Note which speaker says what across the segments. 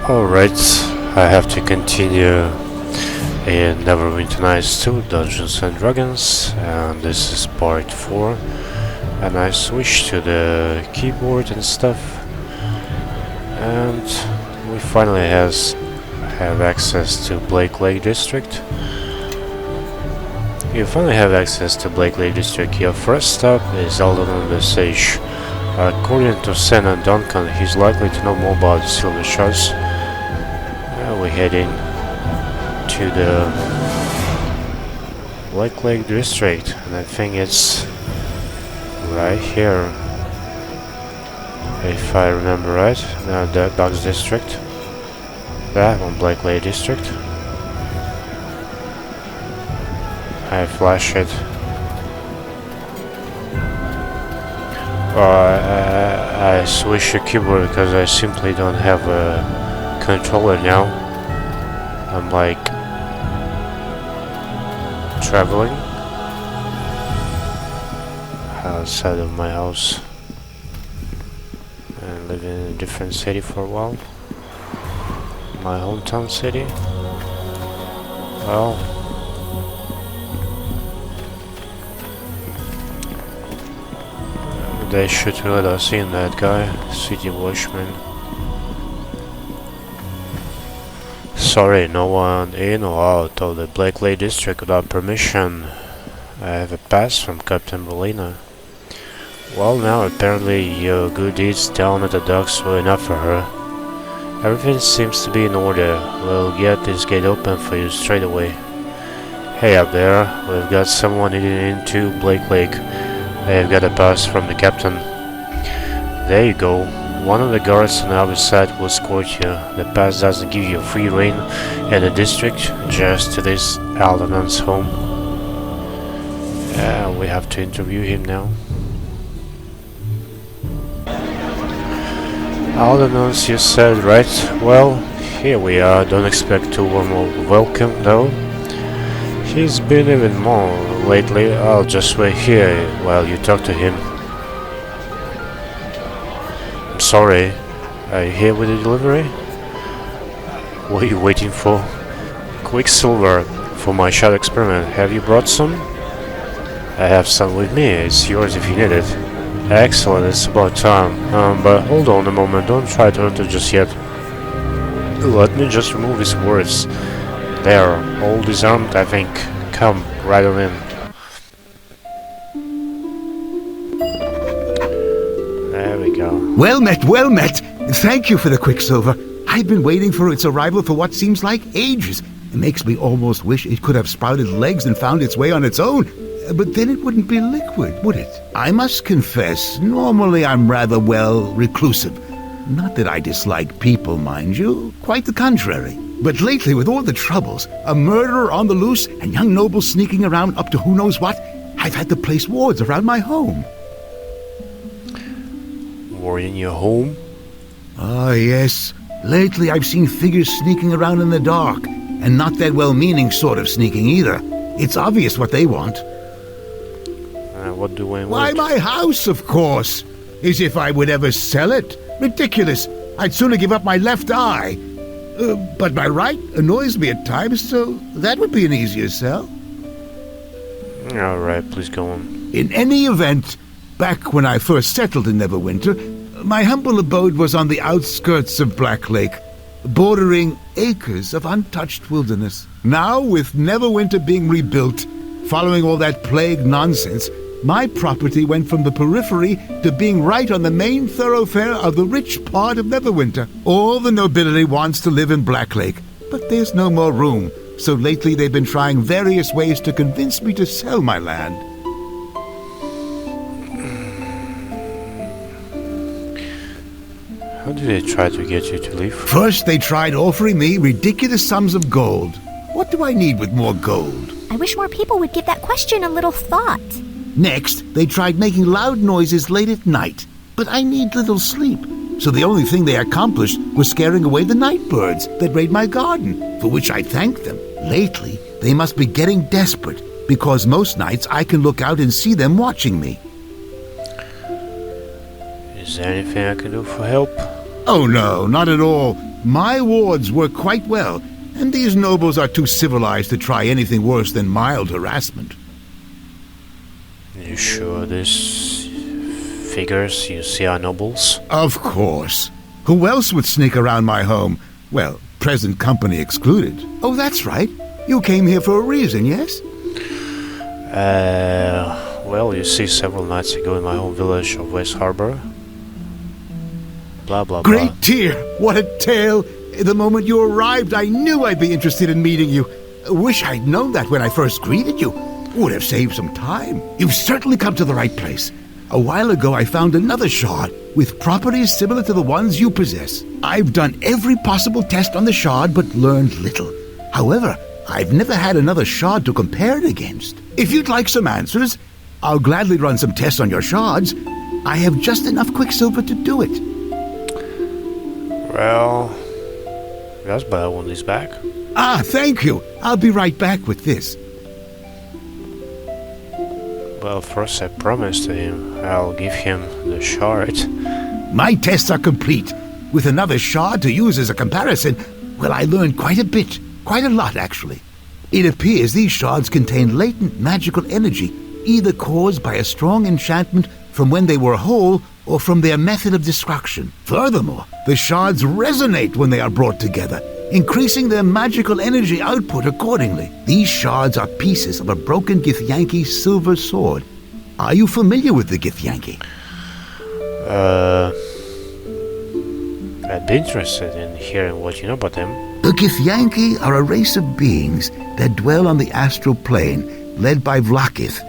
Speaker 1: Alright, I have to continue in Neverwinter Nights 2 Dungeons and Dragons, and this is part 4, and I switched to the keyboard and stuff, and we finally have access to Blake Lake District. You finally have access to Blake Lake District. Your first stop is Aldanon the Sage. According to Sen and Duncan, he's likely to know more about the Silver Shards. We're heading to the Blake Lake District, and I think it's right here, if I remember right. The Dogs District. That one, Blake Lake District. I flash it. I switch the keyboard because I simply don't have a controller now. I'm like traveling outside of my house and living in a different city for a while. My hometown city. Well, they should let us in, that guy, city watchman. Sorry, no one in or out of the Blake Lake District without permission. I have a pass from Captain Bolina. Well, now apparently your good deeds down at the docks were enough for her. Everything seems to be in order. We'll get this gate open for you straight away. Hey up there, we've got someone heading into Blake Lake. They've got a pass from the captain. There you go. One of the guards on the other side will escort you. The pass doesn't give you free rein in the district, just to this Aldanon's home. We have to interview him now. Aldanon's, you said, right? Well, here we are. Don't expect too warm of welcome, though. He's been even more lately. I'll just wait here while you talk to him. I'm sorry. Are you here with the delivery? What are you waiting for? Quicksilver for my shadow experiment. Have you brought some? I have some with me. It's yours if you need it. Excellent, it's about time. But hold on a moment. Don't try to enter just yet. Let me just remove these words. There, all disarmed, I think. Come, right on in. There we go.
Speaker 2: Well met, well met. Thank you for the Quicksilver. I've been waiting for its arrival for what seems like ages. It makes me almost wish it could have sprouted legs and found its way on its own. But then it wouldn't be liquid, would it? I must confess, normally I'm rather, reclusive. Not that I dislike people, mind you. Quite the contrary. But lately, with all the troubles, a murderer on the loose and young nobles sneaking around up to who knows what, I've had to place wards around my home.
Speaker 1: Ward in your home?
Speaker 2: Ah, yes. Lately I've seen figures sneaking around in the dark, and not that well-meaning sort of sneaking either. It's obvious what they want.
Speaker 1: What do I want?
Speaker 2: Why, my house, of course. As if I would ever sell it. Ridiculous. I'd sooner give up my left eye. But my right annoys me at times, so that would be an easier sell.
Speaker 1: Alright, please go on.
Speaker 2: In any event, back when I first settled in Neverwinter, my humble abode was on the outskirts of Black Lake, bordering acres of untouched wilderness. Now, with Neverwinter being rebuilt, following all that plague nonsense, my property went from the periphery to being right on the main thoroughfare of the rich part of Neverwinter. All the nobility wants to live in Black Lake, but there's no more room, so lately they've been trying various ways to convince me to sell my land.
Speaker 1: How did they try to get you to leave?
Speaker 2: First, they tried offering me ridiculous sums of gold. What do I need with more gold?
Speaker 3: I wish more people would give that question a little thought.
Speaker 2: Next, they tried making loud noises late at night, but I need little sleep. So the only thing they accomplished was scaring away the night birds that raid my garden, for which I thank them. Lately, they must be getting desperate, because most nights I can look out and see them watching me.
Speaker 1: Is there anything I can do for help?
Speaker 2: Oh no, not at all. My wards work quite well, and these nobles are too civilized to try anything worse than mild harassment.
Speaker 1: You sure these figures you see are nobles?
Speaker 2: Of course. Who else would sneak around my home? Well, present company excluded. Oh, that's right. You came here for a reason, yes?
Speaker 1: Well, you see, several nights ago in my home village of West Harbor. Blah, blah, blah.
Speaker 2: Great dear! What a tale! The moment you arrived, I knew I'd be interested in meeting you. Wish I'd known that when I first greeted you. Would have saved some time. You've certainly come to the right place. A while ago, I found another shard with properties similar to the ones you possess. I've done every possible test on the shard, but learned little. However, I've never had another shard to compare it against. If you'd like some answers, I'll gladly run some tests on your shards. I have just enough quicksilver to do it.
Speaker 1: Well, that's buy one of these back.
Speaker 2: Ah, thank you. I'll be right back with this.
Speaker 1: Well, first I promised him I'll give him the shard.
Speaker 2: My tests are complete. With another shard to use as a comparison, well, I learned quite a bit. Quite a lot, actually. It appears these shards contain latent magical energy, either caused by a strong enchantment from when they were whole or from their method of destruction. Furthermore, the shards resonate when they are brought together, increasing their magical energy output accordingly. These shards are pieces of a broken Githyanki silver sword. Are you familiar with the Githyanki?
Speaker 1: I'd be interested in hearing what you know about them.
Speaker 2: The Githyanki are a race of beings that dwell on the astral plane, led by Vlakith,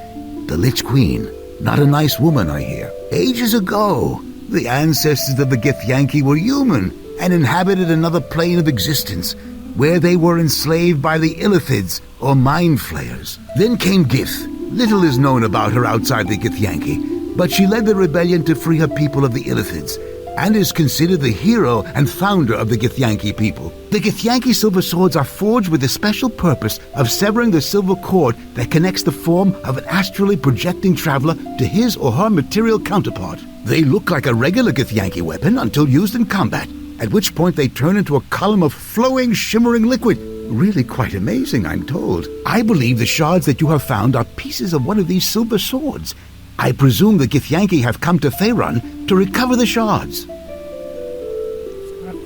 Speaker 2: the Lich Queen. Not a nice woman, I hear. Ages ago, the ancestors of the Githyanki were human and inhabited another plane of existence, where they were enslaved by the Illithids, or Mind Flayers. Then came Gith. Little is known about her outside the Githyanki, but she led the rebellion to free her people of the Illithids, and is considered the hero and founder of the Githyanki people. The Githyanki silver swords are forged with the special purpose of severing the silver cord that connects the form of an astrally projecting traveler to his or her material counterpart. They look like a regular Githyanki weapon until used in combat, at which point they turn into a column of flowing, shimmering liquid. Really quite amazing, I'm told. I believe the shards that you have found are pieces of one of these silver swords. I presume the Githyanki have come to Faerun to recover the shards.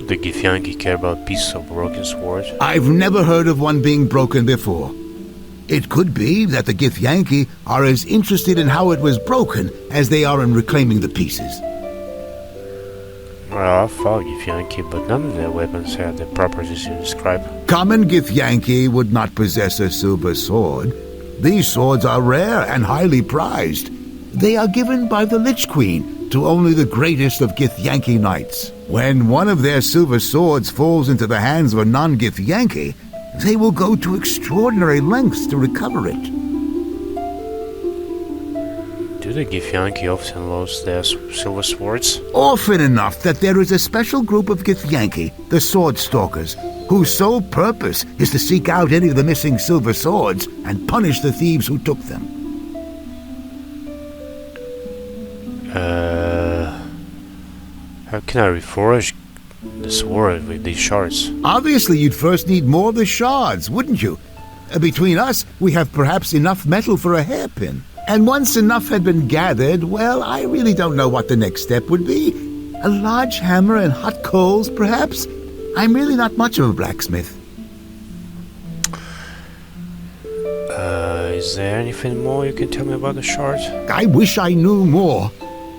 Speaker 1: The Githyanki care about pieces of broken sword?
Speaker 2: I've never heard of one being broken before. It could be that the Githyanki are as interested in how it was broken as they are in reclaiming the pieces.
Speaker 1: Well, I fought Githyanki, but none of their weapons had the properties you describe.
Speaker 2: Common Githyanki would not possess a silver sword. These swords are rare and highly prized. They are given by the Lich Queen to only the greatest of Githyanki knights. When one of their silver swords falls into the hands of a non-Githyanki, they will go to extraordinary lengths to recover it.
Speaker 1: Do the Githyanki often lose their silver swords?
Speaker 2: Often enough that there is a special group of Githyanki, the Sword Stalkers, whose sole purpose is to seek out any of the missing silver swords and punish the thieves who took them.
Speaker 1: How can I reforge the sword with these shards?
Speaker 2: Obviously, you'd first need more of the shards, wouldn't you? Between us, we have perhaps enough metal for a hairpin. And once enough had been gathered, well, I really don't know what the next step would be. A large hammer and hot coals, perhaps? I'm really not much of a blacksmith.
Speaker 1: Is there anything more you can tell me about the shards?
Speaker 2: I wish I knew more.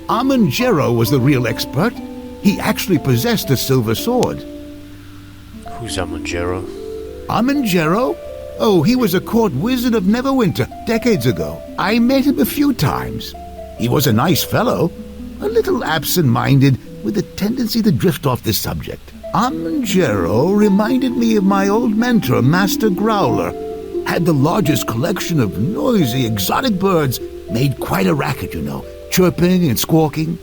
Speaker 2: Arvahn Jero was the real expert. He actually possessed a silver sword.
Speaker 1: Who's Arvahn Jero?
Speaker 2: Arvahn Jero? Oh, he was a court wizard of Neverwinter decades ago. I met him a few times. He was a nice fellow, a little absent-minded, with a tendency to drift off the subject. Arvahn Jero reminded me of my old mentor, Master Growler. Had the largest collection of noisy, exotic birds, made quite a racket, you know, chirping and squawking.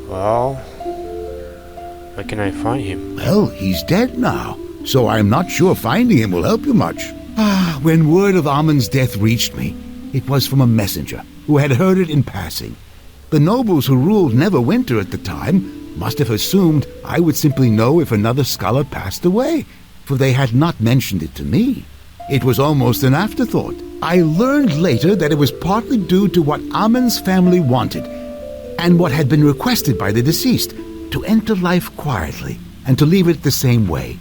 Speaker 1: Well, where can I find him?
Speaker 2: Well, he's dead now, so I'm not sure finding him will help you much. When word of Arvah's death reached me, it was from a messenger who had heard it in passing. The nobles who ruled Neverwinter at the time must have assumed I would simply know if another scholar passed away, for they had not mentioned it to me. It was almost an afterthought. I learned later that it was partly due to what Arvahnn's family wanted, and what had been requested by the deceased, to enter life quietly and to leave it the same way.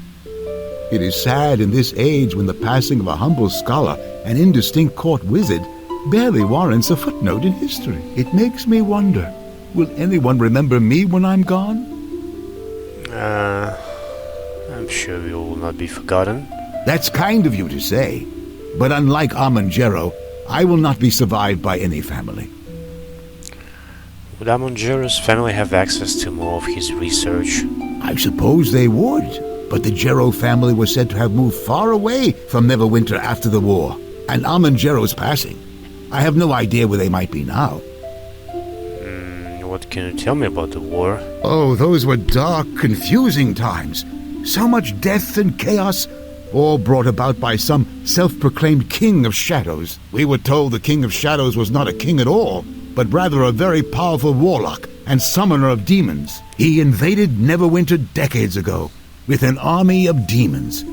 Speaker 2: It is sad in this age when the passing of a humble scholar, an indistinct court wizard, barely warrants a footnote in history. It makes me wonder, will anyone remember me when I'm gone?
Speaker 1: I'm sure you will not be forgotten.
Speaker 2: That's kind of you to say, but unlike Arvahn, I will not be survived by any family.
Speaker 1: Would Arvahnn's family have access to more of his research?
Speaker 2: I suppose they would. But the Jero family was said to have moved far away from Neverwinter after the war, and Arvahnn's passing. I have no idea where they might be now.
Speaker 1: What can you tell me about the war?
Speaker 2: Oh, those were dark, confusing times. So much death and chaos, all brought about by some self-proclaimed King of Shadows. We were told the King of Shadows was not a king at all, but rather a very powerful warlock and summoner of demons. He invaded Neverwinter decades ago, with an army of demons.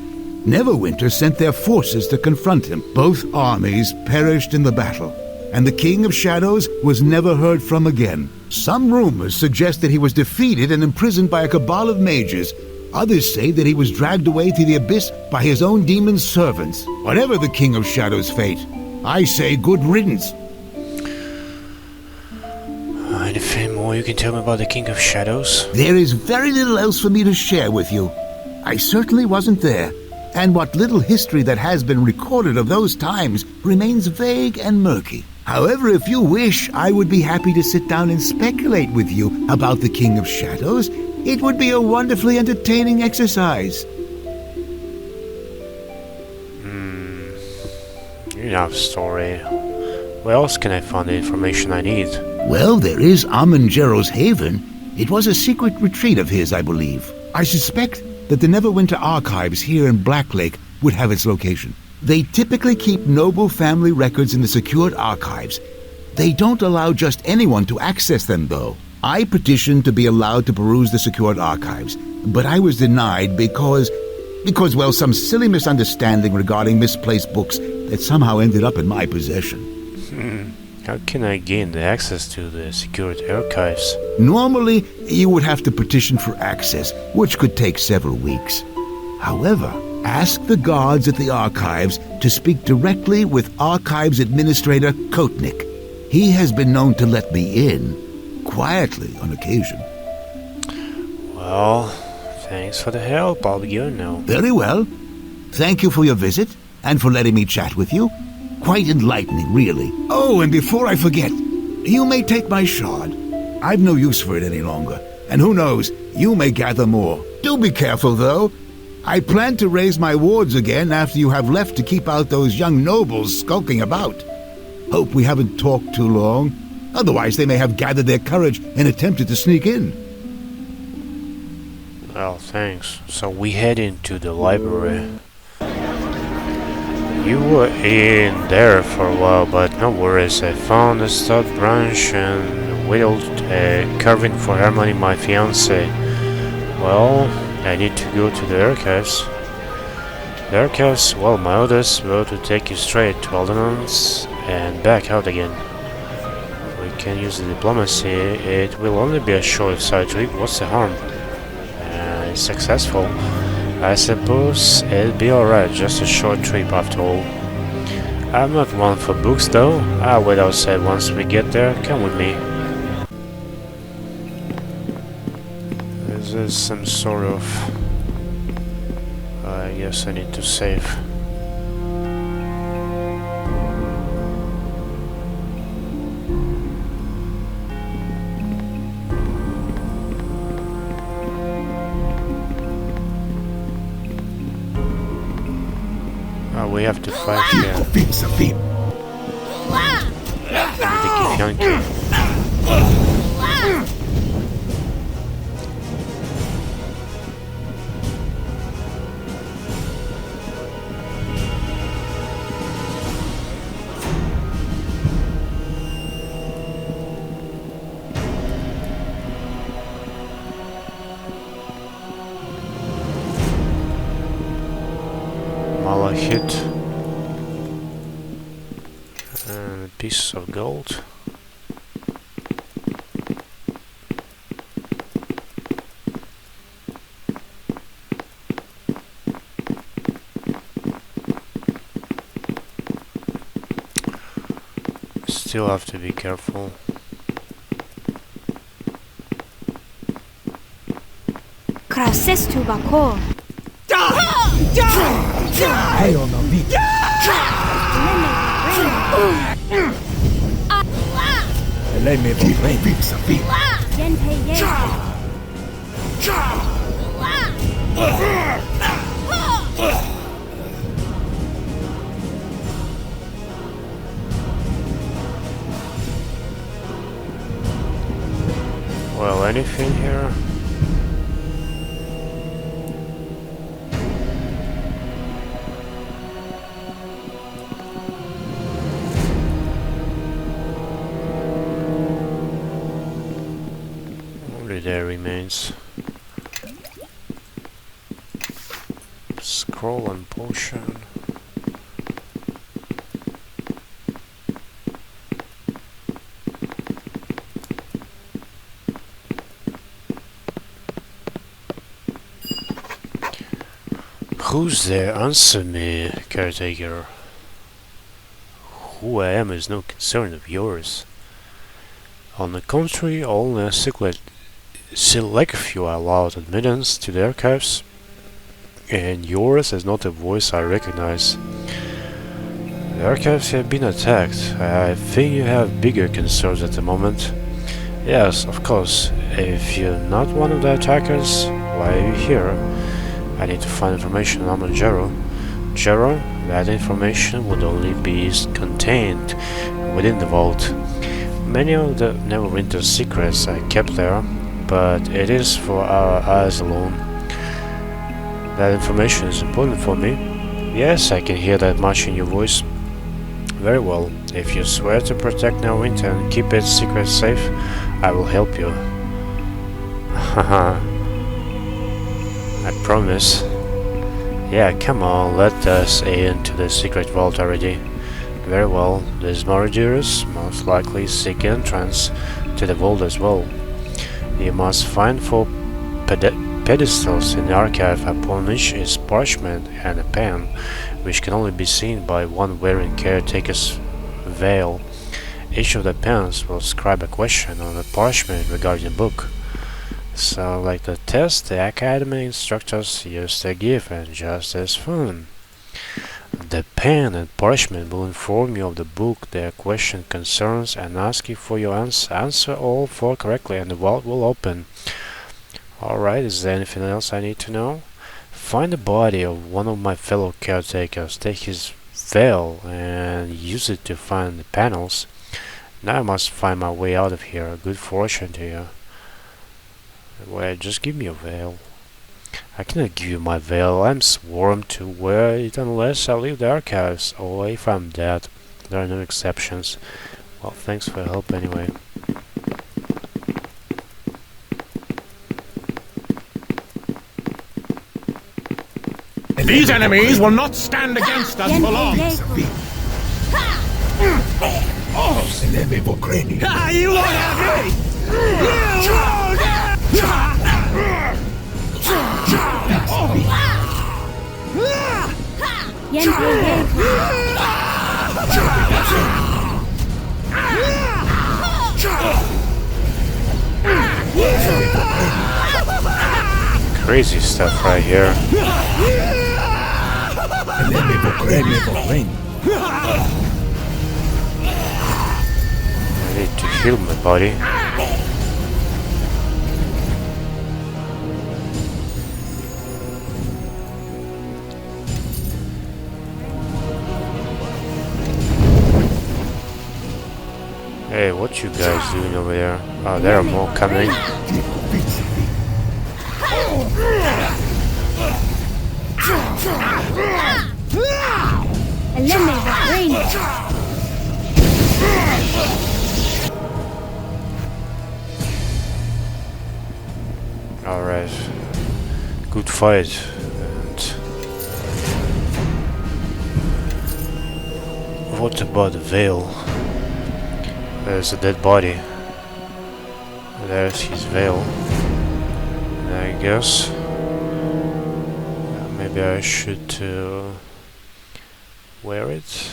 Speaker 2: Neverwinter sent their forces to confront him. Both armies perished in the battle, and the King of Shadows was never heard from again. Some rumors suggest that he was defeated and imprisoned by a cabal of mages. Others say that he was dragged away to the abyss by his own demon servants. Whatever the King of Shadows' fate, I say good riddance.
Speaker 1: Anything more you can tell me about the King of Shadows?
Speaker 2: There is very little else for me to share with you. I certainly wasn't there, and what little history that has been recorded of those times remains vague and murky. However, if you wish, I would be happy to sit down and speculate with you about the King of Shadows. It would be a wonderfully entertaining exercise.
Speaker 1: Enough story. Where else can I find the information I need?
Speaker 2: Well, there is Arvahnn's Haven. It was a secret retreat of his, I believe. I suspect that the Neverwinter archives here in Blacklake would have its location. They typically keep noble family records in the secured archives. They don't allow just anyone to access them, though. I petitioned to be allowed to peruse the secured archives, but I was denied because, well, some silly misunderstanding regarding misplaced books that somehow ended up in my possession.
Speaker 1: How can I gain the access to the secured archives?
Speaker 2: Normally, you would have to petition for access, which could take several weeks. However, ask the guards at the archives to speak directly with Archives Administrator Kotnik. He has been known to let me in, quietly on occasion.
Speaker 1: Well, thanks for the help. I'll be going now.
Speaker 2: Very well. Thank you for your visit, and for letting me chat with you. Quite enlightening, really. Oh, and before I forget, you may take my shard. I've no use for it any longer, and who knows, you may gather more. Do be careful, though. I plan to raise my wards again after you have left to keep out those young nobles skulking about. Hope we haven't talked too long. Otherwise, they may have gathered their courage and attempted to sneak in.
Speaker 1: Well, thanks. So we head into the library. You were in there for a while, but no worries. I found a stout branch and whittled a carving for Harmony, my fiancée. Well, I need to go to the archives. The archives, well, my orders were to take you straight to Aldanon's and back out again. We can use the diplomacy. It will only be a short side trip. What's the harm? It's successful. I suppose it'll be alright, just a short trip after all. I'm not one for books though. I'll wait outside once we get there. Come with me. This is some sort of... I guess I need to save. We have to fight here. like it. And a piece of gold. Still have to be careful.
Speaker 3: Krasestu bako.
Speaker 1: Well, anything here? Only there remains scroll and potion. Who's there? Answer me, caretaker. Who I am is no concern of yours. On the contrary, only a select few are allowed admittance to the archives, and yours is not a voice I recognize. The archives have been attacked. I think you have bigger concerns at the moment. Yes, of course. If you're not one of the attackers, why are you here? I need to find information on Jero. Jero, that information would only be contained within the vault. Many of the Neverwinter secrets are kept there, but it is for our eyes alone. That information is important for me. Yes, I can hear that much in your voice. Very well. If you swear to protect Neverwinter and keep its secrets safe, I will help you. Haha. I promise. Yeah, come on, let us into the secret vault already. Very well, these marauders most likely seek entrance to the vault as well. You must find 4 pedestals in the archive, upon which is parchment and a pen, which can only be seen by one wearing caretaker's veil. Each of the pens will scribe a question on the parchment regarding a book. So, like the test the academy instructors used to give, and just as fun. The pen and parchment will inform you of the book, their question concerns, and ask you for your answer. Answer all 4 correctly, and the vault will open. Alright, is there anything else I need to know? Find the body of one of my fellow caretakers, take his veil, and use it to find the panels. Now I must find my way out of here. Good fortune to you. Well, just give me a veil. I cannot give you my veil. I'm sworn to wear it unless I leave the archives, or if I'm dead. There are no exceptions. Well, thanks for your help anyway.
Speaker 4: These enemies will not stand against us for long. You won't have me!
Speaker 1: Crazy stuff right here. I need to heal my body. Hey, what you guys doing over there? Oh, there are more coming. Alright. Good fight. And What about the veil? There's a dead body. There's his veil. And I guess maybe I should wear it.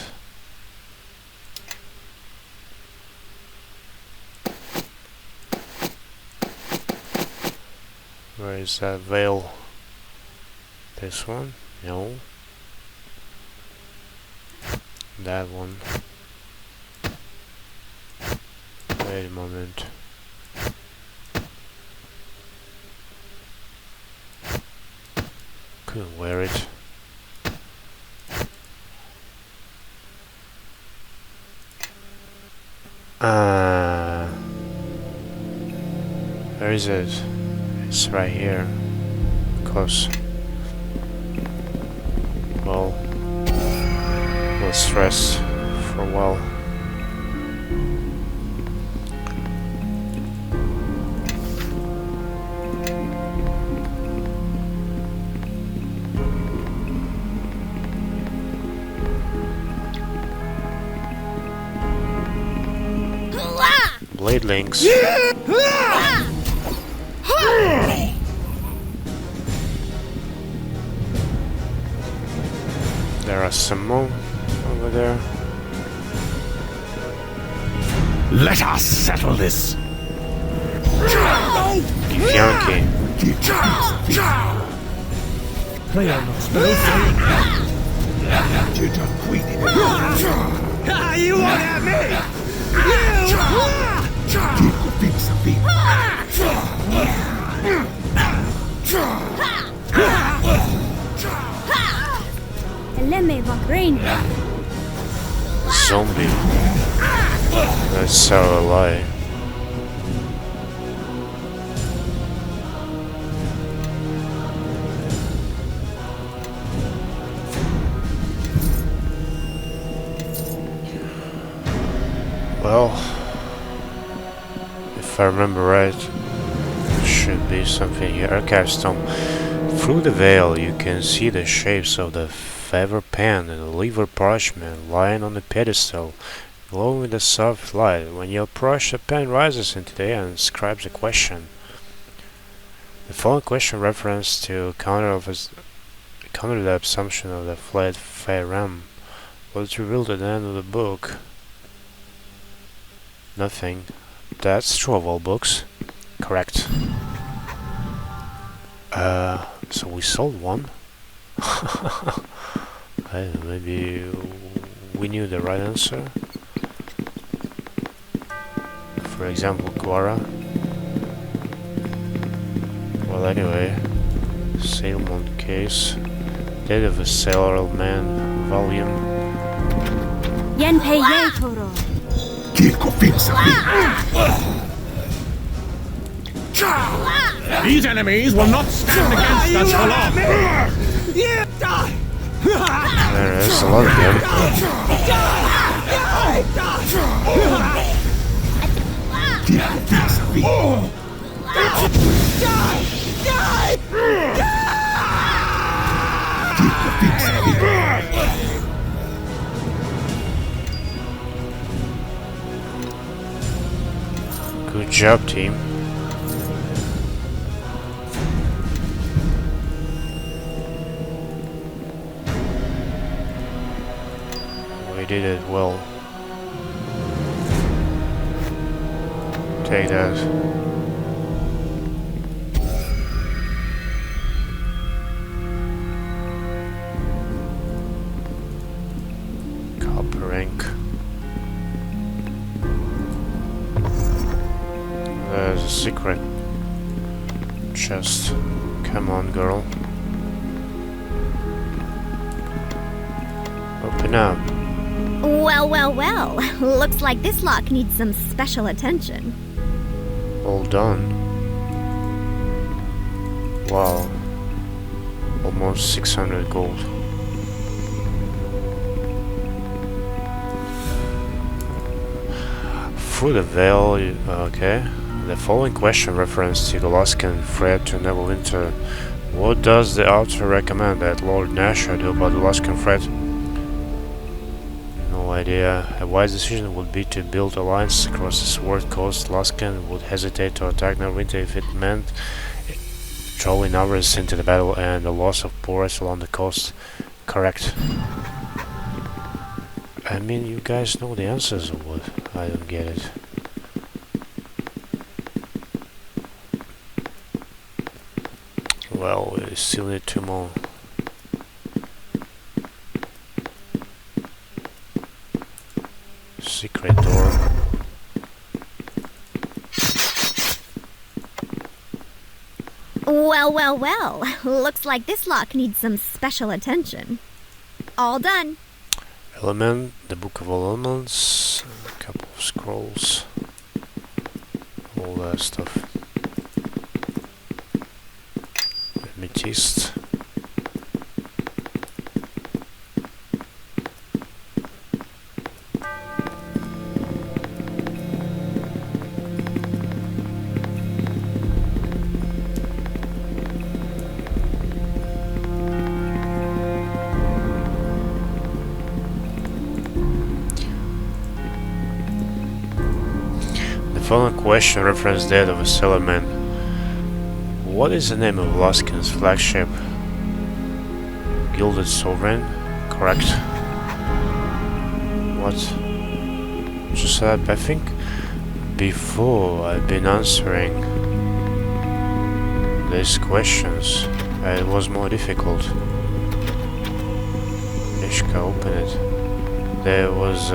Speaker 1: Where is that veil? This one? No. That one. Wait a moment. Couldn't wear it. Where is it? It's right here. Close. Well, let's rest for a while. Blade links. There are some more over there.
Speaker 4: Let us settle this.
Speaker 1: Yankee.
Speaker 4: You won't have me!
Speaker 3: Lemme Vagrain.
Speaker 1: Zombie. That's so a lie. Well, if I remember right, there should be something here. Archive stone. Through the veil, you can see the shapes of the feather pen and the liver parchment lying on the pedestal, glowing with a soft light. When you approach, the pen rises into the air and inscribes a question. The following question reference to counter the assumption of the fled fair realm was revealed at the end of the book. Nothing. That's true of all books. Correct. So we sold one. Maybe we knew the right answer. For example, Guara. Well, anyway, Sailmont case, Dead of a Sailor Man volume.
Speaker 3: Yenpei Ye Toro.
Speaker 4: These enemies will not stand against us for long.
Speaker 1: There is a lot of them. Good job, team. We did it well. Take that. Copper ink. There's a secret chest. Come on, girl. Open up.
Speaker 5: Well, well, well. Looks like this lock needs some special attention.
Speaker 1: All done. Wow. Almost 600 gold. Through the veil, okay. The following question reference to the Luskan threat to Neverwinter. What does the author recommend that Lord Nasha do about the Luskan threat? No idea. A wise decision would be to build alliance across the Sword Coast. Llast would hesitate to attack Neverwinter if it meant drawing others into the battle and the loss of forests along the coast. Correct. I mean, you guys know the answers or what? I don't get it. Well, we still need 2 more. Secret door.
Speaker 5: Well, well, well. Looks like this lock needs some special attention. All done.
Speaker 1: Element, the Book of Elements, a couple of scrolls, all that stuff. Amethyst. The following question references that of a sailorman. What is the name of Llast's flagship? Gilded Sovereign? Correct. What? Just that, I think before I've been answering these questions, it was more difficult. Mishka, open it. There was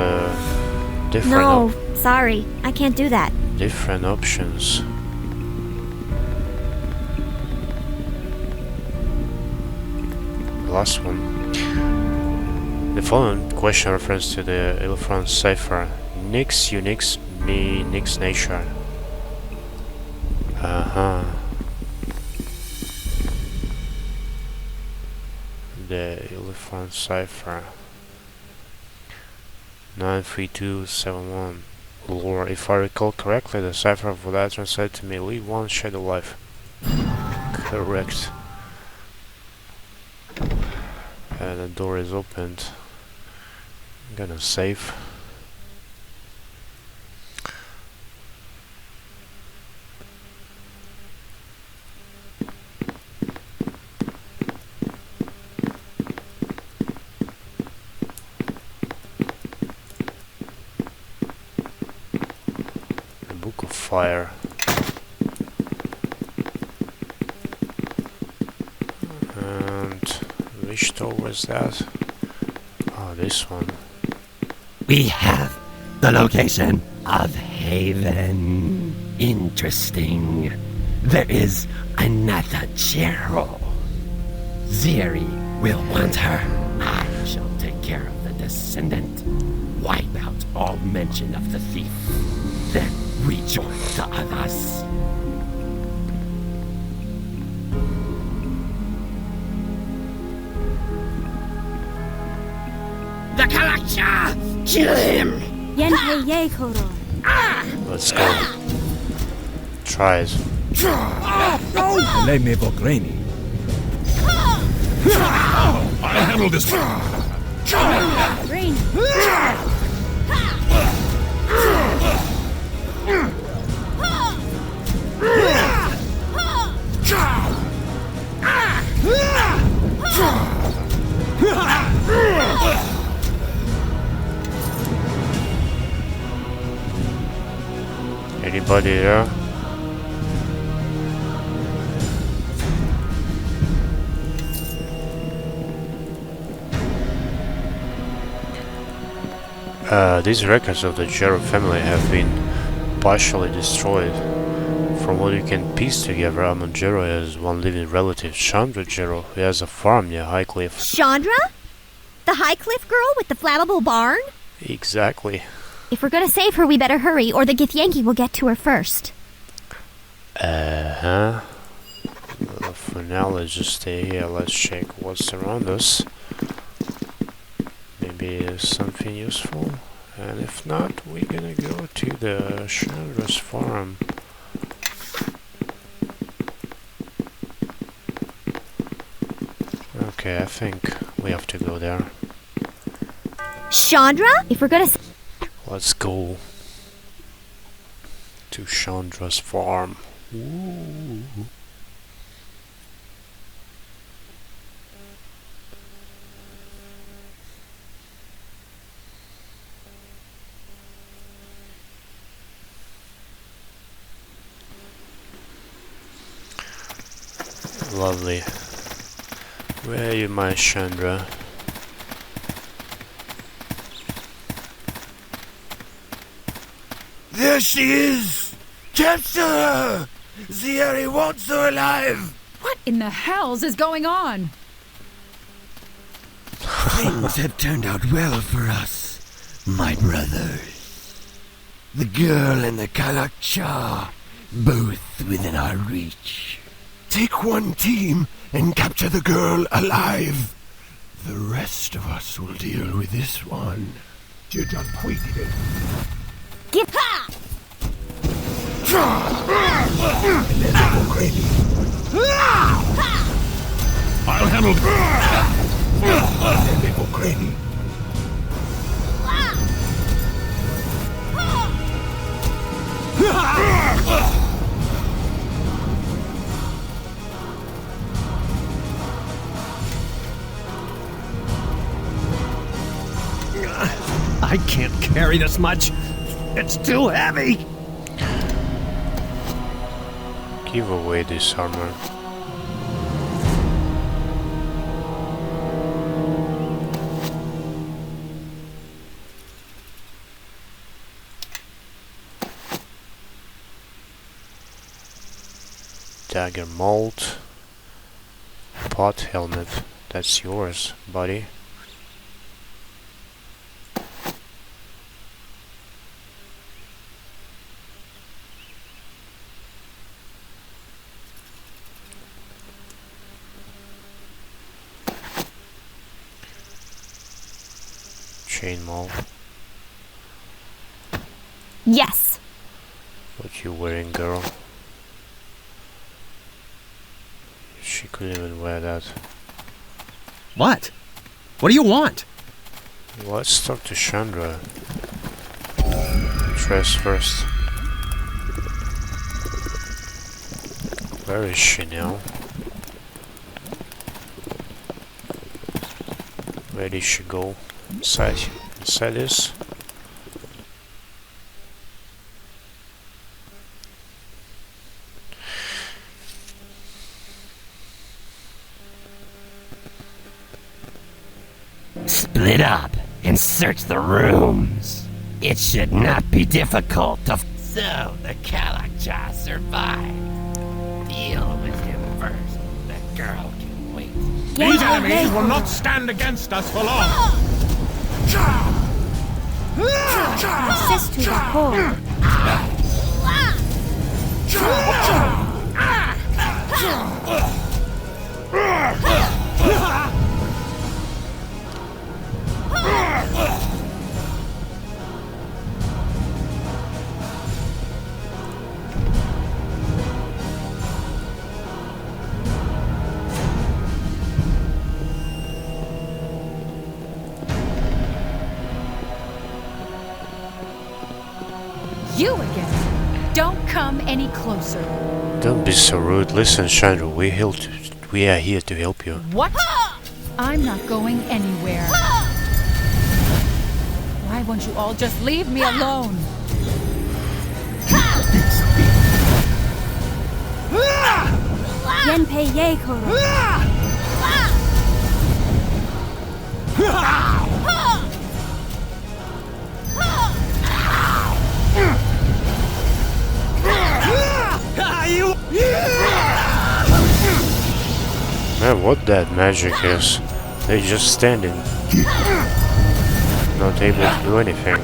Speaker 1: different.
Speaker 5: No, sorry, I can't do that.
Speaker 1: Different options. Last one. The following question refers to the Ilfran cipher. Nix, Unix, me, Nix, nature. The Ilfran cipher. 93271. Lore. If I recall correctly, the cipher for that translated to me, leave one shadow life. Correct. The door is opened. I'm gonna save. A book of fire. Which door was that? Oh, this one.
Speaker 6: We have the location of Haven. Interesting. There is another Gerald. Ziri will want her. I shall take care of the descendant. Wipe out all mention of the thief. Then rejoin the others. The Kalakcha! Kill him!
Speaker 3: Yenpei ye koro.
Speaker 1: Let's go. Try it.
Speaker 7: Lei me Vogreni.
Speaker 4: I'll handle this.
Speaker 3: Rain.
Speaker 1: Anybody there? These records of the Jero family have been partially destroyed. From what you can piece together, Amon Jero has one living relative, Shandra Jero, who has a farm near Highcliff.
Speaker 5: Shandra? The Highcliff girl with the flammable barn?
Speaker 1: Exactly.
Speaker 5: If we're gonna save her, we better hurry, or the Githyanki will get to her first.
Speaker 1: Well, for now, let's just stay here. Let's check what's around us. Maybe there's something useful. And if not, we're gonna go to the Chandra's farm. Okay, I think we have to go there.
Speaker 5: Shandra? If we're gonna...
Speaker 1: Let's go to Chandra's farm. Ooh. Lovely. Where are you, my Shandra?
Speaker 6: There she is! Capture her! Zieri wants her alive!
Speaker 8: What in the hells is going on?
Speaker 6: Things have turned out well for us, my brothers. The girl and the Kalakcha, both within our reach. Take one team and capture the girl alive. The rest of us will deal with this one.
Speaker 5: Give... Ha!
Speaker 4: I'll handle
Speaker 7: I can't carry this much. It's too heavy.
Speaker 1: Give away this armor. Dagger mold. Pot helmet. That's yours, buddy. Chain maul.
Speaker 5: Yes.
Speaker 1: What you wearing, girl? She couldn't even wear that.
Speaker 7: What? What do you want?
Speaker 1: Let's talk to Shandra. Dress first. Where is she now? Where did she go? Inside this?
Speaker 6: Split up and search the rooms. It should not be difficult to... So the Kalakcha survived. Deal with him first. The girl can wait.
Speaker 4: These enemies will not stand against us for long.
Speaker 3: Assist to the core.
Speaker 8: You again. Don't come any closer.
Speaker 1: Don't be so rude. Listen, Shandra, we are here to help you.
Speaker 8: What? I'm not going anywhere. Why won't you all just leave me alone?
Speaker 3: Yenpei ye koro.
Speaker 1: Man, what that magic is? They just standing, not able to do anything.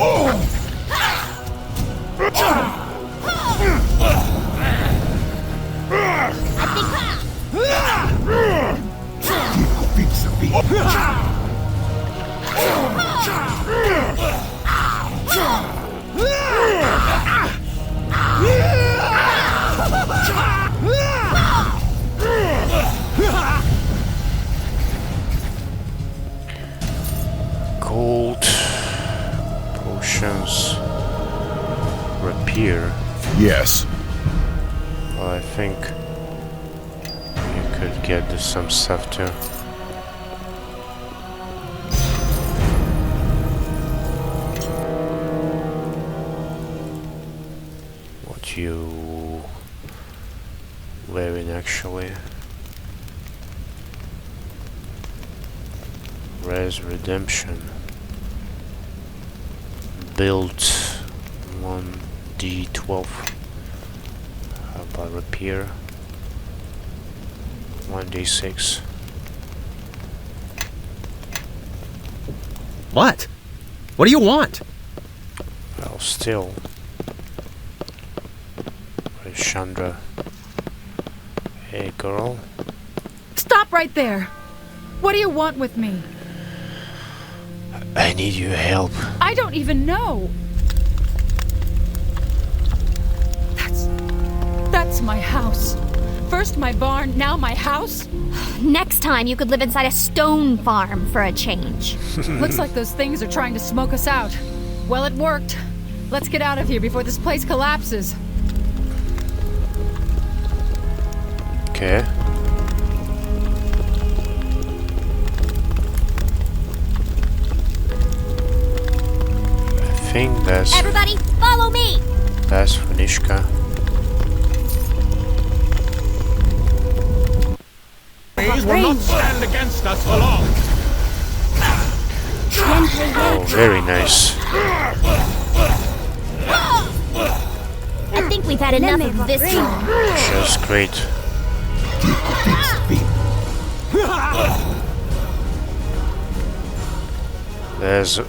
Speaker 1: Gold. questions. Rapier.
Speaker 2: Yes.
Speaker 1: Well, I think you could get some stuff too. What you wearing actually? Res Redemption. Build 1d12. How about Rapier? 1d6.
Speaker 7: What? What do you want?
Speaker 1: Well, still. Where's Shandra? Hey, girl.
Speaker 8: Stop right there! What do you want with me?
Speaker 1: I need your help.
Speaker 8: I don't even know! That's my house. First my barn, now my house?
Speaker 5: Next time you could live inside a stone farm for a change.
Speaker 8: Looks like those things are trying to smoke us out. Well, it worked. Let's get out of here before this place collapses.
Speaker 1: Okay. I think that's...
Speaker 5: Everybody, follow me!
Speaker 1: That's Funishka.
Speaker 4: Enemies will not stand against us for long.
Speaker 1: Oh, very nice.
Speaker 5: I think we've had enough of this one.
Speaker 1: Just great.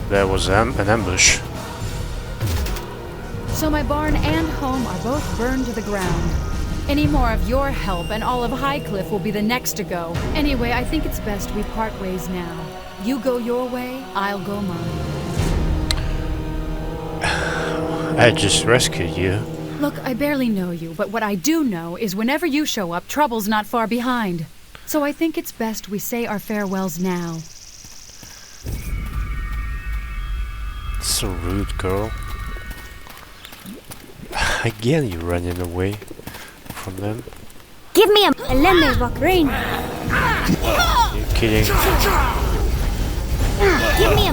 Speaker 1: There was an ambush.
Speaker 8: So my barn and home are both burned to the ground. Any more of your help and all of Highcliffe will be the next to go. Anyway, I think it's best we part ways now. You go your way, I'll go mine.
Speaker 1: I just rescued you.
Speaker 8: Look, I barely know you, but what I do know is whenever you show up, trouble's not far behind. So I think it's best we say our farewells now.
Speaker 1: So rude, girl. Again, you're running away from them.
Speaker 5: Give me a...
Speaker 3: Let me walk rain.
Speaker 1: You're kidding.
Speaker 5: Give me a...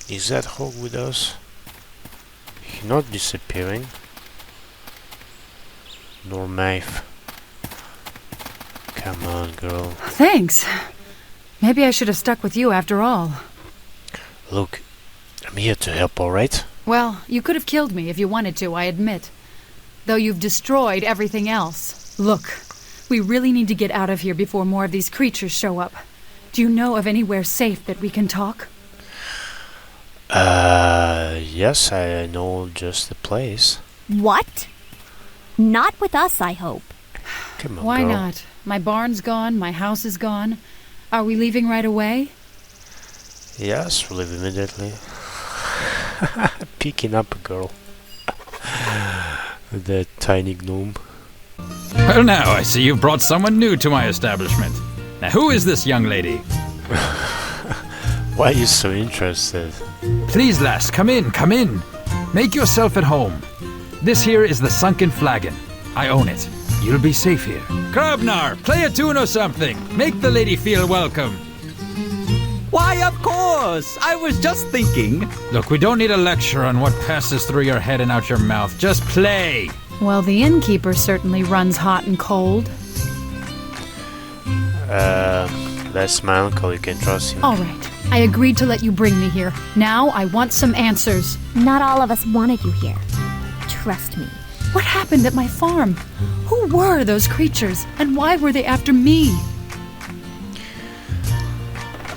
Speaker 1: Is that Hog with us? He's not disappearing. Nor Maeve. Come on, girl.
Speaker 8: Thanks. Maybe I should have stuck with you after all.
Speaker 1: Look, I'm here to help, alright?
Speaker 8: Well, you could have killed me if you wanted to, I admit. Though you've destroyed everything else. Look, we really need to get out of here before more of these creatures show up. Do you know of anywhere safe that we can talk?
Speaker 1: Yes, I know just the place.
Speaker 5: What? Not with us, I hope.
Speaker 1: Come on,
Speaker 8: Why
Speaker 1: girl.
Speaker 8: not? My barn's gone, my house is gone. Are we leaving right away?
Speaker 1: Yes, we'll leave immediately. Picking up a girl. That tiny gnome.
Speaker 9: Well now, I see you've brought someone new to my establishment. Now who is this young lady?
Speaker 1: Why are you so interested?
Speaker 9: Please, lass, come in, come in. Make yourself at home. This here is the Sunken Flagon. I own it. You'll be safe here. Grabnar, play a tune or something. Make the lady feel welcome.
Speaker 10: Why, of course! I was just thinking.
Speaker 9: Look, we don't need a lecture on what passes through your head and out your mouth. Just play.
Speaker 8: Well, the innkeeper certainly runs hot and cold.
Speaker 1: That's my uncle, you can trust him.
Speaker 8: All right. I agreed to let you bring me here. Now I want some answers.
Speaker 5: Not all of us wanted you here. Trust me.
Speaker 8: What happened at my farm? Who were those creatures? And why were they after me?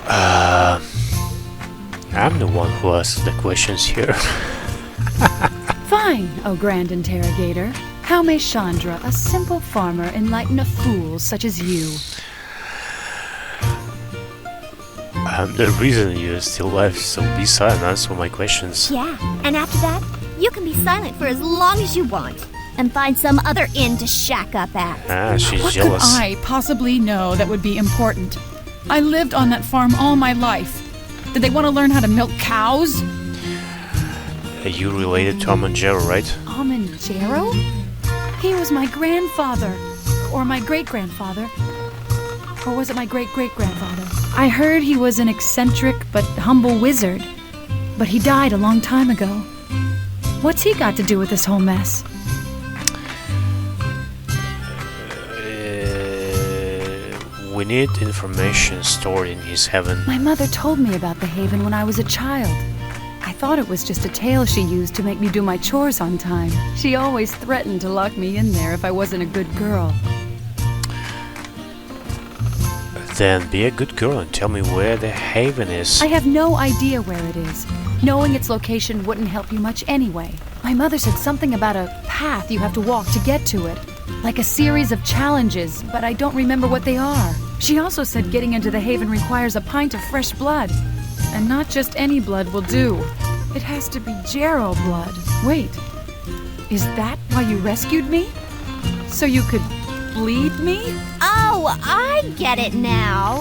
Speaker 1: I'm the one who asks the questions here.
Speaker 8: Fine, oh grand interrogator. How may Shandra, a simple farmer, enlighten a fool such as you?
Speaker 1: I'm the reason you're still alive, so be silent, answer my questions.
Speaker 5: Yeah, and after that, you can be silent for as long as you want. And find some other inn to shack up at.
Speaker 1: Ah, she's
Speaker 8: What
Speaker 1: jealous.
Speaker 8: could I possibly know that would be important? I lived on that farm all my life. Did they want to learn how to milk cows?
Speaker 1: Are you related to Amanjaro, right?
Speaker 8: Amanjaro? He was my grandfather. Or my great-grandfather. Or was it my great-great-grandfather? I heard he was an eccentric but humble wizard. But he died a long time ago. What's he got to do with this whole mess?
Speaker 1: We need information stored in his heaven.
Speaker 8: My mother told me about the Haven when I was a child. I thought it was just a tale she used to make me do my chores on time. She always threatened to lock me in there if I wasn't a good girl.
Speaker 1: Then be a good girl and tell me where the Haven is.
Speaker 8: I have no idea where it is. Knowing its location wouldn't help you much anyway. My mother said something about a path you have to walk to get to it. Like a series of challenges, but I don't remember what they are. She also said getting into the Haven requires a pint of fresh blood. And not just any blood will do. It has to be Jarrow blood. Wait, is that why you rescued me? So you could bleed me?
Speaker 5: Oh, I get it now.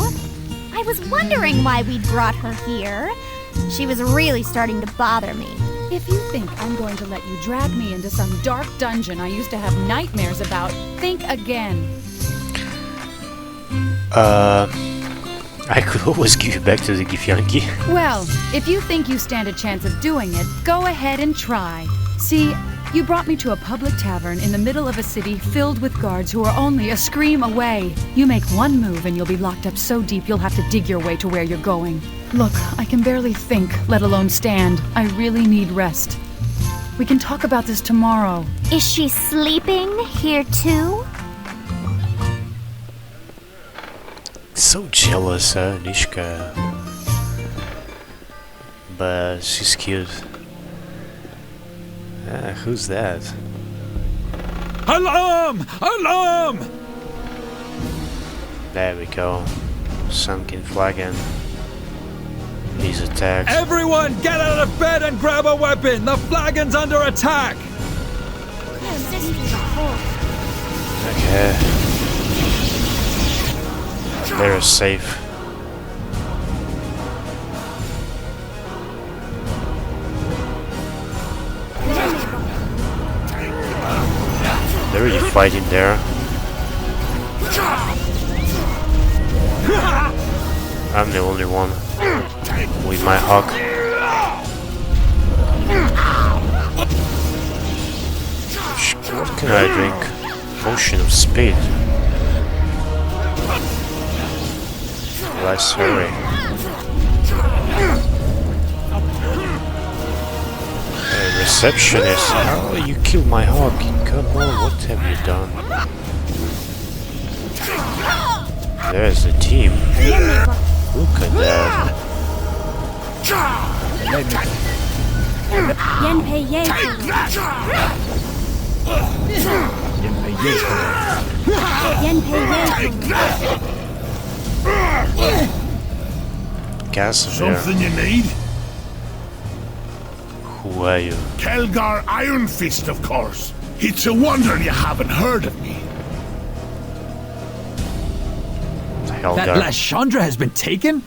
Speaker 5: I was wondering why we'd brought her here. She was really starting to bother me.
Speaker 8: If you think I'm going to let you drag me into some dark dungeon I used to have nightmares about, think again.
Speaker 1: I could always give you back to the Githyanki.
Speaker 8: Well, if you think you stand a chance of doing it, go ahead and try. See, you brought me to a public tavern in the middle of a city filled with guards who are only a scream away. You make one move and you'll be locked up so deep you'll have to dig your way to where you're going. Look, I can barely think, let alone stand. I really need rest. We can talk about this tomorrow.
Speaker 5: Is she sleeping here too?
Speaker 1: So jealous, Nishka. But she's cute. Who's that?
Speaker 9: Alarm! Alarm!
Speaker 1: There we go. Sunken flagon. He's attacked.
Speaker 9: Everyone get out of bed and grab a weapon! The flagon's under attack!
Speaker 1: Okay. They're safe. They're really fighting there. I'm the only one with my hawk. What can I drink? Potion of speed. Let's hurry. Receptionist. Oh, you killed my hawk. Come on, what have you done? There's the team. Look at that. Casimir.
Speaker 11: Something you need?
Speaker 1: Who are you?
Speaker 11: Kelgar Iron Fist, of course. It's a wonder you haven't heard of me.
Speaker 9: That last Shandra has been taken?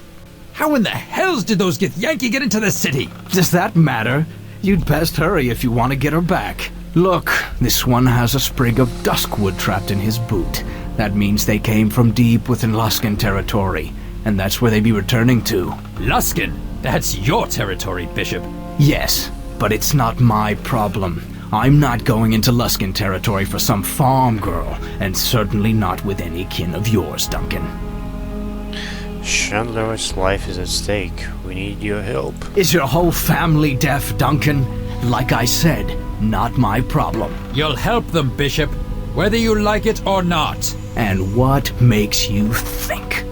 Speaker 9: How in the hells did those Githyanki get into the city?
Speaker 10: Does that matter? You'd best hurry if you want to get her back. Look, this one has a sprig of Duskwood trapped in his boot. That means they came from deep within Luskan territory, and that's where they be returning to.
Speaker 9: Luskan? That's your territory, Bishop.
Speaker 10: Yes, but it's not my problem. I'm not going into Luskan territory for some farm girl, and certainly not with any kin of yours, Duncan.
Speaker 1: Chandler's life is at stake. We need your help.
Speaker 10: Is your whole family deaf, Duncan? Like I said, not my problem.
Speaker 9: You'll help them, Bishop, whether you like it or not.
Speaker 10: And what makes you think?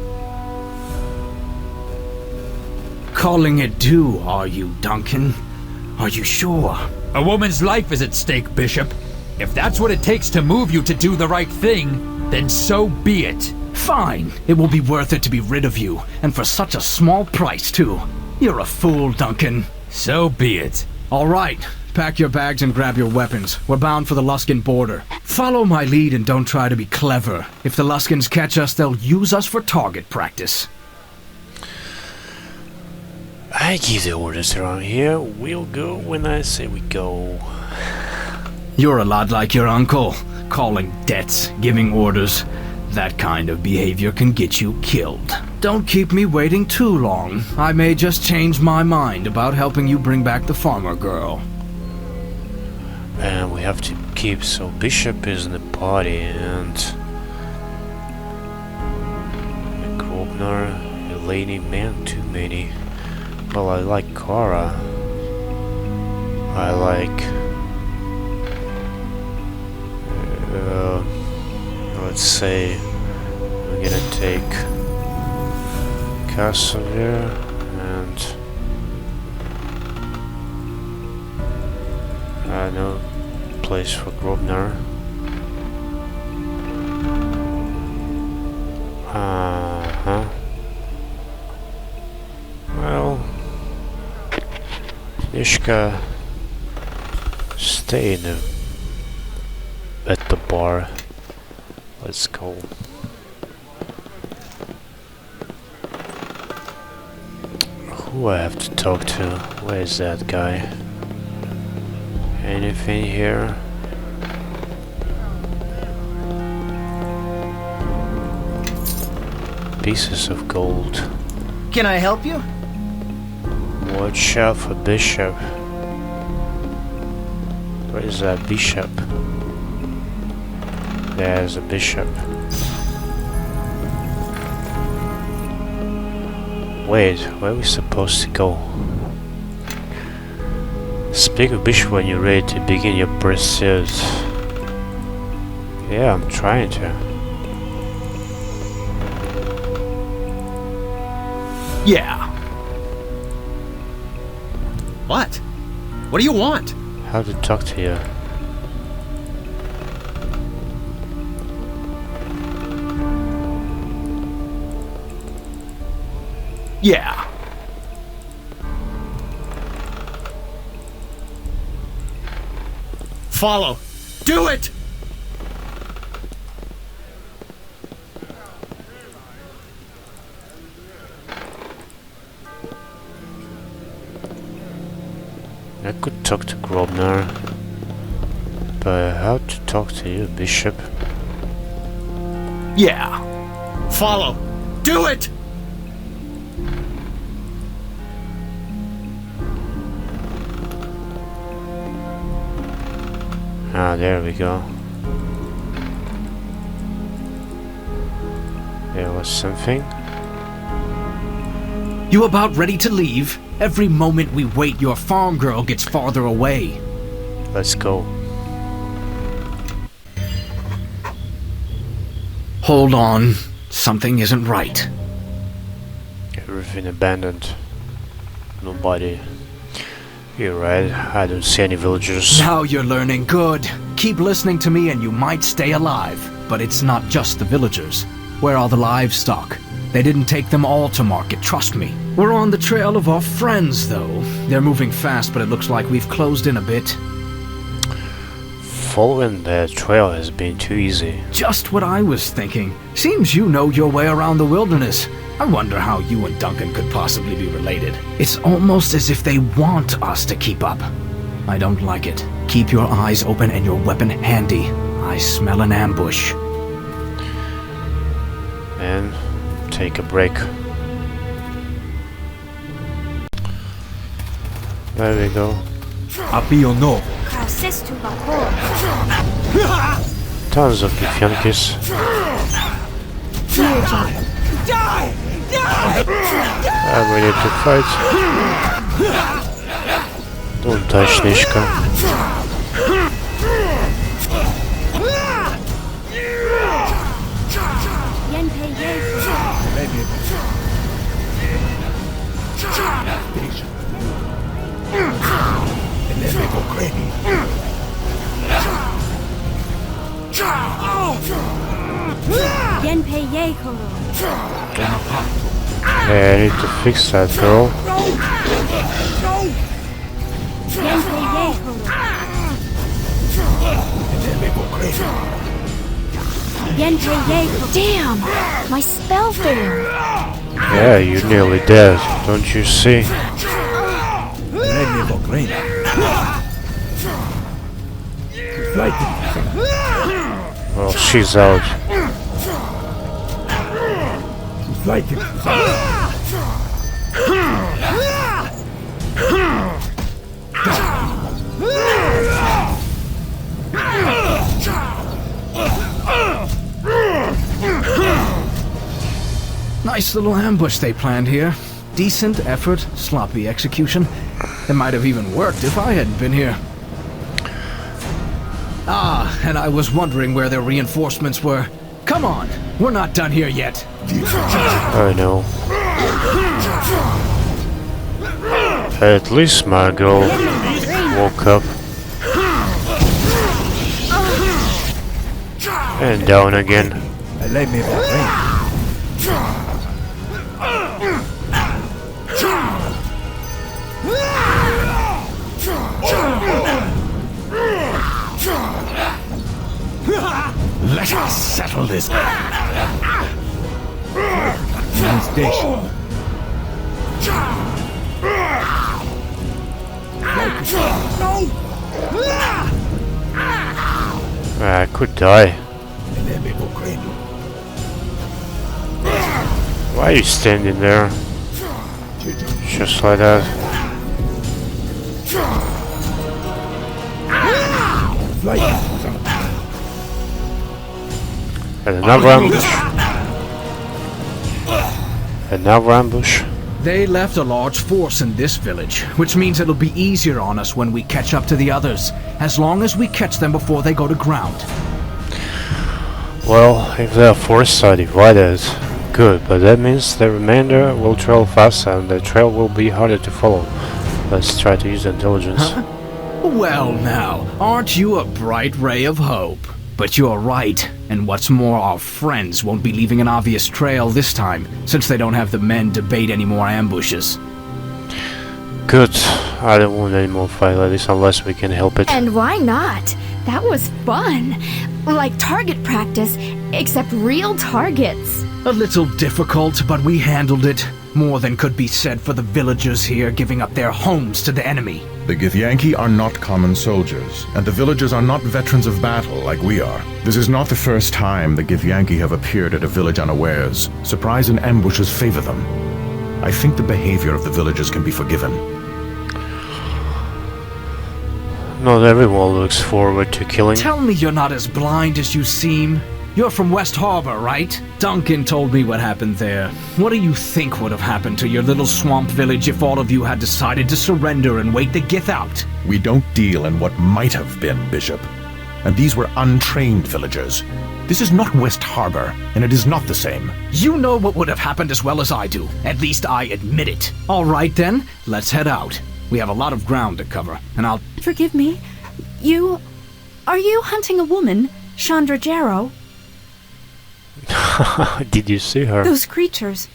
Speaker 10: Calling it due, are you, Duncan? Are you sure?
Speaker 9: A woman's life is at stake, Bishop. If that's what it takes to move you to do the right thing, then so be it.
Speaker 10: Fine. It will be worth it to be rid of you, and for such a small price, too. You're a fool, Duncan.
Speaker 9: So be it.
Speaker 10: All right. Pack your bags and grab your weapons. We're bound for the Luskan border. Follow my lead and don't try to be clever. If the Luskans catch us, they'll use us for target practice.
Speaker 1: I give the orders around here. We'll go when I say we go.
Speaker 10: You're a lot like your uncle. Calling debts, giving orders. That kind of behavior can get you killed. Don't keep me waiting too long. I may just change my mind about helping you bring back the farmer girl.
Speaker 1: And we have to keep, so Bishop is in the party, and Grobnar, Eleni, man, too many. Well, I like Kara. I like let's say we're gonna take Casimir and I know place for Grobnar. Well, Nishka, stay at the bar. Let's go. Who I have to talk to? Where is that guy? Anything here? Pieces of gold.
Speaker 12: Can I help you?
Speaker 1: Watch out for Bishop. Where is that Bishop? There's a Bishop. Wait, where are we supposed to go? Speak of Bishop when you're ready to begin your pursuit. Yeah, I'm trying to.
Speaker 12: Yeah. What? What do you want?
Speaker 1: How to talk to you?
Speaker 10: Yeah.
Speaker 12: Follow. Do it!
Speaker 1: I could talk to Grobnar, but how to talk to you, Bishop?
Speaker 12: Yeah. Follow. Do it!
Speaker 1: Ah, there we go. There was something.
Speaker 10: You about ready to leave? Every moment we wait, your farm girl gets farther away.
Speaker 1: Let's go.
Speaker 10: Hold on. Something isn't right.
Speaker 1: Everything abandoned. Nobody. You're right, I don't see any villagers.
Speaker 10: Now you're learning. Good. Keep listening to me and you might stay alive. But it's not just the villagers. Where are the livestock? They didn't take them all to market, trust me. We're on the trail of our friends, though. They're moving fast, but it looks like we've closed in a bit.
Speaker 1: Following the trail has been too easy.
Speaker 10: Just what I was thinking. Seems you know your way around the wilderness. I wonder how you and Duncan could possibly be related. It's almost as if they want us to keep up. I don't like it. Keep your eyes open and your weapon handy. I smell an ambush.
Speaker 1: And take a break. There we go.
Speaker 7: Happy or no?
Speaker 1: Tons of Githyankis.
Speaker 3: Die! Die!
Speaker 1: I'm ready to fight. Don't touch Nishka. Yeah, I need to fix that girl.
Speaker 5: Damn! My spell failed.
Speaker 1: Yeah, you're nearly dead, don't you see? Well, she's out.
Speaker 10: Nice little ambush they planned here. Decent effort, sloppy execution. It might have even worked if I hadn't been here. Ah, and I was wondering where their reinforcements were. Come on, we're not done here yet.
Speaker 1: I know. At least my girl woke up. And down again.
Speaker 11: Let us settle this.
Speaker 1: I could die. Why are you standing there? Just like that. And another ambush. Another ambush.
Speaker 10: They left a large force in this village, which means it'll be easier on us when we catch up to the others, as long as we catch them before they go to ground.
Speaker 5: Well, if their forces are divided, good, but that means the remainder will travel faster and the trail will be harder to follow. Let's try to use intelligence.
Speaker 10: Huh? Well now, aren't you a bright ray of hope? But you're right, and what's more, our friends won't be leaving an obvious trail this time, since they don't have the men to bait any more ambushes.
Speaker 5: Good. I don't want any more fight like this unless we can help it. And why not? That was fun. Like target practice, except real targets.
Speaker 10: A little difficult, but we handled it. More than could be said for the villagers here giving up their homes to the enemy.
Speaker 13: The Githyanki are not common soldiers, and the villagers are not veterans of battle like we are. This is not the first time the Githyanki have appeared at a village unawares. Surprise and ambushes favor them. I think the behavior of the villagers can be forgiven.
Speaker 5: Not everyone looks forward to killing.
Speaker 10: Tell me you're not as blind as you seem. You're from West Harbor, right? Duncan told me what happened there. What do you think would have happened to your little swamp village if all of you had decided to surrender and wait the Gith out?
Speaker 13: We don't deal in what might have been, Bishop. And these were untrained villagers. This is not West Harbor, and it is not the same.
Speaker 10: You know what would have happened as well as I do. At least I admit it. All right then, let's head out. We have a lot of ground to cover, and I'll...
Speaker 8: Forgive me. Are you hunting a woman, Shandra Jarrow?
Speaker 5: Did you see her?
Speaker 8: Those creatures.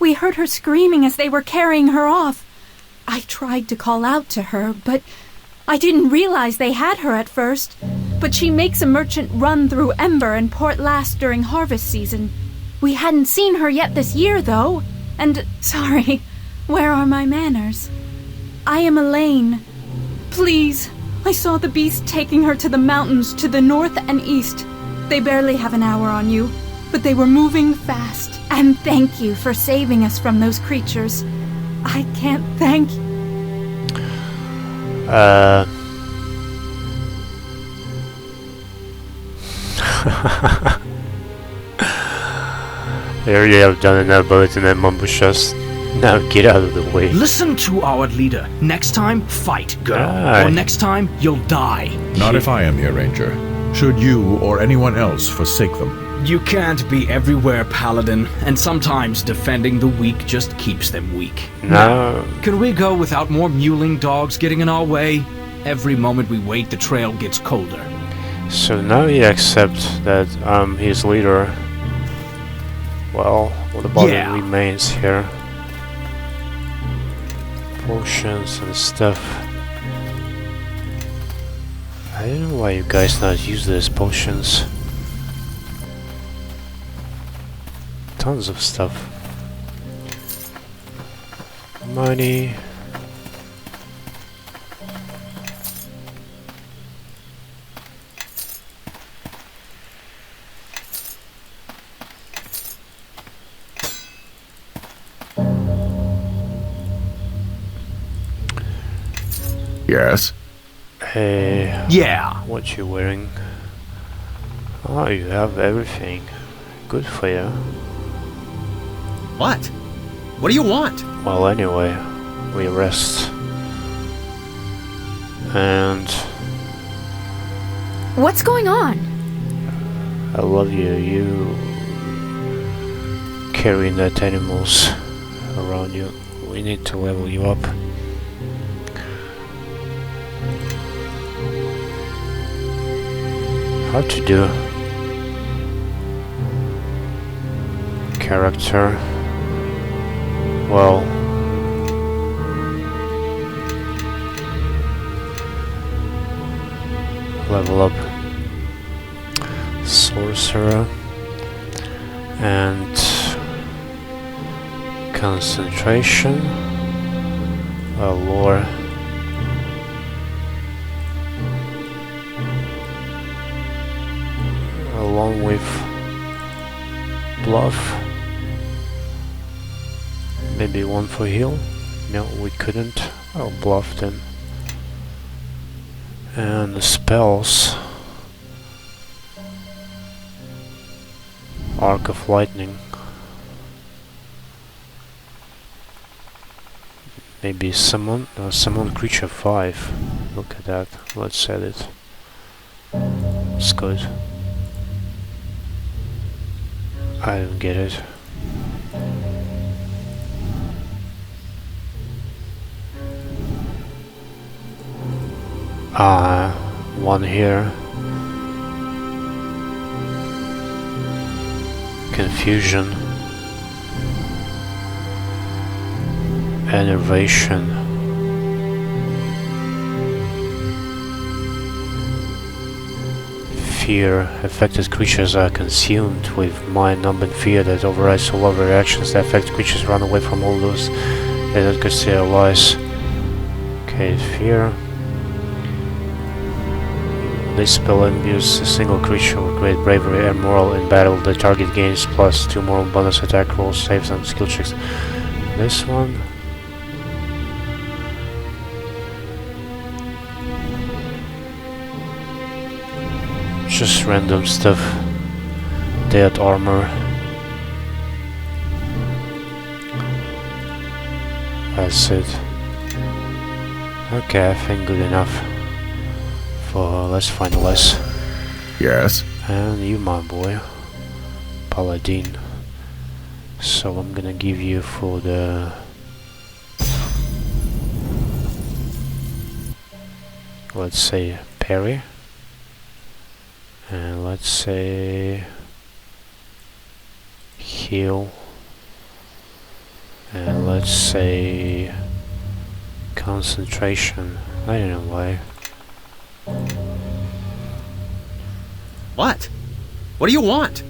Speaker 8: We heard her screaming as they were carrying her off. I tried to call out to her, but I didn't realize they had her at first. But she makes a merchant run through Ember and Port Llast during harvest season. We hadn't seen her yet this year, though. And, sorry, where are my manners? I am Elaine. Please, I saw the beast taking her to the mountains to the north and east. They barely have an hour on you, but they were moving fast. And thank you for saving us from those creatures. I can't thank you.
Speaker 5: They already have done enough bullets and then ambush us. Now get out of the way.
Speaker 10: Listen to our leader. Next time, fight, girl.
Speaker 5: Aye.
Speaker 10: Or next time, you'll die.
Speaker 13: Not if I am the arranger. Should you or anyone else forsake them.
Speaker 10: You can't be everywhere, Paladin, and sometimes defending the weak just keeps them weak.
Speaker 5: No.
Speaker 10: Now, can we go without more mewling dogs getting in our way? Every moment we wait, the trail gets colder.
Speaker 5: So now he accepts that I'm his leader.
Speaker 1: Well, what about the remains here? Potions and stuff. I don't know why you guys not use these potions. Tons of stuff. Money.
Speaker 13: Yes?
Speaker 1: Hey.
Speaker 10: Yeah.
Speaker 1: What you wearing? Oh, you have everything. Good for you.
Speaker 12: What? What do you want?
Speaker 1: Well, anyway, we rest. And...
Speaker 5: What's going on?
Speaker 1: I love you. You... carrying that animals around you. We need to level you up. How to do? Character. Well, level up sorcerer and concentration, lore. Along with bluff. Maybe one for heal? No, we couldn't. I'll bluff then. And the spells. Arc of Lightning. Maybe summon creature 5. Look at that. Let's set it. It's good. I don't get it. One here. Confusion. Enervation. Fear. Affected creatures are consumed with mind-numbing fear that overrides all other reactions that affect creatures. Run away from all those they don't consider allies. Okay, fear. This spell imbues a single creature with great bravery and moral in battle. The target gains +2 moral bonus attack rolls, saves, and skill checks. This one. Just random stuff. Dead armor. That's it. Okay, I think good enough. Let's find less.
Speaker 13: Yes?
Speaker 1: And you, my boy. Paladin. So I'm gonna give you for the... let's say parry. And let's say heal. And let's say concentration. I don't know why.
Speaker 12: What? What do you want?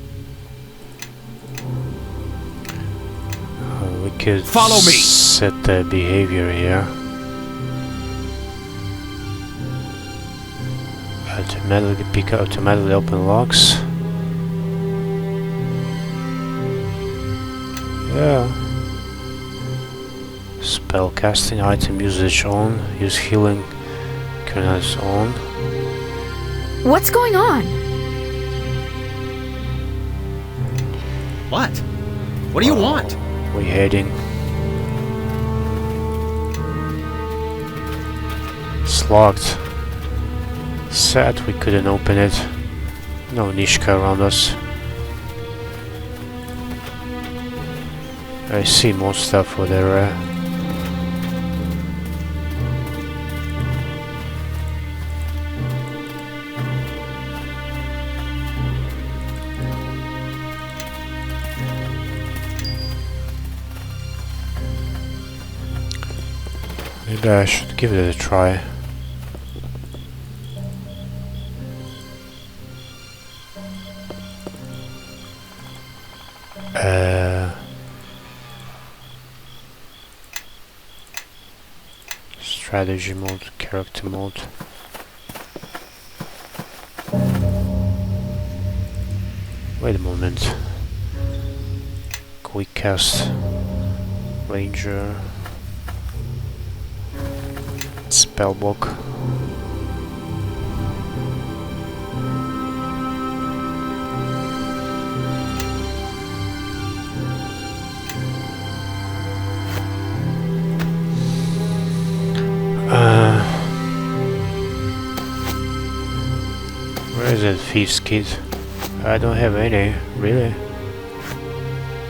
Speaker 1: We could
Speaker 12: follow me.
Speaker 1: Set the behavior here. Automatically open locks. Yeah. Spell casting, item usage on. Use healing grenades on.
Speaker 5: What's going on?
Speaker 12: What? What do you want?
Speaker 1: We're heading. It's locked. Sad we couldn't open it. No Nishka around us. I see more stuff over there. Maybe I should give it a try. Strategy mode, character mode. Wait a moment. Quick cast. Ranger. Spellbook. Where is that thief's kit? I don't have any, really.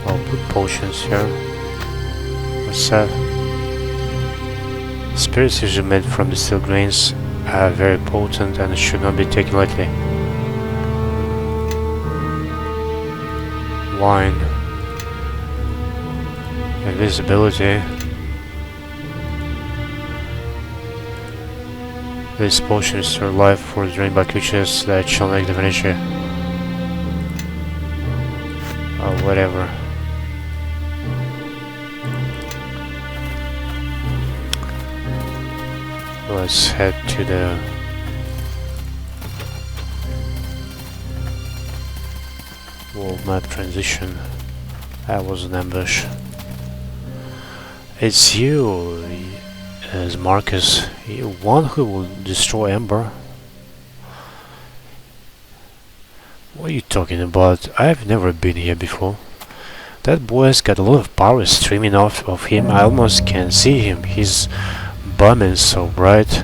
Speaker 1: I'll put potions here. What's that? Spirits usually made from distilled grains are very potent and should not be taken lightly. Wine. Invisibility. This potion is your life for drained by creatures that shall make the finisher. Oh, whatever. Let's head to the world map transition. That was an ambush. It's you, as Marcus, you one who will destroy Ember. What are you talking about? I've never been here before. That boy has got a lot of power streaming off of him. I almost can't see him. He's bumming so bright.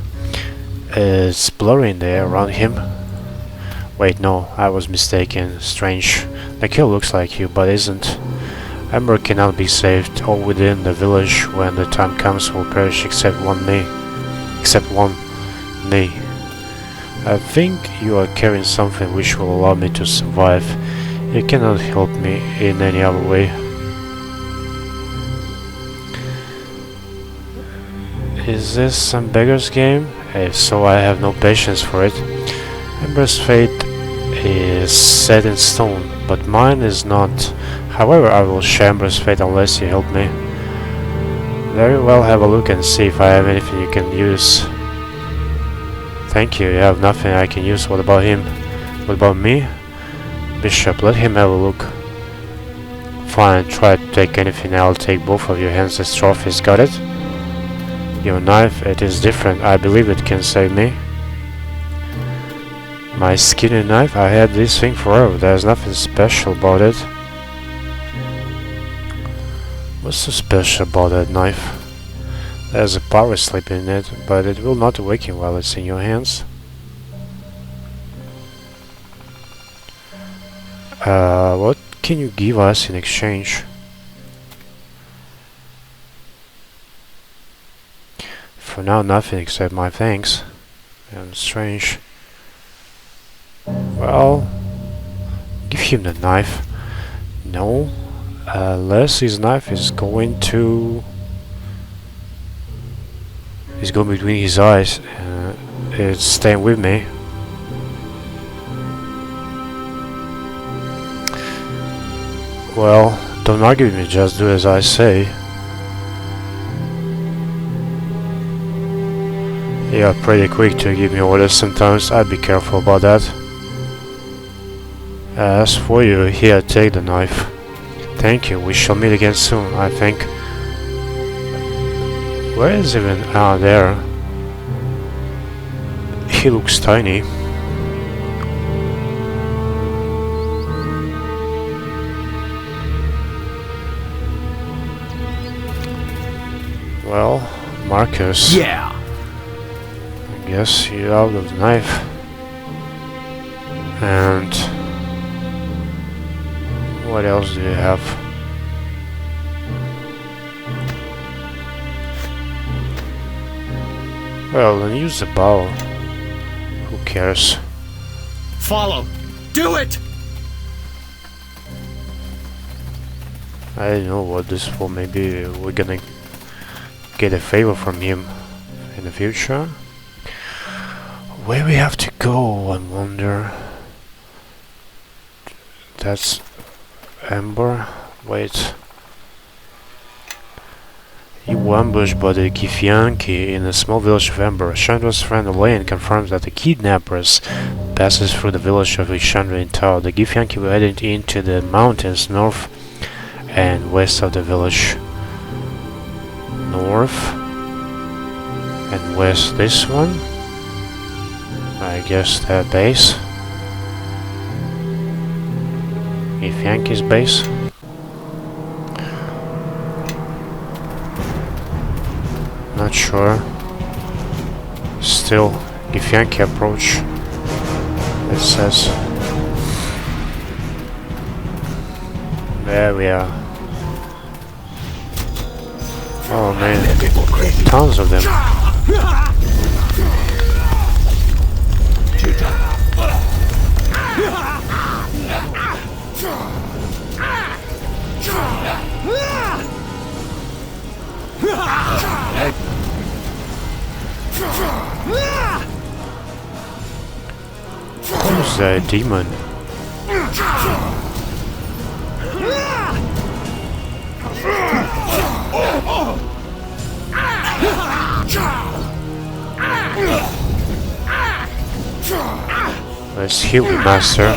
Speaker 1: It's blurry in the air around him. Wait, no, I was mistaken. Strange. The kill looks like you, but isn't. Ember cannot be saved. All within the village, when the time comes, will perish except one me. I think you are carrying something which will allow me to survive. You cannot help me in any other way. Is this some beggar's game? If so, I have no patience for it. Ember's fate is set in stone, but mine is not. However, I will share Ember's fate unless you help me. Very well, have a look and see if I have anything you can use. Thank you, you have nothing I can use. What about him? What about me? Bishop, let him have a look. Fine, try to take anything, I'll take both of your hands as trophies, got it? Your knife, it is different, I believe it can save me. My skinny knife, I had this thing forever, there's nothing special about it. What's so special about that knife? There's a power slip in it, but it will not awaken while it's in your hands. What can you give us in exchange? For now, nothing except my thanks. And strange. Well, give him the knife. No, unless his knife is going between his eyes. It's staying with me. Well, don't argue with me, just do as I say. You're pretty quick to give me orders sometimes, I'd be careful about that. As for you, here, take the knife. Thank you, we shall meet again soon, I think. Where is even... ah, there. He looks tiny. Well, Marcus.
Speaker 10: Yeah!
Speaker 1: I guess you're out of the knife. And... what else do you have? Well, then use the bow. Who cares?
Speaker 12: Follow! Do it!
Speaker 1: I don't know what this for. Maybe we're gonna get a favor from him. the future. Where we have to go, I wonder. That's Ember. Wait. You were ambushed by the Githyanki in a small village of Ember. Chandra's friend Elaine confirms that the kidnappers passes through the village of Shandra in town. The Githyanki were headed into the mountains north and west of the village. North and west, this one? I guess their base. Githyanki's base. Not sure. Still, Githyanki approach. It says. There we are. Oh man, tons of them. Who's that demon? Let's heal the master.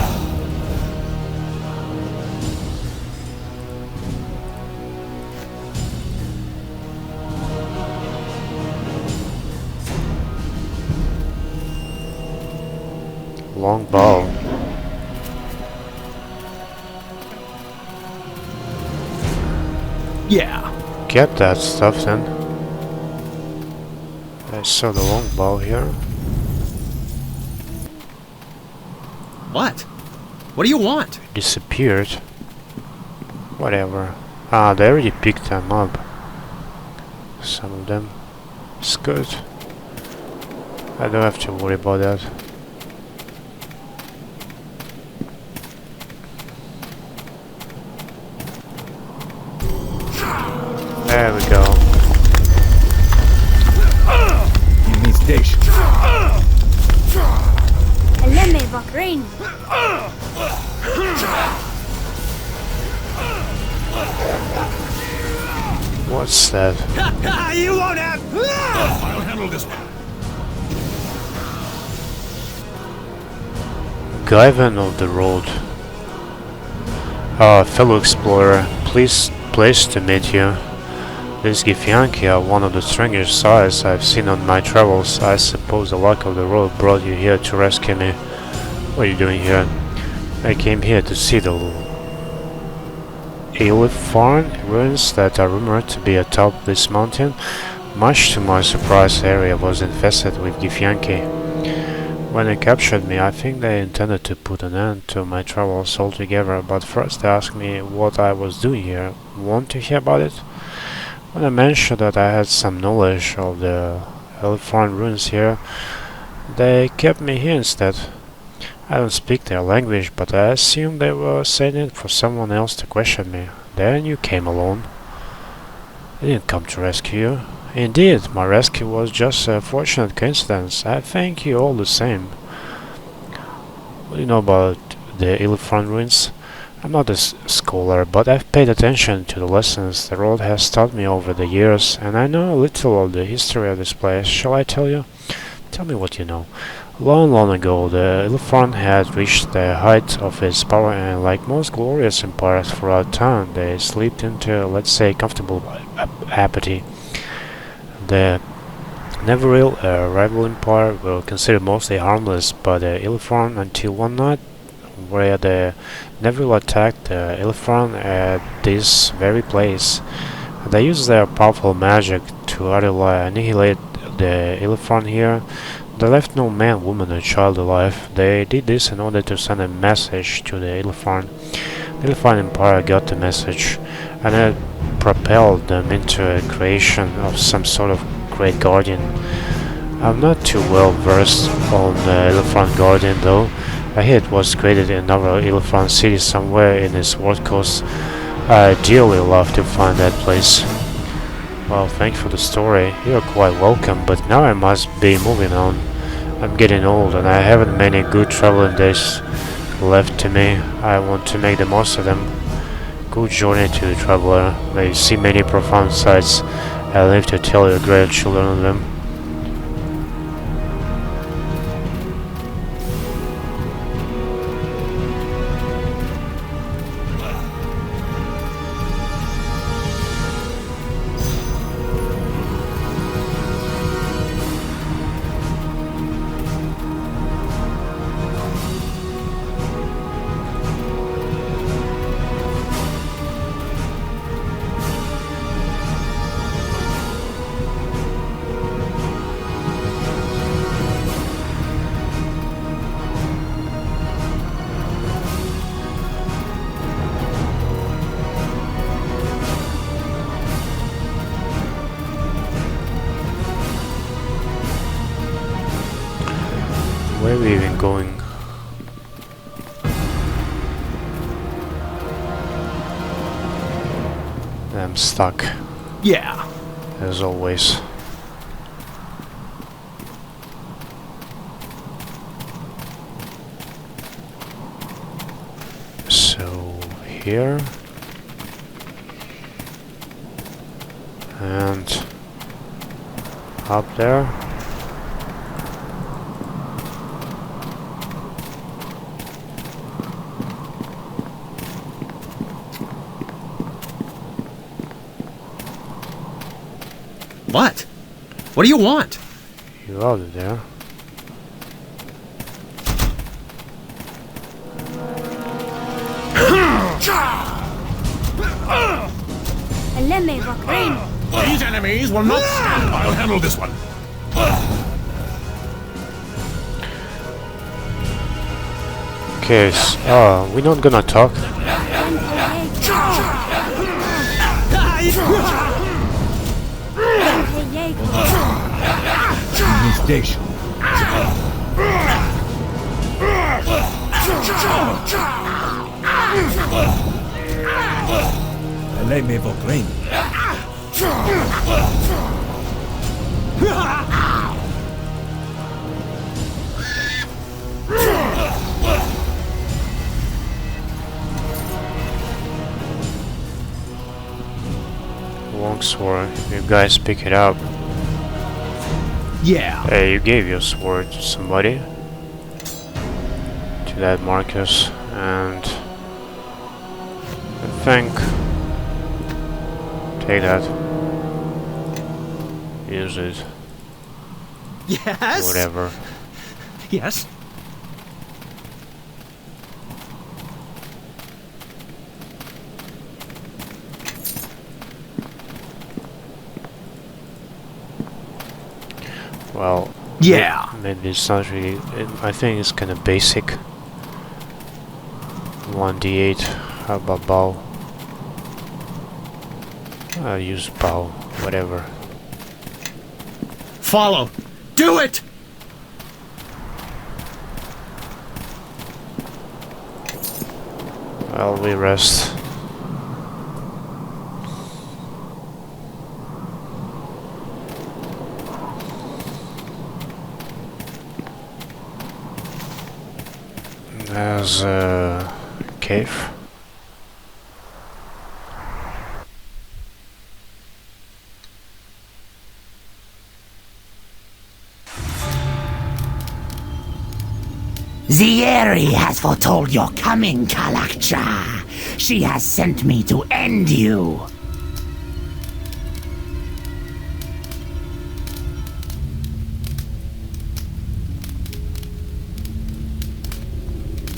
Speaker 1: Long bow.
Speaker 7: Yeah.
Speaker 1: Get that stuff then. I saw the long bow here.
Speaker 12: What? What do you want?
Speaker 1: Disappeared. Whatever. Ah, they already picked them up. Some of them. It's good. I don't have to worry about that. There we go. What's that?
Speaker 3: You won't have.
Speaker 11: I'll handle this one.
Speaker 1: Gaivan of the road. Fellow explorer, pleased to meet you. This Githyanki are one of the strangest sights I've seen on my travels. I suppose the luck of the road brought you here to rescue me. What are you doing here? I came here to see the Arvahn ruins that are rumored to be atop this mountain. Much to my surprise, the area was infested with Githyanki. When they captured me, I think they intended to put an end to my travels altogether, but first they asked me what I was doing here. Want to hear about it? When I mentioned that I had some knowledge of the Arvahn ruins here, they kept me here instead. I don't speak their language, but I assumed they were saying it for someone else to question me. Then you came along. I didn't come to rescue you. Indeed, my rescue was just a fortunate coincidence. I thank you all the same. What do you know about the Arvahn ruins? I'm not a scholar, but I've paid attention to the lessons the road has taught me over the years, and I know a little of the history of this place. Shall I tell you? Tell me what you know. Long, long ago, the Arvahn had reached the height of its power, and like most glorious empires throughout time, they slipped into, let's say, comfortable apathy. The Neverwinter, a rival empire, were considered mostly harmless by the Arvahn until one night, where the Neverwinter attacked the Arvahn at this very place. They used their powerful magic to utterly annihilate the Arvahn here. They left no man, woman, or child alive. They did this in order to send a message to the Arvahn. The Arvahn Empire got the message, and it propelled them into a creation of some sort of great guardian. I'm not too well versed on the Arvahn guardian though. I hear it was created in another Arvahn city somewhere in its world coast. I'd dearly love to find that place. Well, thanks for the story. You're quite welcome, but now I must be moving on. I'm getting old and I haven't many good traveling days left to me. I want to make the most of them. Good journey to the traveler. May you see many profound sights. I live to tell your grandchildren of them. Where are we even going? I'm stuck.
Speaker 7: Yeah.
Speaker 1: As always. So here. And up there.
Speaker 12: What? What do you want?
Speaker 1: You out of there.
Speaker 4: These enemies will not stand. I'll handle this one.
Speaker 1: Okay, we're not gonna talk.
Speaker 2: Station. Lei me vo prendere.
Speaker 1: Longsword, you guys pick it up.
Speaker 7: Yeah.
Speaker 1: Hey, you gave your sword to somebody. To that Marcus, and I think take that. Use it.
Speaker 12: Yes.
Speaker 1: Whatever.
Speaker 12: Yes.
Speaker 1: Well,
Speaker 7: yeah.
Speaker 1: Maybe it's not really. I think it's kind of basic. 1d8. How about bow? I'll use bow. Whatever.
Speaker 12: Follow. Do it.
Speaker 1: Well, we rest. There's a cave.
Speaker 14: Zieri has foretold your coming, Kalakcha. She has sent me to end you.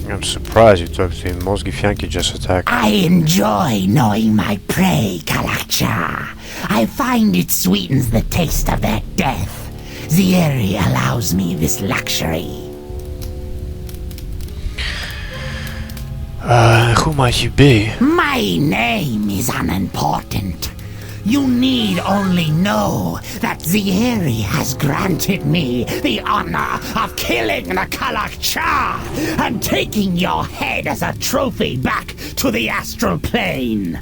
Speaker 1: I'm surprised you talked to him. Most Githyanki just attacked.
Speaker 14: I enjoy knowing my prey, Kalakcha. I find it sweetens the taste of their death. Zieri allows me this luxury.
Speaker 1: Who might you be?
Speaker 14: My name is unimportant. You need only know that Zieri has granted me the honor of killing the Kalakcha and taking your head as a trophy back to the astral plane.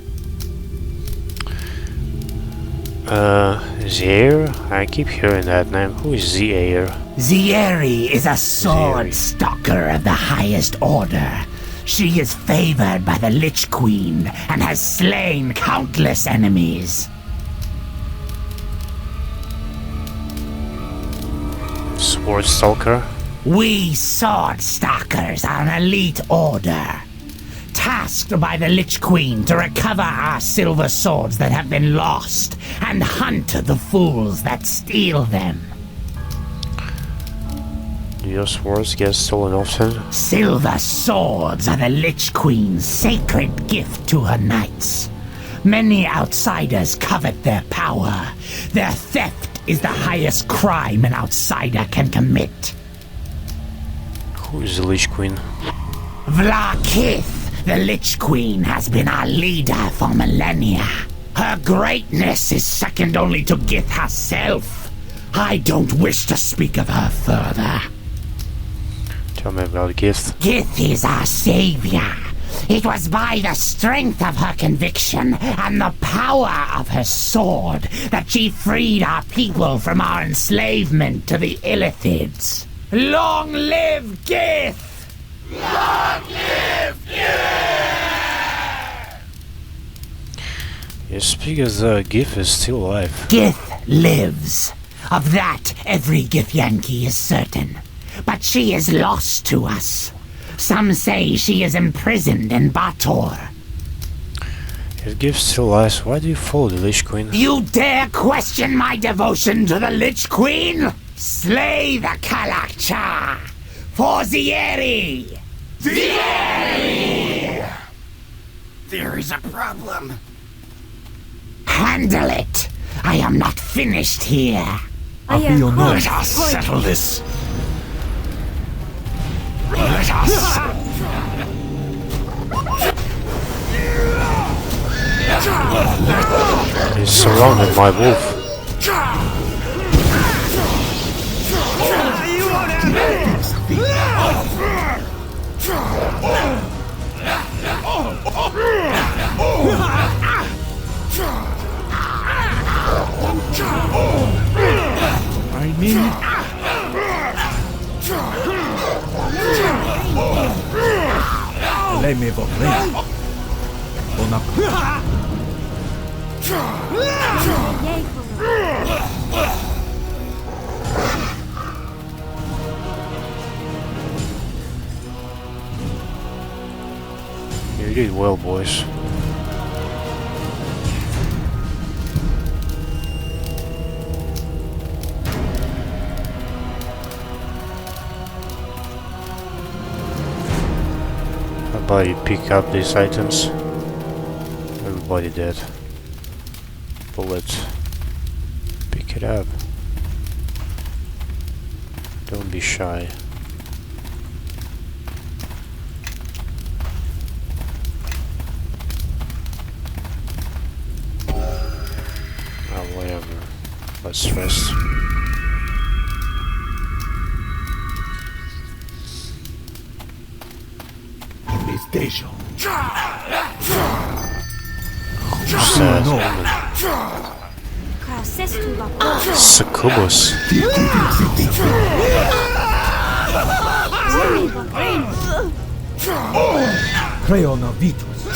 Speaker 1: Zaire? I keep hearing that name. Who is Zaire?
Speaker 14: Zaire is a sword stalker of the highest order. She is favored by the Lich Queen and has slain countless enemies.
Speaker 1: Sword Stalker?
Speaker 14: We sword stalkers are an elite order, tasked by the Lich Queen to recover our silver swords that have been lost and hunt the fools that steal them.
Speaker 1: Do your swords get stolen often?
Speaker 14: Silver swords are the Lich Queen's sacred gift to her knights. Many outsiders covet their power. Their theft is the highest crime an outsider can commit.
Speaker 1: Who is the Lich Queen?
Speaker 14: Vlaakith, the Lich Queen, has been our leader for millennia. Her greatness is second only to Gith herself. I don't wish to speak of her further.
Speaker 1: Tell me about Gith.
Speaker 14: Gith is our savior. It was by the strength of her conviction and the power of her sword that she freed our people from our enslavement to the Illithids. Long live Gith! Long live Gith!
Speaker 1: Yes, because Gith is still alive.
Speaker 14: Gith lives. Of that, every Githyanki is certain. But she is lost to us. Some say she is imprisoned in Bator.
Speaker 1: If Gith still alive, why do you follow the Lich Queen?
Speaker 14: You dare question my devotion to the Lich Queen? Slay the Kalakcha! For Zieri! Zieri! There is a problem. Handle it! I am not finished here.
Speaker 7: Let us settle this. Let us.
Speaker 1: He's surrounded by wolf.
Speaker 3: You won't have
Speaker 7: I need. Lei me vorrei. Una.
Speaker 1: You did well, boys. How about you pick up these items? Everybody dead. Bullets. Pick it up. Don't be shy. Whatever. Let's rest.
Speaker 11: Station.
Speaker 1: Who's that woman? Succubus.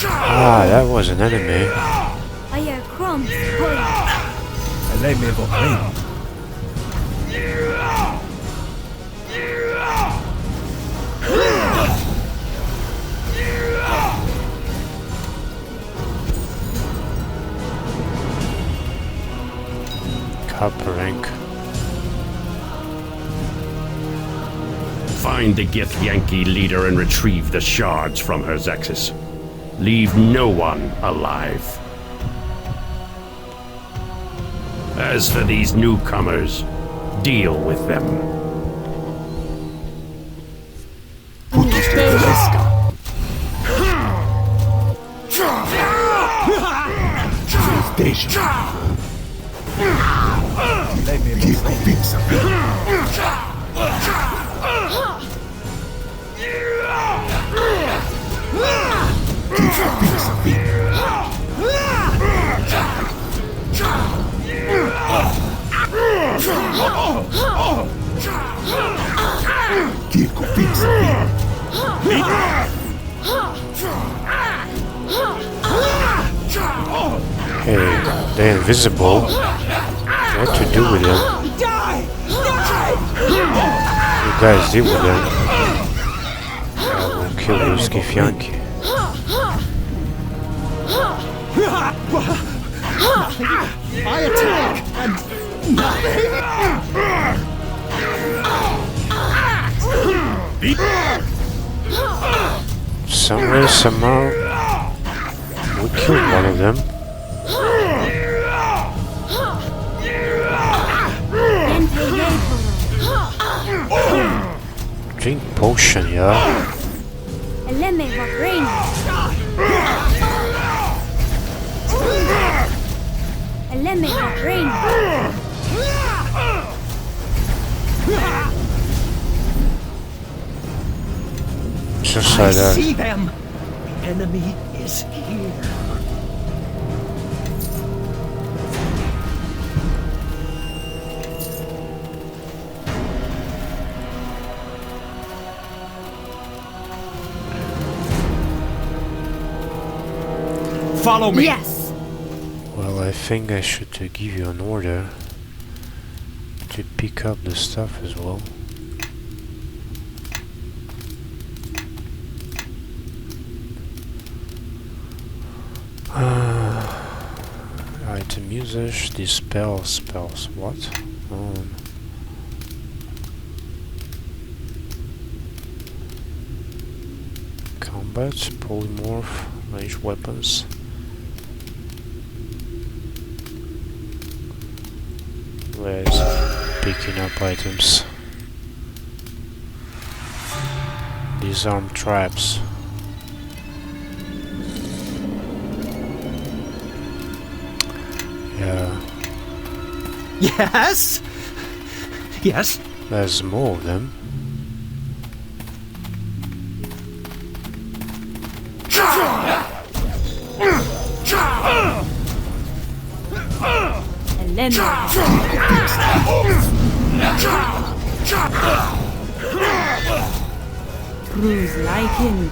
Speaker 1: Ah, that was an enemy.
Speaker 7: Lei me vorrei.
Speaker 1: Copper ink.
Speaker 15: Find the Githyanki leader and retrieve the shards from her Zexus. Leave no one alive. As for these newcomers, deal with them.
Speaker 1: Hey, they're invisible. What to do with them? You guys deal with them. I will kill those Githyanki.
Speaker 3: I attack and nothing.
Speaker 1: Somewhere, somehow, we killed one of them. Drink potion, yeah. Just like that.
Speaker 3: I see them. The enemy is here.
Speaker 7: Follow me.
Speaker 5: Yes.
Speaker 1: Well, I think I should give you an order to pick up the stuff as well. Item usage, dispel spells. What? Combat, polymorph, range weapons. Where's picking up items? Disarm traps. Yeah.
Speaker 3: Yes? Yes?
Speaker 1: There's more of them.
Speaker 16: Cruise like in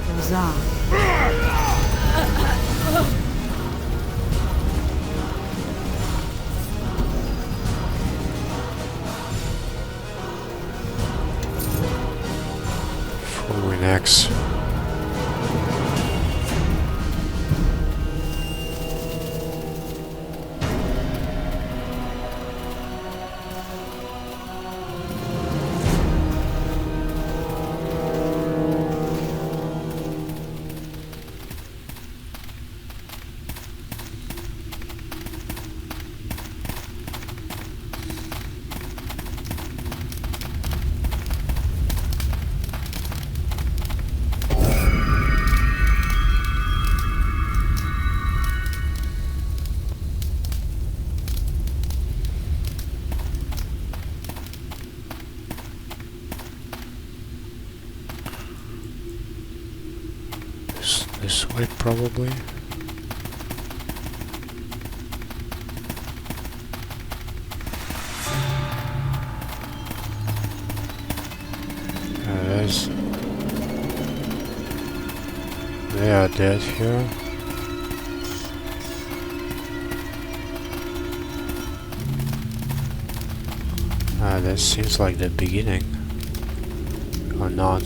Speaker 1: Following axe. This way, probably. They are dead here. That seems like the beginning. Or not.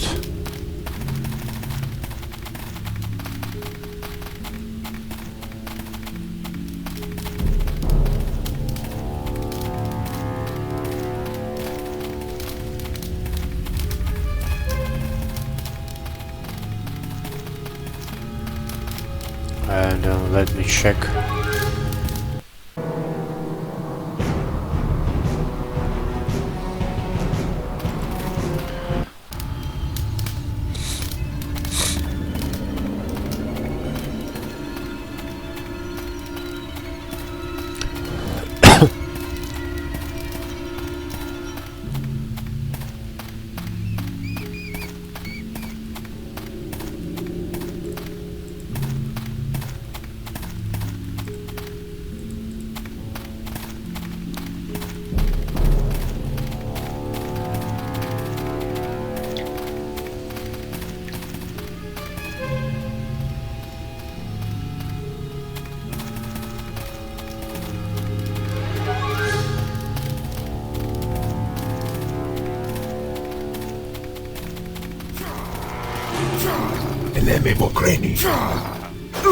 Speaker 1: And let me check.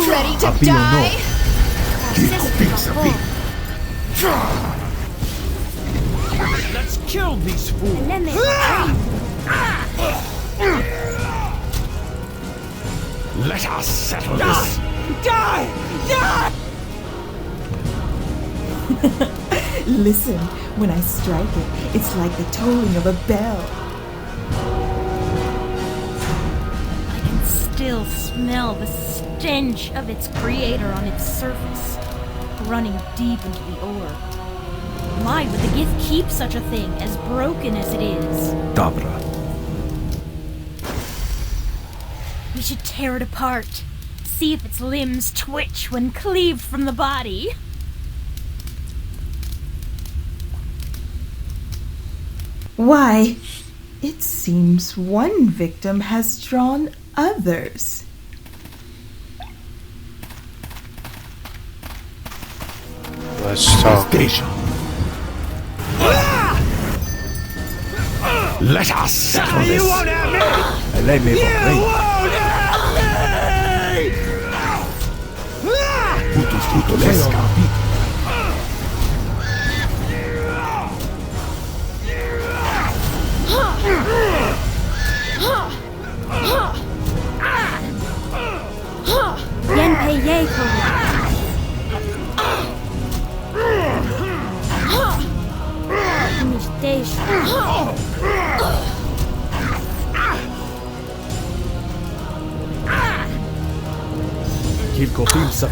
Speaker 5: Ready to die?
Speaker 3: Let's kill these fools!
Speaker 11: Let us settle this.
Speaker 3: Die! Die!
Speaker 16: Listen, when I strike it, it's like the tolling of a bell.
Speaker 17: I can still smell the stench of its creator on its surface, running deep into the ore. Why would the Gith keep such a thing, as broken as it is?
Speaker 10: Dabra.
Speaker 17: We should tear it apart. See if its limbs twitch when cleaved from the body.
Speaker 16: Why, it seems one victim has drawn others.
Speaker 1: Let's talk.
Speaker 11: Let us settle this.
Speaker 3: You won't have me!
Speaker 11: You
Speaker 3: won't have
Speaker 17: Yenpei Yeko.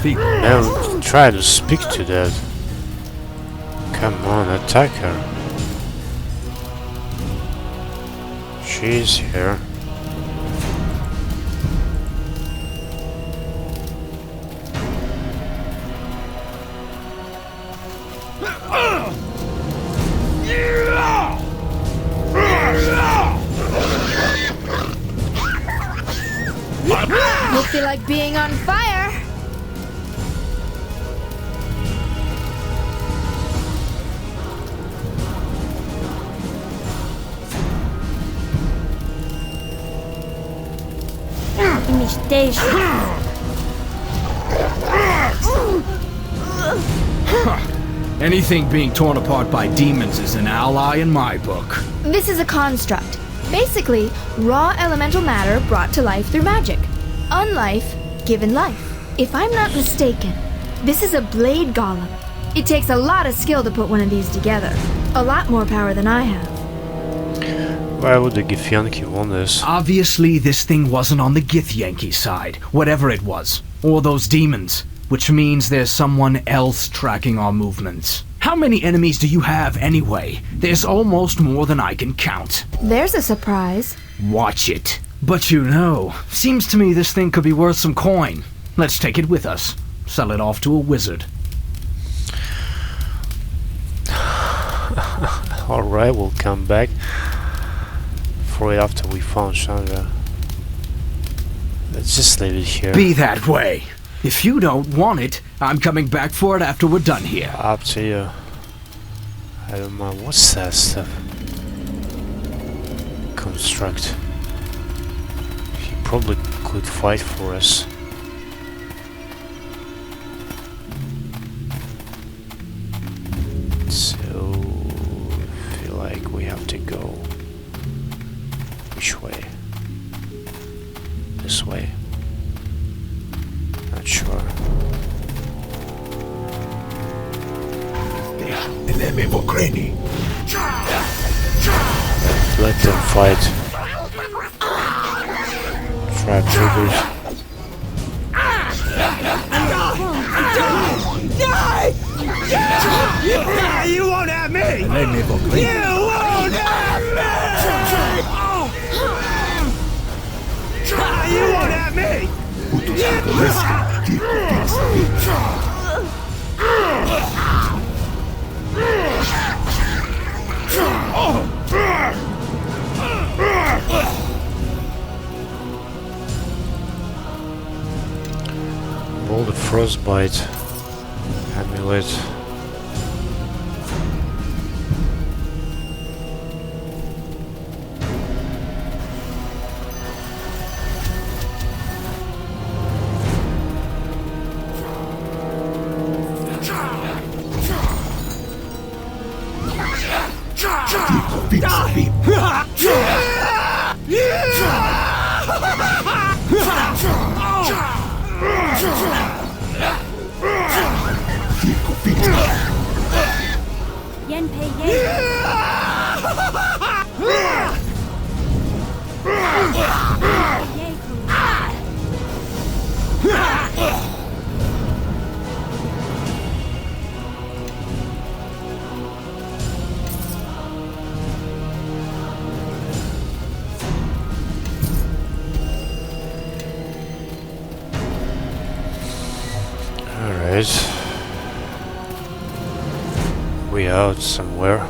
Speaker 1: Now try to speak to that. Come on, attack her. She's here.
Speaker 5: You feel like being on fire?
Speaker 10: Anything being torn apart by demons is an ally in my book.
Speaker 5: This is a construct. Basically, raw elemental matter brought to life through magic. Unlife, given life. If I'm not mistaken, this is a blade golem. It takes a lot of skill to put one of these together. A lot more power than I have.
Speaker 1: Why would the Githyanki want this?
Speaker 10: Obviously, this thing wasn't on the Githyanki side, whatever it was. Or those demons. Which means there's someone else tracking our movements. How many enemies do you have anyway? There's almost more than I can count.
Speaker 5: There's a surprise.
Speaker 10: Watch it. But you know, seems to me this thing could be worth some coin. Let's take it with us. Sell it off to a wizard.
Speaker 1: Alright, we'll come back for it after we found Shandra. Let's just leave it here.
Speaker 10: Be that way. If you don't want it, I'm coming back for it after we're done here.
Speaker 1: Up to you. I don't mind. What's that stuff? Construct. He probably could fight for us. So, I feel like we have to go. Which way? This way? Not sure. Let them fight. Trap triggers.
Speaker 3: Die! You won't have me! You won't have me! You won't have me!
Speaker 1: Roll the frostbite amulet. Alright. We out somewhere.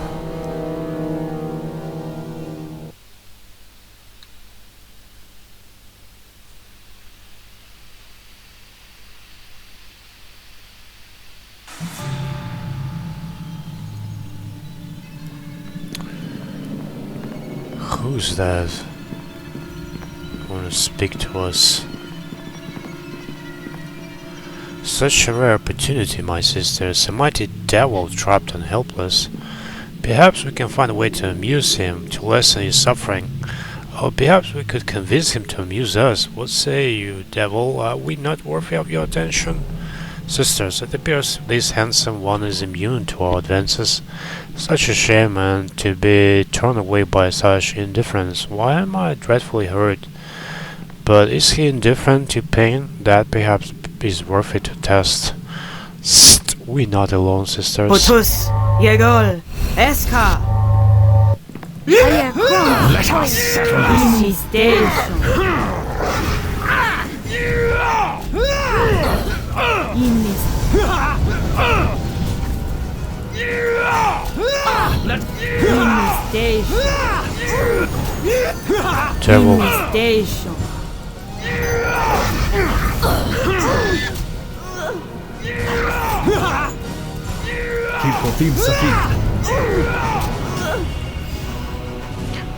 Speaker 1: Who's that? Wanna speak to us? Such a rare opportunity, my sisters. A mighty devil trapped and helpless. Perhaps we can find a way to amuse him, to lessen his suffering. Or perhaps we could convince him to amuse us. What say you, devil? Are we not worthy of your attention? Sisters, it appears this handsome one is immune to our advances. Such a shame, and to be torn away by such indifference. Why am I dreadfully hurt? But is he indifferent to pain? That perhaps is worth it to test. St, we not alone, sisters.
Speaker 18: Potus, Yegol, Eska.
Speaker 14: Let us settle
Speaker 1: Terrible.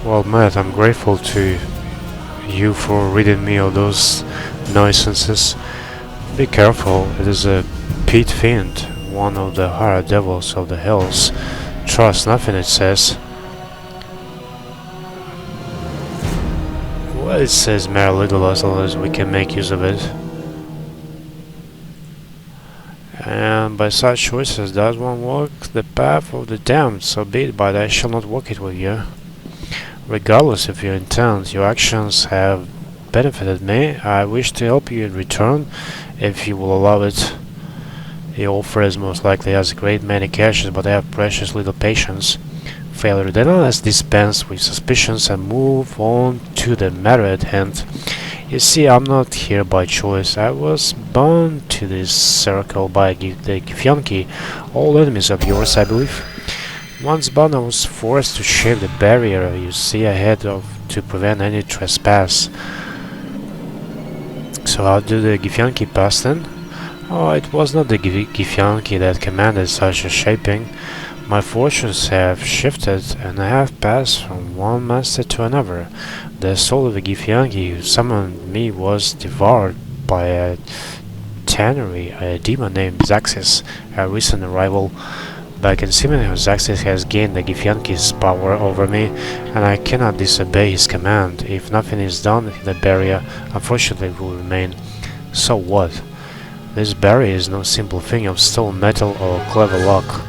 Speaker 1: Well, Matt, I'm grateful to you for reading me all those nuisances. Be careful, it is a pit fiend, one of the higher devils of the hills. Trust nothing it says. Well, it says mere little as long as we can make use of it. And by such choices does one walk the path of the damned, so be it, but I shall not walk it with you. Regardless of your intent, your actions have benefited me. I wish to help you in return, if you will allow it. The offers most likely has a great many caches, but I have precious little patience. Failure then let's dispense with suspicions and move on to the matter at hand. You see, I'm not here by choice. I was bound to this circle by the Githyanki, all enemies of yours, I believe. Once bound, I was forced to shave the barrier you see ahead of to prevent any trespass. So how did the Githyanki pass then? Oh, it was not the Githyanki that commanded such a shaping. My fortunes have shifted, and I have passed from one master to another. The soul of the Githyanki who summoned me was devoured by a tannery, a demon named Zaxis, a recent arrival. By consuming him, Zaxis has gained the Githyanki's power over me, and I cannot disobey his command. If nothing is done, the barrier, unfortunately, will remain. So what? This barrier is no simple thing of stone, metal, or clever lock.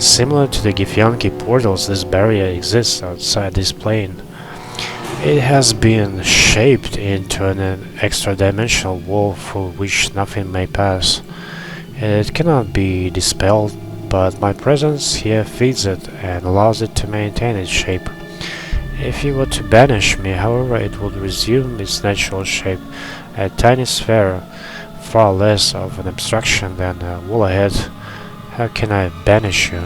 Speaker 1: Similar to the Githyanki portals, this barrier exists outside this plane. It has been shaped into an extra-dimensional wall through which nothing may pass. It cannot be dispelled, but my presence here feeds it and allows it to maintain its shape. If you were to banish me, however, it would resume its natural shape, a tiny sphere, far less of an abstraction than a wall ahead. How can I banish you?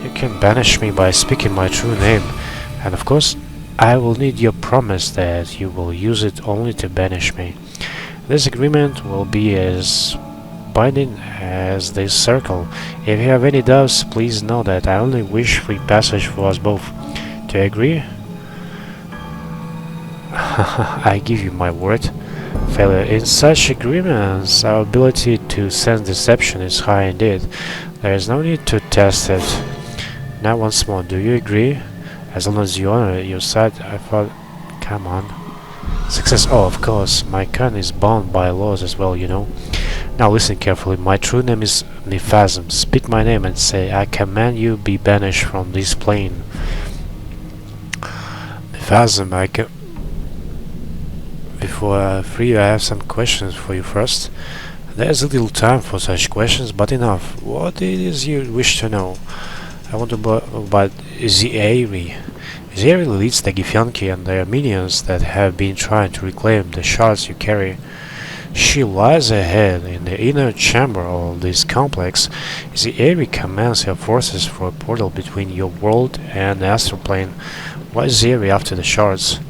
Speaker 1: You can banish me by speaking my true name, and of course, I will need your promise that you will use it only to banish me. This agreement will be as binding as this circle. If you have any doubts, please know that I only wish free passage for us both. Do you agree? I give you my word. Failure. In such agreements, our ability to sense deception is high indeed. There is no need to test it. Now once more, do you agree? As long as you honor your side, I thought... Come on. Success. Oh, of course. My kind is bound by laws as well, you know. Now listen carefully. My true name is Nephasm. Speak my name and say, I command you be banished from this plane. Nephasm, before I free you, I have some questions for you first. There's a little time for such questions, but enough. What it is you wish to know? I want to know about Zieiri. Zieiri leads the Githyanki and their minions that have been trying to reclaim the shards you carry. She lies ahead in the inner chamber of this complex. Zieiri commands her forces for a portal between your world and the astral plane. Why is Zieiri after the shards?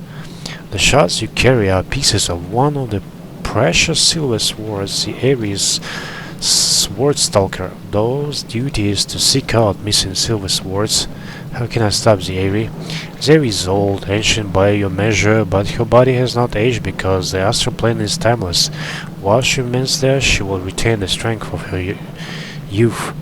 Speaker 1: The shards you carry are pieces of one of the precious silver swords. Zieiri is sword stalker. Those duty is to seek out missing silver swords. How can I stop Zieiri? Zieiri is old, ancient by your measure, but her body has not aged because the astral plane is timeless. While she remains there, she will retain the strength of her youth.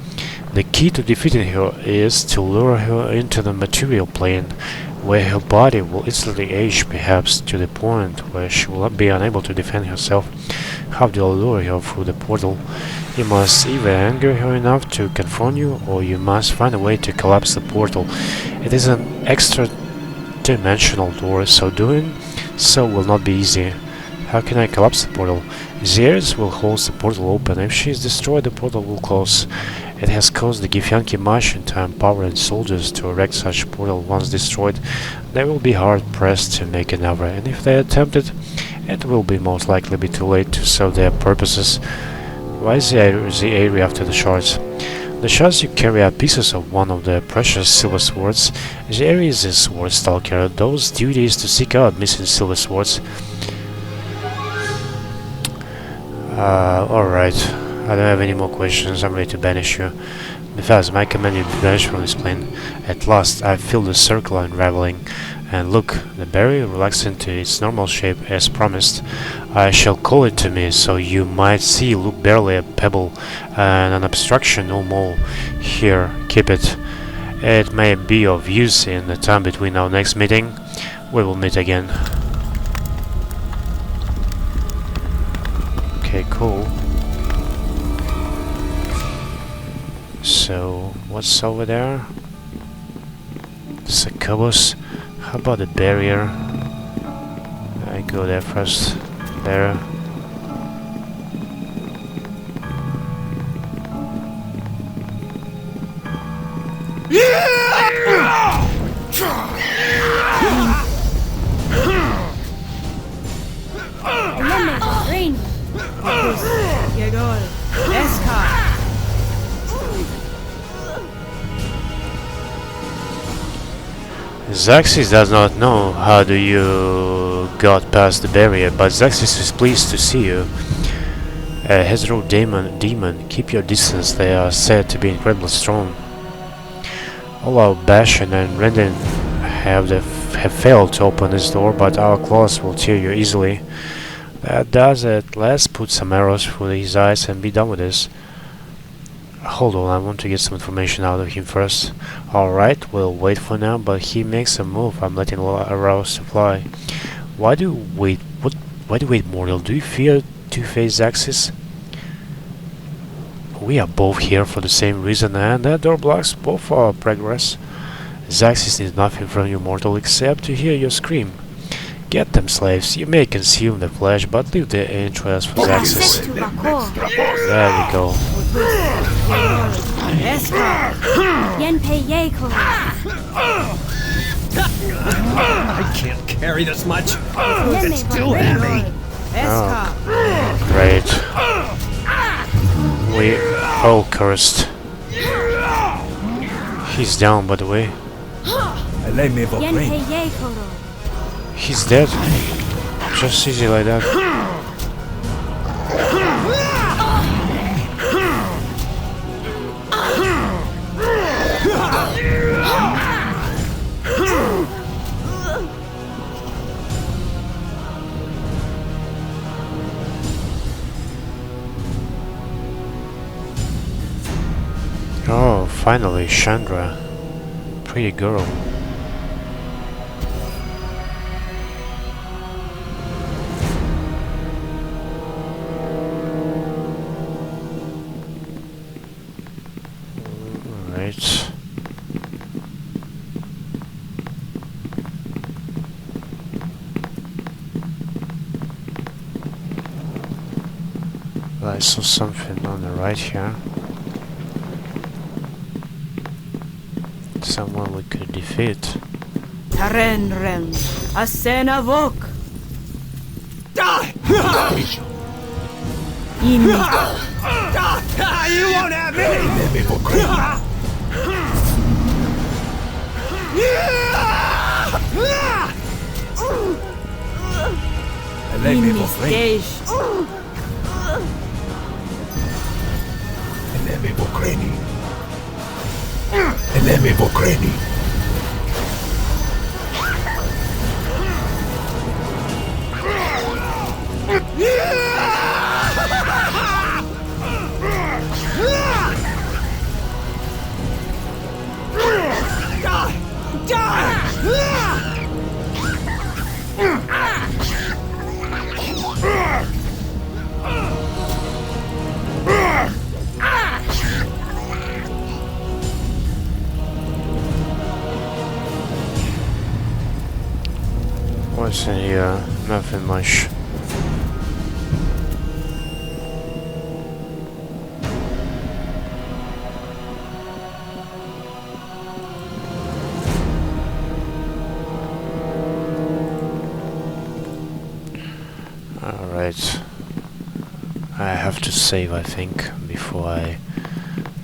Speaker 1: The key to defeating her is to lure her into the material plane, where her body will instantly age, perhaps to the point where she will be unable to defend herself. How do you lure her through the portal? You must either anger her enough to confront you, or you must find a way to collapse the portal. It is an extra-dimensional door, so doing so will not be easy. How can I collapse the portal? Zieris will hold the portal open. If she is destroyed, the portal will close. It has caused the Githyanki much time, power and soldiers to erect such portal. Once destroyed, they will be hard-pressed to make another, and if they attempt it, it will be most likely be too late to serve their purposes. Why is the area after the shards? The shards you carry are pieces of one of the precious silver swords. The area is a sword stalker. Those duties to seek out missing silver swords. Alright. I don't have any more questions. I'm ready to banish you. Because my command you be banished from this plane. At last, I feel the circle unraveling. And look, the barrier relaxed into its normal shape as promised. I shall call it to me, so you might see. Look, barely a pebble and an obstruction, no more. Here, keep it. It may be of use in the time between our next meeting. We will meet again. Okay, cool. So, what's over there? Succubus. How about the barrier? I go there first. There. Zaxis does not know how do you got past the barrier, but Zaxis is pleased to see you. Hezro demon, keep your distance. They are said to be incredibly strong. All our Bashan and Rendon have failed to open this door, but our claws will tear you easily. That does it. Let's put some arrows through his eyes and be done with this. Hold on, I want to get some information out of him first. Alright, we'll wait for now, but he makes a move. I'm letting arrows fly. Why do you wait? Why do you wait, mortal? Do you fear Two-Faced Zaxis? We are both here for the same reason, and that door blocks both our progress. Zaxis needs nothing from you, mortal, except to hear your scream. Get them, slaves. You may consume the flesh, but leave the entrails for Zaxis. There we go.
Speaker 7: I can't carry this much. It's too heavy.
Speaker 1: Oh, great. We all cursed. He's down, by the way. He's dead. Just easy like that. Oh, finally, Shandra. Pretty girl. Alright. I saw something on the right here. Someone we could defeat.
Speaker 18: Tarenren, Asena Vok.
Speaker 3: You won't have me!
Speaker 1: What's in here? Nothing much. Alright. I have to save, I think, before I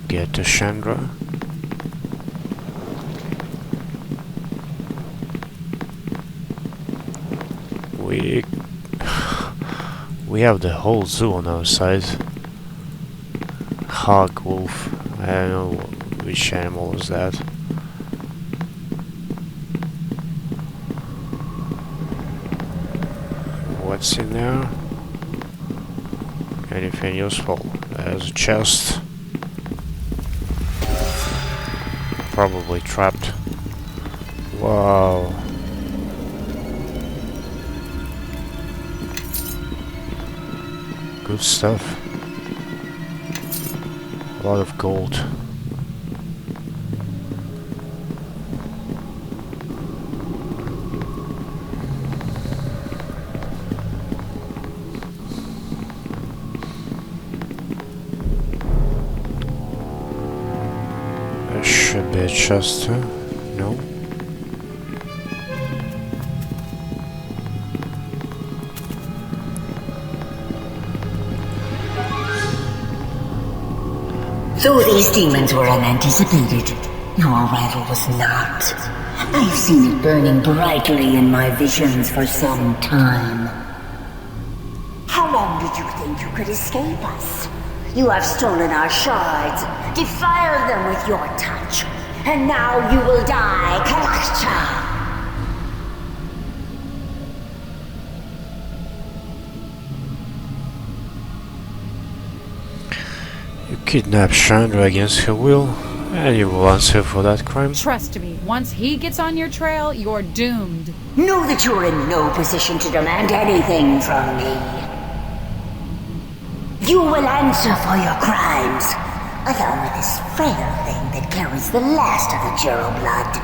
Speaker 1: get to Shandra. We have the whole zoo on our side. Hog, wolf, I don't know which animal is that. What's in there? Anything useful? There's a chest. Probably trapped. Wow. Good stuff. A lot of gold. There should be a chest here. No.
Speaker 19: Though these demons were unanticipated, your arrival was not. I've seen it burning brightly in my visions for some time. How long did you think you could escape us? You have stolen our shards, defiled them with your touch, and now you will die, Kalakcha!
Speaker 1: Kidnap Shandra against her will, and you will answer for that crime.
Speaker 8: Trust me, once he gets on your trail, you're doomed.
Speaker 19: Know that you're in no position to demand anything from me. You will answer for your crimes, along with this frail thing that carries the last of the Jero blood.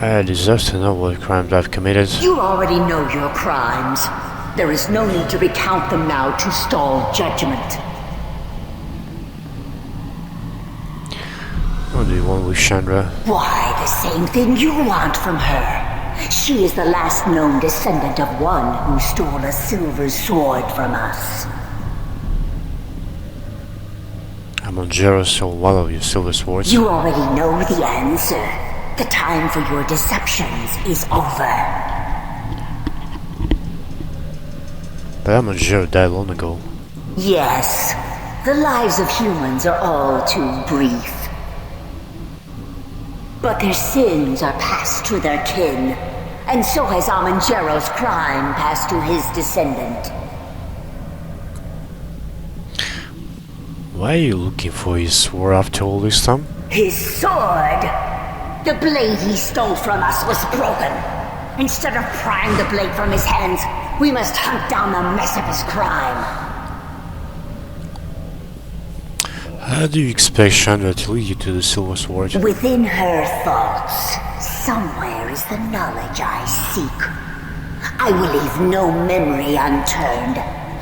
Speaker 1: I deserve to know what crimes I've committed.
Speaker 19: You already know your crimes. There is no need to recount them now to stall judgment.
Speaker 1: What do you want with Shandra?
Speaker 19: Why, the same thing you want from her. She is the last known descendant of one who stole a silver sword from us.
Speaker 1: Jero stole one of your silver swords.
Speaker 19: You already know the answer. The time for your deceptions is over.
Speaker 1: But Jero died long ago.
Speaker 19: Yes, the lives of humans are all too brief. But their sins are passed to their kin, and so has Jero's crime passed to his descendant.
Speaker 1: Why are you looking for his sword after all this time?
Speaker 19: His sword! The blade he stole from us was broken. Instead of prying the blade from his hands, we must hunt down the mess of his crime.
Speaker 1: How do you expect Shandra to lead you to the silver sword?
Speaker 19: Within her thoughts, somewhere is the knowledge I seek. I will leave no memory unturned,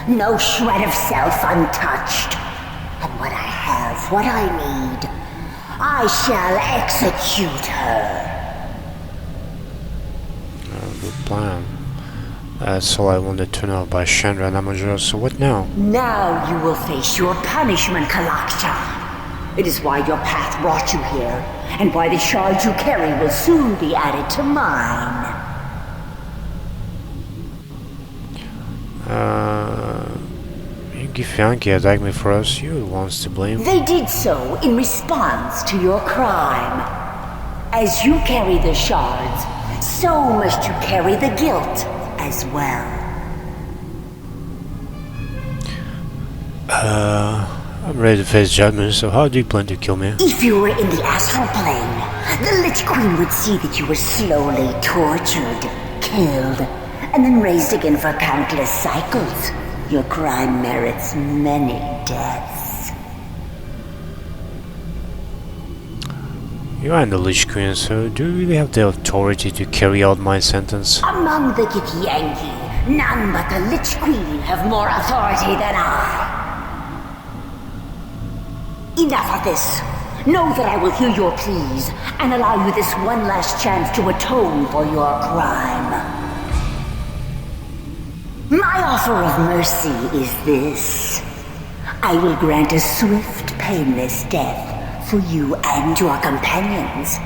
Speaker 19: no shred of self untouched. And when I have what I need, I shall execute her.
Speaker 1: Good plan. That's all I wanted to know about Shandra and Amajor, so what now?
Speaker 19: Now you will face your punishment, Kalaksha. It is why your path brought you here, and why the shards you carry will soon be added to mine.
Speaker 1: Yankee attacked me first. You were the ones to blame.
Speaker 19: They did so in response to your crime. As you carry the shards, so must you carry the guilt as well.
Speaker 1: I'm ready to face judgment, so how do you plan to kill me?
Speaker 19: If you were in the astral plane, the Lich Queen would see that you were slowly tortured, killed, and then raised again for countless cycles. Your crime merits many deaths.
Speaker 1: You are the Lich Queen, so do you really have the authority to carry out my sentence?
Speaker 19: Among the Githyanki, none but the Lich Queen have more authority than I. Enough of this. Know that I will hear your pleas and allow you this one last chance to atone for your crime. My offer of mercy is this. I will grant a swift, painless death for you and your companions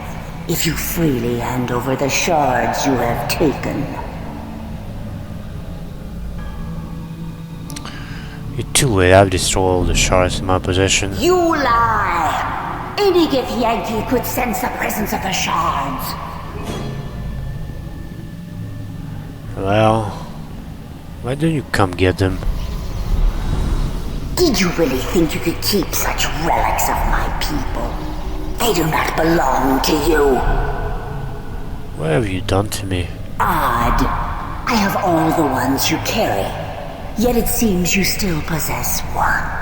Speaker 19: if you freely hand over the shards you have taken.
Speaker 1: You're too late. I've destroyed all the shards in my possession.
Speaker 19: You lie! Any Githyanki could sense the presence of the shards.
Speaker 1: Well, why don't you come get them?
Speaker 19: Did you really think you could keep such relics of my people? They do not belong to you.
Speaker 1: What have you done to me?
Speaker 19: Odd. I have all the ones you carry, yet it seems you still possess one.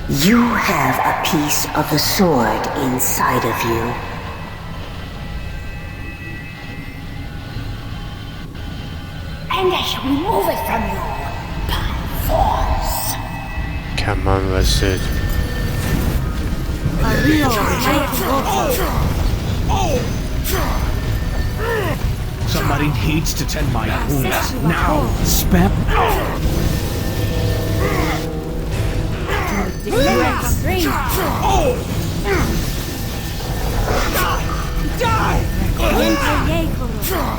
Speaker 19: You have a piece of the sword inside of you. And I shall remove it from you by force.
Speaker 1: Come on, let's do it.
Speaker 7: Somebody needs to tend my wounds now. Spam.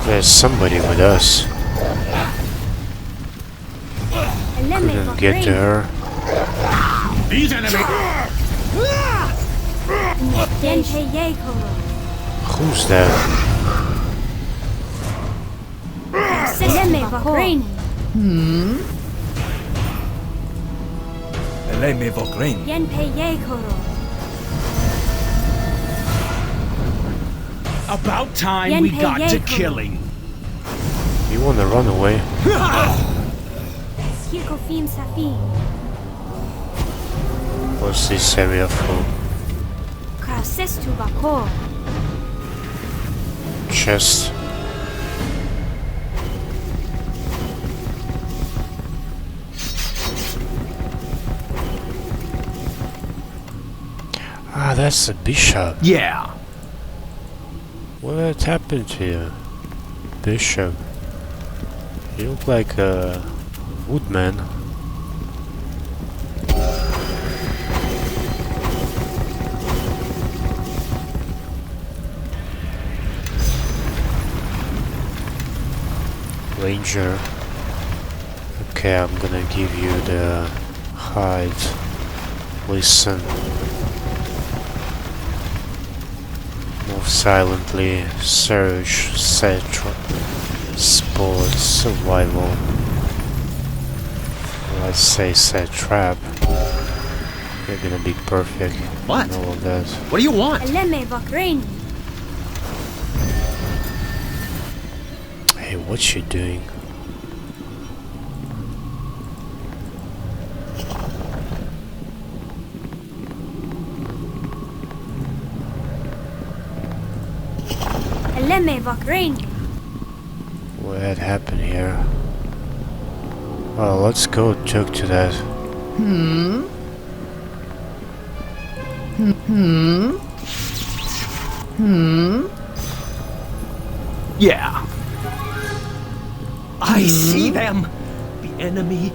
Speaker 1: There's somebody with us. Couldn't get to her.
Speaker 4: These enemies.
Speaker 1: Who's that?
Speaker 7: About time we got to killing.
Speaker 1: You wanna run away? What's this area for? Chest. Ah, that's the bishop.
Speaker 7: Yeah.
Speaker 1: What happened to you, bishop? You look like a woodman. Ranger. Okay, I'm gonna give you the hide. Listen. Move silently. Search, set, sport, survival. Let's say set trap. You're gonna be perfect.
Speaker 12: What?
Speaker 1: And all of that.
Speaker 12: What do you want?
Speaker 1: Hey, what's she doing? What had happened here? Well, let's go talk to that.
Speaker 6: Yeah. I see them. The enemy.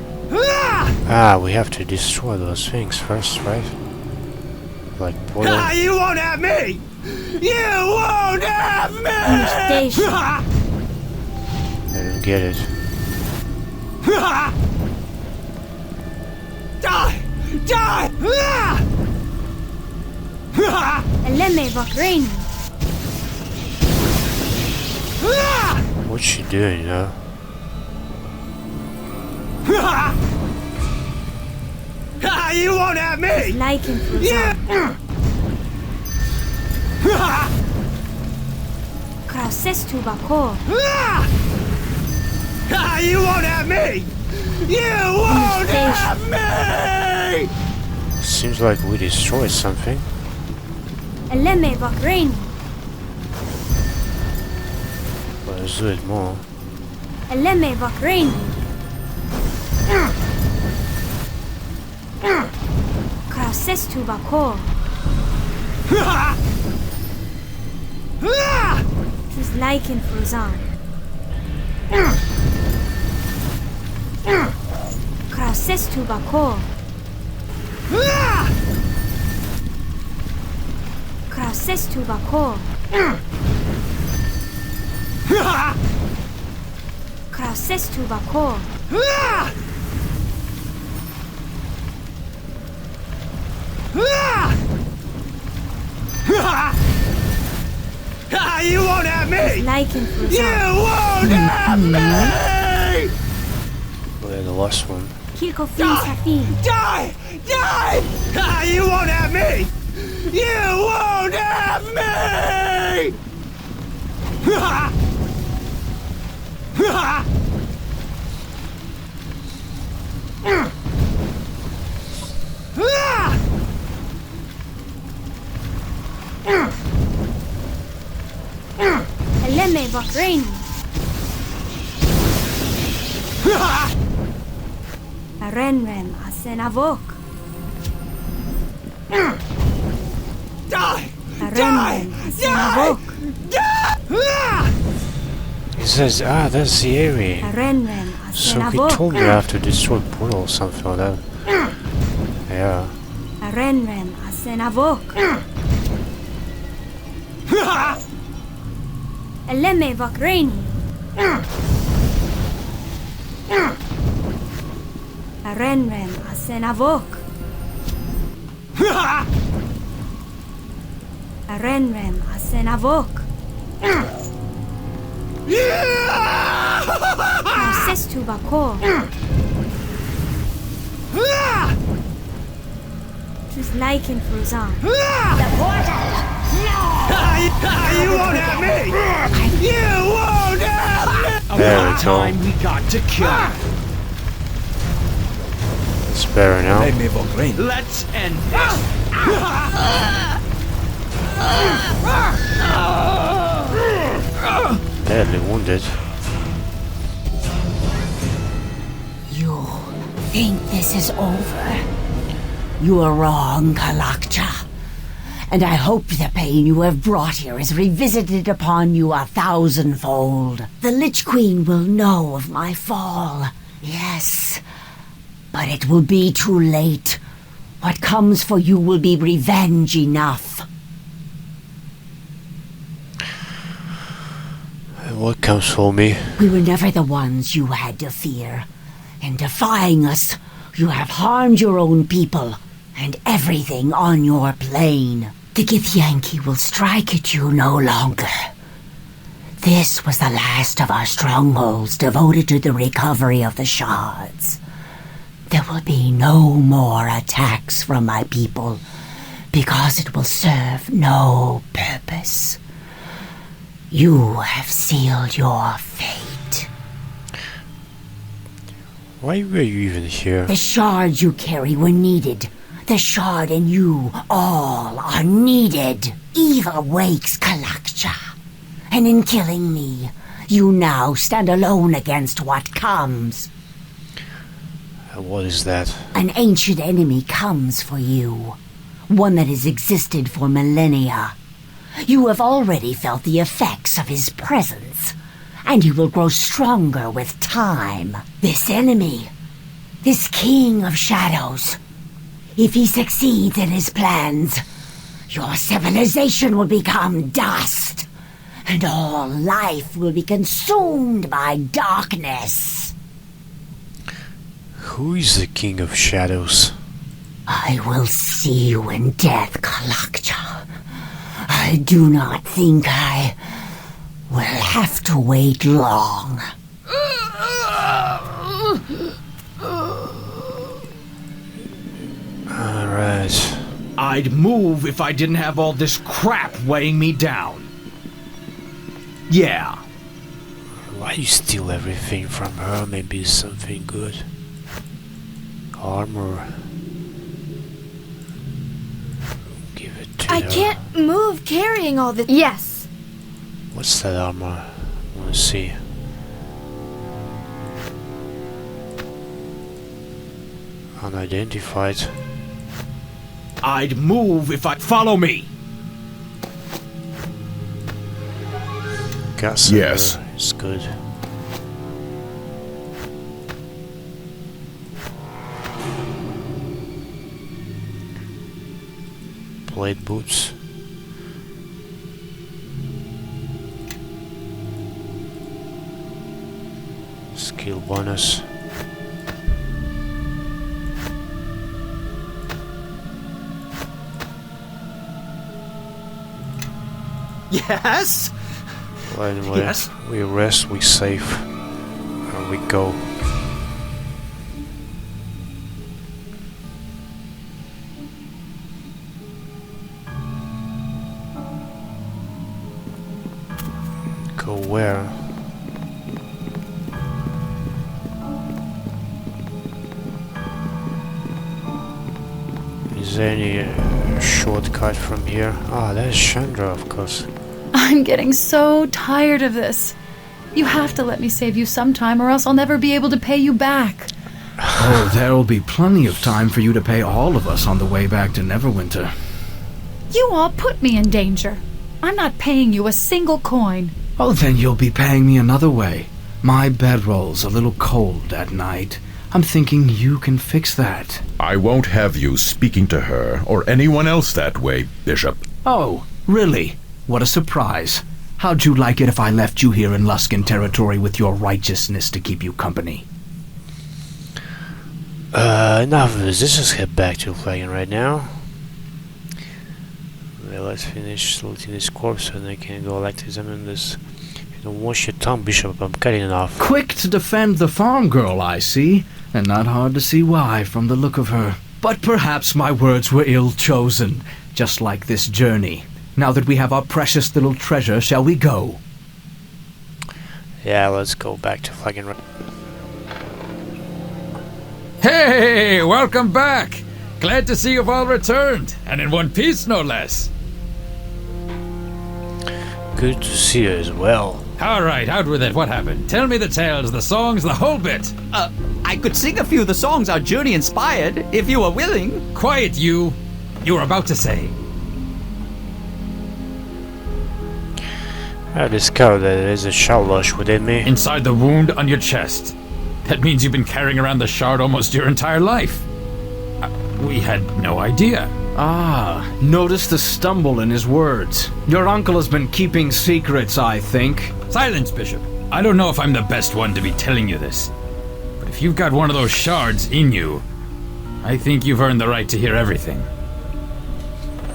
Speaker 1: We have to destroy those things first, right? Like portal.
Speaker 6: You won't have me! You won't have me!
Speaker 1: I don't get it.
Speaker 6: Die! Die!
Speaker 1: What's she doing, you know?
Speaker 6: You won't have me! You won't have me! You won't have me!
Speaker 1: Seems like we destroyed something. But let's do it more.
Speaker 6: You won't have me! You won't have me!
Speaker 1: Well, the last one.
Speaker 6: Die! Die! Die! You won't have me! You won't have me!
Speaker 17: Renren asenavok.
Speaker 6: Die! Die!
Speaker 1: He says, that's the area. So he told me I have to destroy portal or something like that. Yeah.
Speaker 17: Renren asenavok. Eleme vakreni. Renren asenavok. Renren asenavok. Sestu bakor. Tus lichen fruzan.
Speaker 6: The portal! No! You won't have me! You won't have me!
Speaker 1: There we go.
Speaker 7: We got to kill.
Speaker 1: It's better now.
Speaker 7: Let's end this.
Speaker 1: Badly wounded.
Speaker 19: You think this is over? You are wrong, Kalakcha. And I hope the pain you have brought here is revisited upon you 1,000-fold. The Lich Queen will know of my fall, yes. But it will be too late. What comes for you will be revenge enough.
Speaker 1: What comes for me?
Speaker 19: We were never the ones you had to fear. In defying us, you have harmed your own people and everything on your plane. The Githyanki will strike at you no longer. This was the last of our strongholds devoted to the recovery of the shards. There will be no more attacks from my people, because it will serve no purpose. You have sealed your fate.
Speaker 1: Why were you even here?
Speaker 19: The shards you carry were needed. The shard and you all are needed. Evil wakes, Kalakcha, And in killing me, you now stand alone against what comes.
Speaker 1: What is that?
Speaker 19: An ancient enemy comes for you. One that has existed for millennia. You have already felt the effects of his presence, and he will grow stronger with time. This enemy, this king of shadows, if he succeeds in his plans, your civilization will become dust, and all life will be consumed by darkness.
Speaker 1: Who is the King of Shadows?
Speaker 19: I will see you in death, Kalakcha. I do not think I will have to wait long.
Speaker 1: Alright.
Speaker 10: I'd move if I didn't have all this crap weighing me down. Yeah.
Speaker 1: Why you steal everything from her? Maybe it's something good. Armor. Give it to
Speaker 5: I
Speaker 1: her.
Speaker 5: can't move carrying all this. Yes.
Speaker 1: What's that armor? I wanna see. Unidentified.
Speaker 10: I'd move if I... Follow me!
Speaker 1: Gas.
Speaker 13: Yes.
Speaker 1: It's good. Blade boots. Skill bonus.
Speaker 12: Yes?
Speaker 1: Well, anyway,
Speaker 12: Yes?
Speaker 1: we rest, we save, and we go. Go where? Is there any shortcut from here? Ah, there's Shandra, of course.
Speaker 8: I'm getting so tired of this. You have to let me save you sometime, or else I'll never be able to pay you back.
Speaker 10: Oh, there'll be plenty of time for you to pay all of us on the way back to Neverwinter.
Speaker 8: You all put me in danger. I'm not paying you a single coin.
Speaker 10: Oh, then you'll be paying me another way. My bedroll's a little cold at night. I'm thinking you can fix that.
Speaker 13: I won't have you speaking to her or anyone else that way, Bishop.
Speaker 10: Oh, really? What a surprise. How'd you like it if I left you here in Luskan territory with your righteousness to keep you company?
Speaker 1: Enough of this. Let's just head back to Flagon right now. Well, let's finish looting this corpse and I can go like to examine this. You don't wash your tongue, Bishop. I'm cutting it off.
Speaker 10: Quick to defend the farm girl, I see. And not hard to see why from the look of her. But perhaps my words were ill-chosen, just like this journey. Now that we have our precious little treasure, shall we go?
Speaker 1: Yeah, let's go back to Flagon.
Speaker 9: Hey, welcome back! Glad to see you've all returned, and in one piece, no less.
Speaker 1: Good to see you as well.
Speaker 9: Alright, out with it. What happened? Tell me the tales, the songs, the whole bit.
Speaker 12: I could sing a few of the songs our journey inspired, if you were willing.
Speaker 9: Quiet, you! You were about to say.
Speaker 1: I discovered that there is a Llast within me.
Speaker 9: Inside the wound on your chest. That means you've been carrying around the shard almost your entire life. We had no idea.
Speaker 10: Ah, notice the stumble in his words. Your uncle has been keeping secrets, I think.
Speaker 9: Silence, Bishop. I don't know if I'm the best one to be telling you this. But if you've got one of those shards in you, I think you've earned the right to hear everything.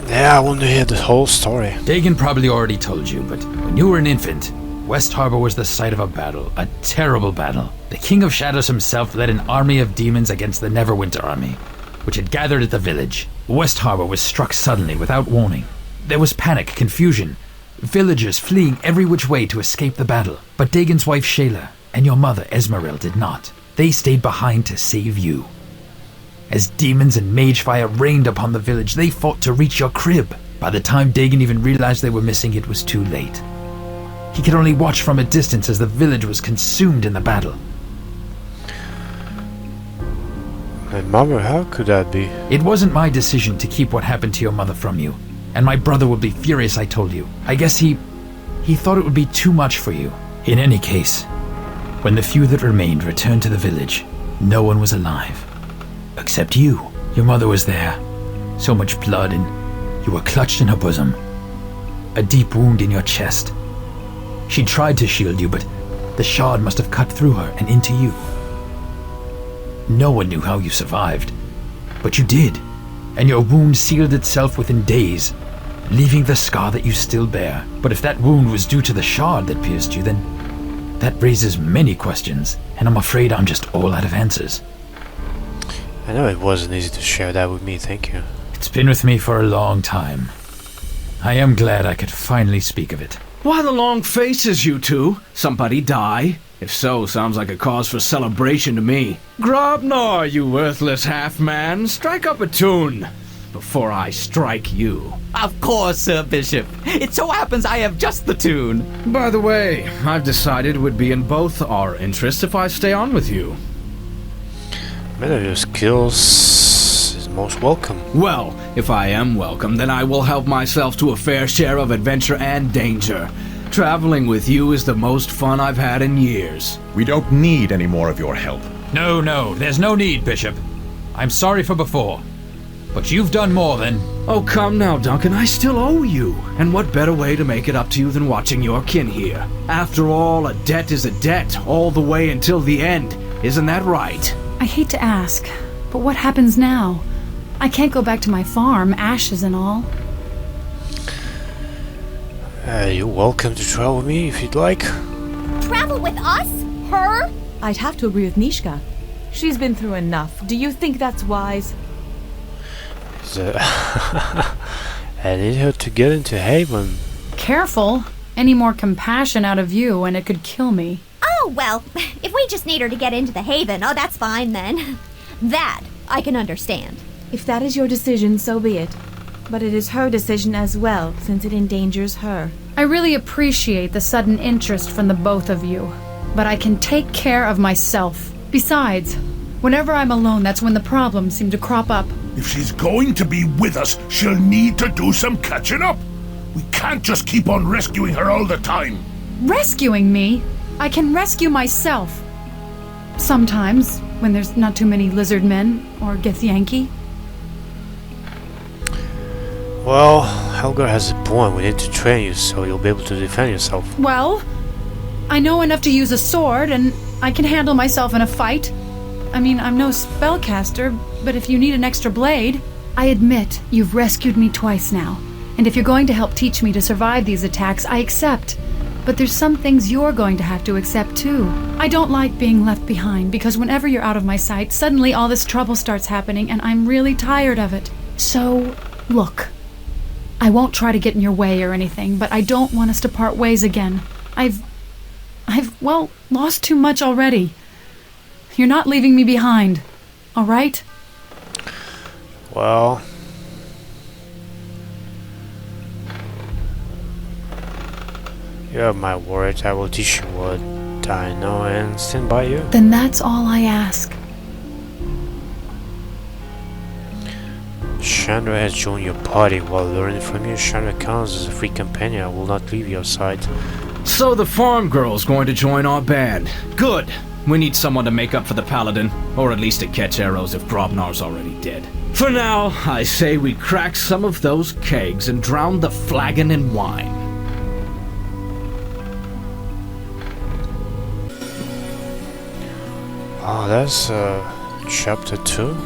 Speaker 1: Yeah, I want to hear the whole story.
Speaker 9: Dagon probably already told you, but when you were an infant, West Harbor was the site of a battle, a terrible battle. The King of Shadows himself led an army of demons against the Neverwinter army, which had gathered at the village. West Harbor was struck suddenly, without warning. There was panic, confusion, villagers fleeing every which way to escape the battle. But Dagon's wife Shayla and your mother Esmeril did not. They stayed behind to save you. As demons and mage fire rained upon the village, they fought to reach your crib. By the time Dagon even realized they were missing, it was too late. He could only watch from a distance as the village was consumed in the battle.
Speaker 1: My mother, how could that be?
Speaker 9: It wasn't my decision to keep what happened to your mother from you. And my brother would be furious I told you. I guess he thought it would be too much for you. In any case, when the few that remained returned to the village, no one was alive. Except you. Your mother was there. So much blood, and you were clutched in her bosom. A deep wound in your chest. She tried to shield you, but the shard must have cut through her and into you. No one knew how you survived, but you did, and your wound sealed itself within days, leaving the scar that you still bear. But if that wound was due to the shard that pierced you, then that raises many questions, and I'm afraid I'm just all out of answers.
Speaker 1: I know it wasn't easy to share that with me, thank you.
Speaker 9: It's been with me for a long time. I am glad I could finally speak of it.
Speaker 10: Why the long faces, you two? Somebody die? If so, sounds like a cause for celebration to me. Grobnar, you worthless half-man, strike up a tune before I strike you.
Speaker 12: Of course, Sir Bishop. It so happens I have just the tune.
Speaker 10: By the way, I've decided it would be in both our interests if I stay on with you.
Speaker 1: Man of your skills is most welcome.
Speaker 10: Well, if I am welcome, then I will help myself to a fair share of adventure and danger. Traveling with you is the most fun I've had in years.
Speaker 13: We don't need any more of your help.
Speaker 9: No, there's no need, Bishop. I'm sorry for before, but you've done more than...
Speaker 10: Oh, come now, Duncan, I still owe you. And what better way to make it up to you than watching your kin here? After all, a debt is a debt, all the way until the end. Isn't that right?
Speaker 8: I hate to ask, but what happens now? I can't go back to my farm, ashes and all.
Speaker 1: You're welcome to travel with me if you'd like.
Speaker 17: Travel with us? Her?
Speaker 16: I'd have to agree with Nishka. She's been through enough. Do you think that's wise?
Speaker 1: I need her to get into Haven.
Speaker 8: Careful. Any more compassion out of you and it could kill me.
Speaker 17: Oh, well, if we just need her to get into the Haven, oh, that's fine then. That I can understand.
Speaker 16: If that is your decision, so be it. But it is her decision as well, since it endangers her.
Speaker 8: I really appreciate the sudden interest from the both of you, but I can take care of myself. Besides, whenever I'm alone, that's when the problems seem to crop up.
Speaker 11: If she's going to be with us, she'll need to do some catching up. We can't just keep on rescuing her all the time.
Speaker 8: Rescuing me? I can rescue myself. Sometimes, when there's not too many lizard men or Githyanki.
Speaker 1: Well, Helga has a point. We need to train you so you'll be able to defend yourself.
Speaker 8: Well, I know enough to use a sword, and I can handle myself in a fight. I mean, I'm no spellcaster, but if you need an extra blade... I admit you've rescued me twice now, and if you're going to help teach me to survive these attacks, I accept. But there's some things you're going to have to accept too. I don't like being left behind, because whenever you're out of my sight, suddenly all this trouble starts happening, and I'm really tired of it. So, look. I won't try to get in your way or anything, but I don't want us to part ways again. I've lost too much already. You're not leaving me behind, all right?
Speaker 1: Well... you have my word. I will teach you what I know and stand by you.
Speaker 8: Then that's all I ask.
Speaker 1: Shandra has joined your party. While learning from you, Shandra counts as a free companion. I will not leave your side.
Speaker 10: So the farm girl's going to join our band. Good. We need someone to make up for the paladin, or at least to catch arrows if Grobnar's already dead. For now, I say we crack some of those kegs and drown the flagon in wine.
Speaker 1: Oh, that's chapter 2.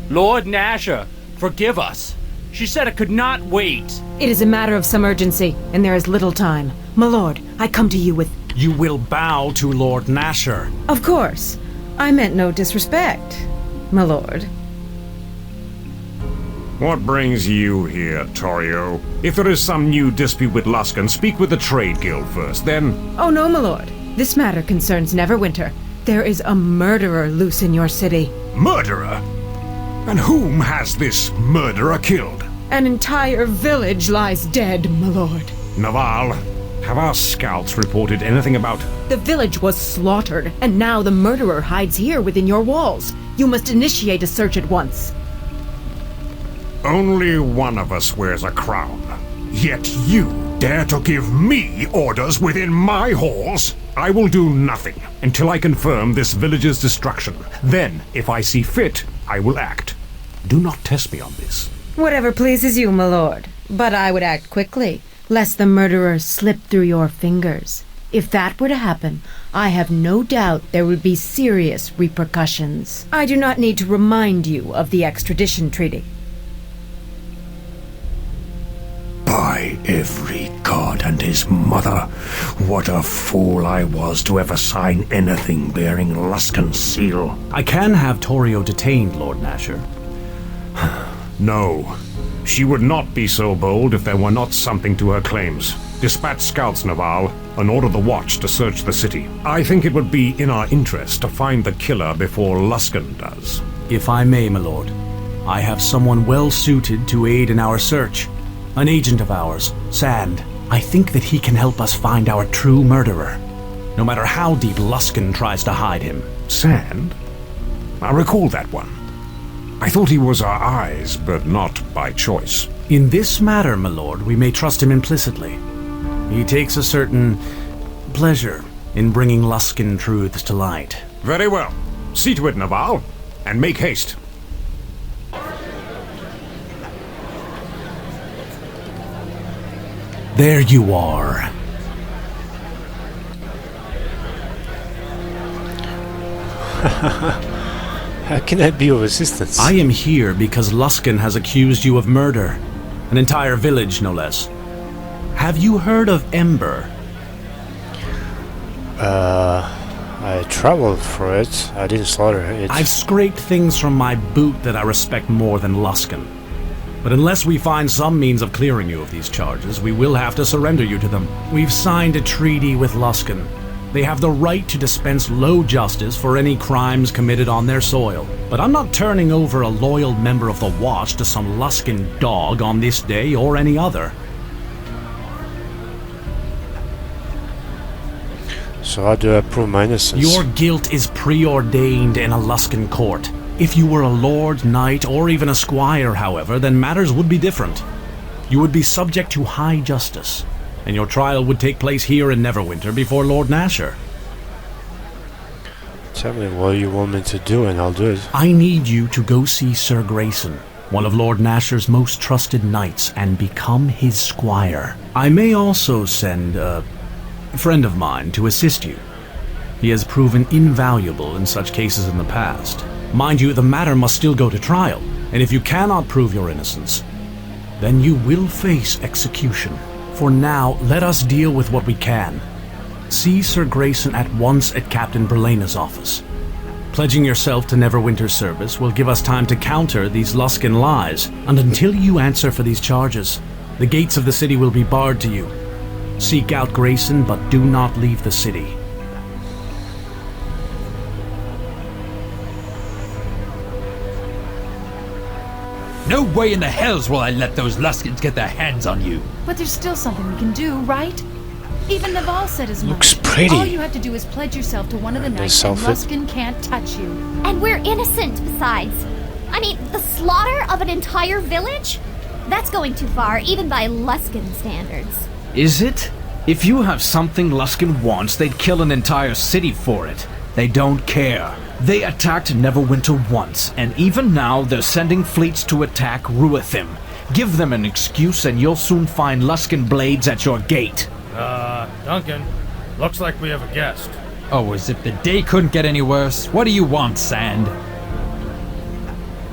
Speaker 20: Lord Nasher, forgive us. She said it could not wait.
Speaker 16: It is a matter of some urgency, and there is little time. My lord, I come to you with...
Speaker 7: You will bow to Lord Nasher.
Speaker 16: Of course. I meant no disrespect, my lord.
Speaker 15: What brings you here, Torio? If there is some new dispute with Luskan, speak with the trade guild first, then...
Speaker 16: Oh no, my lord. This matter concerns Neverwinter. There is a murderer loose in your city.
Speaker 11: Murderer? And whom has this murderer killed?
Speaker 18: An entire village lies dead, my lord.
Speaker 15: Naval, have our scouts reported anything about...
Speaker 18: The village was slaughtered, and now the murderer hides here within your walls. You must initiate a search at once.
Speaker 11: Only one of us wears a crown. Yet you dare to give me orders within my halls? I will do nothing until I confirm this village's destruction. Then, if I see fit, I will act. Do not test me on this.
Speaker 18: Whatever pleases you, my lord. But I would act quickly, lest the murderer slip through your fingers. If that were to happen, I have no doubt there would be serious repercussions. I do not need to remind you of the extradition treaty.
Speaker 11: By every god and his mother, what a fool I was to ever sign anything bearing Luskan's seal.
Speaker 10: I can have Torio detained, Lord Nasher.
Speaker 15: No. She would not be so bold if there were not something to her claims. Dispatch scouts, Naval, and order the watch to search the city. I think it would be in our interest to find the killer before Luskan does.
Speaker 10: If I may, my lord, I have someone well suited to aid in our search. An agent of ours, Sand. I think that he can help us find our true murderer, no matter how deep Luskan tries to hide him.
Speaker 15: Sand? I recall that one. I thought he was our eyes, but not by choice.
Speaker 10: In this matter, my lord, we may trust him implicitly. He takes a certain pleasure in bringing Luskan truths to light.
Speaker 15: Very well. See to it, Naval, and make haste.
Speaker 10: There you are.
Speaker 1: How can I be of assistance?
Speaker 10: I am here because Luskan has accused you of murder. An entire village, no less. Have you heard of Ember?
Speaker 1: I traveled for it. I didn't slaughter it.
Speaker 10: I've scraped things from my boot that I respect more than Luskan. But unless we find some means of clearing you of these charges, we will have to surrender you to them. We've signed a treaty with Luskan. They have the right to dispense low justice for any crimes committed on their soil. But I'm not turning over a loyal member of the Watch to some Luskan dog on this day or any other.
Speaker 1: So how do I prove my innocence?
Speaker 10: Your guilt is preordained in a Luskan court. If you were a lord, knight, or even a squire, however, then matters would be different. You would be subject to high justice, and your trial would take place here in Neverwinter before Lord Nasher.
Speaker 1: Tell me what you want me to do and I'll do it.
Speaker 10: I need you to go see Sir Grayson, one of Lord Nasher's most trusted knights, and become his squire. I may also send a friend of mine to assist you. He has proven invaluable in such cases in the past. Mind you, the matter must still go to trial, and if you cannot prove your innocence, then you will face execution. For now, let us deal with what we can. See Sir Grayson at once at Captain Berlena's office. Pledging yourself to Neverwinter's service will give us time to counter these Luskan lies, and until you answer for these charges, the gates of the city will be barred to you. Seek out Grayson, but do not leave the city.
Speaker 9: No way in the hells will I let those Luskans get their hands on you.
Speaker 8: But there's still something we can do, right? Even Naval said as much.
Speaker 1: Looks pretty.
Speaker 8: All you have to do is pledge yourself to one of the knights, and Luskan can't touch you.
Speaker 5: And we're innocent, besides. I mean, the slaughter of an entire village? That's going too far, even by Luskan standards.
Speaker 10: Is it? If you have something Luskan wants, they'd kill an entire city for it. They don't care. They attacked Neverwinter once, and even now they're sending fleets to attack Ruithim. Give them an excuse and you'll soon find Luskan blades at your gate.
Speaker 7: Duncan, looks like we have a guest.
Speaker 9: Oh, as if the day couldn't get any worse. What do you want, Sand?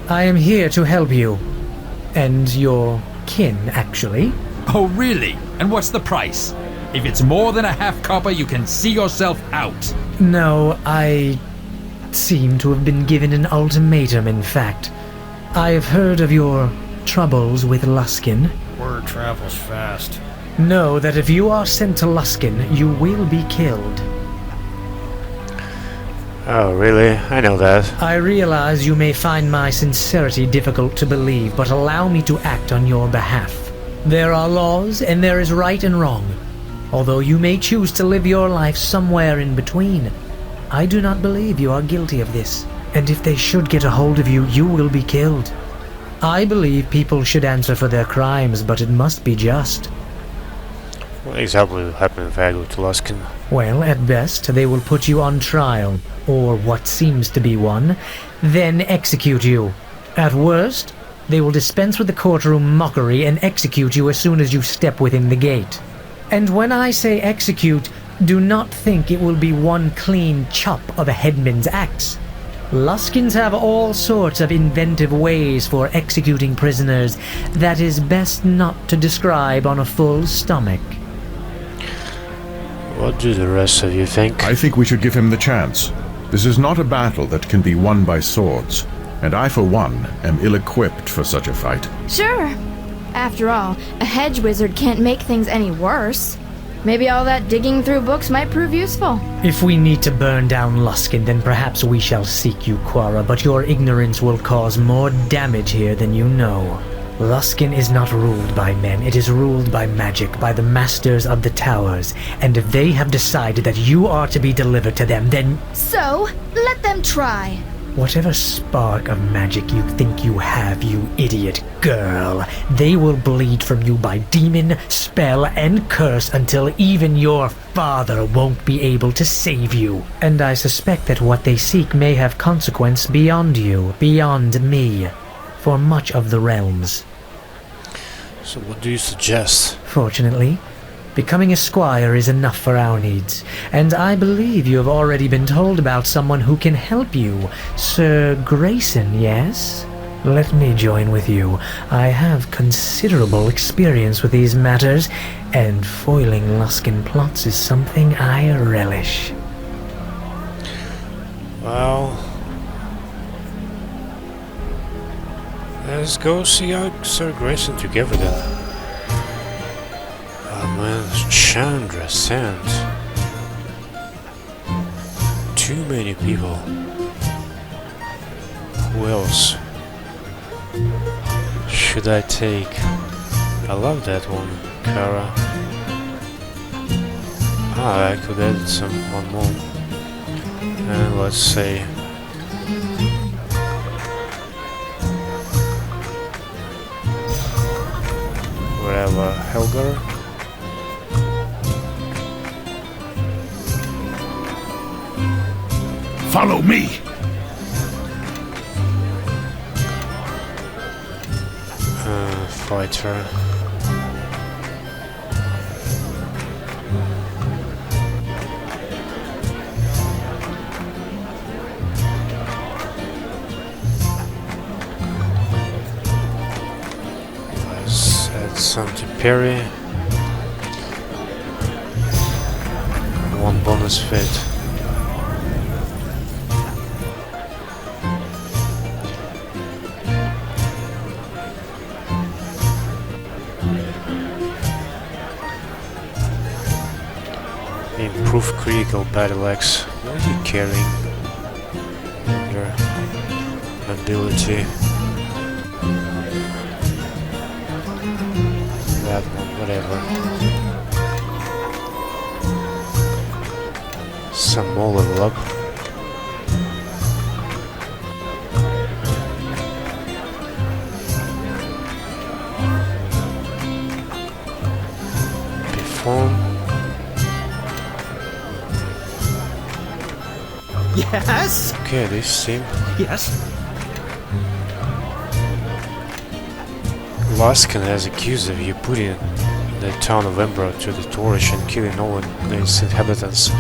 Speaker 21: I am here to help you. And your kin, actually.
Speaker 9: Oh, really? And what's the price? If it's more than a half copper, you can see yourself out.
Speaker 21: No, I seem to have been given an ultimatum, in fact. I have heard of your troubles with Luskan.
Speaker 7: Word travels fast.
Speaker 21: Know that if you are sent to Luskan, you will be killed.
Speaker 1: Oh, really? I know that.
Speaker 21: I realize you may find my sincerity difficult to believe, but allow me to act on your behalf. There are laws, and there is right and wrong. Although you may choose to live your life somewhere in between, I do not believe you are guilty of this. And if they should get a hold of you, you will be killed. I believe people should answer for their crimes, but it must be just.
Speaker 1: What exactly will happen if I go to Luskin?
Speaker 21: Well, at best, they will put you on trial, or what seems to be one, then execute you. At worst, they will dispense with the courtroom mockery and execute you as soon as you step within the gate. And when I say execute, do not think it will be one clean chop of a headman's axe. Luskins have all sorts of inventive ways for executing prisoners that is best not to describe on a full stomach.
Speaker 1: What do the rest of you think?
Speaker 13: I think we should give him the chance. This is not a battle that can be won by swords, and I, for one, am ill-equipped for such a fight.
Speaker 5: Sure. After all, a hedge wizard can't make things any worse. Maybe all that digging through books might prove useful.
Speaker 21: If we need to burn down Luskin, then perhaps we shall seek you, Quara, but your ignorance will cause more damage here than you know. Luskin is not ruled by men, it is ruled by magic, by the masters of the towers, and if they have decided that you are to be delivered to them, then...
Speaker 5: So, let them try.
Speaker 21: Whatever spark of magic you think you have, you idiot girl, they will bleed from you by demon, spell, and curse until even your father won't be able to save you. And I suspect that what they seek may have consequence beyond you, beyond me, for much of the realms.
Speaker 1: So what do you suggest?
Speaker 21: Fortunately, becoming a squire is enough for our needs, and I believe you have already been told about someone who can help you. Sir Grayson, yes? Let me join with you. I have considerable experience with these matters, and foiling Luskin plots is something I relish.
Speaker 1: Well... let's go see Sir Grayson together then. Oh man, Shandra sent too many people. Who else should I take? I love that one, Kara. Ah, I could add one more. And let's say whatever, Helgar.
Speaker 11: Follow me!
Speaker 1: Fighter. Let's add some to parry. One bonus fit. Improve critical battle axe. What are you carrying? Your ability. That one, whatever. Some more level up. Perform.
Speaker 12: Yes?
Speaker 1: Okay, this seem...
Speaker 12: Yes?
Speaker 1: Luskin has accused of you putting the town of Ember to the torch and killing all its inhabitants.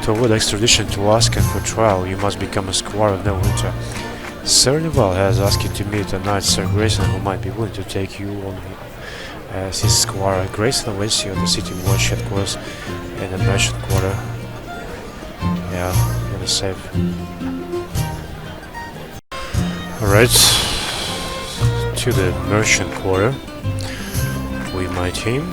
Speaker 1: To avoid extradition to Luskin for trial, you must become a squire of Neverwinter. Sir Neval has asked you to meet a knight, Sir Grayson, who might be willing to take you on as his squire. Grayson awaits you at the city watch headquarters in the merchant quarter. Yeah. Save. Alright, to the merchant quarter with my team.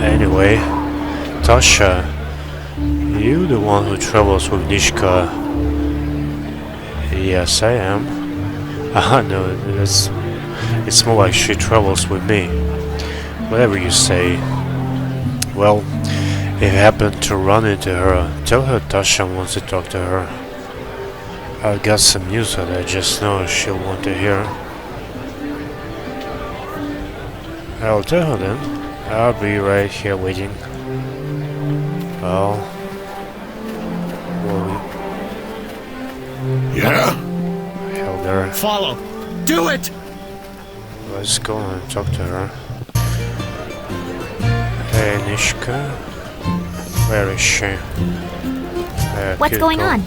Speaker 1: Anyway, Tasha, you the one who travels with Nishka? Yes, I am. No, it's more like she travels with me. Whatever you say. Well, if you happen to run into her, tell her Tasha wants to talk to her. I've got some news that I just know she'll want to hear. I'll tell her then. I'll be right here waiting. Well...
Speaker 4: Yeah?
Speaker 1: Helder.
Speaker 4: Follow! Do it!
Speaker 1: Let's go and talk to her. Hey, Nishka. Where is she?
Speaker 5: What's going on?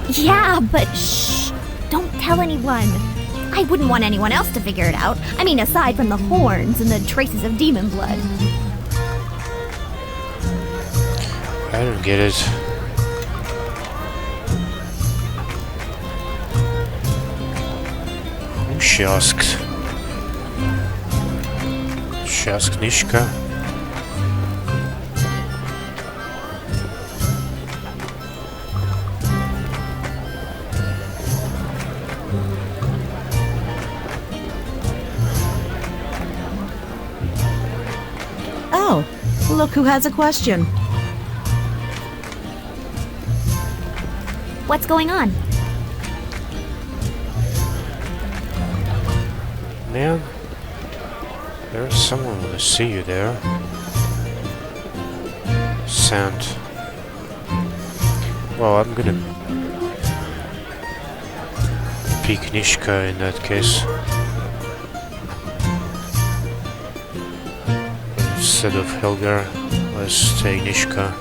Speaker 5: Yeah, but shh! Don't tell anyone. I wouldn't want anyone else to figure it out. I mean, aside from the horns and the traces of demon blood.
Speaker 1: I don't get it. Who she asked? She asked Nishka?
Speaker 2: Oh, look who has a question.
Speaker 5: What's going on?
Speaker 1: Man, there's someone want to see you there. Sand. Well, I'm gonna pick Nishka in that case. Instead of Helgar, let's take Nishka.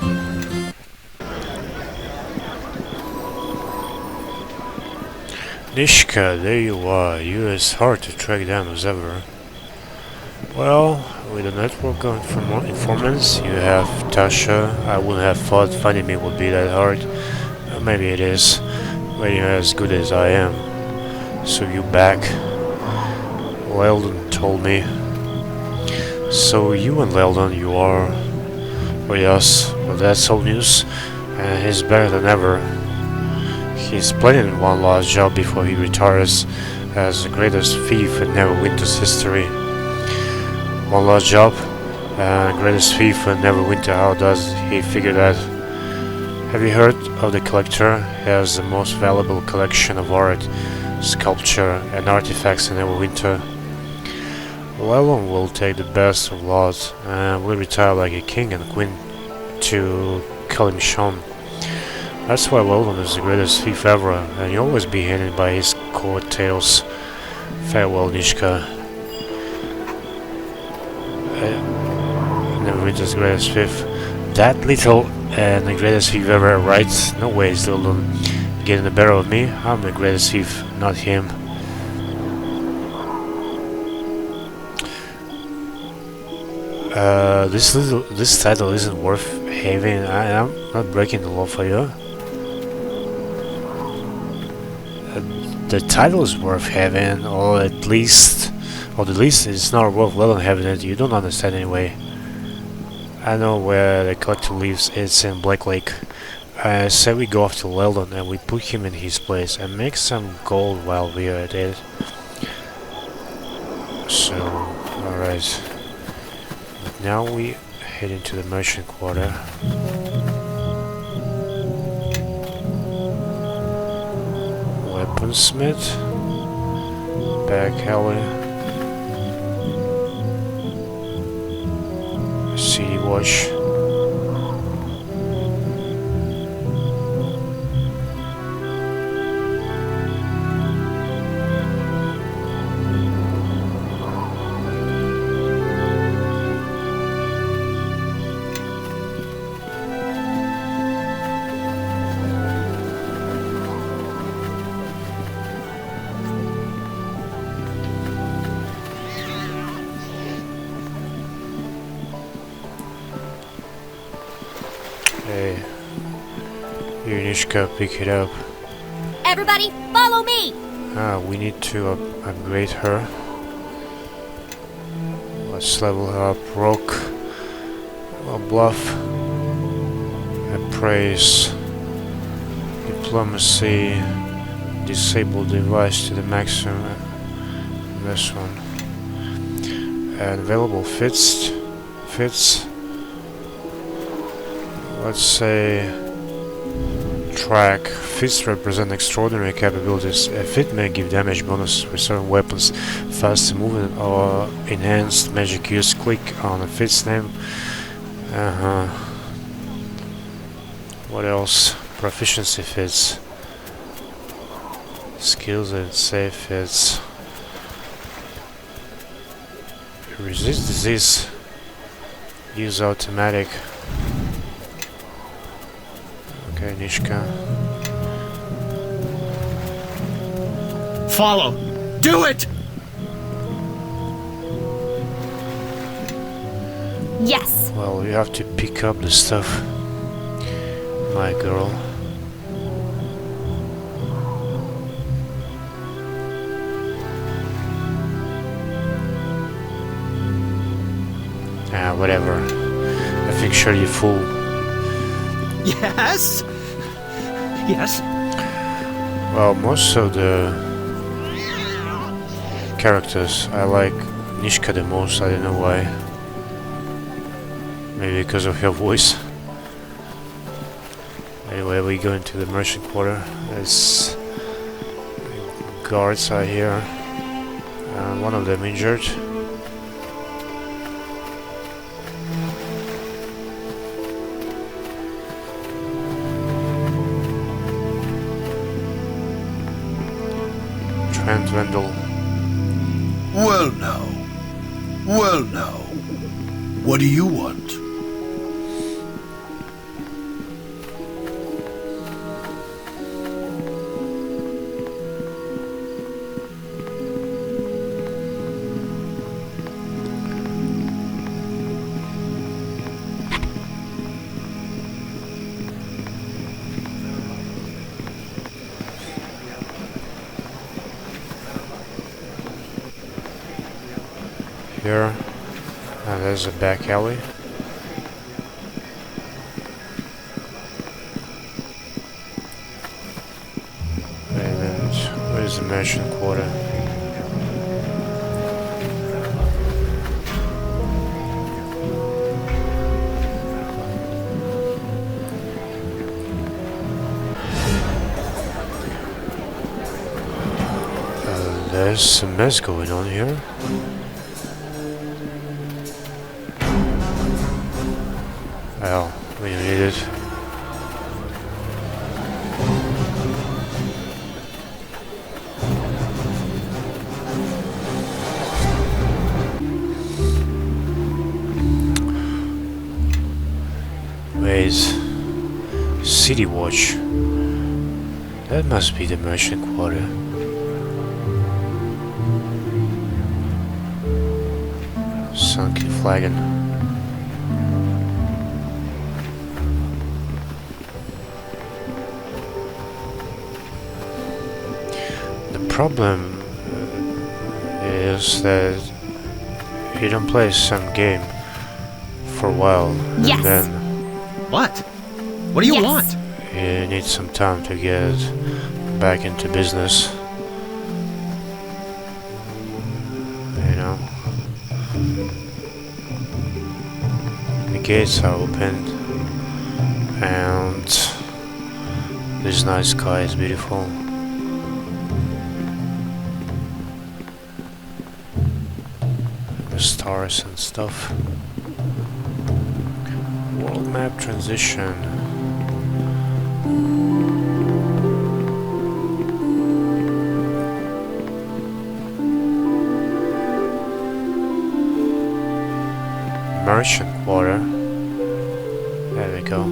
Speaker 1: Nishka, there you are. You're as hard to track down as ever. Well, with a network of informants, you have Tasha. I wouldn't have thought finding me would be that hard. Maybe it is, but you're as good as I am. So you back? Aldanon told me. So you and Aldanon, you are with us. Well, that's old news, and he's better than ever. He's planning one last job before he retires as the greatest thief in Neverwinter's history. One last job, greatest thief in Neverwinter. How does he figure that? Have you heard of the collector? He has the most valuable collection of art, sculpture, and artifacts in Neverwinter. Aldanon will take the best of Llast and will retire like a king and queen to Kalimshan. That's why Aldanon is the greatest thief ever, and you'll always be hanging by his coattails. Farewell, Nishka. Neverwinter's greatest thief. That little and the greatest thief ever, right? No way is Aldanon getting the better of me. I'm the greatest thief, not him. This title isn't worth having. I'm not breaking the law for you. The title is worth having, or at least it's not worth Aldanon having it. You don't understand anyway. I know where the collector lives. It's in Black Lake. I say we go off to Aldanon and we put him in his place and make some gold while we are at it. So, alright. Now we head into the merchant quarter. Weaponsmith. Back alley. City watch. Hey, you Nishka, pick it up.
Speaker 5: Everybody, follow me!
Speaker 1: We need to upgrade her. Let's level her up. Rock, bluff, appraise, diplomacy, disable device to the maximum. This one. And available fits. Let's say track. Fits represent extraordinary capabilities. A fit may give damage bonus with certain weapons, fast movement, or enhanced magic use. Click on a fit's name. What else? Proficiency fits. Skills and save fits. Resist disease. Use automatic. Okay, Nishka.
Speaker 7: Follow! Do it!
Speaker 17: Yes.
Speaker 1: Well, you have to pick up the stuff, my girl. Whatever. I think sure you fool.
Speaker 7: Yes? Yes?
Speaker 1: Well, most of the characters, I like Nishka the most, I don't know why. Maybe because of her voice. Anyway, we go into the merchant quarter. There's guards are here. One of them injured. Trent Vendel.
Speaker 14: Well now. What do you want?
Speaker 1: Here, and there's a back alley. Wait a minute, where's the merchant quarter? There's some mess going on here. Well, we need it. Wait, City Watch. That must be the merchant quarter. Sunken flagon. The problem is that you don't play some game for a while,
Speaker 17: Yes.
Speaker 1: and then
Speaker 7: What? What do you want?
Speaker 1: you need some time to get back into business. You know, the gates are open, and this nice sky is beautiful. The stars and stuff. World map transition. Merchant quarter. There we go.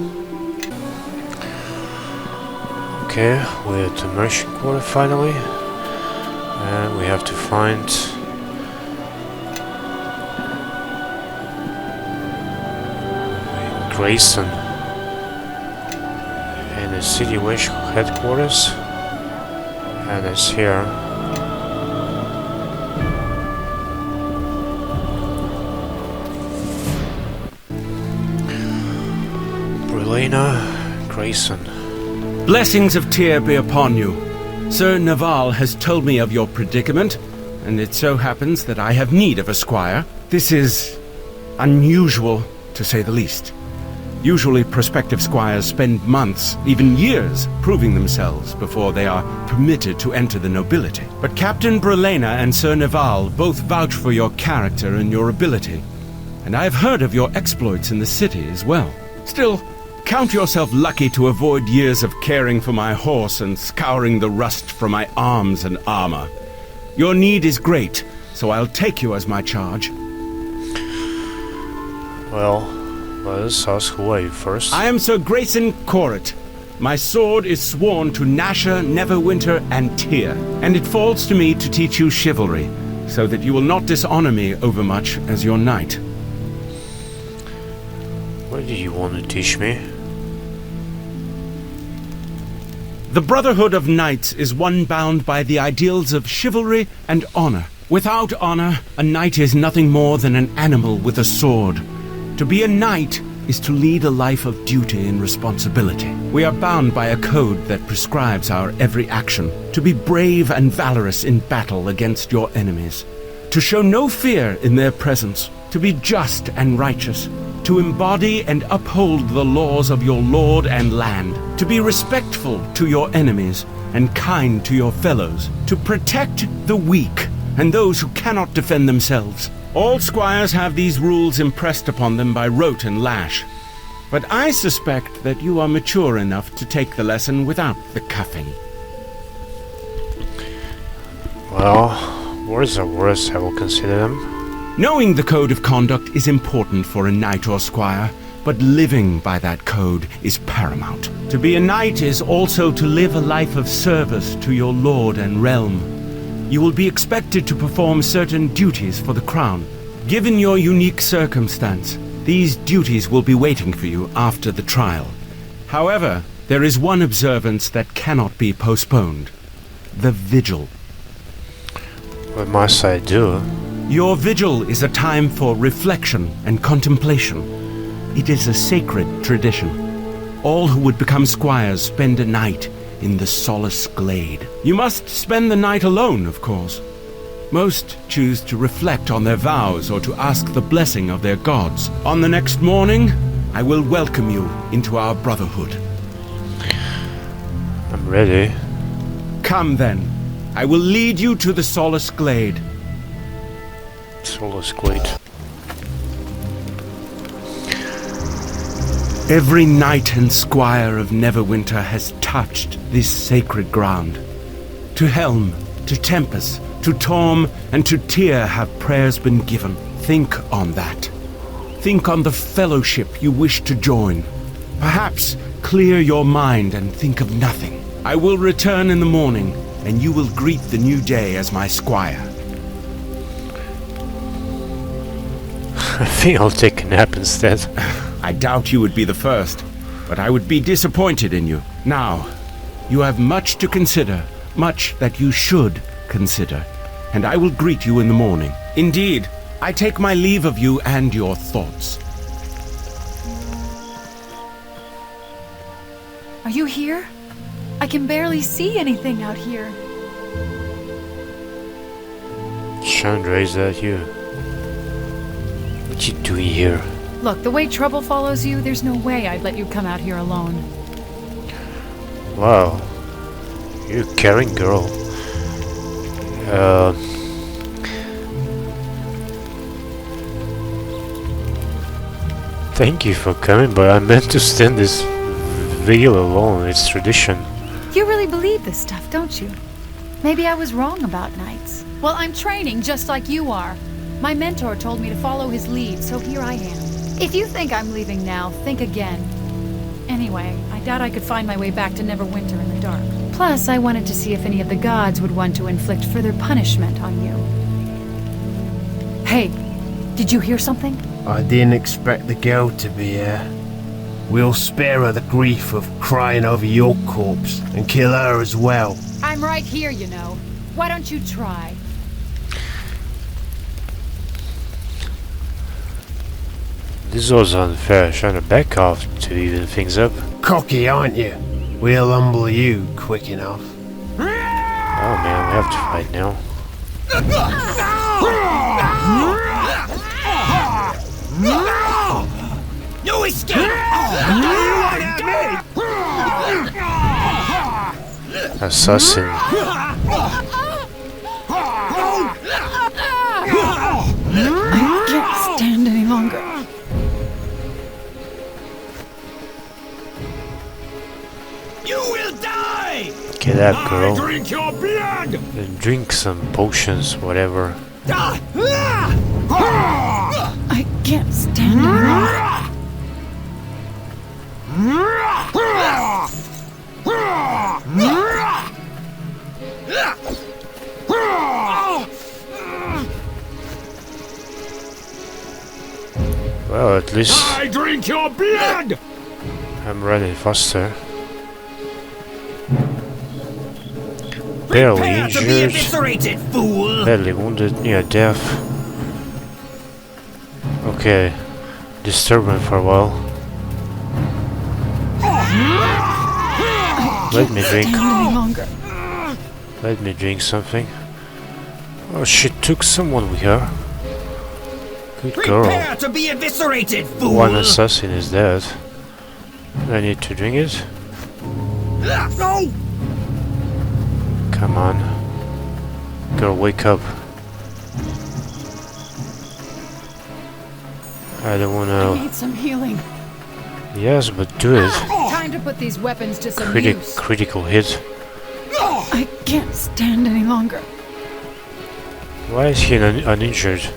Speaker 1: Okay, we're at the merchant quarter finally. And we have to find Grayson in the city west headquarters, and it's here. Brelena Grayson.
Speaker 6: Blessings of Tyr be upon you. Sir Naval has told me of your predicament, and it so happens that I have need of a squire. This is unusual, to say the least. Usually prospective squires spend months, even years, proving themselves before they are permitted to enter the nobility. But Captain Brelena and Sir Naval both vouch for your character and your ability, and I have heard of your exploits in the city as well. Still, count yourself lucky to avoid years of caring for my horse and scouring the rust from my arms and armor. Your need is great, so I'll take you as my charge.
Speaker 1: Well, let us ask who are you first.
Speaker 6: I am Sir Grayson Corrit. My sword is sworn to Nasher, Neverwinter, and Tyr, and it falls to me to teach you chivalry, so that you will not dishonor me overmuch as your knight.
Speaker 1: What do you want to teach me?
Speaker 6: The Brotherhood of Knights is one bound by the ideals of chivalry and honor. Without honor, a knight is nothing more than an animal with a sword. To be a knight is to lead a life of duty and responsibility. We are bound by a code that prescribes our every action. To be brave and valorous in battle against your enemies. To show no fear in their presence. To be just and righteous. To embody and uphold the laws of your lord and land. To be respectful to your enemies and kind to your fellows. To protect the weak and those who cannot defend themselves. All squires have these rules impressed upon them by rote and lash. But I suspect that you are mature enough to take the lesson without the cuffing.
Speaker 1: Well, words are words, I will consider them.
Speaker 6: Knowing the code of conduct is important for a knight or squire, but living by that code is paramount. To be a knight is also to live a life of service to your lord and realm. You will be expected to perform certain duties for the crown. Given your unique circumstance, these duties will be waiting for you after the trial. However, there is one observance that cannot be postponed. The vigil.
Speaker 1: What must I do?
Speaker 6: Your vigil is a time for reflection and contemplation. It is a sacred tradition. All who would become squires spend a night in the solace glade. You must spend the night alone, of course. Most choose to reflect on their vows or to ask the blessing of their gods. On the next morning, I will welcome you into our brotherhood.
Speaker 1: I'm ready.
Speaker 6: Come then. I will lead you to the solace glade.
Speaker 1: Solace glade.
Speaker 6: Every knight and squire of Neverwinter has touched this sacred ground. To Helm, to Tempest, to Torm, and to Tyr have prayers been given. Think on that. Think on the fellowship you wish to join. Perhaps clear your mind and think of nothing. I will return in the morning, and you will greet the new day as my squire.
Speaker 1: I think I'll take a nap instead.
Speaker 6: I doubt you would be the first, but I would be disappointed in you. Now, you have much to consider, much that you should consider, and I will greet you in the morning. Indeed, I take my leave of you and your thoughts.
Speaker 8: Are you here? I can barely see anything out here.
Speaker 1: Shandra, is that you? What you doing here?
Speaker 8: Look, the way trouble follows you, there's no way I'd let you come out here alone.
Speaker 1: Wow. You're a caring girl. Thank you for coming, but I meant to stand this vigil alone. It's tradition.
Speaker 8: You really believe this stuff, don't you? Maybe I was wrong about knights. Well, I'm training just like you are. My mentor told me to follow his lead, so here I am. If you think I'm leaving now, think again. Anyway, I doubt I could find my way back to Neverwinter in the dark. Plus, I wanted to see if any of the gods would want to inflict further punishment on you. Hey, did you hear something?
Speaker 3: I didn't expect the girl to be here. We'll spare her the grief of crying over your corpse and kill her as well.
Speaker 8: I'm right here, you know. Why don't you try?
Speaker 1: This was unfair. Trying to back off to even things up.
Speaker 3: Cocky, aren't you? We'll humble you quick enough.
Speaker 1: Oh man, we have to fight now.
Speaker 12: No escape!
Speaker 1: Assassin.
Speaker 8: I can't stand any longer.
Speaker 12: You will die!
Speaker 1: Get up, girl.
Speaker 12: Drink your blood!
Speaker 1: And drink some potions, whatever.
Speaker 8: I can't stand any longer.
Speaker 1: Well, at least
Speaker 12: I drink your blood!
Speaker 1: I'm running faster. Barely
Speaker 12: Prepare to be
Speaker 1: injured.
Speaker 12: eviscerated, fool!
Speaker 1: Badly wounded, near death. Okay. Disturbing for a while. Let me drink.
Speaker 8: Any longer.
Speaker 1: Let me drink something. Oh, she took someone with her. Good girl.
Speaker 12: Prepare to be eviscerated, fool!
Speaker 1: One assassin is dead. I need to drink it.
Speaker 12: No!
Speaker 1: Come on. Girl, wake up. I don't
Speaker 8: I
Speaker 1: wanna...
Speaker 8: need some healing.
Speaker 1: Yes, but do it.
Speaker 8: Time to put these weapons to some use.
Speaker 1: Critical hit.
Speaker 8: I can't stand any longer.
Speaker 1: Why is he uninjured?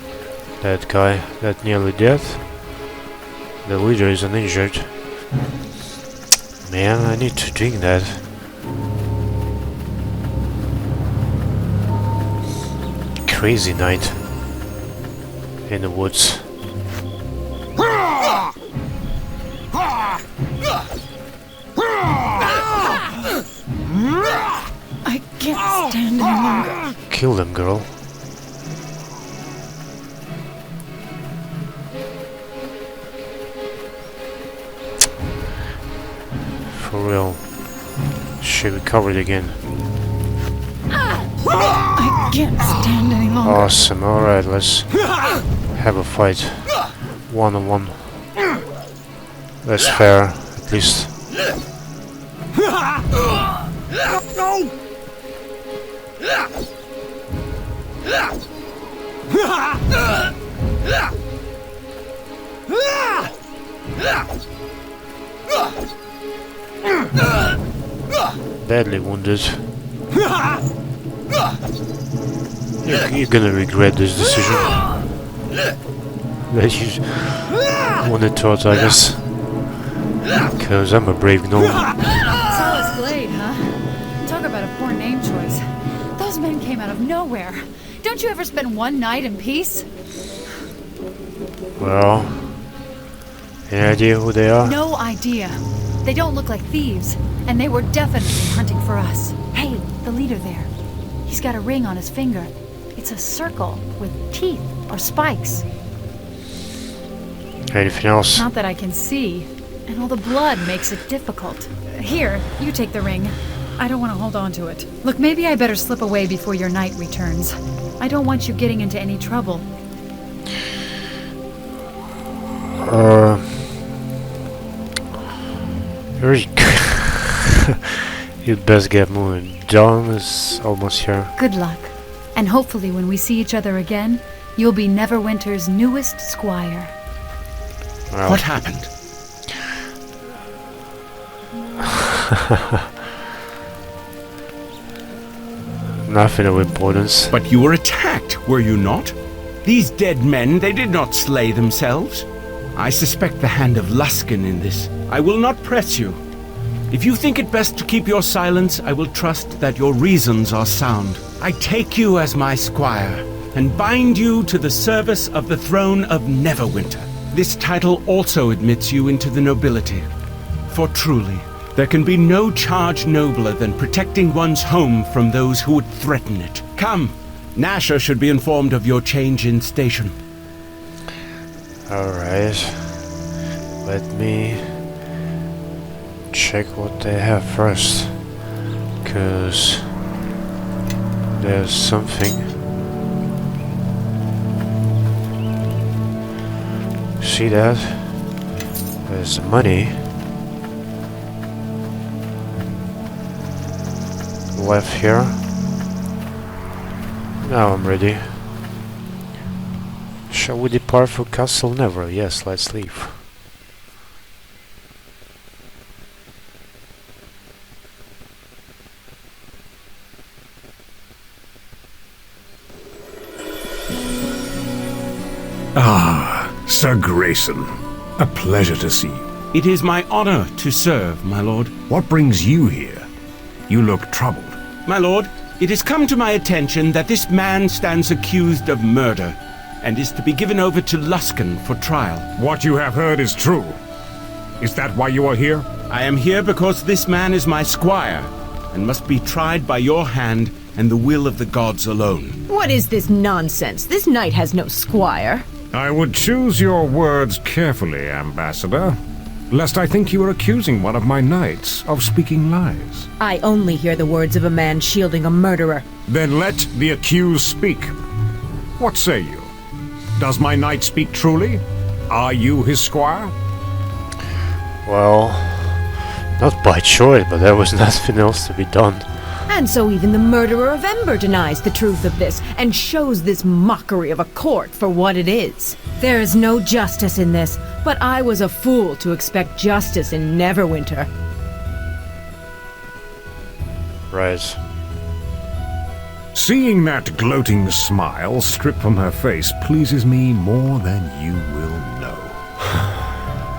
Speaker 1: That guy, that nearly dead. The leader is uninjured. Man, I need to drink that. Crazy night in the woods.
Speaker 8: I can't stand any longer.
Speaker 1: Kill them, girl. For real. She recovered again.
Speaker 8: I can't stand any longer.
Speaker 1: Awesome, alright, let's have a fight. One-on-one. That's fair, at least. Badly wounded. You're gonna regret this decision. That you wanted to attack us. Because I'm a brave gnome.
Speaker 8: Solus Glade, huh? Talk about a poor name choice. Those men came out of nowhere. Don't you ever spend one night in peace?
Speaker 1: Well, any idea who they are?
Speaker 8: No idea. They don't look like thieves, and they were definitely hunting for us. Hey, the leader there. He's got a ring on his finger. It's a circle with teeth or spikes.
Speaker 1: Anything else?
Speaker 8: Not that I can see, and all the blood makes it difficult. Here, you take the ring. I don't want to hold on to it. Look, maybe I better slip away before your knight returns. I don't want you getting into any trouble.
Speaker 1: You'd best get moving. Dawn is almost here.
Speaker 8: Good luck. And hopefully when we see each other again, you'll be Neverwinter's newest squire.
Speaker 1: Well.
Speaker 13: What happened?
Speaker 1: Nothing of importance.
Speaker 6: But you were attacked, were you not? These dead men, they did not slay themselves. I suspect the hand of Luskin in this. I will not press you. If you think it best to keep your silence, I will trust that your reasons are sound. I take you as my squire, and bind you to the service of the throne of Neverwinter. This title also admits you into the nobility. For truly, there can be no charge nobler than protecting one's home from those who would threaten it. Come, Nasher should be informed of your change in station.
Speaker 1: Alright. Let me check what they have first, because there's something. See that? There's the money left here. Now I'm ready. Shall we depart for Castle Never? Yes, let's leave.
Speaker 11: Ah, Sir Grayson. A pleasure to see you.
Speaker 6: It is my honor to serve, my lord.
Speaker 11: What brings you here? You look troubled.
Speaker 6: My lord, it has come to my attention that this man stands accused of murder and is to be given over to Luskan for trial.
Speaker 11: What you have heard is true. Is that why you are here?
Speaker 6: I am here because this man is my squire and must be tried by your hand and the will of the gods alone.
Speaker 18: What is this nonsense? This knight has no squire.
Speaker 11: I would choose your words carefully, Ambassador, lest I think you are accusing one of my knights of speaking lies.
Speaker 18: I only hear the words of a man shielding a murderer.
Speaker 11: Then let the accused speak. What say you? Does my knight speak truly? Are you his squire?
Speaker 1: Well, not by choice, but there was nothing else to be done.
Speaker 18: And so even the murderer of Ember denies the truth of this and shows this mockery of a court for what it is. There is no justice in this, but I was a fool to expect justice in Neverwinter.
Speaker 1: Right.
Speaker 11: Seeing that gloating smile strip from her face pleases me more than you will know.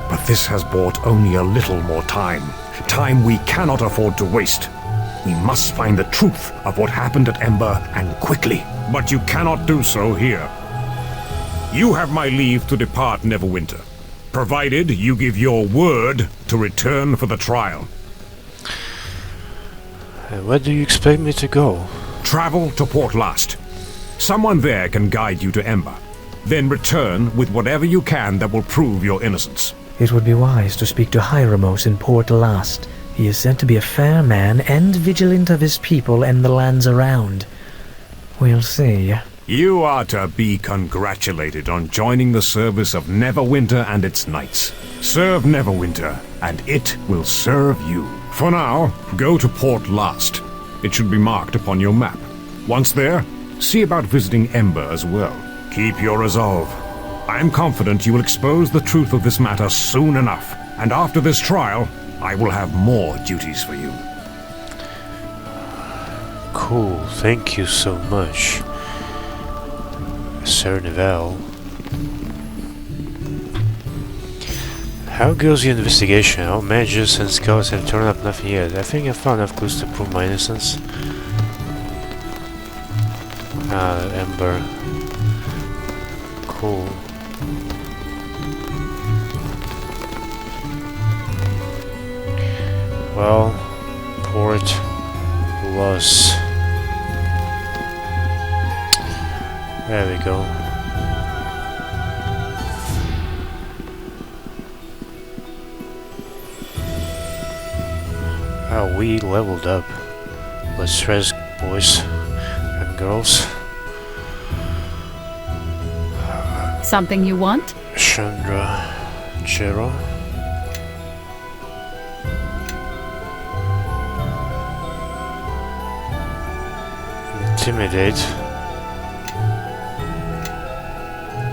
Speaker 11: But this has bought only a little more time. Time we cannot afford to waste. We must find the truth of what happened at Ember, and quickly. But you cannot do so here. You have my leave to depart Neverwinter, provided you give your word to return for the trial.
Speaker 1: And where do you expect me to go?
Speaker 11: Travel to Port Llast. Someone there can guide you to Ember. Then return with whatever you can that will prove your innocence.
Speaker 21: It would be wise to speak to Hieromos in Port Llast. He is said to be a fair man and vigilant of his people and the lands around. We'll see.
Speaker 11: You are to be congratulated on joining the service of Neverwinter and its knights. Serve Neverwinter, and it will serve you. For now, go to Port Llast. It should be marked upon your map. Once there, see about visiting Ember as well. Keep your resolve. I am confident you will expose the truth of this matter soon enough, and after this trial, I will have more duties for you.
Speaker 1: Cool, thank you so much, Sir Neville. How goes your investigation? All mages and scouts have turned up nothing yet. I think I found enough clues to prove my innocence. Ember. Cool. Well, Port Llast. There we go. Oh, we leveled up. Let's rest, boys and girls.
Speaker 8: Something you want?
Speaker 1: Shandra, Jera. Intimidate.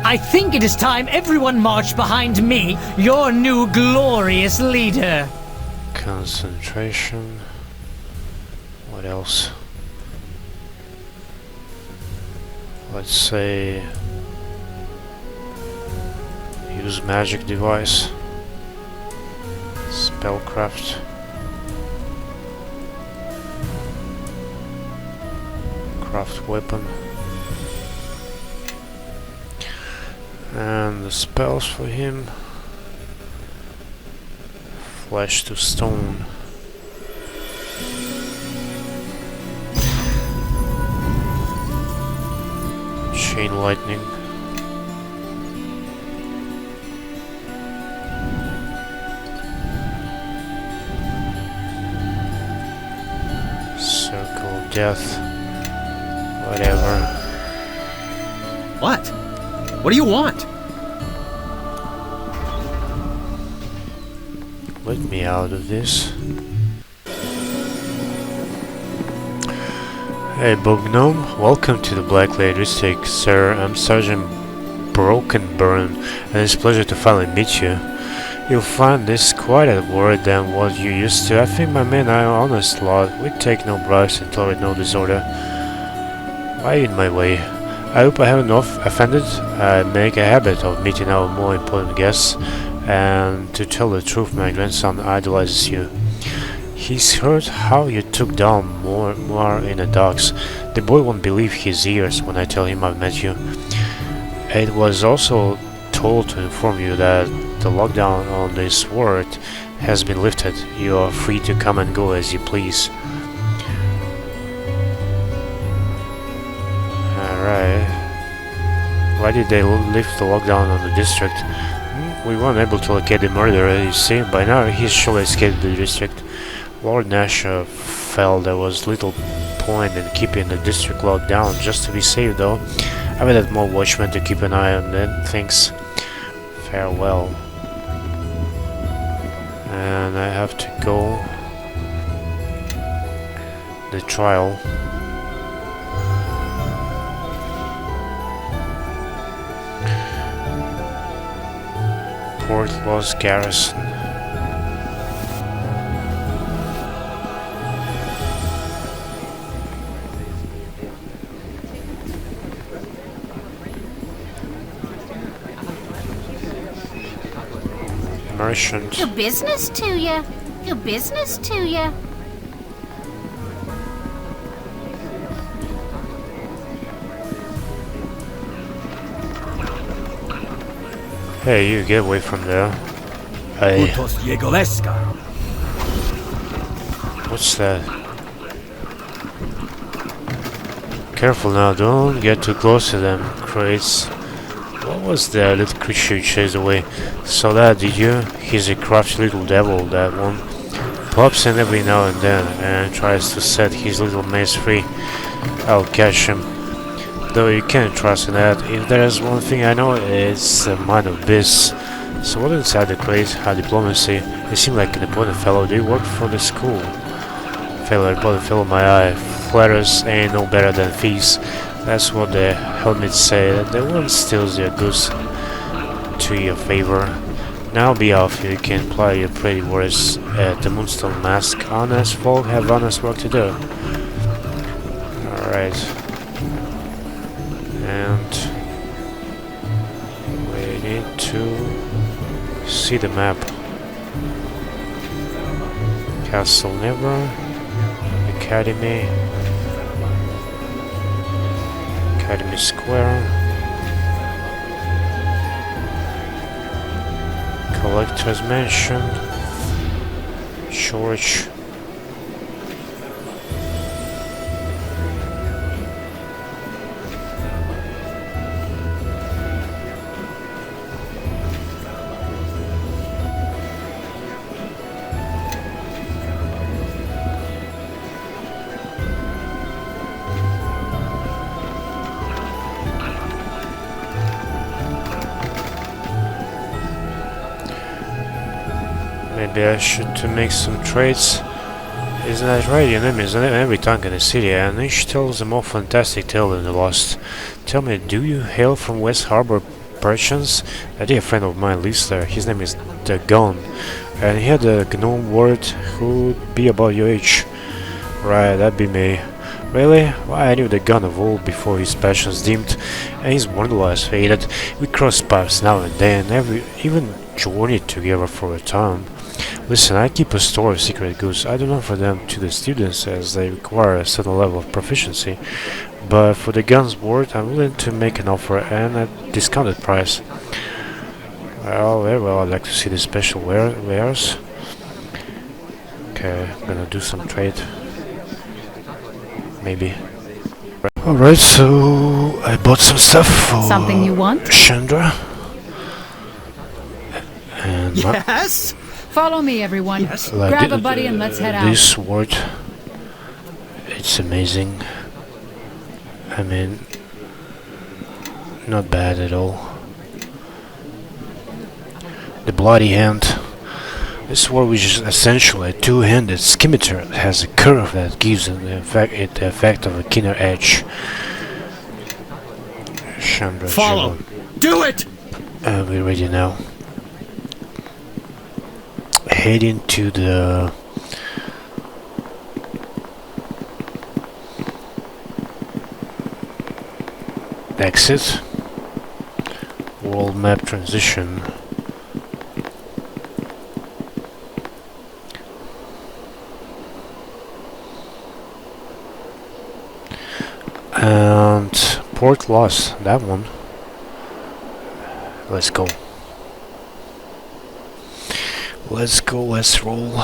Speaker 21: I think it is time everyone marched behind me, your new glorious leader.
Speaker 1: Concentration. What else? Let's say use magic device. Spellcraft. Craft weapon. And the spells for him. Flesh to stone. Chain lightning. death. Whatever.
Speaker 7: What? What do you want?
Speaker 1: Let me out of this. Hey, Bognome, welcome to the Black Lady District, sir. I'm Sergeant Brokenburn, and it's a pleasure to finally meet you. You'll find this quite a word than what you used to. I think my men are an honest lot. We take no bribes and tolerate no disorder. Why in my way? I hope I haven't offended. I make a habit of meeting our more important guests, and to tell the truth, my grandson idolizes you. He's heard how you took down more in the docks. The boy won't believe his ears when I tell him I've met you. It was also told to inform you that the lockdown on this ward has been lifted. You are free to come and go as you please. Alright. Why did they lift the lockdown on the district? We weren't able to locate the murderer, you see. By now he's surely escaped the district. Lord Nash felt there was little point in keeping the district locked down just to be safe, though. I will add more watchmen to keep an eye on things. Farewell. And I have to go. The trial. Port Lost Garrison. Merchant.
Speaker 19: Good business to ya. Good business to ya.
Speaker 1: Hey, you get away from there. Hey. What's that? Careful now, don't get too close to them, crates. What was that little creature you chased away? Saw that, did you? He's a crafty little devil, that one. Pops in every now and then and tries to set his little maze free. I'll catch him. Though you can't trust in that. If there's one thing I know, it's the mind of Biz. So what inside the crate? How diplomacy? You seem like an important fellow. Do you work for the school? Fellow, important fellow, my eye. Flatters ain't no better than thieves. That's what the helmets say. The one steals your goods to your favor. Now be off. You can apply your pretty words at the Moonstone Mask. Honest folk have honest work to do. Alright. And we need to see the map. Castle Never, Academy Square, Collector's Mansion, Church. Maybe I should to make some trades. Isn't that right? Your name is on every tongue in the city, and each tells a more fantastic tale than the last. Tell me, do you hail from West Harbor, perchance? A dear friend of mine lives there. His name is Dagon, and he had a gnome word who'd be about your age. Right, that'd be me. Really? Why, I knew the gun of old before his passions dimmed and his wanderlust faded. We crossed paths now and then, even journeyed together for a time. Listen, I keep a store of secret goods. I don't offer them to the students as they require a certain level of proficiency, but for the gun's word, I'm willing to make an offer and at a discounted price. Well, very well, I'd like to see the special wares. Okay, I'm gonna do some trade. Maybe. Alright, so I bought some stuff for
Speaker 8: something you want?
Speaker 1: Shandra. And
Speaker 8: yes? Follow me, everyone.
Speaker 1: Yes. Like
Speaker 8: grab a buddy and let's head out.
Speaker 1: This sword It's amazing. I mean, not bad at all. The Bloody Hand. This sword, which is essentially a two-handed scimitar, has a curve that gives it the effect of a keener edge. Shandra,
Speaker 7: follow! Do it!
Speaker 1: We're ready now. Heading to the exit. World map transition. And Port Llast, that one. Let's go. Let's go, let's roll.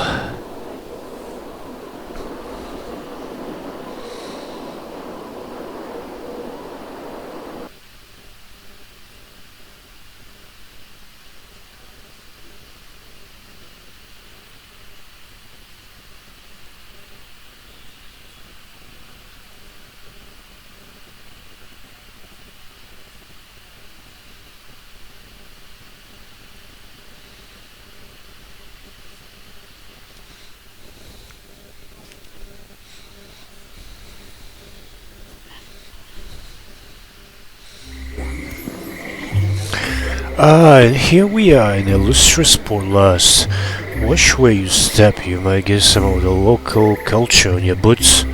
Speaker 1: And here we are in illustrious Port Llast. Which way you step, you might get some of the local culture in your boots.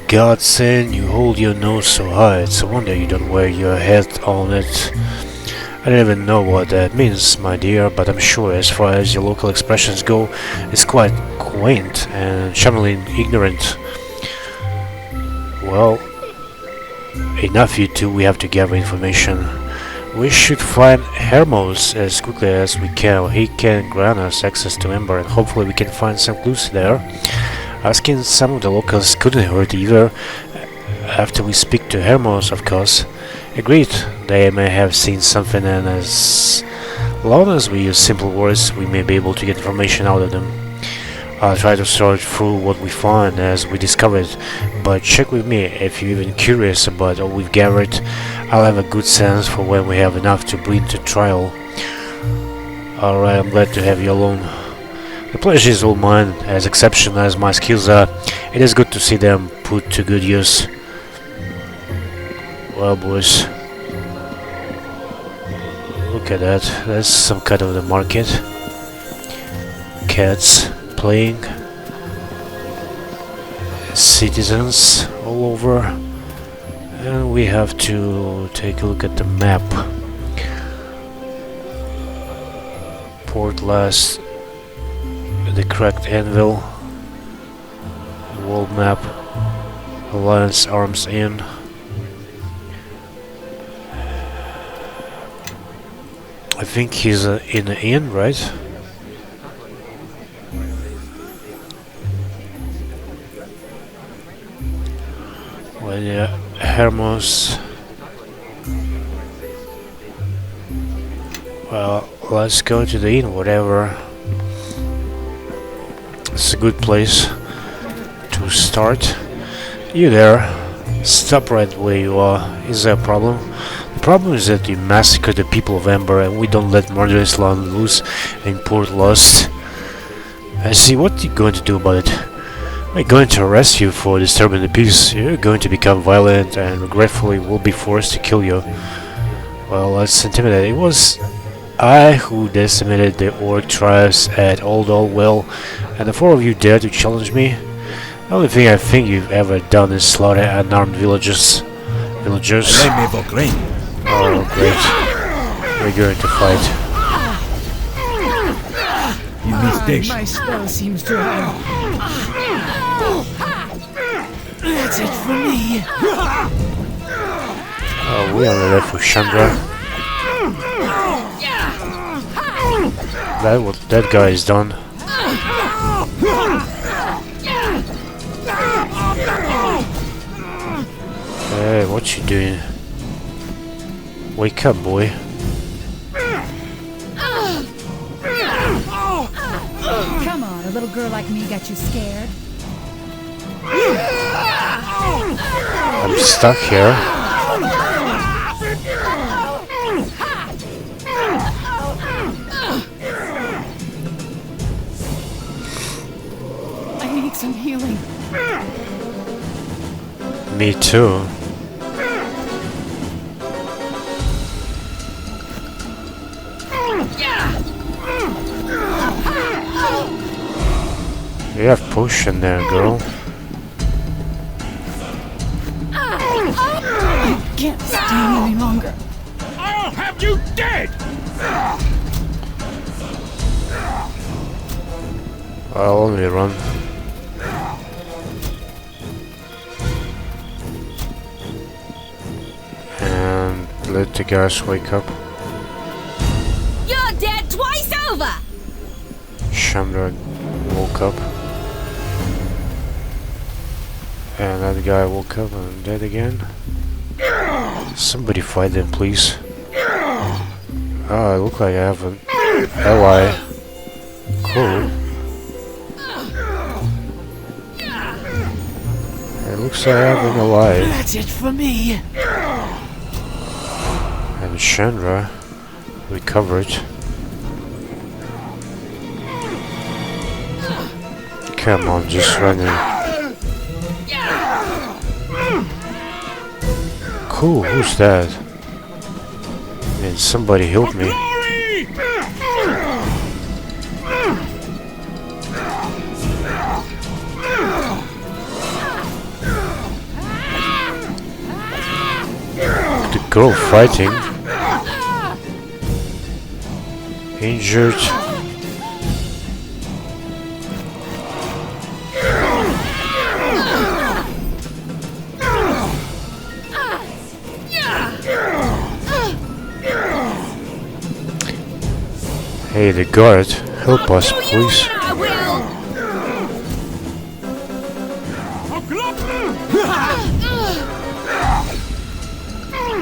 Speaker 1: God send you hold your nose so high, it's a wonder you don't wear your head on it. I don't even know what that means, my dear, but I'm sure as far as your local expressions go, it's quite quaint and charmingly ignorant. Well, enough you two, we have to gather information. We should find Hermos as quickly as we can. He can grant us access to Ember, and hopefully we can find some clues there. Asking some of the locals couldn't hurt either. After we speak to Hermos, of course. Agreed, they may have seen something, and as long as we use simple words, we may be able to get information out of them. I'll try to sort through what we find as we discover it, but check with me if you're even curious about what we've gathered. I'll have a good sense for when we have enough to bring to trial. Alright, I'm glad to have you alone. The pleasure is all mine, as exceptional as my skills are. It is good to see them put to good use. Well, boys, look at that. That's some kind of the market. Cats playing, citizens all over, and we have to take a look at the map. Port Llast, the cracked anvil, world map, Alliance Arms Inn. I think he's in the inn, right? Well, yeah, Hermos. Well, let's go to the inn, whatever. It's a good place to start. You there? Stop right where you are. Is there a problem? The problem is that you massacred the people of Ember and we don't let murderous land loose in Port Llast. I see, what are you going to do about it? We're going to arrest you for disturbing the peace. You're going to become violent and regretfully will be forced to kill you. Well, that's intimidating. It was I who decimated the orc tribes at Aldanon Well, and the four of you dare to challenge me? The only thing I think you've ever done is slaughter unarmed villagers. Oh, great. We're going to fight.
Speaker 7: My spell seems to have... That's it for me.
Speaker 1: Oh, we are left with Shandra. That guy is done. Hey, what you doing? Wake up, boy.
Speaker 8: Come on, a little girl like me got you scared.
Speaker 1: I'm stuck here.
Speaker 8: I need some healing.
Speaker 1: Me too. You have potion there, girl.
Speaker 8: I can't stand any longer.
Speaker 4: I'll have you dead!
Speaker 1: I'll only run. And let the guards wake up.
Speaker 19: You're dead twice over!
Speaker 1: Shandra woke up. And that guy woke up and I'm dead again. Somebody fight them, please. Oh, I look like I have an ally. Cool. It looks like I have an ally.
Speaker 10: That's it for me.
Speaker 1: And Shandra recovered. Come on, just run in. Cool, who's that? Man, somebody help me. The girl fighting. Injured. Hey, the guard, help us, please.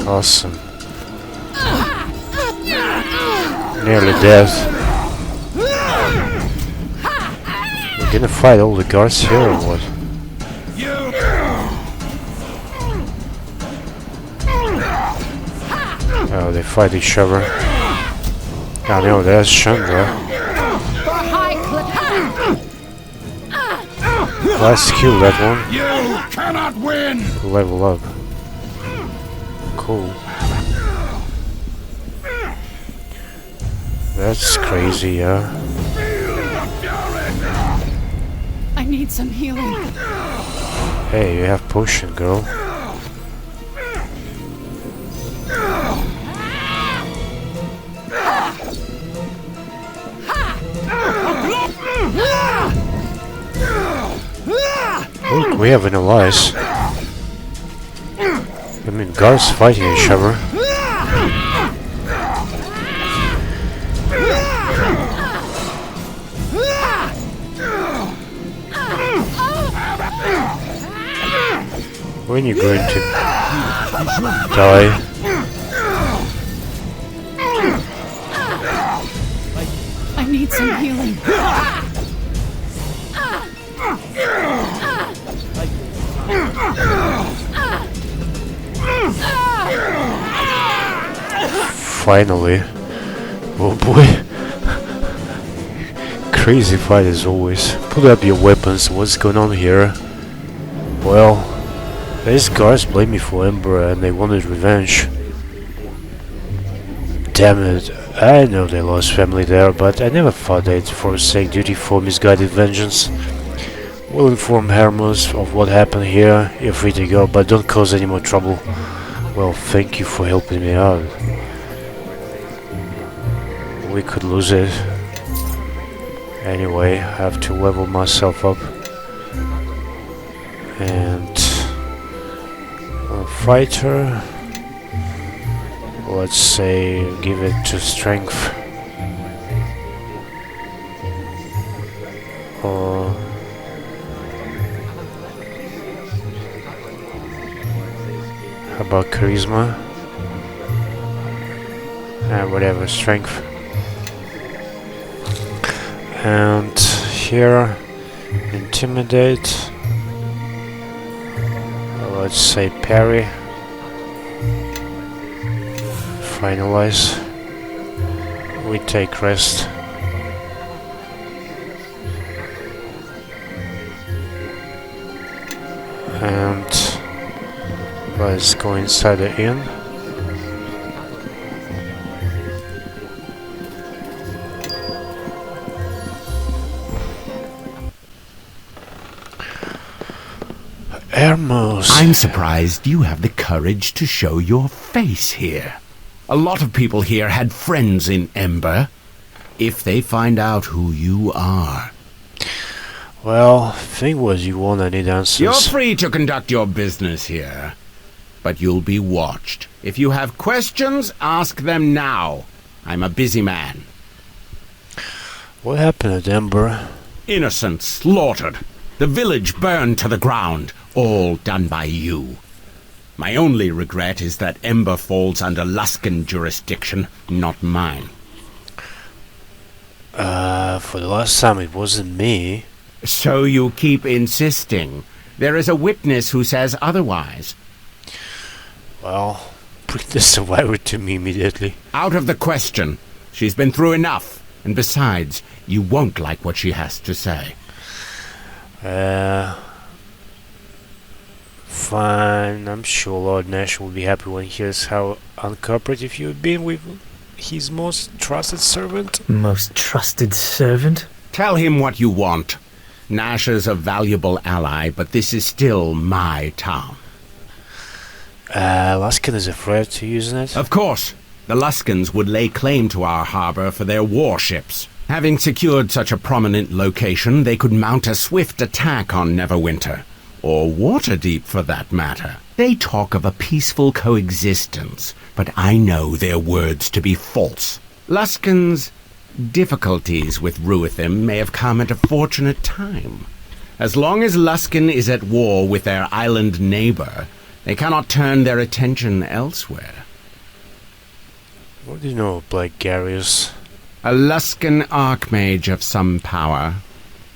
Speaker 1: Awesome. Nearly dead. We're gonna fight all the guards here or what? Oh, they fight each other. I know, there's Shandra. Let's kill that one.
Speaker 4: You cannot win!
Speaker 1: Level up. Cool. That's crazy, yeah.
Speaker 8: I need some healing.
Speaker 1: Hey, you have potion, girl. Look, we have an allies. I mean, guards fighting each other. When you going to die?
Speaker 8: I need some healing.
Speaker 1: Finally. Oh boy. Crazy fight as always. Put up your weapons. What's going on here? Well, these guards blame me for Ember and they wanted revenge. Damn it. I know they lost family there, but I never thought they'd forsake duty for misguided vengeance. We'll inform Hermes of what happened here. You're free to go, but don't cause any more trouble. Well, thank you for helping me out. We could lose it. Anyway, I have to level myself up. And a fighter, let's say give it to strength. Or how about charisma? And whatever, strength. And here, intimidate. let's say parry. Finalize. We take rest. And let's go inside the inn. Hermos.
Speaker 6: I'm surprised you have the courage to show your face here. A lot of people here had friends in Ember. If they find out who you are...
Speaker 1: Well, thing was you won't need answers.
Speaker 6: You're free to conduct your business here. But you'll be watched. If you have questions, ask them now. I'm a busy man.
Speaker 1: What happened at Ember?
Speaker 6: Innocents slaughtered. The village burned to the ground. All done by you. My only regret is that Ember falls under Luskan jurisdiction, not mine.
Speaker 1: For the last time it wasn't me.
Speaker 6: So you keep insisting. There is a witness who says otherwise.
Speaker 1: Well, bring the survivor to me immediately.
Speaker 6: Out of the question. She's been through enough. And besides, you won't like what she has to say.
Speaker 1: Fine. I'm sure Lord Nash will be happy when he hears how uncooperative you've been with his most trusted servant.
Speaker 21: Most trusted servant?
Speaker 6: Tell him what you want. Nash is a valuable ally, but this is still my town.
Speaker 1: Luskan is afraid to using it?
Speaker 6: Of course. The Luskans would lay claim to our harbor for their warships. Having secured such a prominent location, they could mount a swift attack on Neverwinter. Or Waterdeep, for that matter. They talk of a peaceful coexistence, but I know their words to be false. Luskan's difficulties with Ruithim may have come at a fortunate time. As long as Luskan is at war with their island neighbor, they cannot turn their attention elsewhere.
Speaker 1: What do you know of Black Garius?
Speaker 6: A Luskan archmage of some power.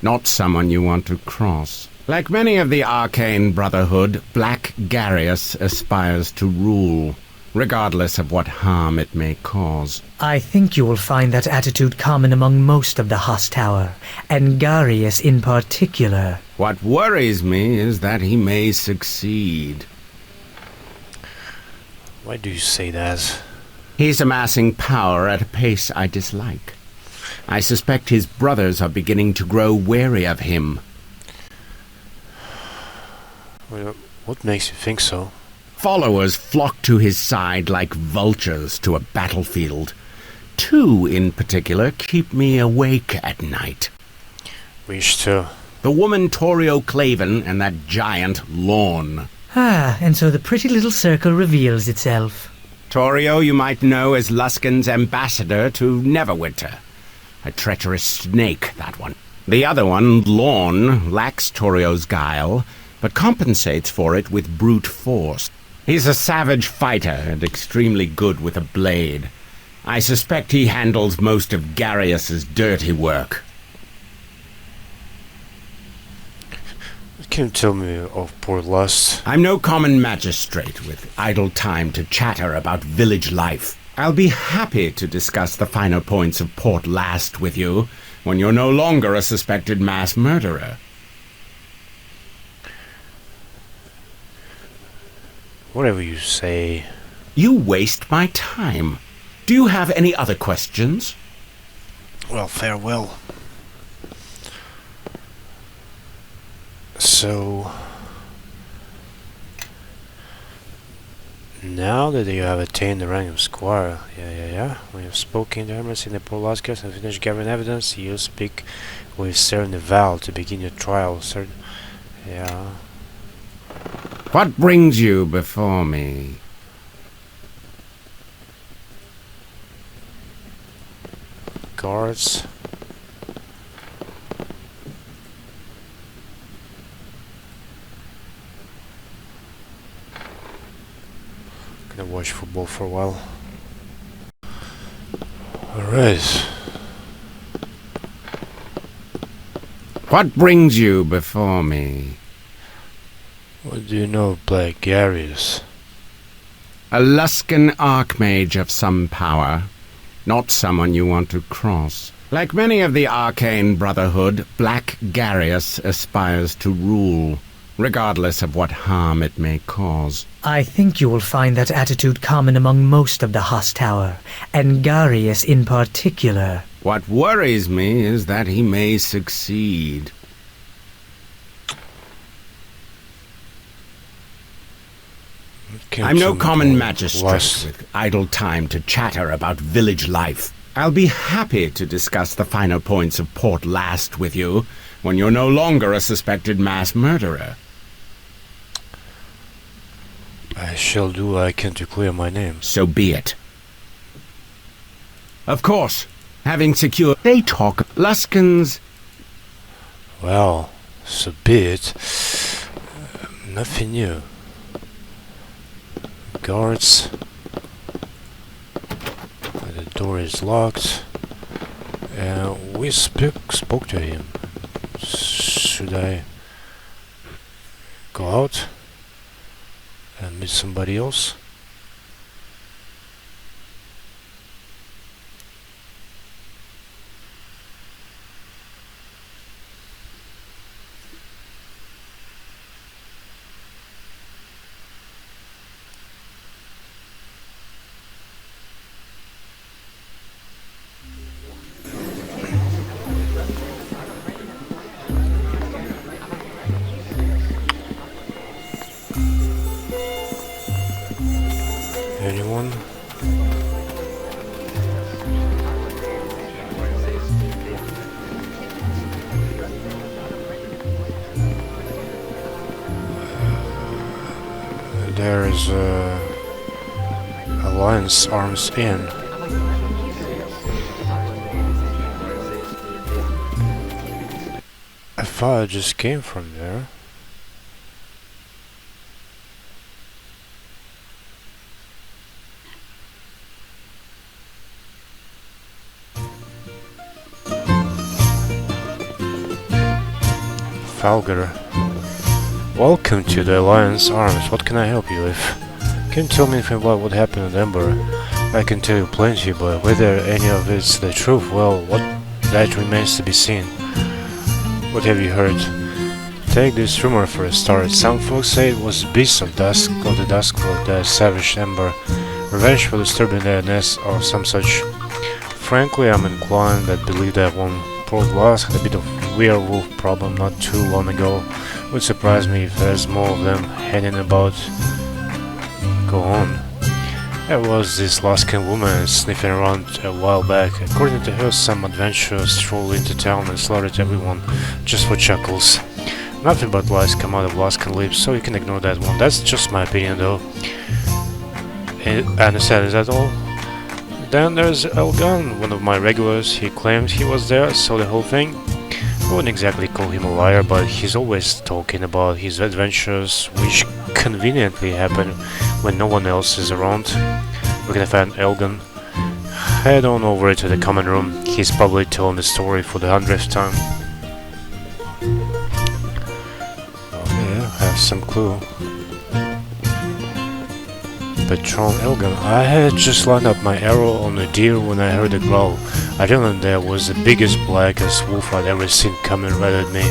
Speaker 6: Not someone you want to cross. Like many of the Arcane Brotherhood, Black Garius aspires to rule, regardless of what harm it may cause.
Speaker 21: I think you will find that attitude common among most of the Huss Tower, and Garius in particular.
Speaker 6: What worries me is that he may succeed.
Speaker 1: Why do you say that?
Speaker 6: He's amassing power at a pace I dislike. I suspect his brothers are beginning to grow wary of him.
Speaker 1: What makes you think so?
Speaker 6: Followers flock to his side like vultures to a battlefield. 2 in particular keep me awake at night.
Speaker 1: Which 2?
Speaker 6: The woman Torio Claven and that giant Lorne.
Speaker 21: Ah, and so the pretty little circle reveals itself.
Speaker 6: Torio you might know as Luskan's ambassador to Neverwinter. A treacherous snake, that one. The other one, Lorne, lacks Torio's guile, but compensates for it with brute force. He's a savage fighter and extremely good with a blade. I suspect he handles most of Garius's dirty work.
Speaker 1: Can you tell me of poor Llast?
Speaker 6: I'm no common magistrate with idle time to chatter about village life. I'll be happy to discuss the finer points of Port Llast with you when you're no longer a suspected mass murderer.
Speaker 1: Whatever you say.
Speaker 6: You waste my time. Do you have any other questions?
Speaker 1: Well, farewell. So, now that you have attained the rank of squire, we have spoken to Hermes in the Poloskas and finished gathering evidence, you speak with Sir Neval to begin your trial, sir. Yeah.
Speaker 6: What brings you before me?
Speaker 1: Guards. Gonna watch football for a while. Alright.
Speaker 6: What brings you before me?
Speaker 1: What do you know of Black Garius?
Speaker 20: A Luskan archmage of some power. Not someone you want to cross. Like many of the Arcane Brotherhood, Black Garius aspires to rule, regardless of what harm it may cause.
Speaker 21: I think you will find that attitude common among most of the Haas Tower, and Garius in particular.
Speaker 20: What worries me is that he may succeed. I'm no common magistrate with idle time to chatter about village life. I'll be happy to discuss the finer points of Port Llast with you when you're no longer a suspected mass murderer.
Speaker 1: I shall do what I can to clear my name.
Speaker 20: So be it. Of course, having secured... They talk Luskans.
Speaker 1: Well, so be it. Nothing new. Guards. The door is locked. We spoke to him. Should I go out and meet somebody else? Anyone? There is Alliance Arms Inn. I thought I just came from there. Falger. Welcome to the Alliance Arms. What can I help you with? Can you tell me anything about what happened at Ember? I can tell you plenty, but whether any of it's the truth, well, that remains to be seen. What have you heard? Take this rumor for a start. Some folks say it was the beasts of the Duskwood that savaged Ember, revenge for disturbing their nest or some such. Frankly, I'm inclined to believe that one Port Llast had a bit of werewolf problem not too long ago. Would surprise me if there's more of them hanging about. Go on. There was this Luskan woman sniffing around a while back. According to her, some adventurers strolled into town and slaughtered everyone, just for chuckles. Nothing but lies come out of Luskan lips, so you can ignore that one. That's just my opinion, though. And is that all? Then there's Aldanon, one of my regulars. He claimed he was there, saw the whole thing. I wouldn't exactly call him a liar, but he's always talking about his adventures, which conveniently happen when no one else is around. We're gonna find Aldanon. Head on over to the common room. He's probably telling the story for the 100th time. Oh yeah, I have some clue. Patron Aldanon. I had just lined up my arrow on a deer when I heard a growl. I realized there was the biggest, blackest wolf I'd ever seen coming right at me.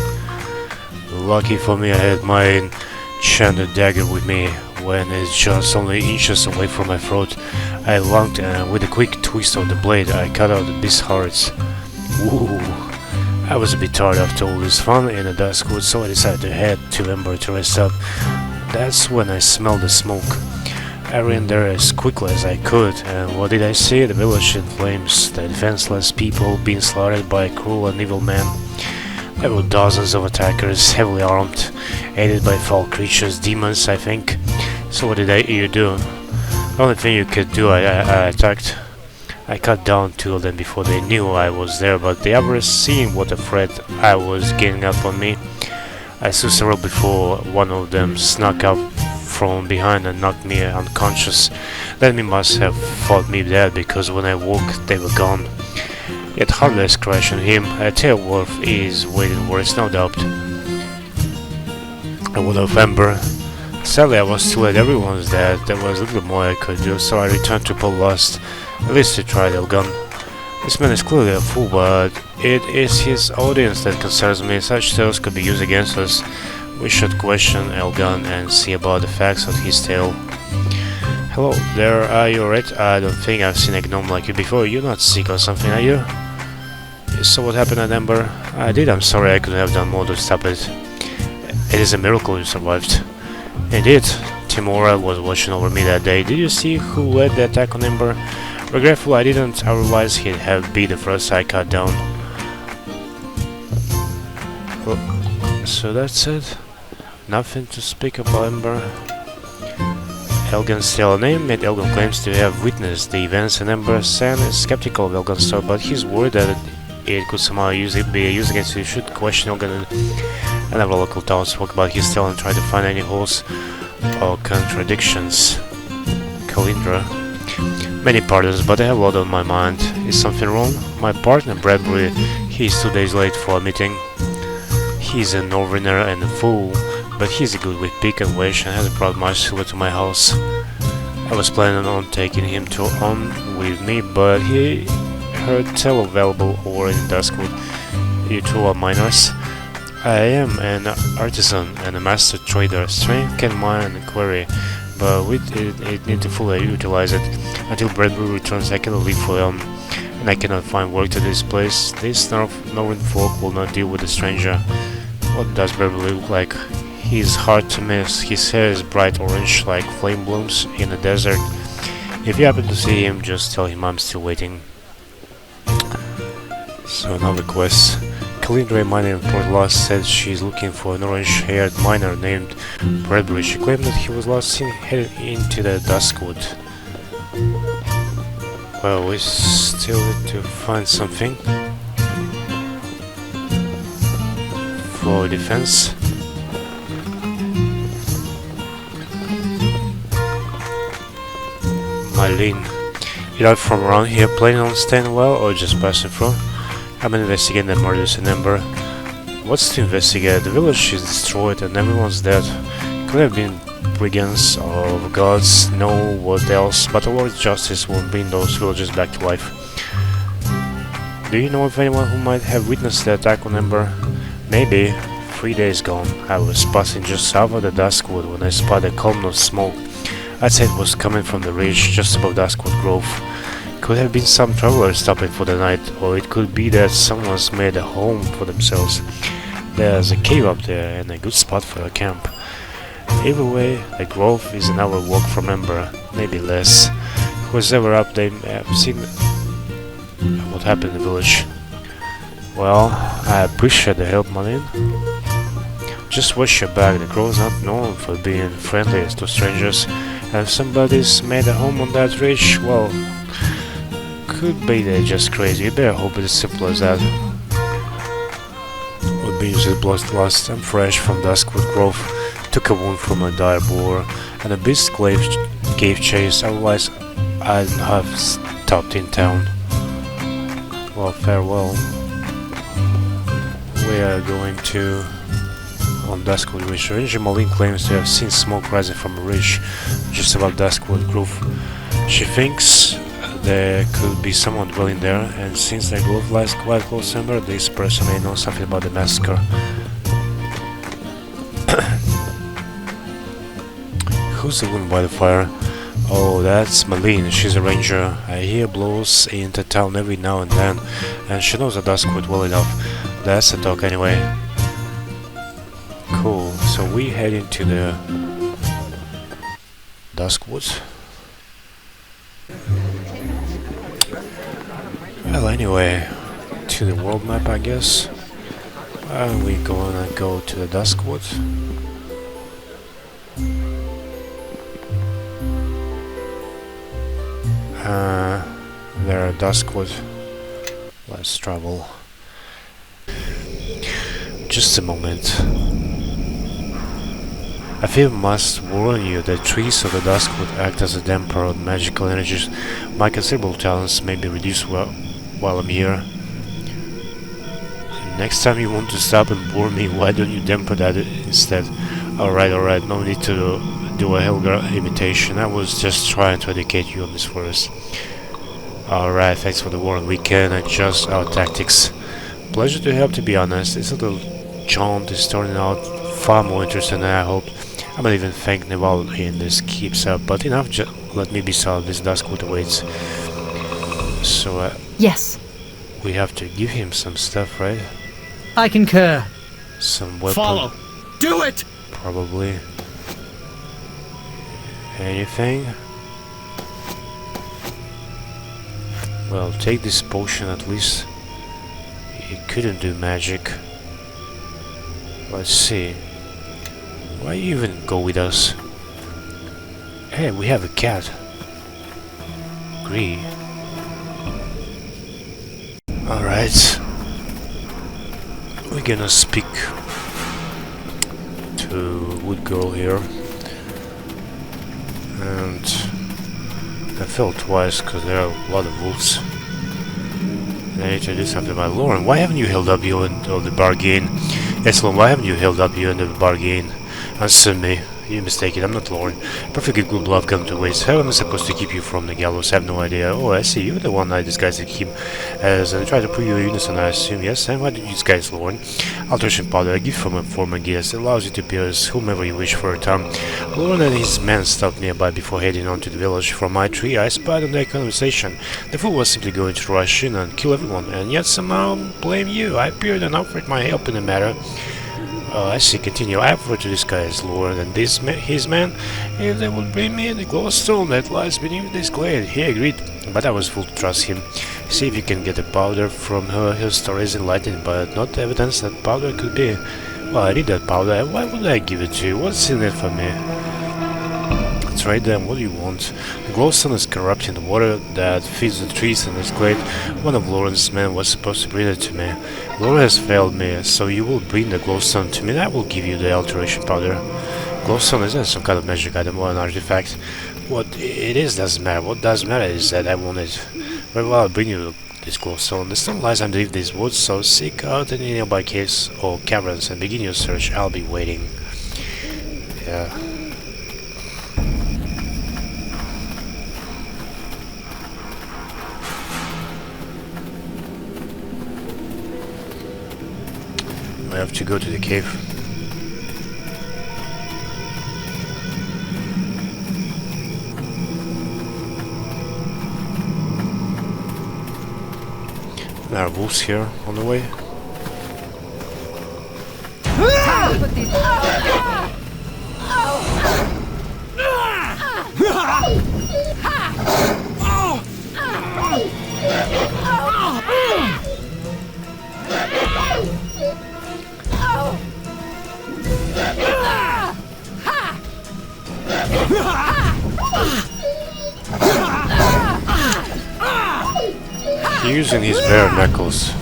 Speaker 1: Lucky for me, I had my enchanted dagger with me. When it's just only inches away from my throat, I lunged and with a quick twist of the blade, I cut out the beast's hearts. Ooh. I was a bit tired after all this fun in the Duskwood, so I decided to head to Ember to rest up. That's when I smelled the smoke. I ran there as quickly as I could, and what did I see? The village in flames, the defenseless people being slaughtered by a cruel and evil man. There were dozens of attackers, heavily armed, aided by foul creatures, demons, I think. So what did you do? The only thing you could do, I attacked. I cut down 2 of them before they knew I was there, but the others, seeing what a threat I was getting up on me, I slew several before one of them snuck up from behind and knocked me unconscious. Then he must have thought me dead, because when I woke they were gone. Yet hardly a scratch on him. A tale worth is waiting words, no doubt. And what of Ember? Sadly, I was too late. Everyone's dead. There was little more I could do, so I returned to Llast. At least to try Elgon. This man is clearly a fool, but it is his audience that concerns me. Such tales could be used against us. We should question Elgon and see about the facts of his tale. Hello, there, are you alright? I don't think I've seen a gnome like you before. You're not sick or something, are you? You saw what happened at Ember? I did. I'm sorry, I couldn't have done more to stop it. It is a miracle you survived. Indeed, Timora was watching over me that day. Did you see who led the attack on Ember? Regretful I didn't. I realized he'd have been the first I cut down. Oh, so that's it. Nothing to speak about Ember. Elgon's stellar name made Elgon claims to have witnessed the events in Ember. Sam is skeptical of Elgon's story, but he's worried that it could somehow be used against you. You should question Elgon and other local towns spoke about his tale and try to find any holes or contradictions. Kalindra. Many pardons, but I have a lot on my mind. Is something wrong? My partner Bradbury, he's 2 days late for a meeting. He's a Neverwinter and a fool, but he's good with pick and wish and hasn't brought much silver to my house. I was planning on taking him on with me, but he heard tell available over in Duskwood. You two are miners. I am an artisan and a master trader. Strength can mine and quarry, but we need to fully utilize it. Until Bradbury returns, I cannot leave for him, and I cannot find work to this place. These Northern folk will not deal with a stranger. What does Bradbury look like? He is hard to miss. His hair is bright orange like flame blooms in the desert. If you happen to see him, just tell him I'm still waiting. So another quest. Kalindra, a miner in Port Llast, said she is looking for an orange-haired miner named Bradbury. She claimed that he was last seen headed into the Duskwood. Well, we still need to find something for defense. Marlene, you are from around here planning on staying well or just passing through? I'm investigating the murders in Ember. What's to investigate? The village is destroyed and everyone's dead. Could have been brigands or gods, no what else, but the Lord's justice will bring those villagers back to life. Do you know of anyone who might have witnessed the attack on Ember? Maybe. 3 days gone, I was passing just south of the Duskwood when I spotted a column of smoke. I'd say it was coming from the ridge just above Duskwood Grove. Could have been some travelers stopping for the night, or it could be that someone's made a home for themselves. There's a cave up there and a good spot for a camp. Either way, the grove is an hour walk from Ember, maybe less. Who's ever up there have seen what happened in the village. Well, I appreciate the help, Marlene. Just watch your back. The grove's not known for being friendly to strangers, and if somebody's made a home on that ridge, well, could be they're just crazy. You better hope it's as simple as that. Would be just bloodlust and fresh from Duskwood Grove. Took a wound from a dire boar, and a beast gave chase. Otherwise, I'd have stopped in town. Well, farewell. We are going to on Duskwood Ridge. Ranger Marlene claims to have seen smoke rising from a ridge just above Duskwood Grove. She thinks there could be someone dwelling there, and since the grove lies quite close to Ember, this person may know something about the massacre. Who's the woman by the fire? Oh, that's Marlene. She's a ranger. I hear blows into town every now and then, and she knows the Duskwood well enough. That's the talk anyway. Cool, so we head into the Duskwood. Well, anyway, to the world map, I guess. And we're gonna go to the Duskwood. There are Duskwood. Let's travel. Just a moment. I feel must warn you that trees of the Duskwood act as a damper on magical energies. My considerable talents may be reduced while I'm here. Next time you want to stop and bore me, why don't you damper that instead? Alright, no need to do a Helga imitation. I was just trying to educate you on this forest. Alright, thanks for the warning. We can adjust our tactics. Pleasure to help, to be honest. This little jaunt is turning out far more interesting than I hoped. I might even thank Neval in this keeps up, but enough, let me be solid. This Duskwood awaits. So,
Speaker 8: yes.
Speaker 1: We have to give him some stuff, right?
Speaker 21: I concur.
Speaker 1: Some weapon.
Speaker 7: Follow. Do it!
Speaker 1: Probably. Anything? Well, take this potion at least. It couldn't do magic. Let's see. Why you even go with us? Hey, we have a cat. Agree. Alright. We're gonna speak to Wood Girl here. And I fell twice because there are a lot of wolves. And I need to do something about Lauren. Why haven't you held up your end of the bargain? Yes, Lauren, why haven't you held up your end of the bargain? Answer me. You're mistaken, I'm not Lauren. Perfectly good blood come to waste. How am I supposed to keep you from the gallows? I have no idea. Oh, I see. You're the one I disguised him as and tried to prove your innocent, I assume. Yes, and why did you disguise Lauren? Alteration powder, a gift from a former guest. It allows you to appear as whomever you wish for a time. Lauren and his men stopped nearby before heading on to the village. From my tree, I spied on their conversation. The fool was simply going to rush in and kill everyone, and yet somehow blame you. I appeared and offered my help in the matter. I see, continue. I offered to disguise Lauren and his men if they would bring me the glowstone that lies beneath this glade. He agreed, but I was full to trust him. See if you can get the powder from her. Her story is enlightening, but not evidence that powder could be. Well, I need that powder. Why would I give it to you? What's in it for me? That's right then, what do you want? The glowstone is corrupting the water that feeds the trees in this glade. One of Lauren's men was supposed to bring it to me. Lauren has failed me, so you will bring the glowstone to me and I will give you the alteration powder. Glowstone isn't some kind of magic item or an artifact. What it is doesn't matter. What does matter is that I want it. Very well, I'll bring you this glowstone. The stone lies underneath these woods, so seek out any nearby caves or caverns and begin your search. I'll be waiting. Yeah. I have to go to the cave. There are wolves here on the way. Using his bare knuckles.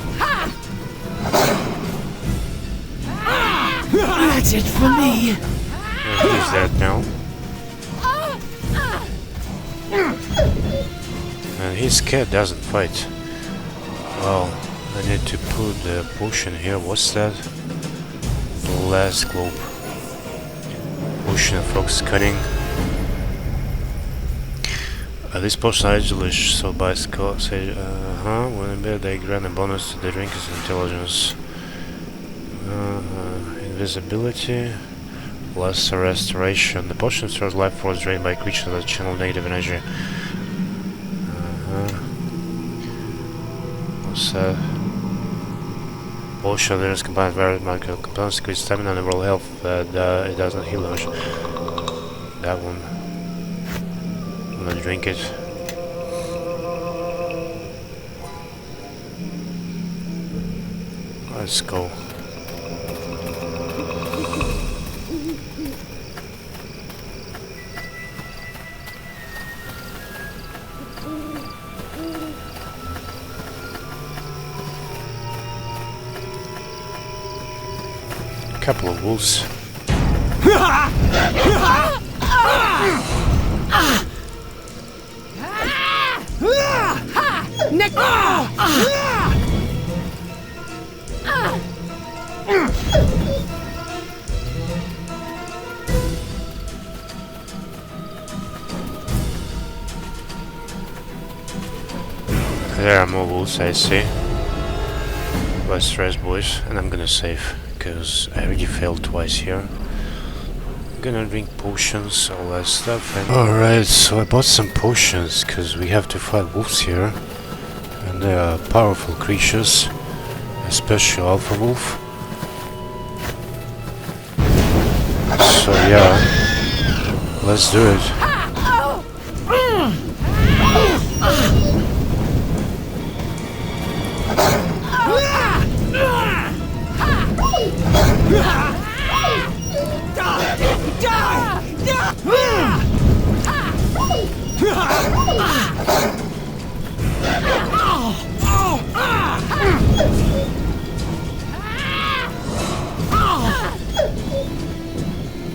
Speaker 21: That's it for me.
Speaker 1: He's dead now. And his cat doesn't fight. Well, I need to put the potion here. What's that? The last globe. Potion of fox cunning. This potion is delicious, so by Scott say, when in bed they grant a bonus to the drinker's intelligence. Invisibility, less restoration. The potion restores life force drained by creatures that channel negative energy. What's that? Potion there is combined various magical components, increase stamina and overall health, but it doesn't heal damage. That one. I'm gonna drink it. Let's go. Couple of wolves. There are more wolves, I see. Less stress, boys, and I'm gonna save, because I already failed twice here. I'm gonna drink potions, all that stuff, and... Alright, so I bought some potions, because we have to fight wolves here. And they are powerful creatures, especially Alpha Wolf. So yeah, let's do it.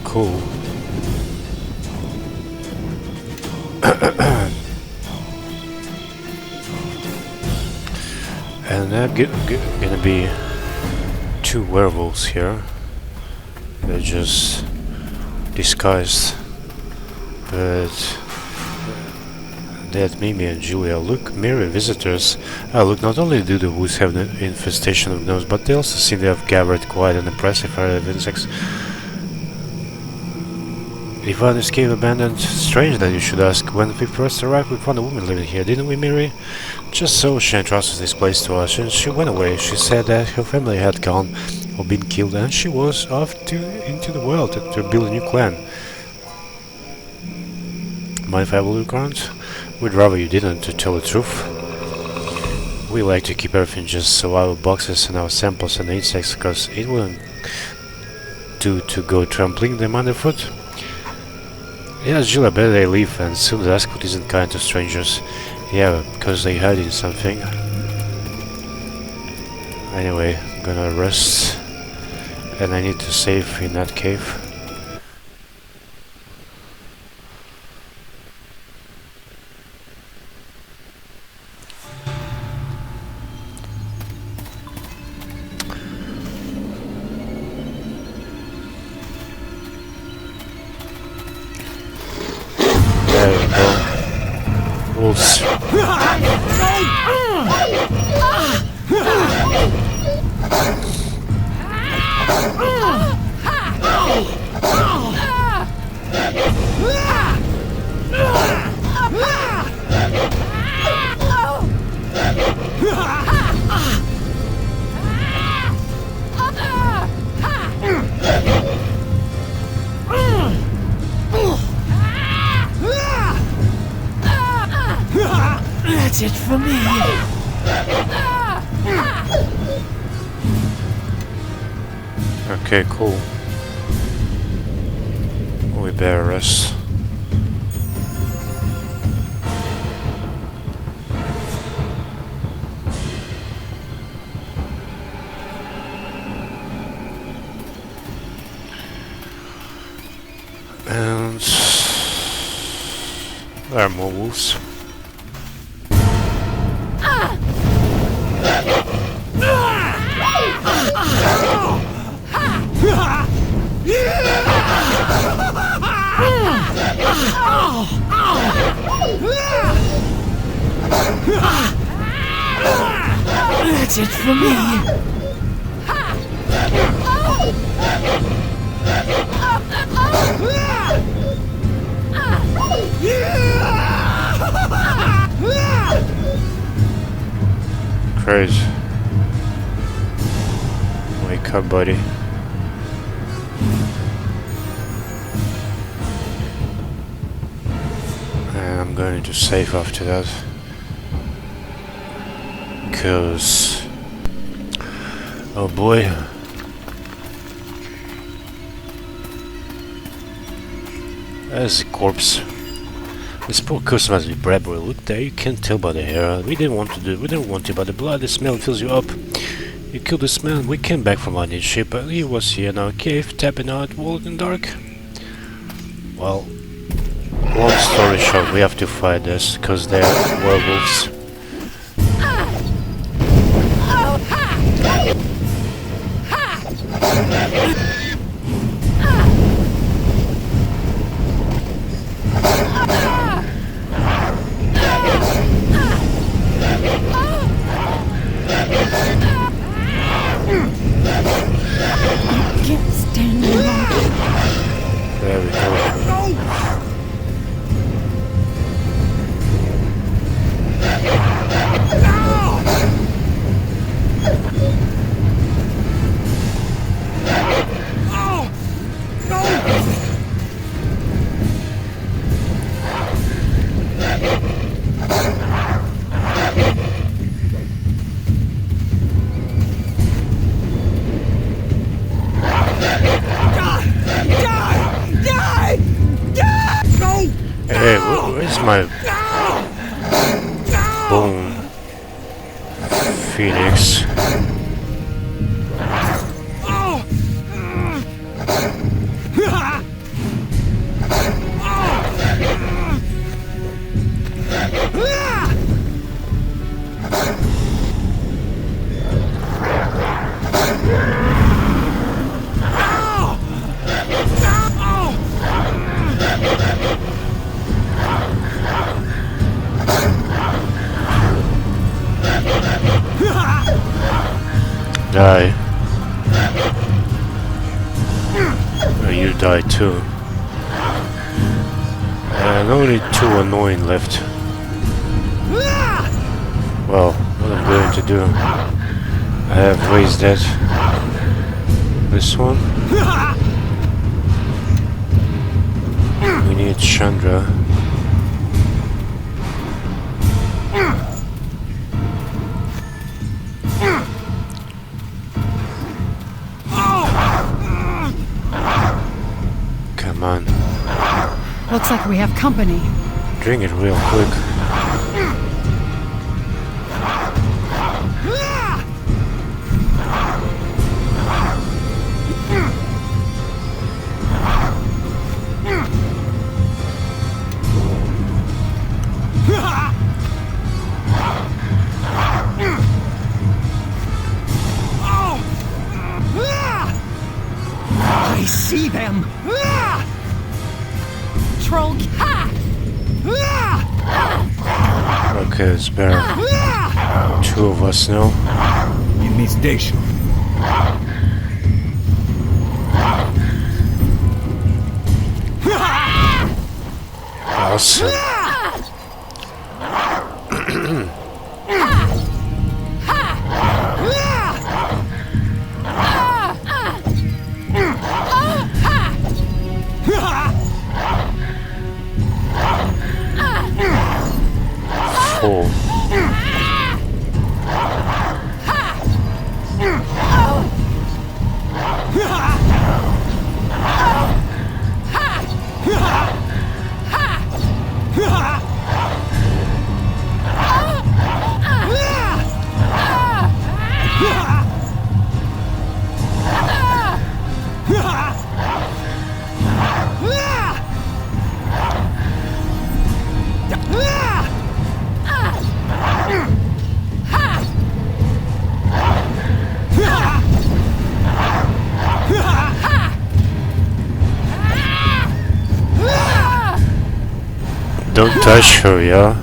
Speaker 1: Cool. And there gonna be 2 werewolves here. They're just disguised, but that Mimi and Julia look merry visitors. Look, not only do the woods have an infestation of gnomes, but they also seem to have gathered quite an impressive array of insects. If one escape abandoned, strange that you should ask. When we first arrived, we found a woman living here, didn't we, Miri? Just so, she entrusted this place to us, and she went away. She said that her family had gone or been killed, and she was off into the world to build a new clan. Mind if I will look around? We'd rather you didn't, to tell the truth. We like to keep everything just so our boxes and our samples and insects, because it wouldn't do to go trampling them underfoot. Yeah, Julia, better they leave, and soon Duskwood isn't kind to strangers. Yeah, because they hide in something. Anyway, I'm gonna rest, and I need to save in that cave. There we go. Wolves.
Speaker 10: That's it for me.
Speaker 1: Okay, cool. We better rest. And there are more wolves.
Speaker 10: That's it for me.
Speaker 1: Crazy. Wake up, buddy. And I'm going to save after that. Because... oh boy. There's a corpse. This poor customer must be Bradbury. Look there, you can't tell by the hair. We didn't want you by the blood. The smell fills you up. You killed this man. We came back from our niche ship, but he was here in our cave, tapping out walls in the dark. Well, long story short, we have to fight this, because they're werewolves. There we go. Hey, where's my bone phoenix? Die. Oh, you die too. And only 2 annoying left. Well, what I'm going to do, I have raised that. This one. We need Shandra. Come on.
Speaker 8: Looks like we have company.
Speaker 1: Drink it real quick.
Speaker 7: I see them!
Speaker 8: Troll!
Speaker 1: Okay, it's better. 2 of us now.
Speaker 7: In this station.
Speaker 1: Awesome. Four. Don't touch her, yeah?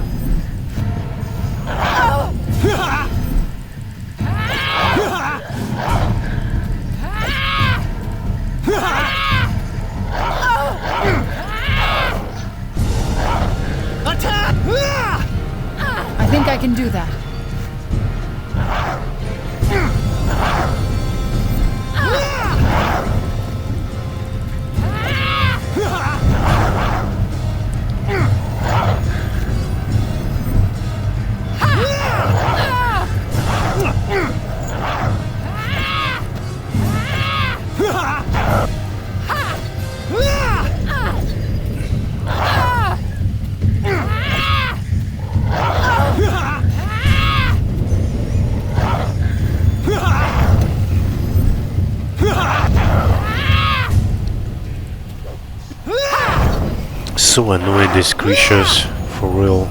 Speaker 8: I think I can do that. So annoying, these creatures, for real.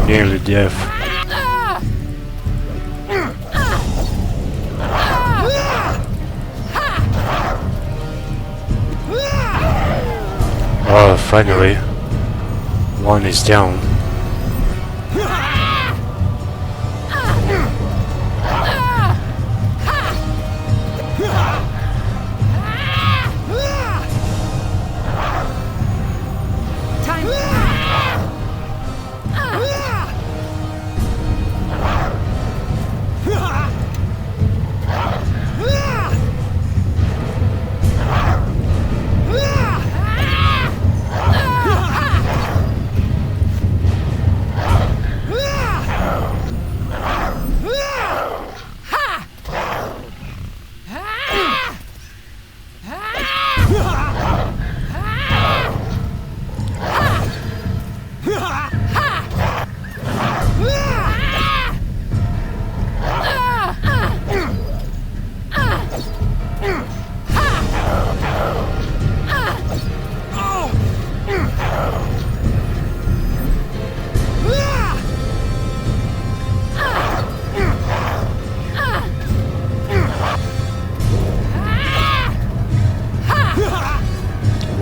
Speaker 8: Nearly death. Oh, finally. One is down.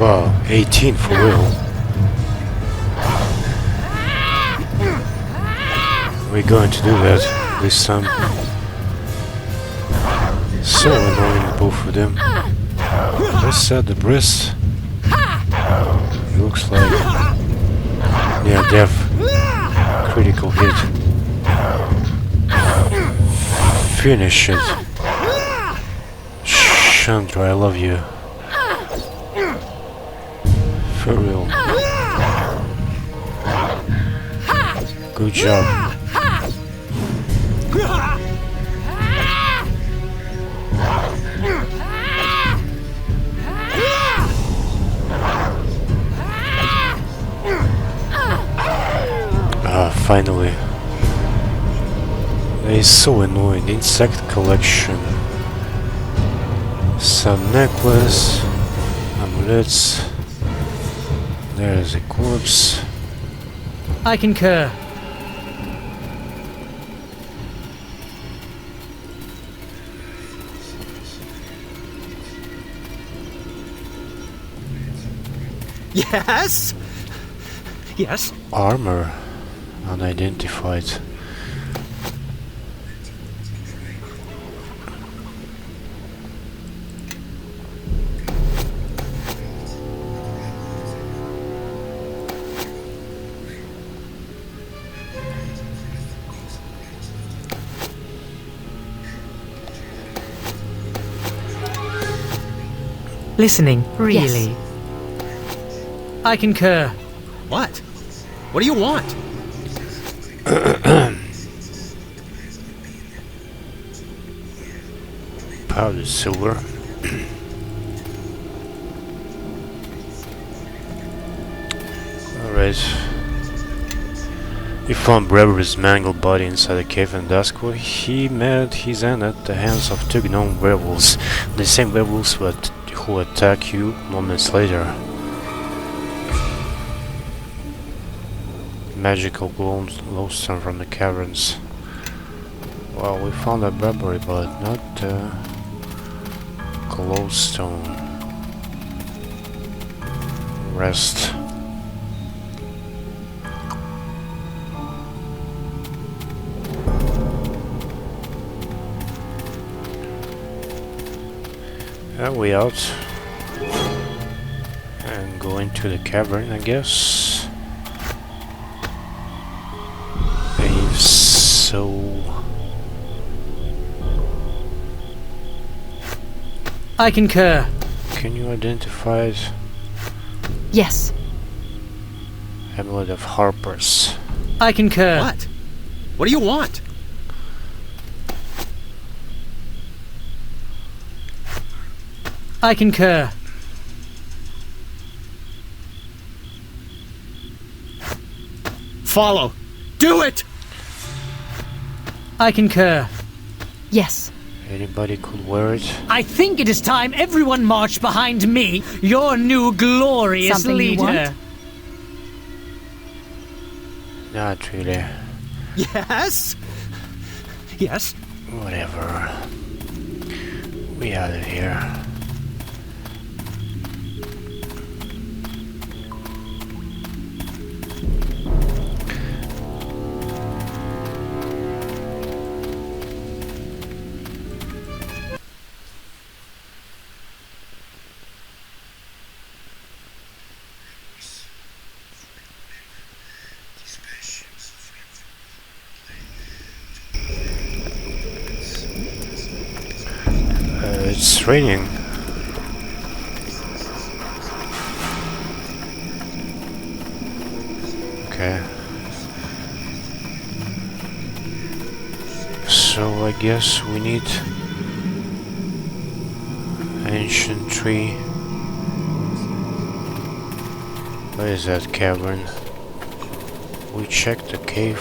Speaker 1: Wow, 18 for real. We're going to do that this time. So annoying, both of them. Just at the breast. Looks like near death. Critical hit. Finish it. Shandra, I love you. For real. Good job. Finally. That is so annoying. Insect collection. Some necklace. Amulets. There's a corpse.
Speaker 21: I concur.
Speaker 7: Yes? Yes?
Speaker 1: Armor. Unidentified.
Speaker 21: Listening, really?
Speaker 7: Yes.
Speaker 21: I concur.
Speaker 7: What? What do you want?
Speaker 1: Powdered silver. Alright. He found Brewer's mangled body inside a cave in Duskwood. He met his end at the hands of two gnome werewolves, the same werewolves who attack you moments later. Magical glowstone from the caverns. Well, we found a Brewery, but not glowstone. Rest. Yeah, we out. And go into the cavern, I guess. If so...
Speaker 21: I concur.
Speaker 1: Can you identify it?
Speaker 8: Yes.
Speaker 1: Amulet of Harpers.
Speaker 21: I concur.
Speaker 7: What? What do you want?
Speaker 21: I concur.
Speaker 7: Follow. Do it!
Speaker 21: I concur.
Speaker 8: Yes.
Speaker 1: Anybody could wear it?
Speaker 21: I think it is time everyone marched behind me, your new glorious
Speaker 8: Something you
Speaker 21: leader.
Speaker 8: want?
Speaker 1: Not really.
Speaker 7: Yes? Yes?
Speaker 1: Whatever. We out of here. It's raining. Okay. So I guess we need ancient tree. Where is that cavern? We checked the cave.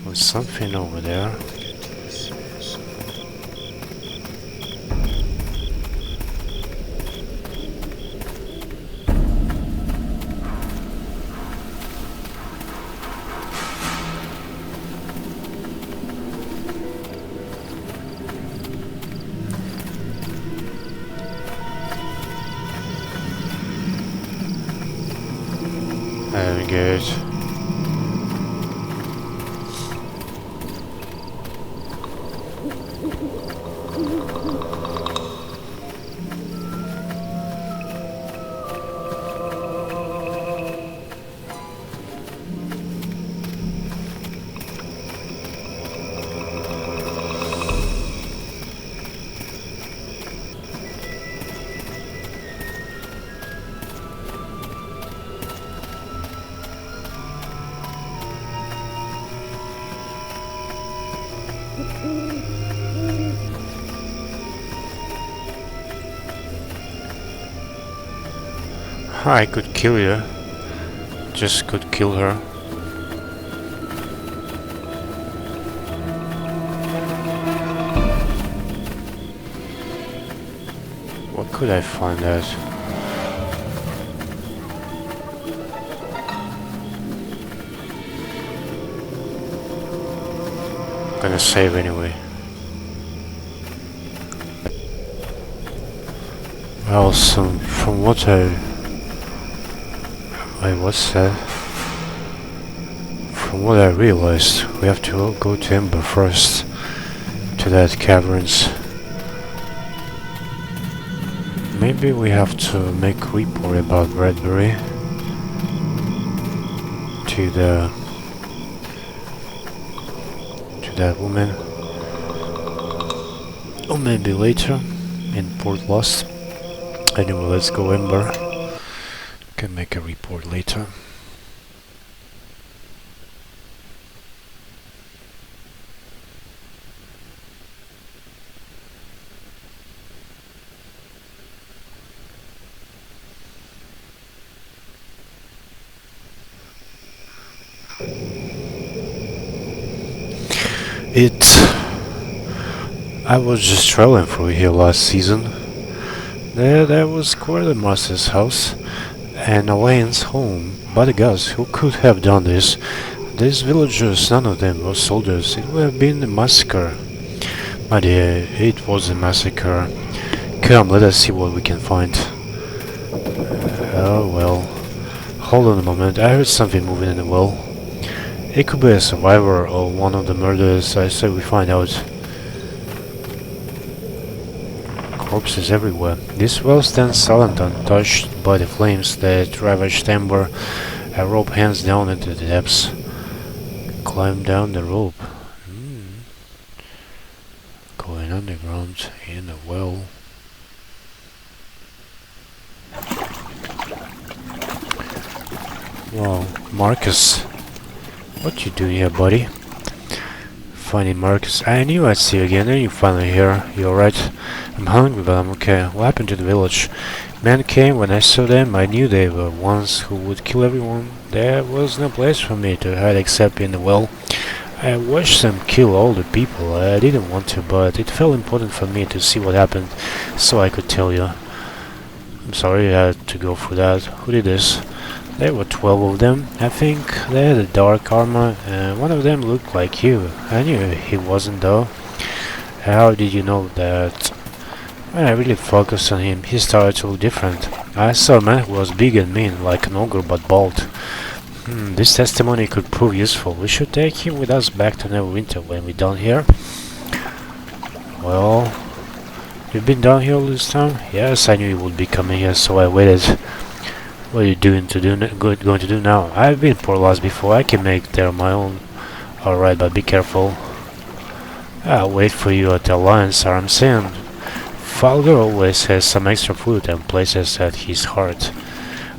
Speaker 1: There's something over there. good. I could kill you. Just could kill her. What could I find out? I'm gonna save anyway. Well, from what what's that? From what I realized, we have to go to Ember first, to that caverns. Maybe we have to make a report about Bradbury to that woman, or maybe later in Port Llast. Anyway, let's go Ember. Can make a report later. I was just traveling through here last season. There was Quartermaster's house and Elaine's home, but the gods, who could have done this? These villagers, none of them were soldiers. It would have been a massacre. My dear, it was a massacre. Come, let us see what we can find. Oh well. Hold on a moment, I heard something moving in the well. It could be a survivor or one of the murderers. I say we find out. Corpses everywhere. This well stands silent, untouched by the flames that ravaged Ember. A rope hands down into the depths. Climb down the rope. Going underground in a well. Wow, Marcus. What you doing here, buddy? Finding Marcus. I knew I'd see you again, and you're finally here. You alright? I'm hungry, but I'm okay. What happened to the village? Men came. When I saw them, I knew they were ones who would kill everyone. There was no place for me to hide except in the well. I watched them kill all the people. I didn't want to, but it felt important for me to see what happened, so I could tell you. I'm sorry I had to go through that. Who did this? There were 12 of them. I think they had a dark armor, and one of them looked like you. I knew he wasn't though. How did you know that? When I really focused on him, he started to look different. I saw a man who was big and mean, like an ogre but bald. This testimony could prove useful. We should take him with us back to Neverwinter when we're done here. Well, you've been down here all this time? Yes, I knew you would be coming here, so I waited. What are you going to do now? I've been Port Llast before. I can make there my own. Alright, but be careful. I'll wait for you at the Alliance, I'm saying. Falger always has some extra food and places at his heart.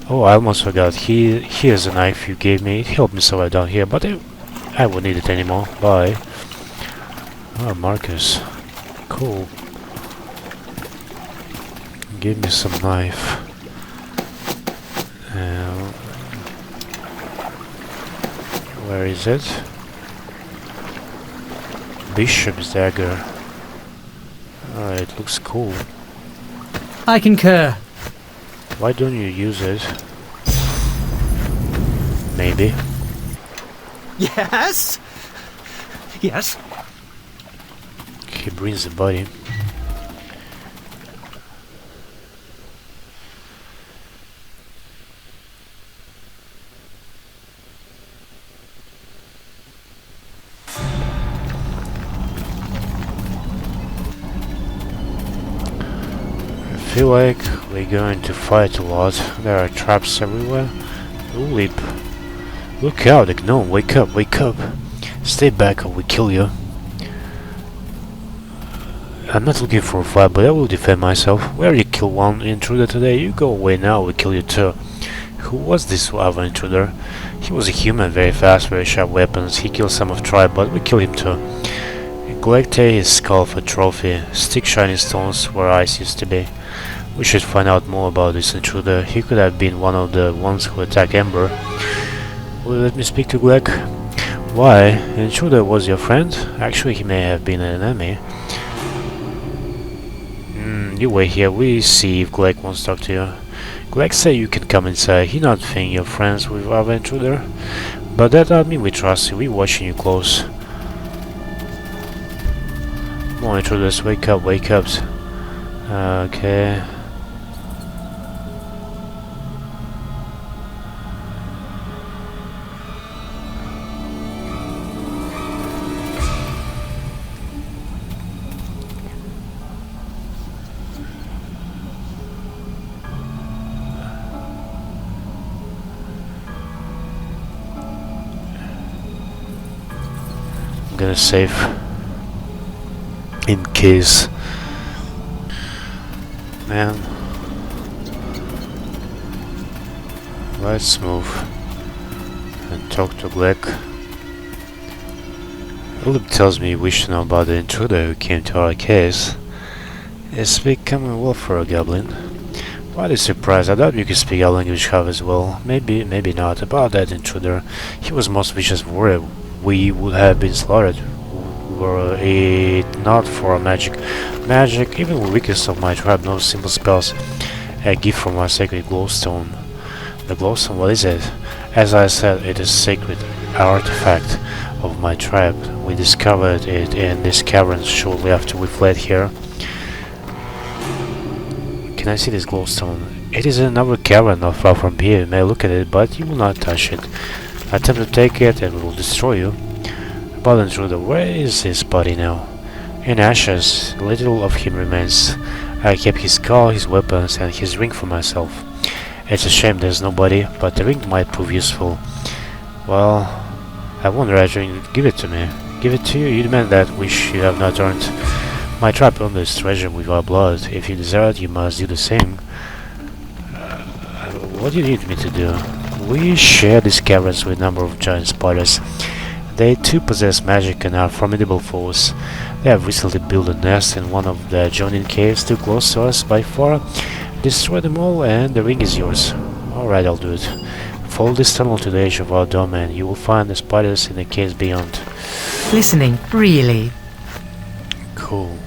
Speaker 1: Oh, I almost forgot. Here's a knife you gave me. It helped me survive down here, but I won't need it anymore. Bye. Oh, Marcus. Cool. Give me some knife. Where is it? Bishop's dagger. Oh, it looks cool.
Speaker 21: I concur.
Speaker 1: Why don't you use it? Maybe.
Speaker 7: Yes? Yes?
Speaker 1: He brings the body. feel like we're going to fight a lot. There are traps everywhere. Leap. Look out, the gnome, wake up, wake up. Stay back or we kill you. I'm not looking for a fight, but I will defend myself. Where you kill one intruder today, you go away now, we kill you too. Who was this other intruder? He was a human, very fast, very sharp weapons. He killed some of tribe, but we kill him too. Collect his skull for trophy. Stick shiny stones where ice used to be. We should find out more about this intruder. He could have been one of the ones who attacked Ember. Will you let me speak to Gleck? Why? The intruder was your friend? Actually, he may have been an enemy. You wait here. We see if Gleck wants to talk to you. Gleck say you can come inside. He not think you're friends with our intruder. But that don't mean we trust you. We watching you close. Come on, intruders, wake up, wake up. Okay. I'm gonna save in case. Man, let's move and talk to Gleck. Ulip tells me you wish to know about the intruder who came to our case. It's becoming well for a goblin. Why the surprise? I thought you could speak our language half as well. Maybe not. About that intruder, he was most vicious warrior. We would have been slaughtered were it not for magic. Magic, even the weakest of my tribe knows simple spells. A gift from our sacred glowstone. The glowstone, what is it? As I said, it is a sacred artifact of my tribe. We discovered it in this cavern shortly after we fled here. Can I see this glowstone? It is in another cavern not far from here. You may look at it, but you will not touch it. Attempt to take it and we will destroy you. About intruder, where is his body now? In ashes, little of him remains. I kept his skull, his weapons, and his ring for myself. It's a shame there's nobody, but the ring might prove useful. Well, I wonder if you give it to me. Give it to you? You demand that which you have not earned. My tribe earned this treasure with our blood. If you desire it, you must do the same. What do you need me to do? We share these caverns with a number of giant spiders. They too possess magic and are formidable foes. They have recently built a nest in one of the adjoining caves too close to us by far. Destroy them all and the ring is yours. Alright, I'll do it. Follow this tunnel to the edge of our domain. You will find the spiders in the caves beyond.
Speaker 21: Listening, really?
Speaker 1: Cool.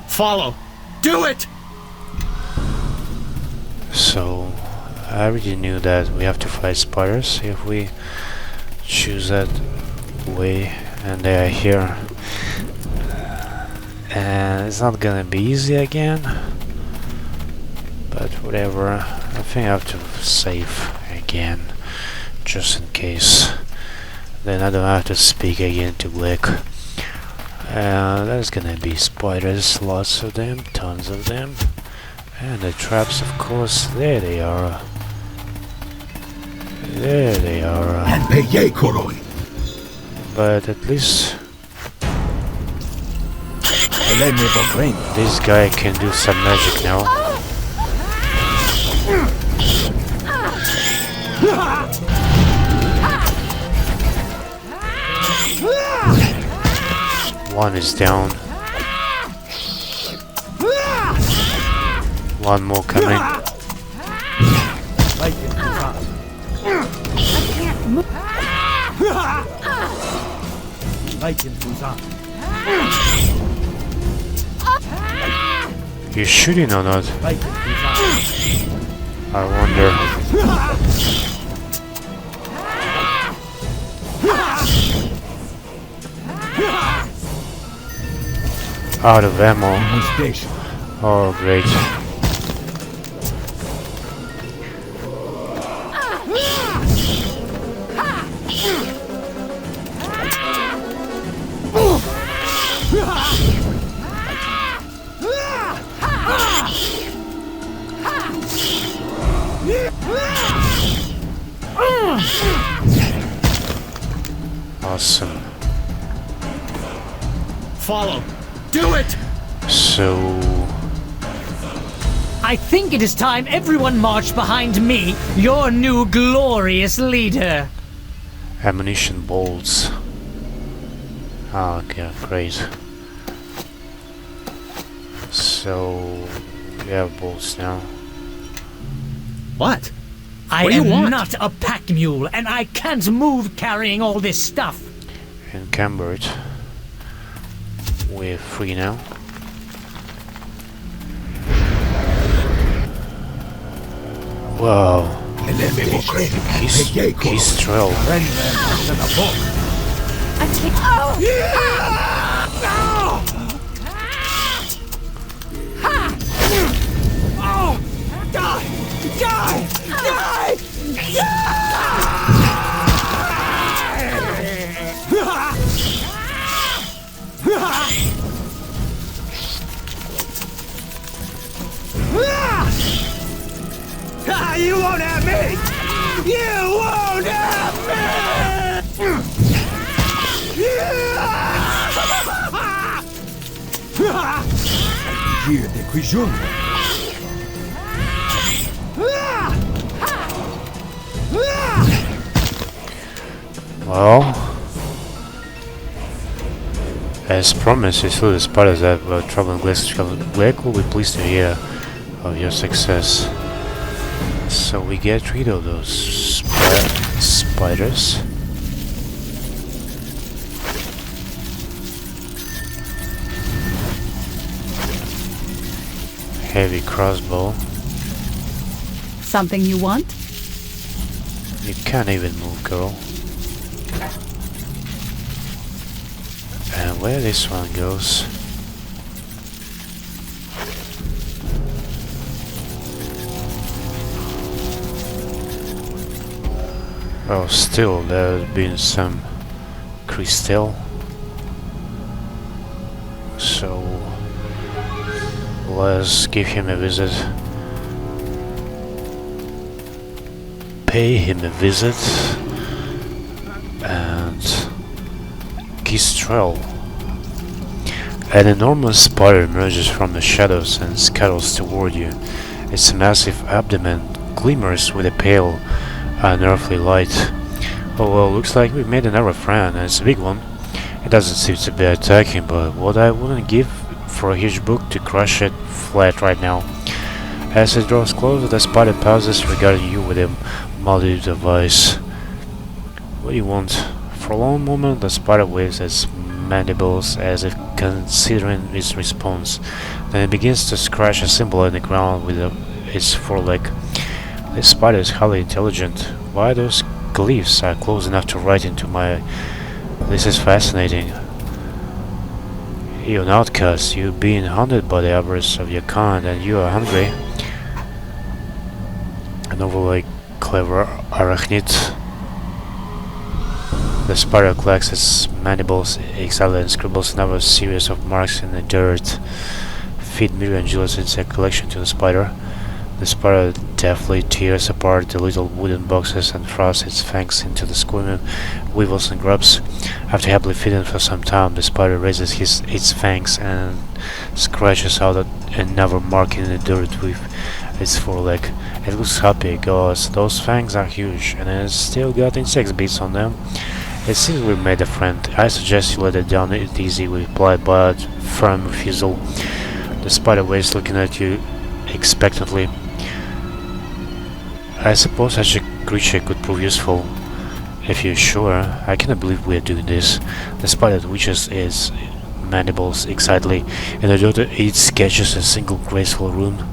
Speaker 7: Follow! Do it!
Speaker 1: So, I already knew that we have to fight spiders if we choose that way, and they are here. And it's not gonna be easy again, but whatever. I think I have to save again, just in case. Then I don't have to speak again to Gleck. There's gonna be spiders, lots of them, tons of them. And the traps, of course, there they are. There they are. But at least this guy can do some magic now. One is down. One more coming. You shooting or not? I wonder. Out of ammo. Oh, great. Awesome.
Speaker 7: Follow. Do it!
Speaker 1: So...
Speaker 21: I think it is time everyone marched behind me, your new glorious leader.
Speaker 1: ammunition bolts. Oh, okay, great. So we have bolts now.
Speaker 7: What?
Speaker 21: I
Speaker 7: What do you
Speaker 21: am
Speaker 7: want?
Speaker 21: not a pack mule, and I can't move carrying all this stuff.
Speaker 1: Encumbered. We're free now. Wow. He's thrilled.
Speaker 17: I take.
Speaker 7: Oh! Die! Die! Die! You won't have me! You won't have me! Here, the Quijun.
Speaker 1: Well, as promised, it's through the spiders that were traveling Blake will be pleased to hear of your success. So we get rid of those spiders. Heavy crossbow.
Speaker 8: Something you want?
Speaker 1: You can't even move, girl. And where this one goes? Oh, still there's been some crystal. So let's give him a visit. Pay him a visit and Gistrel. An enormous spider emerges from the shadows and scuttles toward you. Its massive abdomen glimmers with a pale, unearthly light. Oh well, looks like we've made another friend, and it's a big one. It doesn't seem to be attacking, but what I wouldn't give for a huge book to crush it flat right now. As it draws closer, the spider pauses, regarding you with a multitude of eyes. What do you want? For a long moment, the spider waves its mandibles as if considering its response. Then it begins to scratch a symbol in the ground with its foreleg. This spider is highly intelligent. Why those glyphs are close enough to write into my... This is fascinating. You're an outcast. You're being hunted by the avarice of your kind, and you are hungry. An overly clever arachnid. The spider clacks its mandibles excitedly and scribbles another series of marks in the dirt. Feed Miri and Julius insect collection to the spider. The spider deftly tears apart the little wooden boxes and thrusts its fangs into the squirming weevils and grubs. After happily feeding for some time, the spider raises its fangs and scratches out another mark in the dirt with its foreleg. It looks happy because those fangs are huge and it's still got insect bits on them. It seems we've made a friend. I suggest you let it down easy with polite but firm refusal. The spider waits, looking at you expectantly. I suppose such a creature could prove useful. If you're sure, I cannot believe we are doing this. The spider twitches its mandibles excitedly, and the daughter it sketches a single graceful rune.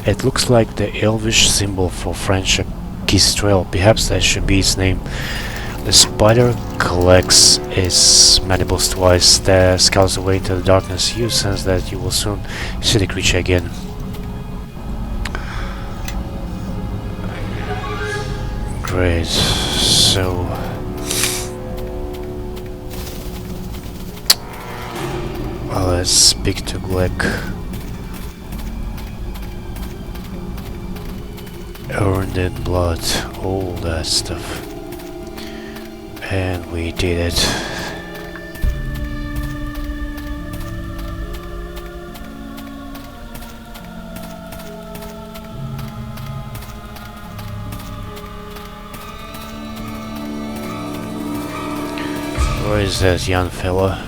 Speaker 1: It looks like the elvish symbol for friendship, Gistrel. Perhaps that should be its name. The spider collects its mandibles twice, then scowls away into the darkness. You sense that you will soon see the creature again. Great, so... let's speak to Glek. Earned in blood, all that stuff. And we did it. Where is that young fella?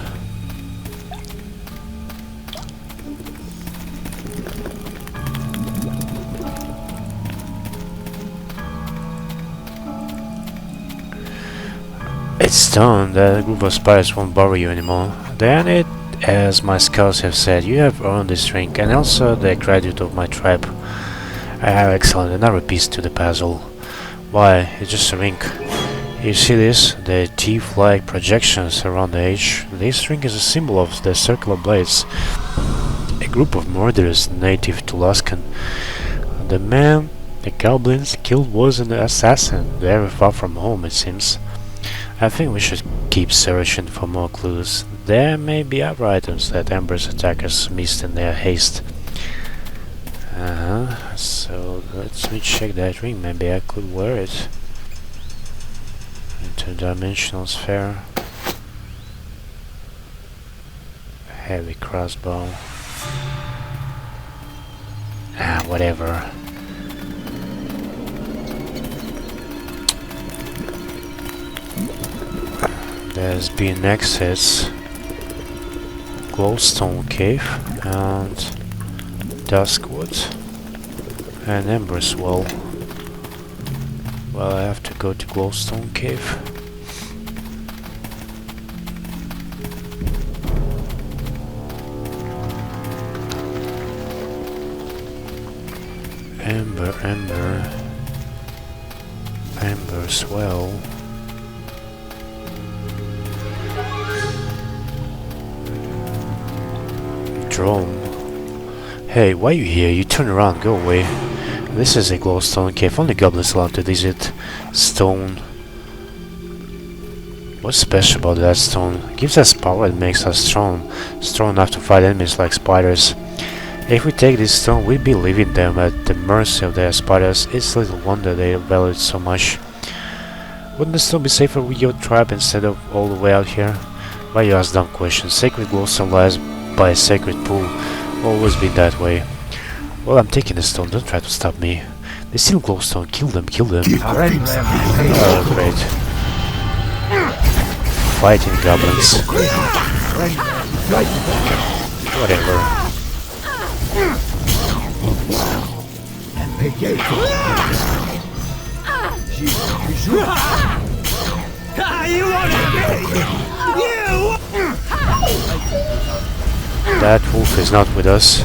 Speaker 1: It's done. The group of spiders won't bother you anymore. Then it, as my scouts have said, you have earned this ring, and also the gratitude of my tribe. Excellent. Another piece to the puzzle. Why, it's just a ring. You see this? The teeth-like projections around the edge. This ring is a symbol of the circular blades. A group of murderers native to Luskan. The man the goblins killed wasn't an assassin. Very far from home, it seems. I think we should keep searching for more clues. There may be other items that Ember's attackers missed in their haste. So let me check that ring. Maybe I could wear it. Interdimensional sphere. Heavy crossbow. Whatever. There's been access. Glowstone Cave and Duskwood and Ember's Well. Well, I have to go to Glowstone Cave. Ember's Well. Drone. Hey, why are you here? You turn around, go away. This is a glowstone cave. Only goblins allowed to visit. Stone. What's special about that stone? It gives us power and makes us strong. Strong enough to fight enemies like spiders. If we take this stone, we'd be leaving them at the mercy of their spiders. It's little wonder they value it so much. Wouldn't the stone be safer with your tribe instead of all the way out here? Why you ask dumb questions? Sacred glowstone lies by a sacred pool. Always been that way. Well, I'm taking the stone. Don't try to stop me. They steal glowstone. Kill them. Kill them. Oh, great. Fighting goblins. Whatever. That wolf is not with us.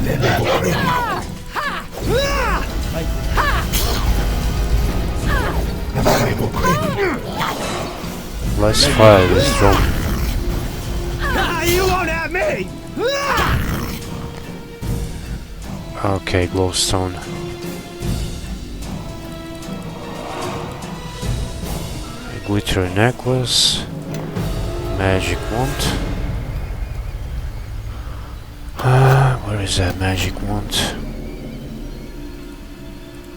Speaker 1: Let's fire this drum.
Speaker 3: You won't have me!
Speaker 1: Okay, glowstone. A glitter necklace. Magic wand. Where is that magic wand?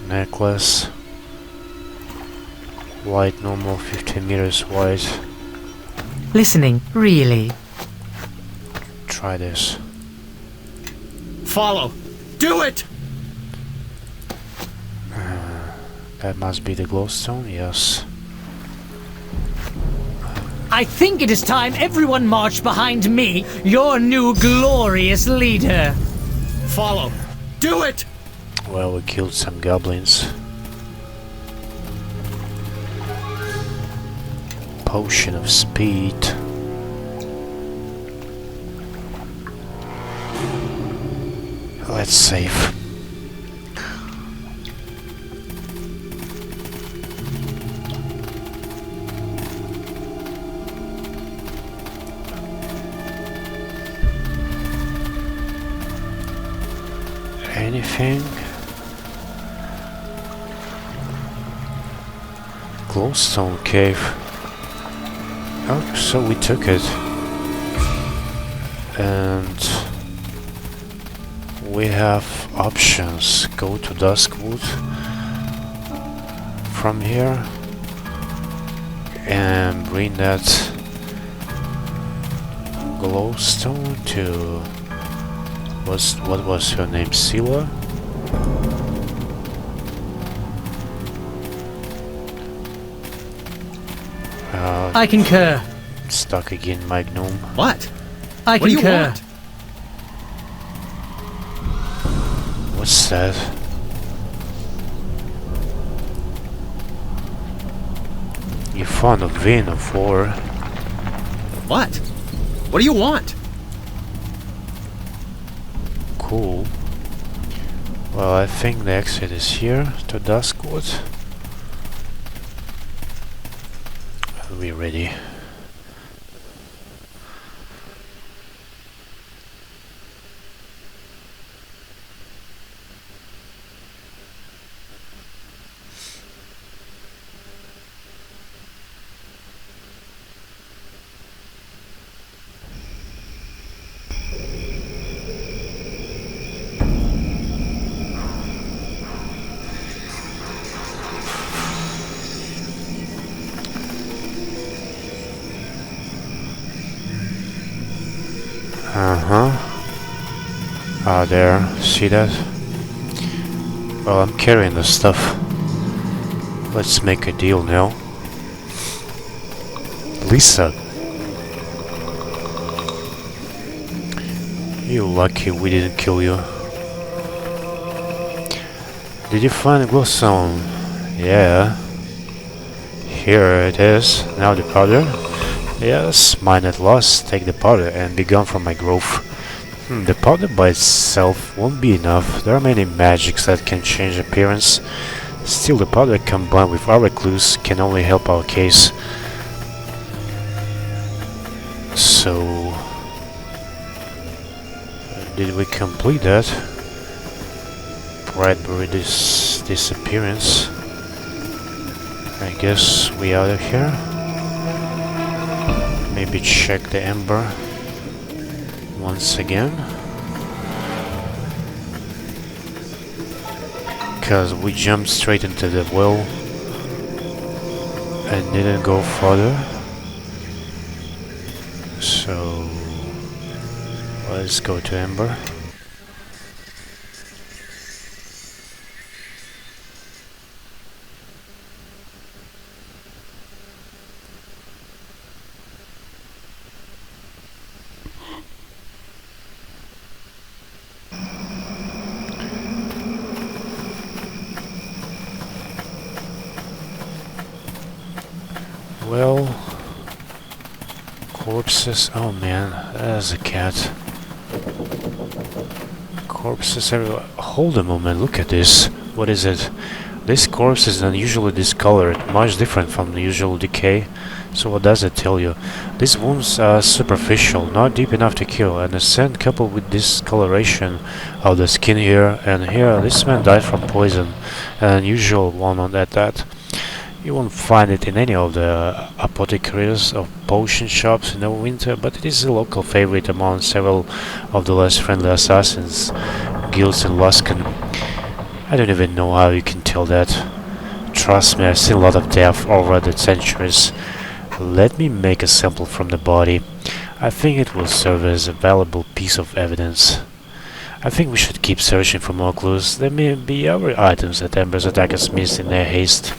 Speaker 1: Necklace. Wide, normal, 15 meters wide.
Speaker 21: Listening, really.
Speaker 1: Try this.
Speaker 12: Follow! Do it!
Speaker 1: That must be the glowstone, yes.
Speaker 21: I think it is time everyone marched behind me, your new glorious leader.
Speaker 12: Follow! Do it!
Speaker 1: Well, we killed some goblins. Potion of speed. Let's save. Anything? Glowstone cave. Oh, so we took it. And we have options. Go to Duskwood from here. and bring that glowstone to what was her name, Sila?
Speaker 21: I concur.
Speaker 1: Stuck again, my gnome.
Speaker 7: What?
Speaker 21: I
Speaker 7: What do you
Speaker 21: concur.
Speaker 7: want?
Speaker 1: What's that? You found a vein of ore.
Speaker 7: What? What do you want?
Speaker 1: Cool. Well, I think the exit is here to Duskwood. Are we ready? There, see that? Well, I'm carrying the stuff. Let's make a deal now. Lisa. You lucky we didn't kill you. Did you find the glowstone? Yeah. Here it is. Now the powder. Yes, mine at last. Take the powder and be gone from my grove. The powder by itself won't be enough. There are many magics that can change appearance. Still, the powder combined with our clues can only help our case. So, did we complete that? Bradbury disappearance. I guess we out of here. Maybe check the Ember once again, because we jumped straight into the well and didn't go further. So let's go to Ember. Well, corpses. Oh man, there's a cat. Corpses everywhere. Hold a moment, look at this. What is it? This corpse is unusually discolored, much different from the usual decay. So what does it tell you? These wounds are superficial, not deep enough to kill, and the scent coupled with discoloration of the skin here and here. This man died from poison, an unusual one at that. You won't find it in any of the apothecaries or potion shops in Neverwinter, but it is a local favorite among several of the less friendly assassins guilds in Luskan. I don't even know how you can tell that. Trust me, I've seen a lot of death over the centuries. Let me make a sample from the body. I think it will serve as a valuable piece of evidence. I think we should keep searching for more clues. There may be other items that Ember's attackers missed in their haste.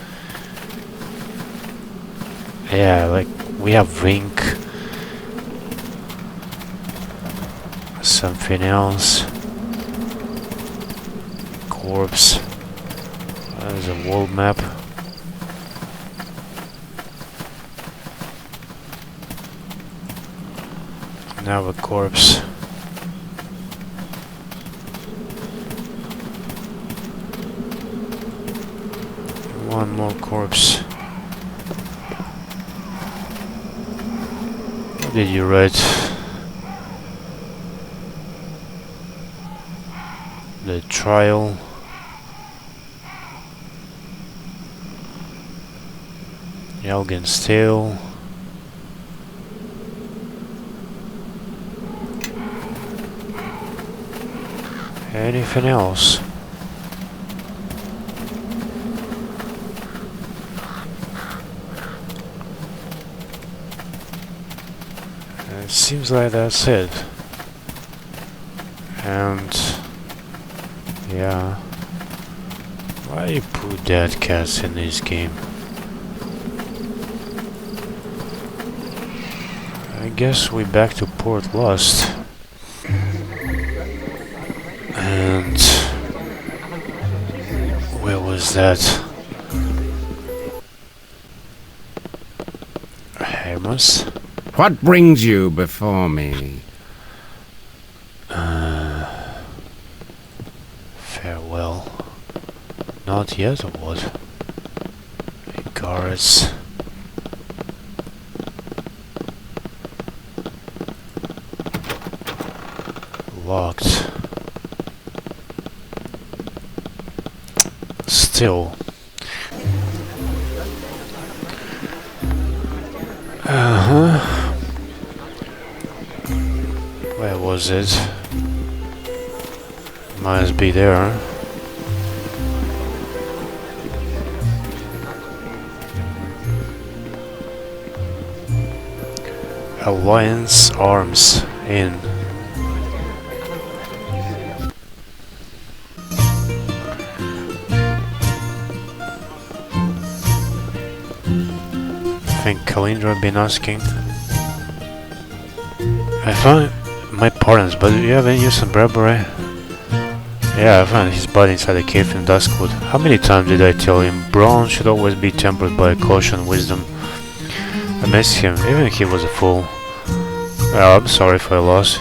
Speaker 1: Yeah, like we have Rink. Something else. Corpse. There's a wall map. Now a corpse. One more corpse. What did you write? The trial. Yalgan's tale. Anything else? seems like that's it. And yeah, why you put dead cats in this game? I guess we're back to Port Llast. And where was that? Hermes?
Speaker 20: What brings you before me?
Speaker 1: Farewell. Not yet, or what? Guards. Locked. Still. Where was it? Must be there. Alliance Arms in. I think Kalindra been asking. I found my parents, but do you have any use on Bradbury? Yeah, I found his body inside a cave in Duskwood. How many times did I tell him? Brawn should always be tempered by caution and wisdom. I miss him, even if he was a fool. Well, I'm sorry for your loss.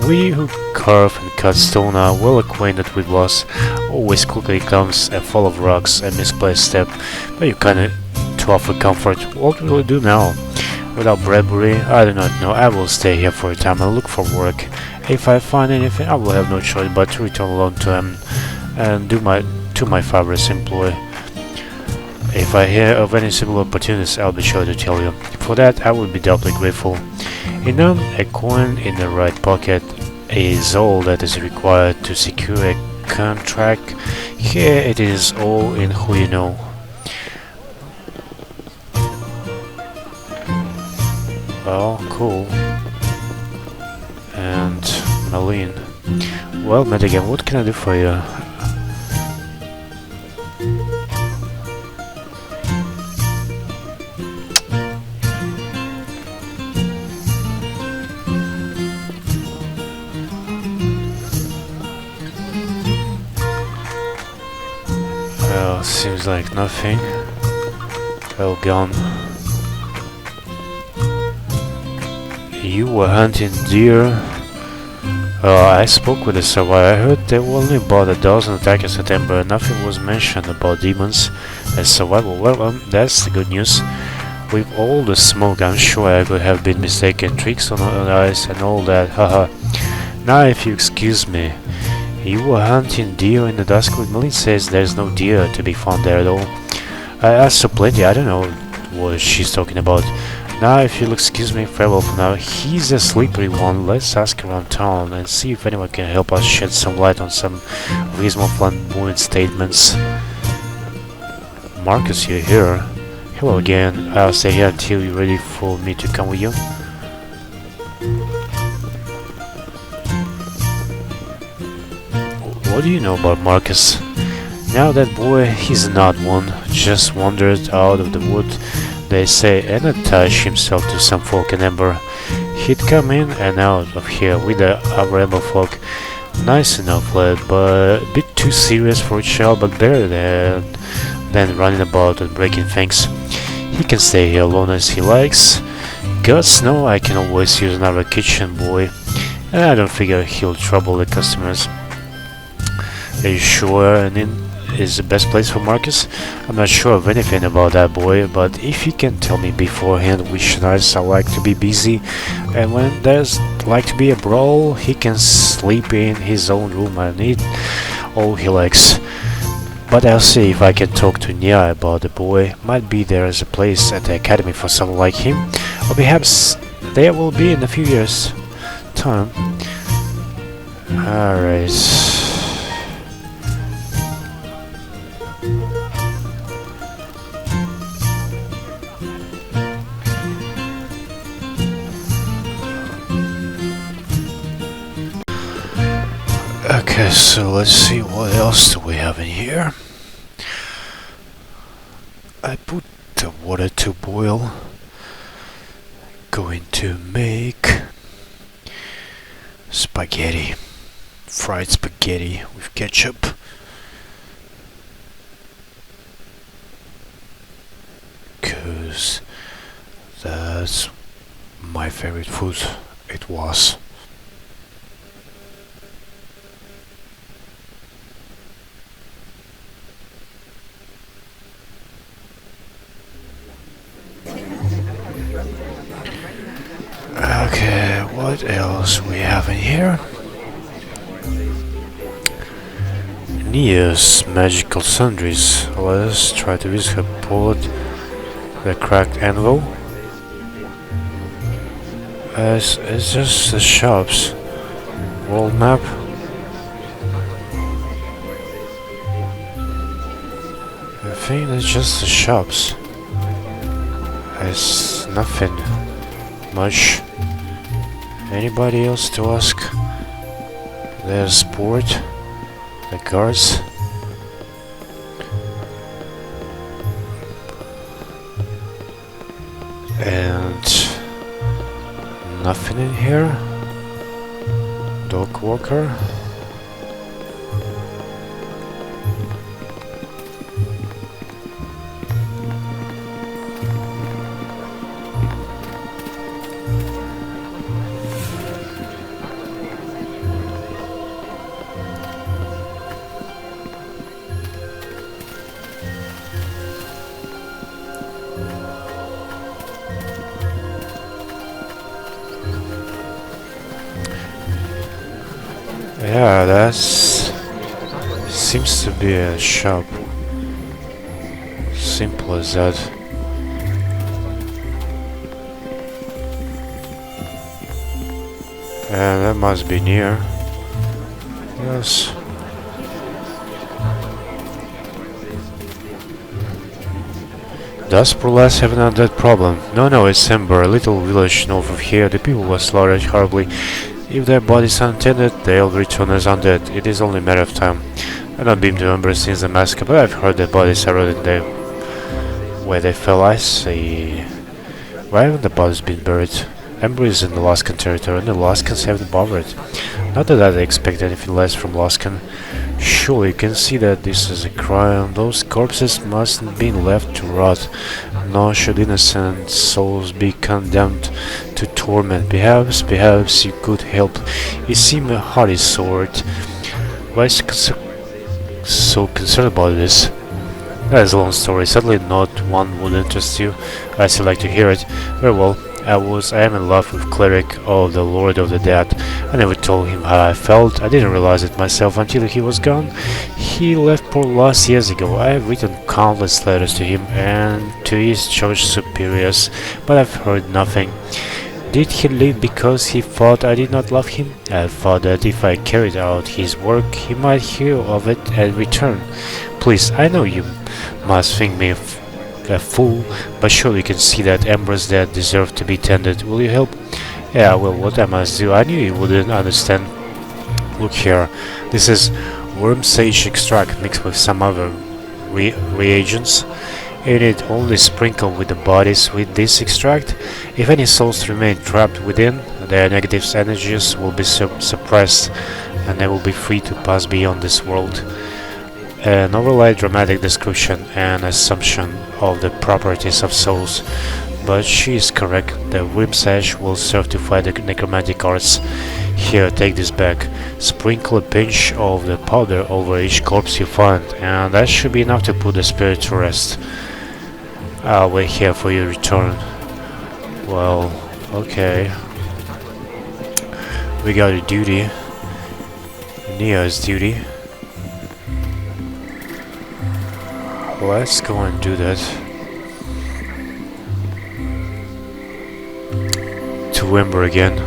Speaker 1: We who carve and cut stone are well acquainted with loss. Always quickly comes a fall of rocks, a misplaced step, but you kinda to offer comfort. What will we do now? Without Bradbury, I do not know. I will stay here for a time and look for work. If I find anything, I will have no choice but to return alone to him and do my father's employ. If I hear of any similar opportunities, I'll be sure to tell you. For that, I will be doubly grateful. A coin in the right pocket is all that is required to secure a contract. Here it is all in who you know. Oh, cool. And Malene. Well, Madigan, what can I do for you? Well, seems like nothing. Well, gone. You were hunting deer. I spoke with the squire. I heard there were only about a dozen attackers at Ember. Nothing was mentioned about demons as survival. Well, that's the good news. With all the smoke, I'm sure I could have been mistaken. Tricks on the ice and all that. Haha. Now, if you excuse me, you were hunting deer in the Duskwood. Malene says there's no deer to be found there at all. I asked her plenty. I don't know what she's talking about. Now, if you'll excuse me, farewell for now. He's a slippery one. Let's ask around town and see if anyone can help us shed some light on some reasonable flamboyant statements. Marcus, you're here. Hello again. I'll stay here until you're ready for me to come with you. What do you know about Marcus? Now that boy, he's not one. Just wandered out of the wood, they say, and attached himself to some folk in Ember. He'd come in and out of here with the other Ember folk. Nice enough lad, but a bit too serious for a child, but better than running about and breaking things. He can stay here alone as he likes. Gods know I can always use another kitchen boy, and I don't figure he'll trouble the customers. Are you sure an inn is the best place for Marcus? I'm not sure of anything about that boy, but if he can tell me beforehand which nights I like to be busy, and when there's like to be a brawl, he can sleep in his own room and eat all he likes. But I'll see if I can talk to Nia about the boy. Might be there is a place at the academy for someone like him, or perhaps there will be in a few years' time. Alright. Okay, so let's see what else do we have in here. I put the water to boil. Going to make spaghetti. Fried spaghetti with ketchup. Cause that's my favorite food. It was. Okay, what else we have in here? Nia's magical sundries. Let's try to use her bullet. The cracked anvil. It's just the shops. World map. I think it's just the shops. It's nothing much. Anybody else to ask? There's sport. The guards. And nothing in here. Dog walker. Yeah, that's seems to be a shop. Simple as that. And that must be near. Yes. Does Llast have an undead problem? No, it's Ember, a little village north of here. The people were slaughtered horribly. If their bodies are untended, they'll return as undead. It is only a matter of time. I've not been to Ember since the massacre, but I've heard their bodies are rotted there where they fell. I see. Why haven't the bodies been buried? Ember is in the Laskan territory, and the Laskans haven't bothered. Not that I expect anything less from Laskan. Surely you can see that this is a crime. Those corpses mustn't be left to rot, nor should innocent souls be condemned to torment. Perhaps you could help. You seem a hardy sort. Why is so concerned about this? That is a long story. Sadly, not one would interest you. I still like to hear it. Very well. I am in love with Cleric of the Lord of the Dead. I never told him how I felt. I didn't realize it myself until he was gone. He left Port Llast years ago. I have written countless letters to him and to his church superiors, but I've heard nothing. Did he leave because he thought I did not love him? I thought that if I carried out his work, he might hear of it and return. Please, I know you must think me a fool, but surely you can see that Embers that deserve to be tended. Will you help? Yeah, well, what I must do? I knew you wouldn't understand. Look here. This is worm sage extract mixed with some other reagents. You need only sprinkle with the bodies with this extract. If any souls remain trapped within, their negative energies will be suppressed and they will be free to pass beyond this world. An overlay dramatic description and assumption of the properties of souls, but she is correct. The worm sage will serve to fight the necromantic arts. Here, take this back. Sprinkle a pinch of the powder over each corpse you find, and that should be enough to put the spirit to rest. I'll wait here for your return. Well, okay. We got a duty. Nia's duty. Let's go and do that. To Ember again.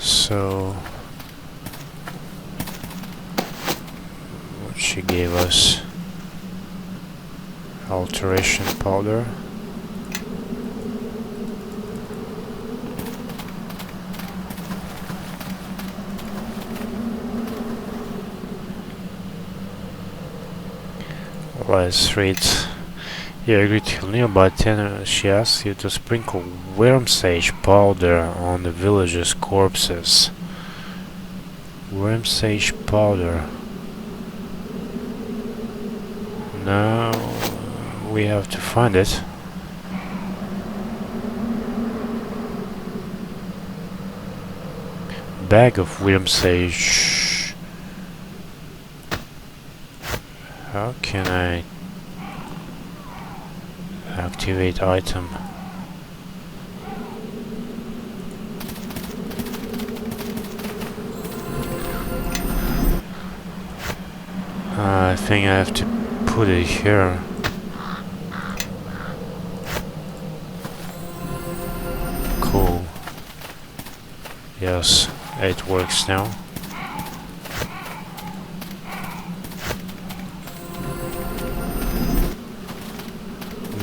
Speaker 1: So what she gave us? Alteration powder. Let's read. You agree to heal nearby tenor. She asks you to sprinkle worm sage powder on the villagers' corpses. Worm sage powder. Now we have to find it. Bag of worm sage. How can I activate item? I think I have to put it here. Cool. Yes, it works now.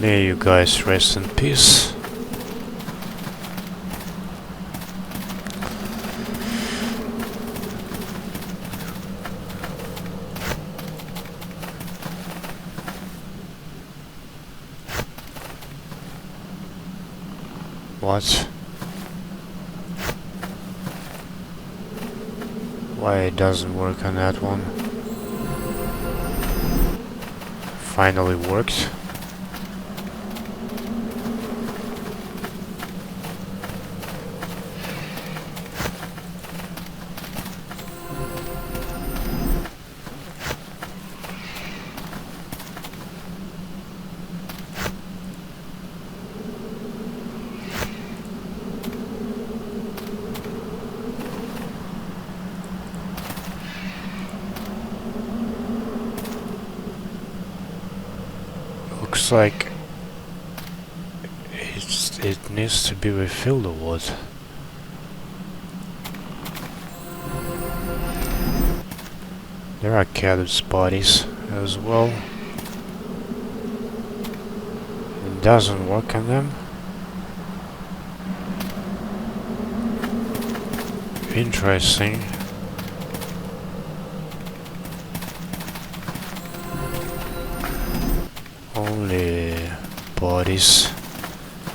Speaker 1: May you guys rest in peace. What? Why it doesn't work on that one? Finally worked. Looks like it needs to be refilled or what? There are cactus bodies as well. It doesn't work on them. Interesting. Only bodies.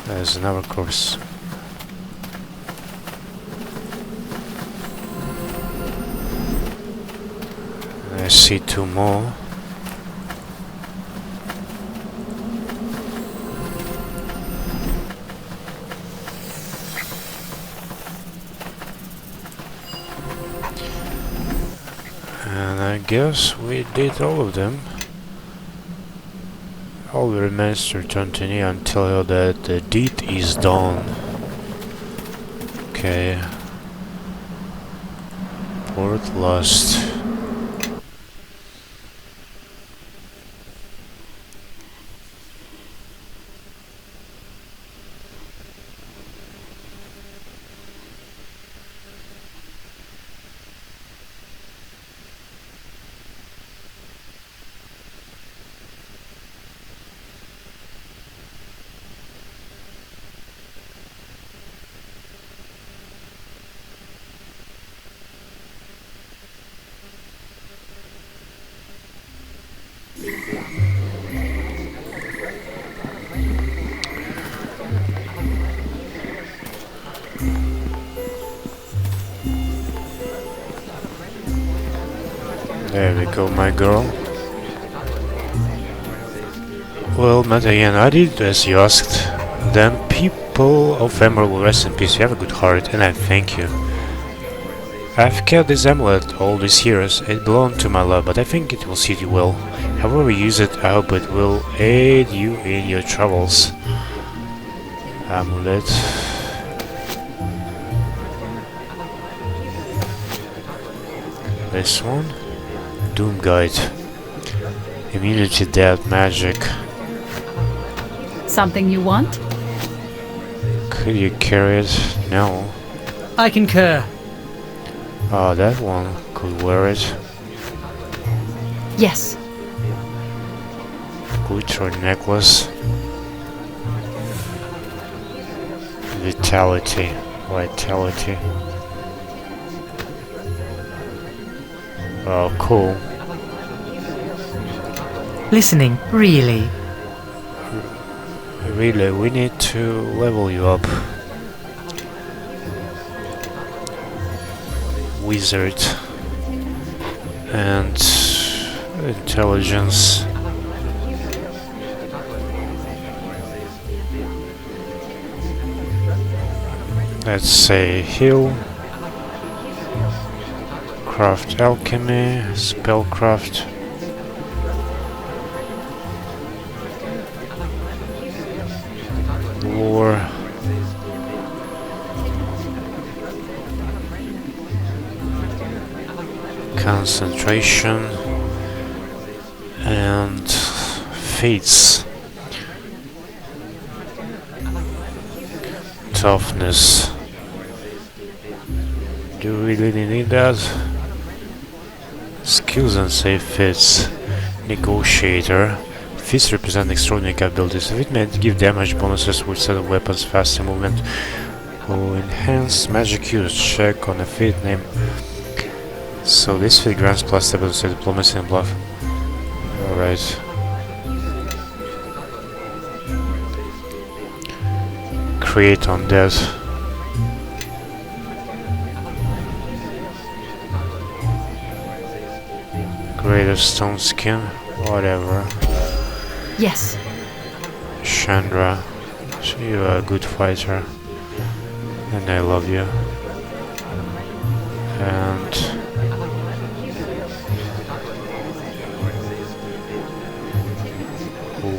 Speaker 1: There's another corpse. I see two more. And I guess we did all of them. All that remains to return to Nia and tell her that the deed is done. Okay. Port Llast. There we go, my girl. Well, Matayan, I did as you asked. Then people of Ember will rest in peace. You have a good heart, and I thank you. I've kept this amulet all these years. It belonged to my love, but I think it will suit you well. However you use it, I hope it will aid you in your travels. Amulet. This one. Doom Guide. Immunity to death magic.
Speaker 8: Something you want?
Speaker 1: Could you carry it? No.
Speaker 21: I concur.
Speaker 1: Oh, that one could wear it.
Speaker 8: Yes.
Speaker 1: Glitter necklace. Vitality. Vitality. Oh, cool.
Speaker 21: Listening, really?
Speaker 1: Really, we need to level you up. Wizard. And intelligence. Let's say heal. Craft alchemy, spellcraft. Lore. Concentration. And fates. Toughness. Do we really need that? Skills and save feats. Negotiator. Feats represent extraordinary capabilities. It may give damage bonuses with set of weapons, faster movement. Will enhance magic use. Check on a feat name. So this feat grants plus stability, diplomacy and bluff. Alright. Create undead. Greater stone skin, whatever.
Speaker 8: Yes.
Speaker 1: Shandra, you are a good fighter, and I love you. And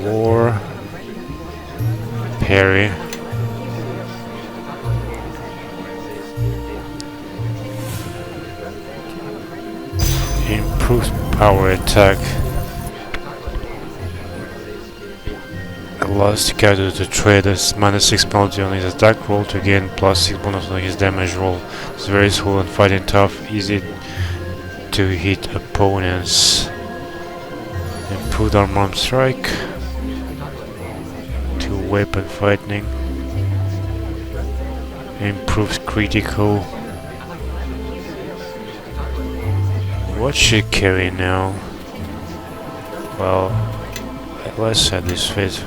Speaker 1: lore, parry. Improved power attack. Allows the character to trade a -6 penalty on his attack roll to gain +6 bonus on his damage roll. It's very useful and fighting tough, easy to hit opponents. Improved armor strike. To weapon fighting. Improved critical. What should carry now? Well, let's add this fit.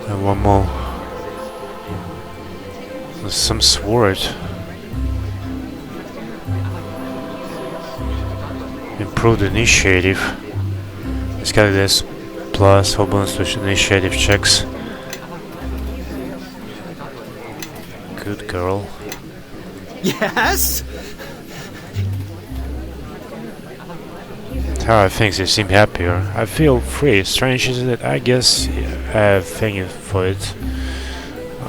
Speaker 1: And one more. Some sword. Improved initiative. This guy has plus whole bonus to initiative checks. Good girl.
Speaker 12: Yes?
Speaker 1: How I think they seem happier. I feel free. Strange, isn't it? I guess I have thinking for it.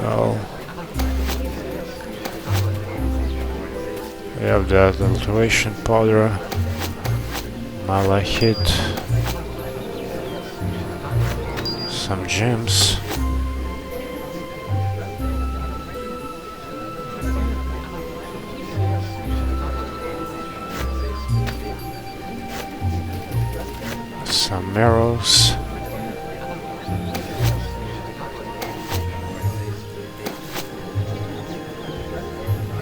Speaker 1: Well, we have that alteration powder, malachite, some gems. Some arrows.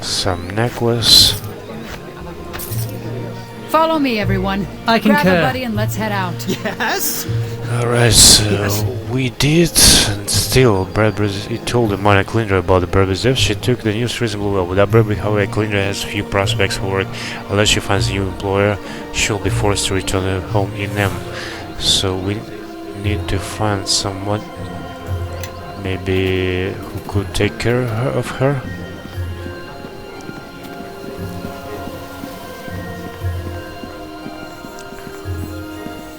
Speaker 1: Some necklace.
Speaker 8: Follow me, everyone.
Speaker 21: I concur.
Speaker 8: Grab a buddy and let's head out.
Speaker 12: Yes?
Speaker 1: Alright, so we did, and still, Bradbury, he told the minor cleaner about the Bradbury's death. She took the news reasonably well. Without Bradbury, however, cleaner has few prospects for work. Unless she finds a new employer, she'll be forced to return home in them. So we need to find someone, maybe, who could take care of her.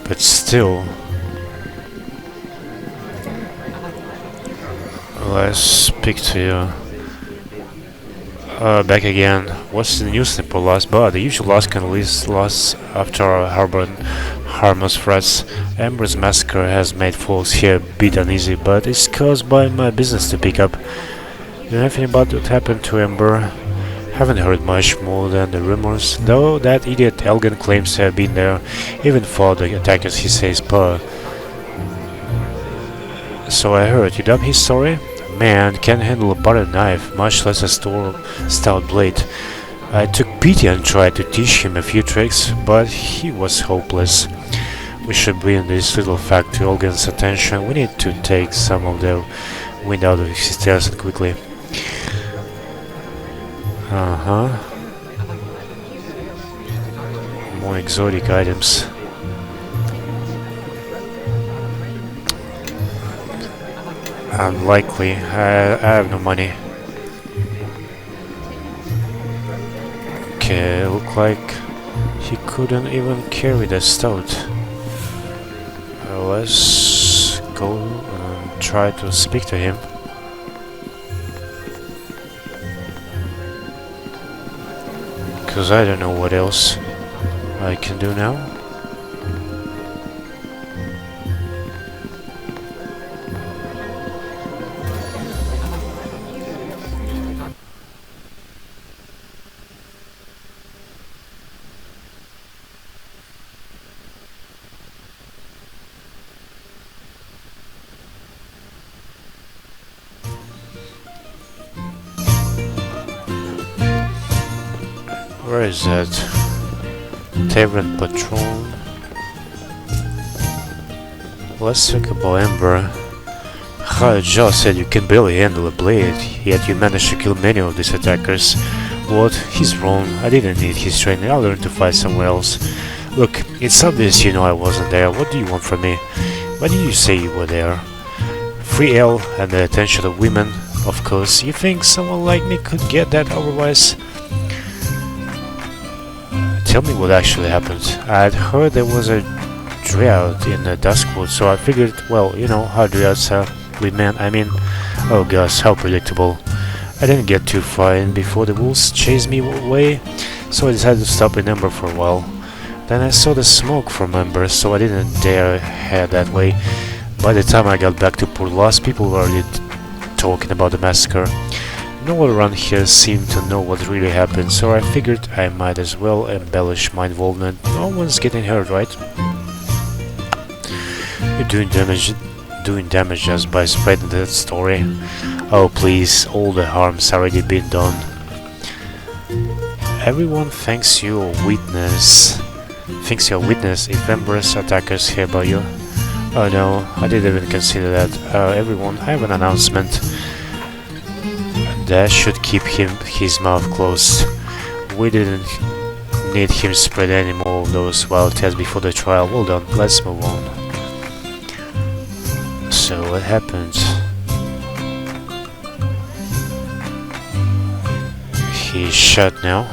Speaker 1: But still, let's speak to you. Back again. What's the news for Llast? But the usual Llast can release Llast after harboring harmless threats. Ember's massacre has made folks here a bit uneasy, but it's caused by my business to pick up. You know anything about what happened to Ember? Haven't heard much more than the rumors, though that idiot Elgin claims to have been there, even for the attackers he says per. So I heard, you dump his story? Man can't handle a butter knife, much less a stout blade. I took pity and tried to teach him a few tricks, but he was hopeless. We should bring this little fact to Elgin's attention. We need to take some of the wind out of his tails and quickly. More exotic items. Unlikely. I have no money. Okay, look like he couldn't even carry the stout. Let's go and try to speak to him. Because I don't know what else I can do now. Where is that? Tavern Patron. Let's talk about Ember. Khaja said you can barely handle a blade, yet you managed to kill many of these attackers. What? He's wrong. I didn't need his training. I learned to fight somewhere else. Look, it's obvious you know I wasn't there. What do you want from me? Why did you say you were there? Free ale and the attention of women, of course. You think someone like me could get that otherwise? Tell me what actually happened. I'd heard there was a drought in the Duskwood, so I figured, well, you know how droughts are with men. I mean, oh gosh, how predictable. I didn't get too far in before the wolves chased me away, so I decided to stop in Ember for a while. Then I saw the smoke from Ember, so I didn't dare head that way. By the time I got back to Port Llast, people were already talking about the massacre. No one around here seemed to know what really happened, so I figured I might as well embellish my involvement. No one's getting hurt, right? You're doing damage just by spreading that story. Oh please, all the harm's already been done. Everyone thinks you're a witness if Ember's attackers hear about you. Oh no, I didn't even consider that. Everyone, I have an announcement. That should keep his mouth closed. We didn't need him spread any more of those wild tales before the trial. Well done, let's move on. So what happened? He's shot now.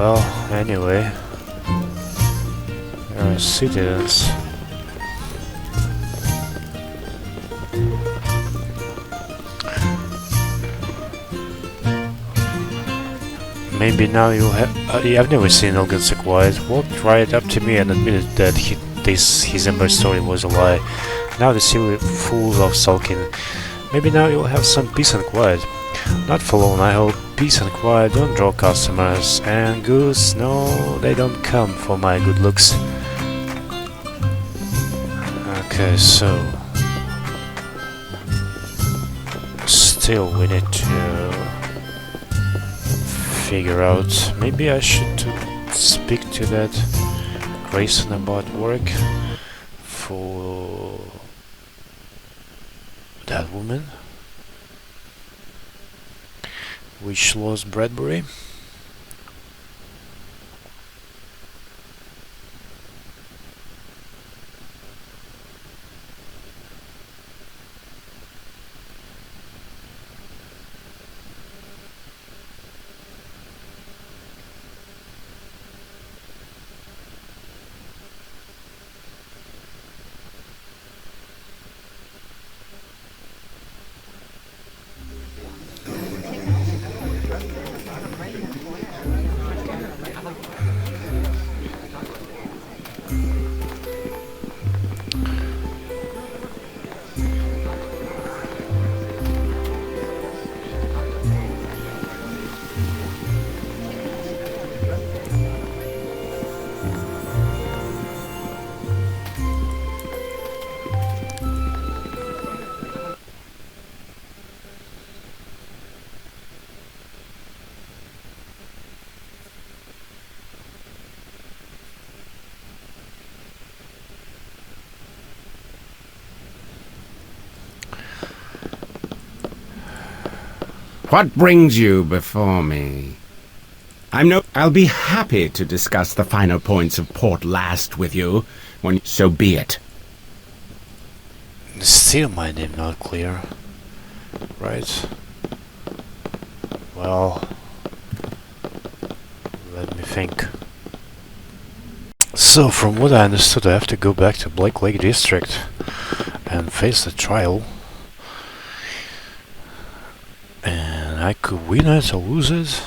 Speaker 1: Well, anyway, there are citizens. Maybe now you'll have. I've never seen Elgin so quiet. Walked right up to me and admitted that his Ember story was a lie. Now the silly fools are sulking. Maybe now you'll have some peace and quiet. Not for long, I hope. Peace and quiet don't draw customers, and goods, no, they don't come for my good looks. Okay, so still we need to figure out. Maybe I should speak to that Grayson about work for that woman. Which lost Bradbury?
Speaker 20: What brings you before me? I'll be happy to discuss the finer points of Port Llast with you, when so be it.
Speaker 1: Still my name not clear. Right. Well, let me think. So, from what I understood, I have to go back to Black Lake District and face the trial. And I could win it or lose it.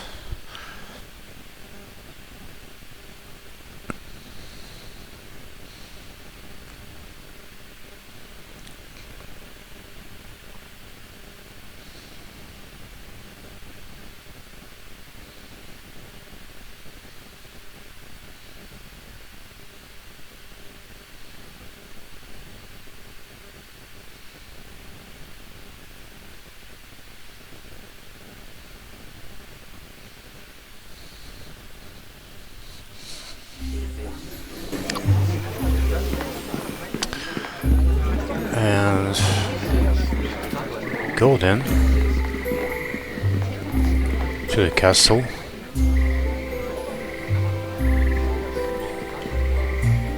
Speaker 1: And go then to the castle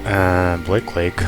Speaker 1: and Black Lake.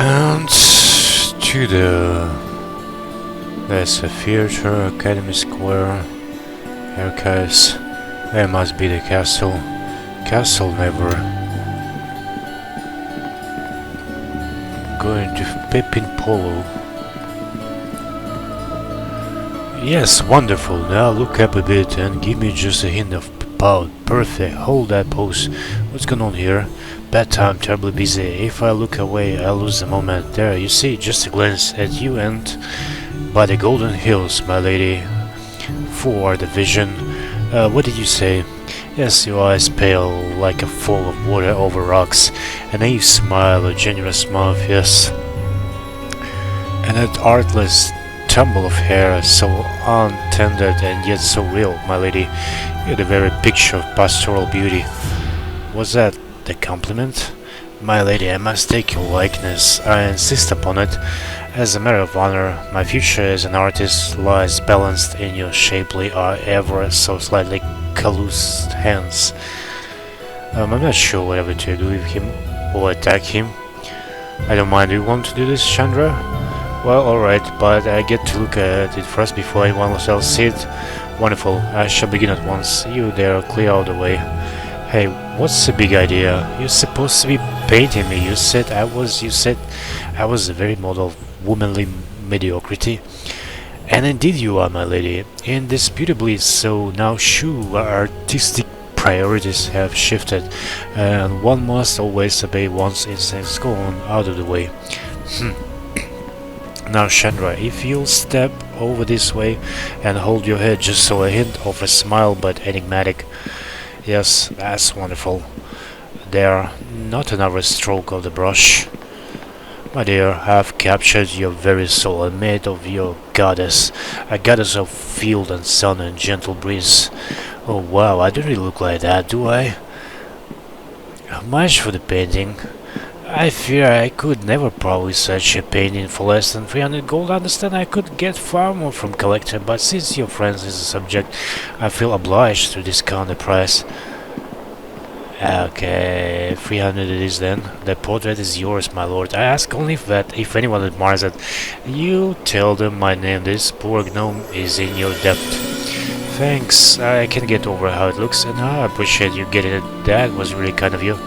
Speaker 1: And to there's a theater, Academy Square, archives. There must be the castle. Castle Never. Going to Pepin Polo. Yes, wonderful. Now look up a bit and give me just a hint of pout. Perfect. Hold that pose. What's going on here? Bad time, terribly busy. If I look away, I lose the moment. There, you see, just a glance at you and by the golden hills, my lady. For the vision. What did you say? Yes, your eyes pale like a fall of water over rocks. And then you smile, a generous smile, yes. And that artless tumble of hair, so untended and yet so real, my lady. You're the very picture of pastoral beauty. Was that the compliment? My lady, I must take your likeness. I insist upon it. As a matter of honor, my future as an artist lies balanced in your shapely, ever so slightly calloused hands. I'm not sure whatever to do with him or attack him. I don't mind. Do you want to do this, Shandra? Well, alright, but I get to look at it first before anyone else sees it. Wonderful. I shall begin at once. You there, clear out the way. Hey, what's the big idea? You're supposed to be painting me. You said I was a very model of womanly mediocrity. And indeed you are, my lady. Indisputably so. Now shoo, artistic priorities have shifted, and one must always obey one's instincts. Go on, out of the way. Now, Shandra, if you'll step over this way and hold your head just so a hint of a smile, but enigmatic. Yes, that's wonderful. There, not another stroke of the brush. My dear, I've captured your very soul and made of your goddess, a goddess of field and sun and gentle breeze. Oh wow, I don't really look like that, do I? How much for the painting? I fear I could never probably such a painting for less than 300 gold. I understand I could get far more from collector, but since your friends is a subject, I feel obliged to discount the price. Okay, 300 it is then. The portrait is yours, my lord. I ask only if anyone admires it, you tell them my name. This poor gnome is in your debt. Thanks, I can get over how it looks, and I appreciate you getting it. That was really kind of you.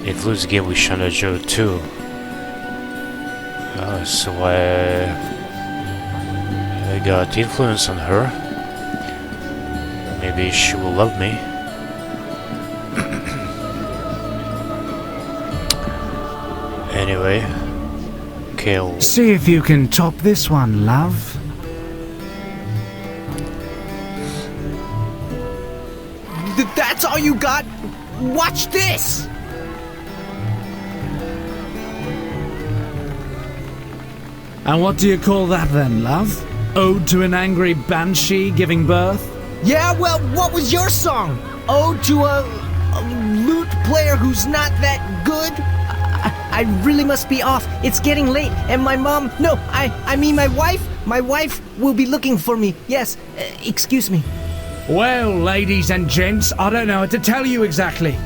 Speaker 1: Influence game with Shandra too. So I got influence on her. Maybe she will love me. Anyway, okay.
Speaker 10: See if you can top this one, love.
Speaker 7: That's all you got? Watch this!
Speaker 10: And what do you call that then, love? Ode to an angry banshee giving birth?
Speaker 7: Yeah, well, what was your song? Ode to a lute player who's not that good? I really must be off. It's getting late, and my mom... No, I mean my wife. My wife will be looking for me. Yes, excuse me.
Speaker 10: Well, ladies and gents, I don't know what to tell you exactly.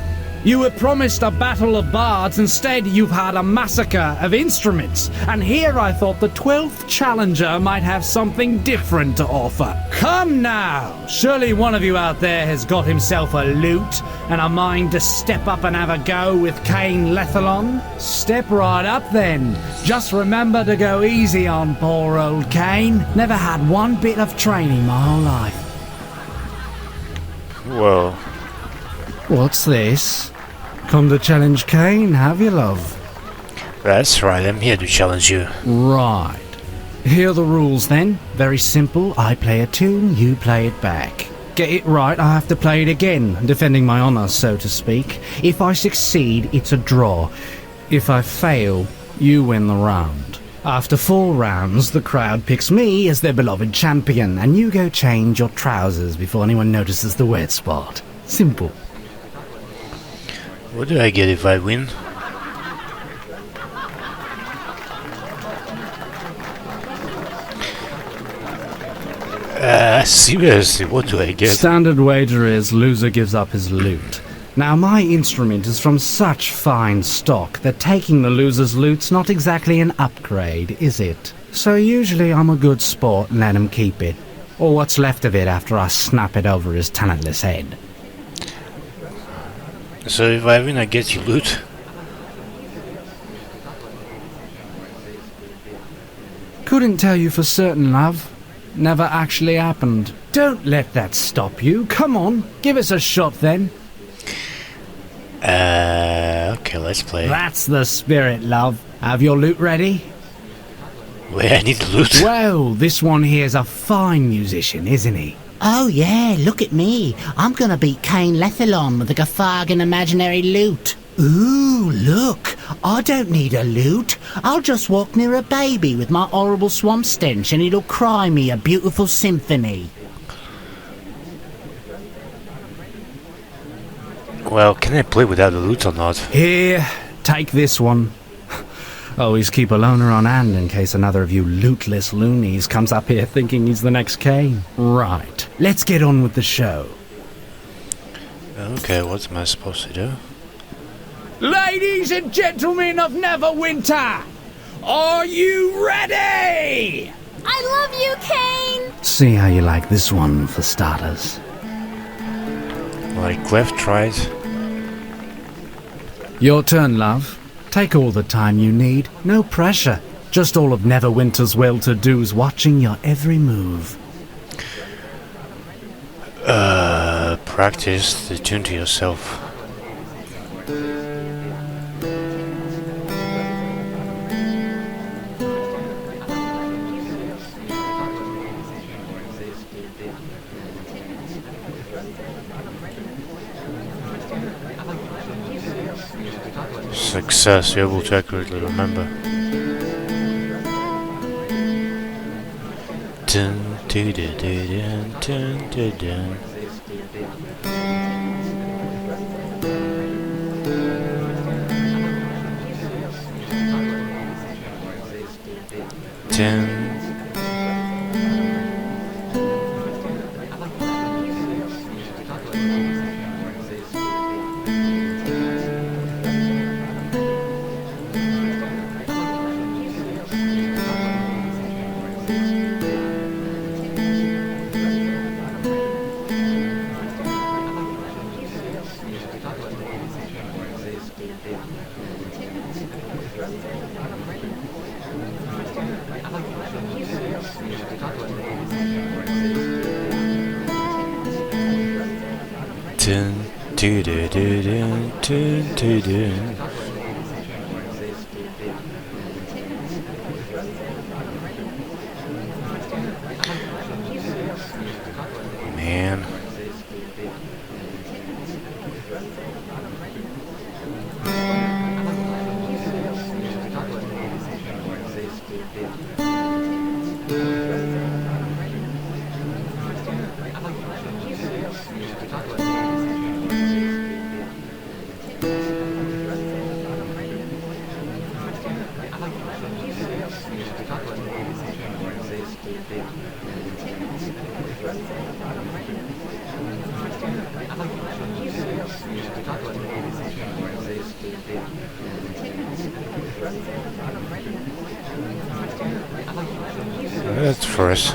Speaker 10: You were promised a battle of bards, instead you've had a massacre of instruments. And here I thought the 12th challenger might have something different to offer. Come now! Surely one of you out there has got himself a lute and a mind to step up and have a go with Cain Lethalon? Step right up then. Just remember to go easy on poor old Cain. Never had one bit of training my whole life.
Speaker 1: Whoa.
Speaker 10: What's this? Come to challenge Cain, have you, love?
Speaker 1: That's right, I'm here to challenge you.
Speaker 10: Right. Here are the rules then. Very simple. I play a tune, you play it back. Get it right, I have to play it again, defending my honour, so to speak. If I succeed, it's a draw. If I fail, you win the round. After 4 rounds, the crowd picks me as their beloved champion, and you go change your trousers before anyone notices the wet spot. Simple.
Speaker 1: What do I get if I win? Seriously, what do I get?
Speaker 10: Standard wager is loser gives up his loot. Now, my instrument is from such fine stock that taking the loser's loot's not exactly an upgrade, is it? So usually I'm a good sport and let him keep it. Or what's left of it after I snap it over his talentless head.
Speaker 1: So if I win, I get you loot?
Speaker 10: Couldn't tell you for certain, love. Never actually happened. Don't let that stop you. Come on, give us a shot then.
Speaker 1: Okay, let's play.
Speaker 10: That's the spirit, love. Have your loot ready?
Speaker 1: Wait, I need loot.
Speaker 10: Well, this one here's a fine musician, isn't he?
Speaker 16: Oh yeah, look at me. I'm gonna beat Cain Lethalon with a Gafargan imaginary lute. Ooh, look. I don't need a lute. I'll just walk near a baby with my horrible swamp stench and it'll cry me a beautiful symphony.
Speaker 1: Well, can I play without a lute or not?
Speaker 10: Here, take this one. Always keep a loner on hand in case another of you lootless loonies comes up here thinking he's the next Cain. Right, let's get on with the show.
Speaker 1: Okay, what am I supposed to do?
Speaker 10: Ladies and gentlemen of Neverwinter, are you ready?
Speaker 19: I love you, Cain!
Speaker 10: See how you like this one for starters.
Speaker 1: Like left, right?
Speaker 10: Your turn, love. Take all the time you need. No pressure. Just all of Neverwinter's well-to-dos watching your every move.
Speaker 1: Practice the tune to yourself. Success, you're able to accurately remember. Dun, Man. That's first.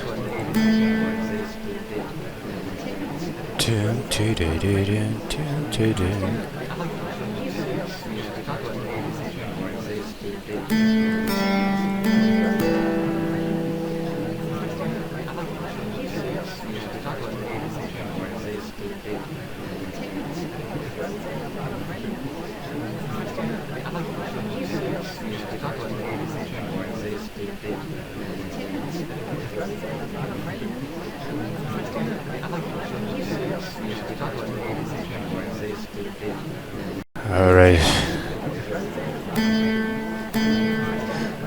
Speaker 1: Alright.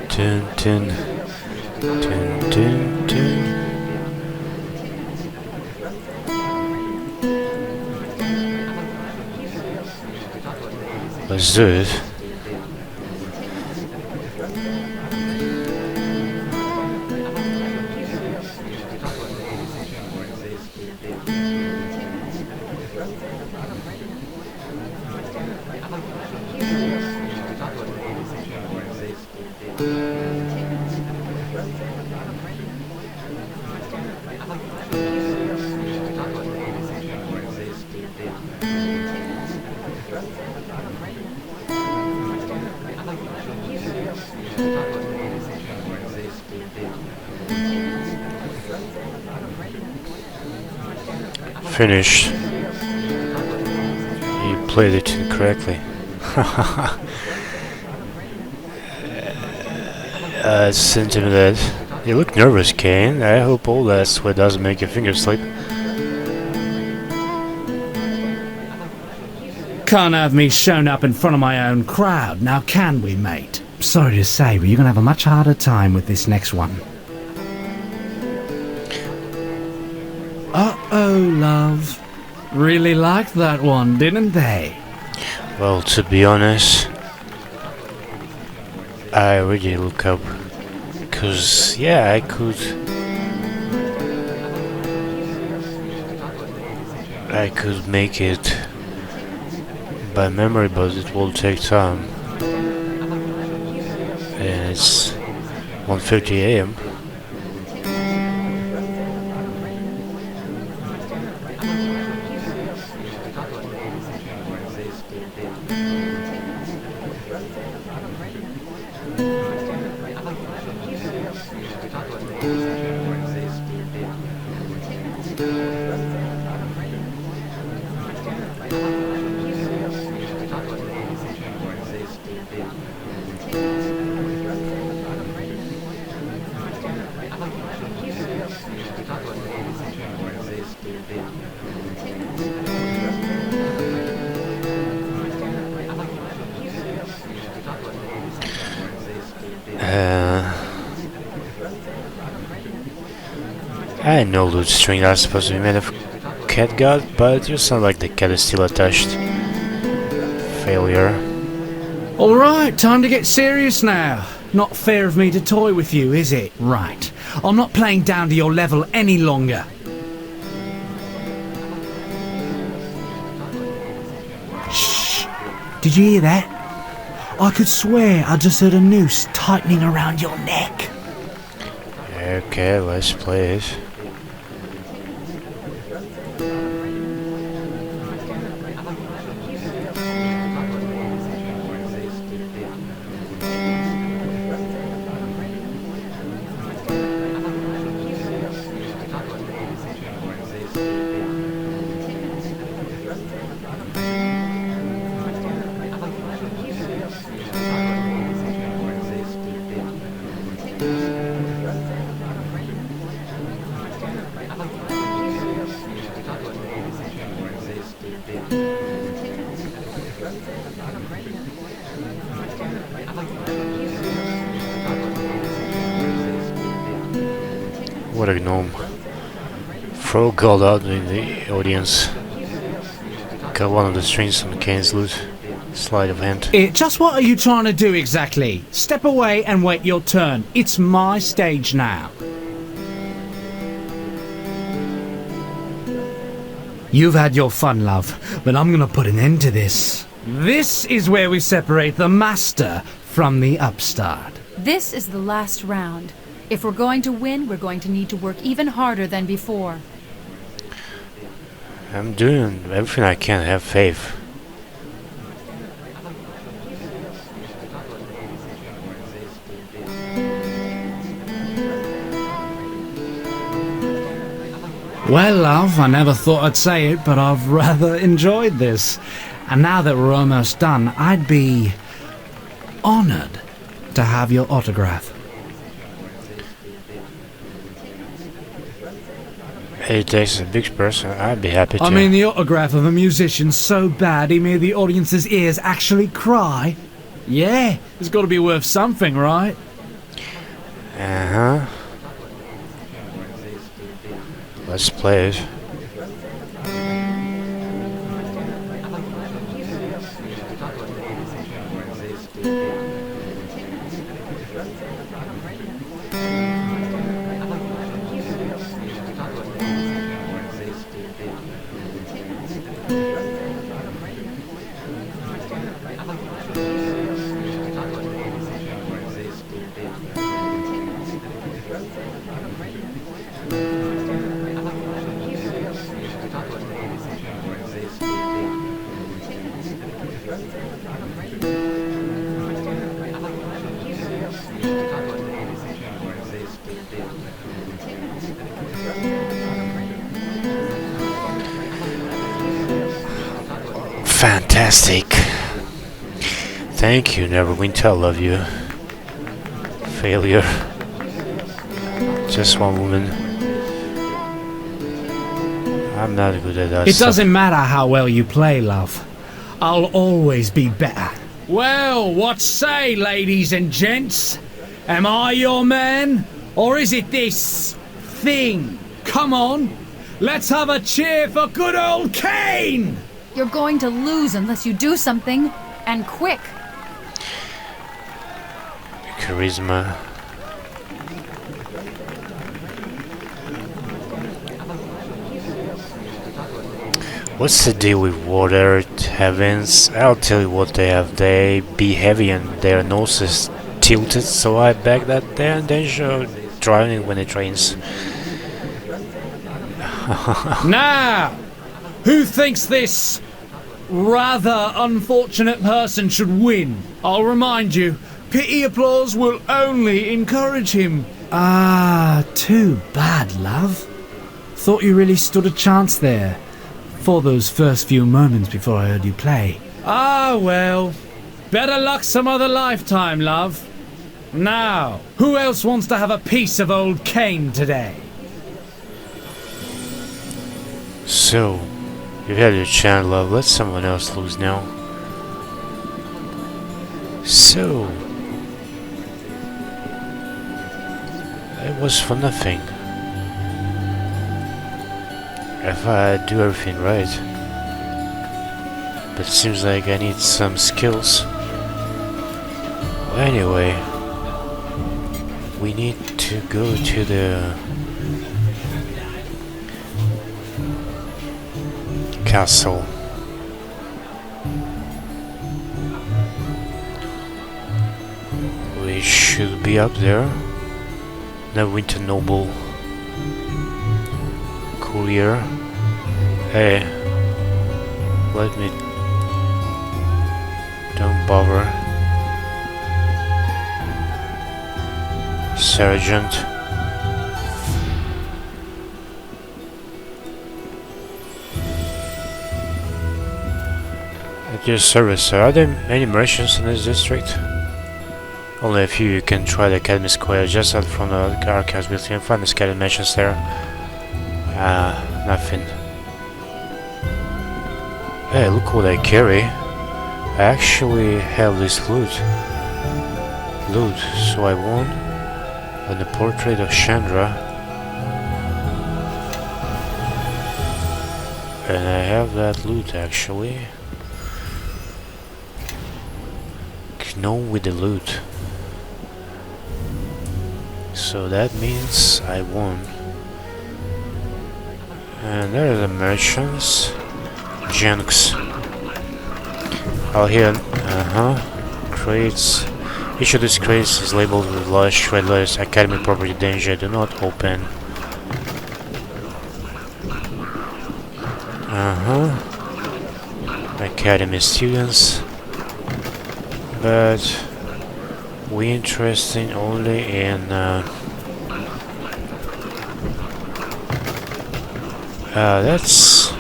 Speaker 1: Tin, tin, tin, tin, tin. Let's do it. Finished. You played it incorrectly. Sentiment. You look nervous, Kane. I hope all that sweat doesn't make your fingers slip.
Speaker 10: Can't have me shown up in front of my own crowd, now can we, mate? Sorry to say, but you're gonna have a much harder time with this next one. Uh-oh, love. Really liked that one, didn't they?
Speaker 1: Well, to be honest, I already look up, cause yeah, I could make it by memory, but it will take time, and it's 1:50 a.m. I know loot string are supposed to be made of catgut, but you sound like the cat is still attached. Failure.
Speaker 10: Alright, time to get serious now. Not fair of me to toy with you, is it? Right. I'm not playing down to your level any longer. Shh! Did you hear that? I could swear I just heard a noose tightening around your neck.
Speaker 1: Okay, let's play it. What a gnome. Throw gold out in the audience. Got one of the strings on Kane's loot. Sleight of hand.
Speaker 10: Just what are you trying to do exactly? Step away and wait your turn. It's my stage now. You've had your fun, love, but I'm gonna put an end to this. This is where we separate the master from the upstart.
Speaker 8: This is the last round. If we're going to win, we're going to need to work even harder than before.
Speaker 1: I'm doing everything I can, have faith.
Speaker 10: Well, love, I never thought I'd say it, but I've rather enjoyed this. And now that we're almost done, I'd be honoured to have your autograph.
Speaker 1: It takes a big person, I'd be happy to.
Speaker 10: I mean, the autograph of a musician so bad he made the audience's ears actually cry. Yeah, it's got to be worth something, right?
Speaker 1: Uh-huh. Let's play it. Fantastic. Thank you, Neverwinter. I love you. Failure. Just one woman. I'm not good at that.
Speaker 10: It doesn't matter how well you play, love. I'll always be better. Well, what say, ladies and gents? Am I your man? Or is it this thing? Come on, let's have a cheer for good old Kane!
Speaker 8: You're going to lose unless you do something, and quick.
Speaker 1: Charisma. What's the deal with water heavens? I'll tell you what they have. They be heavy and their noses tilted, so I back that there and then show drowning when it rains.
Speaker 10: Now, who thinks this rather unfortunate person should win? I'll remind you, pity applause will only encourage him. Ah, too bad, love. Thought you really stood a chance there. For those first few moments before I heard you play. Ah, well. Better luck some other lifetime, love. Now, who else wants to have a piece of old Kane today?
Speaker 1: So, you've had your chance, love. Let someone else lose now. So, it was for nothing. if I do everything right. But it seems like I need some skills. Well, anyway, we need to go to the castle. We should be up there. Neverwinter noble. Courtyard. Hey, let me. Don't bother. Sergeant. At your service, sir. Are there any merchants in this district? Only a few. You can try the Academy Square just out from the archives building and find the scattered merchants there. Nothing. Hey, look what I carry. I actually have this loot, so I won. And the portrait of Shandra. And I have that loot actually. Gnome with the loot. So that means I won. And there are the merchants. Junks. Oh, here. Crates. Each of these crates is labeled with large red letters. Academy property danger. Do not open. Academy students. But we interested only in that's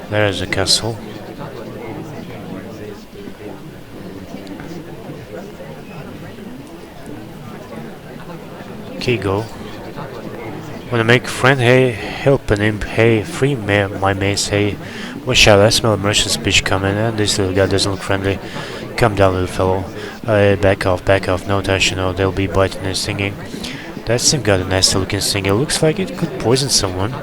Speaker 1: there's a castle. Okay, go. Wanna make a friend? Hey, help an imp. Hey, free my mates. Hey, watch out, I smell a merchant speech coming, and this little guy doesn't look friendly. Calm down, little fellow. Back off, no touch, you know, they'll be biting and stinging. That thing got a nasty looking sting. It looks like it could poison someone.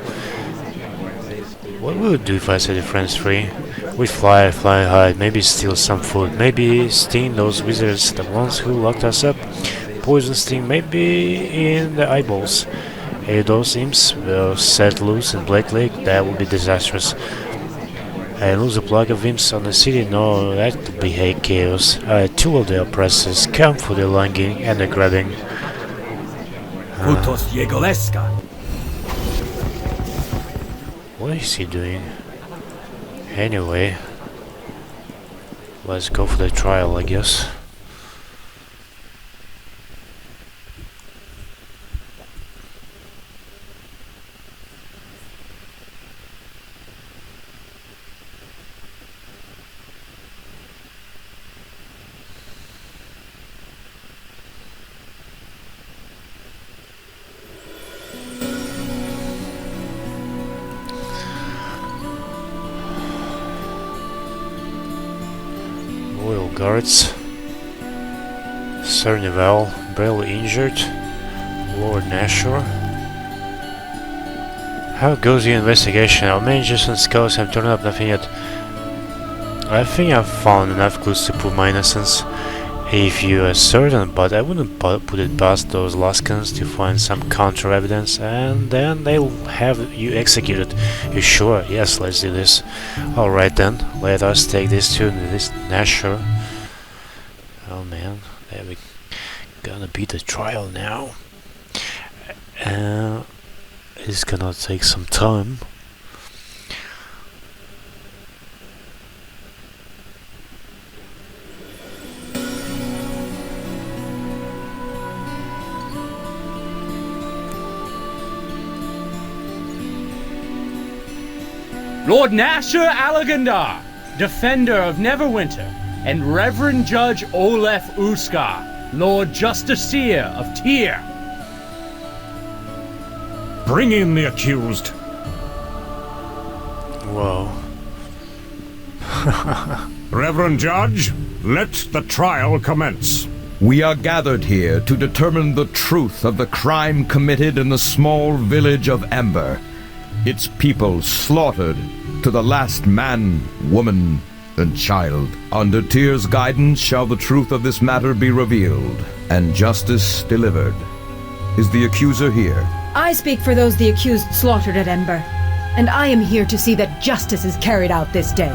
Speaker 1: What would it do if I set the friends free? We'd fly high, maybe steal some food, maybe sting those wizards, the ones who locked us up. Poison sting, maybe in the eyeballs. Hey, those imps were set loose in Black Lake, that would be disastrous. I lose a plug of imps on the city, no, that could be hate chaos. Two of the oppressors come for the lunging and the grabbing. What is he doing? Anyway, let's go for the trial, I guess. Royal Guards. Sir Neville, barely injured. Lord Nashor. How goes the investigation? Our main agents and scholars have turned up, nothing yet. I think I've found enough clues to prove my innocence. If you are certain, but I wouldn't put it past those Laskans to find some counter evidence, and then they'll have you executed. You sure? Yes, let's do this. Alright then, let us take this to this Nashor. Oh man, there we gonna be the trial now. It's gonna take some time.
Speaker 15: Lord Nashor Alagandar, Defender of Neverwinter, and Reverend Judge Olef Uskar, Lord Justiciar of Tyr.
Speaker 11: Bring in the accused.
Speaker 1: Whoa.
Speaker 11: Reverend Judge, let the trial commence.
Speaker 9: We are gathered here to determine the truth of the crime committed in the small village of Ember. Its people slaughtered to the last man, woman, and child. Under Tyr's guidance shall the truth of this matter be revealed, and justice delivered. Is the accuser here?
Speaker 18: I speak for those the accused slaughtered at Ember, and I am here to see that justice is carried out this day.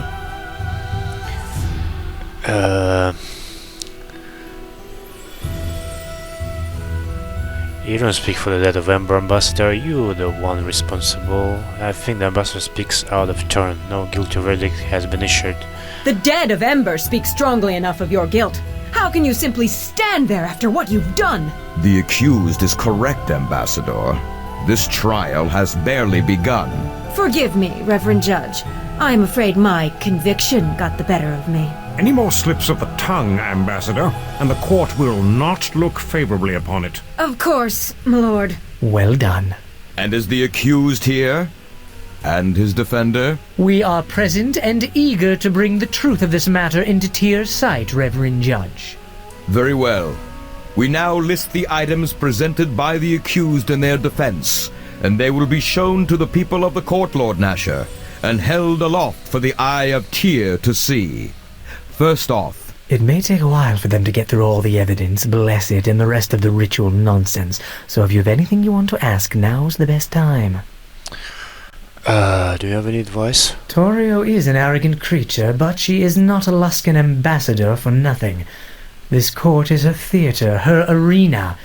Speaker 1: You don't speak for the death of Ember, Ambassador. You're the one responsible. I think the Ambassador speaks out of turn. No guilty verdict has been issued.
Speaker 18: The dead of Ember speak strongly enough of your guilt. How can you simply stand there after what you've done?
Speaker 9: The accused is correct, Ambassador. This trial has barely begun.
Speaker 18: Forgive me, Reverend Judge. I am afraid my conviction got the better of me.
Speaker 11: Any more slips of the tongue, Ambassador, and the court will not look favorably upon it.
Speaker 18: Of course, my lord.
Speaker 21: Well done.
Speaker 9: And is the accused here? And his defender?
Speaker 21: We are present and eager to bring the truth of this matter into Tyr's sight, Reverend Judge.
Speaker 9: Very well. We now list the items presented by the accused in their defense, and they will be shown to the people of the court, Lord Nasher, and held aloft for the eye of Tyr to see. First off,
Speaker 21: it may take a while for them to get through all the evidence, bless it, and the rest of the ritual nonsense, so if you have anything you want to ask, now's the best time.
Speaker 1: Do you have any advice?
Speaker 21: Torio is an arrogant creature, but she is not a Luskan ambassador for nothing. This court is her theater, her arena,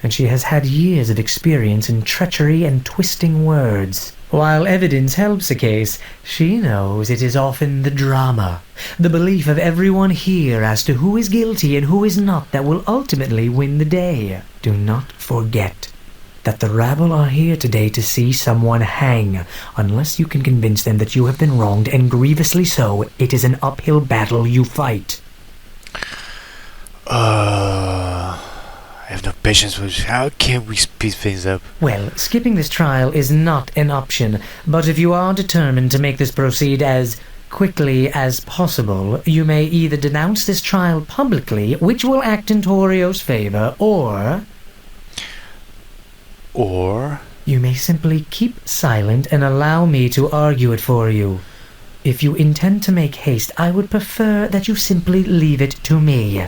Speaker 21: and she has had years of experience in treachery and twisting words. While evidence helps a case, she knows it is often the drama, the belief of everyone here as to who is guilty and who is not that will ultimately win the day. Do not forget that the rabble are here today to see someone hang. Unless you can convince them that you have been wronged, and grievously so, it is an uphill battle you fight.
Speaker 1: I have no patience with how can we speed things up?
Speaker 21: Well, skipping this trial is not an option, but if you are determined to make this proceed as quickly as possible, you may either denounce this trial publicly, which will act in Torio's favor, or you may simply keep silent and allow me to argue it for you. If you intend to make haste, I would prefer that you simply leave it to me.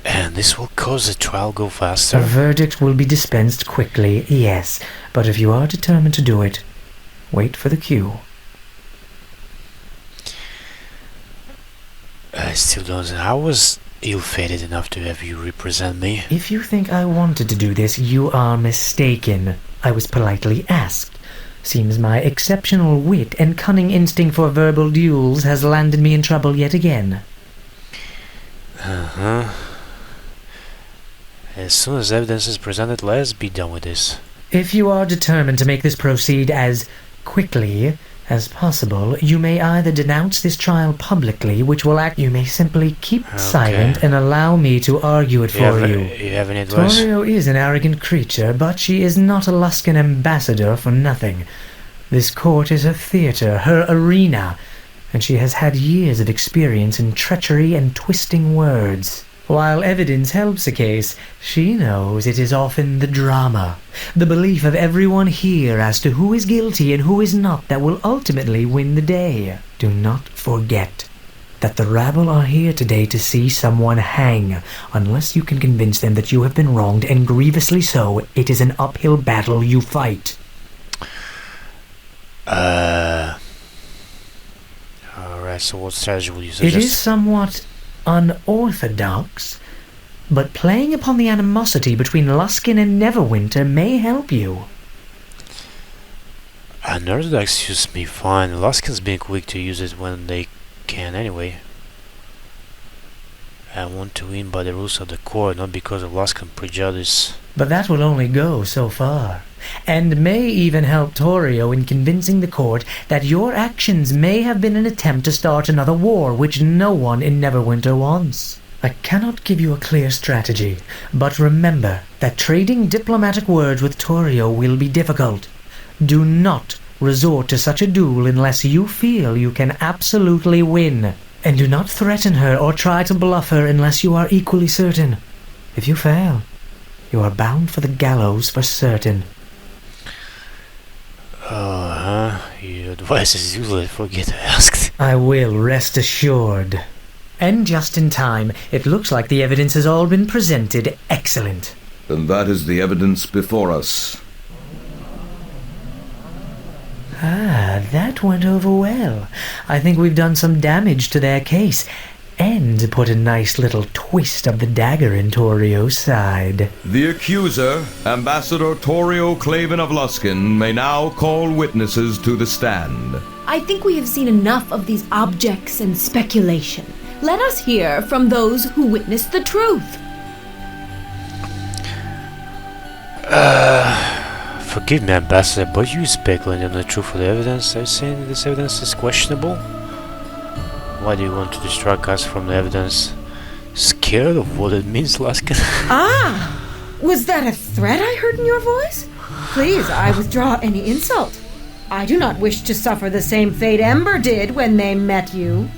Speaker 1: And this will cause the trial go faster?
Speaker 21: A verdict will be dispensed quickly, yes, but if you are determined to do it, wait for the cue.
Speaker 1: I still don't know. I was ill-fated enough to have you represent me.
Speaker 21: If you think I wanted to do this, you are mistaken. I was politely asked. Seems my exceptional wit and cunning instinct for verbal duels has landed me in trouble yet again.
Speaker 1: Uh-huh. As soon as evidence is presented, let's be done with this.
Speaker 21: If you are determined to make this proceed as quickly as possible, you may either denounce this trial publicly, which will act. You may simply keep silent and allow me to argue it for you.
Speaker 1: You have any advice?
Speaker 21: Torio is an arrogant creature, but she is not a Luskan ambassador for nothing. This court is her theater, her arena, and she has had years of experience in treachery and twisting words. While evidence helps a case, she knows it is often the drama, the belief of everyone here as to who is guilty and who is not that will ultimately win the day. Do not forget that the rabble are here today to see someone hang. Unless you can convince them that you have been wronged, and grievously so, it is an uphill battle you fight.
Speaker 1: Alright, so what strategy will you suggest?
Speaker 21: It is somewhat unorthodox, but playing upon the animosity between Luskan and Neverwinter may help you.
Speaker 1: Unorthodox suits me fine. Luskan's being quick to use it when they can anyway. I want to win by the rules of the court, not because of Luskan prejudice.
Speaker 21: But that will only go so far, and may even help Torio in convincing the court that your actions may have been an attempt to start another war, which no one in Neverwinter wants. I cannot give you a clear strategy, but remember that trading diplomatic words with Torio will be difficult. Do not resort to such a duel unless you feel you can absolutely win. And do not threaten her or try to bluff her unless you are equally certain. If you fail, you are bound for the gallows for certain.
Speaker 1: Your advice is useless, forget I asked.
Speaker 21: I will, rest assured. And just in time. It looks like the evidence has all been presented. Excellent.
Speaker 9: Then that is the evidence before us.
Speaker 21: That went over well. I think we've done some damage to their case, and put a nice little twist of the dagger in Torio's side.
Speaker 9: The accuser, Ambassador Torio Claven of Luskan, may now call witnesses to the stand.
Speaker 18: I think we have seen enough of these objects and speculation. Let us hear from those who witnessed the truth.
Speaker 1: Forgive me, Ambassador, but you speculating on the truth of the evidence. Are you saying this evidence is questionable? Why do you want to distract us from the evidence? Scared of what it means, Laskin?
Speaker 18: Was that a threat I heard in your voice? Please, I withdraw any insult. I do not wish to suffer the same fate Ember did when they met you.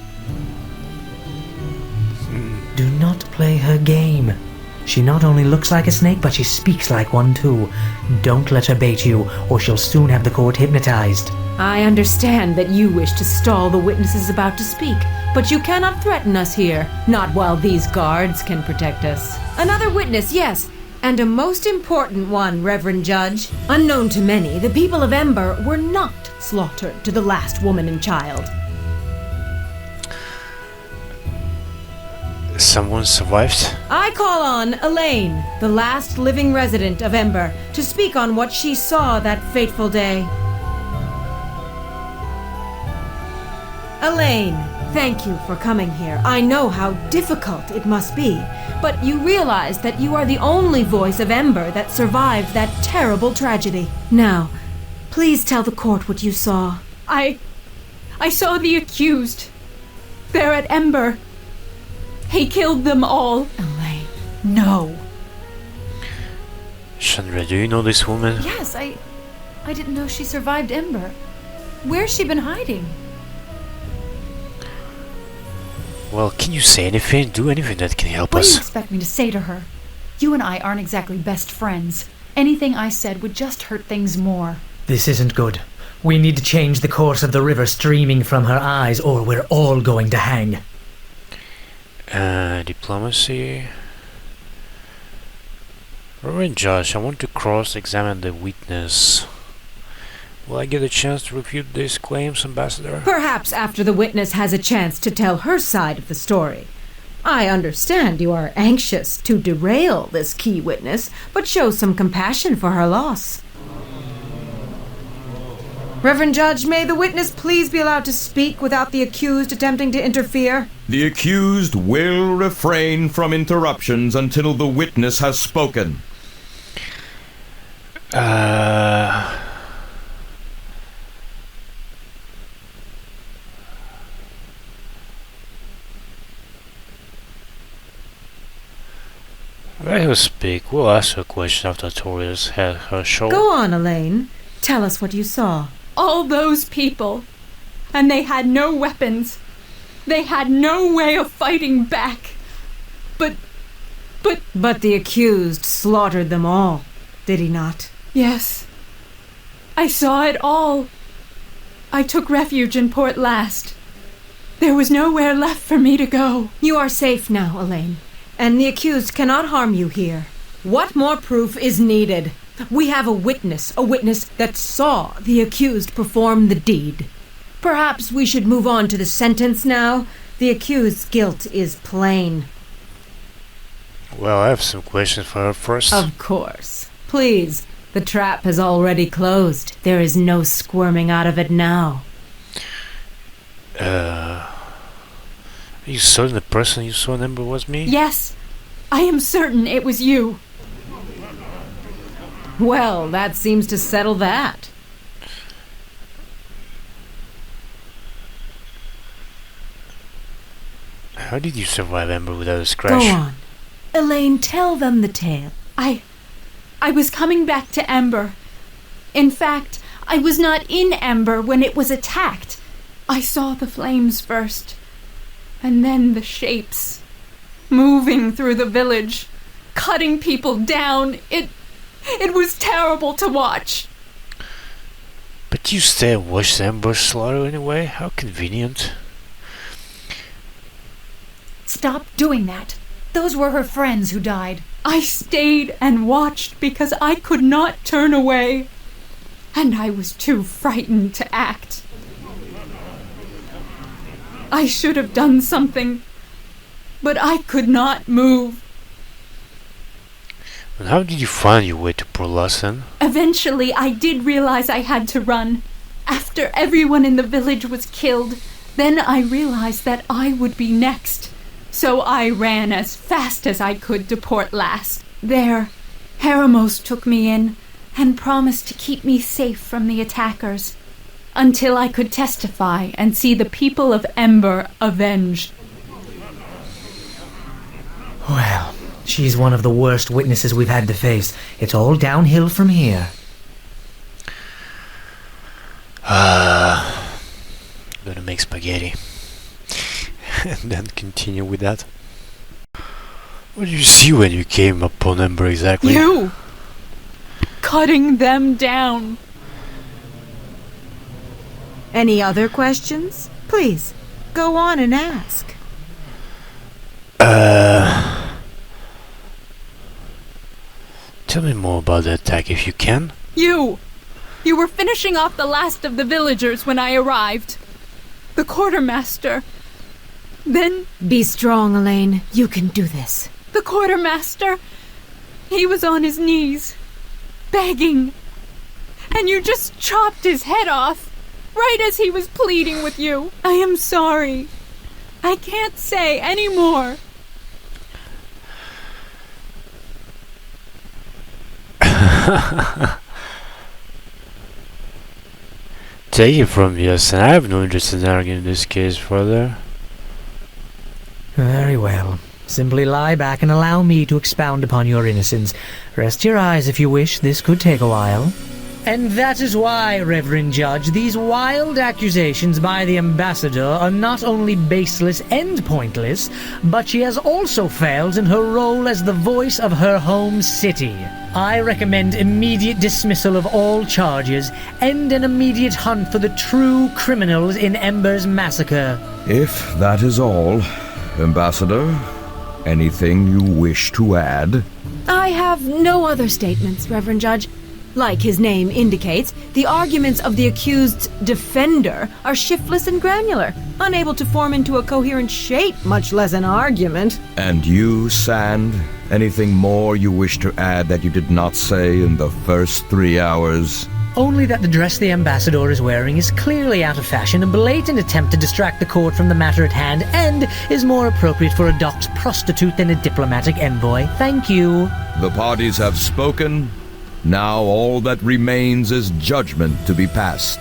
Speaker 21: Do not play her game. She not only looks like a snake, but she speaks like one too. Don't let her bait you, or she'll soon have the court hypnotized.
Speaker 18: I understand that you wish to stall the witnesses about to speak, but you cannot threaten us here, not while these guards can protect us. Another witness, yes, and a most important one, Reverend Judge. Unknown to many, the people of Ember were not slaughtered to the last woman and child.
Speaker 1: Someone survived?
Speaker 18: I call on Elaine, the last living resident of Ember, to speak on what she saw that fateful day. Elaine, thank you for coming here. I know how difficult it must be, but you realize that you are the only voice of Ember that survived that terrible tragedy. Now, please tell the court what you saw.
Speaker 8: I saw the accused. They're at Ember. He killed them all.
Speaker 18: Elaine.
Speaker 8: No.
Speaker 1: Shandra, do you know this woman?
Speaker 8: Yes, I didn't know she survived Ember. Where's she been hiding?
Speaker 1: Well, can you say anything? Do anything that can help
Speaker 8: What do
Speaker 1: us?
Speaker 8: you expect me to say to her? You and I aren't exactly best friends. Anything I said would just hurt things more.
Speaker 21: This isn't good. We need to change the course of the river streaming from her eyes, or we're all going to hang.
Speaker 1: Diplomacy. Reverend Judge, I want to cross-examine the witness. Will I get a chance to refute these claims, Ambassador?
Speaker 18: Perhaps after the witness has a chance to tell her side of the story. I understand you are anxious to derail this key witness, but show some compassion for her loss. Reverend Judge, may the witness please be allowed to speak without the accused attempting to interfere?
Speaker 9: The accused will refrain from interruptions until the witness has spoken.
Speaker 1: Let her speak. We'll ask her question after Toria's had her show.
Speaker 18: Go on, Elaine. Tell us what you saw.
Speaker 8: All those people. And they had no weapons. They had no way of fighting back.
Speaker 18: But the accused slaughtered them all, did he not?
Speaker 8: Yes. I saw it all. I took refuge in Port Llast. There was nowhere left for me to go.
Speaker 18: You are safe now, Elaine, and the accused cannot harm you here. What more proof is needed? We have a witness that saw the accused perform the deed. Perhaps we should move on to the sentence now. The accused's guilt is plain.
Speaker 1: Well, I have some questions for her first.
Speaker 18: Of course. Please, the trap has already closed. There is no squirming out of it now.
Speaker 1: Are you certain the person you saw in Ember was me?
Speaker 8: Yes, I am certain it was you.
Speaker 18: Well, that seems to settle that.
Speaker 1: How did you survive Ember without a scratch?
Speaker 18: Go on. Elaine, tell them the tale.
Speaker 8: I was coming back to Ember. In fact, I was not in Ember when it was attacked. I saw the flames first. And then the shapes, moving through the village, cutting people down. It was terrible to watch.
Speaker 1: But you stay and watch the Ember slaughter anyway? How convenient.
Speaker 8: Stop doing that. Those were her friends who died. I stayed and watched because I could not turn away. And I was too frightened to act. I should have done something, but I could not move.
Speaker 1: And how did you find your way to Llast?
Speaker 8: Eventually, I did realize I had to run. After everyone in the village was killed, then I realized that I would be next. So I ran as fast as I could to Llast. There, Heramos took me in and promised to keep me safe from the attackers until I could testify and see the people of Ember avenged.
Speaker 21: Well, she's one of the worst witnesses we've had to face. It's all downhill from here.
Speaker 1: Gonna make spaghetti. And then continue with that. What did you see when you came upon Ember exactly?
Speaker 8: You! Cutting them down.
Speaker 18: Any other questions? Please, go on and ask.
Speaker 1: Tell me more about the attack if you can.
Speaker 8: You were finishing off the last of the villagers when I arrived. The quartermaster. Then...
Speaker 18: Be strong, Elaine. You can do this.
Speaker 8: The quartermaster. He was on his knees, begging. And you just chopped his head off, right as he was pleading with you. I am sorry. I can't say any more.
Speaker 1: Take it from me, yes, and I have no interest in arguing this case further.
Speaker 21: Very well. Simply lie back and allow me to expound upon your innocence. Rest your eyes if you wish. This could take a while. And that is why, Reverend Judge, these wild accusations by the ambassador are not only baseless and pointless, but she has also failed in her role as the voice of her home city. I recommend immediate dismissal of all charges and an immediate hunt for the true criminals in Ember's massacre.
Speaker 9: If that is all, Ambassador, anything you wish to add?
Speaker 18: I have no other statements, Reverend Judge. Like his name indicates, the arguments of the accused's defender are shiftless and granular, unable to form into a coherent shape, much less an argument.
Speaker 9: And you, Sand, anything more you wish to add that you did not say in the first 3 hours?
Speaker 21: Only that the dress the ambassador is wearing is clearly out of fashion, a blatant attempt to distract the court from the matter at hand, and is more appropriate for a docked prostitute than a diplomatic envoy. Thank you.
Speaker 9: The parties have spoken. Now all that remains is judgment to be passed.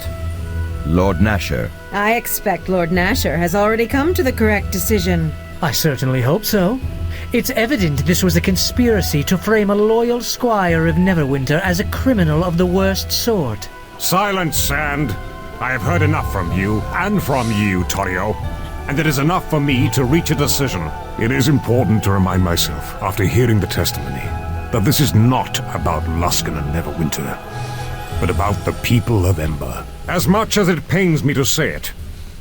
Speaker 9: Lord Nasher.
Speaker 18: I expect Lord Nasher has already come to the correct decision.
Speaker 21: I certainly hope so. It's evident this was a conspiracy to frame a loyal squire of Neverwinter as a criminal of the worst sort.
Speaker 11: Silence, Sand. I have heard enough from you, and from you, Torio. And it is enough for me to reach a decision. It is important to remind myself, after hearing the testimony, that this is not about Luskan and Neverwinter, but about the people of Ember. As much as it pains me to say it,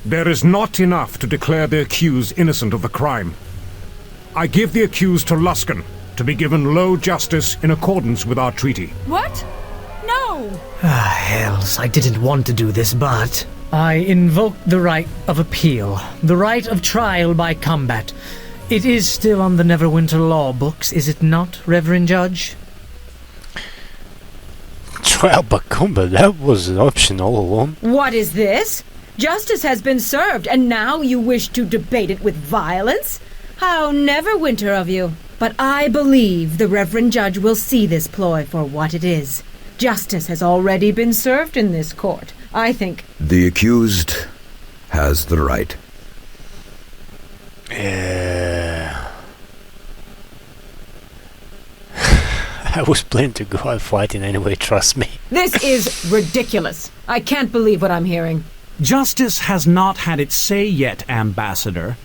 Speaker 11: there is not enough to declare the accused innocent of the crime. I give the accused to Luskan to be given low justice in accordance with our treaty.
Speaker 8: What? No!
Speaker 21: Hells, I didn't want to do this, but... I invoke the right of appeal, the right of trial by combat. It is still on the Neverwinter law books, is it not, Reverend Judge?
Speaker 1: Trial by combat, that was an option all along.
Speaker 18: What is this? Justice has been served, and now you wish to debate it with violence? How Neverwinter of you. But I believe the Reverend Judge will see this ploy for what it is. Justice has already been served in this court. I think...
Speaker 9: The accused has the right.
Speaker 1: I was planning to go out fighting anyway, trust me.
Speaker 18: This is ridiculous. I can't believe what I'm hearing.
Speaker 2: Justice has not had its say yet, Ambassador.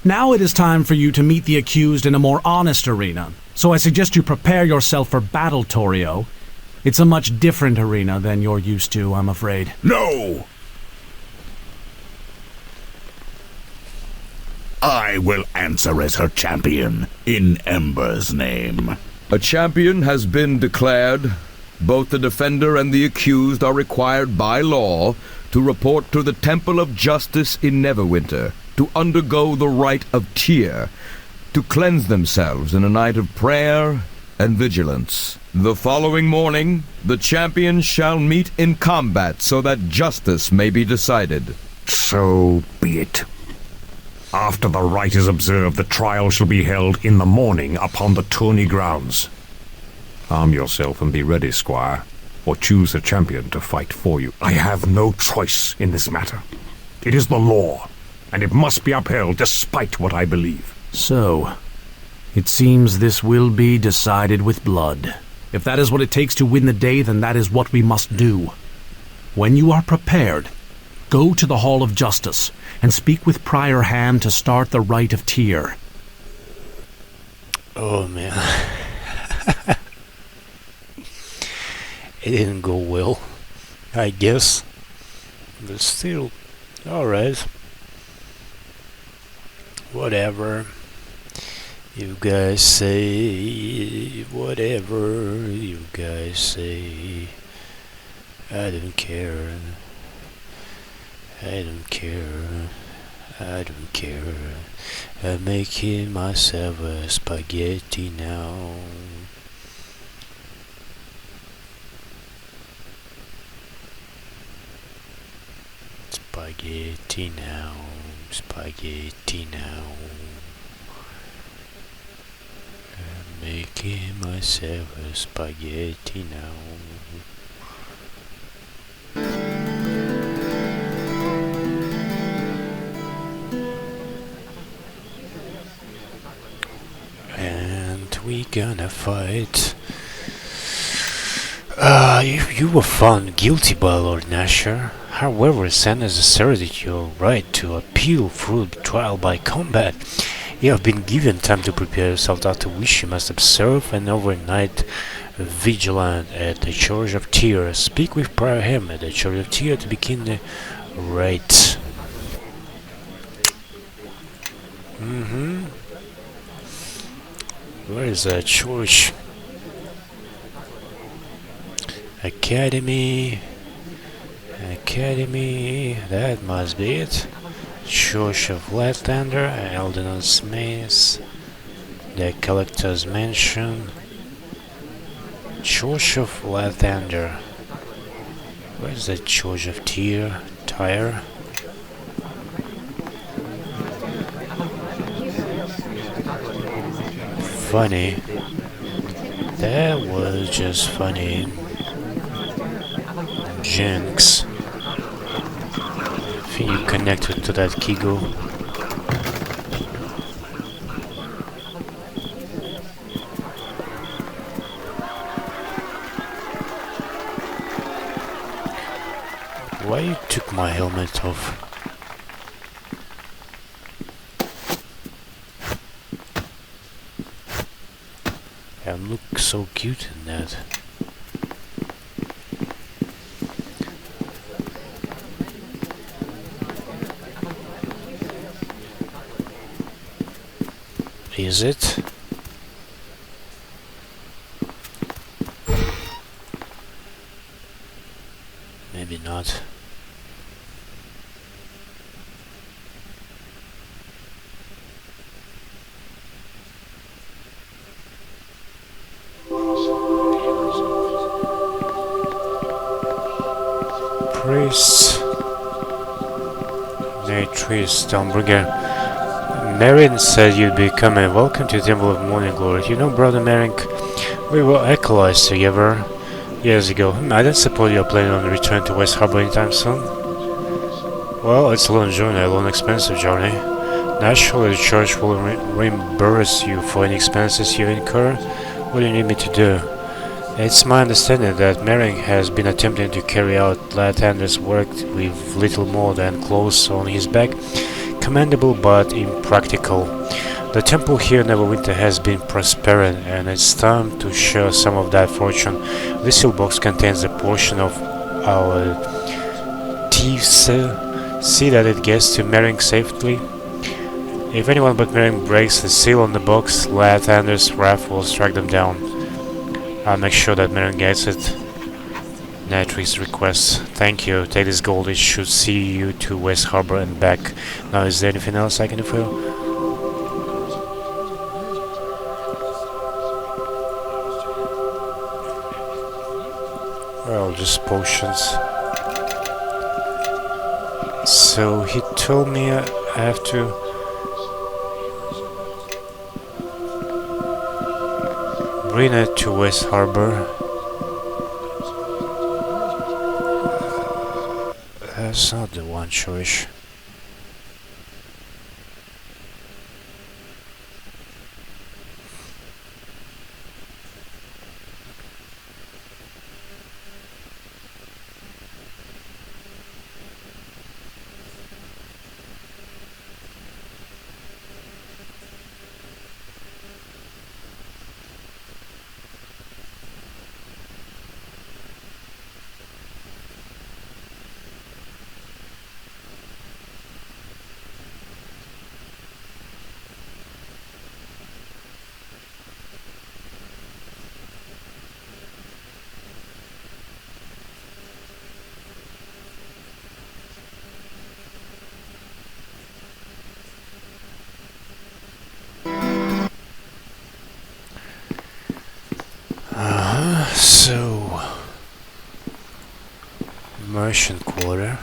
Speaker 4: Now it is time for you to meet the accused in a more honest arena. So I suggest you prepare yourself for battle, Torio. It's a much different arena than you're used to, I'm afraid.
Speaker 11: No! I will answer as her champion, in Ember's name.
Speaker 9: A champion has been declared. Both the defender and the accused are required by law to report to the Temple of Justice in Neverwinter, to undergo the rite of Tyr, to cleanse themselves in a night of prayer and vigilance. The following morning, the champions shall meet in combat so that justice may be decided.
Speaker 11: So be it. After the rite is observed, the trial shall be held in the morning upon the tourney grounds. Arm yourself and be ready, squire, or choose a champion to fight for you. I have no choice in this matter. It is the law, and it must be upheld despite what I believe.
Speaker 4: So, it seems this will be decided with blood. If that is what it takes to win the day, then that is what we must do. When you are prepared, go to the Hall of Justice and speak with Prior Ham to start the rite of Tyr.
Speaker 1: Oh man. It didn't go well, I guess. But still, alright. Whatever you guys say, whatever you guys say, I don't care. I don't care. I don't care. I'm making myself a spaghetti now. Spaghetti now. Spaghetti now. I'm making myself a spaghetti now. And we gonna fight. You were found guilty by Lord Nasher. However, it's asserted your right to appeal through trial by combat. You have been given time to prepare yourself, after which you must observe an overnight vigilant at the Church of Tyr. Speak with Prior Ham at the Church of Tyr to begin the rite. Where is that church? Academy, that must be it. Church of Lathlander, Aldanon the Sage, the Collector's Mansion. Church of Lathlander. Where's the Church of Tyr? Funny. That was just funny. Jinx. I think you connected to that Kigo. Why you took my helmet off? I look so cute in that. Is it? Maybe not. Priest. Natrice Stonberger. Marin said you'd be coming. Welcome to the Temple of Morning Glory. You know, Brother Marin, we were acolytes together years ago. I don't suppose you're planning on returning to West Harbor anytime soon? Well, it's a long journey, a long expensive journey. Naturally, the church will reimburse you for any expenses you incur. What do you need me to do? It's my understanding that Marin has been attempting to carry out Lathander's work with little more than clothes on his back. commendable but impractical. The temple here in Neverwinter has been prospering, and it's time to share some of that fortune. This seal box contains a portion of our thieves' see that it gets to Mering safely. If anyone but Mering breaks the seal on the box, Lathander's wrath will strike them down. I'll make sure that Mering gets it. Natri's request. Thank you. Take this gold. It should see you to West Harbor and back. Now, is there anything else I can do for you? Well, just potions. So he told me I have to bring it to West Harbor. That's not the one choice. So, merchant quarter.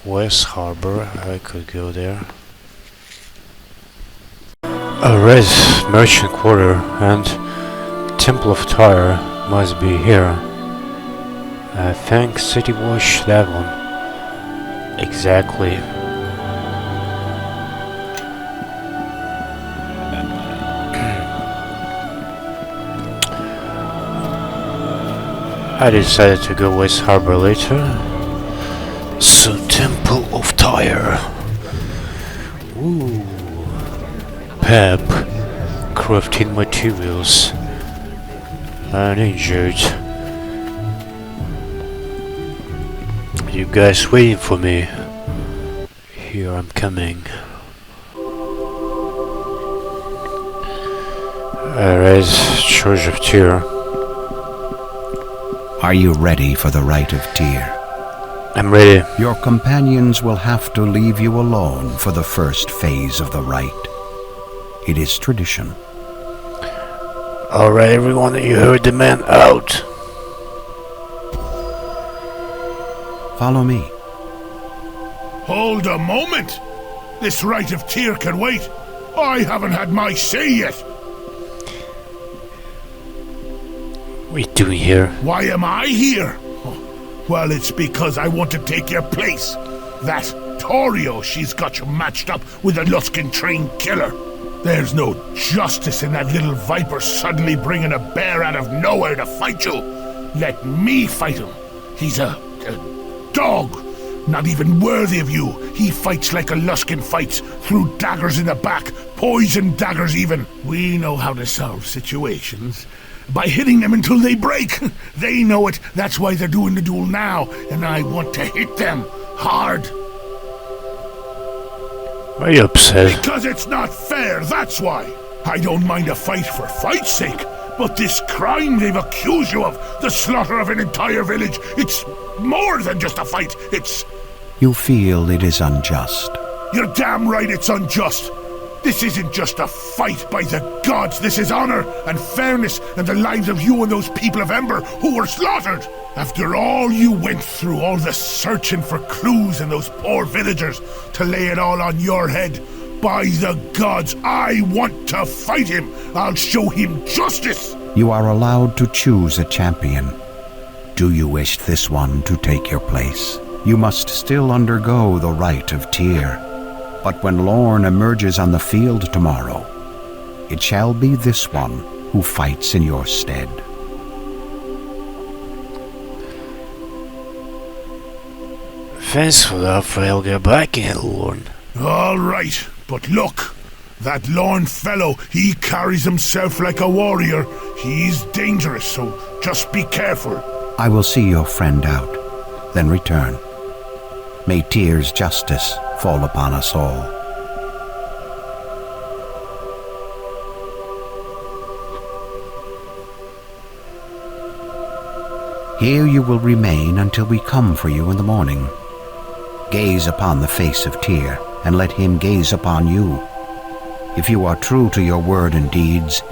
Speaker 1: West Harbor, I could go there. Red merchant quarter and Temple of Tyre must be here. I think City Watch, that one. Exactly. I decided to go West Harbor later. So Temple of Tyre. Ooh. Pep. Crafting materials. Uninjured. You guys waiting for me? Here I'm coming. Alright, Church of Tyr.
Speaker 2: Are you ready for the Rite of Tyr?
Speaker 1: I'm ready.
Speaker 2: Your companions will have to leave you alone for the first phase of the rite. It is tradition.
Speaker 1: Alright everyone, you heard the man out.
Speaker 2: Follow me.
Speaker 14: Hold a moment! This Rite of Tyr can wait. I haven't had my say yet.
Speaker 1: What are you doing here?
Speaker 14: Why am I here? Well, it's because I want to take your place. That Torio, she's got you matched up with a Luskan-trained killer. There's no justice in that little viper suddenly bringing a bear out of nowhere to fight you. Let me fight him. He's a dog. Not even worthy of you. He fights like a Luskan fights, through daggers in the back, poison daggers even. We know how to solve situations. By hitting them until they break. They know it. That's why they're doing the duel now. And I want to hit them hard.
Speaker 1: Why are you upset?
Speaker 14: Because it's not fair, that's why. I don't mind a fight for fight's sake, but this crime they've accused you of, the slaughter of an entire village, it's more than just a fight, it's...
Speaker 2: You feel it is unjust.
Speaker 14: You're damn right it's unjust. This isn't just a fight by the gods, this is honor and fairness and the lives of you and those people of Ember who were slaughtered. After all you went through, all the searching for clues in those poor villagers, to lay it all on your head, by the gods, I want to fight him. I'll show him justice.
Speaker 2: You are allowed to choose a champion. Do you wish this one to take your place? You must still undergo the Rite of Tyr. But when Lorn emerges on the field tomorrow, it shall be this one who fights in your stead.
Speaker 1: Thanks for the offer, I'll get back in, Lorn.
Speaker 14: All right, but look, that Lorn fellow, he carries himself like a warrior. He's dangerous, so just be careful.
Speaker 2: I will see your friend out, then return. May Tyr's justice fall upon us all. Here you will remain until we come for you in the morning. Gaze upon the face of Tyr, and let him gaze upon you. If you are true to your word and deeds,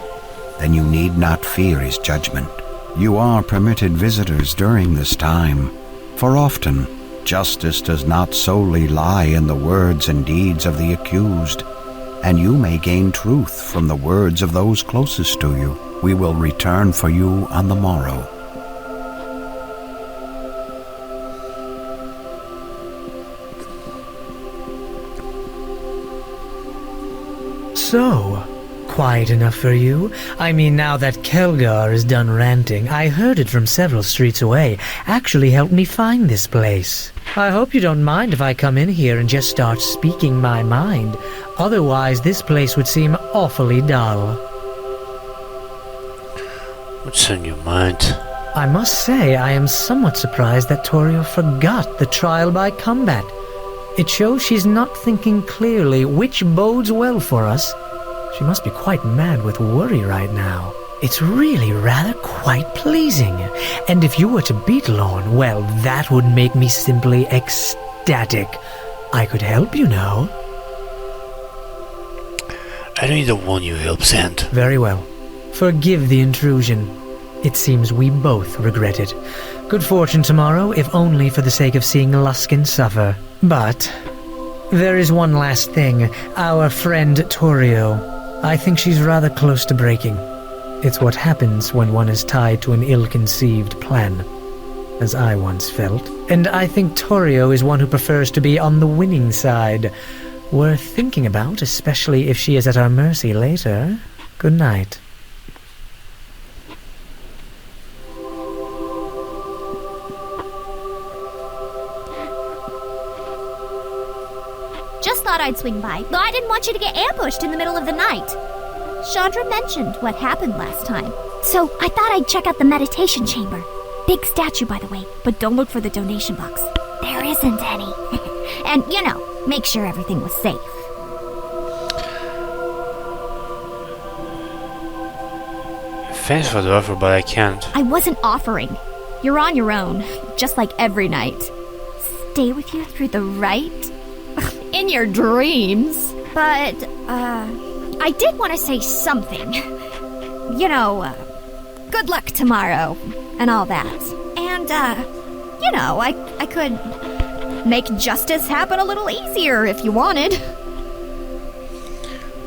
Speaker 2: then you need not fear his judgment. You are permitted visitors during this time, for often justice does not solely lie in the words and deeds of the accused, and you may gain truth from the words of those closest to you. We will return for you on the morrow.
Speaker 21: So, quiet enough for you? I mean, now that Kelgar is done ranting, I heard it from several streets away. Actually helped me find this place. I hope you don't mind if I come in here and just start speaking my mind. Otherwise, this place would seem awfully dull.
Speaker 1: What's on your mind?
Speaker 21: I must say, I am somewhat surprised that Torio forgot the trial by combat. It shows she's not thinking clearly, which bodes well for us. She must be quite mad with worry right now. It's really rather quite pleasing. And if you were to beat Lorn, well, that would make me simply ecstatic. I could help, you know.
Speaker 1: I need the one you help send.
Speaker 21: Very well. Forgive the intrusion. It seems we both regret it. Good fortune tomorrow, if only for the sake of seeing Luskin suffer. But there is one last thing. Our friend Torio. I think she's rather close to breaking. It's what happens when one is tied to an ill-conceived plan, as I once felt. And I think Torio is one who prefers to be on the winning side. Worth thinking about, especially if she is at our mercy later. Good night.
Speaker 17: Just thought I'd swing by, though I didn't want you to get ambushed in the middle of the night. Chandra mentioned what happened last time, so I thought I'd check out the meditation chamber. Big statue, by the way, but don't look for the donation box. There isn't any. And, you know, make sure everything was safe.
Speaker 1: Thanks for the offer, but I can't.
Speaker 17: I wasn't offering. You're on your own, just like every night. Stay with you through the right? In your dreams. But, I did want to say something. You know, good luck tomorrow, and all that. And, you know, I could make justice happen a little easier if you wanted.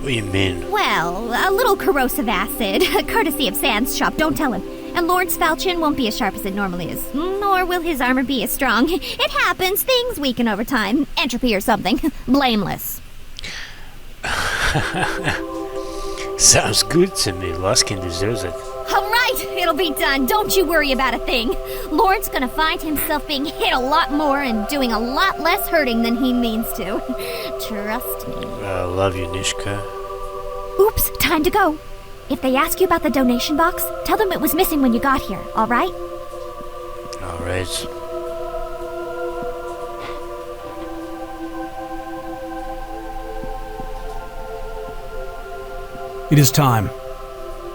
Speaker 1: What do you mean?
Speaker 17: Well, a little corrosive acid, courtesy of Sand's shop, don't tell him. And Lord's falchion won't be as sharp as it normally is, nor will his armor be as strong. It happens, things weaken over time, entropy or something. Blameless.
Speaker 1: Sounds good to me. Luskin deserves it.
Speaker 17: All right, it'll be done. Don't you worry about a thing. Lord's gonna find himself being hit a lot more and doing a lot less hurting than he means to. Trust me.
Speaker 1: I love you, Nishka.
Speaker 17: Oops, time to go. If they ask you about the donation box, tell them it was missing when you got here, all right?
Speaker 1: All right.
Speaker 4: It is time.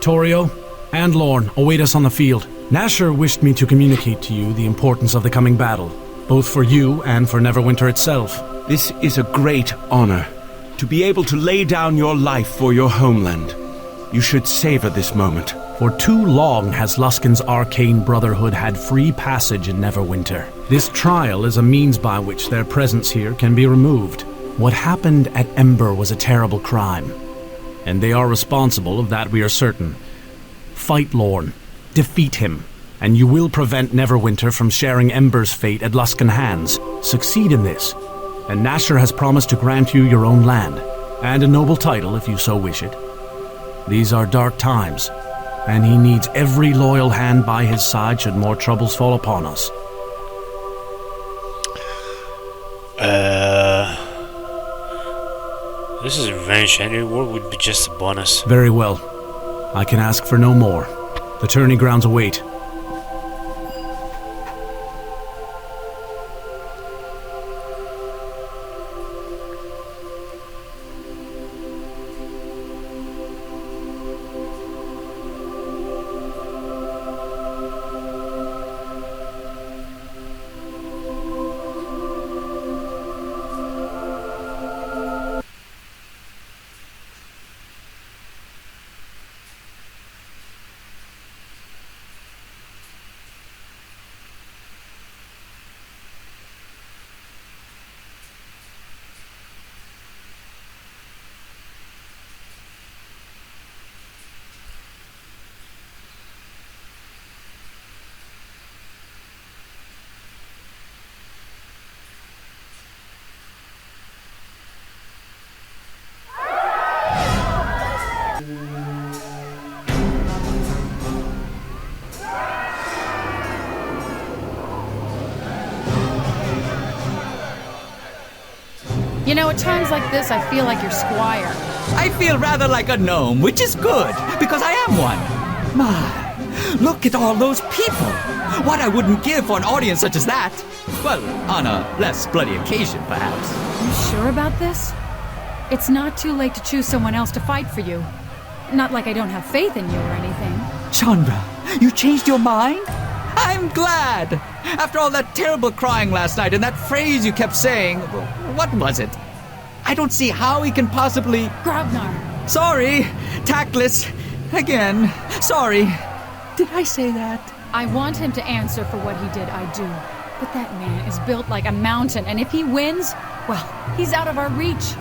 Speaker 4: Torio and Lorn await us on the field. Nasher wished me to communicate to you the importance of the coming battle, both for you and for Neverwinter itself.
Speaker 9: This is a great honor, to be able to lay down your life for your homeland. You should savor this moment.
Speaker 4: For too long has Luskin's arcane brotherhood had free passage in Neverwinter. This trial is a means by which their presence here can be removed. What happened at Ember was a terrible crime, and they are responsible of that, we are certain. Fight Lorn, defeat him, and you will prevent Neverwinter from sharing Ember's fate at Luskin hands. Succeed in this, and Nasher has promised to grant you your own land, and a noble title if you so wish it. These are dark times, and he needs every loyal hand by his side should more troubles fall upon us.
Speaker 1: This is revenge. Any reward would be just a bonus.
Speaker 4: Very well. I can ask for no more. The tourney grounds await.
Speaker 8: You know, at times like this, I feel like your squire.
Speaker 12: I feel rather like a gnome, which is good, because I am one. My, look at all those people. What I wouldn't give for an audience such as that. Well, on a less bloody occasion, perhaps.
Speaker 8: You sure about this? It's not too late to choose someone else to fight for you. Not like I don't have faith in you or anything.
Speaker 12: Shandra, you changed your mind? I'm glad. After all that terrible crying last night and that phrase you kept saying, what was it? I don't see how he can possibly...
Speaker 8: Grabnar.
Speaker 12: Sorry, tactless. Again, sorry. Did I say that?
Speaker 8: I want him to answer for what he did, I do. But that man is built like a mountain, and if he wins, well, he's out of our reach.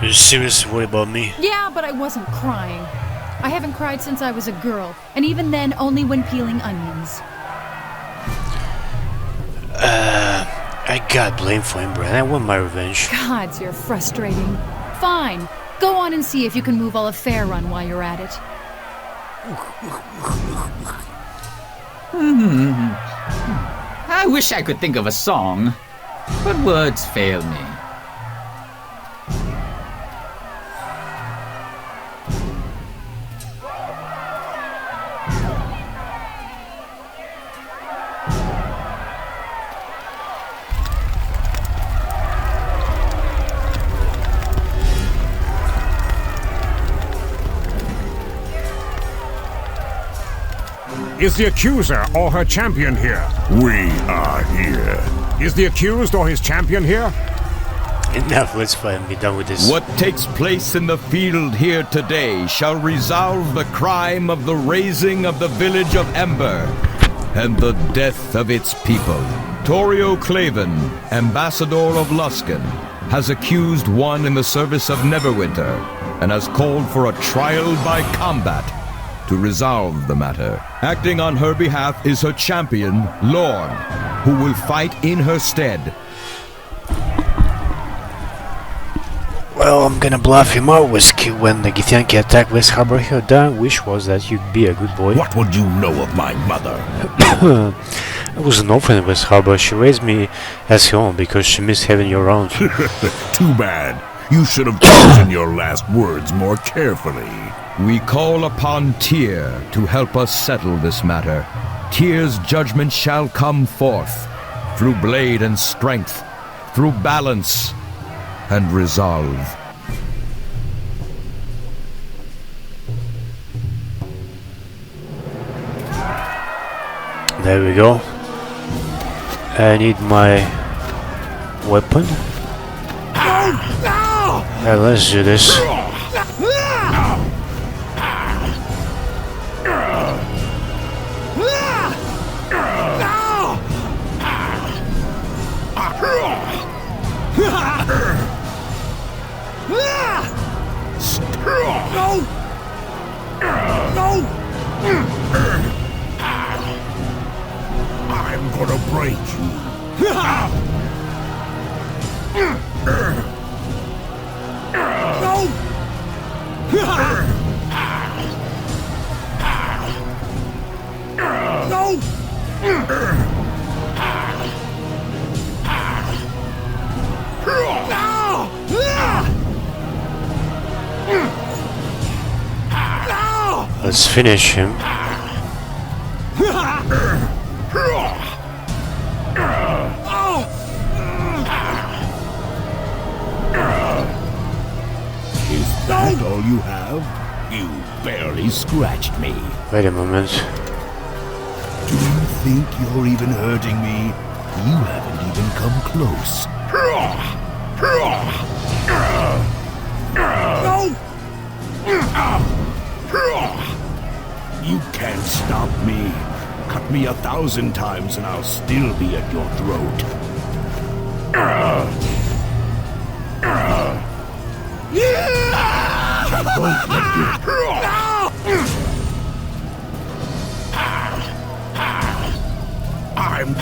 Speaker 1: You're seriously worried about me?
Speaker 8: Yeah, but I wasn't crying. I haven't cried since I was a girl, and even then only when peeling onions.
Speaker 1: I got blamed for Ember, and I want my revenge.
Speaker 8: Gods, you're frustrating. Fine, go on and see if you can move all of Fairrun while you're at it.
Speaker 12: I wish I could think of a song, but words fail me.
Speaker 11: Is the accuser or her champion here?
Speaker 14: We are here.
Speaker 11: Is the accused or his champion here?
Speaker 1: Enough, let's fight and be done with this.
Speaker 9: What takes place in the field here today shall resolve the crime of the razing of the village of Ember and the death of its people. Torio Claven, ambassador of Luskan, has accused one in the service of Neverwinter and has called for a trial by combat to resolve the matter. Acting on her behalf is her champion, Lorn, who will fight in her stead.
Speaker 1: Well, I'm gonna bluff him out with when the Githyanki attacked West Harbor here. Their wish was that you'd be a good boy.
Speaker 14: What would you know of my mother?
Speaker 1: I was an orphan in West Harbor. She raised me as her own because she missed having you around.
Speaker 14: Too bad. You should have chosen your last words more carefully.
Speaker 9: We call upon Tyr to help us settle this matter. Tyr's judgment shall come forth through blade and strength, through balance and resolve.
Speaker 1: There we go. I need my weapon. Yeah, let's do this.
Speaker 14: No! I'm gonna break you.
Speaker 1: Let's finish him.
Speaker 14: Is that all you have? You barely scratched me.
Speaker 1: Wait a moment.
Speaker 14: Do you think you're even hurting me? You haven't even come close. You can't stop me. Cut me 1,000 times and I'll still be at your throat. I won't let you. I'm...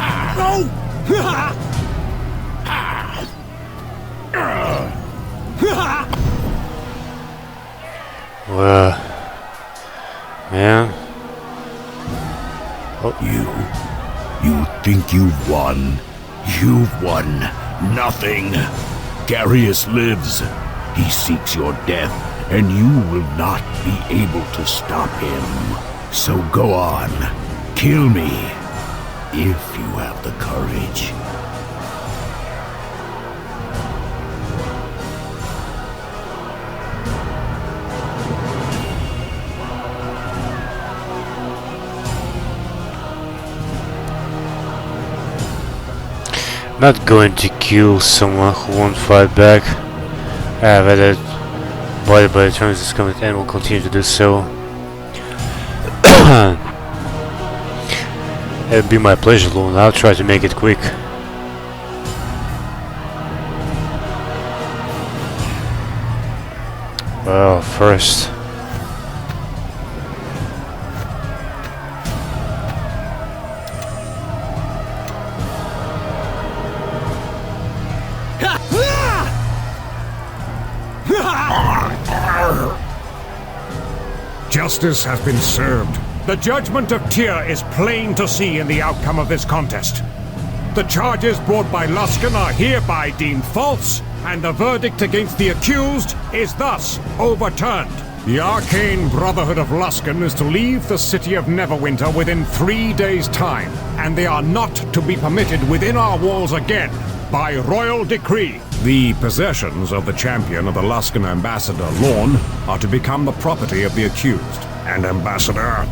Speaker 1: Well, man. Oh.
Speaker 14: You think you've won? You've won nothing. Darius lives. He seeks your death, and you will not be able to stop him. So go on. Kill me, if you have the courage.
Speaker 1: Not going to kill someone who won't fight back. I have had it by the turns this coming and will continue to do so. It'll be my pleasure, Lone. I'll try to make it quick. Well, first.
Speaker 11: Justice has been served. The judgment of Tyr is plain to see in the outcome of this contest. The charges brought by Luskan are hereby deemed false, and the verdict against the accused is thus overturned. The Arcane Brotherhood of Luskan is to leave the city of Neverwinter within 3 days' time, and they are not to be permitted within our walls again by royal decree. The possessions of the champion of the Luskan ambassador, Lorne, are to become the property of the accused. And Ambassador,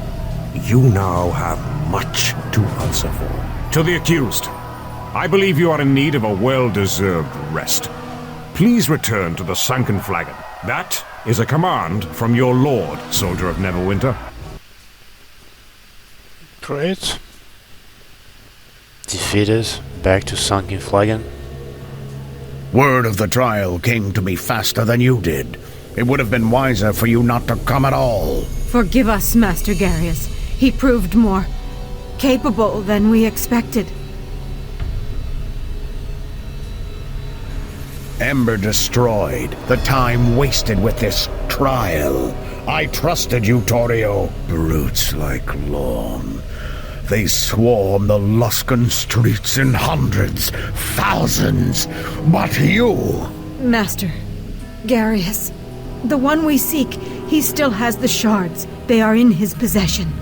Speaker 11: you now have much to answer for. To the accused, I believe you are in need of a well-deserved rest. Please return to the Sunken Flagon. That is a command from your lord, soldier of Neverwinter.
Speaker 1: Great. Defeated. Back to Sunken Flagon.
Speaker 2: Word of the trial came to me faster than you did. It would have been wiser for you not to come at all.
Speaker 18: Forgive us, Master Garius. He proved more capable than we expected.
Speaker 2: Ember destroyed. The time wasted with this trial. I trusted you, Torio. Brutes like Lorne. They swarm the Luskan streets in hundreds, thousands. But you...
Speaker 18: Master Garius, the one we seek, he still has the shards. They are in his possession.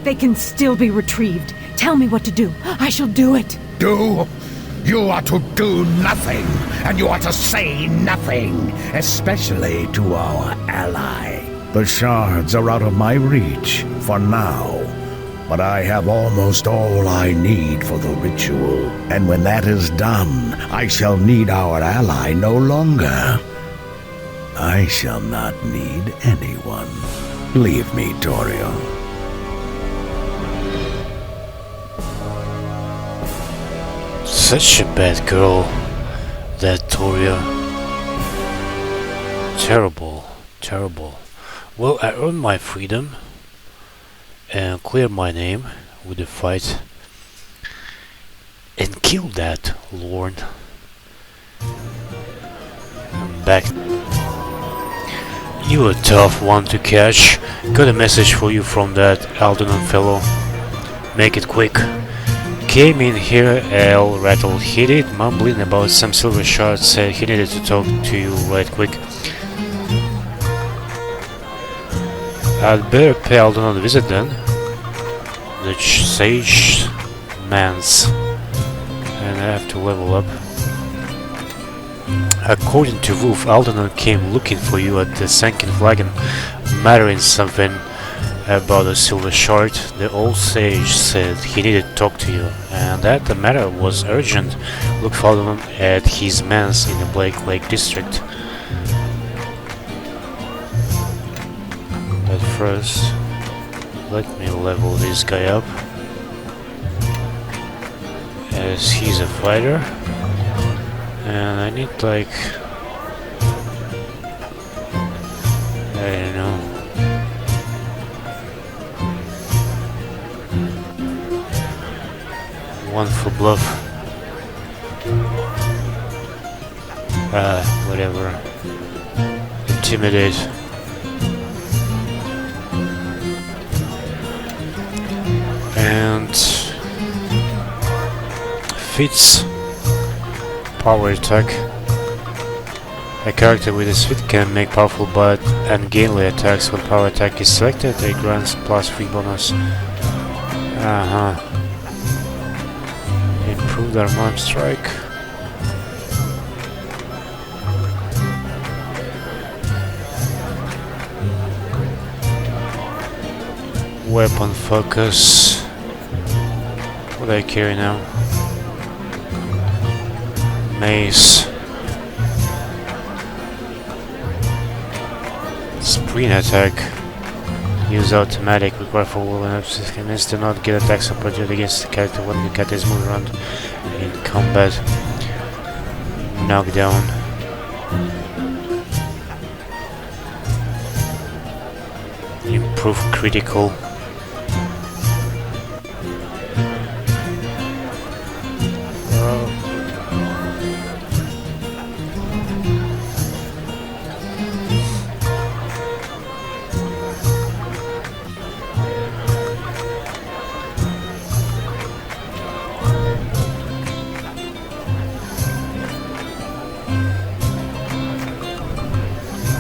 Speaker 18: They can still be retrieved. Tell me what to do. I shall do it.
Speaker 2: Do? You are to do nothing, and you are to say nothing, especially to our ally. The shards are out of my reach, for now. But I have almost all I need for the ritual, and when that is done, I shall need our ally no longer. I shall not need anyone. Leave me, Torio.
Speaker 1: Such a bad girl, that Toria. Terrible, terrible. Well, I earned my freedom and cleared my name with the fight. and kill that lord. I'm back. You a tough one to catch. Got a message for you from that Aldanon fellow. Make it quick. Came in here all rattled heated, mumbling about some silver shards, said he needed to talk to you right quick. I'd better pay Aldanon a visit then. The Sage man's. And I have to level up. According to Wolf, Aldanon came looking for you at the sunken flagon, muttering something about a silver shard. The old sage said he needed to talk to you, and that the matter was urgent. Look for Aldanon at his manse in the Blake Lake district. But first, let me level this guy up, as he's a fighter. And I need like, I don't know, one for bluff. Whatever. Intimidate. And fits. Power attack. A character with this feat can make powerful but ungainly attacks. When power attack is selected, it grants +3 bonus. Improved Arvahn strike. Weapon focus. What do I carry now? Mace. Sprint attack. Use automatic. Require for will and enemies do not get attacks opportunity against the character when the cat is moving around in combat. Knockdown. Improve critical.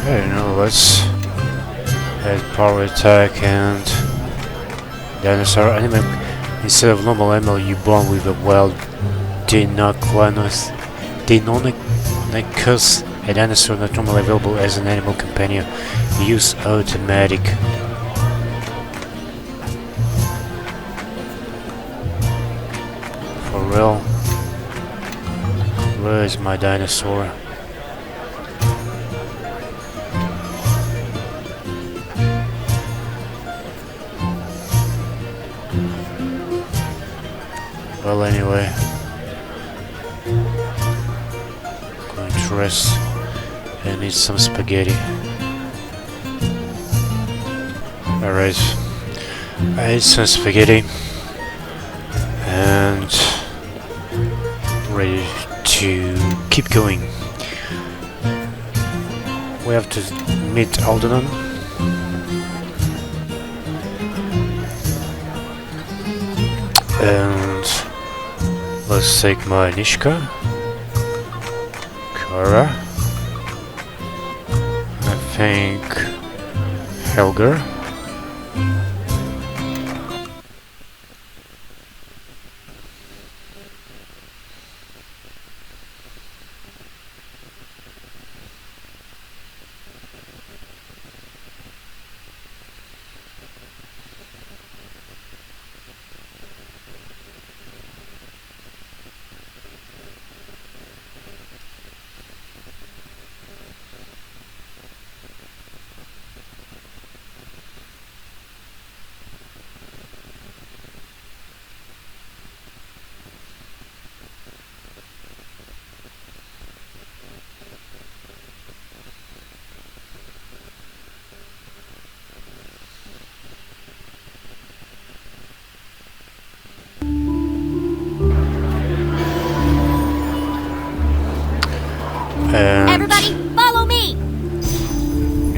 Speaker 1: I don't know, let's add power attack and dinosaur animal. Instead of normal animal, you born with a wild Deinonychus, a dinosaur not normally available as an animal companion. Use automatic. For real? Where is my dinosaur? Well, anyway, going to rest and eat some spaghetti. Alright, I ate some spaghetti and ready to keep going. We have to meet Aldanon. And let's take my Nishka, Kara, I think Helger,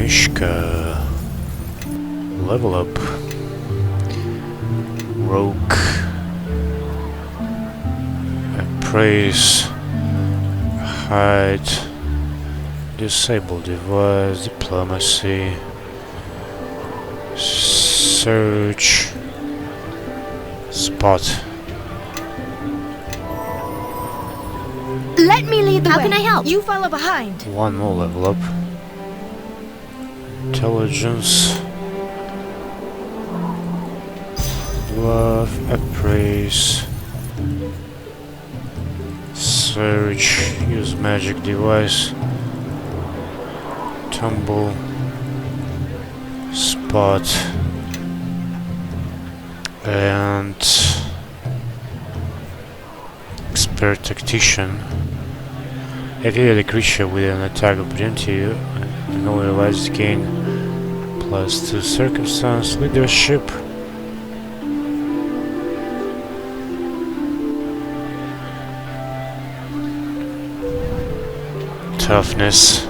Speaker 1: Nishka. Level up. Rogue. Appraise. Hide. Disable device. Diplomacy. Search. Spot.
Speaker 5: Let me lead the way.
Speaker 19: How can I help?
Speaker 5: You follow behind.
Speaker 1: One more level up. Intelligence. Bluff. Appraise. Search. Use magic device. Tumble. Spot. And expert tactician. If you hit a creature with an attack opportunity, an otherwise gain +2 circumstance leadership. Toughness.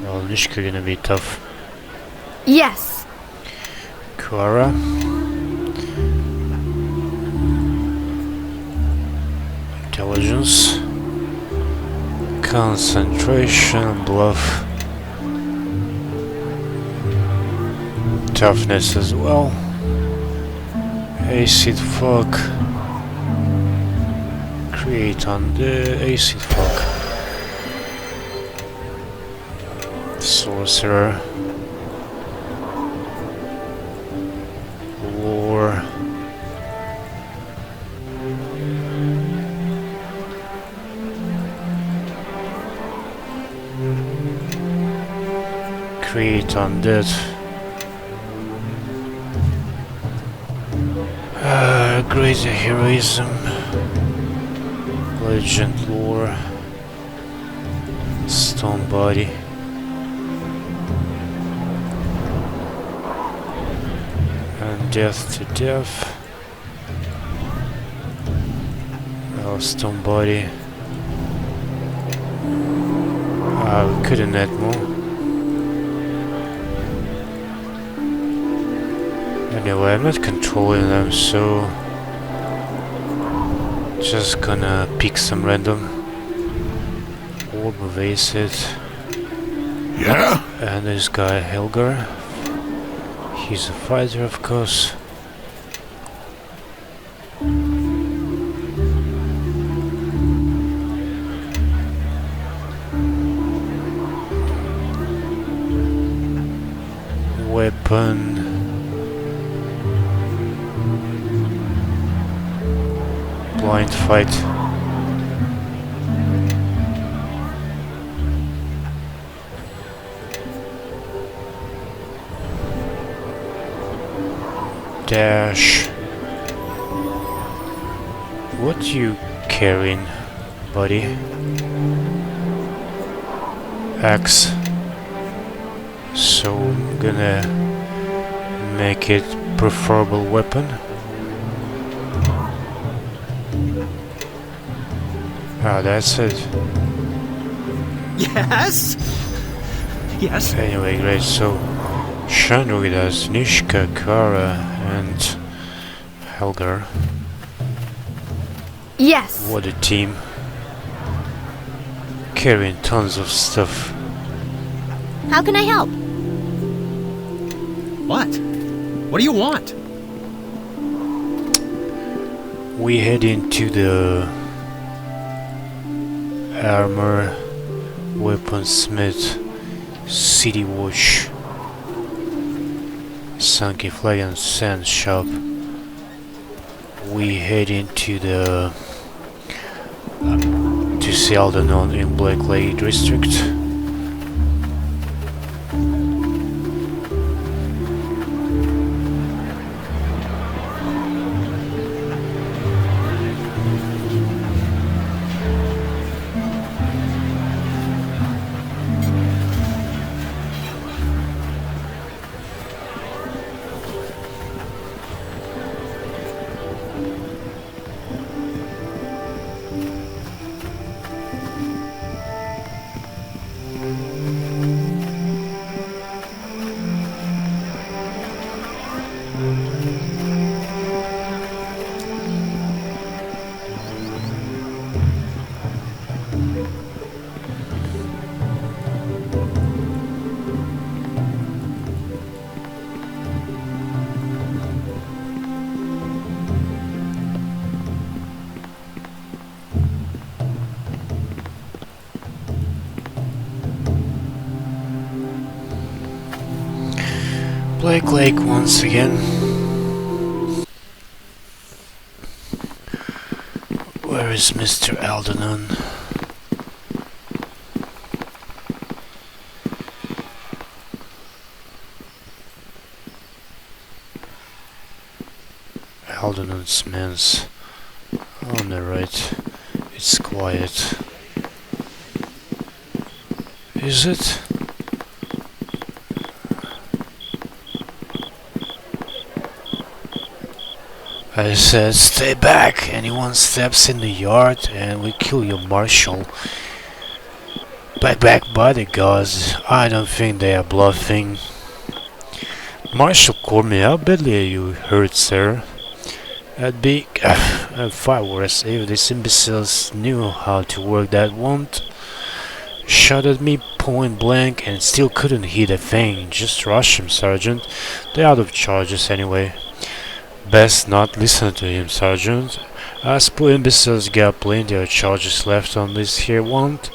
Speaker 1: Well, Nishka gonna be tough.
Speaker 5: Yes.
Speaker 1: Kara. Intelligence. Concentration. Bluff. Toughness as well. Acid fog. Create on the acid fog. Sorcerer. Lore. Create undead. Greater heroism. Legend lore. Stone body. And death to death. Stone body. We couldn't add more. Anyway, I'm not controlling them, so just gonna pick some random. Orb of acid.
Speaker 14: Yeah?
Speaker 1: And this guy Helgar. He's a fighter, of course. Weapon. Blind fight. Dash. What you carrying, buddy? Axe. So I'm gonna make it preferable weapon. Ah, that's it.
Speaker 12: Yes? Yes?
Speaker 1: Anyway, great, so Shandra with us, Nishka, Kara, and Helgar.
Speaker 5: Yes.
Speaker 1: What a team. Carrying tons of stuff.
Speaker 19: How can I help?
Speaker 12: What? What do you want?
Speaker 1: We head into the armor, weaponsmith, city watch, Sunky Flag and Sand shop. We head into the to see Aldanon in Black Lake district. Black Lake once again. Where is Mr. Aldanon? Aldanon's man's on the right. It's quiet. Is it? I said stay back. Anyone steps in the yard and we kill your marshal. Back by the gods. I don't think they are bluffing. Marshal called me. How badly are you hurt, sir? That'd be far worse if these imbeciles knew how to work that wand. Shot at me point blank and still couldn't hit a thing. Just rush him, Sergeant. They're out of charges anyway. Best not listen to him, Sergeant. Us poor imbeciles got plenty of charges left on this here wand,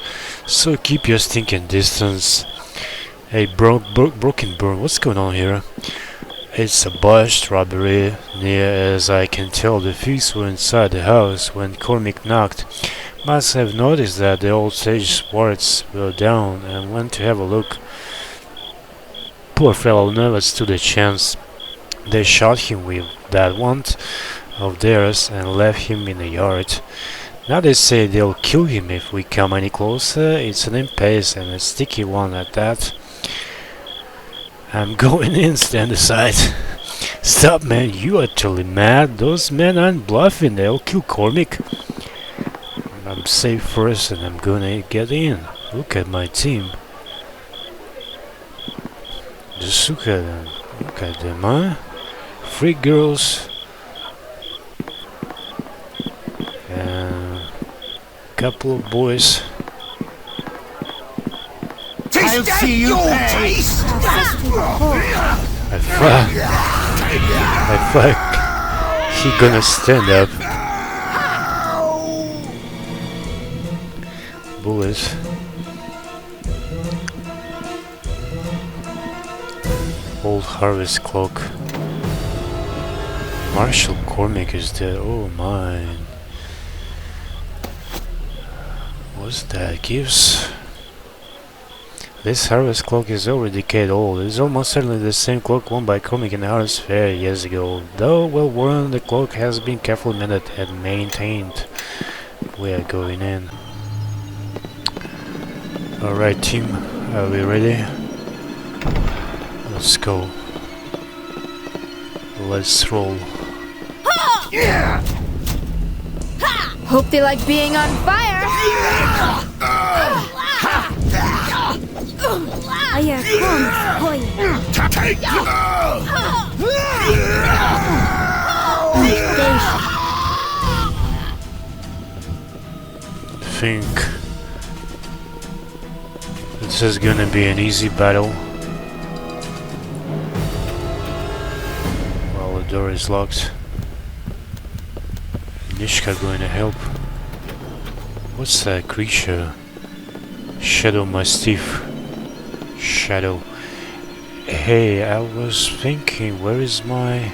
Speaker 1: so keep your stinking distance. Hey, Broken Burn, what's going on here? It's a botched robbery. Near as I can tell, the thieves were inside the house when Cormac knocked. Must have noticed that the old sage's wards were down and went to have a look. Poor fellow never stood a chance. They shot him with that wand of theirs and left him in the yard. Now they say they'll kill him if we come any closer. It's an impasse and a sticky one at that. I'm going in, stand aside. Stop, man, you are totally mad. Those men aren't bluffing, they'll kill Cormac. I'm safe first and I'm gonna get in. Look at my team. Just look at them. Look at them, huh? 3 girls. And a couple of boys.
Speaker 14: I'll see you pay.
Speaker 1: I thought he gonna stand up. Bullets. Old harvest cloak. Marshal Cormac is dead. Oh my. What's that? Gives. This harvest cloak is over a decade old. It is almost certainly the same cloak worn by Cormac in the Harvest Fair years ago. Though well worn, the cloak has been carefully mended and maintained. We are going in. Alright team, are we ready? Let's go. Let's roll.
Speaker 5: Hope they like being on fire.
Speaker 1: Think this is gonna be an easy battle. Well, the door is locked. Nishka going to help. What's that creature? Shadow Mastiff. Shadow. Hey, I was thinking, where is my...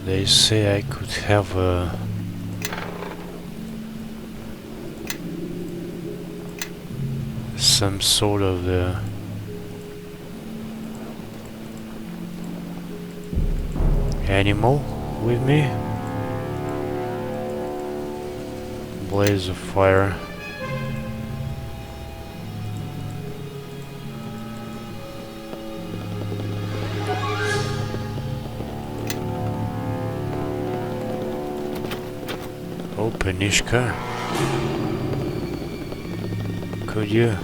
Speaker 1: They say I could have a... some sort of the... animal with me. Blaze of fire. Open Ishka. Could you?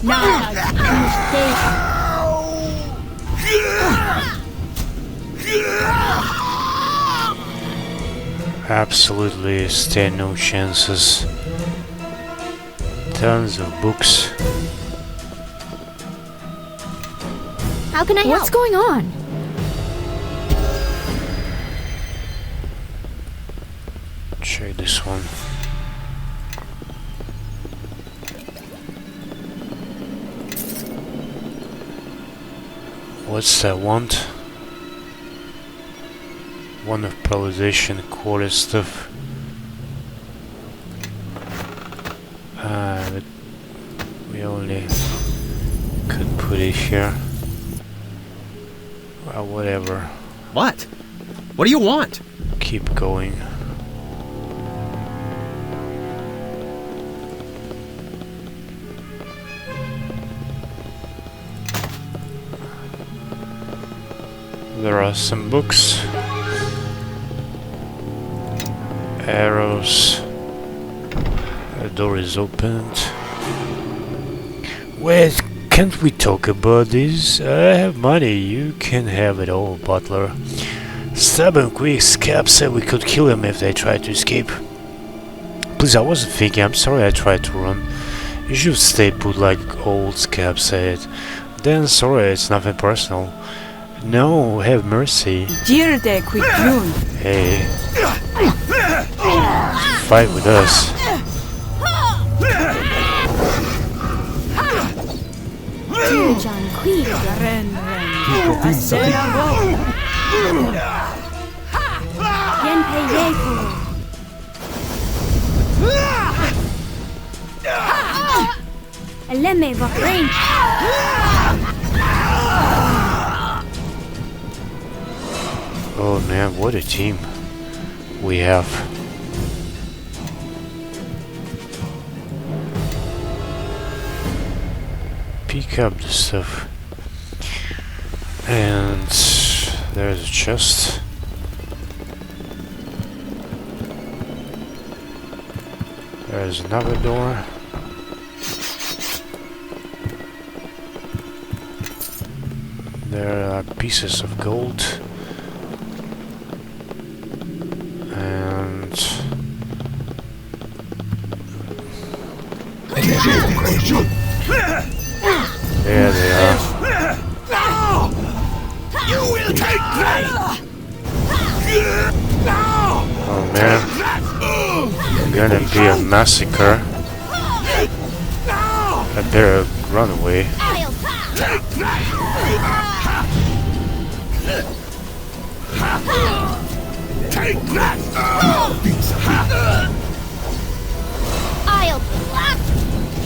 Speaker 17: Now,
Speaker 1: Absolutely stand no chances. Tons of books.
Speaker 5: How can I help? What's going on?
Speaker 1: Check this one. What's that want? One of paralyzation, quarter stuff. But we only could put it here. Well, whatever.
Speaker 13: What? What do you want?
Speaker 1: Keep going. There are some books. Arrows. The door is opened. Wait, can't we talk about this? I have money, you can have it all, butler. Stubborn quick, Scab said we could kill him if they tried to escape. Please, I wasn't thinking, I'm sorry I tried to run. You should stay put like old Scab said. Then sorry, it's nothing personal. No, have mercy. Hey. Fight with us. Oh man, what a team we have. Pick up the stuff. And there's a chest. There's another door. There are pieces of gold. And there they are.
Speaker 14: You will take that!
Speaker 1: Oh man, it's gonna be a massacre. I better run away.
Speaker 14: Take that! Take that!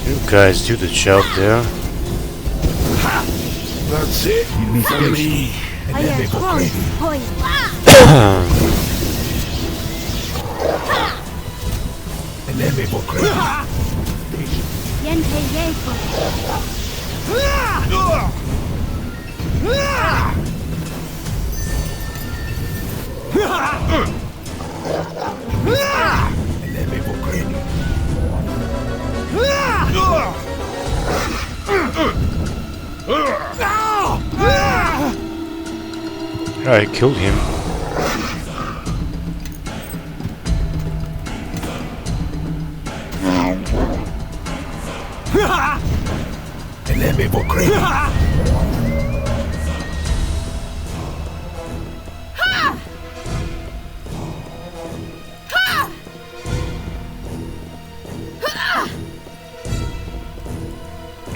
Speaker 1: You guys do the job there.
Speaker 14: That's it for me.
Speaker 1: I killed him.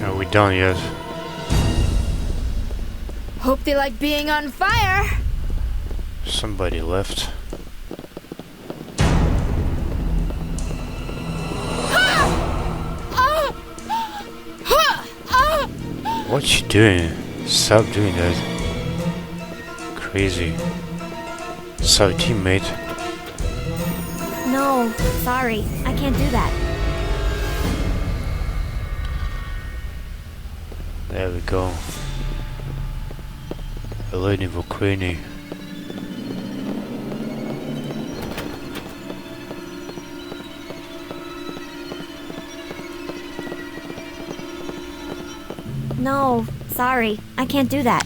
Speaker 1: Are we done yet?
Speaker 5: Hope they like being on fire.
Speaker 1: Somebody left. What you doing? Stop doing that. Crazy. Sorry, teammate.
Speaker 17: No, sorry. I can't do that.
Speaker 1: There we go. A lady Vokraini.
Speaker 17: No, sorry. I can't do that.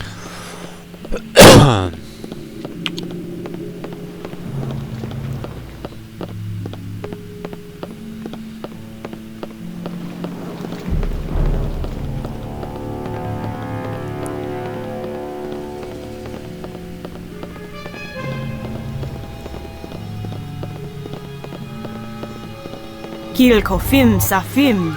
Speaker 22: Kilko fim sa fim.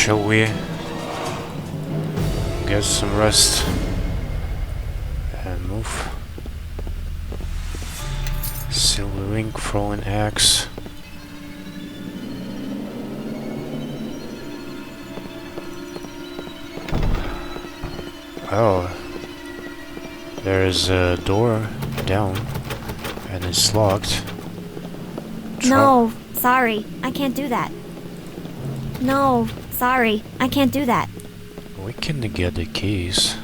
Speaker 1: shall we get some rest and move? Silver ring, throwing axe. Oh, there's a door down and it's locked.
Speaker 3: No, sorry, I can't do that. No, sorry, I can't do that.
Speaker 1: We can get the keys.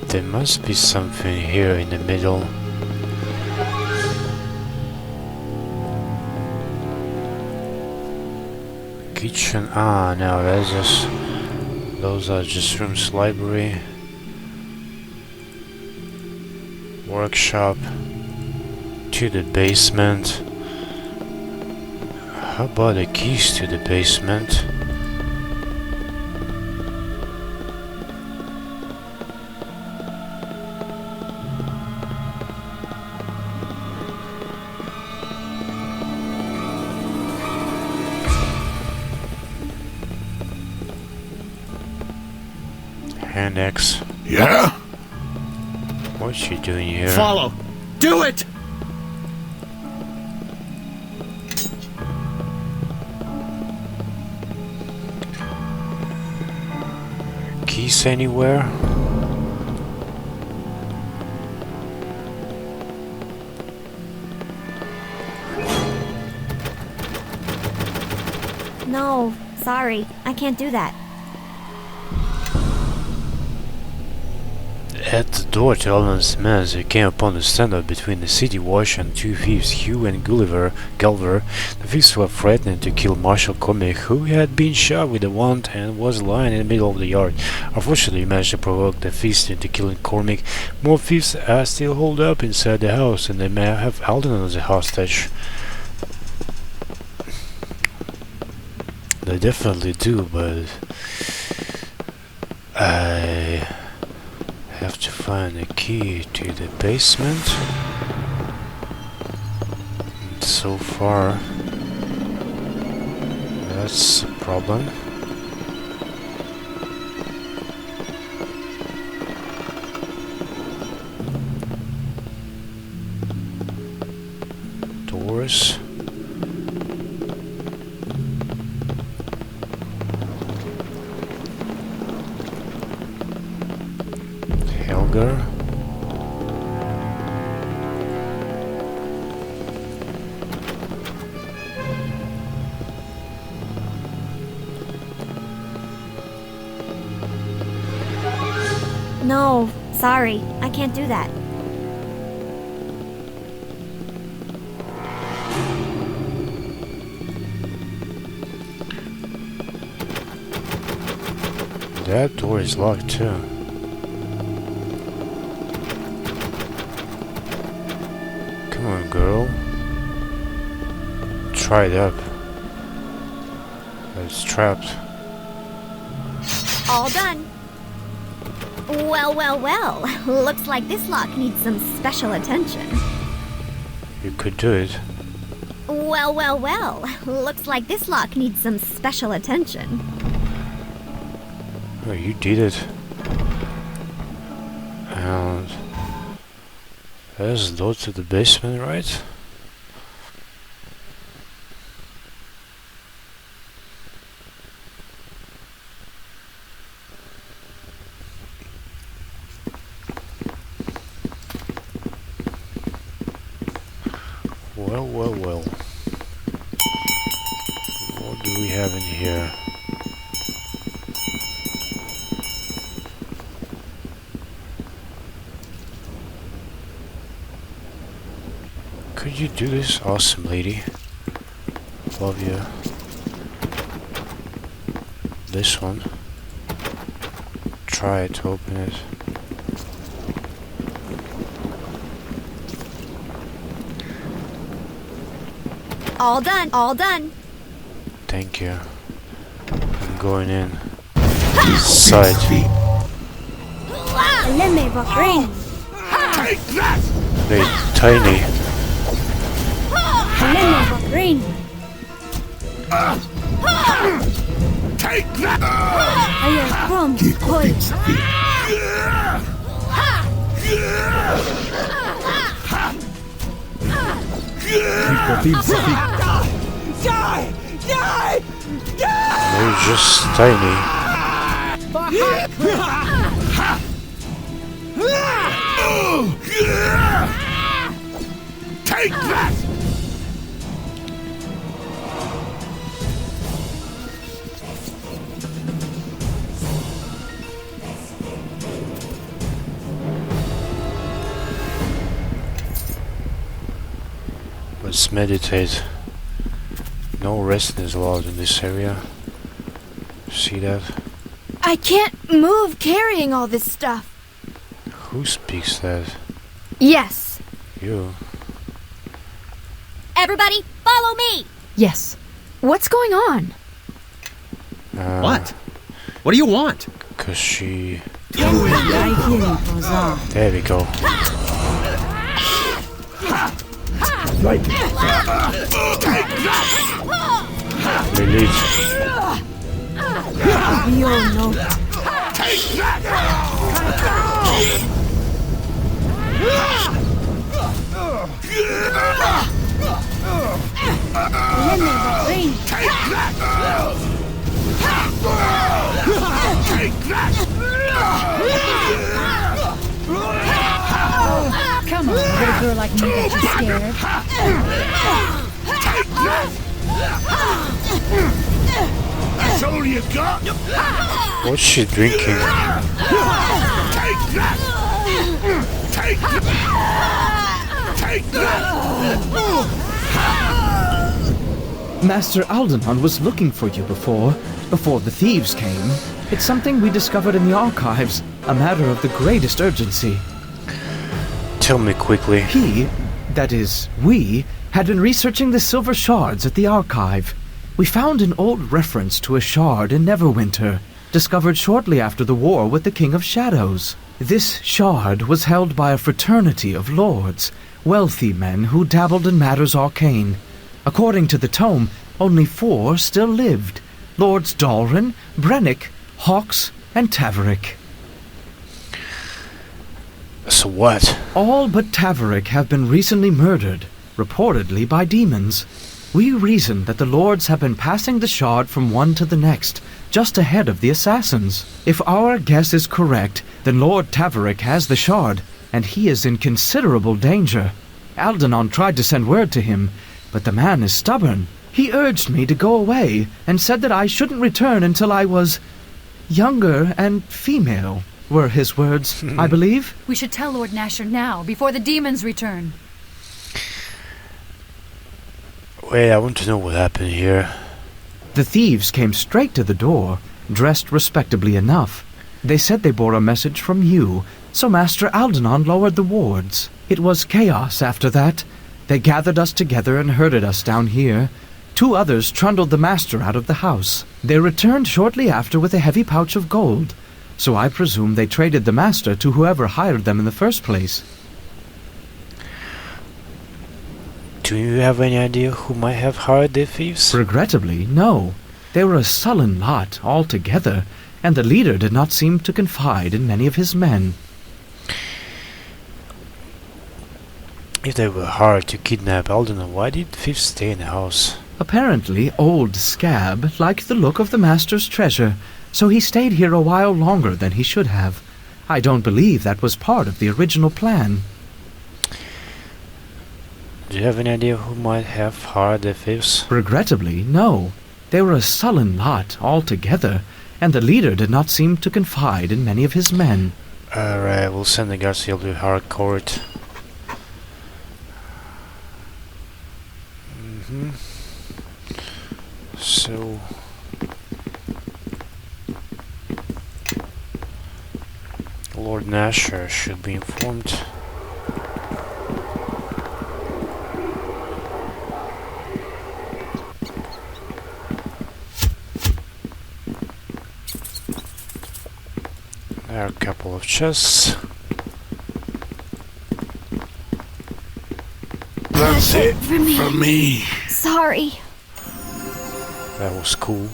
Speaker 1: There must be something here in the middle. Kitchen. Ah, no, that's just. Those are just rooms. Library. Workshop. To the basement. How about the keys to the basement? Hand axe.
Speaker 14: Yeah?
Speaker 1: What's you doing here?
Speaker 13: Follow! Do it!
Speaker 1: Keys anywhere?
Speaker 3: No, sorry, I can't do that.
Speaker 1: At the door to Aldanon the Sage, they came upon the standoff between the city watch and two thieves, Hugh and Gulliver. The thieves were threatening to kill Marshal Cormac, who had been shot with a wand and was lying in the middle of the yard. Unfortunately, we managed to provoke the thieves into killing Cormac. More thieves are still holed up inside the house, and they may have Aldanon as a hostage. They definitely do, but I have to find a key to the basement. And so far, that's a problem. Doors. Helga.
Speaker 3: No, sorry, I can't do that.
Speaker 1: That door is locked too. Come on, girl. Try it up. It's trapped.
Speaker 3: All done. Well, well, well. Looks like this lock needs some special attention.
Speaker 1: You could do it.
Speaker 3: Well, well, well. Looks like this lock needs some special attention.
Speaker 1: Oh, you did it. And there's the door to the basement, right? Well, well, well. What do we have in here? Could you do this, awesome lady? Love you. This one. Try to open it.
Speaker 3: All done, all done.
Speaker 1: Thank you. I'm going in. Side.
Speaker 14: Take that!
Speaker 1: They tiny.
Speaker 14: Take that!
Speaker 1: They're just tiny.
Speaker 14: Take that!
Speaker 1: Let's meditate. No resting is allowed in this area. See that?
Speaker 5: I can't move carrying all this stuff.
Speaker 1: Who speaks that?
Speaker 5: Yes.
Speaker 1: You.
Speaker 3: Everybody, follow me!
Speaker 8: Yes. What's going on?
Speaker 13: What? What do you want?
Speaker 1: Cause she...
Speaker 22: There
Speaker 1: we go. Release.
Speaker 22: We all know.
Speaker 14: Take that!
Speaker 8: Come on, little girl like me that you're scared.
Speaker 14: Take that! That's all you got?
Speaker 1: What's she drinking?
Speaker 14: Take that! Take that! Take that!
Speaker 10: Master Aldanon was looking for you before the thieves came. It's something we discovered in the archives, a matter of the greatest urgency.
Speaker 1: Tell me quickly.
Speaker 10: That is, we, had been researching the silver shards at the archive. We found an old reference to a shard in Neverwinter, discovered shortly after the war with the King of Shadows. This shard was held by a fraternity of lords, wealthy men who dabbled in matters arcane. According to the tome, only 4 still lived: Lords Dalrin, Brennick, Hawks, and Tavorick.
Speaker 1: So what?
Speaker 10: All but Tavorick have been recently murdered, reportedly by demons. We reason that the lords have been passing the shard from one to the next, just ahead of the assassins. If our guess is correct, then Lord Tavorick has the shard, and he is in considerable danger. Aldanon tried to send word to him, but the man is stubborn. He urged me to go away, and said that I shouldn't return until I was younger and female, were his words, I believe.
Speaker 8: We should tell Lord Nasher now, before the demons return.
Speaker 1: Wait, I want to know what happened here.
Speaker 10: The thieves came straight to the door, dressed respectably enough. They said they bore a message from you, so Master Aldanon lowered the wards. It was chaos after that. They gathered us together and herded us down here. 2 others trundled the master out of the house. They returned shortly after with a heavy pouch of gold, so I presume they traded the master to whoever hired them in the first place.
Speaker 1: Do you have any idea who might have hired the thieves?
Speaker 10: Regrettably, no. They were a sullen lot altogether, and the leader did not seem to confide in many of his men.
Speaker 1: If they were hired to kidnap Aldanon, why did thieves stay in the house?
Speaker 10: Apparently, old Scab liked the look of the master's treasure, so he stayed here a while longer than he should have. I don't believe that was part of the original plan.
Speaker 1: Do you have any idea who might have hired the thieves?
Speaker 10: Regrettably, no. They were a sullen lot altogether, and the leader did not seem to confide in many of his men.
Speaker 1: Alright, we'll send the guards to the Harcourt. So... Lord Nasher should be informed. There are a couple of chests.
Speaker 14: That's it for me.
Speaker 3: Sorry.
Speaker 1: That was cool.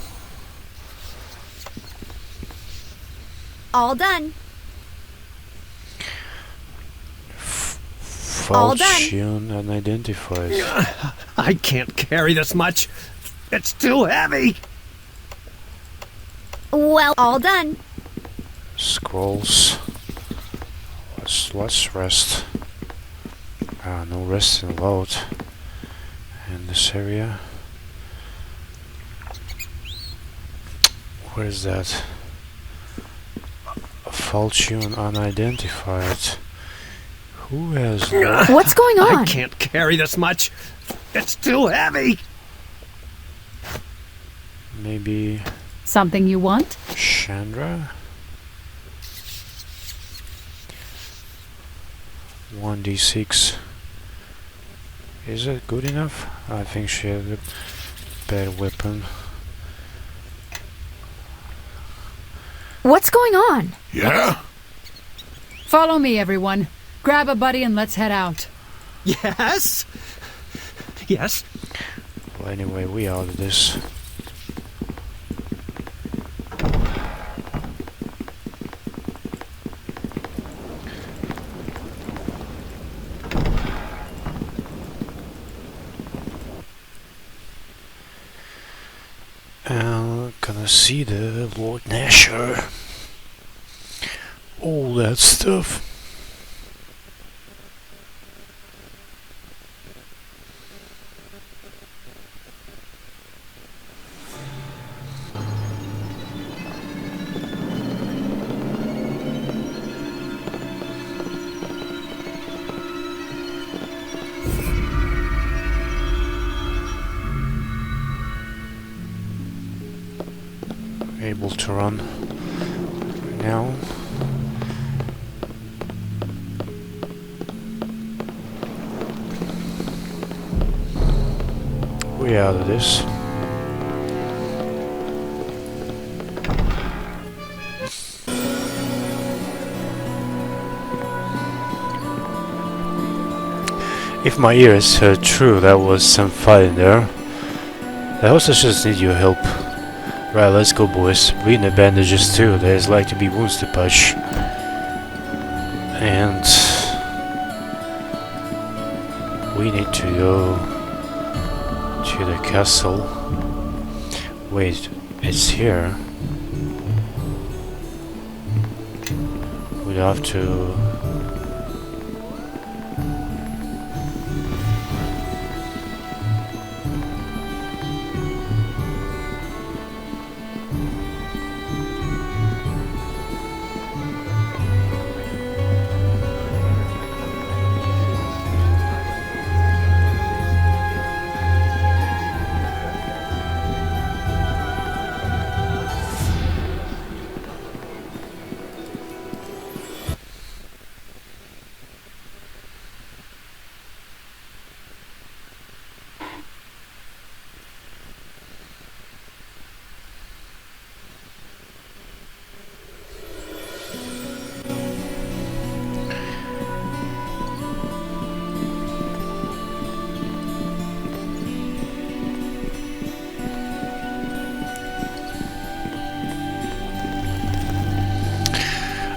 Speaker 3: All done. All done.
Speaker 1: Fortune unidentified.
Speaker 7: I can't carry this much. It's too heavy.
Speaker 3: Well, all done.
Speaker 1: Scrolls. Let's rest. No rest allowed in this area. Where is that? Fortune unidentified. Who has that?
Speaker 3: What's going on?
Speaker 7: I can't carry this much. It's too heavy.
Speaker 1: Maybe
Speaker 8: Something you want?
Speaker 1: Shandra? 1d6. Is it good enough? I think she has a better weapon.
Speaker 3: What's going on?
Speaker 14: Yeah?
Speaker 8: Follow me, everyone. Grab a buddy and let's head out.
Speaker 7: Yes? Yes?
Speaker 1: Well, anyway, we out of this. Gonna see the Lord Nasher. All that stuff. Able to run now. We're out of this. If my ears heard true, there was some fighting there. The hostage just need your help. Right, let's go, boys. We need bandages too. There's like to be wounds to patch. And we need to go to the castle. Wait, it's here. We'd have to...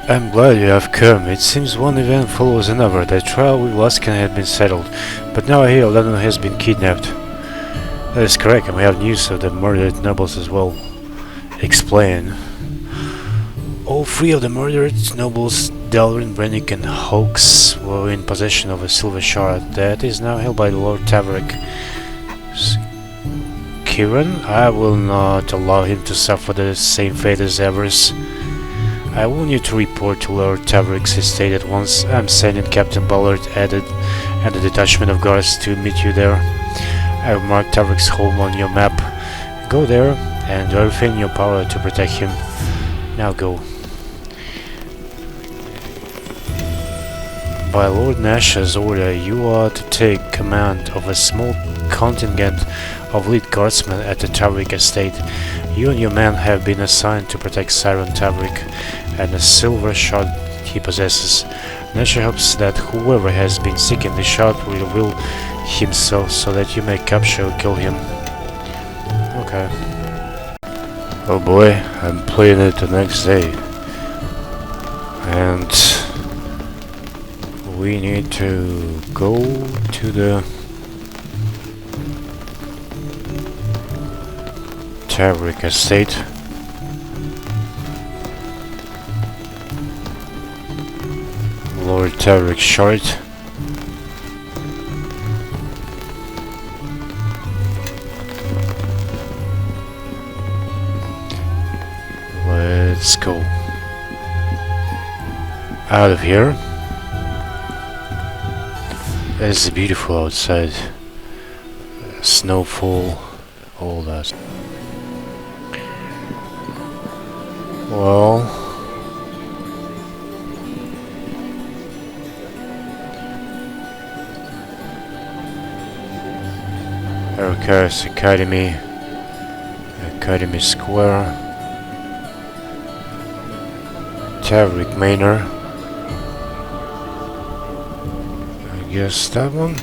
Speaker 1: I'm glad you have come. It seems one event follows another. The trial with Llast had been settled, but now I hear Aldanon has been kidnapped. That is correct, and we have news of the murdered nobles as well. Explain. All three of the murdered nobles, Dalrin, Brennick and Hawks, were in possession of a silver shard that is now held by the Lord Tavorick. Kieran, I will not allow him to suffer the same fate as others. I want you to report to Lord Tavorick's estate at once. I'm sending Captain Ballard and a detachment of guards to meet you there. I have marked Tavorick's home on your map. Go there and do everything in your power to protect him. Now go. By Lord Nash's order, you are to take command of a small contingent of lead guardsmen at the Tavorick estate. You and your men have been assigned to protect Siren Tavorick and a silver shard he possesses. Nature hopes that whoever has been seeking the shard will reveal himself so that you may capture or kill him. Okay. Oh boy, I'm playing it the next day. And we need to go to the Tavorick estate. Lord Tavorick shard. Let's go out of here. It's beautiful outside. Snowfall, all that. Well, Riverguard Academy Square, Tavorick Manor. I guess that one.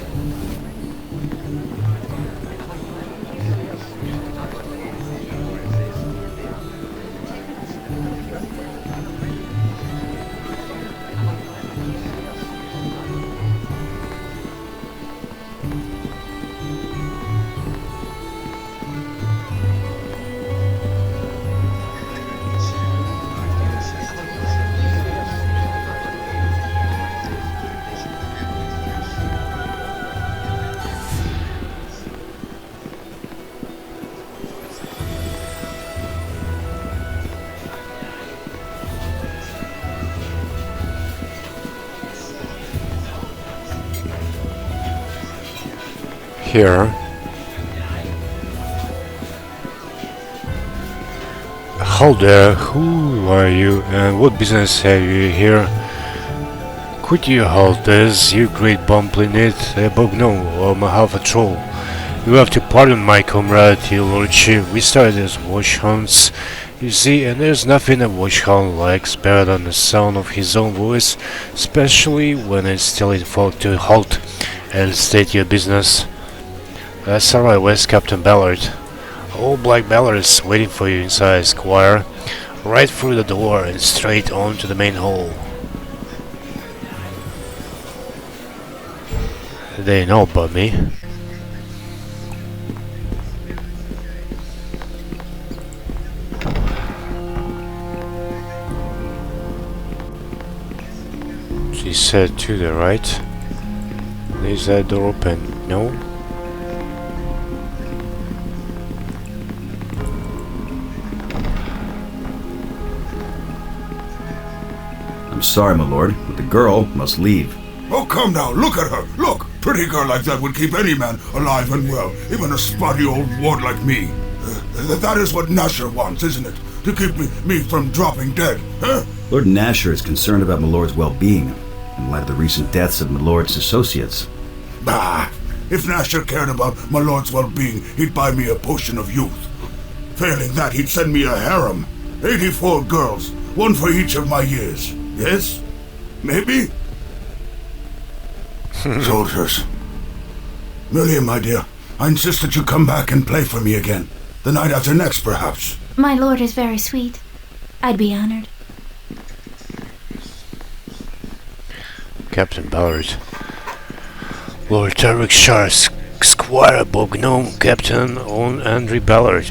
Speaker 1: Here. How there? Who are you and what business have you here? Could you halt this, you great bumpling-it, a bogno or half a troll? You have to pardon my comrade, your lordship. We started as watch hounds, you see, and there's nothing a watch hound likes better than the sound of his own voice, especially when it's telling folk to halt and state your business. That's alright, where's Captain Ballard? Old Black Ballard is waiting for you inside, squire. Right through the door and straight on to the main hall. They know about me. She said to the right. Is that door open? No?
Speaker 6: I'm sorry, my lord, but the girl must leave.
Speaker 14: Oh, come now, look at her. Look, pretty girl like that would keep any man alive and well, even a spotty old ward like me. That is what Nasher wants, isn't it? To keep me from dropping dead, huh?
Speaker 6: Lord Nasher is concerned about my lord's well-being, in light of the recent deaths of my lord's associates.
Speaker 14: Bah! If Nasher cared about my lord's well-being, he'd buy me a potion of youth. Failing that, he'd send me a harem. 84 girls, one for each of my years. Yes? Maybe? Soldiers. Million, my dear, I insist that you come back and play for me again. The night after next, perhaps.
Speaker 19: My lord is very sweet. I'd be honored.
Speaker 1: Captain Ballard. Lord Tavorick Shar, Squire Bognome, Captain on Andrew Ballard.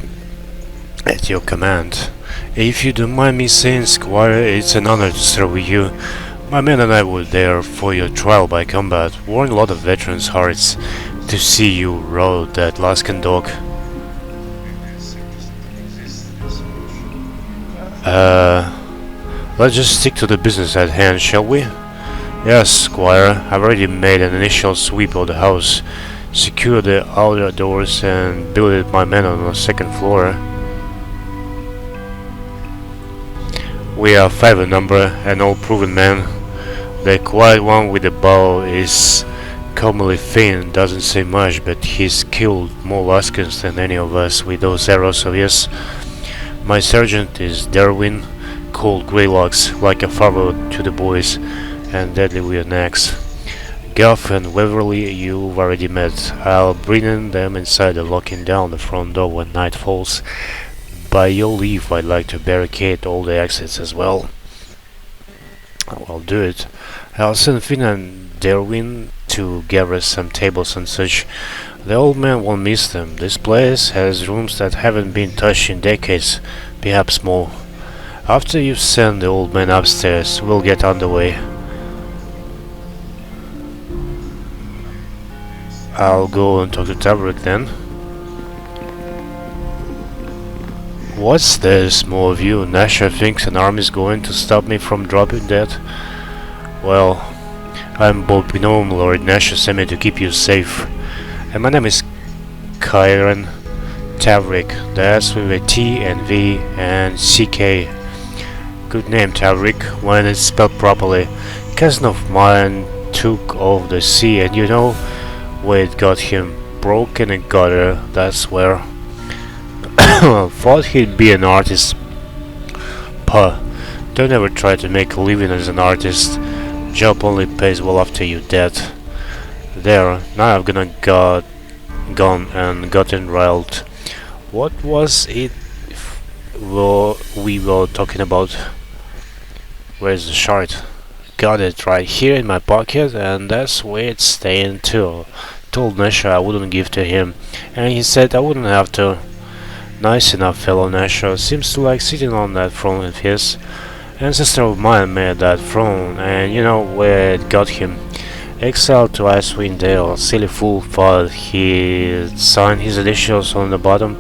Speaker 1: At your command. If you don't mind me saying, Squire, it's an honor to serve with you. My men and I were there for your trial by combat. Warned a lot of veterans' hearts to see you rode that Laskin dog. Let's just stick to the business at hand, shall we? Yes, Squire. I've already made an initial sweep of the house, secured the outer doors, and billeted my men on the second floor. We are 5 in number, and all proven men. The quiet one with the bow is commonly faint, doesn't say much, but he's killed more Laskins than any of us with those arrows, so yes. My sergeant is Derwin, cold grey locks, like a farewell to the boys, and deadly weird necks. Guff and Waverly you've already met. I'll bring them inside and locking down the front door when night falls. By your leave, I'd like to barricade all the exits as well. I'll do it. I'll send Finn and Derwin to gather some tables and such. The old man won't miss them. This place has rooms that haven't been touched in decades, perhaps more. After you've sent the old man upstairs, we'll get underway. I'll go and talk to Tavorick then. What's this, more of you? Nasha thinks an army's going to stop me from dropping dead? Well, I'm Bob Gnome, Lord Nasha sent me to keep you safe. And my name is Kyron Tavorick. That's with a T and V and CK. Good name, Tavorick, when it's spelled properly. Cousin of mine took off the sea, and you know where it got him. Broken and gutter, that's where. Thought he'd be an artist. Puh. Don't ever try to make a living as an artist. Job only pays well after you're dead. There, now I've gone and gotten riled. What was it we were talking about? Where's the shard? Got it right here in my pocket, and that's where it's staying too. Told Nasha I wouldn't give to him, and he said I wouldn't have to. Nice enough fellow Nasha, seems to like sitting on that throne of his. Ancestor of mine made that throne, and you know where it got him. Exiled to Icewind Dale, silly fool thought he'd sign his initials on the bottom.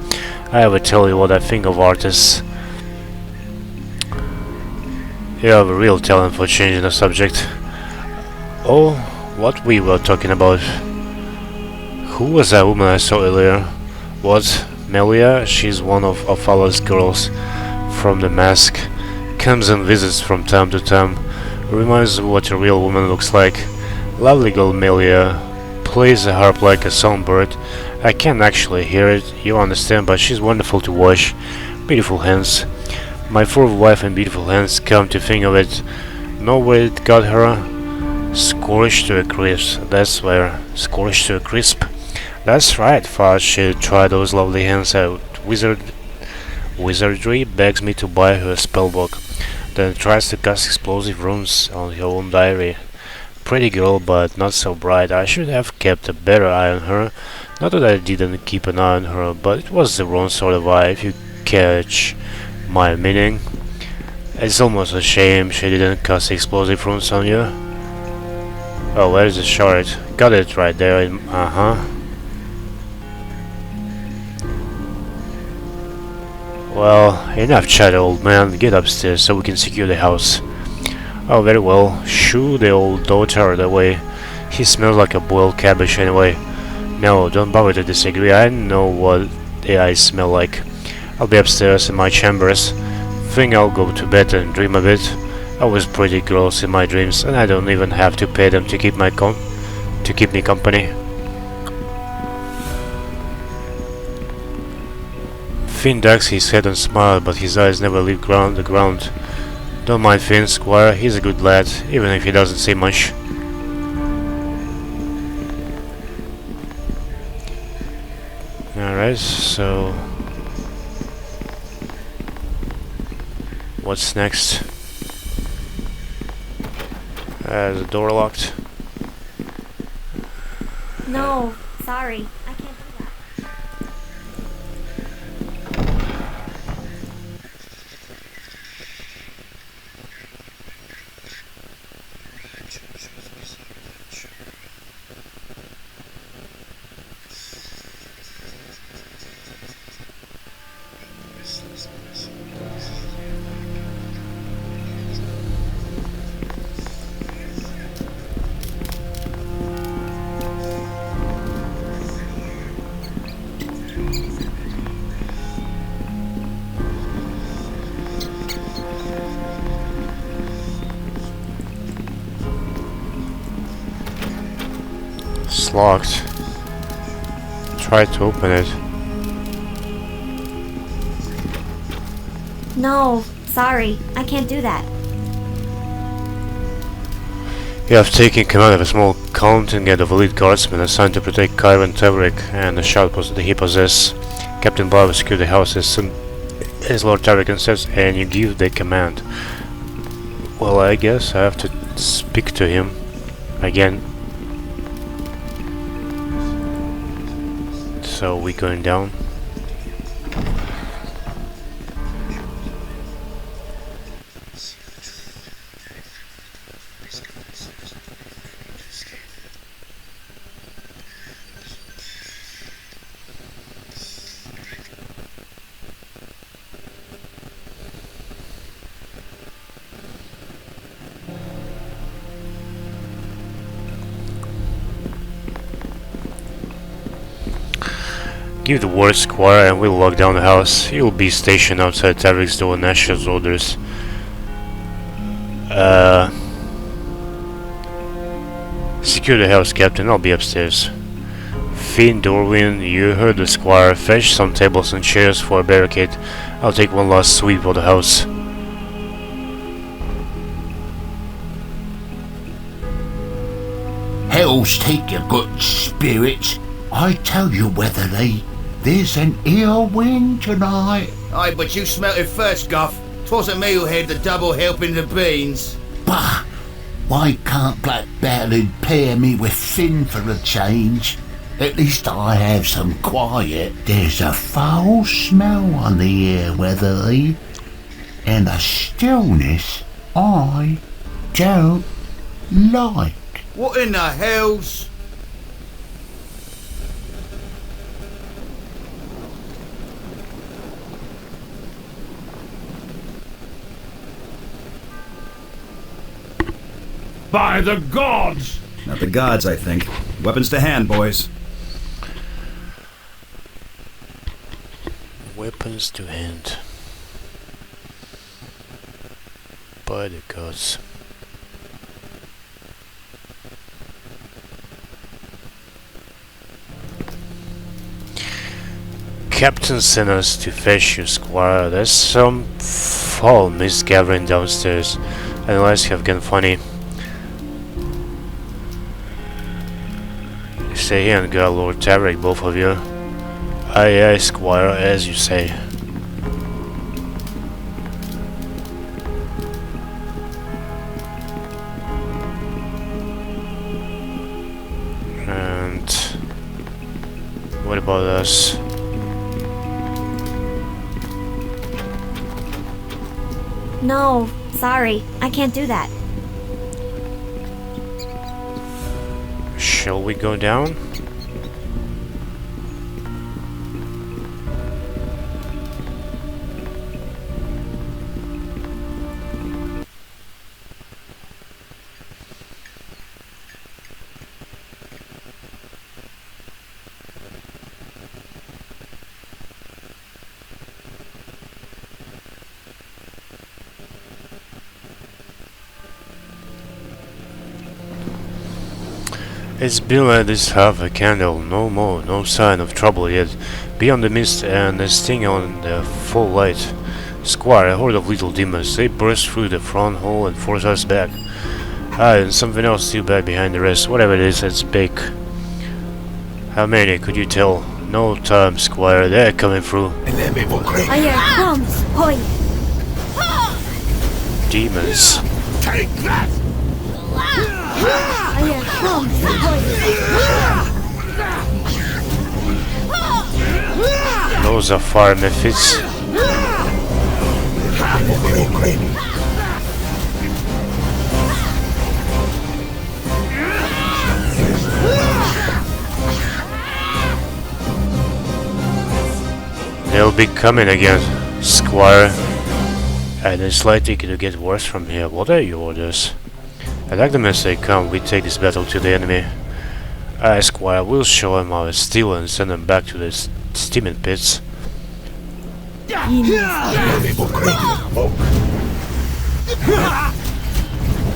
Speaker 1: I ever tell you what I think of artists. You have a real talent for changing the subject. Oh, what we were talking about. Who was that woman I saw earlier? What? Melia? She's one of Ophal's girls from the Mask. Comes and visits from time to time. Reminds me what a real woman looks like. Lovely girl Melia. Plays the harp like a songbird. I can't actually hear it, you understand, but she's wonderful to watch. Beautiful hands. My fourth wife and beautiful hands, come to think of it. Know where it got her? Scorched to a crisp. That's where. Scorched to a crisp. That's right, thought she'd try those lovely hands out. Wizardry begs me to buy her a spellbook, then tries to cast explosive runes on her own diary. Pretty girl, but not so bright. I should have kept a better eye on her. Not that I didn't keep an eye on her, but it was the wrong sort of eye, if you catch my meaning. It's almost a shame she didn't cast explosive runes on you. Oh, where's the shard? Got it right there. Well, enough chat, old man. Get upstairs so we can secure the house. Oh, very well. Shoo the old daughter that way. He smells like a boiled cabbage anyway. No, don't bother to disagree. I know what the eyes smell like. I'll be upstairs in my chambers. Think I'll go to bed and dream a bit. I was pretty girls in my dreams, and I don't even have to pay them to keep me company. Finn ducks his head and smiled, but his eyes never leave the ground. Don't mind Finn, squire, he's a good lad, even if he doesn't say much. Alright, so... what's next? The door locked.
Speaker 3: No, sorry. I can't do that.
Speaker 1: It's locked. Try to open it.
Speaker 3: No, sorry. I can't do that.
Speaker 1: You have taken command of a small contingent of elite guardsmen assigned to protect Kyra and Tavorick and the shard that he possesses. Captain Barber secured the house as Lord Tavorick insists, and you give the command. Well, I guess I have to speak to him again. So we're going down. Give the word, squire, and we'll lock down the house. He'll be stationed outside Tavorick's door and Asher's orders. Secure the house, Captain. I'll be upstairs. Finn, Dorwin, you heard the squire. Fetch some tables and chairs for a barricade. I'll take one last sweep of the house.
Speaker 14: Hells take your good spirits. I tell you, Weatherly, there's an ill wind tonight.
Speaker 16: Aye, but you smelt it first, Guff. 'Twasn't me who had the double helping of beans.
Speaker 14: Bah! Why can't Black Ballad pair me with Finn for a change? At least I have some quiet. There's a foul smell on the air, Weatherly, and a stillness I don't like.
Speaker 16: What in the hell's...
Speaker 9: By the gods!
Speaker 6: Not the gods, I think. Weapons to hand, boys.
Speaker 1: Weapons to hand. By the gods. Captain sent us to fetch you, squire. There's some foul mist gathering downstairs, and lights have gone funny. Stay here and guard Lord Tavorick, both of you. Aye, aye, squire, as you say. And what about us?
Speaker 3: No, sorry. I can't do that.
Speaker 1: Shall we go down? It's been like this half a candle, no more, no sign of trouble yet. Beyond the mist and the sting on the full light. Squire, a horde of little demons, they burst through the front hall and force us back. Ah, and something else still back behind the rest, whatever it is, it's big. How many could you tell? No time, Squire, they're coming through. Demons.
Speaker 14: Take that!
Speaker 1: Those are fire methods. They'll be coming again, Squire. And it's likely to get worse from here. What are your orders? I like them as they come. We take this battle to the enemy. Aye, Squire, we'll show them our steel and send them back to the steaming pits.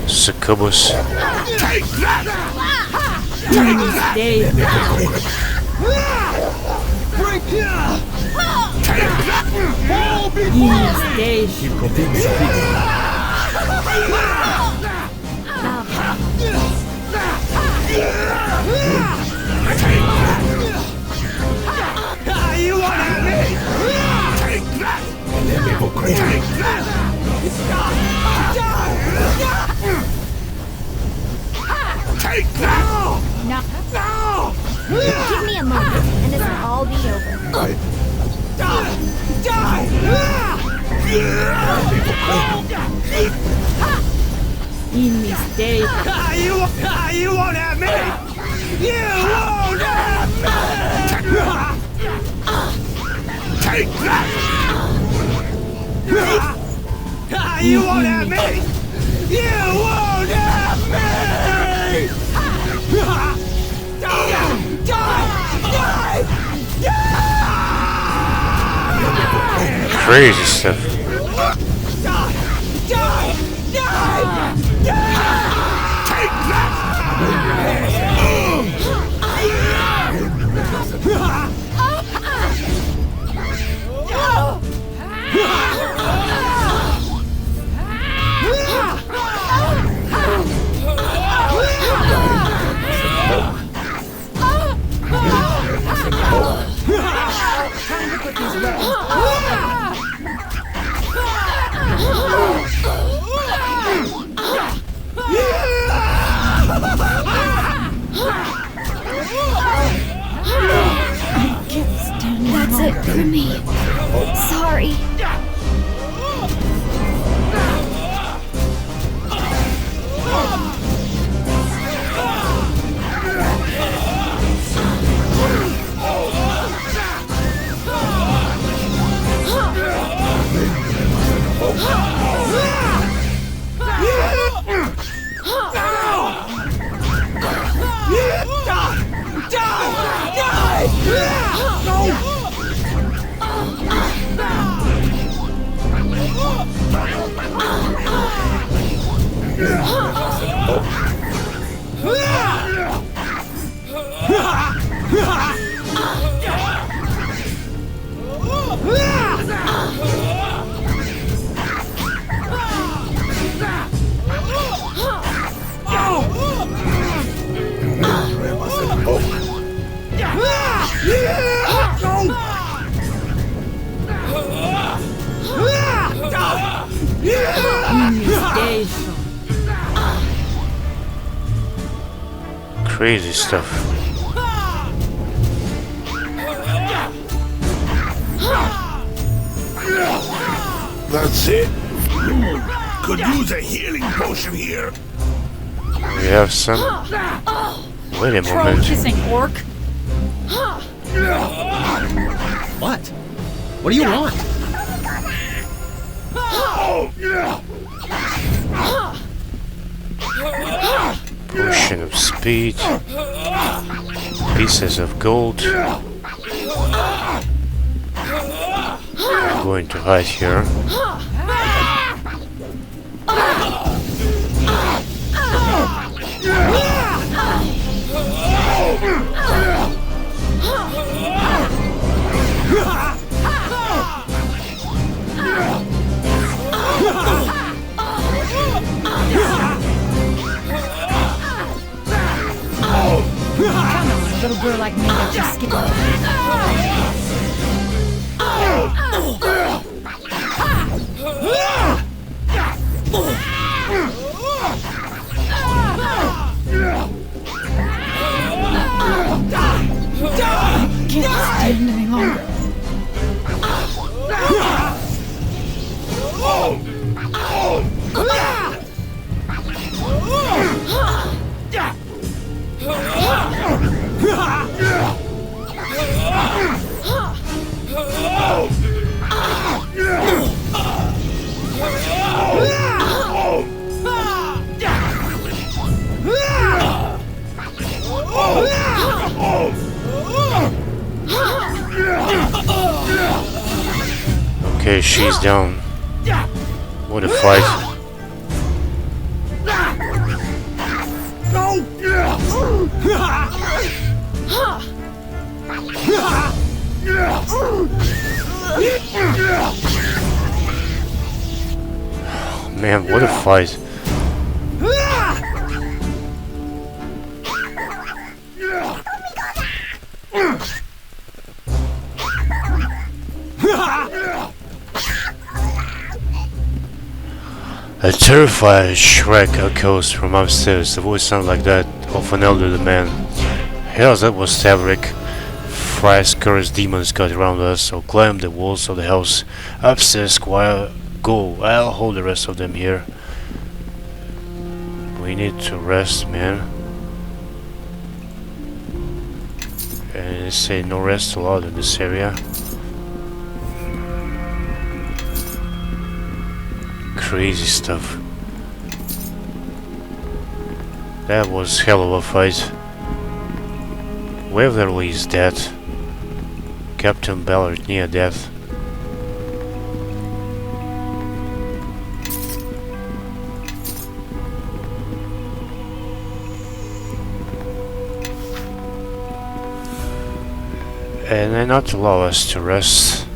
Speaker 1: Succubus.
Speaker 14: Take that! Take that! You want at me? Take that! Take that! Take that!
Speaker 3: No.
Speaker 14: No!
Speaker 3: Give me a moment, and this will all be over.
Speaker 14: Die! Die!
Speaker 22: In this day.
Speaker 14: You won't have me! You won't have me! Take that! You won't have me! You won't have me! Die! Die! Die!
Speaker 1: Crazy stuff.
Speaker 14: Die! Die! Die! Take that!
Speaker 3: That's it for me. Sorry.
Speaker 1: Crazy stuff.
Speaker 14: That's it. Could use a healing potion here.
Speaker 1: We have some. Wait a moment.
Speaker 8: Kissing orc.
Speaker 13: What? What do you want?
Speaker 1: Potion of speed. Pieces of gold. I'm going to hide here.
Speaker 8: Come on, a little girl like me that just skip. Can't stand any longer.
Speaker 1: Okay, she's down. What a fight. Man, what a fight. A terrified shriek echoes from upstairs. The voice sounded like that of an elderly man. Hell, that was Tavorick. Thrice cursed demons got around us, so climb the walls of the house. Upstairs, squire. Go, I'll hold the rest of them here. We need to rest, man. And they say no rest allowed in this area. Crazy stuff. That was hell of a fight. Waverly is dead. Captain Ballard near death. And they not allow us to rest.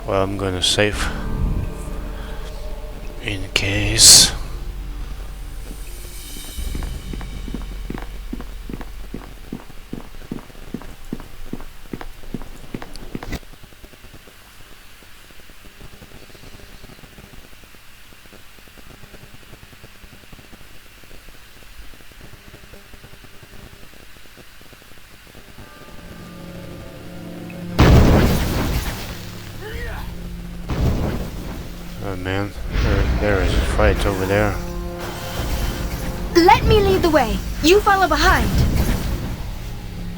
Speaker 1: Well, I'm gonna save in case. Oh man, there is a fight over there.
Speaker 3: Let me lead the way. You follow behind.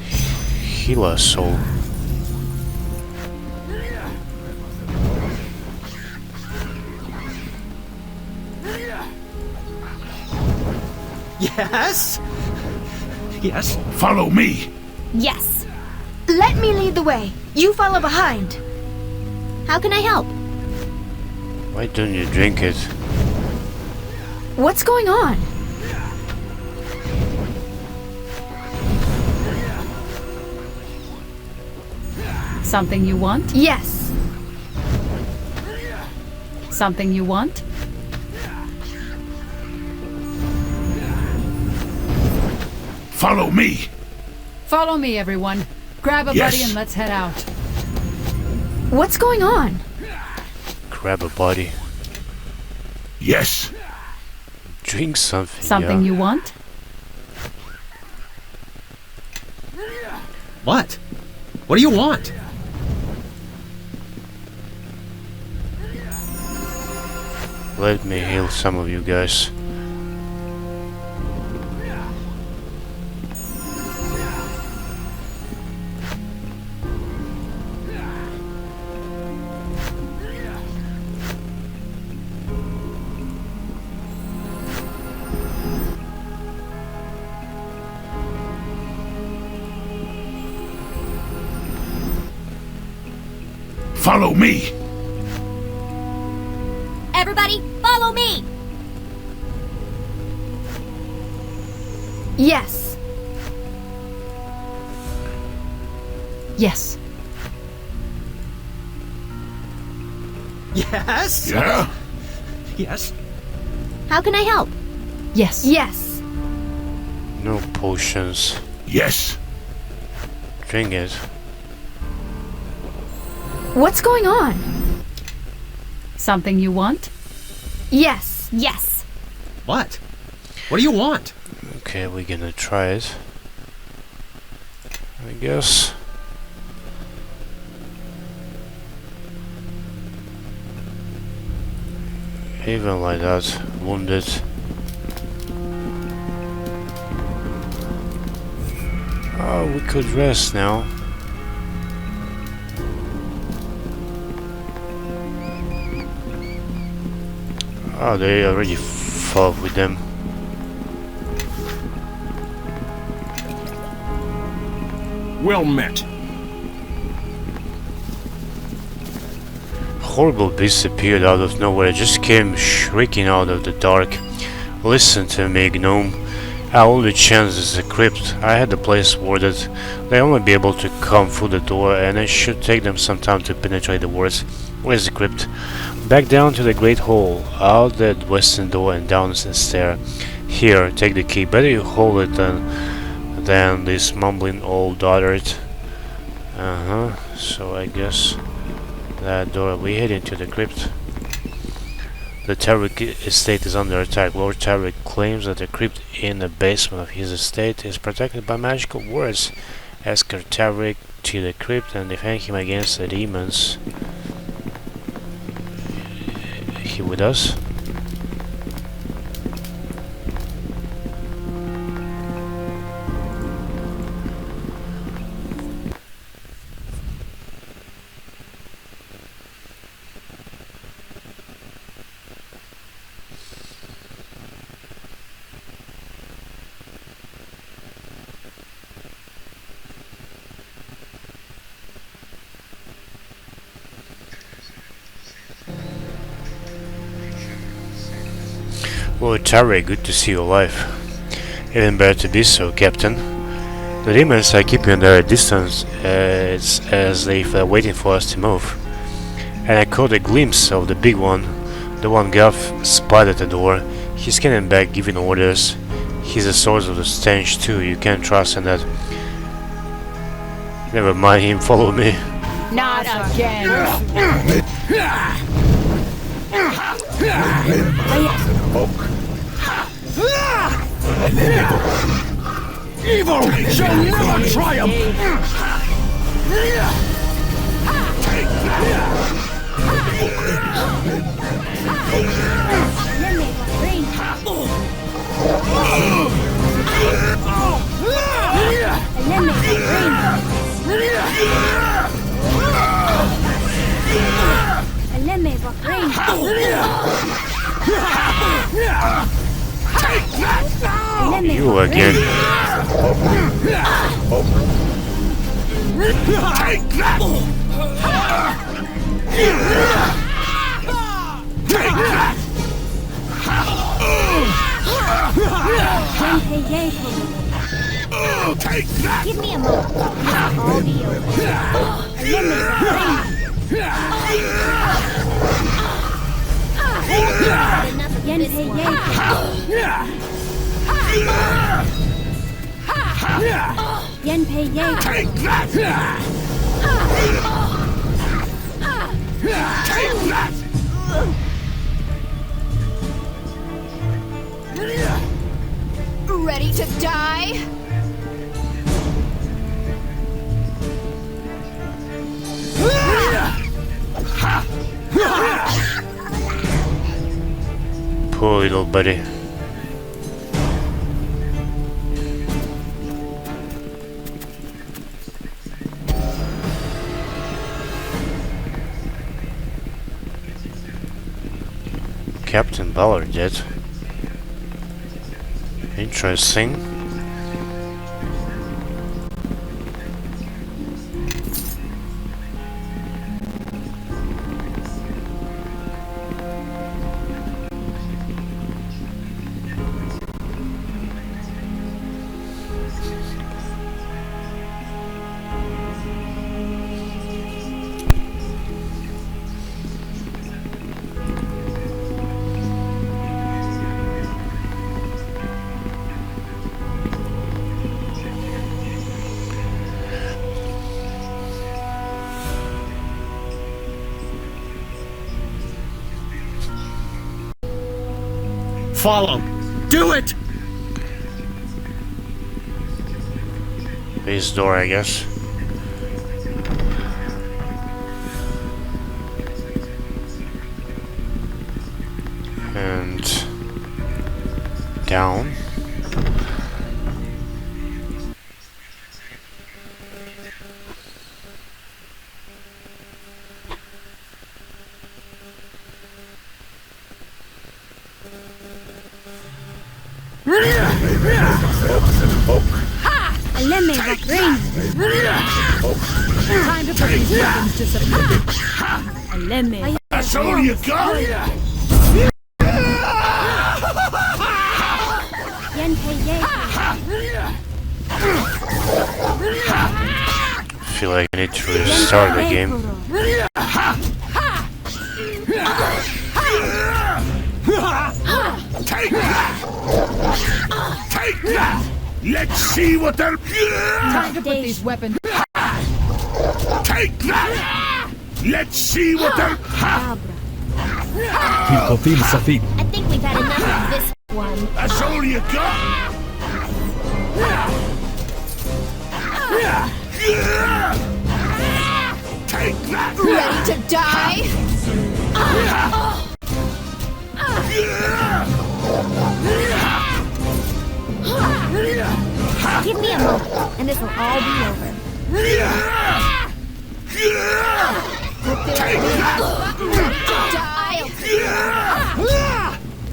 Speaker 1: Heal us, soul.
Speaker 13: Yes? Yes?
Speaker 14: Follow me.
Speaker 3: Yes. Let me lead the way. You follow behind. How can I help?
Speaker 1: Why don't you drink it?
Speaker 3: What's going on?
Speaker 8: Something you want?
Speaker 3: Yes.
Speaker 8: Something you want?
Speaker 14: Follow me.
Speaker 8: Follow me, everyone. Grab a buddy and let's head out.
Speaker 3: What's going on?
Speaker 1: Grab a body.
Speaker 14: Yes.
Speaker 1: Drink something.
Speaker 8: Something you want?
Speaker 13: What? What do you want?
Speaker 1: Let me heal some of you guys.
Speaker 14: Follow me.
Speaker 3: Everybody, follow me. Yes.
Speaker 8: Yes.
Speaker 13: Yes?
Speaker 14: Yeah?
Speaker 13: Yes?
Speaker 3: How can I help?
Speaker 8: Yes.
Speaker 3: Yes.
Speaker 1: No potions.
Speaker 14: Yes.
Speaker 1: Drink it.
Speaker 3: What's going on?
Speaker 8: Something you want?
Speaker 3: Yes. Yes.
Speaker 13: What? What do you want?
Speaker 1: Okay, we're gonna try it. I guess. Even like that, wounded. Oh, we could rest now. Oh, they already fought with them.
Speaker 11: Well met.
Speaker 1: horrible beast appeared out of nowhere. It just came shrieking out of the dark. Listen to me, gnome. Our only chance is the crypt. I had the place warded. They'll only be able to come through the door, and it should take them some time to penetrate the wards. Where's the crypt? Back down to the great hall, out that western door and down the stair. Here, take the key. Better you hold it than this mumbling old dotard. So I guess that door. We head into the crypt. The Tavorick estate is under attack. Lord Tavorick claims that the crypt in the basement of his estate is protected by magical wards. Escort Tavorick to the crypt and defend him against the demons. He with us? Lord Tavorick, good to see you alive. Even better to be so, Captain. The demons are keeping at a distance as if they're waiting for us to move. And I caught a glimpse of the big one, the one Gav spied at the door. He's standing back giving orders. He's the source of the stench too, you can't trust in that. Never mind him, follow me.
Speaker 5: Not again.
Speaker 11: Evil shall never triumph!
Speaker 1: You again.
Speaker 11: Take that! Take that! Take that!
Speaker 19: Give me a moment. All be
Speaker 11: Take that! Take that!
Speaker 5: Ready to die?
Speaker 1: Poor little buddy. Captain Ballard dead. Interesting.
Speaker 13: Follow. Do it!
Speaker 1: This door, I guess. And down.
Speaker 17: Time to put these weapons to some use.
Speaker 14: That's all you got?
Speaker 1: I feel like I need to restart the game.
Speaker 14: Take that! Take that! Let's see what they're...
Speaker 8: Time to put these weapons...
Speaker 14: Take that! Let's see what they're...
Speaker 17: I think we've had enough of this one.
Speaker 14: That's all you got? Take that!
Speaker 5: Ready to die?
Speaker 3: Give me a moment, and this will all be over.
Speaker 14: Take that!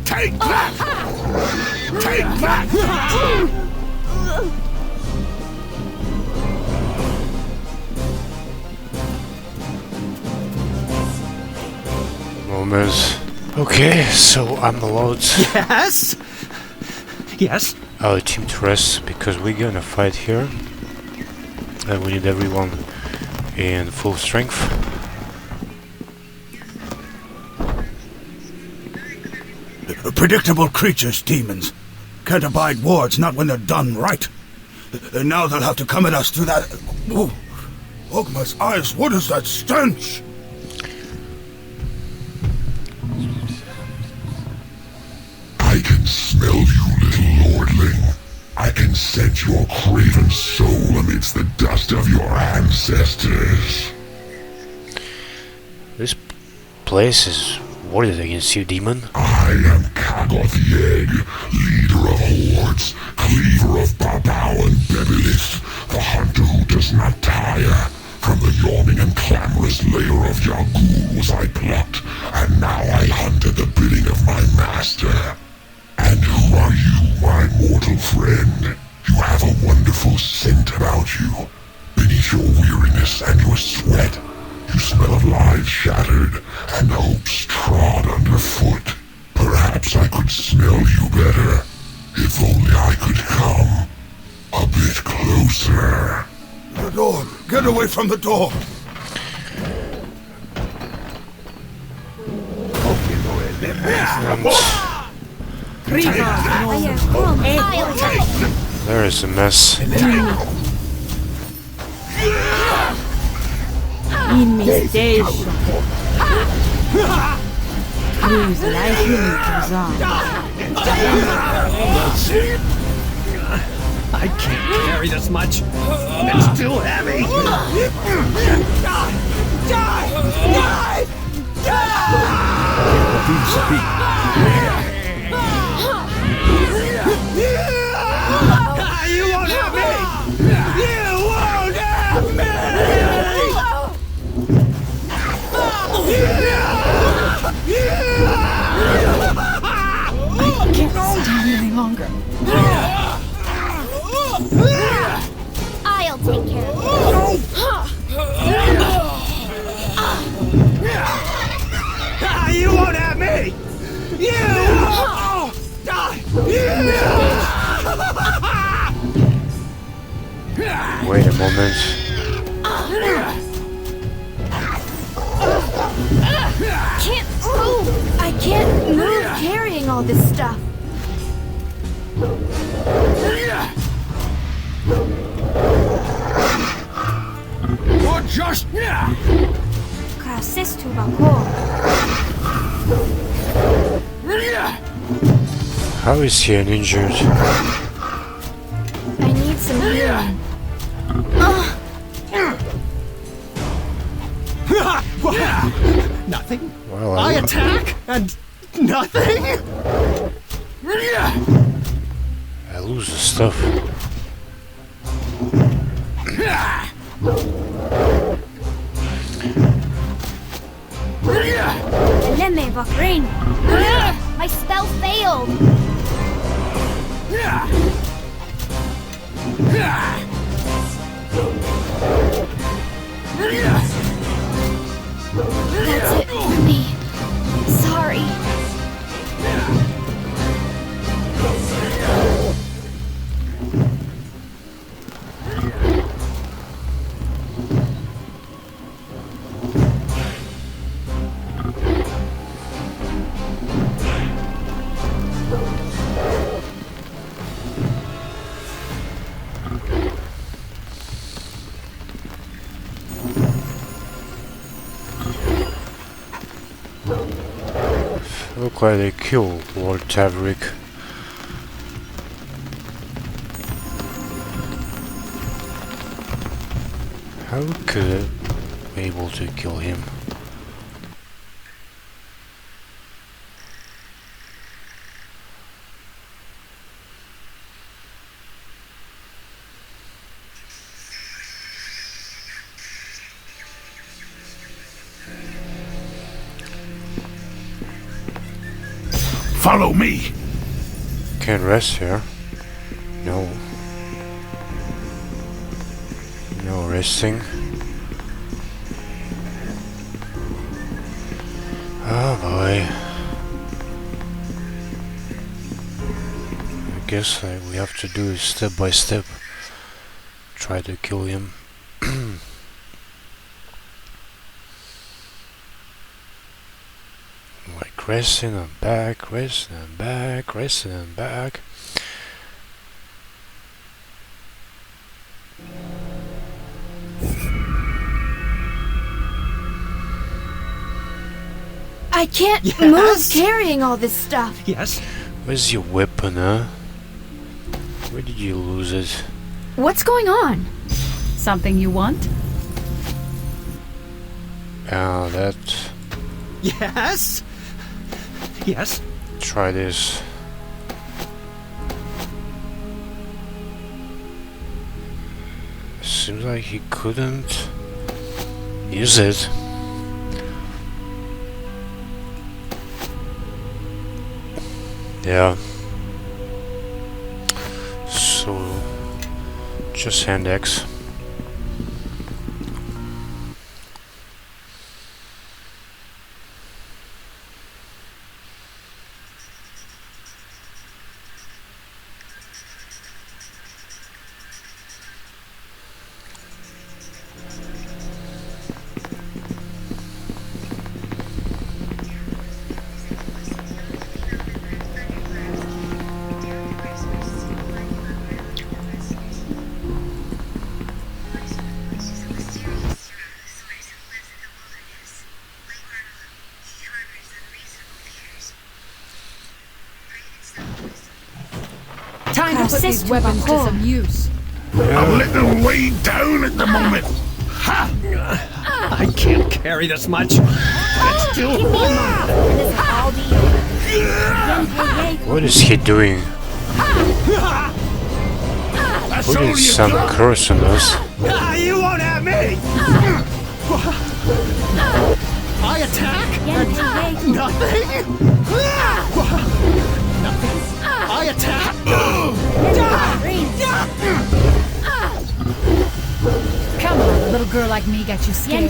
Speaker 14: Take that! Take that!
Speaker 1: Moments. Okay, so I'm allowed.
Speaker 13: Yes? Yes?
Speaker 1: Our team to rest because we're gonna fight here. And we need everyone in full strength.
Speaker 14: Predictable creatures, demons. Can't abide wards, not when they're done right. And now they'll have to come at us through that... Oh, Ogma's eyes, what is that stench?
Speaker 15: I can smell you, little lordling. I can scent your craven soul amidst the dust of your ancestors.
Speaker 1: This place is warded against you, demon.
Speaker 15: I am Kagoth Yeg, leader of hordes, cleaver of Babao and Bebelith, the hunter who does not tire. From the yawning and clamorous lair of Yagul was I plucked, and now I hunt at the bidding of my master. And who are you, my mortal friend? You have a wonderful scent about you. Beneath your weariness and your sweat, you smell of lives shattered and hopes trod underfoot. Perhaps I could smell you better, if only I could come a bit closer.
Speaker 14: The door! Get away from the door!
Speaker 1: There is a mess.
Speaker 22: In mistake. Cruise life goes on.
Speaker 10: I can't carry this much. It's too heavy.
Speaker 22: You won't have me! You won't have me!
Speaker 8: I can't stand any longer.
Speaker 3: I'll take care of
Speaker 22: it. You won't have me! You won't!
Speaker 1: Wait a moment.
Speaker 3: Can't move! I can't move carrying all this stuff.
Speaker 14: You're just...
Speaker 3: Krasis to Bako.
Speaker 1: How is he uninjured?
Speaker 3: I need some healing.
Speaker 10: Nothing?
Speaker 1: Well,
Speaker 10: I attack and nothing?
Speaker 1: I lose the stuff.
Speaker 3: Lemme Vakrain. My spell failed. That's it for me.
Speaker 1: Look like they killed Lord Tavorick. How could I be able to kill him?
Speaker 14: Follow me!
Speaker 1: Can't rest here. No. No resting. Oh boy. I guess we have to do it step by step. Try to kill him. Like resting and back, resting and back, resting and back.
Speaker 5: I can't move carrying all this stuff.
Speaker 10: Yes?
Speaker 1: Where's your weapon, huh? Where did you lose it?
Speaker 5: What's going on?
Speaker 8: Something you want?
Speaker 1: Ah, that...
Speaker 10: Yes? Yes?
Speaker 1: Try this. Seems like he couldn't use it. Yeah. So just hand X.
Speaker 8: Time to put these weapons to some use.
Speaker 14: I'm a little weighed down at the moment.
Speaker 10: Ha! I can't carry this much. Let's do
Speaker 1: What is he doing? Putting some curse on us.
Speaker 10: You won't have me! I attack? Nothing? Nothing. I attack?
Speaker 8: Come on, a little girl like me got you scared.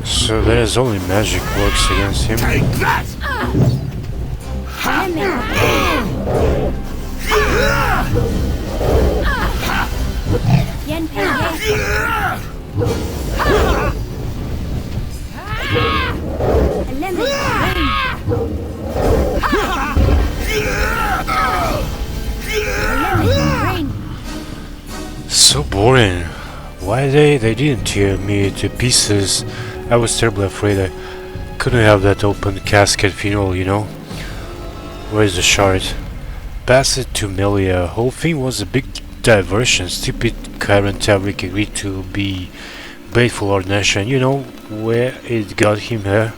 Speaker 1: So there is only magic works against him.
Speaker 14: Take that!
Speaker 1: So boring. Why they didn't tear me to pieces? I was terribly afraid I couldn't have that open casket funeral, you know? Where's the shard? Pass it to Melia. Whole thing was a big diversion. Stupid Karen Tavorick agreed to be bait for Lord Nash, and you know where it got him here?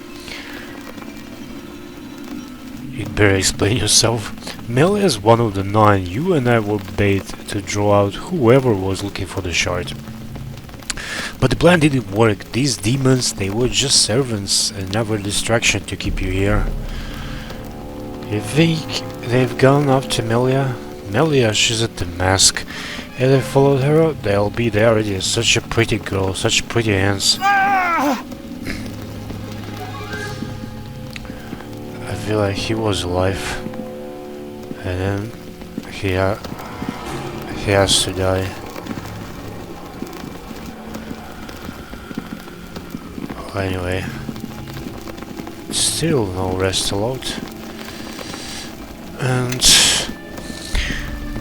Speaker 1: You'd better explain yourself. Melia is one of the 9. You and I were bait to draw out whoever was looking for the shard. But the plan didn't work. These demons, they were just servants and never a distraction to keep you here. You think they've gone after Melia? Melia, she's at the mask. If they followed her, they'll be there already. Such a pretty girl, such pretty hands. I feel like he was alive. And then he has to die. Anyway, still no rest allowed. And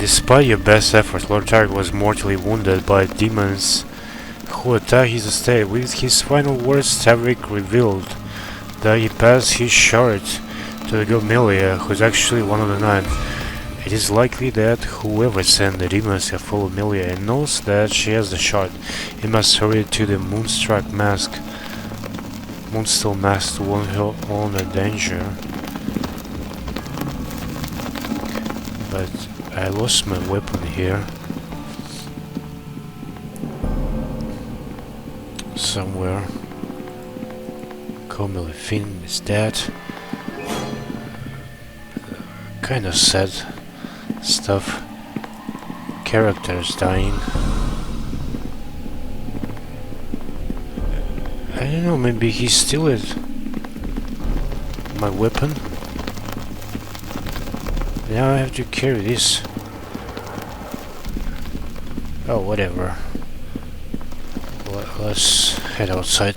Speaker 1: despite your best effort, Lord Tavorick was mortally wounded by demons who attacked his estate. With his final words, Tavorick revealed that he passed his shard to the girl Melia, who's actually one of the 9. It is likely that whoever sent the demons have followed Melia and knows that she has the shard. He must hurry to the Moonstone Mask to warn her on the danger. But I lost my weapon here. Somewhere. Comely Finn is dead. Kinda sad stuff. Characters dying. I don't know, maybe he stole my weapon. Now I have to carry this. Oh, whatever. Let's head outside.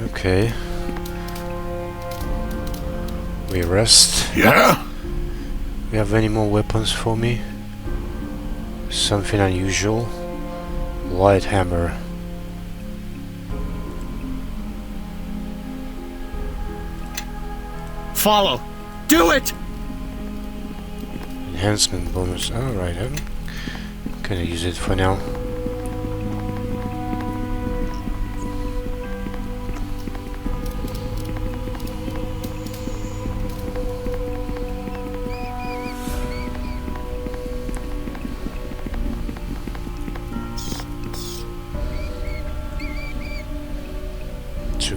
Speaker 1: Okay. We rest.
Speaker 14: Yeah?
Speaker 1: We have any more weapons for me? Something unusual? Light hammer.
Speaker 13: Follow! Do it!
Speaker 1: Enhancement bonus. Alright, I'm gonna use it for now.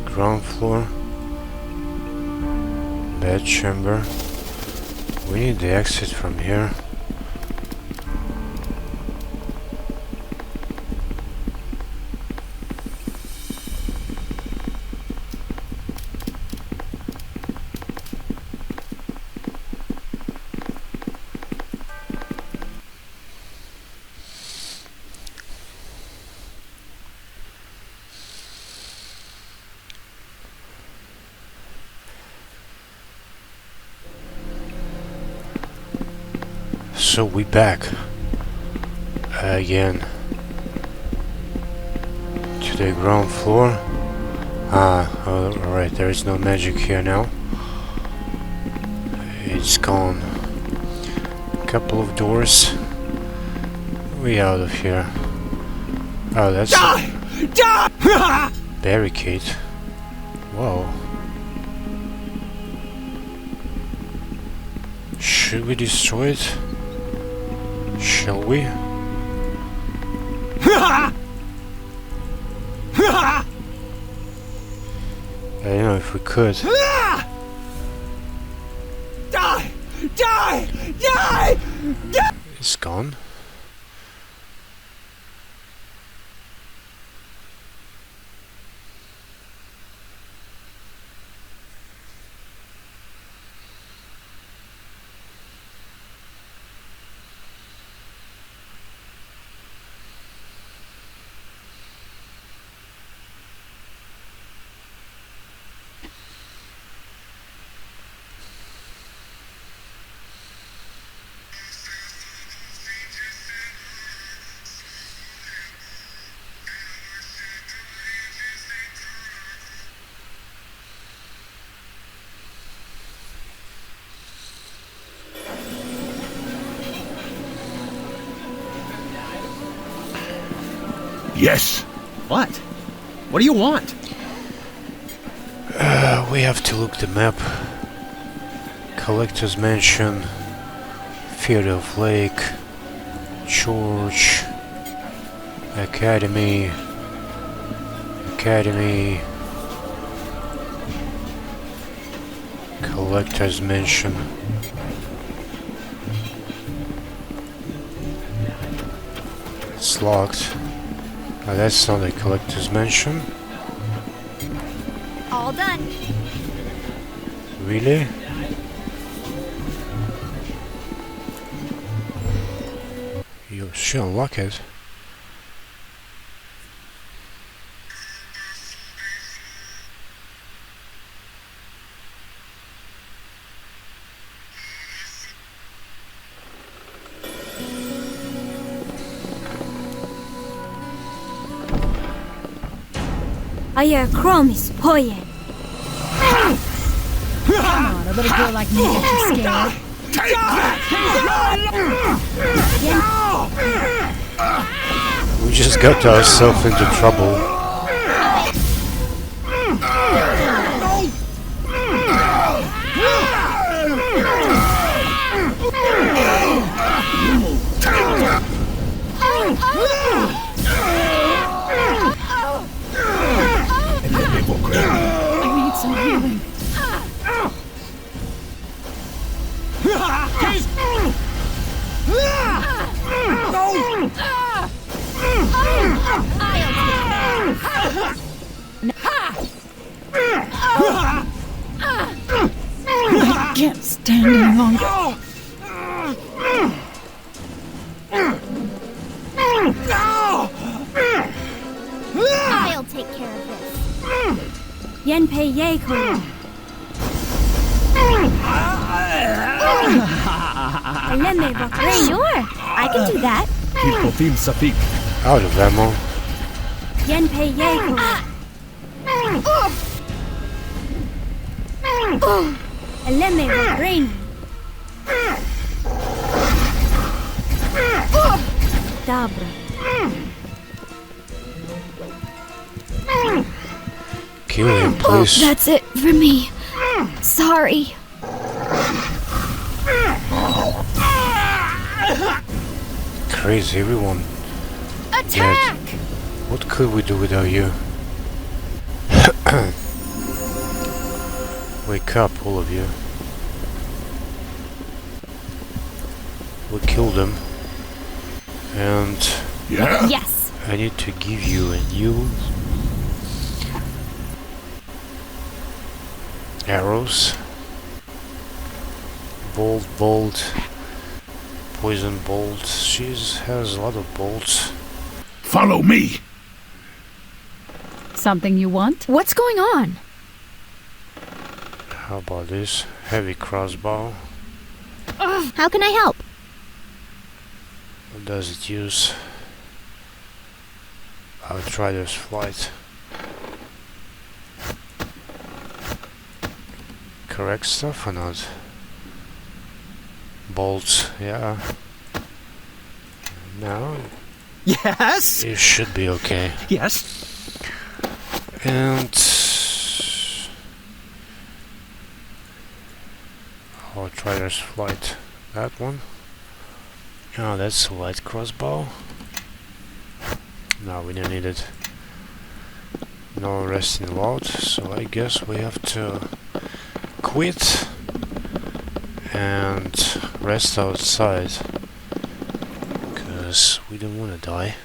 Speaker 1: Ground floor, bed chamber. We need the exit from here. So we back again to the ground floor. Alright, there is no magic here now. It's gone. Couple of doors. We out of here. Oh, that's a barricade. Whoa. Should we destroy it? Shall we? I don't know if we could.
Speaker 22: Die! Die! Die! Die!
Speaker 1: It's gone.
Speaker 13: Yes. What? What do you want?
Speaker 1: We have to look the map. Collector's Mansion, Theater of Lake, Church, Academy, Collector's Mansion. It's locked. That's not a Collector's Mansion.
Speaker 3: All done.
Speaker 1: Really? You should unlock it.
Speaker 3: Aya Chromis Poyen.
Speaker 8: Come on, a little girl like me gets you scared.
Speaker 22: Take
Speaker 1: We just got ourselves into trouble.
Speaker 8: I need some healing. I can't stand any longer.
Speaker 3: I'll take care of this. Yenpei Yeko. Sure, I can do that.
Speaker 1: Out of ammo.
Speaker 3: Yenpei Yeko. Eleme Vagrani. Dabra.
Speaker 1: Kill him, please.
Speaker 3: That's it for me. Sorry.
Speaker 1: Crazy, everyone.
Speaker 22: Attack!
Speaker 1: Dead. What could we do without you? Wake up, all of you. We killed them. And
Speaker 3: Yes.
Speaker 1: I need to give you a new arrows. Bolt, poison bolt. She has a lot of bolts.
Speaker 14: Follow me.
Speaker 8: Something you want?
Speaker 5: What's going on?
Speaker 1: How about this? Heavy crossbow.
Speaker 5: How can I help?
Speaker 1: What does it use? Outrider's flight. Correct stuff or not? Bolts, yeah. Now
Speaker 13: Yes.
Speaker 1: it should be okay.
Speaker 13: Yes.
Speaker 1: And Outrider's flight. That one. Oh, that's a light crossbow. No, we don't need it. No resting load, so I guess we have to quit and rest outside, because we don't want to die.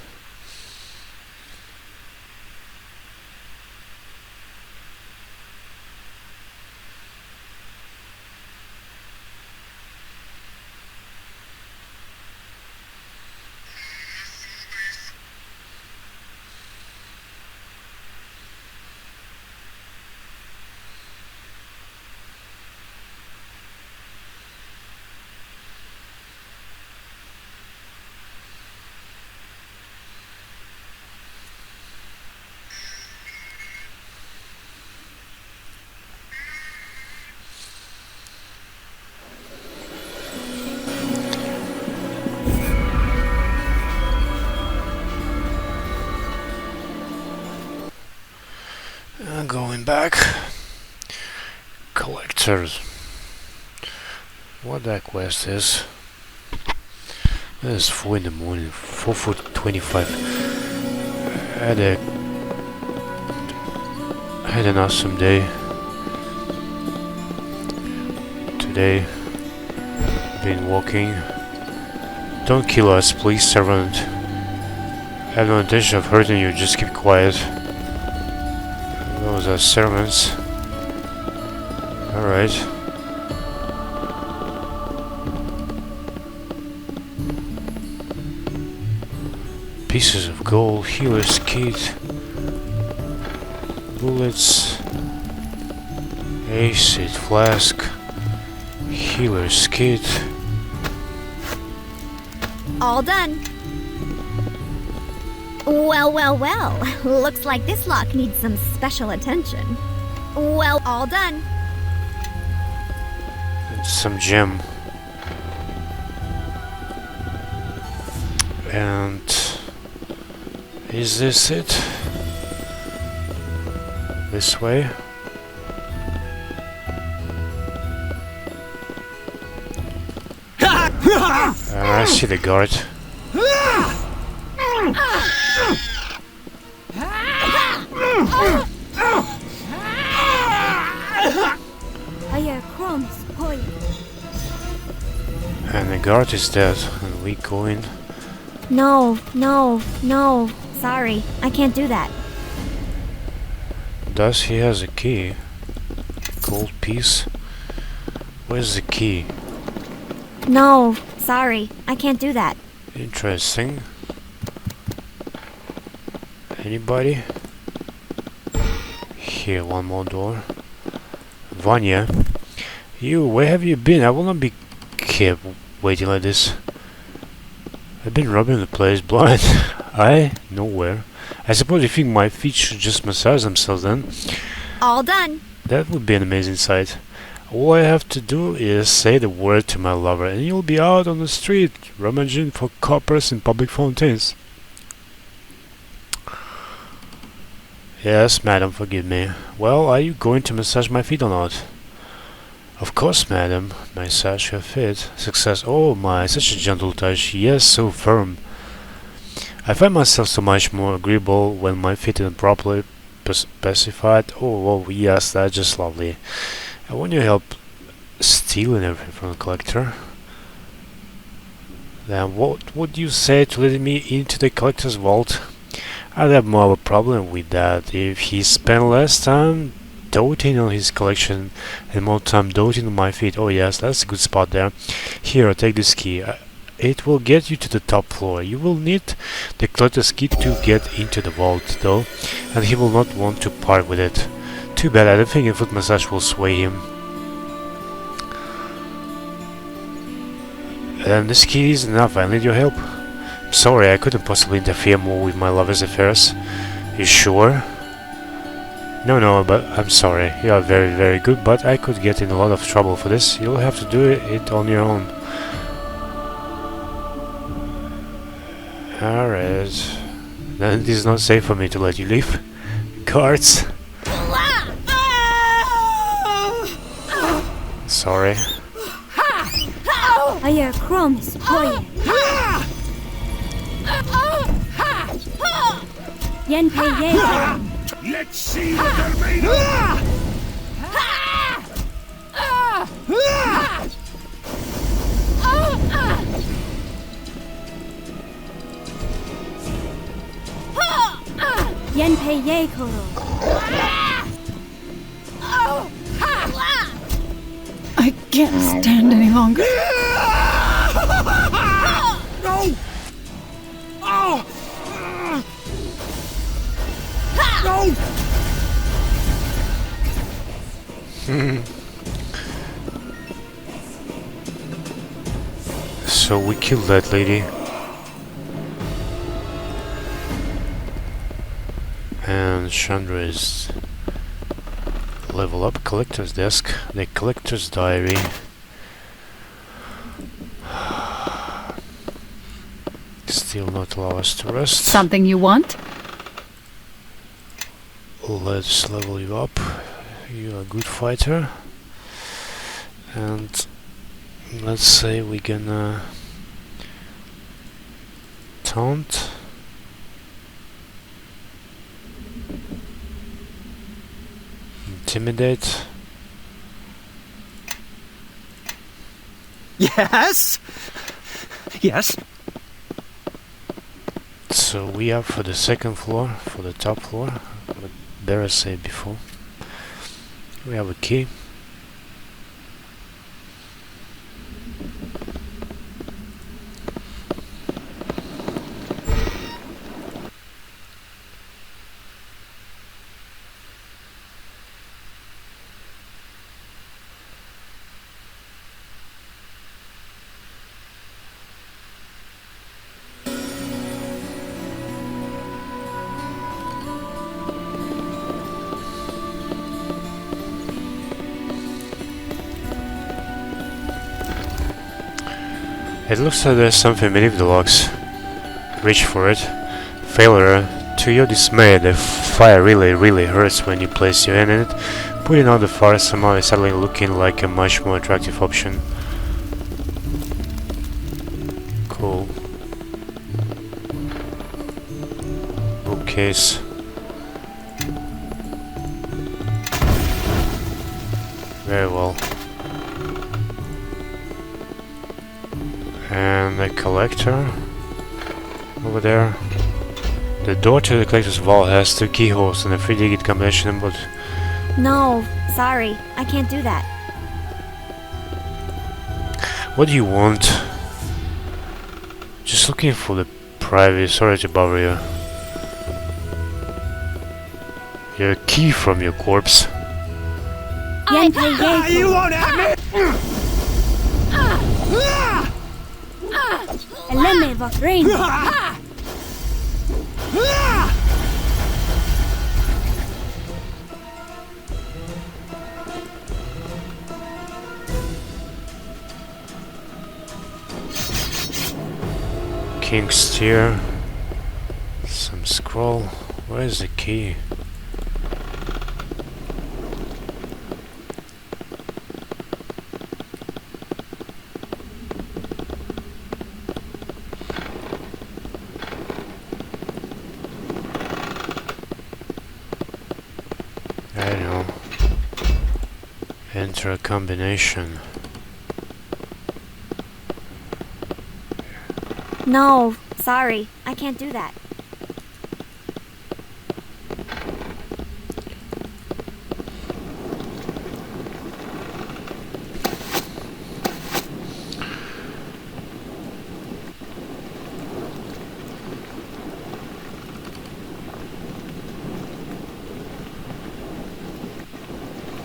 Speaker 1: Going back. Collectors. What that quest is? It is 4 in the morning. 4:25. Had an awesome day. Today, been walking. Don't kill us, please, servant. I have no intention of hurting you. Just keep quiet. Those are servants. Alright. Pieces of gold, healer's kit, bullets, acid flask, healer's kit.
Speaker 3: All done. Well, well, well. Looks like this lock needs some special attention. Well, all done.
Speaker 1: And some gem. And is this it? This way? I see the guard. And the guard is dead, and we go in.
Speaker 3: No, no, no. Sorry, I can't do that.
Speaker 1: Does he has a key? Gold piece? Where's the key?
Speaker 3: No, sorry, I can't do that.
Speaker 1: Interesting. Anybody? Here, one more door. Vanya, you, where have you been? I will not be kept waiting like this. I've been robbing the place blind. Nowhere. I suppose you think my feet should just massage themselves then?
Speaker 3: All done.
Speaker 1: That would be an amazing sight. All I have to do is say the word to my lover and you'll be out on the street, rummaging for coppers in public fountains. Yes, madam, forgive me. Well, are you going to massage my feet or not? Of course, madam. Massage your feet. Success. Oh my, such a gentle touch. Yes, so firm. I find myself so much more agreeable when my feet are properly specified. Oh, yes, that's just lovely. I want your help stealing everything from the collector. Then what would you say to letting me into the collector's vault? I'd have more of a problem with that if he spent less time doting on his collection and more time doting on my feet. Oh yes, that's a good spot there. Here, take this key. It will get you to the top floor. You will need the collector's key to get into the vault, though, and he will not want to part with it. Too bad, I don't think a foot massage will sway him. And this key is enough, I need your help. I'm sorry, I couldn't possibly interfere more with my lover's affairs. You sure? No, but I'm sorry. You are very, very good, but I could get in a lot of trouble for this. You'll have to do it on your own. Alright. Then it is not safe for me to let you leave. Guards. Sorry.
Speaker 3: I crumbs, boy. Yen pei yen.
Speaker 14: Let's see what they're made of!
Speaker 3: Yen pei ye koro.
Speaker 8: I can't stand any longer.
Speaker 14: No! Oh! No!
Speaker 1: So we killed that lady. And Shandra is level up. Collector's desk. The collector's diary. Still not allow us to rest.
Speaker 8: Something you want?
Speaker 1: Let's level you up. You're a good fighter. And let's say we're gonna taunt. Intimidate.
Speaker 13: Yes? Yes?
Speaker 1: So we are for the second floor, for the top floor. What Barra said before. We have a key. It looks like there's something beneath the logs. Reach for it. Failure. To your dismay, the fire really hurts when you place your hand in it. Putting out the fire somehow is suddenly looking like a much more attractive option. Cool. Bookcase. Very well. And the collector over there. The door to the collector's vault has 2 keyholes and a 3-digit combination, but...
Speaker 3: No, sorry, I can't do that.
Speaker 1: What do you want? Just looking for the private. Sorry to bother you. Your key from your corpse.
Speaker 22: You won't have me!
Speaker 3: Eleme Vafrain.
Speaker 1: King's Steer. Some scroll. Where is the key? I don't know. Enter a combination.
Speaker 3: No, sorry, I can't do that.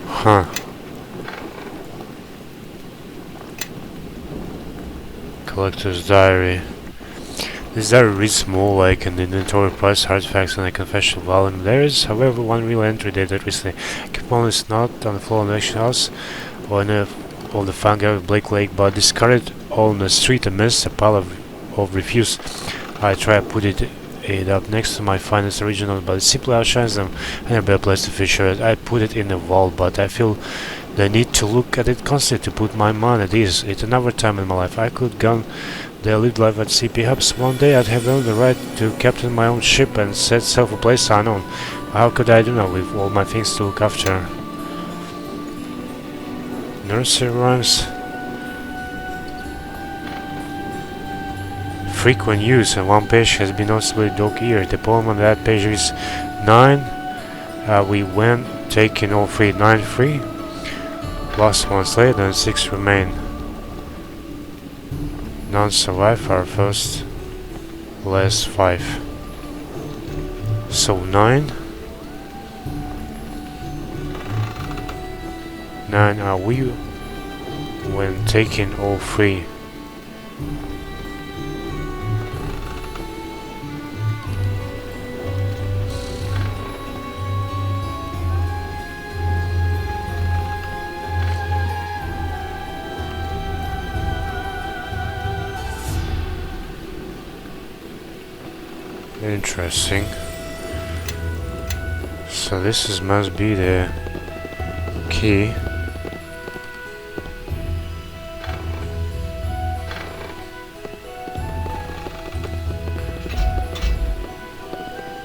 Speaker 1: Huh. Collector's Diary. This diary reads more like an inventory price, artifacts, and a confessional volume. There is, however, one real entry dated recently. Coupon is not on the floor of the auction house or in the Fangar of Blake Lake, but discarded on the street amidst a pile of refuse. I try to put it up next to my finest original, but it simply outshines them, and a better place to feature it. I put it in the vault, but I feel the need to look at it constantly to put my mind at ease. At another time in my life, I could gone there, lived life at sea. Perhaps one day I'd have earned the right to captain my own ship and set sail for a place unknown. How could I do that with all my things to look after? Nursery rhymes. Frequent use, and one page has been noticeably dog-eared. The poem on that page is 9. We went, taking all 3. 9 free. Lost 1 later, and 6 remain. None survive our first. Last 5. So 9. 9 are we when taking all 3. Interesting. So this must be the key.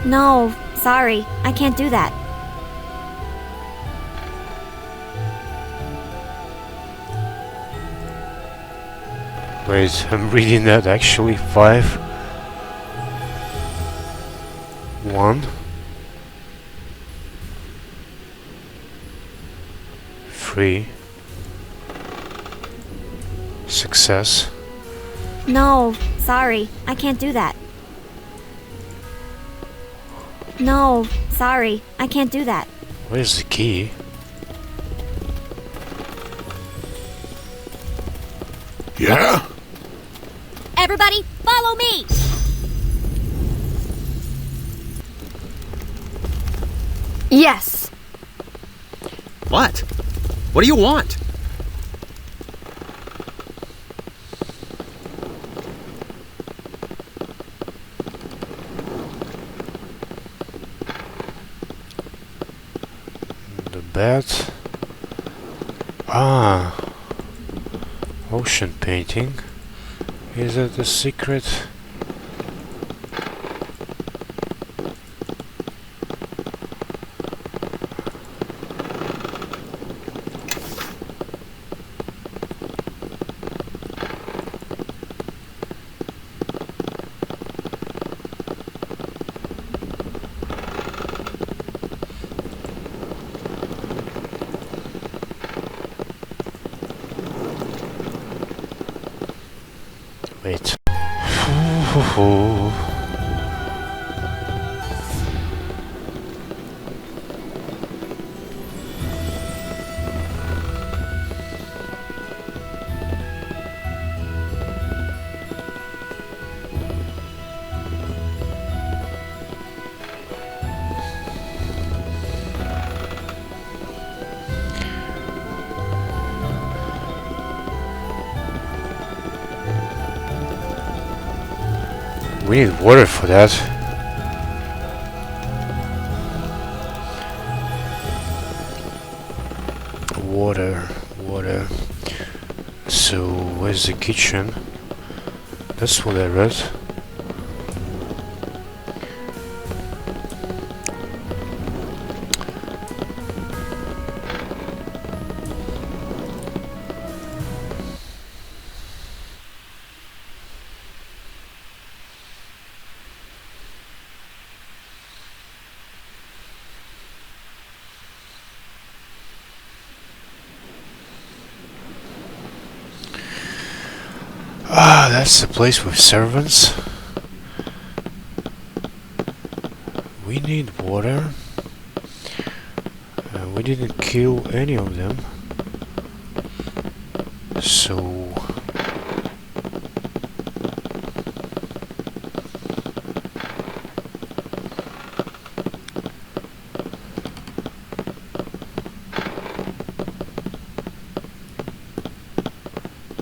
Speaker 3: No, sorry, I can't do that.
Speaker 1: Wait, I'm reading that actually. 5 1 3 success.
Speaker 3: No, sorry, I can't do that. No, sorry, I can't do that.
Speaker 1: Where's the key?
Speaker 14: Yeah?
Speaker 17: Everybody, follow me!
Speaker 5: Yes.
Speaker 13: What? What do you want?
Speaker 1: bad. Ah, ocean painting. Is it the secret? Wait. We need water for that. Water. So, where's the kitchen? That's what I read. Ah, that's the place with servants. We need water. We didn't kill any of them. So...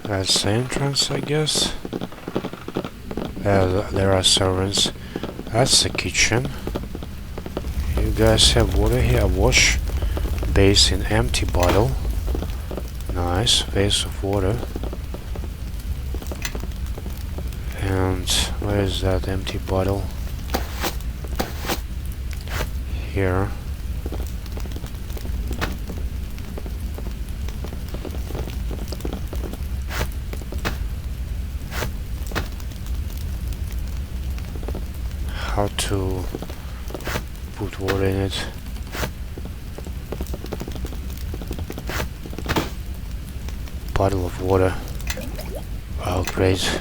Speaker 1: that's the entrance, I guess. There are servants. That's the kitchen. You guys have water here. Wash basin, empty bottle. Nice, vase of water. And where is that empty bottle? Here. How to put water in it. Bottle of water. Oh, great.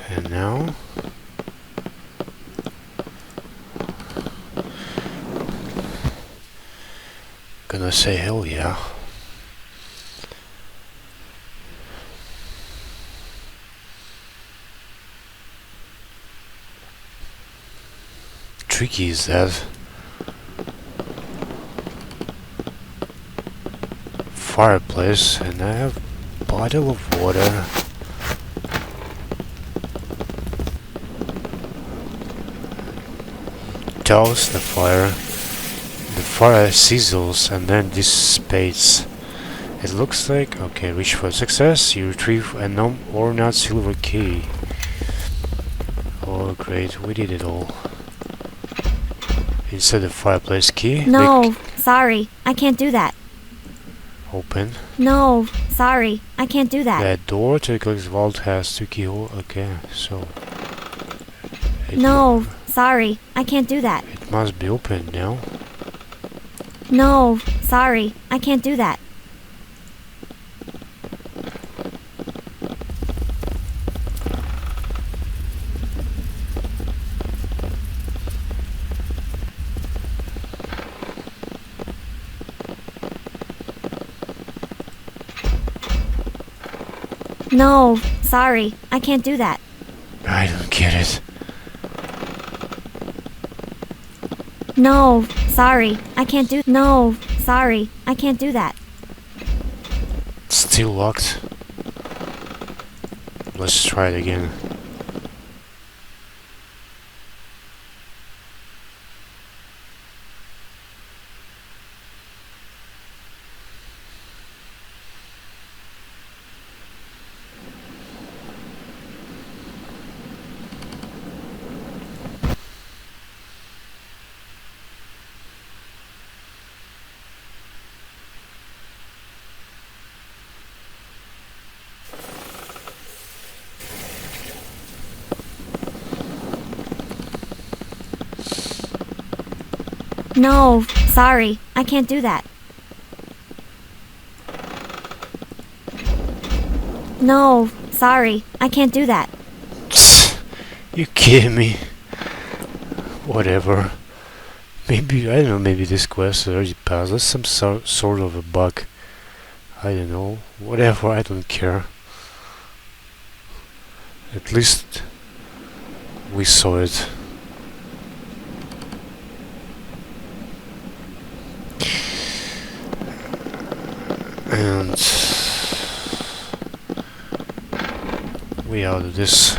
Speaker 1: And now gonna say hell yeah. Tricky is that? Fireplace, and I have a bottle of water. Douse the fire. The fire sizzles and then dissipates. It looks like... okay, reach for success. You retrieve a non-ornate silver key. Oh great, we did it all. Inside the fireplace key.
Speaker 3: No, sorry, I can't do that.
Speaker 1: Open.
Speaker 3: No, sorry, I can't do that.
Speaker 1: That door to the collector's vault has 2 keyholes. Okay, so...
Speaker 3: no, sorry, I can't do that.
Speaker 1: It must be open now.
Speaker 3: No, sorry, I can't do that. No, sorry, I can't do that.
Speaker 1: I don't get it.
Speaker 3: No, sorry, I can't do... no, sorry, I can't do that.
Speaker 1: Still locked. Let's try it again.
Speaker 3: No, sorry. I can't do that. No, sorry. I can't do that.
Speaker 1: You kidding me? Whatever. Maybe, I don't know, maybe this quest is already passed. That's some sort of a bug. I don't know. Whatever, I don't care. At least we saw it. And we out of this.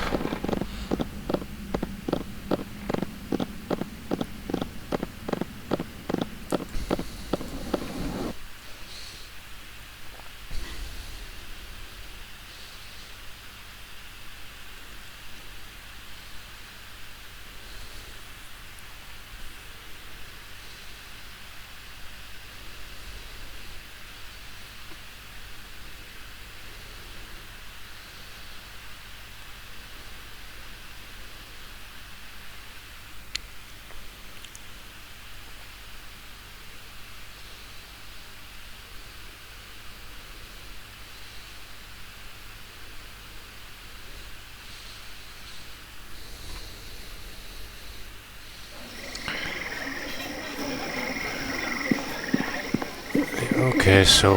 Speaker 1: Okay, so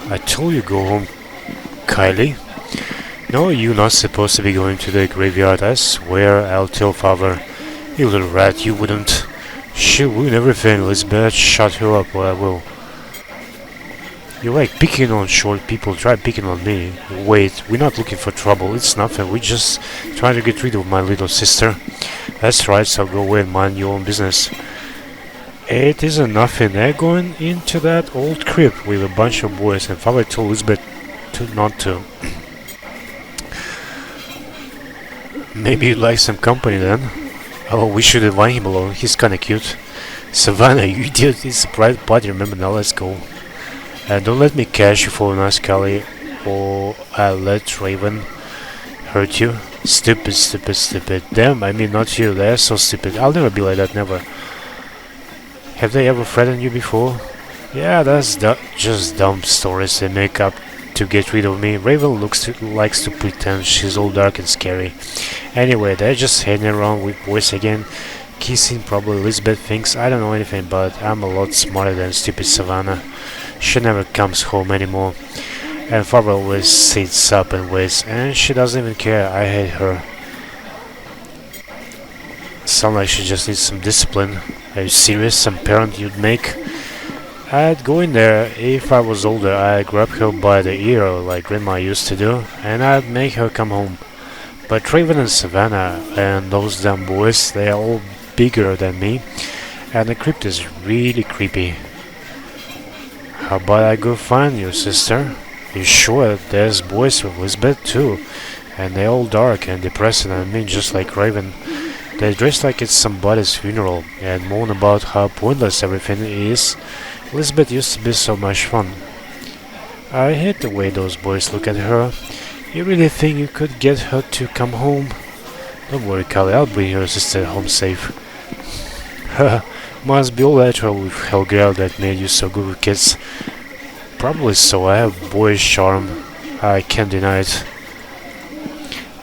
Speaker 1: I told you go home, Kylie. No, you're not supposed to be going to the graveyard. I swear I'll tell father. You little rat, you wouldn't. She'll ruin everything, Elizabeth. Shut her up or I will. You like picking on short people, try picking on me. Wait, we're not looking for trouble, it's nothing. We're just trying to get rid of my little sister. That's right, so go away and mind your own business. It isn't nothing. They're going into that old crypt with a bunch of boys, and father told Elizabeth not to. Maybe you'd like some company then? Oh, we should invite him along. He's kinda cute. Savannah, you idiot. It's a private party, remember now, let's go. And don't let me catch you for a nice Kelly, or I'll let Raven hurt you. Stupid, stupid, stupid. Damn, I mean not you. They're so stupid. I'll never be like that, never. Have they ever threatened you before? Yeah, that's just dumb stories they make up to get rid of me. Raven likes to pretend she's all dark and scary. Anyway, they're just hanging around with boys again. Kissing, probably Elizabeth thinks I don't know anything, but I'm a lot smarter than stupid Savannah. She never comes home anymore. And father always sits up and waits, and she doesn't even care. I hate her. Sounds like she just needs some discipline. Are you serious? Some parent you'd make? I'd go in there. If I was older, I'd grab her by the ear like grandma used to do, and I'd make her come home. But Raven and Savannah and those damn boys, they're all bigger than me, and the crypt is really creepy. How about I go find your sister? You sure? There's boys with Elizabeth too, and they're all dark and depressing, I mean just like Raven. They dress like it's somebody's funeral and moan about how pointless everything is. Elizabeth used to be so much fun. I hate the way those boys look at her. You really think you could get her to come home? Don't worry, Callie, I'll bring your sister home safe. Must be all that trouble with Hellgirl that made you so good with kids. Probably so, I have boyish charm. I can't deny it.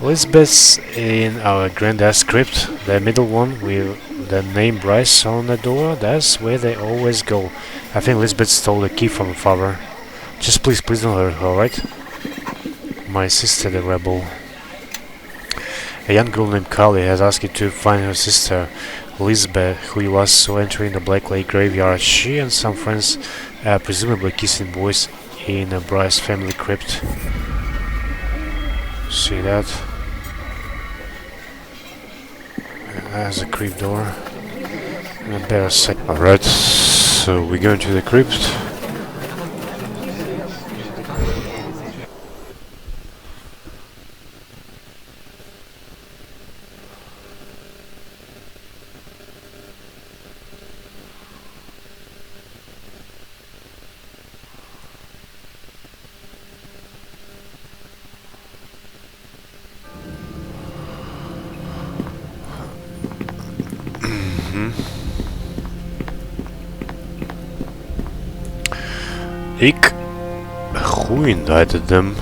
Speaker 1: Elizabeth's in our granddad's crypt, the middle one with the name Bryce on the door. That's where they always go. I think Elizabeth stole the key from her father. Just please don't hurt her, alright? My sister the rebel. A young girl named Carly has asked you to find her sister Elizabeth, who was so entering the Black Lake graveyard. She and some friends presumably kissing boys in a Bryce family crypt. See that? There's a crypt door. And a bear sack. Alright, so we go into the crypt. Who invited them?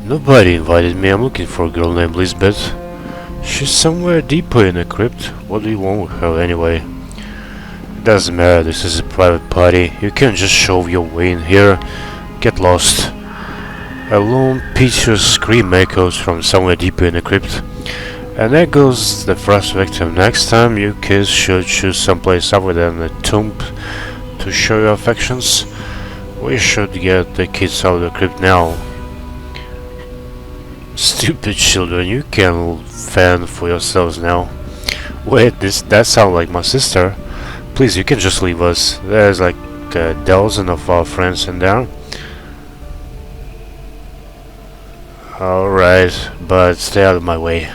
Speaker 1: Nobody invited me. I'm looking for a girl named Lisbeth. She's somewhere deeper in the crypt. What do you want with her anyway? Doesn't matter, this is a private party. You can't just shove your way in here. Get lost. A lone piteous scream echoes from somewhere deeper in the crypt. And there goes the first victim. Next time you kids should choose someplace other than the tomb to show your affections. We should get the kids out of the crypt now. Stupid children, you can fend for yourselves now. Wait, that sounds like my sister. Please, you can just leave us. There's like a dozen of our friends in there. Alright, but stay out of my way.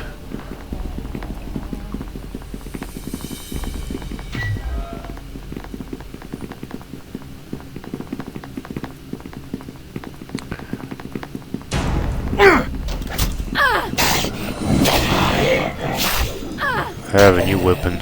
Speaker 1: I have a new weapon.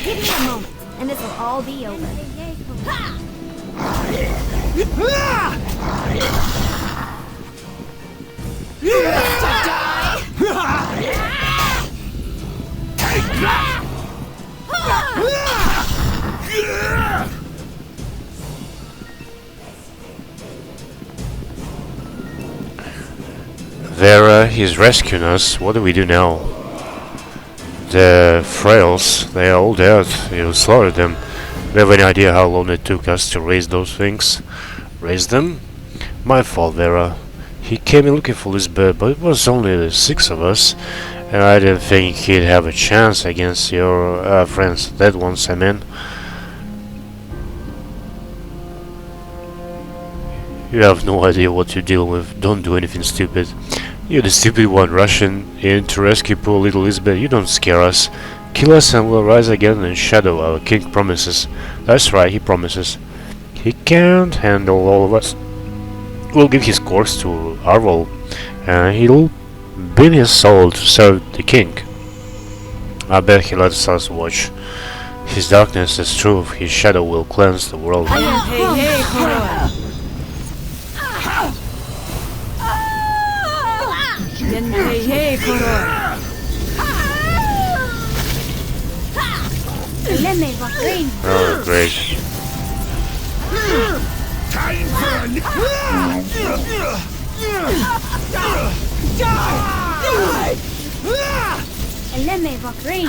Speaker 3: Give me a moment, and this will all be over.
Speaker 1: Vera, he's rescuing us. What do we do now? The Frails, they are all dead. You slaughtered them. Do you have any idea how long it took us to raise those things? Raise them? My fault, Vera. He came in looking for Lisbeth, but it was only the 6 of us, and I didn't think he'd have a chance against your friends, dead ones, I mean. You have no idea what you're dealing with. Don't do anything stupid. You're the stupid one rushing in to rescue poor little Lisbeth. You don't scare us. Kill us and we'll rise again in shadow. Our king promises. That's right, he promises. He can't handle all of us. We'll give his corpse to Arvahn, and he'll bid his soul to serve the king. I bet he lets us watch. His darkness is truth. His shadow will cleanse the world. Oh, great.
Speaker 22: Time for
Speaker 17: Eleme Vokrin.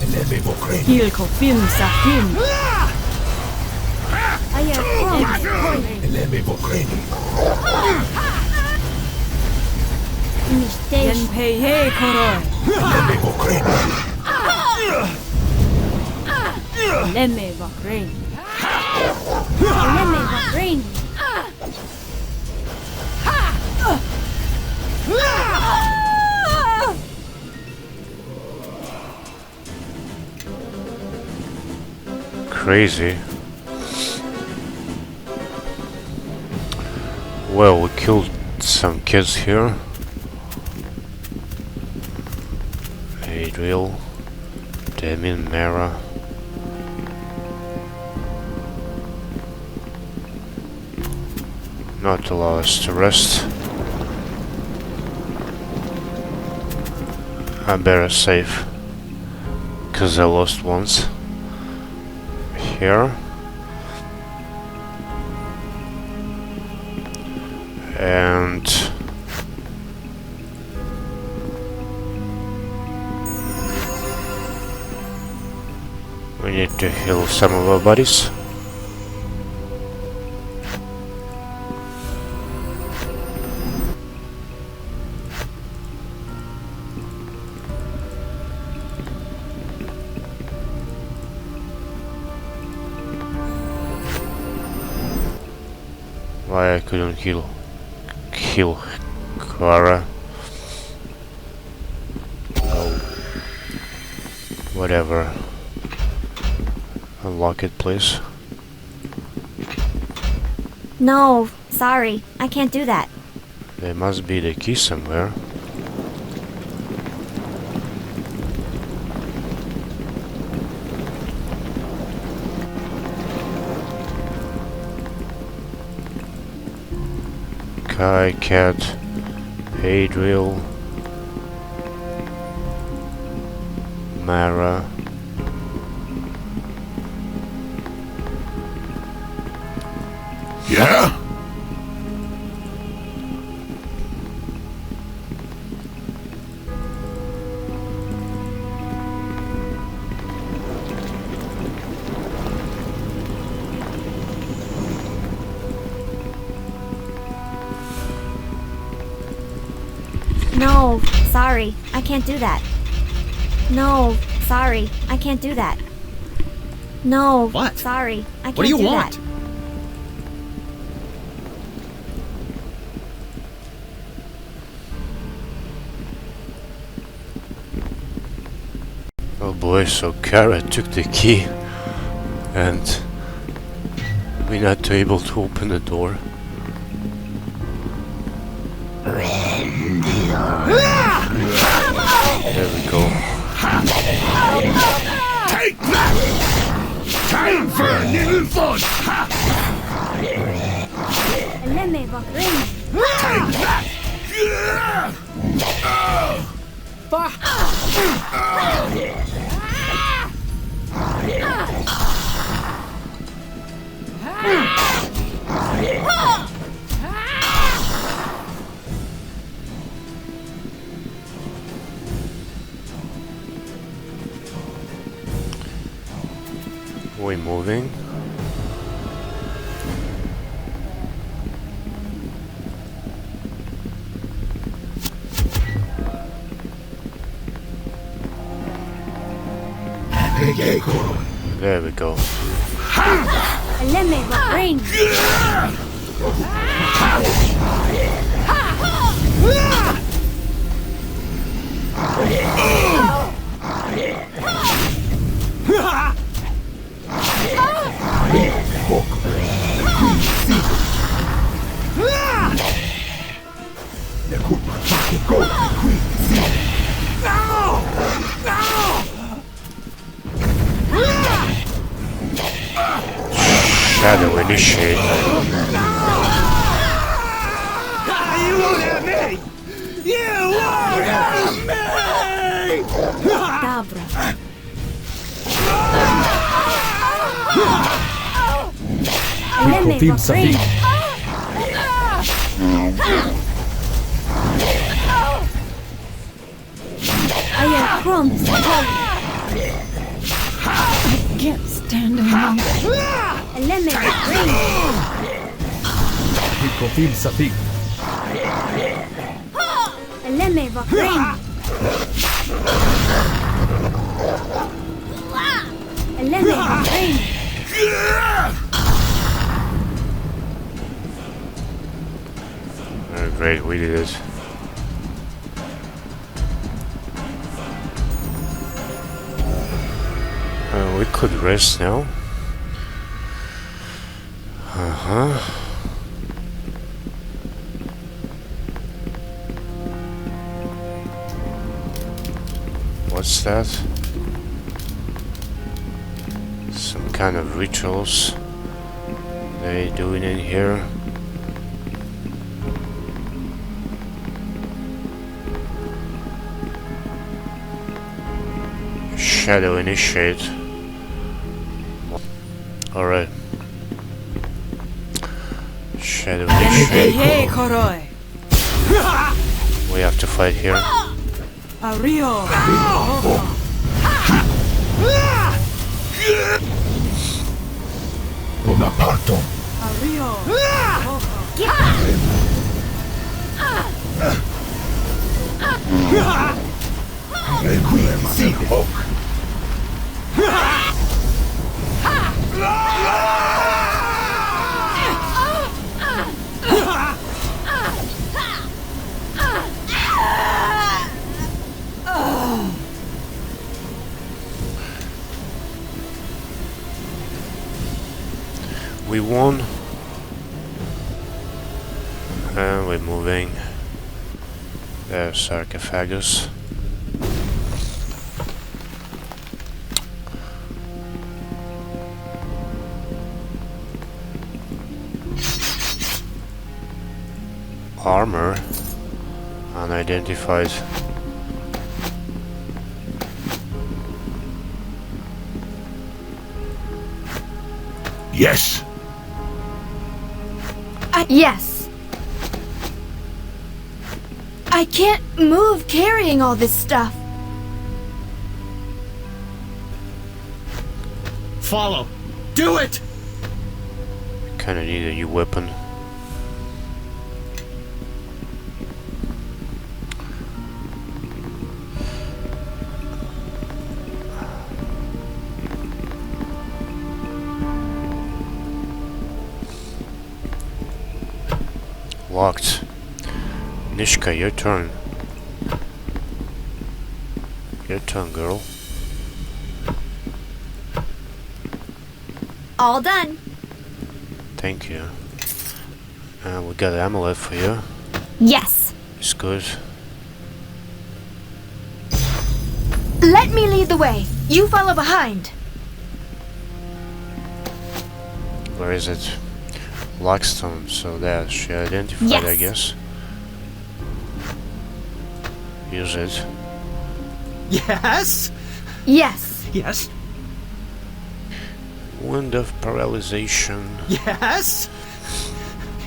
Speaker 22: Eleme Vokrin.
Speaker 17: Hilko Film Safim.
Speaker 22: Eleme Vokrin.
Speaker 17: Yen Pei He Koror.
Speaker 22: Eleme Vokrin.
Speaker 17: Eleme Vokrin. Eleme Vokrin.
Speaker 1: Crazy. Well, we killed some kids here. Adriel, Damien, Mara. Not allow us to rest. I'm better safe, cause I lost once. here. And we need to heal some of our buddies. Why I couldn't kill Clara? Oh, whatever. Unlock it, please.
Speaker 3: No, sorry. I can't do that.
Speaker 1: There must be the key somewhere. Kai, Cat, Adriel, Mara.
Speaker 14: Yeah?
Speaker 3: No, sorry. I can't do that. No, sorry. I can't do that. No,
Speaker 13: what?
Speaker 3: Sorry. I can't
Speaker 13: What do you
Speaker 3: do
Speaker 13: want?
Speaker 3: That.
Speaker 1: Oh boy, so Kara took the key and we're not able to open the door. There we go.
Speaker 14: Take that! Time for a little fun! Take that!
Speaker 1: We're moving. There we go. Shadow initiate.
Speaker 22: You won't have me! You won't have me!
Speaker 3: Dabra.
Speaker 4: Confirm something.
Speaker 3: I am crumbs.
Speaker 8: I can't stand any longer.
Speaker 4: Confirm something.
Speaker 1: Oh, great, we did it. We could rest now. What's that? Some kind of rituals they doing in here. Shadow initiate. Alright. Shadow Nation. We have to fight here.
Speaker 14: Bonaparto. Requiem si hoc.
Speaker 1: We won. And we're moving. There's sarcophagus. Armor. Unidentified.
Speaker 14: Yes.
Speaker 3: Yes. I can't move carrying all this stuff.
Speaker 13: Follow. Do it!
Speaker 1: Kinda need a new weapon. Locked. Nishka, your turn. Your turn, girl.
Speaker 3: All done.
Speaker 1: Thank you. We got an amulet for you.
Speaker 3: Yes.
Speaker 1: It's good.
Speaker 3: Let me lead the way. You follow behind.
Speaker 1: Where is it? Lockstone, so that she identified,
Speaker 3: Yes.
Speaker 1: I guess. Use it.
Speaker 13: Yes?
Speaker 3: Yes.
Speaker 13: Yes?
Speaker 1: Wound of paralyzation.
Speaker 13: Yes?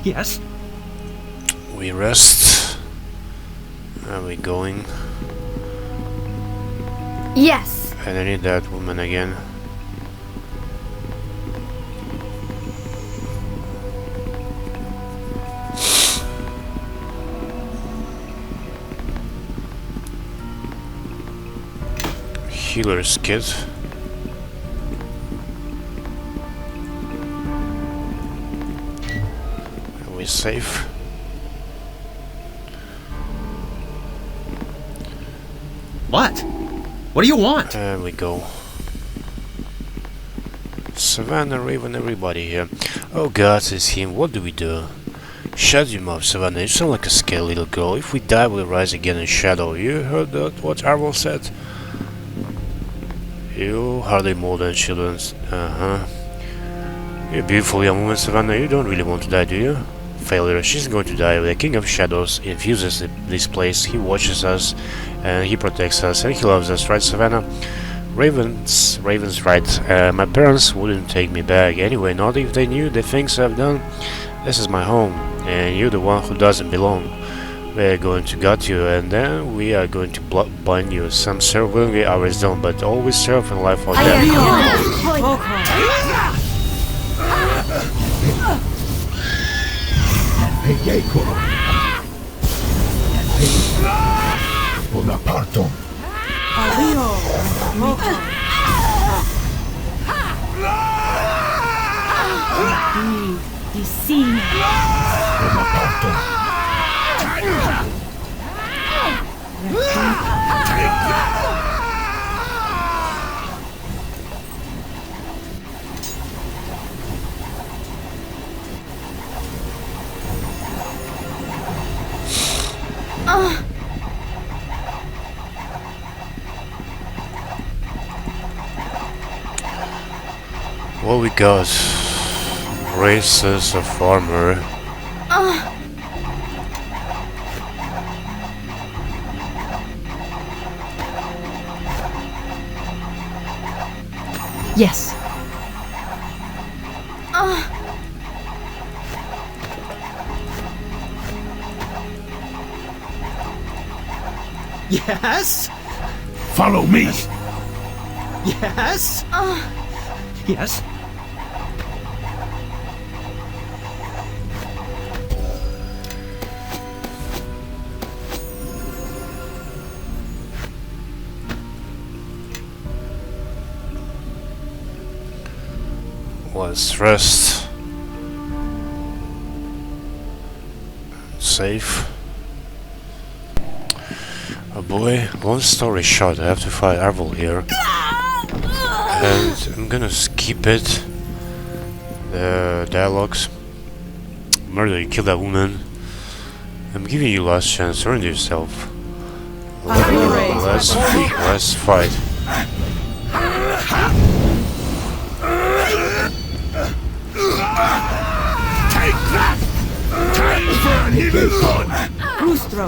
Speaker 13: Yes?
Speaker 1: We rest. Are we going?
Speaker 3: Yes.
Speaker 1: And I need that woman again. Healer's kit. Are we safe?
Speaker 13: What? What do you want?
Speaker 1: There we go. Savannah, Raven, everybody here. Oh god, it's him. What do we do? Shut your mouth, Savannah. You sound like a scared little girl. If we die, we'll rise again in shadow. You heard that? What Arvahn said? You hardly more than children. You're a beautiful young woman, Savannah. You don't really want to die, do you? Failure. She's going to die. The King of Shadows infuses this place. He watches us, and he protects us, and he loves us, right, Savannah? Raven's right. My parents wouldn't take me back anyway, not if they knew the things I've done. This is my home, and you're the one who doesn't belong. We're going to gut you, and then we are going to bind you. Some serve willingly, others don't, but always serve in life or death.
Speaker 14: Bonaparto.
Speaker 17: You see me.
Speaker 1: Well, we got races of armor.
Speaker 8: Yes.
Speaker 13: Yes?
Speaker 14: Follow me.
Speaker 13: Yes? Yes?
Speaker 1: Let's rest. Safe. Oh boy, long story short, I have to fight Arvahn here. And I'm gonna skip it. The dialogues. Murder, you killed that woman. I'm giving you last chance, surrender yourself. Let's fight.
Speaker 14: Take that! Time for an evil fun!
Speaker 22: Rustro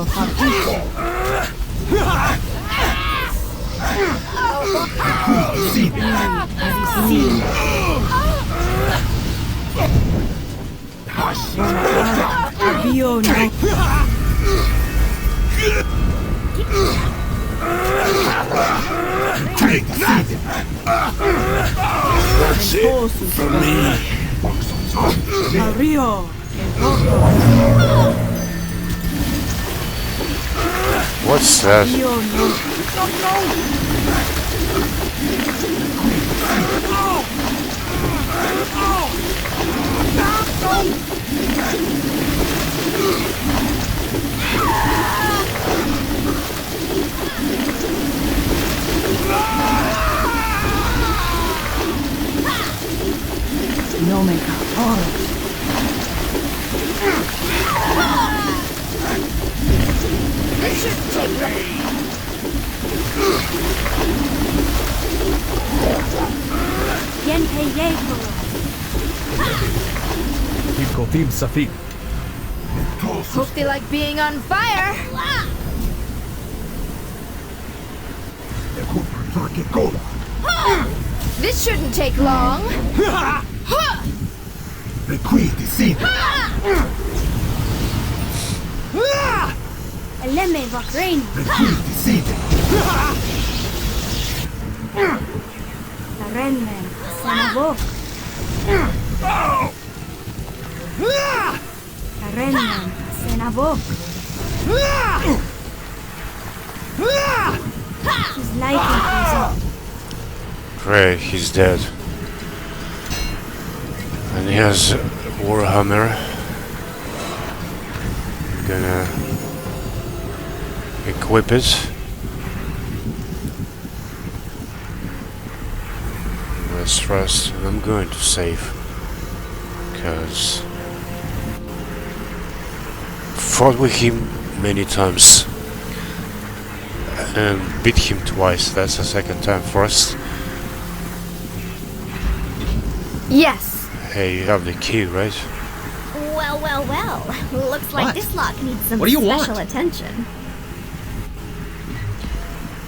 Speaker 14: Take that! That's it for me!
Speaker 22: Mario!
Speaker 1: What's that?
Speaker 22: No me caporos.
Speaker 5: Hope they like being on fire. This shouldn't take long.
Speaker 3: Eleme Bahrain. Tarenmen, Sanabok. Tarenmen, Sanabok. His life is up.
Speaker 1: Great, he's dead. And he has a Warhammer. I'm gonna equip it. Let's rest, and I'm going to save, because fought with him many times and beat him twice. That's the second time first.
Speaker 5: Yes.
Speaker 1: Hey, you have the key, right?
Speaker 3: Well, well, well. Looks like
Speaker 13: What?
Speaker 3: this lock needs some
Speaker 13: What do you
Speaker 3: special
Speaker 13: want?
Speaker 3: attention.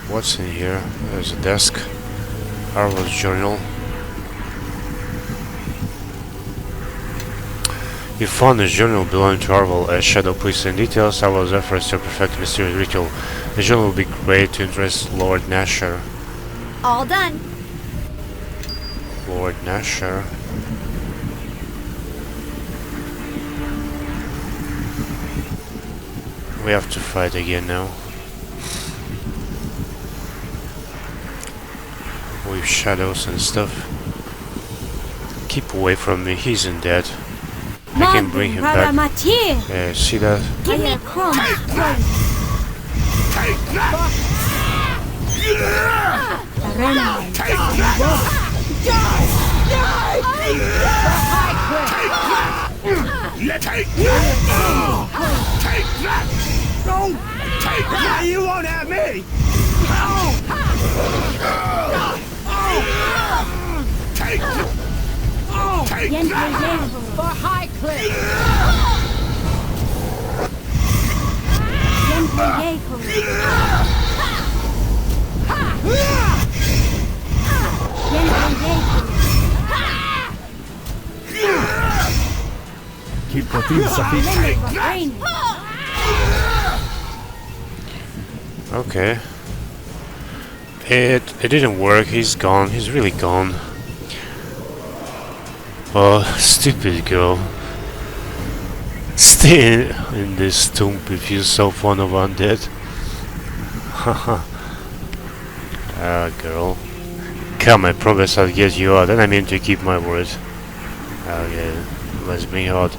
Speaker 1: What's in here? There's a desk. Arvahn's journal. You found a journal belonging to Arvahn, a shadow priest. In details, Arvahn's efforts to perfect a mysterious ritual. The journal will be great to interest Lord Nasher.
Speaker 3: All done.
Speaker 1: Lord Nasher. We have to fight again now. With shadows and stuff. Keep away from me, he isn't dead. I can bring him back. Yeah, see that?
Speaker 3: Give me crumbs.
Speaker 14: Take that! Take that! No! Take that! You won't have me! Take that! Take that!
Speaker 22: For high cliff.
Speaker 4: Keep the thieves
Speaker 1: I Okay. It didn't work. He's gone. He's really gone. Oh, stupid girl. Stay in this tomb if you're so fond of undead. Haha. Girl. Come, I promise I'll get you out, and I mean to keep my word. Okay, let's bring her out.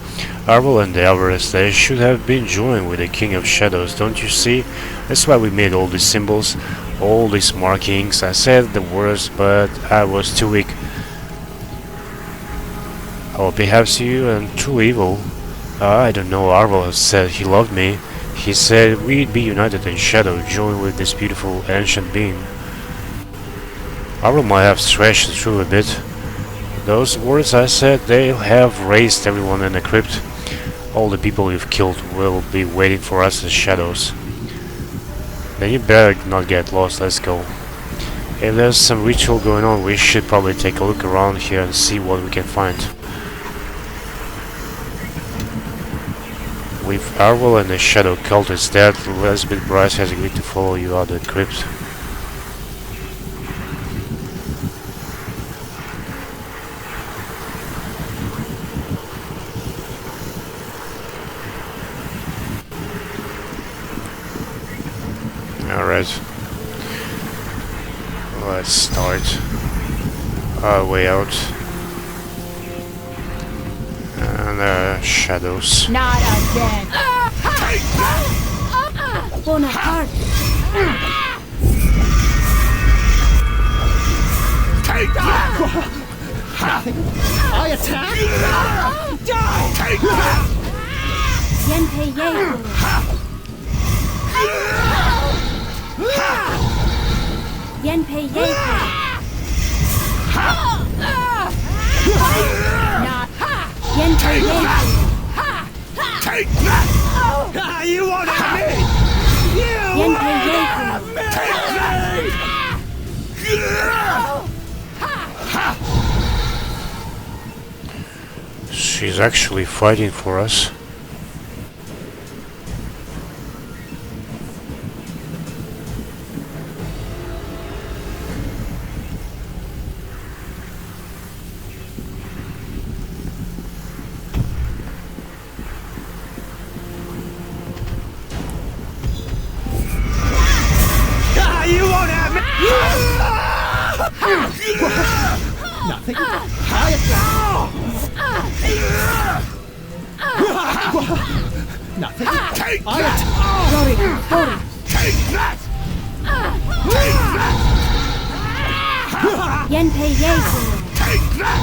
Speaker 1: Arvahn and the others, they should have been joined with the King of Shadows, don't you see? That's why we made all these symbols, all these markings. I said the words, but I was too weak. Oh, perhaps you are true evil. I don't know. Arvahn said he loved me. He said we'd be united in shadow, joined with this beautiful ancient being. Arvahn might have stretched through a bit. Those words I said, they have raised everyone in the crypt. All the people you've killed will be waiting for us as shadows. Then you better not get lost. Let's go. If there's some ritual going on, we should probably take a look around here and see what we can find. With Arvahn and the Shadow Cult is dead, Lesbeth Bryce has agreed to follow you out of the crypt. Alright. Let's start our way out. And shadows.
Speaker 22: Not again.
Speaker 17: Bonaparte.
Speaker 22: Take that! I attack! Die! Take that!
Speaker 17: Yenpei Yei. Yenpei Yei.
Speaker 22: Not
Speaker 17: Yenpei Yei.
Speaker 22: take that! You won't have me! You won't have me! Take that!
Speaker 1: She's actually fighting for us.
Speaker 22: Nothing. Nothing. Take that. Take that. Take that.
Speaker 17: Yenpei Yei.
Speaker 22: Take that.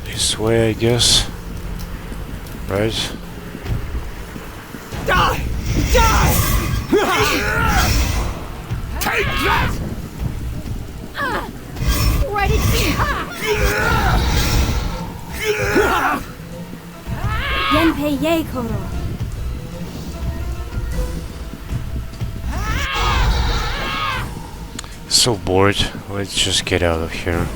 Speaker 1: This way, I guess. Right?
Speaker 22: Die! Die! Take that!
Speaker 17: Ready to Yenpei Yei Koro.
Speaker 1: So bored. Let's just get out of here.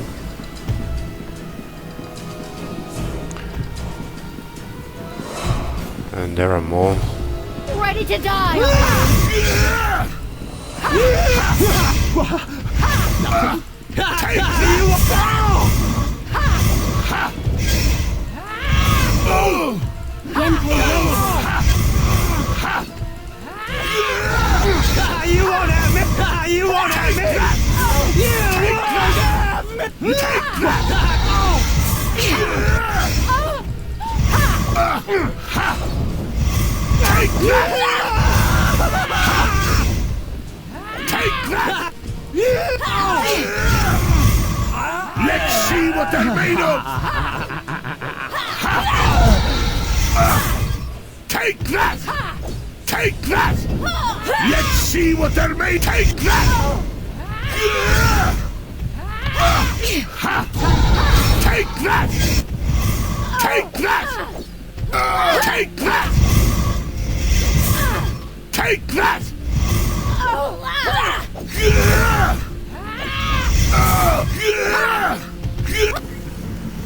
Speaker 1: And there are more.
Speaker 17: Ready to die!
Speaker 22: Nothing. Take that!
Speaker 17: Yenpei Yei.
Speaker 22: You won't have me! You won't have me! You won't have me! Take that! Take that! Take that! Let's see what they're made of! Take that! Take that! Let's see what they're made. Take that! Take that! Take that! Take that! Take that!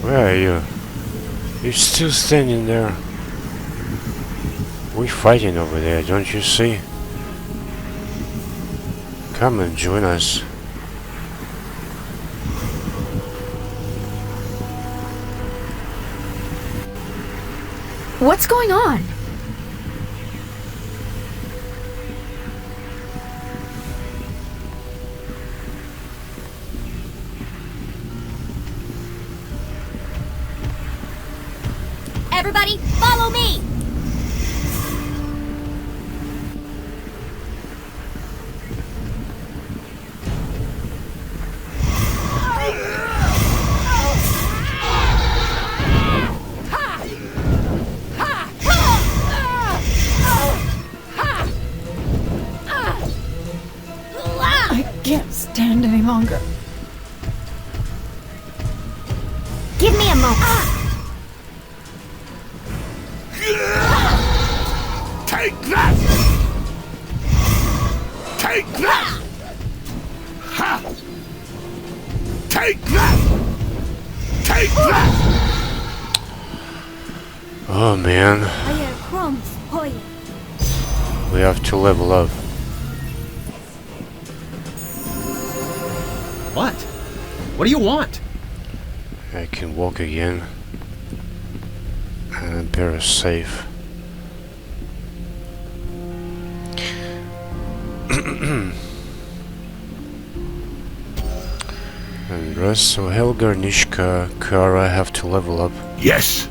Speaker 1: Where are you? You're still standing there. We're fighting over there, don't you see? Come and join us.
Speaker 5: What's going on?
Speaker 3: Everybody, follow me!
Speaker 8: I can't stand any longer.
Speaker 3: Give me a moment.
Speaker 14: Take that! Take that! Ha! Take that! Take that!
Speaker 1: Oh man,
Speaker 3: I hear crumbs, boy.
Speaker 1: we have to level up.
Speaker 13: What? What do you want?
Speaker 1: I can walk again. And Ember is safe. And rest, so Helga, Nishka, Kara have to level up.
Speaker 14: Yes!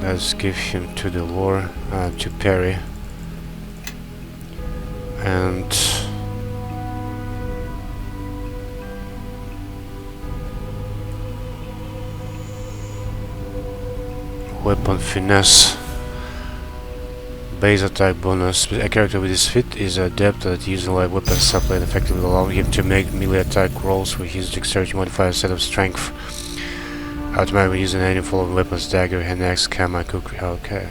Speaker 1: Let's give him to the lore, to Perry. And weapon finesse. Base attack bonus. A character with his feat is adept at using light weapons supply and effectively allowing him to make melee attack rolls with his dexterity modifier instead of strength. Automatically using any following weapons, dagger, hand axe, kama, kukri. Okay.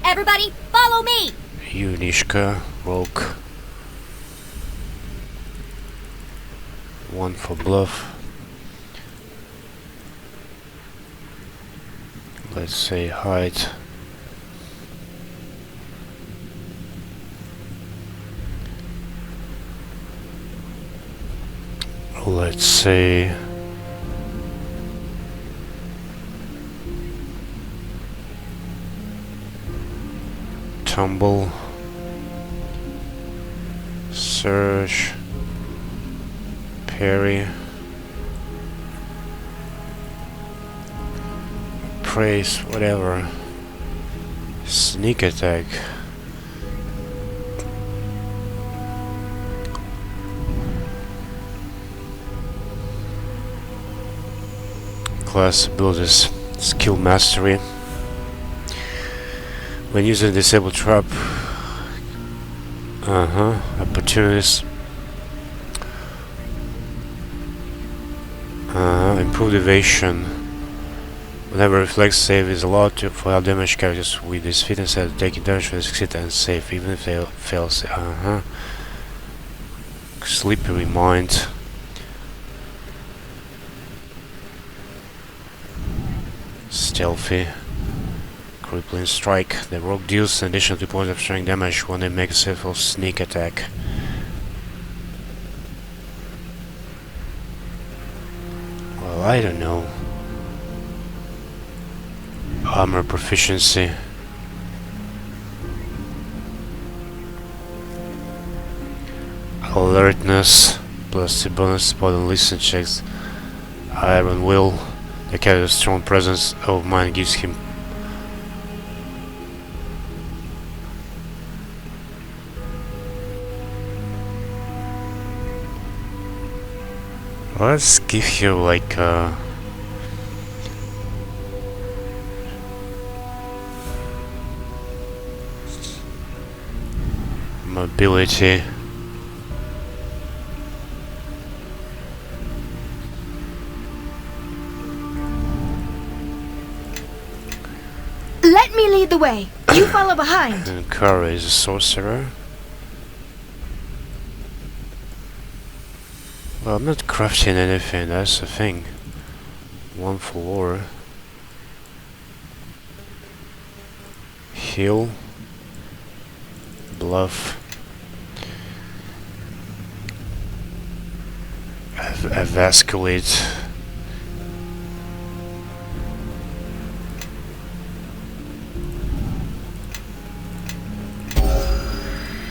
Speaker 3: Everybody, follow me!
Speaker 1: You, Nishka, rogue. One for bluff. Let's say height. Let's say tumble, surge, parry, praise, whatever, sneak attack. Class abilities, skill mastery. When using disable trap, opportunities, improved evasion. Whenever reflex save is allowed to for all damage characters with this feat instead of taking damage when they succeed and save, even if they fail. Slippery mind. Stealthy. Crippling strike. The rogue deals an additional 2 points of strength damage when they make a successful sneak attack. Well, I don't know. Armor proficiency. Alertness. Plus the bonus spot and listen checks. Iron Will. The character's strong presence of mind gives him let's give you like mobility.
Speaker 3: me lead the way. You follow behind.
Speaker 1: And Kara is a sorcerer. Well, I'm not crafting anything, that's the thing. One for war. Heal. Bluff. Evacuate.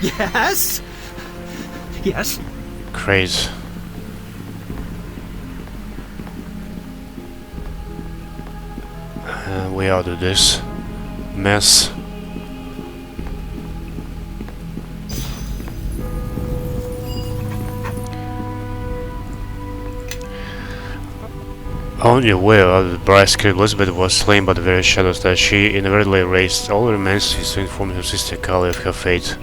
Speaker 13: Yes? Yes?
Speaker 1: Craze. We ought to do this. Mess. Only aware of the bright skin, Elizabeth was slain by the very shadows that she inadvertently erased. All that remains is to inform her sister Kali of her fate.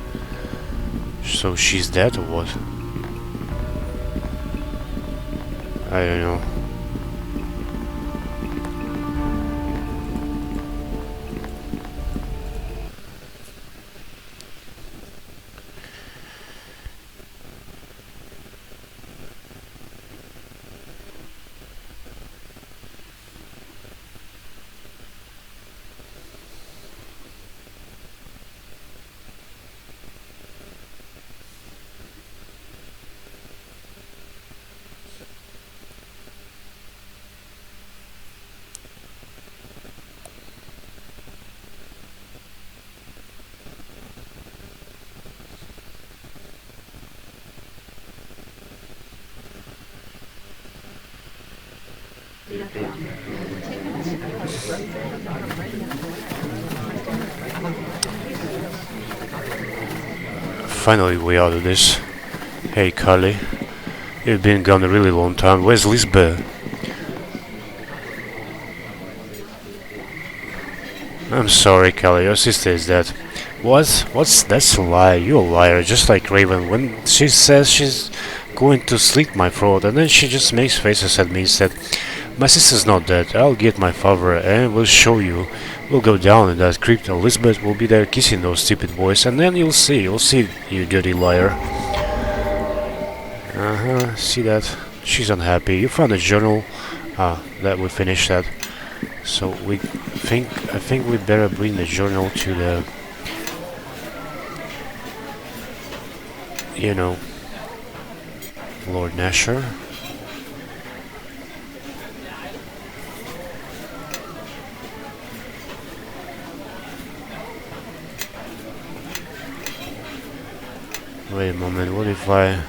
Speaker 1: So she's dead or what? I don't know. Finally we out of this. Hey Carly, you've been gone a really long time. Where's Lisbeth? I'm sorry Carly, your sister is dead. What's that's a lie, you're a liar, just like Raven. When she says she's going to slit my throat and then she just makes faces at me instead. My sister's not dead, I'll get my father and we'll show you. We'll go down in that crypt. Elizabeth will be there kissing those stupid boys, and then you'll see, you dirty liar. See that? She's unhappy. You found a journal. That we finished that. So I think we better bring the journal to the, you know, Lord Nasher. Wait a moment, what if I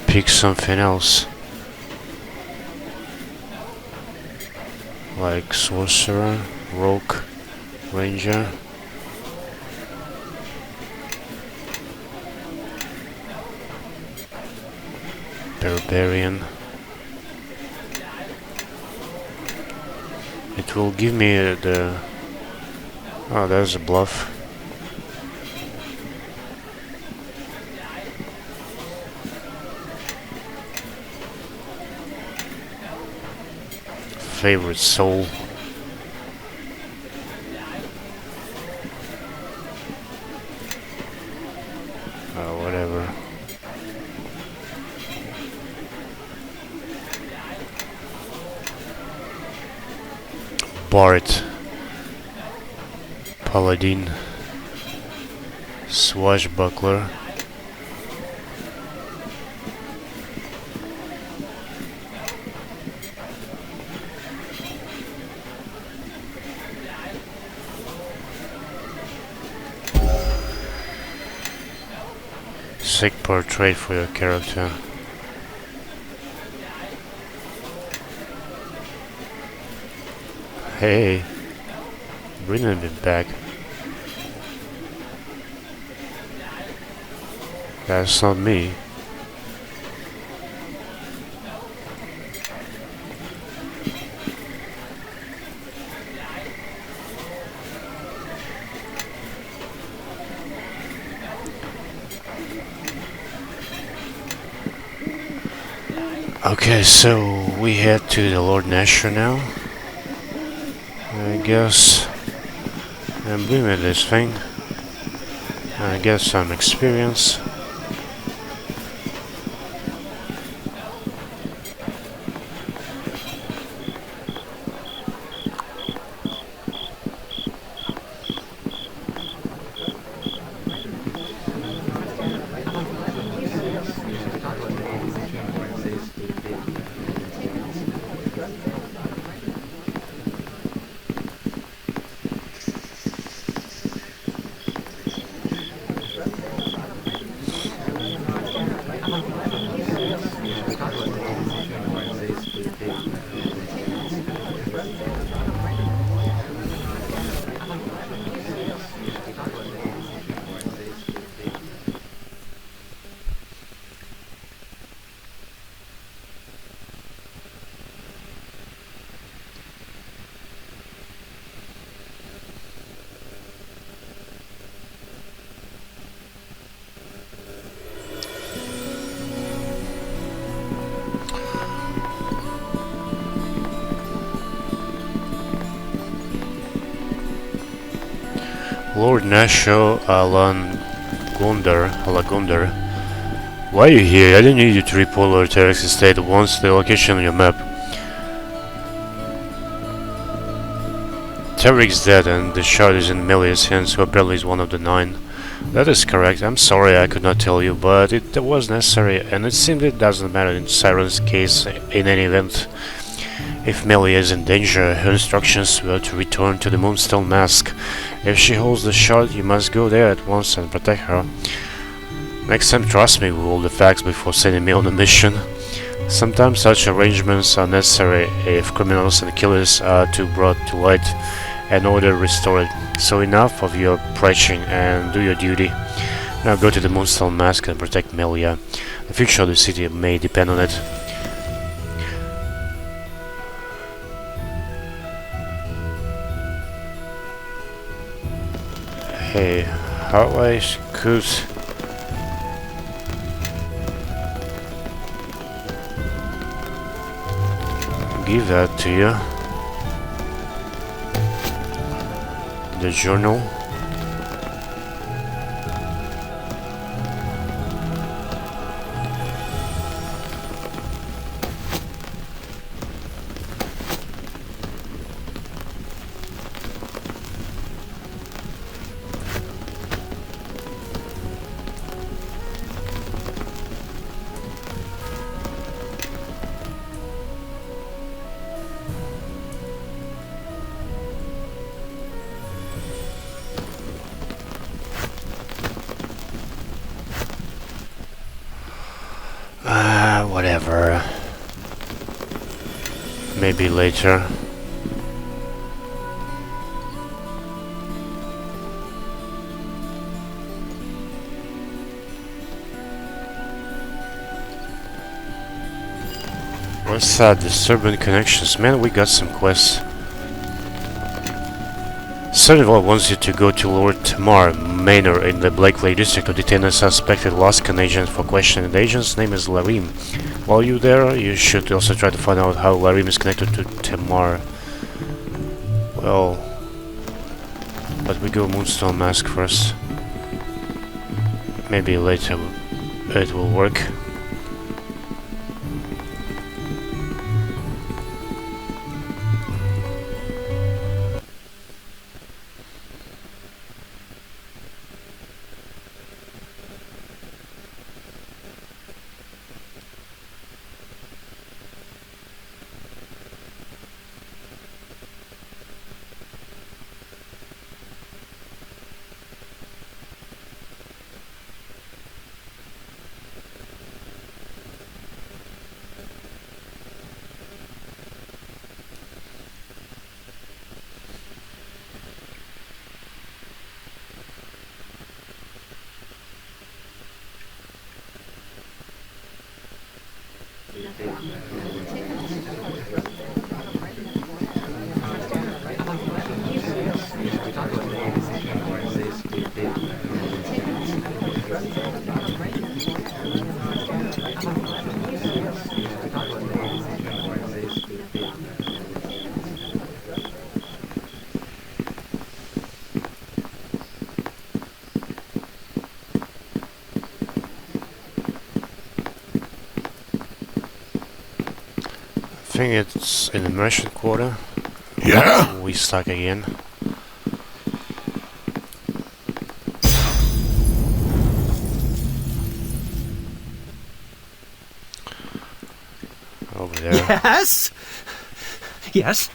Speaker 1: pick something else? Like sorcerer, rogue, ranger. Barbarian. It will give me the... Oh, there's a bluff. Favorite soul. Whatever. Bard, Paladin, Swashbuckler. Sick portrait for your character. Hey, bringing it back. That's not me. Okay, so we head to the Lord Nasher now. I guess And bring me this thing. I get some experience. Lord Nasho Alagundar. Why are you here? I didn't need you to report Lord Tavoric's estate once the location on your map. Tavorick's dead and the shard is in Melia's hands, who apparently is one of the 9. That is correct. I'm sorry I could not tell you, but it was necessary, and it seemed it doesn't matter in Siren's case in any event. If Melia is in danger, her instructions were to return to the Moonstone Mask. If she holds the shard, you must go there at once and protect her. Next time, trust me with all the facts before sending me on a mission. Sometimes such arrangements are necessary if criminals and killers are too brought to light and order restored. So enough of your preaching and do your duty. Now go to the Moonstone Mask and protect Melia. The future of the city may depend on it. Hey, how I could give that to you. The journal. Whatever. Maybe later. What's that? Disturbing connections. Man, we got some quests. Cernival wants you to go to Lord Tamar Manor in the Blakely district to detain a suspected Laskan agent for questioning. The agent's name is Larim. While you're there, you should also try to find out how Larim is connected to Tamar. Well, but we go Moonstone Mask first. Maybe later it will work. think it's in the merchant quarter.
Speaker 14: Yeah?
Speaker 1: We stuck again. Over there.
Speaker 10: Yes? Yes?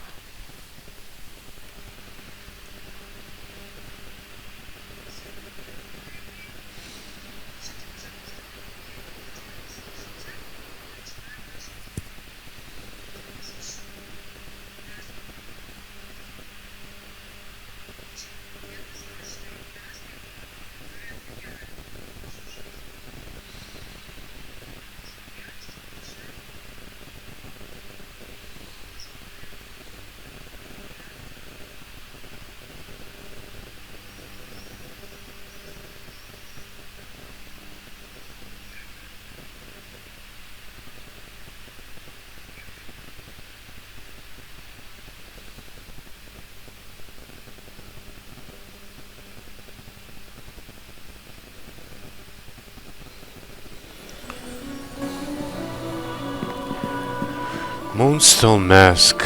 Speaker 1: Moonstone Mask.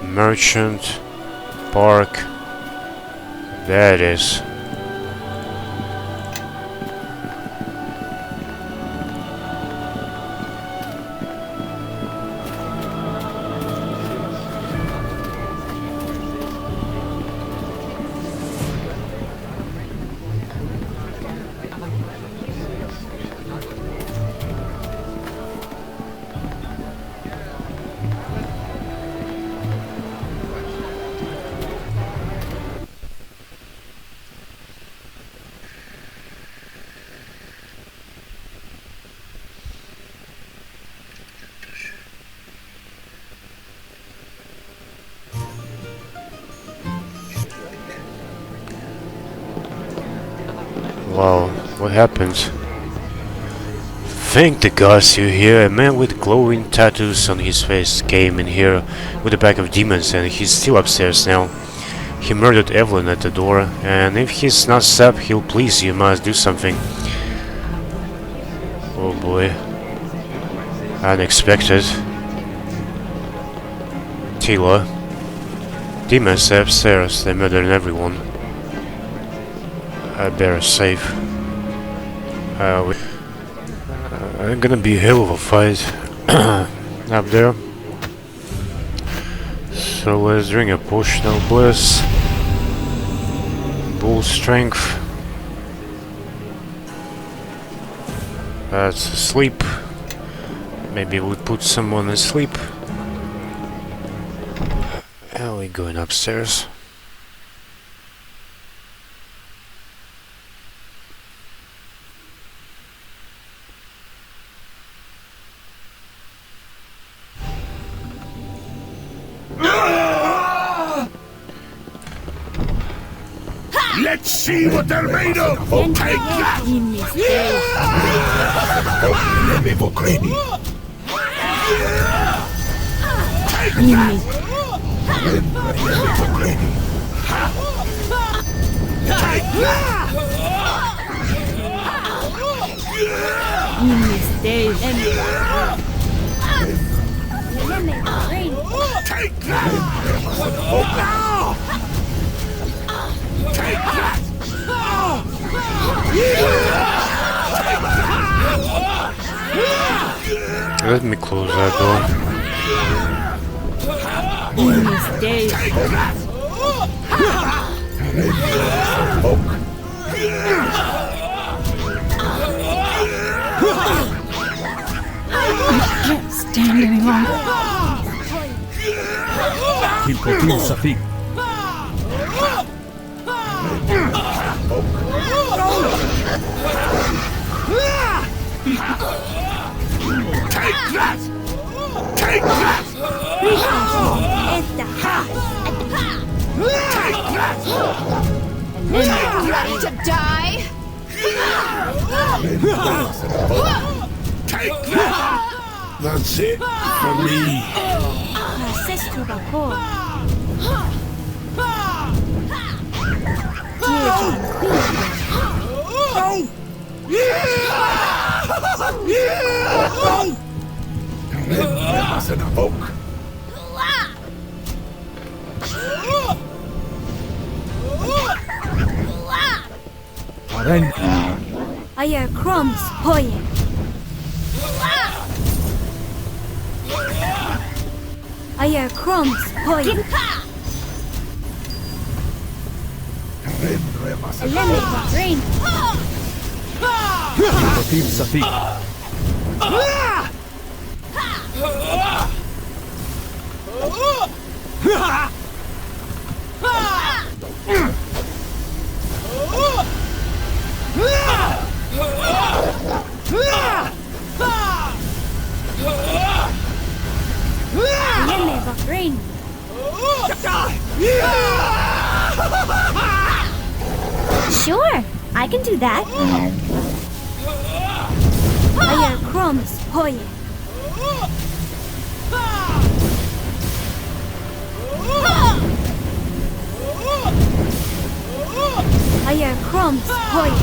Speaker 1: Merchant Park. There it is. Wow, what happens? Thank the gods you're here. A man with glowing tattoos on his face came in here with a pack of demons and he's still upstairs now. He murdered Evelyn at the door, and if he's not stopped, he'll please you must do something. Oh boy. Unexpected. Tila. Demons upstairs, they murdered everyone. I better save. Gonna be a hell of a fight up there. So let's drink a potion of bliss. Bull strength. That's asleep. Maybe we put someone asleep. Are we going upstairs?
Speaker 14: Let's see what they're made of! Take that! Take that!
Speaker 1: Let me close that door.
Speaker 8: I can't stand any longer.
Speaker 14: Take that! Take that!
Speaker 5: Ready to die?
Speaker 14: Take that! That's it for me.
Speaker 15: Asana folk.
Speaker 3: I hear crumbs, hoye. I hear crumbs, hoye. Lemon, rain. Rain. Sure, I can do that. I hear crumbs, hoye. I hear crumbs, hoye.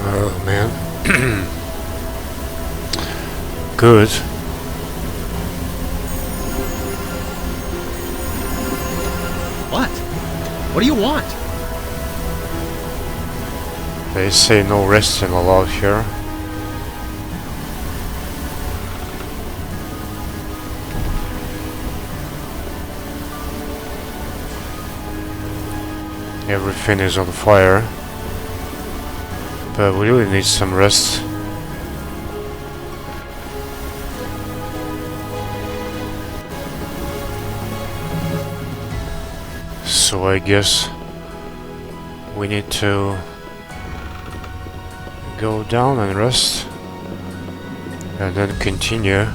Speaker 1: Oh man. Good.
Speaker 13: What? What do you want?
Speaker 1: They say no resting allowed here. Everything is on fire. But we really need some rest. So I guess we need to go down and rest and then continue.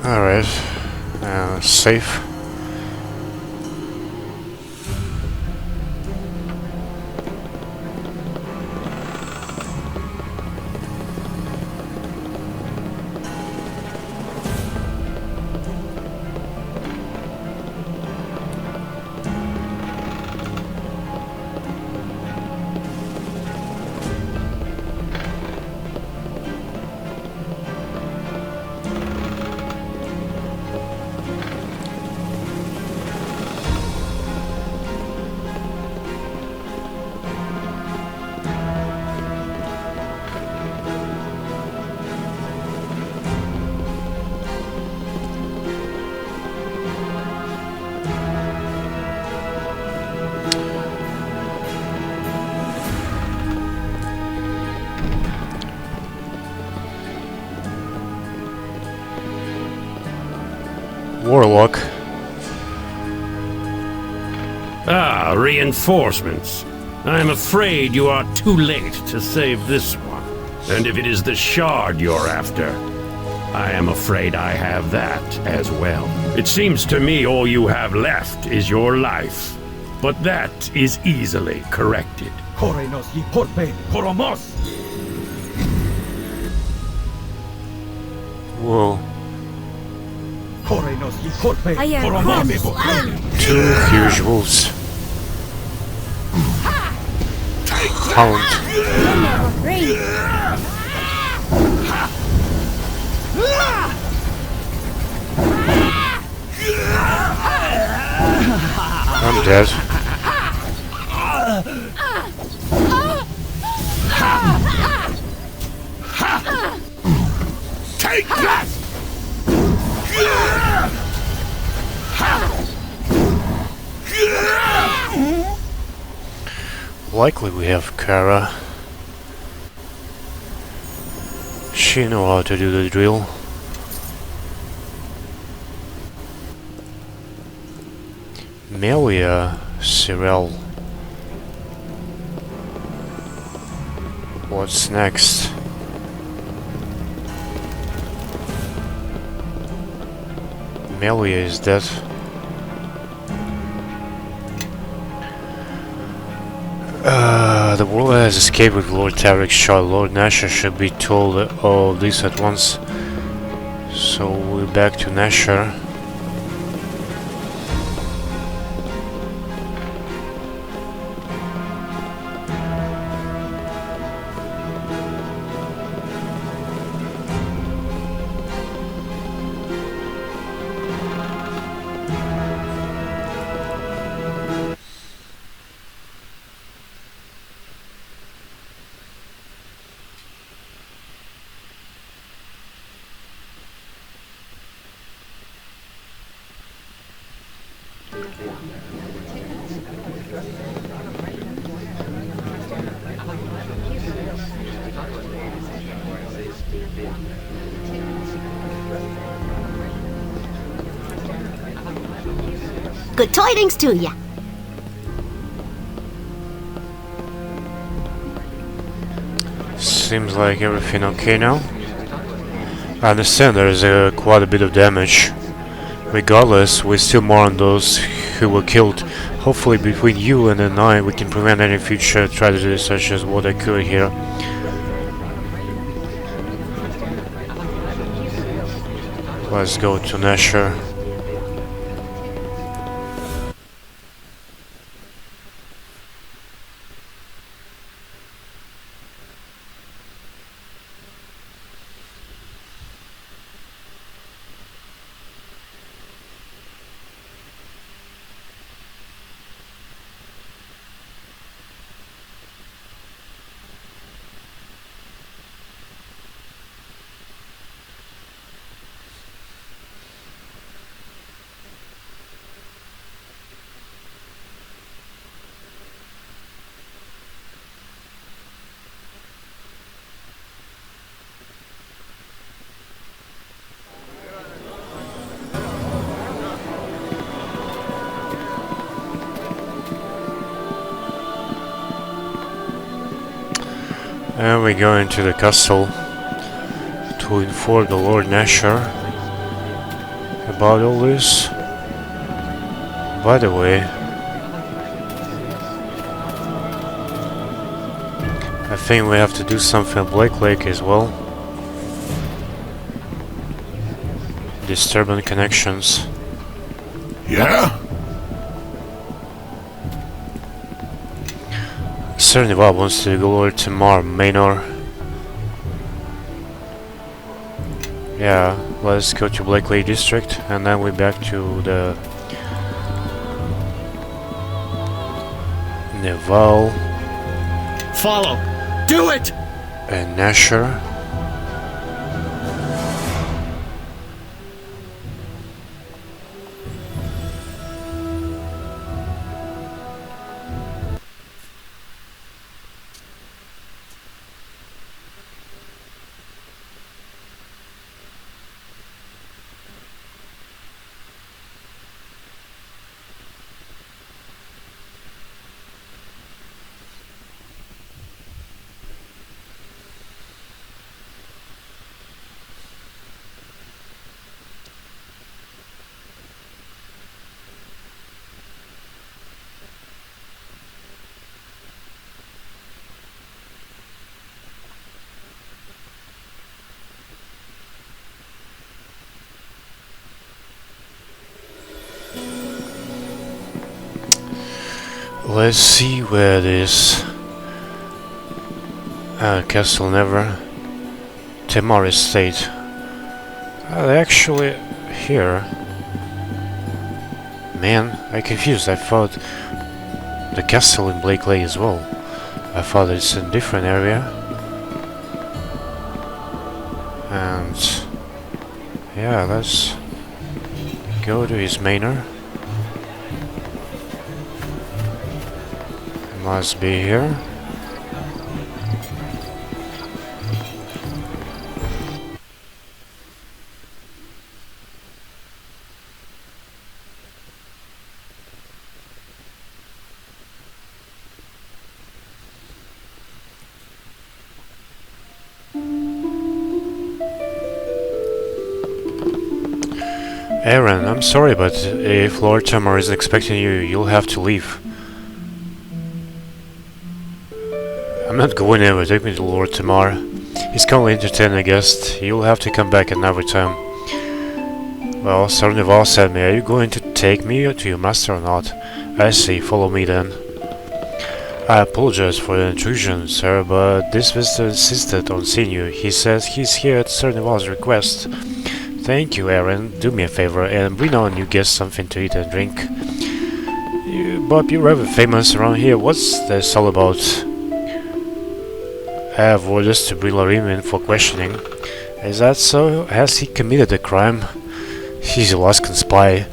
Speaker 1: Alright, safe. Warlock.
Speaker 20: Ah, reinforcements. I am afraid you are too late to save this one. And if it is the shard you're after, I am afraid I have that as well. It seems to me all you have left is your life. But that is easily corrected.
Speaker 1: Whoa.
Speaker 3: I hear crumbs.
Speaker 1: Two huge wolves. Hound.
Speaker 3: Rain.
Speaker 1: I'm dead.
Speaker 14: Take that!
Speaker 1: Likely we have Kara. She know how to do the drill. Melia, Cyril. What's next? Melia is dead. The world has escaped with Lord Tavorick's shot. Lord Nasher should be told all this at once. So we're back to Nasher.
Speaker 19: Good tidings to you.
Speaker 1: Seems like everything okay now. I understand there is quite a bit of damage. Regardless, we still mourn those who were killed. Hopefully between you and the night we can prevent any future tragedies such as what occurred here. Let's go to Nasher. And we go into the castle to inform the Lord Nasher about all this. By the way, I think we have to do something at Blake Lake as well. Disturbing connections.
Speaker 14: Yeah?
Speaker 1: Cernival wants to go over to Manor. Yeah, let's go to Blakely District and then we're back to the Neval.
Speaker 13: Follow! Do it!
Speaker 1: And Nasher. Let's see where it is. Castle Never. Temar Estate. They're actually here. Man, I'm confused. I thought the castle in Blakely as well. I thought it's in a different area. And yeah, let's go to his manor. Must be here. Aaron, I'm sorry, but if Lord Tamar is expecting you, you'll have to leave. I'm not going anywhere. Take me to Lord Tamar. He's currently entertaining a guest. You'll have to come back another time. Well, Sarnival sent me. Are you going to take me to your master or not? I see. Follow me then. I apologize for the intrusion, sir, but this visitor insisted on seeing you. He says he's here at Sarnival's request. Thank you, Aaron. Do me a favor and bring our new guest something to eat and drink. Bob, you're rather famous around here. What's this all about? I have orders to bring Larim in for questioning. Is that so? Has he committed a crime? He's a Laskan spy.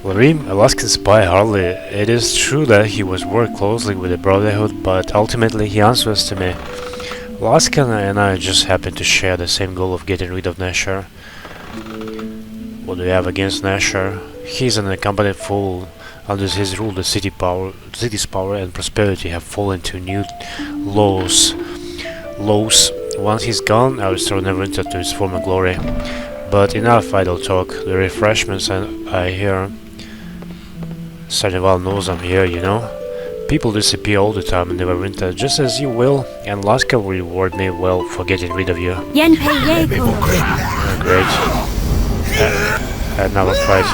Speaker 1: Larim, a Laskan spy, hardly. It is true that he was worked closely with the Brotherhood, but ultimately he answers to me. Laskan and I just happen to share the same goal of getting rid of Nashar. What do you have against Nashar? He's an incompetent fool. Under his rule, the city's power and prosperity have fallen to new lows. Once he's gone, I'll restore Neverwinter to its former glory. But enough idle talk. The refreshments I hear. Sarnival knows I'm here, you know. People disappear all the time in Neverwinter, just as you will, and Laska will reward me well for getting rid of you. Great. Another fight.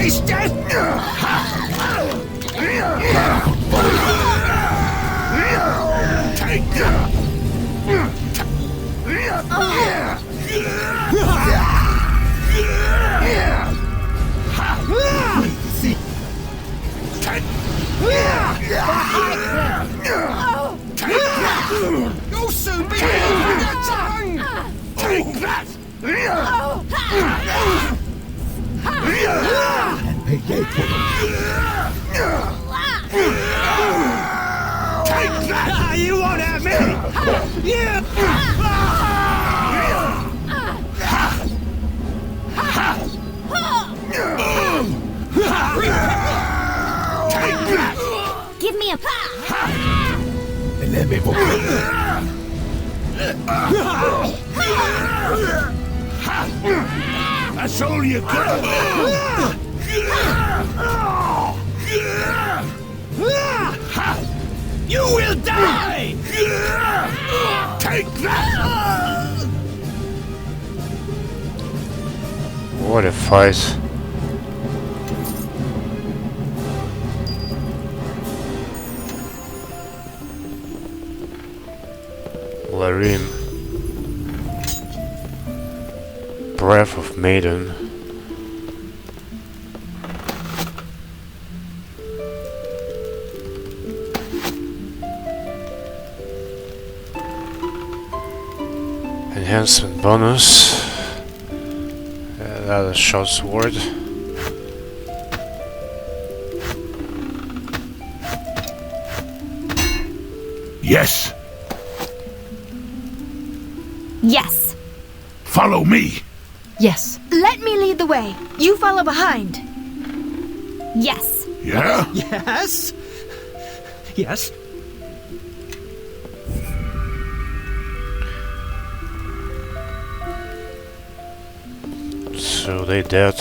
Speaker 22: He's dead! You'll soon be holding your tongue! Take that! And pay for Take that! You won't have me! Take that!
Speaker 3: Give me a...
Speaker 22: Let me That's all you got! You will die! Take that!
Speaker 1: What a fight. Larim. Breath of Maiden. Enhancement bonus. That is short sword.
Speaker 14: Yes.
Speaker 3: Yes.
Speaker 14: Follow me.
Speaker 5: Yes. Let me lead the way. You follow behind.
Speaker 3: Yes.
Speaker 14: Yeah?
Speaker 10: Yes? Yes?
Speaker 1: So they dead.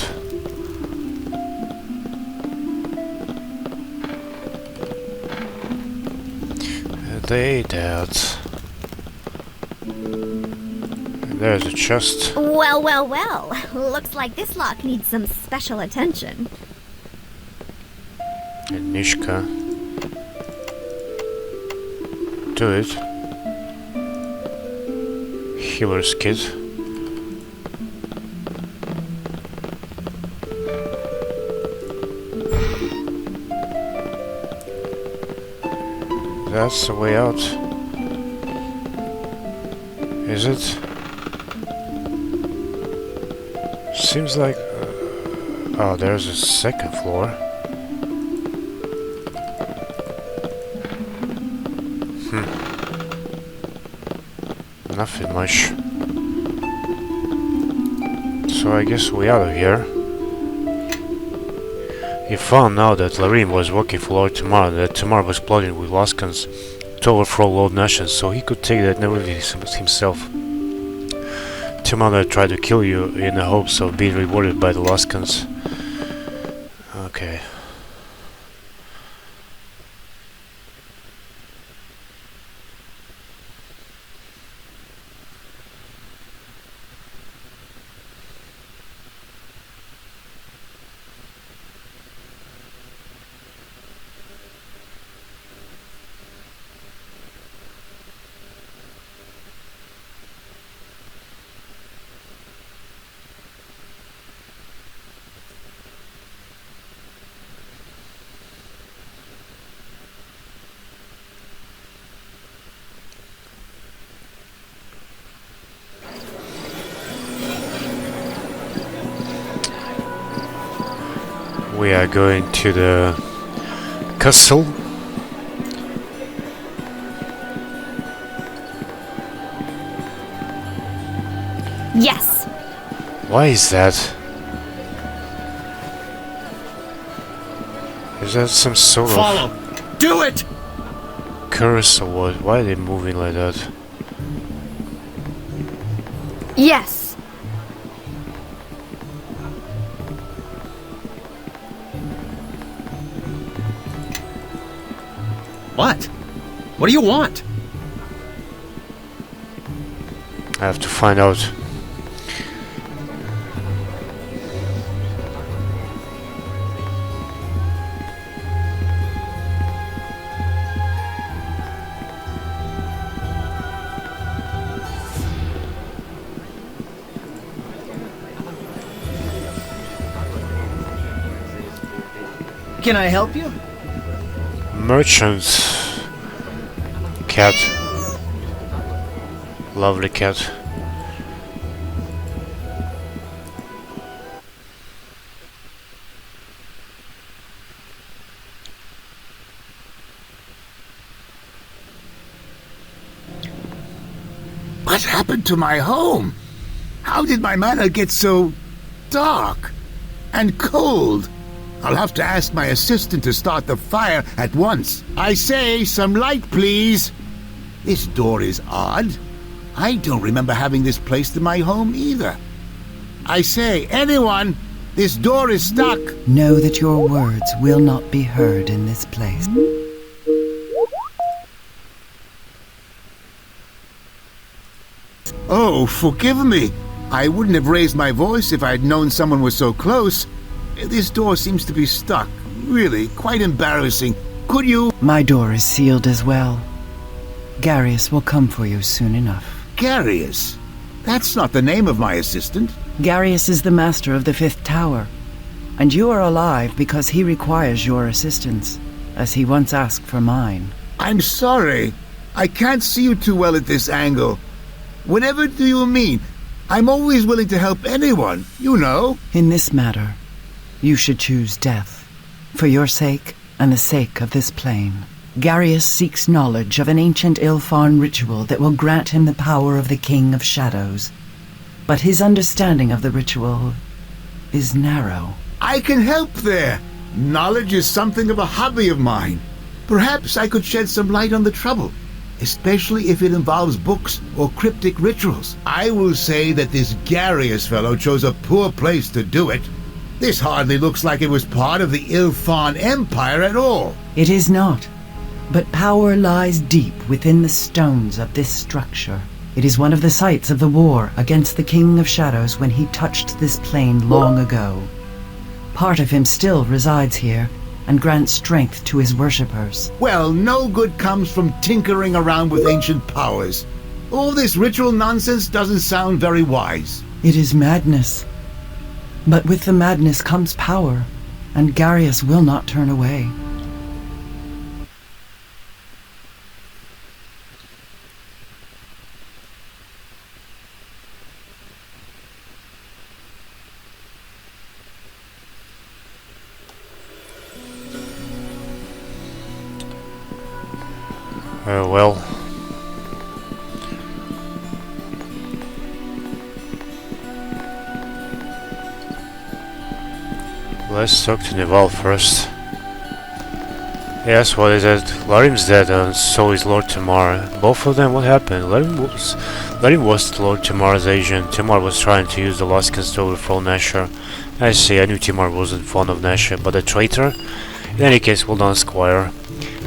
Speaker 1: They dead. There's a chest.
Speaker 3: Well, well, well. Looks like this lock needs some special attention.
Speaker 1: And Nishka. Do it. Healer's kit. That's the way out. Is it? Seems like... oh, there's a second floor. Nothing much. So I guess we out of here. He found out that Larim was working for Lord Tamar, and that Tamar was plotting with Laskans to overthrow Lord Nashon, so he could take that Neverwinter himself. Tamar tried to kill you in the hopes of being rewarded by the Laskans. Okay. We are going to the castle.
Speaker 3: Yes.
Speaker 1: Why is that? Is that some sort
Speaker 13: Follow.
Speaker 1: of
Speaker 13: Do it.
Speaker 1: curse or what? Why are they moving like that?
Speaker 5: Yes.
Speaker 13: What? What do you want?
Speaker 1: I have to find out.
Speaker 7: Can I help you?
Speaker 1: Merchant cat. Lovely cat.
Speaker 14: What happened to my home? How did my manor get so dark and cold? I'll have to ask my assistant to start the fire at once. I say, some light, please. This door is odd. I don't remember having this placed in my home either. I say, anyone, this door is stuck.
Speaker 18: Know that your words will not be heard in this place.
Speaker 14: Oh, forgive me. I wouldn't have raised my voice if I had known someone was so close. This door seems to be stuck. Really, quite embarrassing. Could you...
Speaker 18: My door is sealed as well. Garius will come for you soon enough.
Speaker 14: Garius? That's not the name of my assistant.
Speaker 18: Garius is the master of the Fifth Tower, and you are alive because he requires your assistance, as he once asked for mine.
Speaker 14: I'm sorry. I can't see you too well at this angle. Whatever do you mean? I'm always willing to help anyone, you know.
Speaker 18: In this matter, you should choose death, for your sake and the sake of this plane. Garius seeks knowledge of an ancient Ilfarn ritual that will grant him the power of the King of Shadows. But his understanding of the ritual is narrow.
Speaker 14: I can help there. Knowledge is something of a hobby of mine. Perhaps I could shed some light on the trouble, especially if it involves books or cryptic rituals. I will say that this Garius fellow chose a poor place to do it. This hardly looks like it was part of the Ilfarn Empire at all.
Speaker 18: It is not. But power lies deep within the stones of this structure. It is one of the sites of the war against the King of Shadows when he touched this plane long ago. Part of him still resides here and grants strength to his worshippers.
Speaker 14: Well, no good comes from tinkering around with ancient powers. All this ritual nonsense doesn't sound very wise.
Speaker 18: It is madness. But with the madness comes power, and Garius will not turn away.
Speaker 1: Well. Let's talk to Neval first. Yes, what is it? Larim's dead and so is Lord Tamar. Both of them, what happened? Larim was Lord Tamar's agent. Tamar was trying to use the Llast to overthrow Nasher. I see, I knew Tamar wasn't fond of Nasher, but a traitor? In any case, well done, Squire.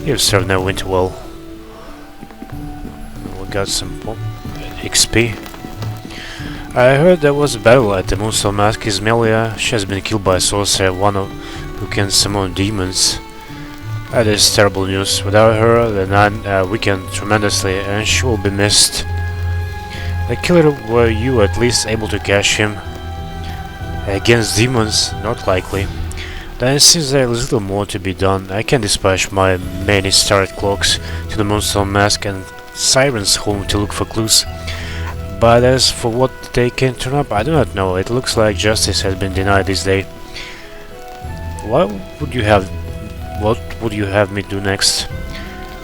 Speaker 1: You've served Neverwinter well. We got some XP. I heard there was a battle at the Moonstone Mask. Ismelia, she has been killed by a sorcerer, who can summon demons. That is terrible news. Without her, the Nine weakened tremendously, and she will be missed. The killer, were you at least able to catch him? Against demons? Not likely. Then it seems there is little more to be done. I can dispatch my many starred cloaks to the Moonstone Mask and Siren's home to look for clues. But as for what they can turn up, I do not know. It looks like justice has been denied this day. What would you have me do next?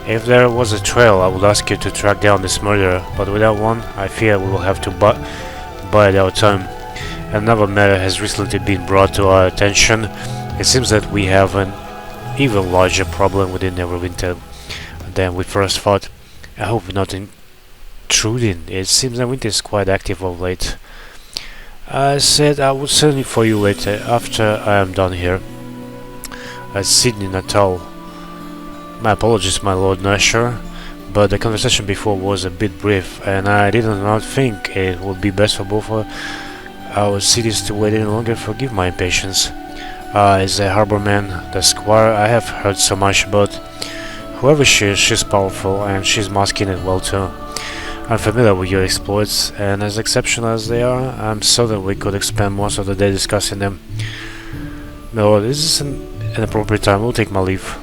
Speaker 1: If there was a trail, I would ask you to track down this murderer, but without one, I fear we will have to bide our time. Another matter has recently been brought to our attention. It seems that we have an even larger problem within Neverwinter than we first thought. I hope we're not intruding. It seems that Winter is quite active of late. I said I would send it for you later, after I am done here. Sydney Natal. My apologies, my Lord Nasher, but the conversation before was a bit brief, and I did not think it would be best for both our cities to wait any longer. Forgive my impatience. As a harborman, the squire, I have heard so much about. Whoever she is, she's powerful, and she's masking it well too. I'm familiar with your exploits, and as exceptional as they are, I'm certain we could spend most of the day discussing them. No, this is an appropriate time. We'll take my leave.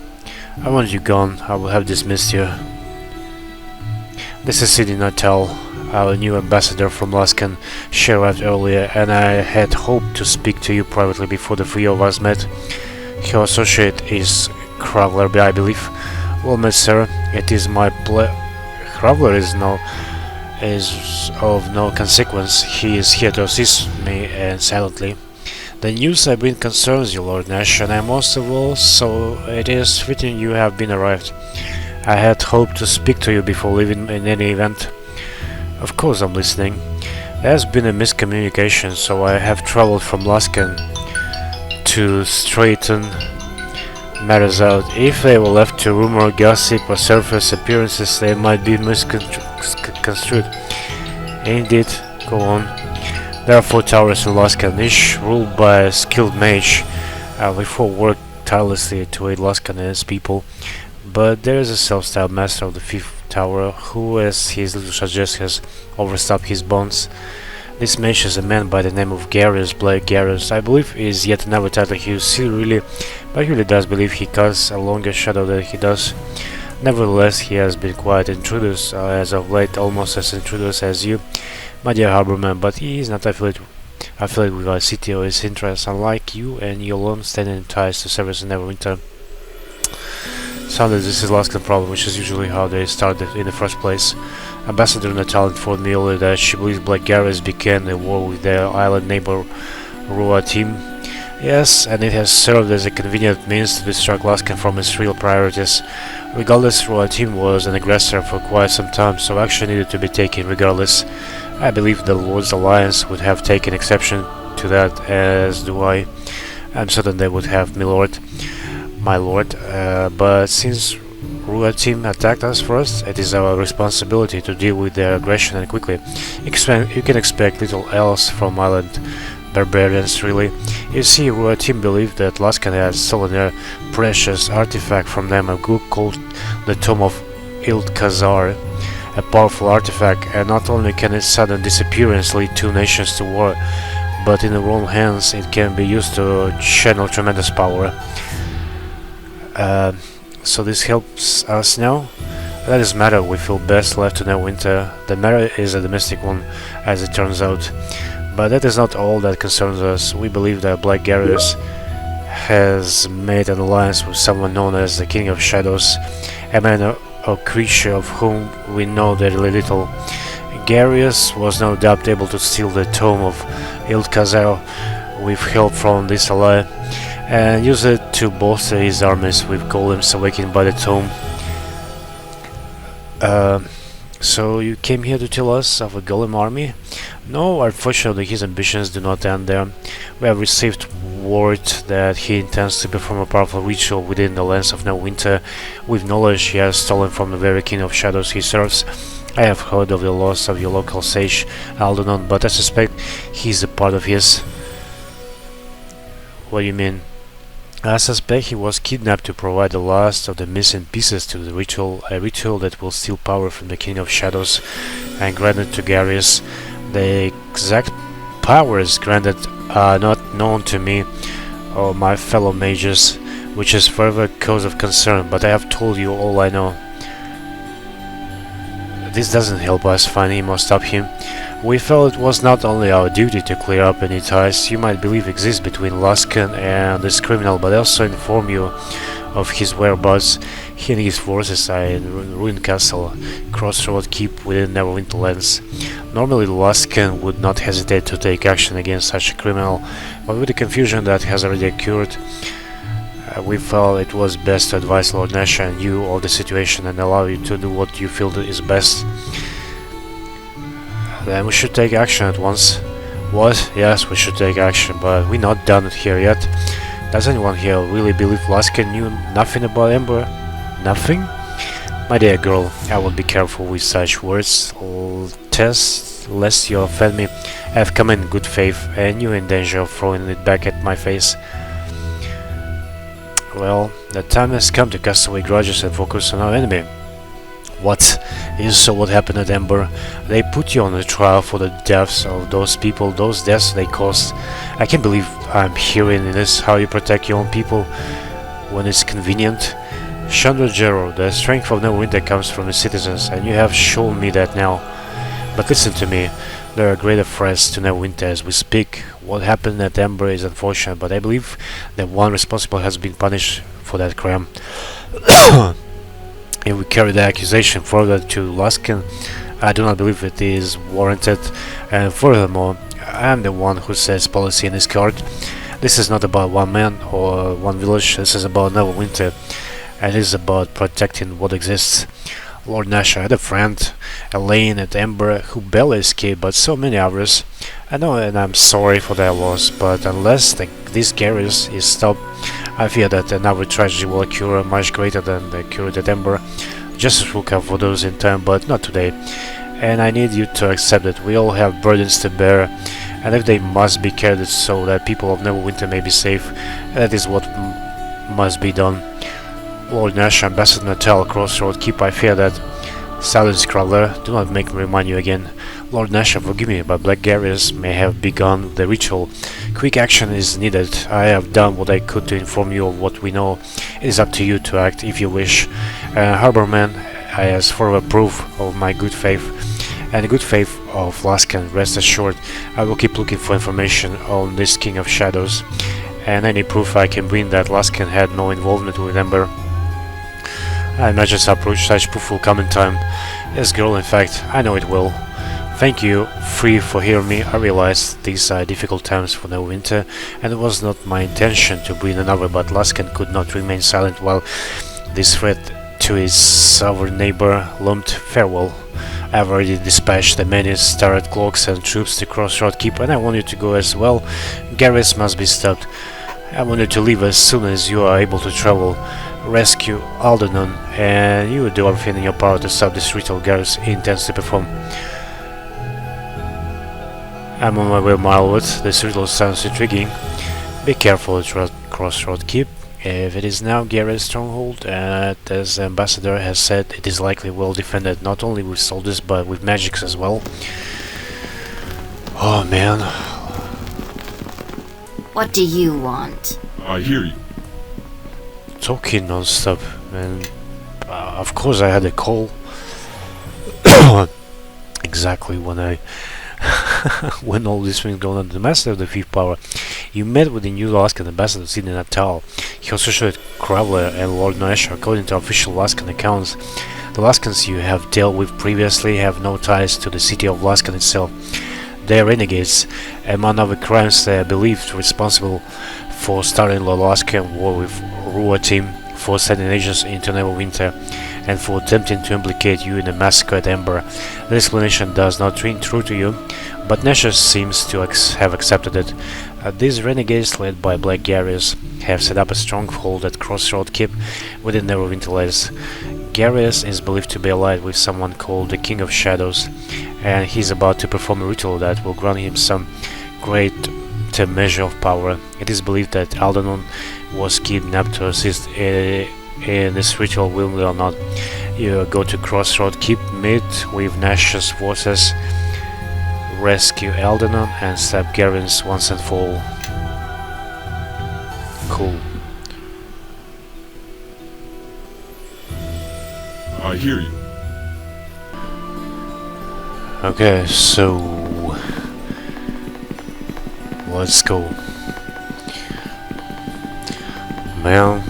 Speaker 1: I want you gone. I will have dismissed you. This is Sidney Natal, our new ambassador from Llast. She arrived earlier, and I had hoped to speak to you privately before the three of us met. Her associate is Cravler, I believe. Well met, sir. It is my Cravler is of no consequence. He is here to assist me, and silently. The news I bring concerns you, Lord Nash, and I most of all, so it is fitting you have been arrived. I had hoped to speak to you before leaving in any event. Of course I'm listening. There has been a miscommunication, so I have traveled from Llast to straighten matters out. If they were left to rumor, gossip, or surface appearances, they might be misconstrued. Indeed, go on. There are 4 towers in Llast, each ruled by a skilled mage. We 4 work tirelessly to aid Llast and its people, but there is a self-styled master of the 5th tower who, as his little suggests, has overstepped his bounds. This mage is a man by the name of Garius, Blake Garius. I believe is yet another title he but he really does believe he casts a longer shadow than he does. Nevertheless, he has been quite intruders, as of late, almost as intruders as you, my dear harborman, but he is not affiliated with our city or its interests, unlike you and your long-standing ties to service in Neverwinter. Sounded this is Llast problem, which is usually how they started in the first place. Ambassador Natal informed me earlier that she believes Black Garrus began a war with their island neighbor Rua team. Yes, and it has served as a convenient means to distract Llast from its real priorities. Regardless, Rua team was an aggressor for quite some time, so action needed to be taken regardless. I believe the Lord's Alliance would have taken exception to that, as do I. I'm certain they would have, my lord, but since Rua team attacked us first, it is our responsibility to deal with their aggression and quickly. You can expect little else from island barbarians, really. You see, Rua team believed that Llast had stolen their precious artifact from them, a book called the Tome of Ildkazar, a powerful artifact, and not only can its sudden disappearance lead 2 nations to war, but in the wrong hands it can be used to channel tremendous power. So this helps us now. That is matter we feel best left to Neverwinter. The matter is a domestic one, as it turns out. But that is not all that concerns us. We believe that Black Garrus has made an alliance with someone known as the King of Shadows, a man or creature of whom we know very little. Garius was no doubt able to steal the Tome of Ildkazar with help from this ally and used it to bolster his armies with golems awakened by the tomb. So you came here to tell us of a golem army? No, unfortunately his ambitions do not end there. We have received word that he intends to perform a powerful ritual within the lands of Neverwinter with knowledge he has stolen from the very king of shadows he serves. I have heard of the loss of your local sage, Aldanon, but I suspect he's a part of his. What do you mean? I suspect he was kidnapped to provide the last of the missing pieces to the ritual, a ritual that will steal power from the King of Shadows and grant it to Garius. The exact powers granted are not known to me or my fellow mages, which is further cause of concern, but I have told you all I know. This doesn't help us find him or stop him. We felt it was not only our duty to clear up any ties you might believe exist between Llast and this criminal, but also inform you of his whereabouts. He and his forces are in ruined castle, Crossroad Keep within Neverwinter lands. Normally Llast would not hesitate to take action against such a criminal, but with the confusion that has already occurred, we felt it was best to advise Lord Nasha and you of the situation and allow you to do what you feel is best. Then we should take action at once. What? Yes, we should take action, but we're not done it here yet. Does anyone here really believe Llast knew nothing about Ember? Nothing? My dear girl, I will be careful with such words, lest you offend me. I have come in good faith, and you're in danger of throwing it back at my face. Well, the time has come to cast away grudges and focus on our enemy. What? You saw what happened at Ember. They put you on a trial for the deaths of those people, those deaths they caused. I can't believe I'm hearing this, how you protect your own people when it's convenient. Shandra Gerald, the strength of Neverwinter comes from the citizens, and you have shown me that now. But listen to me, there are greater threats to Neverwinter as we speak. What happened at Ember is unfortunate, but I believe that one responsible has been punished for that crime. If we carry the accusation further to Llast, I do not believe it is warranted, and furthermore, I am the one who sets policy in this court. This is not about one man or one village, this is about Neverwinter, and it is about protecting what exists. Lord Nasha had a friend, Elaine at Ember, who barely escaped, but so many others. I know, and I'm sorry for their loss, but unless this Garius is stopped, I fear that another tragedy will occur much greater than the occurred at Ember. Justice will come for those in time, but not today. And I need you to accept that we all have burdens to bear, and if they must be carried so that people of Neverwinter may be safe, that is what must be done. Lord Nash, Ambassador Natal, Crossroad Keep, I fear that. Silence, Crawler, do not make me remind you again. Lord Nasha, forgive me, but Black Garius may have begun the ritual. Quick action is needed. I have done what I could to inform you of what we know. It is up to you to act if you wish. Harborman, I ask for a proof of my good faith, and the good faith of Llast. Rest assured, I will keep looking for information on this King of Shadows, and any proof I can bring that Llast had no involvement with Ember. I imagine such proof will come in time. Yes, girl, in fact, I know it will. Thank you, Free, for hearing me. I realize these are difficult times for Neverwinter, and it was not my intention to bring another, but Llast could not remain silent while this threat to his sovereign neighbor loomed. Farewell. I have already dispatched the many starred cloaks and troops to Crossroad Keep, and I want you to go as well. Garius must be stopped. I want you to leave as soon as you are able to travel. Rescue Aldanon, and you will do everything in your power to stop this ritual Garius intends to perform. I'm on my way malward. This ritual sounds intriguing. Be careful at Crossroad Keep. If it is now Garius' stronghold, and as the ambassador has said, it is likely well defended, not only with soldiers but with magics as well. Oh man.
Speaker 2: What do you want?
Speaker 15: I hear you.
Speaker 1: Talking non-stop, and of course I had a call exactly when when all this things going on. The master of the fifth power, you met with the new Llast ambassador sitting in Natal. He also showed Crawler and Lord Nash. According to official Llast accounts, the Llast you have dealt with previously have no ties to the city of Llast itself. they are renegades, and among other crimes they are believed responsible for starting the Llast war with Ruhr team, for sending agents into Neverwinter, and for attempting to implicate you in the massacre at Ember. This explanation does not ring true to you, but Nessus seems to have accepted it. These renegades, led by Black Garius, have set up a stronghold at Crossroad Keep within Neverwinter Llast. Garius is believed to be allied with someone called the King of Shadows, and he's about to perform a ritual that will grant him some great measure of power. It is believed that Aldanon was kidnapped to assist in this ritual. Will or not, you go to Crossroad Keep, meet with Nash's forces, rescue Aldanon, and stab Garius once and for all. Cool.
Speaker 15: I hear you.
Speaker 1: Okay, so let's go. Man.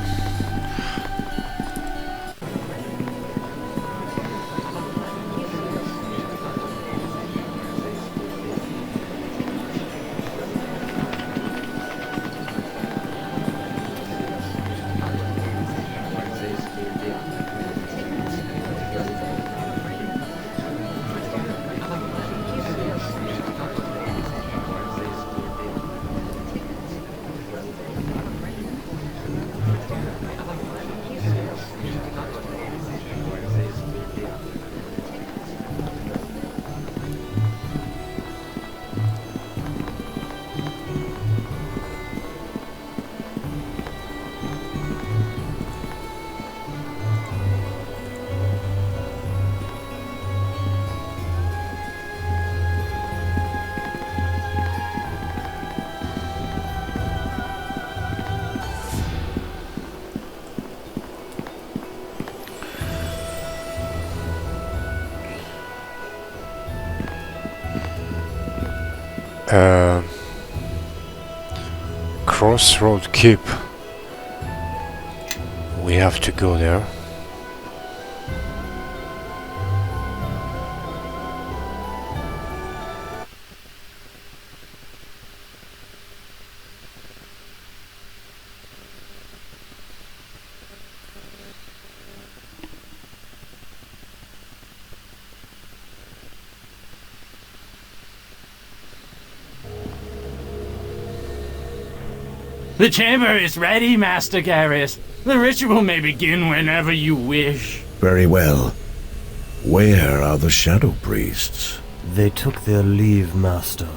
Speaker 1: Crossroad Keep. We have to go there.
Speaker 12: The chamber is ready, Master Garius. The ritual may begin whenever you wish.
Speaker 21: Very well. Where are the Shadow Priests?
Speaker 23: They took their leave, Master,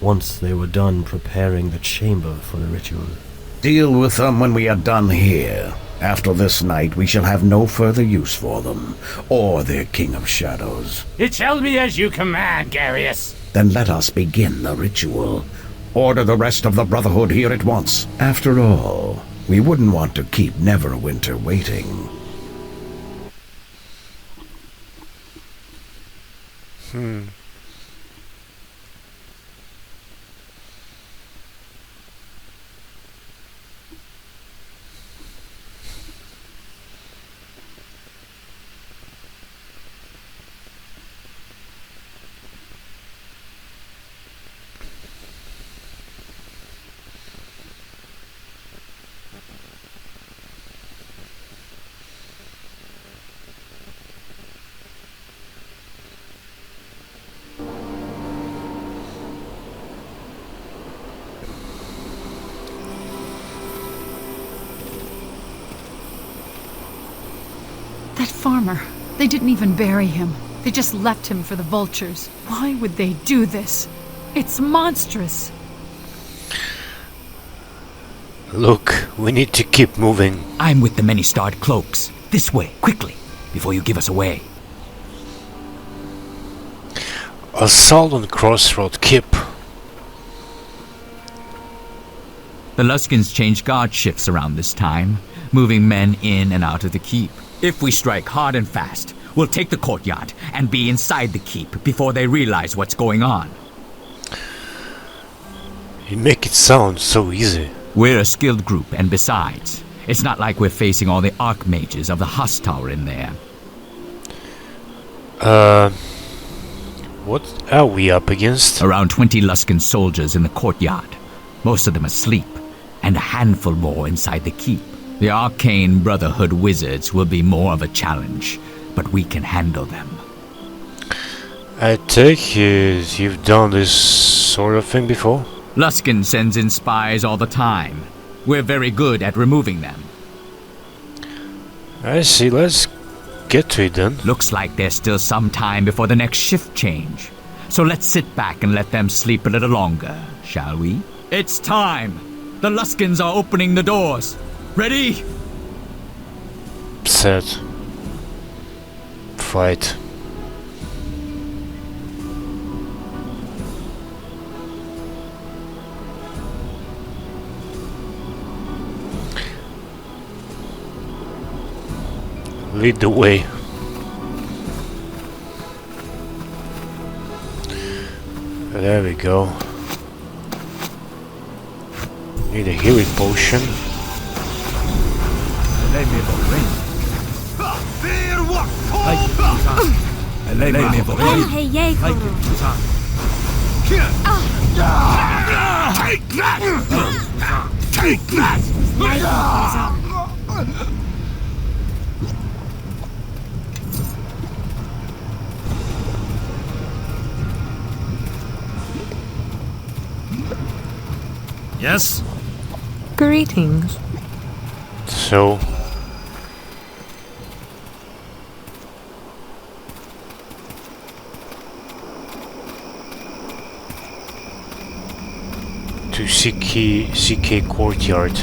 Speaker 23: once they were done preparing the chamber for the ritual.
Speaker 21: Deal with them when we are done here. After this night, we shall have no further use for them, or their King of Shadows.
Speaker 12: It shall be as you command, Garius.
Speaker 21: Then let us begin the ritual. Order the rest of the Brotherhood here at once. After all, we wouldn't want to keep Neverwinter waiting.
Speaker 8: That farmer, they didn't even bury him. They just left him for the vultures. Why would they do this? It's monstrous.
Speaker 1: Look, we need to keep moving.
Speaker 24: I'm with the many-starred cloaks. This way, quickly, before you give us away.
Speaker 1: Assault on Crossroad Keep.
Speaker 24: The Luskins change guard shifts around this time, moving men in and out of the keep. If we strike hard and fast, we'll take the courtyard and be inside the keep before they realize what's going on.
Speaker 1: You make it sound so easy.
Speaker 24: We're a skilled group, and besides, it's not like we're facing all the archmages of the Huss Tower in there.
Speaker 1: What are we up against?
Speaker 24: Around 20 Luskan soldiers in the courtyard. Most of them asleep, and a handful more inside the keep. The Arcane Brotherhood wizards will be more of a challenge, but we can handle them.
Speaker 1: I take it you've done this sort of thing before?
Speaker 24: Luskan sends in spies all the time. We're very good at removing them.
Speaker 1: I see, let's get to it then.
Speaker 24: Looks like there's still some time before the next shift change. So let's sit back and let them sleep a little longer, shall we? It's time! The Luskans are opening the doors. Ready?
Speaker 1: Set. Fight. Lead the way. There we go. Need a healing potion.
Speaker 22: Take that! Take that!
Speaker 10: Yes?
Speaker 6: Greetings.
Speaker 1: So... to CK Courtyard.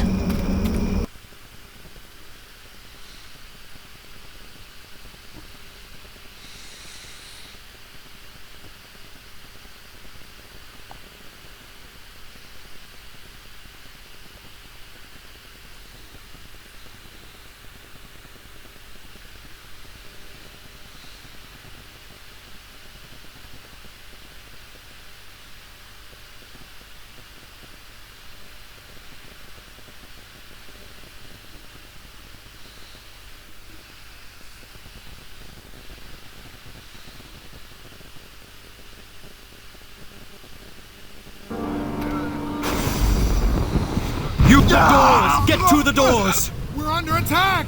Speaker 22: Doors!
Speaker 9: Get to the doors!
Speaker 22: We're under attack!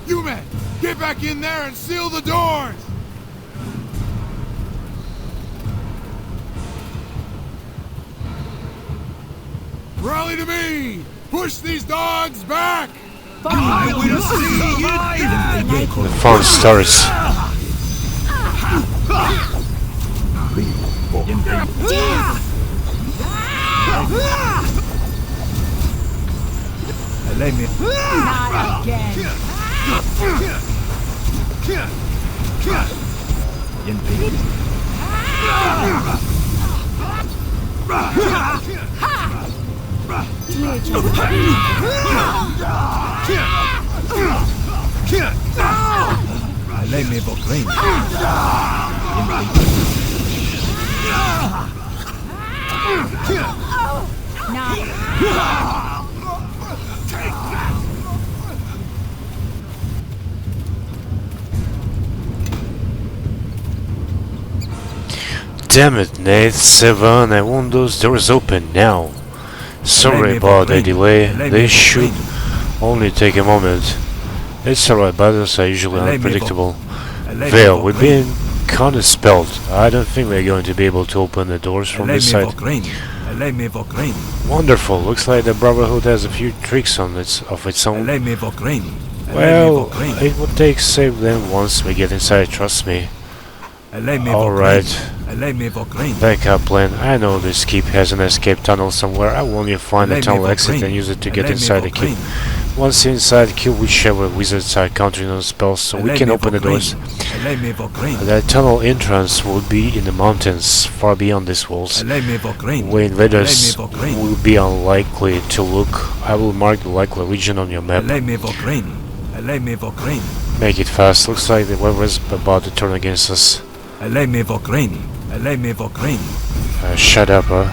Speaker 22: You men, get back in there and seal the doors! Rally to me! Push these dogs back! I will see you die!
Speaker 1: The fun starts.
Speaker 22: Let me.
Speaker 17: Not again.
Speaker 22: Let me proclaim.
Speaker 1: Damn it, Nate, Seven, I want those doors open now. Sorry about the delay, they should only take a moment. It's alright, battles are usually unpredictable. Vale, we've been kinda spelled. I don't think we're going to be able to open the doors from this side. Wonderful, looks like the Brotherhood has a few tricks of its own. Well, it would take save them once we get inside, trust me. Alright, backup plan. I know this keep has an escape tunnel somewhere. I will only find a tunnel exit and use it to get inside the keep. Once inside, kill whichever wizards are countering on spells so we can open the doors. The tunnel entrance will be in the mountains, far beyond these walls. Where invaders will be unlikely to look. I will mark the likely region on your map. Make it fast, looks like the weather is about to turn against us. Shut up, huh?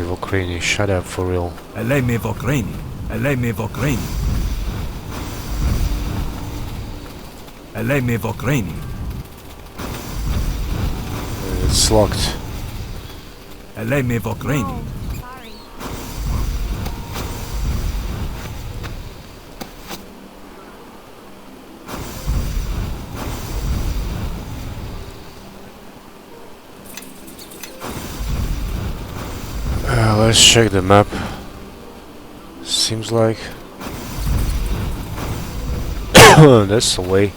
Speaker 1: Vokraini, shut up for real. It's locked. Let's check the map. Seems like that's the way.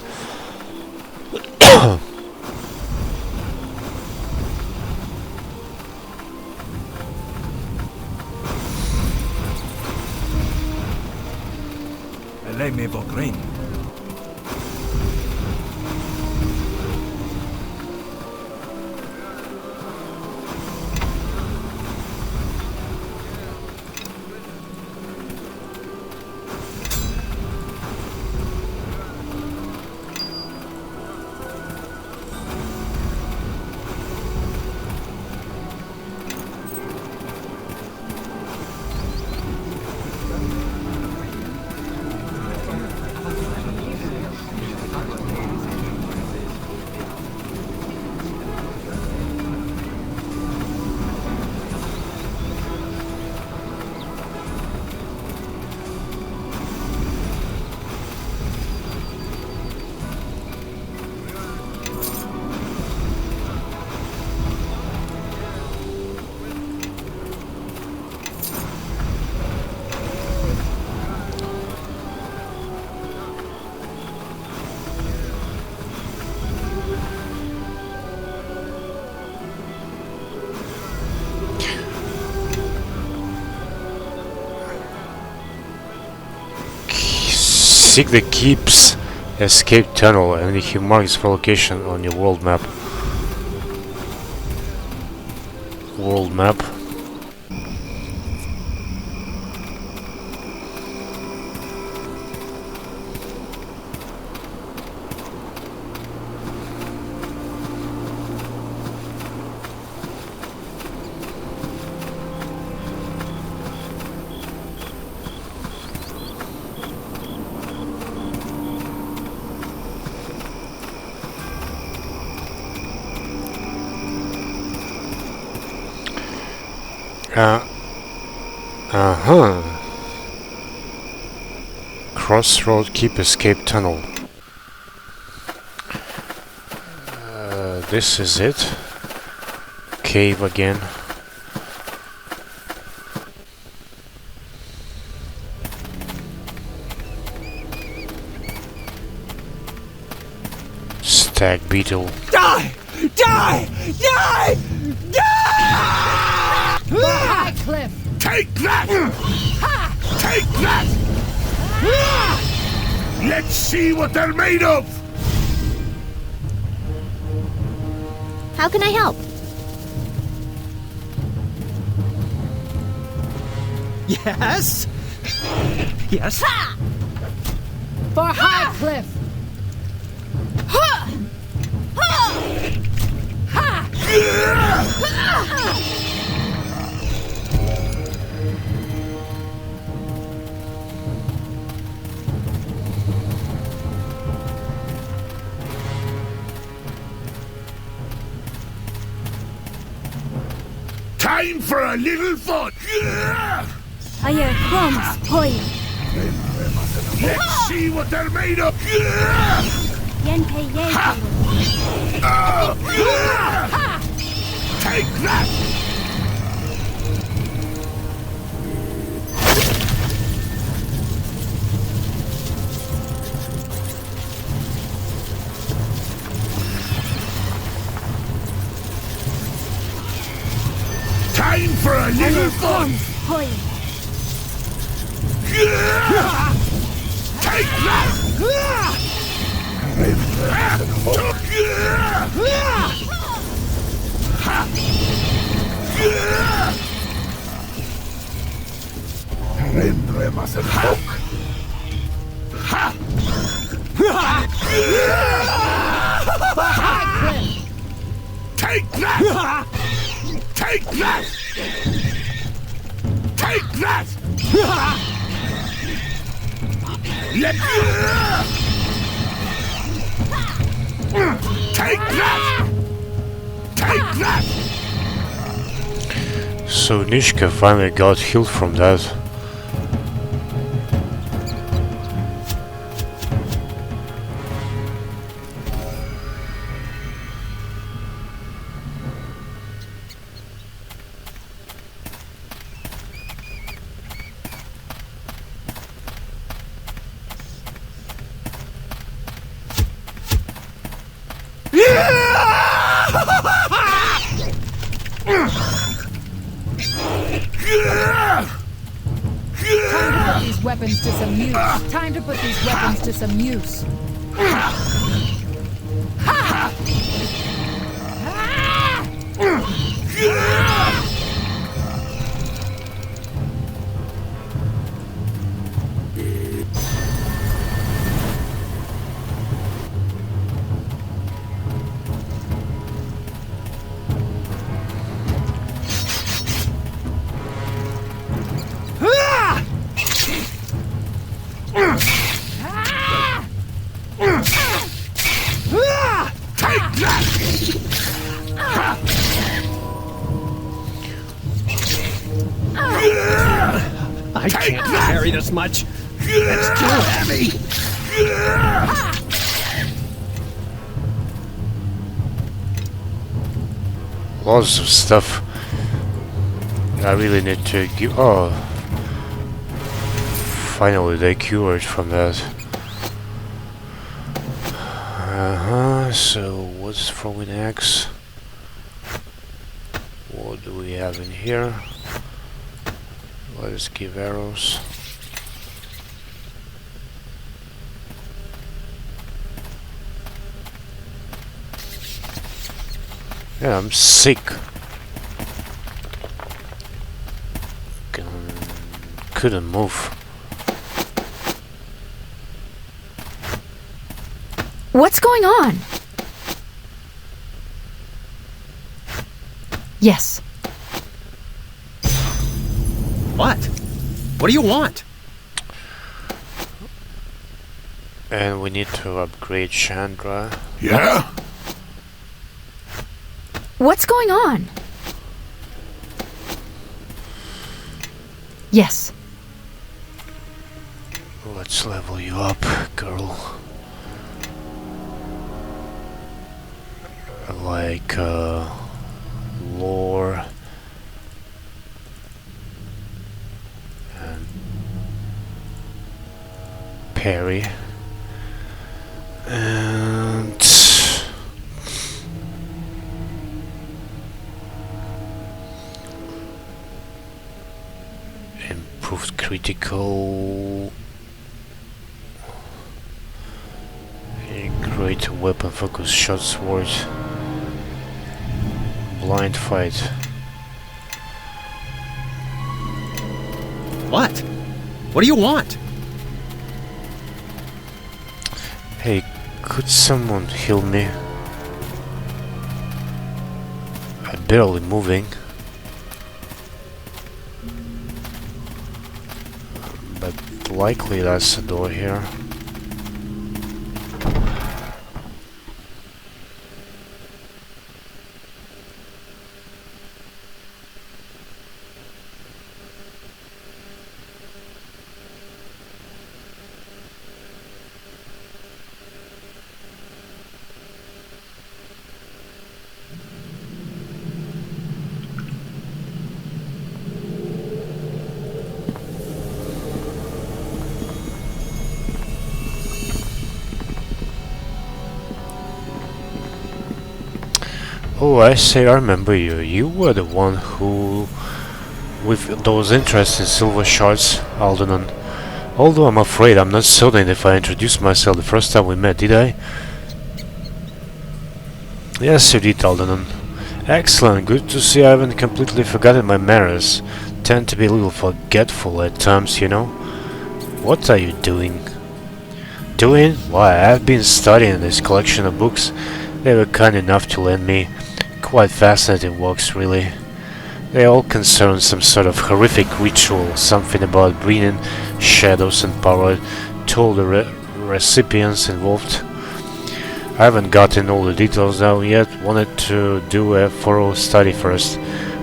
Speaker 1: Seek the Keep's escape tunnel and he marks the location on your world map. World map. Crossroad Keep escape tunnel. This is it. Cave again. Stag beetle.
Speaker 22: Die! Die! Die! Die!
Speaker 8: High cliff!
Speaker 14: Take that! Take that! Let's see what they're made of!
Speaker 3: How can I help?
Speaker 7: Yes? Yes?
Speaker 8: For high cliff!
Speaker 14: Time for a little fun!
Speaker 3: Ayer crumbs, poi.
Speaker 14: Let's see what they're made of!
Speaker 3: Yenpei ye.
Speaker 14: Take that! Time for a little fun!
Speaker 3: Poi.
Speaker 14: Take that! Take that! Take that! Take that! Let Take that! Take that!
Speaker 1: So Nishka finally got healed from that.
Speaker 8: Weapons to some use. Time to put these weapons to some use.
Speaker 13: I can't carry this much. It's too heavy.
Speaker 1: Lots of stuff. I really need to give. Oh, finally they cured from that. So what's throwing axe? What do we have in here? Let's give arrows. Yeah, I'm sick. Couldn't move.
Speaker 5: What's going on? Yes.
Speaker 13: What? What do you want?
Speaker 1: And we need to upgrade Shandra.
Speaker 14: Yeah?
Speaker 5: What's going on? Yes.
Speaker 1: Let's level you up, girl. Like, lore. And parry. And improved critical. A great weapon focus shot sword. Blind fight.
Speaker 13: What? What do you want?
Speaker 1: Hey, could someone heal me? I'm barely moving. But likely that's the door here. Oh, I say, I remember you. You were the one who, with those interesting silver shards, Aldanon. Although I'm afraid I'm not certain if I introduced myself the first time we met, did I? Yes, you did, Aldanon. Excellent, good to see I haven't completely forgotten my manners. Tend to be a little forgetful at times, you know. What are you doing? Doing? Why, I've been studying this collection of books. They were kind enough to lend me. Quite fascinating works, really. They all concern some sort of horrific ritual, something about bringing shadows and power to all the recipients involved. I haven't gotten all the details down yet, wanted to do a thorough study first,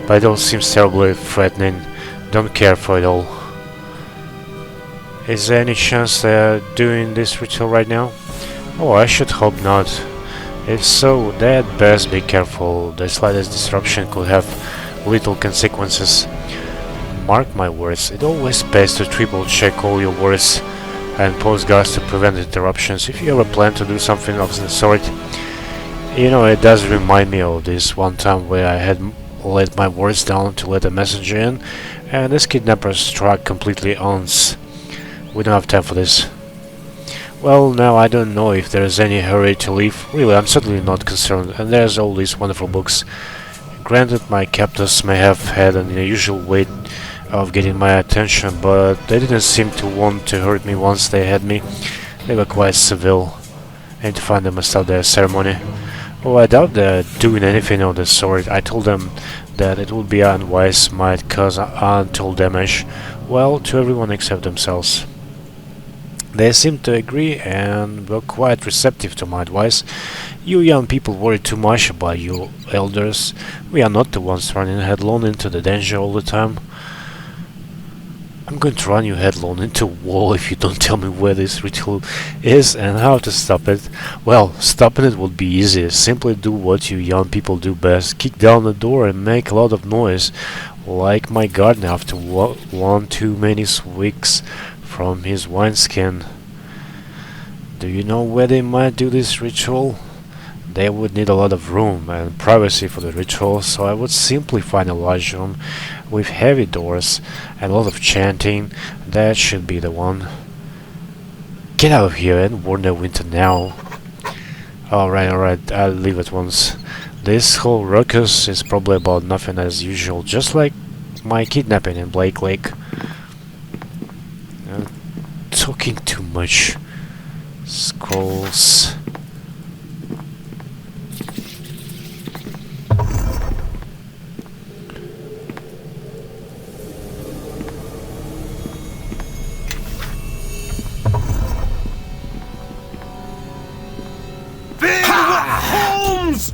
Speaker 1: but it all seems terribly threatening, don't care for it all. Is there any chance they're doing this ritual right now? Oh, I should hope not. If so, they'd best be careful, the slightest disruption could have little consequences. Mark my words, it always pays to triple check all your words and post guards to prevent interruptions if you ever plan to do something of the sort. You know, it does remind me of this one time where I had let my words down to let a messenger in, and this kidnapper struck completely ons. We don't have time for this. Well, now I don't know if there's any hurry to leave. Really, I'm certainly not concerned, and there's all these wonderful books. Granted, my captors may have had an unusual way of getting my attention, but they didn't seem to want to hurt me once they had me. They were quite civil. I need to find them and start their ceremony. Oh, I doubt they're doing anything of the sort. I told them that it would be unwise, might cause untold damage. Well, to everyone except themselves. They seemed to agree and were quite receptive to my advice. You young people worry too much about you elders. We are not the ones running headlong into the danger all the time. I'm going to run you headlong into a wall if you don't tell me where this ritual is and how to stop it. Well, stopping it would be easy. Simply do what you young people do best. Kick down the door and make a lot of noise. Like my gardener after one too many swigs from his wineskin. Do you know where they might do this ritual? They would need a lot of room and privacy for the ritual, so I would simply find a large room with heavy doors and a lot of chanting. That should be the one. Get out of here and warn Neverwinter now. Alright, I'll leave at once. This whole ruckus is probably about nothing as usual, just like my kidnapping in Blake Lake. Talking too much. Scrolls.
Speaker 22: Holmes!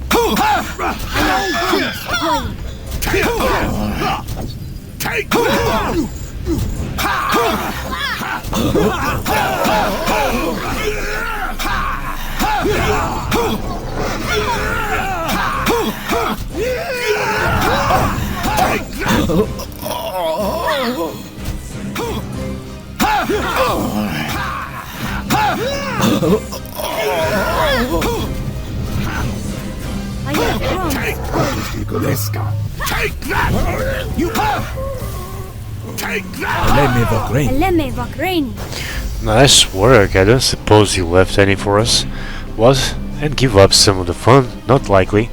Speaker 22: Take Take that! You take that!
Speaker 1: Nice work. I don't suppose you left any for us. What? And give up some of the fun? Not likely.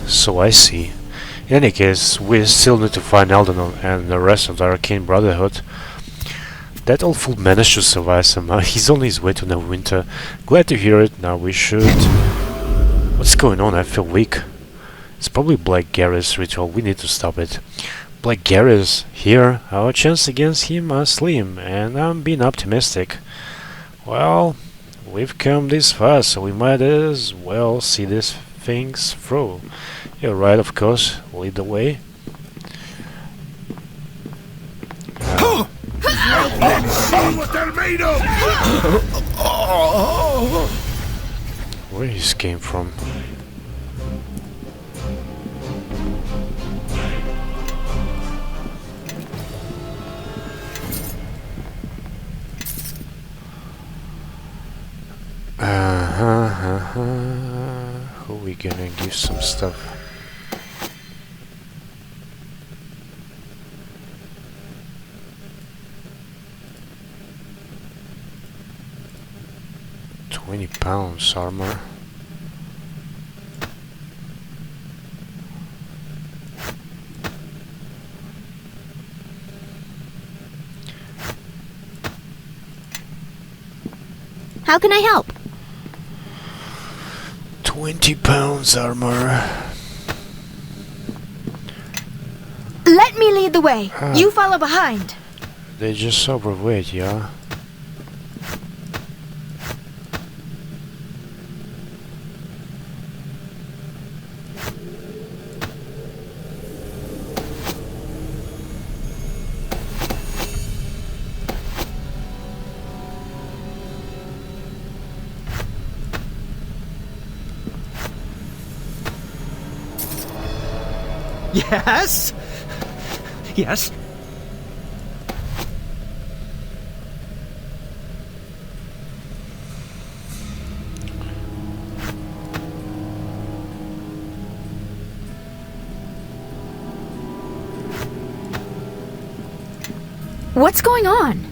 Speaker 1: So I see. In any case, we still need to find Aldanon and the rest of the Arcane Brotherhood. That old fool managed to survive somehow. He's on his way to Neverwinter. Glad to hear it. Now we should... What's going on? I feel weak. It's probably Black Gary's ritual. We need to stop it. Black Gary's here. Our chances against him are slim, and I'm being optimistic. Well, we've come this far, so we might as well see these things through. You're right, of course. Lead the way.
Speaker 22: Let's see what they're made of!
Speaker 1: Where he came from? Who we gonna give some stuff? £20 armor.
Speaker 3: How can I help?
Speaker 1: £20 armor.
Speaker 5: Let me lead the way. You follow behind.
Speaker 1: They just overweight, yeah?
Speaker 13: Yes? Yes?
Speaker 5: What's going on?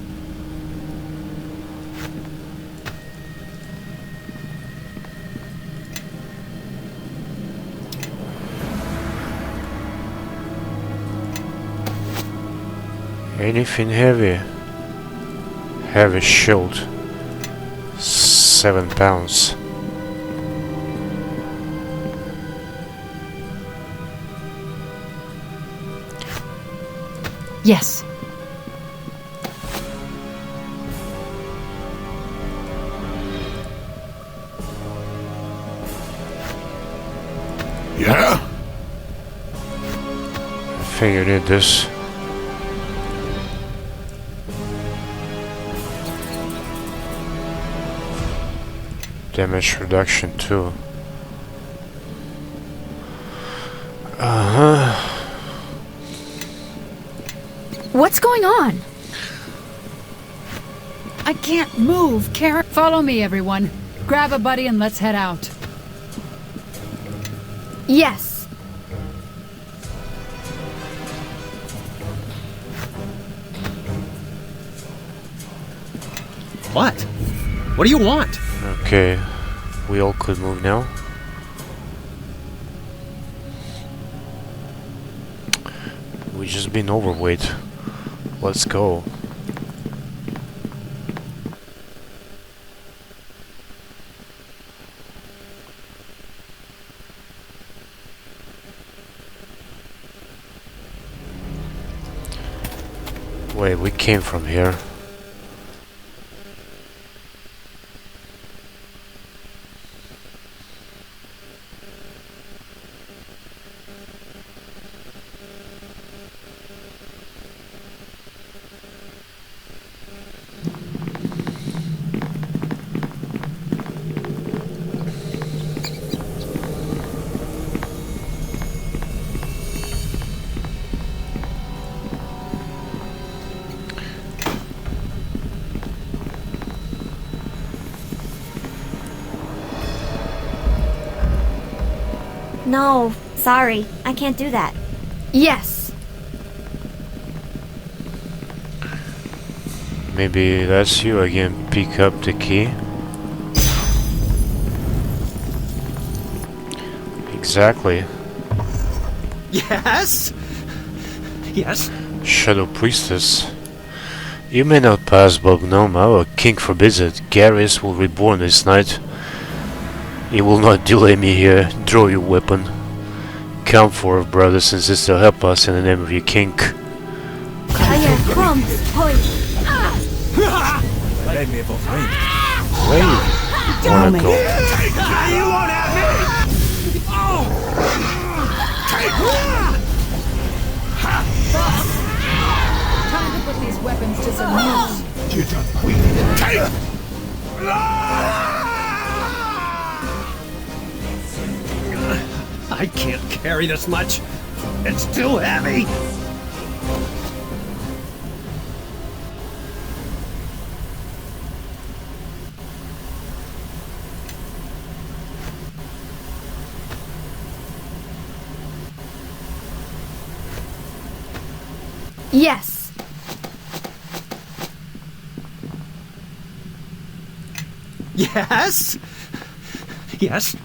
Speaker 1: Anything heavy? Heavy shield. 7 pounds.
Speaker 8: Yes.
Speaker 14: Yeah?
Speaker 1: I think you need this. Damage reduction too.
Speaker 5: What's going on?
Speaker 8: I can't move, Karen. Follow me, everyone. Grab a buddy and let's head out.
Speaker 5: Yes.
Speaker 13: What? What do you want?
Speaker 1: Okay, we all could move now. We just been overweight. Let's go. Wait, we came from here.
Speaker 3: No, sorry. I can't do that.
Speaker 5: Yes.
Speaker 1: Maybe that's you again. Pick up the key. Exactly.
Speaker 13: Yes? Yes?
Speaker 1: Shadow Priestess. You may not pass, but Gnome, our king forbids it. Garius will reborn this night. He will not delay me here. Draw your weapon. Come forth, brothers and sisters, help us in the name of your king.
Speaker 3: Fire crumbs, point.
Speaker 23: Let me both wait.
Speaker 1: Where you wanna go?
Speaker 22: You won't have me! Oh!
Speaker 8: Time to put these weapons to some use.
Speaker 13: I can't carry this much. It's too heavy.
Speaker 5: Yes.
Speaker 13: Yes? Yes?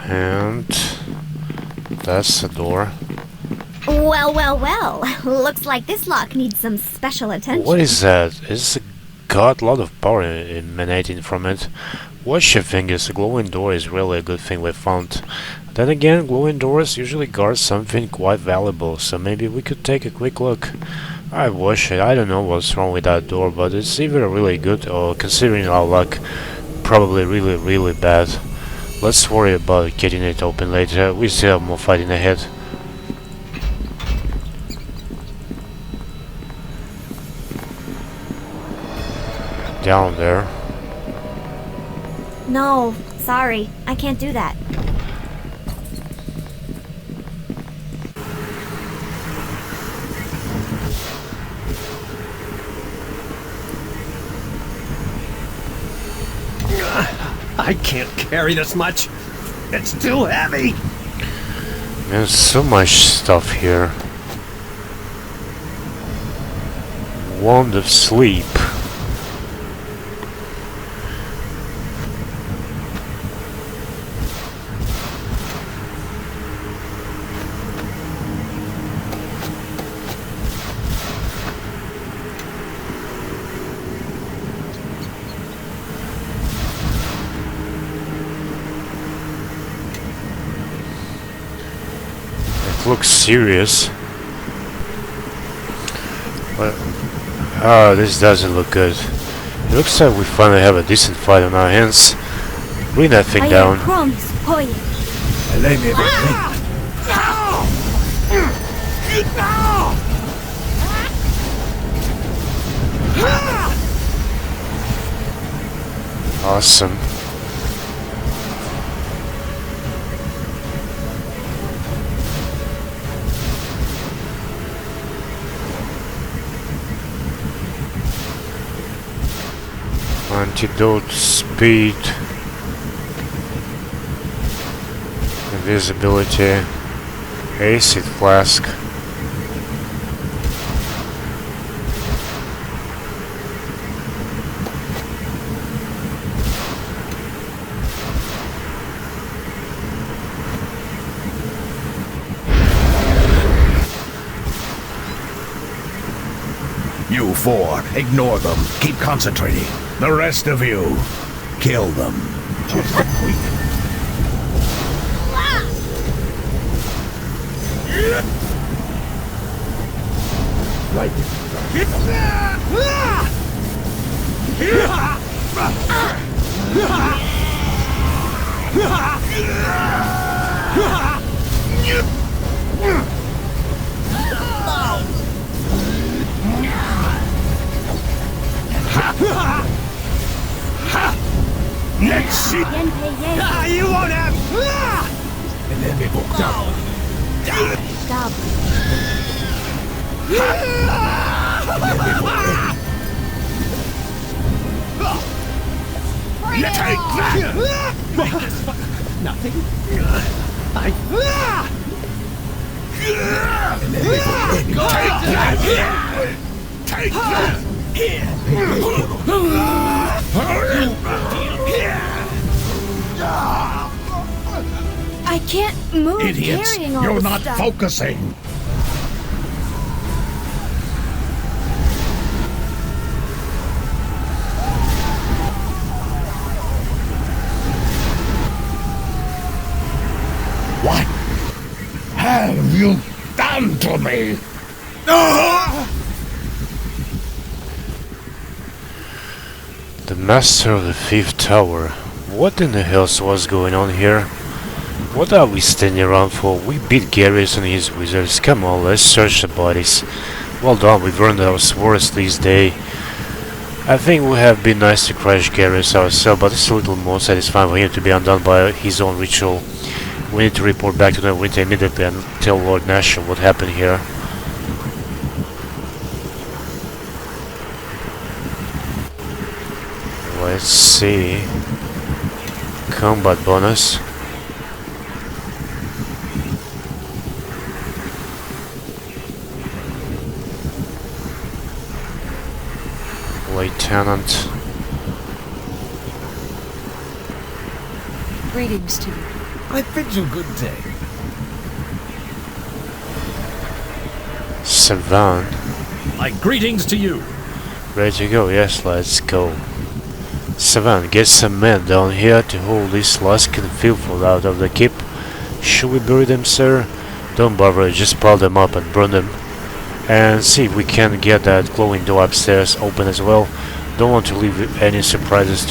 Speaker 1: And that's the door.
Speaker 3: Well, well, well. Looks like this lock needs some special attention.
Speaker 1: What is that? It's got a lot of power emanating from it. Watch your fingers. A glowing door is really a good thing we found. Then again, glowing doors usually guard something quite valuable, so maybe we could take a quick look. I watch it. I don't know what's wrong with that door, but it's either really good or, considering our luck, probably really, really bad. Let's worry about getting it open later. We still have more fighting ahead. down there.
Speaker 3: No, sorry. I can't do that.
Speaker 13: I can't carry this much. It's too heavy.
Speaker 1: There's so much stuff here. Wand of Sleep. Looks serious. But this doesn't look good. It looks like we finally have a decent fight on our hands. Bring that thing down. Awesome. Antidote, speed, invisibility, acid flask.
Speaker 21: You four, ignore them. Keep concentrating. The rest of you, kill them.
Speaker 22: Right. Next shit. You won't have. And then people down. You take that.
Speaker 13: Nothing.
Speaker 22: And then people take that. Take that.
Speaker 3: I can't move
Speaker 21: Idiots,
Speaker 3: carrying all
Speaker 21: you're
Speaker 3: this
Speaker 21: not
Speaker 3: stuff.
Speaker 21: focusing. What have you done to me?
Speaker 1: The Master of the Fifth Tower. What in the hell was going on here? What are we standing around for? We beat Garrus and his wizards. Come on, let's search the bodies. Well done, we've earned our swords this day. I think we have been nice to crush Garrus ourselves, but it's a little more satisfying for him to be undone by his own ritual. We need to report back to Neverwinter immediately and tell Lord Nashor what happened here. Let's see. Combat bonus. Lieutenant.
Speaker 5: Greetings to you.
Speaker 13: I bid you good day.
Speaker 1: Savan.
Speaker 13: My greetings to you.
Speaker 1: Ready to go? Yes, let's go. Savan, get some men down here to haul this Luskin filth out of the keep. Should we bury them, sir? Don't bother, just pile them up and burn them. And see if we can get that glowing door upstairs open as well. Don't want to leave any surprises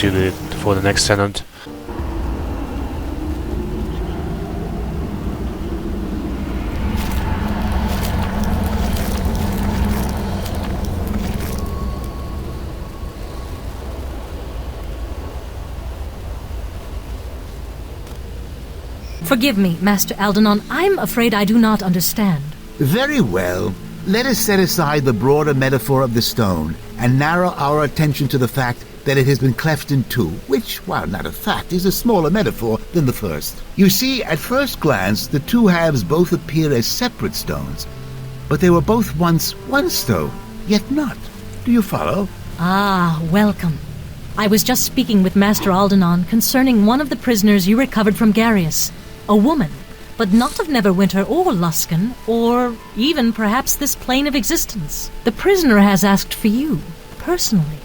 Speaker 1: for the next tenant.
Speaker 4: Forgive me, Master Aldanon. I'm afraid I do not understand.
Speaker 9: Very well. Let us set aside the broader metaphor of the stone and narrow our attention to the fact that it has been cleft in two, which, while not a fact, is a smaller metaphor than the first. You see, at first glance, the two halves both appear as separate stones, but they were both once one stone, yet not. Do you follow?
Speaker 4: Ah, welcome. I was just speaking with Master Aldanon concerning one of the prisoners you recovered from Garius. A woman, but not of Neverwinter or Luskan, or even perhaps this plane of existence. The prisoner has asked for you, personally.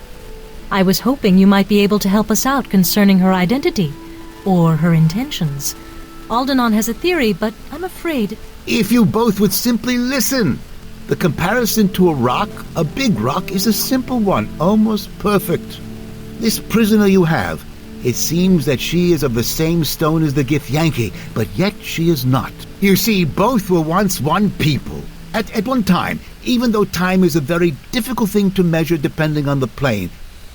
Speaker 4: I was hoping you might be able to help us out concerning her identity, or her intentions. Aldanon has a theory, but I'm afraid...
Speaker 9: If you both would simply listen! The comparison to a rock, a big rock, is a simple one, almost perfect. This prisoner you have, it seems that she is of the same stone as the Githyanki, but yet she is not. You see, both were once one people. At one time, even though time is a very difficult thing to measure depending on the plane.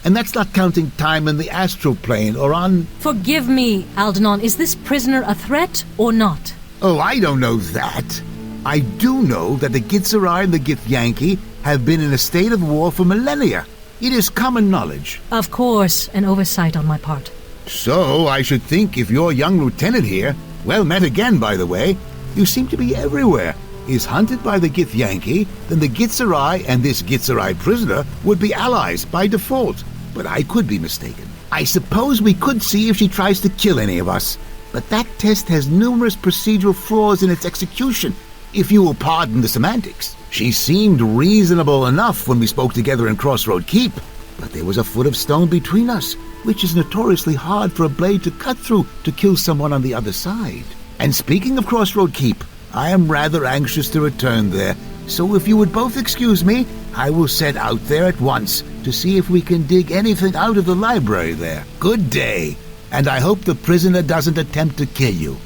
Speaker 9: And that's not counting time in the astral plane or on...
Speaker 4: Forgive me, Aldanon. Is this prisoner a threat or not?
Speaker 9: Oh, I don't know that. I do know that the Gitzerai and the Githyanki have been in a state of war for millennia. It is common knowledge.
Speaker 4: Of course, an oversight on my part.
Speaker 9: So, I should think if your young lieutenant here, well met again, by the way, you seem to be everywhere, is hunted by the Githyanki, then the Gitzerai and this Gitzerai prisoner would be allies by default. But I could be mistaken. I suppose we could see if she tries to kill any of us. But that test has numerous procedural flaws in its execution, if you will pardon the semantics. She seemed reasonable enough when we spoke together in Crossroad Keep, but there was a foot of stone between us, which is notoriously hard for a blade to cut through to kill someone on the other side. And speaking of Crossroad Keep, I am rather anxious to return there, so if you would both excuse me, I will set out there at once to see if we can dig anything out of the library there. Good day, and I hope the prisoner doesn't attempt to kill you.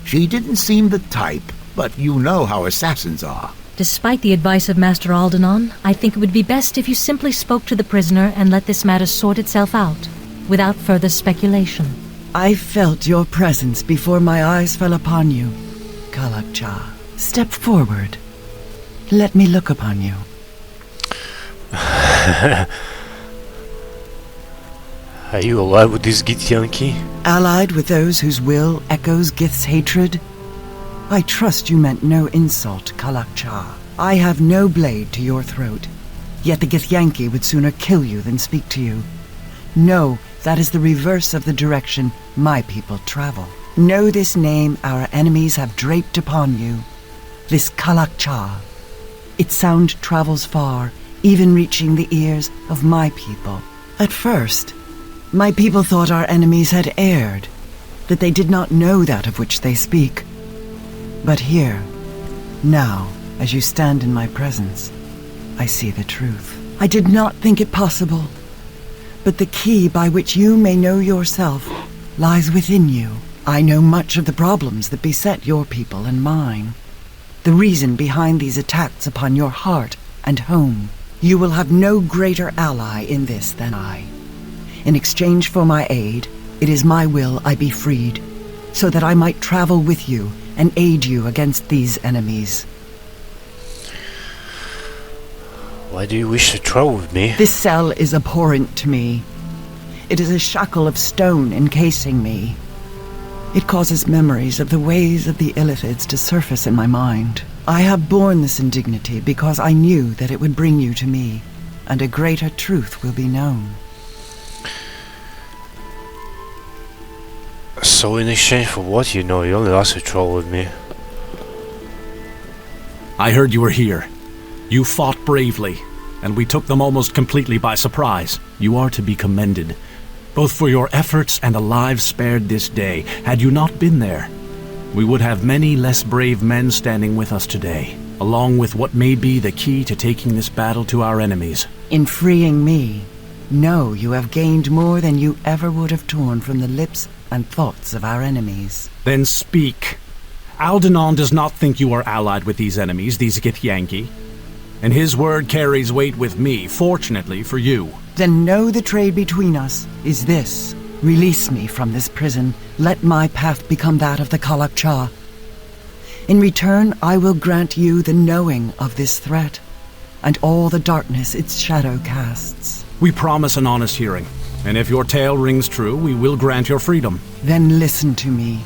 Speaker 9: She didn't seem the type, but you know how assassins are.
Speaker 4: Despite the advice of Master Aldanon, I think it would be best if you simply spoke to the prisoner and let this matter sort itself out, without further speculation.
Speaker 18: I felt your presence before my eyes fell upon you, Kalakcha. Step forward. Let me look upon you.
Speaker 1: Are you allied with this Githyanki?
Speaker 18: Allied with those whose will echoes Gith's hatred? I trust you meant no insult, Kalakcha. I have no blade to your throat, yet the Githyanki would sooner kill you than speak to you. No, that is the reverse of the direction my people travel. Know this name our enemies have draped upon you, this Kalakcha. Its sound travels far, even reaching the ears of my people. At first, my people thought our enemies had erred, that they did not know that of which they speak. But here, now, as you stand in my presence, I see the truth. I did not think it possible, but the key by which you may know yourself lies within you. I know much of the problems that beset your people and mine, the reason behind these attacks upon your heart and home. You will have no greater ally in this than I. In exchange for my aid, it is my will I be freed, so that I might travel with you and aid you against these enemies.
Speaker 1: Why do you wish to travel with me?
Speaker 18: This cell is abhorrent to me. It is a shackle of stone encasing me. It causes memories of the ways of the Illithids to surface in my mind. I have borne this indignity because I knew that it would bring you to me, and a greater truth will be known.
Speaker 1: So in exchange for what you know, you only asked to travel with me.
Speaker 10: I heard you were here. You fought bravely, and we took them almost completely by surprise. You are to be commended, both for your efforts and the lives spared this day. Had you not been there, we would have many less brave men standing with us today, along with what may be the key to taking this battle to our enemies.
Speaker 18: In freeing me, know you have gained more than you ever would have torn from the lips and thoughts of our enemies.
Speaker 10: Then speak. Aldanon does not think you are allied with these enemies, these Githyanki, and his word carries weight with me, fortunately for you.
Speaker 18: Then know the trade between us is this. Release me from this prison. Let my path become that of the Kalakcha. In return, I will grant you the knowing of this threat, and all the darkness its shadow casts.
Speaker 11: We promise an honest hearing, and if your tale rings true, we will grant your freedom.
Speaker 18: Then listen to me,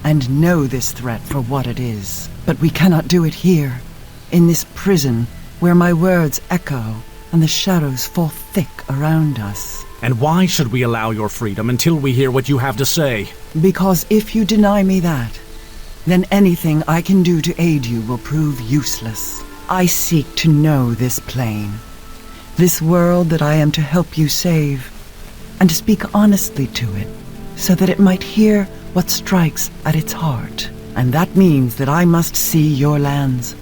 Speaker 18: and know this threat for what it is. But we cannot do it here, in this prison, where my words echo, and the shadows fall thick around us.
Speaker 11: And why should we allow your freedom until we hear what you have to say?
Speaker 18: Because if you deny me that, then anything I can do to aid you will prove useless. I seek to know this plane, this world that I am to help you save, and to speak honestly to it, so that it might hear what strikes at its heart. And that means that I must see your lands,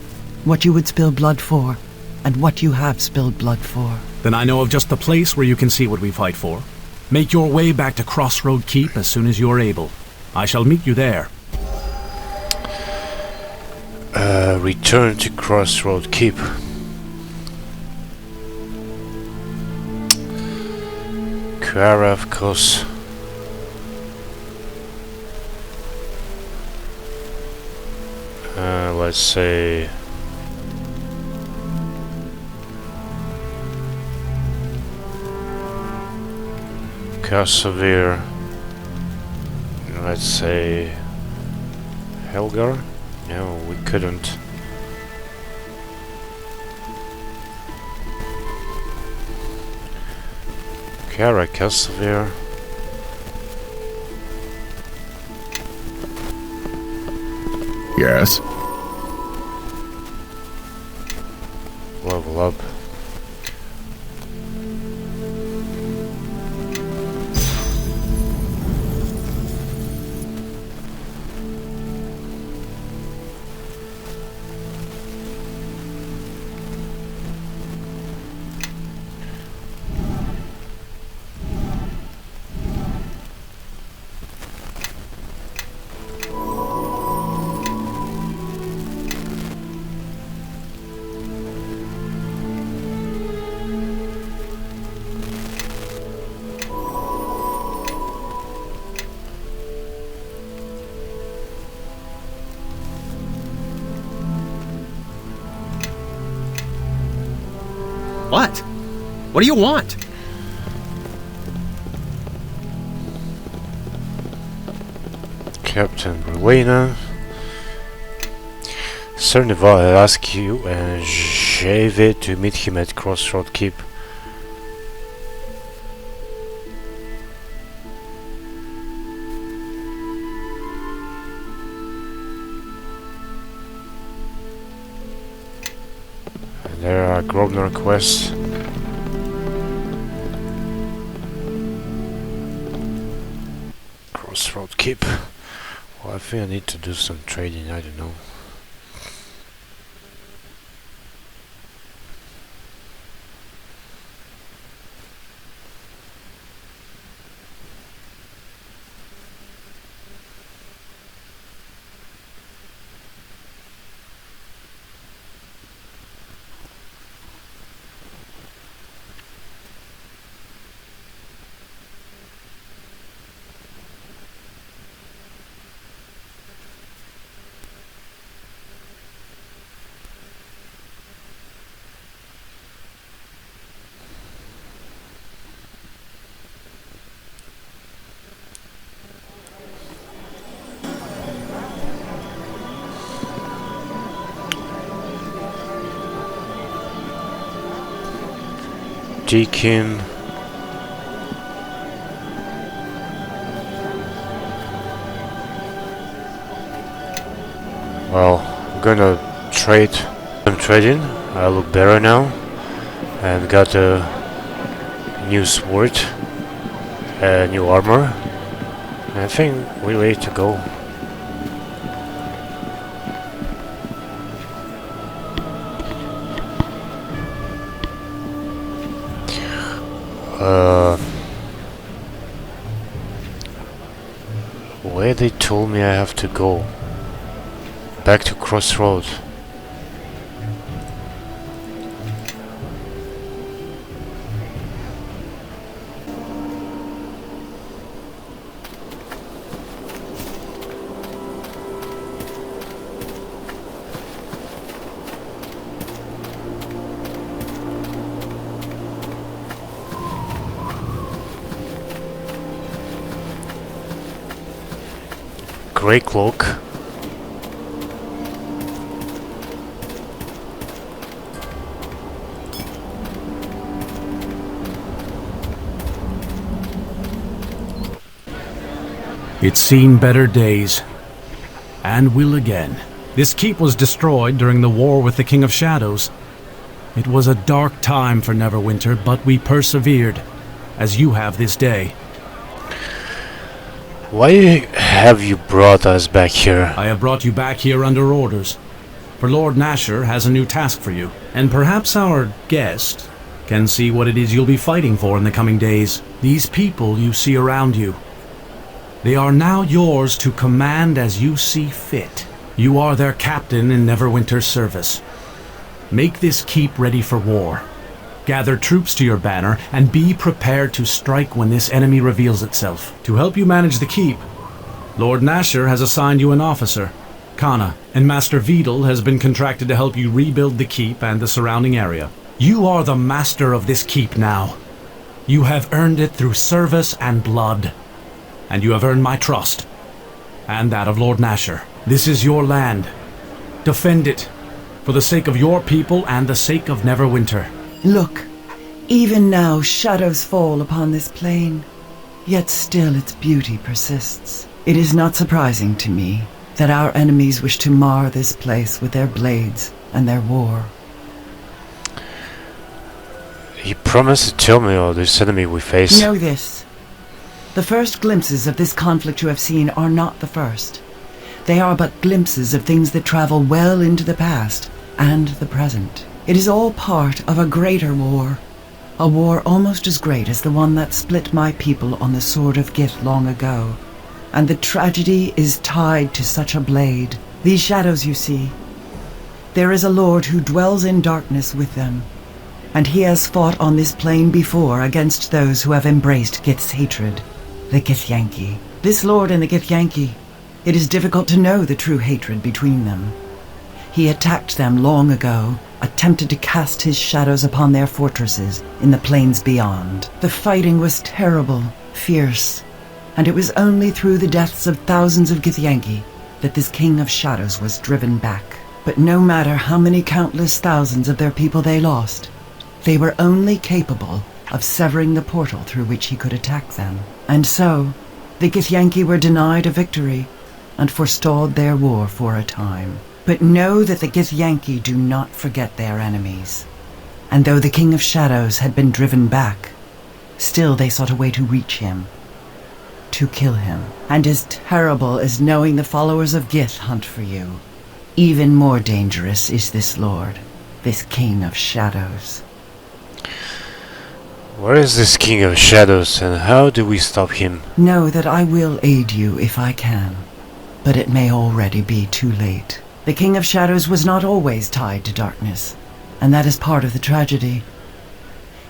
Speaker 18: what you would spill blood for, and what you have spilled blood for.
Speaker 11: Then I know of just the place where you can see what we fight for. Make your way back to Crossroad Keep as soon as you are able. I shall meet you there.
Speaker 1: Return to Crossroad Keep. Kara, of course. Let's say Kasavir. Let's say Helgar. No, we couldn't. Kara, Kasavir.
Speaker 9: Yes?
Speaker 1: Level up.
Speaker 13: What? What do you want?
Speaker 1: Captain Rowena. Cernival ask you and Jave to meet him at Crossroad Keep. There are Grosvenor quests. Crossroad Keep. Well, I think I need to do some trading, I don't know. Deacon. Well, I'm gonna trade. I'm trading. I look better now, and got a new sword, new armor. And I think we're ready to go. Where they told me I have to go? Back to Crossroad. grey cloak.
Speaker 11: It's seen better days, and will again. This keep was destroyed during the war with the King of Shadows. It was a dark time for Neverwinter, but we persevered, as you have this day.
Speaker 1: Why have you brought us back here?
Speaker 11: I have brought you back here under orders, for Lord Nasher has a new task for you, and perhaps our guest can see what it is you'll be fighting for in the coming days. These people you see around you, they are now yours to command as you see fit. You are their captain in Neverwinter's service. Make this keep ready for war. Gather troops to your banner, and be prepared to strike when this enemy reveals itself. To help you manage the keep, Lord Nasher has assigned you an officer, Kana, and Master Vidal has been contracted to help you rebuild the keep and the surrounding area. You are the master of this keep now. You have earned it through service and blood. And you have earned my trust, and that of Lord Nasher. This is your land. Defend it, for the sake of your people and the sake of Neverwinter.
Speaker 18: Look, even now shadows fall upon this plain, yet still its beauty persists. It is not surprising to me that our enemies wish to mar this place with their blades and their war.
Speaker 1: You promised to tell me all this enemy we face.
Speaker 18: Know this. The first glimpses of this conflict you have seen are not the first. They are but glimpses of things that travel well into the past and the present. It is all part of a greater war, a war almost as great as the one that split my people on the Sword of Gith long ago. And the tragedy is tied to such a blade. These shadows you see, there is a lord who dwells in darkness with them, and he has fought on this plain before against those who have embraced Gith's hatred. The Githyanki. This lord and the Githyanki, it is difficult to know the true hatred between them. He attacked them long ago, attempted to cast his shadows upon their fortresses in the plains beyond. The fighting was terrible, fierce, and it was only through the deaths of thousands of Githyanki that this King of Shadows was driven back. But no matter how many countless thousands of their people they lost, they were only capable of severing the portal through which he could attack them. And so, the Githyanki were denied a victory and forestalled their war for a time. But know that the Githyanki do not forget their enemies. And though the King of Shadows had been driven back, still they sought a way to reach him, to kill him. And as terrible as knowing the followers of Gith hunt for you, even more dangerous is this lord, this King of Shadows.
Speaker 1: Where is this King of Shadows, and how do we stop him?
Speaker 18: Know that I will aid you if I can, but it may already be too late. The King of Shadows was not always tied to darkness, and that is part of the tragedy.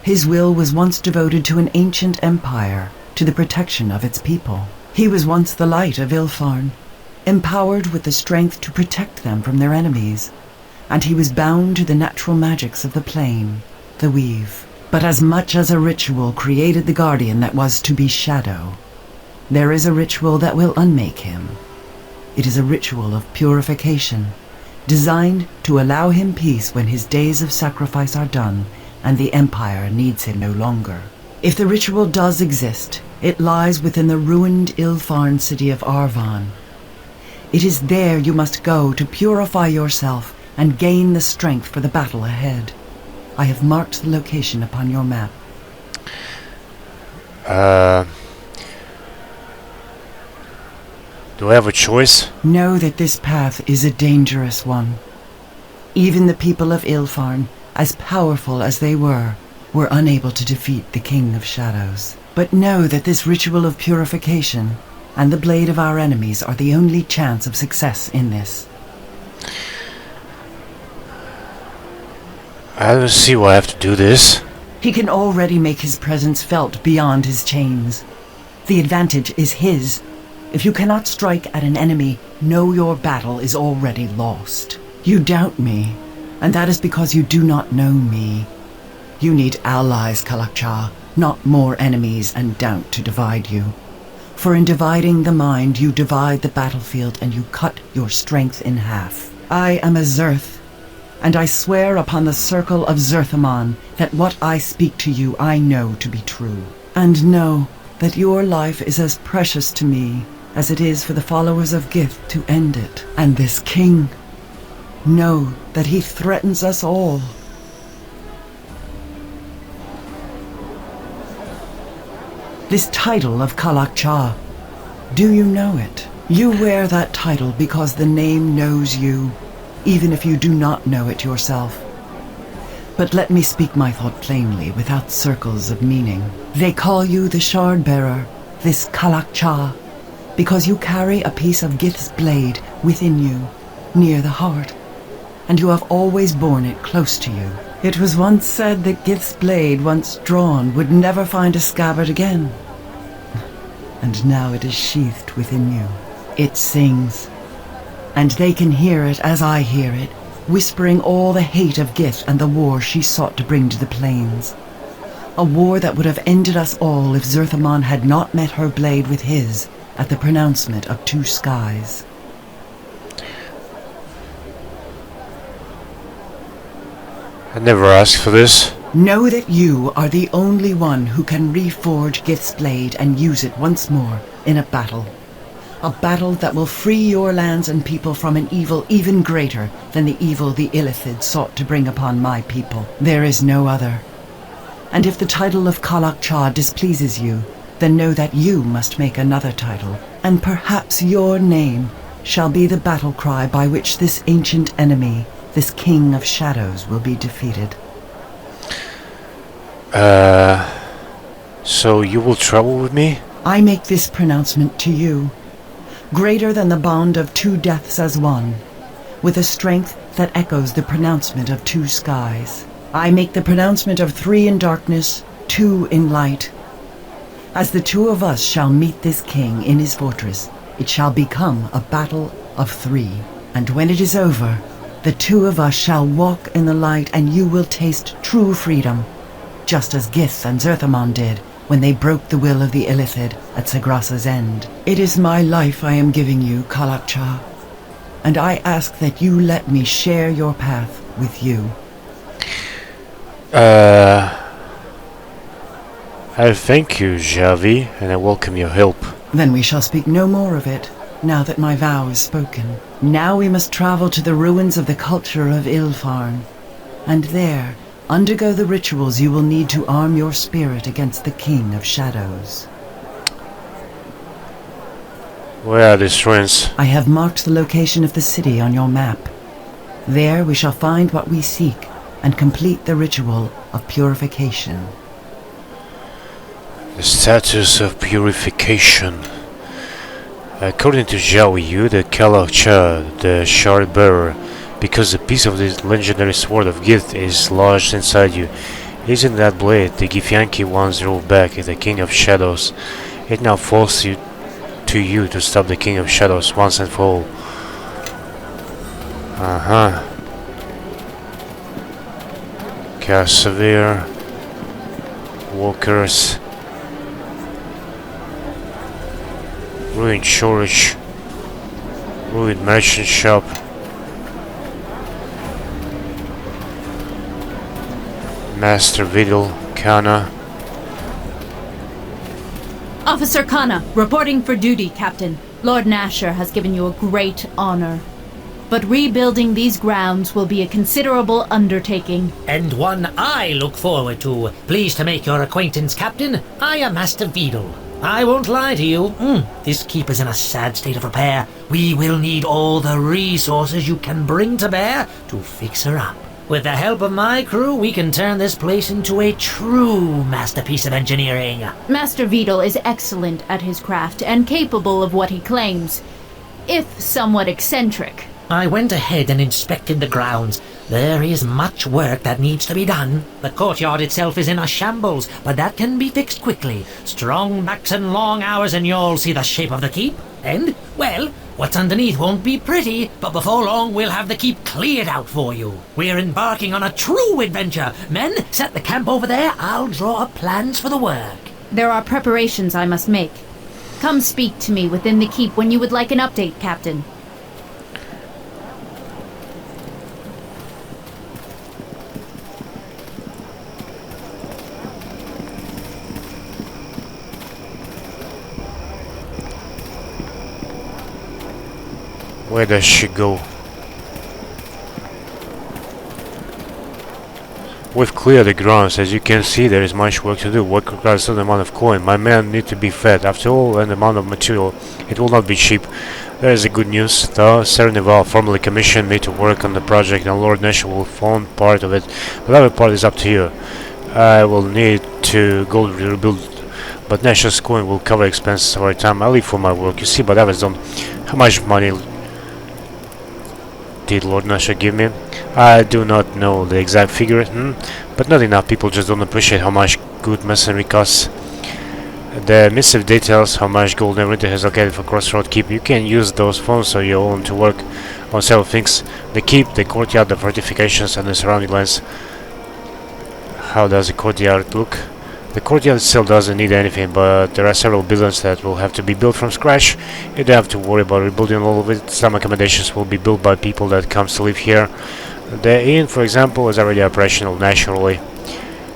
Speaker 18: His will was once devoted to an ancient empire, to the protection of its people. He was once the light of Ylfarn, empowered with the strength to protect them from their enemies, and he was bound to the natural magics of the plane, the weave. But as much as a ritual created the guardian that was to be Shadow, there is a ritual that will unmake him. It is a ritual of purification, designed to allow him peace when his days of sacrifice are done and the Empire needs him no longer. If the ritual does exist, it lies within the ruined Ylfarn city of Arvahn. It is there you must go to purify yourself and gain the strength for the battle ahead. I have marked the location upon your map.
Speaker 1: Do I have a choice?
Speaker 18: Know that this path is a dangerous one. Even the people of Ylfarn, as powerful as they were unable to defeat the King of Shadows. But know that this ritual of purification and the blade of our enemies are the only chance of success in this.
Speaker 1: I don't see why I have to do this.
Speaker 18: He can already make his presence felt beyond his chains. The advantage is his. If you cannot strike at an enemy, know your battle is already lost. You doubt me, and that is because you do not know me. You need allies, Kalakcha, not more enemies and doubt to divide you. For in dividing the mind, you divide the battlefield and you cut your strength in half. I am a Zerth, and I swear upon the circle of Zerthamon that what I speak to you I know to be true. And know that your life is as precious to me as it is for the followers of Gith to end it. And this king, know that he threatens us all. This title of Kalak-Cha, do you know it? You wear that title because the name knows you, even if you do not know it yourself. But let me speak my thought plainly, without circles of meaning. They call you the Shard-Bearer, this Kalak-Cha, because you carry a piece of Gith's blade within you, near the heart, and you have always borne it close to you. It was once said that Gith's blade, once drawn, would never find a scabbard again. And now it is sheathed within you. It sings, and they can hear it as I hear it, whispering all the hate of Gith and the war she sought to bring to the plains. A war that would have ended us all if Zerthamon had not met her blade with his at the pronouncement of two skies.
Speaker 1: I never asked for this.
Speaker 18: Know that you are the only one who can reforge Gith's blade and use it once more in a battle. A battle that will free your lands and people from an evil even greater than the evil the Illithid sought to bring upon my people. There is no other. And if the title of Kalak-Cha displeases you, then know that you must make another title, and perhaps your name shall be the battle cry by which this ancient enemy, this King of Shadows, will be defeated.
Speaker 1: So you will travel with me?
Speaker 18: I make this pronouncement to you, greater than the bond of two deaths as one, with a strength that echoes the pronouncement of two skies. I make the pronouncement of three in darkness, two in light. As the two of us shall meet this king in his fortress, it shall become a battle of three. And when it is over, the two of us shall walk in the light and you will taste true freedom, just as Gith and Zerthamon did when they broke the will of the Illithid at Sagrasa's end. It is my life I am giving you, Kalak-Cha, and I ask that you let me share your path with you.
Speaker 1: I thank you, Javi, and I welcome your help.
Speaker 18: Then we shall speak no more of it, now that my vow is spoken. Now we must travel to the ruins of the culture of Ylfarn, and there undergo the rituals you will need to arm your spirit against the King of Shadows.
Speaker 1: Where are these ruins?
Speaker 18: I have marked the location of the city on your map. There we shall find what we seek and complete the ritual of purification.
Speaker 1: The status of purification. According to Zhao Yu, the Kalak-Cha, the Shard-Bearer, because a piece of this legendary sword of Gith is lodged inside you. Isn't that blade the Githyanki once drove back at the King of Shadows? It now falls to you to stop the King of Shadows once and for all. Cassavir, Walkers, Ruined Storage, Ruined Merchant Shop, Master Vidal, Kana.
Speaker 17: Officer Kana, reporting for duty, Captain. Lord Nasher has given you a great honor. But rebuilding these grounds will be a considerable undertaking.
Speaker 2: And one I look forward to. Pleased to make your acquaintance, Captain. I am Master Vidal. I won't lie to you. This keep is in a sad state of repair. We will need all the resources you can bring to bear to fix her up. With the help of my crew, we can turn this place into a true masterpiece of engineering.
Speaker 17: Master Vidal is excellent at his craft and capable of what he claims, if somewhat eccentric.
Speaker 2: I went ahead and inspected the grounds. There is much work that needs to be done. The courtyard itself is in a shambles, but that can be fixed quickly. Strong backs and long hours and you'll see the shape of the keep. And, well, what's underneath won't be pretty, but before long we'll have the keep cleared out for you. We're embarking on a true adventure. Men, set the camp over there. I'll draw up plans for the work.
Speaker 17: There are preparations I must make.
Speaker 15: Come speak to me within the keep when you would like an update, Captain.
Speaker 1: Where does she go? We've cleared the grounds. As you can see, there is much work to do. Work requires a certain amount of coin. My men need to be fed. After all, an amount of material, it will not be cheap. There is a good news, though. Cernival formally commissioned me to work on the project, and Lord Nesher will fund part of it. The other part is up to you. I will need to go rebuild, but Nesher's coin will cover expenses over time. I leave for my work. You see, but I was done. How much money did Lord Nesher give me? I do not know the exact figure, but not enough people just don't appreciate how much good masonry costs. The missive details how much gold Neverwinter has allocated for Crossroad Keep. You can use those funds on your own to work on several things. The keep, the courtyard, the fortifications, and the surrounding lands. How does the courtyard look? The courtyard itself doesn't need anything, but there are several buildings that will have to be built from scratch. You don't have to worry about rebuilding all of it. Some accommodations will be built by people that come to live here. The inn, for example, is already operational naturally.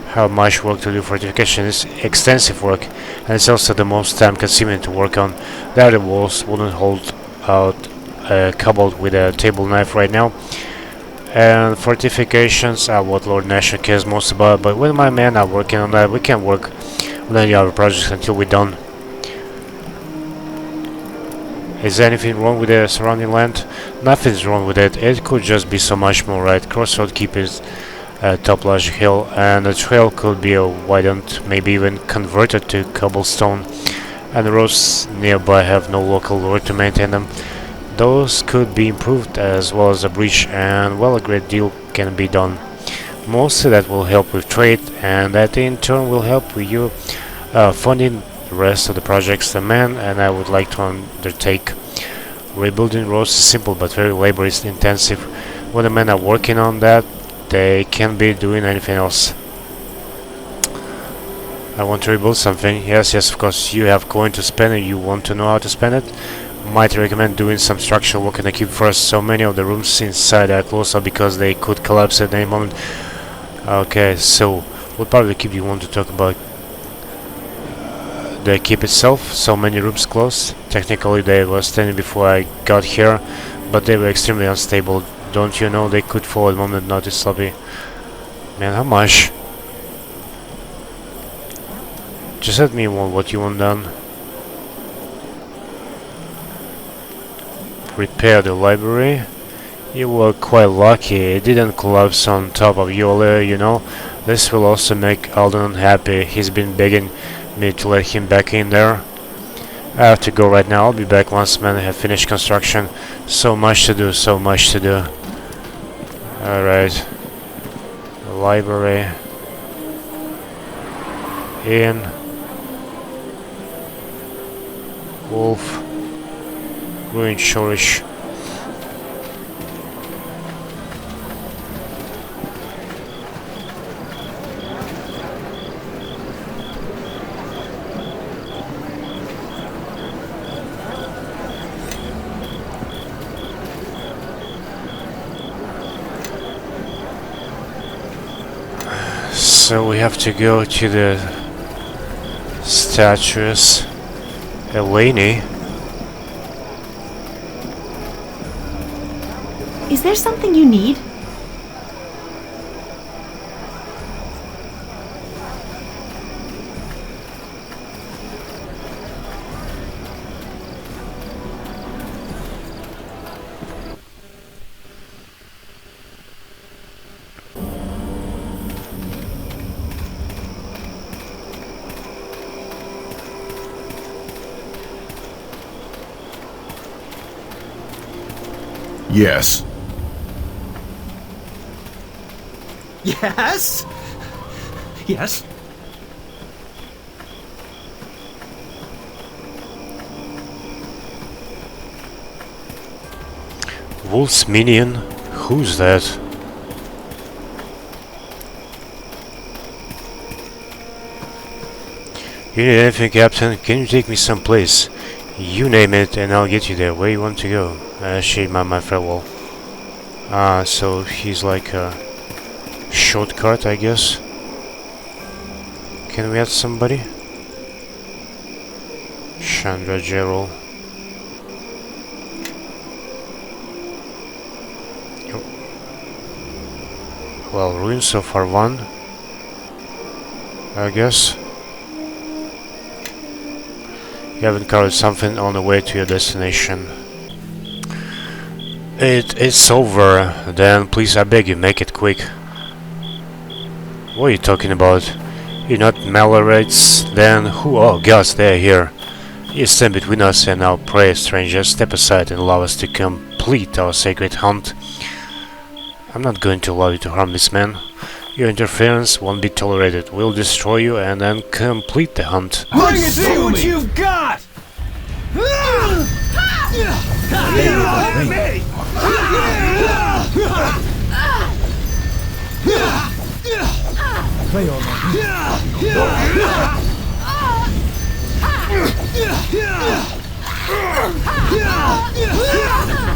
Speaker 1: How much work to do fortification is extensive work, and it's also the most time consuming to work on. The outer walls wouldn't hold out a cobalt with a table knife right now. And fortifications are what Lord Nesher cares most about, but when my men are working on that, we can work on any other projects until we're done. Is there anything wrong with the surrounding land? Nothing's wrong with it. It could just be so much more right. Crossroad Keep is a top large hill, and the trail could be widened, maybe even converted to cobblestone, and the roads nearby have no local lord to maintain them. Those could be improved, as well as a bridge, and well, a great deal can be done. Mostly that will help with trade, and that in turn will help with you funding the rest of the projects the men and I would like to undertake. Rebuilding roads is simple but very labor intensive. When the men are working on that, they can't be doing anything else. I want to rebuild something. Yes, of course, you have coin to spend and you want to know how to spend it. Might recommend doing some structural work in the keep first. So many of the rooms inside are closed up because they could collapse at any moment. Okay, so what part of the keep do you want to talk about? The keep itself. So many rooms closed. Technically they were standing before I got here, but they were extremely unstable. Don't you know they could fall at the moment notice sloppy? Man, how much? Just let me know what you want done. Repair the library. You were quite lucky. It didn't collapse on top of you earlier, you know. This will also make Aldanon happy. He's been begging me to let him back in there. I have to go right now. I'll be back once men have finished construction. So much to do, so much to do. Alright. Library. Inn. Wolf. Ruined Shorish. So we have to go to the statues. Eleni.
Speaker 17: Is there something you need?
Speaker 9: Yes.
Speaker 10: Yes? Yes?
Speaker 1: Wolf's minion? Who's that? You need anything, Captain? Can you take me someplace? You name it and I'll get you there. Where you want to go? She my farewell. So he's like a shortcut, I guess. Can we add somebody? Shandra Gerald. Well, ruins of Arvahn, I guess. You haven't covered something on the way to your destination. It's over. Then please, I beg you, make it quick. What are you talking about? You're not Malorites? Then who? Oh gods, they're here. You stand between us and our prey, stranger. Step aside and allow us to complete our sacred hunt. I'm not going to allow you to harm this man. Your interference won't be tolerated. We'll destroy you and then complete the hunt.
Speaker 7: Let's see what you've got!
Speaker 23: Play on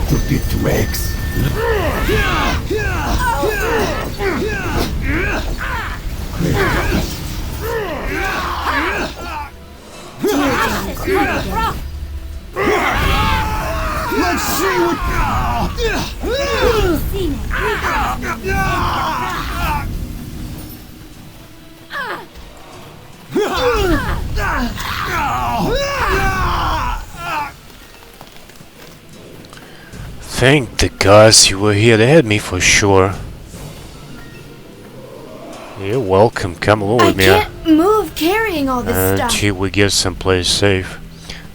Speaker 21: Took it to Rex.
Speaker 22: Let's see what.
Speaker 1: Thank the gods you were here. They had me for sure. You're welcome. Come along with me.
Speaker 3: I can't move carrying all this stuff.
Speaker 1: Until we get someplace safe.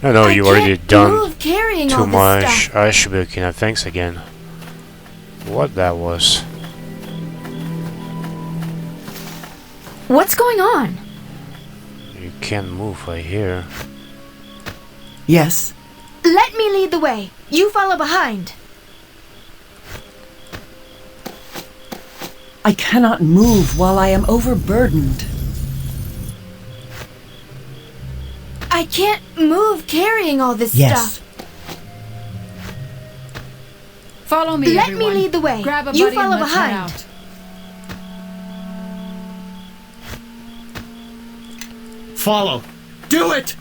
Speaker 1: No, you already done too much. I should be okay now. Thanks again. What that was.
Speaker 3: What's going on?
Speaker 1: You can't move, I hear.
Speaker 18: Yes?
Speaker 3: Let me lead the way. You follow behind.
Speaker 18: I cannot move while I am overburdened.
Speaker 3: I can't move carrying all this stuff.
Speaker 8: Follow me,
Speaker 3: Let
Speaker 8: everyone.
Speaker 3: me lead the way.
Speaker 8: Grab a
Speaker 3: You
Speaker 8: buddy
Speaker 3: follow
Speaker 8: and let's head
Speaker 3: behind.
Speaker 8: out.
Speaker 13: Follow. Do it!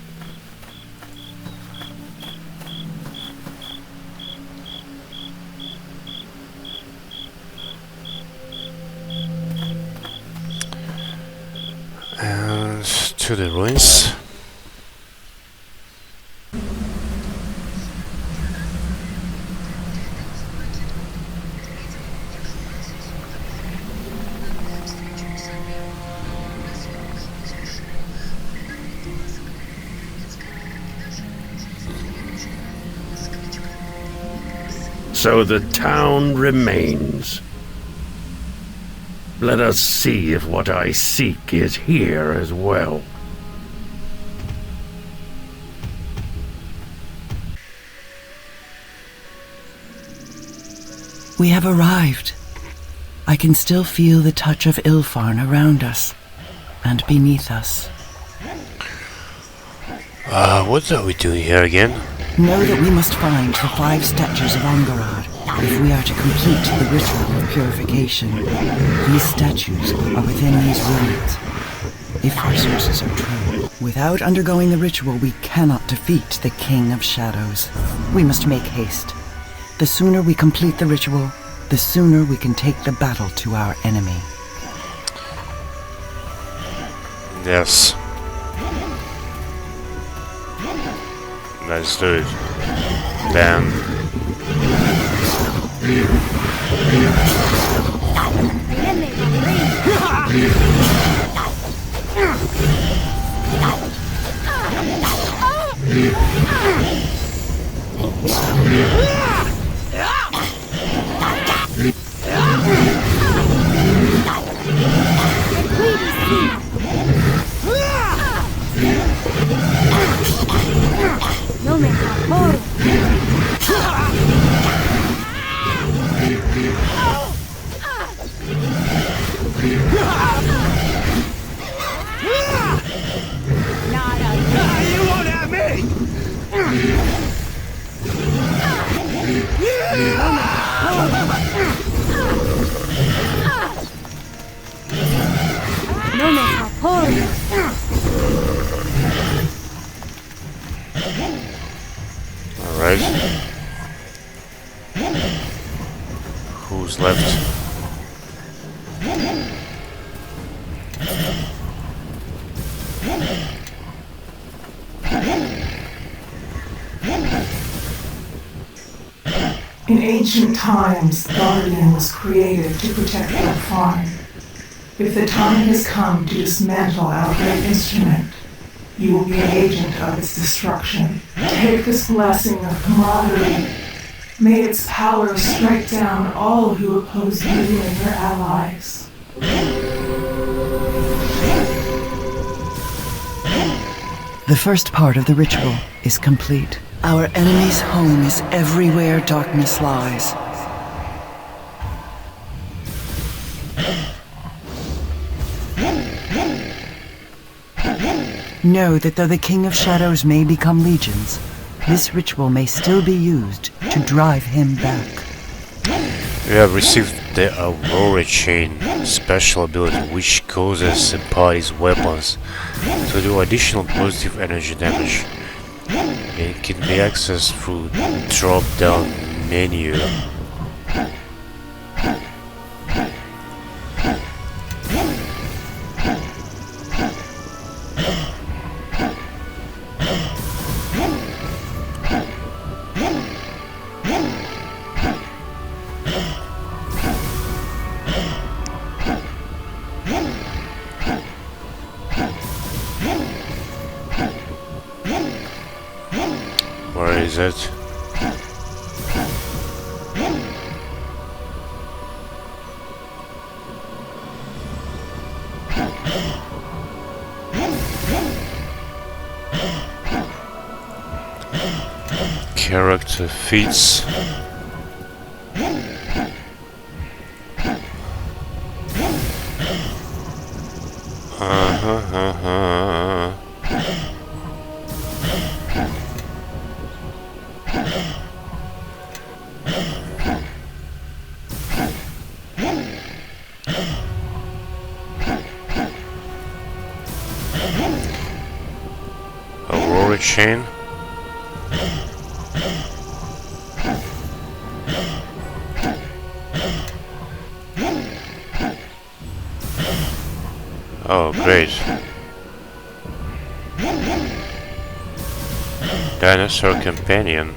Speaker 1: And to the ruins.
Speaker 21: So the town remains. Let us see if what I seek is here as well.
Speaker 18: We have arrived. I can still feel the touch of Ilfarn around us and beneath us.
Speaker 1: What are we doing here again?
Speaker 18: Know that we must find the 5 statues of Angarad if we are to complete the ritual of purification. These statues are within these ruins. If our sources are true, without undergoing the ritual, we cannot defeat the King of Shadows. We must make haste. The sooner we complete the ritual, the sooner we can take the battle to our enemy.
Speaker 1: Yes. Let's do it. Then.
Speaker 22: No me amor. You won't have me!
Speaker 17: No me apoyo.
Speaker 1: Alright. Who's left?
Speaker 12: In ancient times, Guardian was created to protect our farm. If the time has come to dismantle our great instrument, you will be an agent of its destruction. Take this blessing of camaraderie. May its power strike down all who oppose you and your allies.
Speaker 18: The first part of the ritual is complete. Our enemy's home is everywhere darkness lies. Know that though the King of Shadows may become legions, this ritual may still be used to drive him back.
Speaker 1: We have received the Aurora Chain, special ability which causes the body's weapons to do additional positive energy damage. It can be accessed through drop-down menu. Where is it? Character feats. Aurora Chain. Oh, great. Dinosaur Companion.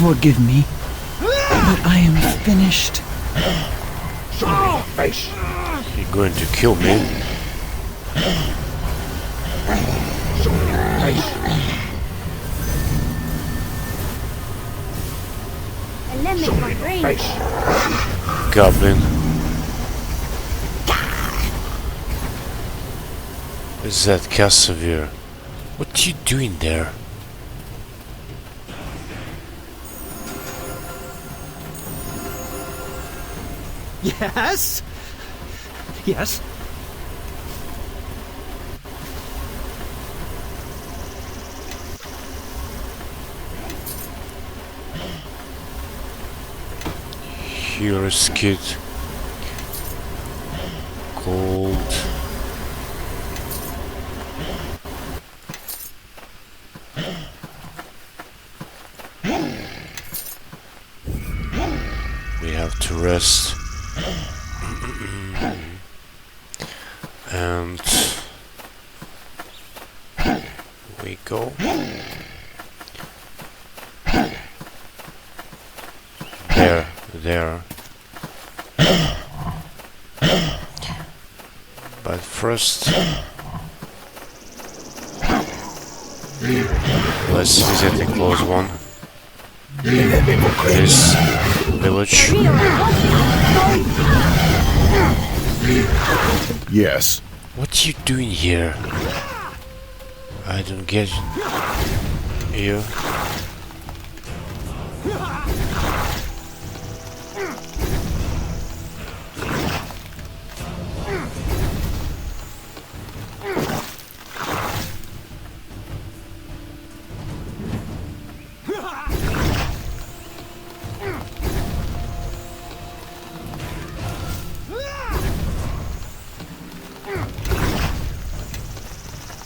Speaker 18: Forgive me, but I am finished.
Speaker 1: You're going to kill me? Goblin. Is that Cassavir? What are you doing there?
Speaker 7: Yes? Yes?
Speaker 1: Curious kid. Gold. We have to rest. And we go. There. But first, let's visit the close one. This village.
Speaker 14: Yes.
Speaker 1: What you doing here? I don't get you.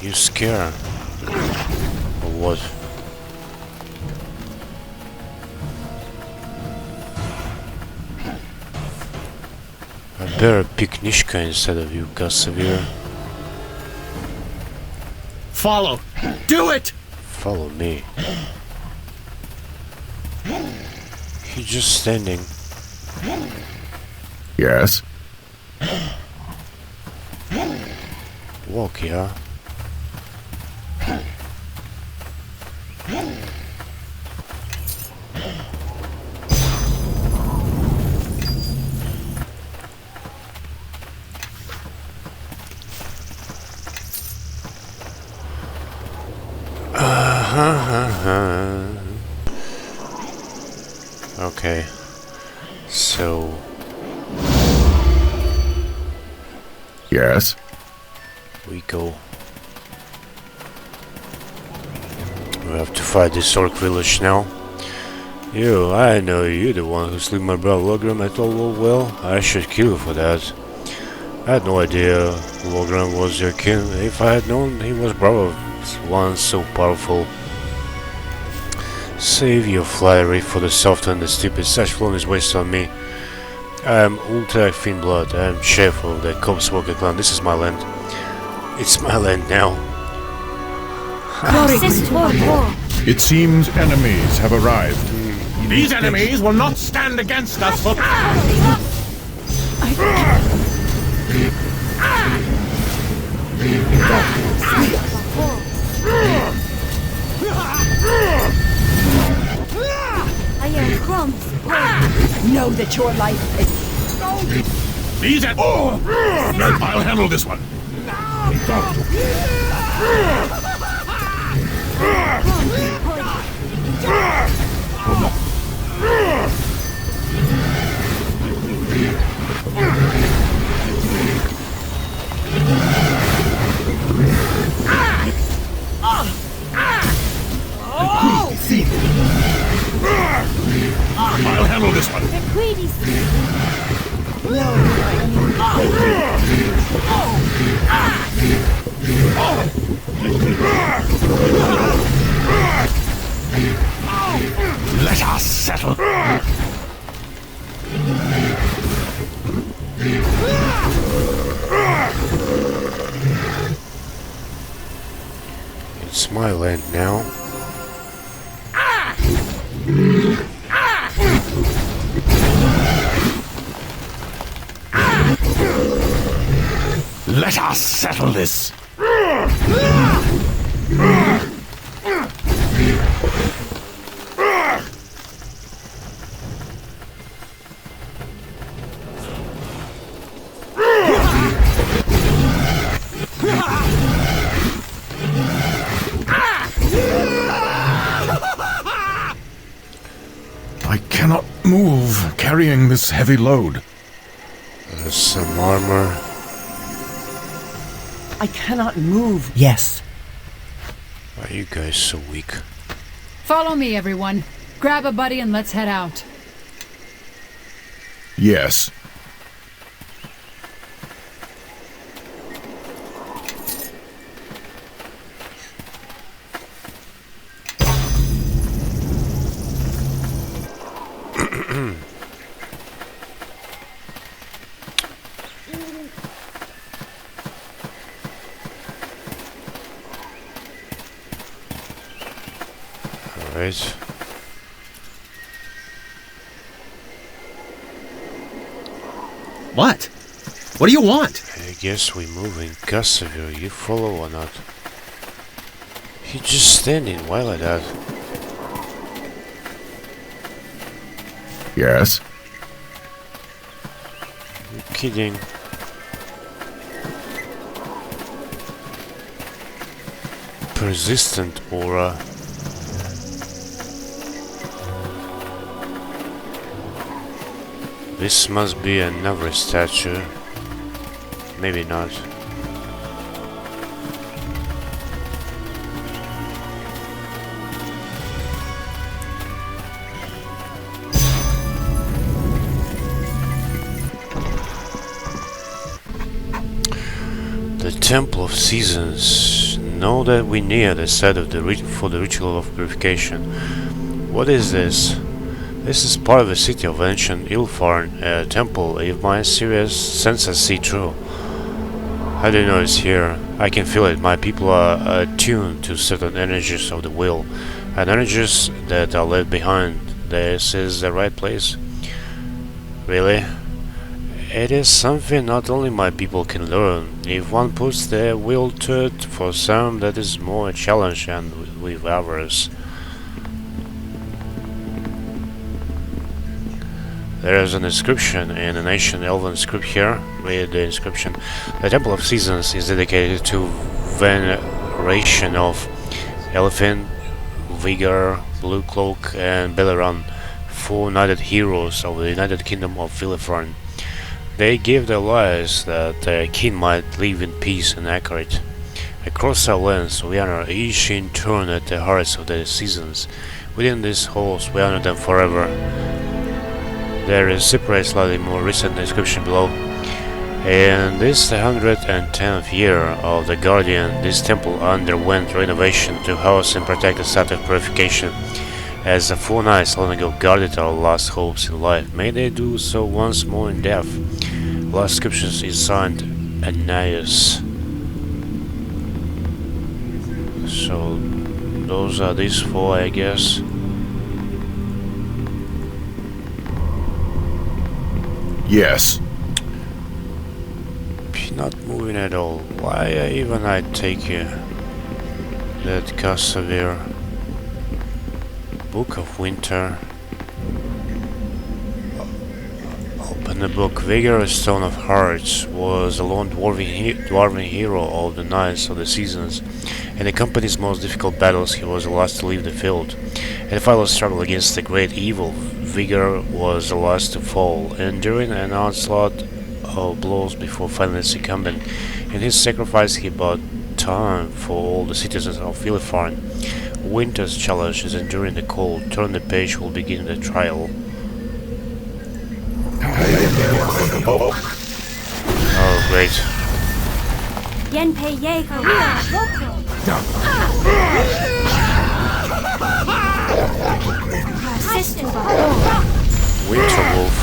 Speaker 1: You scared? Or what? I better pick Nishka instead of you, Kasavir.
Speaker 13: Follow! Do it!
Speaker 1: Follow me. He's just standing.
Speaker 14: Yes.
Speaker 1: Walk, yeah. Okay, so...
Speaker 14: Yes.
Speaker 1: We go. We have to fight this orc village now. You, I know you're the one who slew my brother Logram at all. Well, I should kill you for that. I had no idea Logram was your kin. If I had known he was brother of one so powerful. Save your flattery for the soft and the stupid. Such flowing is wasted on me. I am Ultak Fiendblood. I am chef of the Copswalker clan. This is my land. It's my land now.
Speaker 14: It seems enemies have arrived.
Speaker 22: These enemies will not stand against us for...
Speaker 5: Know that your life is...
Speaker 22: These I'll handle this one. I'll handle this one. Let us settle.
Speaker 1: It's my land now.
Speaker 22: Let us settle this.
Speaker 14: I cannot move carrying this heavy load.
Speaker 1: There's some armor.
Speaker 18: I cannot move. Yes.
Speaker 1: Why are you guys so weak?
Speaker 8: Follow me, everyone. Grab a buddy and let's head out.
Speaker 14: Yes.
Speaker 1: Alright.
Speaker 13: What? What do you want?
Speaker 1: I guess we move in Cassavir. You follow or not? He just standing. Why like that?
Speaker 14: Yes.
Speaker 1: You're kidding. Persistent aura. This must be another statue. Maybe not. The Temple of Seasons. Know that we're near the site of the for the ritual of purification. What is this? This is part of the city of ancient Llast temple, if my serious senses see true. How do you know it's here? I can feel it. My people are attuned to certain energies of the will, and energies that are left behind. This is the right place. Really? It is something not only my people can learn. If one puts their will to it, for some that is more a challenge than with others. There is an inscription in an ancient elven script here. Read the inscription. The Temple of Seasons is dedicated to veneration of Elephant, Vigor, Blue Cloak, and Belleran, 4 knighted heroes of the United Kingdom of Villefran. They gave their lives that their kin might live in peace and accurate. Across our lands, we honor each in turn at the hearts of the seasons. Within these halls, we honor them forever. There is a separate, slightly more recent inscription below. In this the 110th year of the Guardian, this temple underwent renovation to house and protect the site of purification. As the 4 knights long ago guarded our last hopes in life, may they do so once more in death. Last inscription is signed Ananias. So those are these 4, I guess.
Speaker 14: Yes.
Speaker 1: Not moving at all. Why even I take you? That Cassavir. Book of Winter. Open the book. Vigor, Stone of Hearts, was a lone dwarven hero of the Knights of the Seasons. In the company's most difficult battles, he was the last to leave the field. In the final struggle against the great evil, Vigor was the last to fall, enduring an onslaught of blows before finally succumbing. In his sacrifice, he bought time for all the citizens of Villefran. Winter's challenge is enduring the cold. Turn the page, will begin the trial. Oh, great. Winterwolf.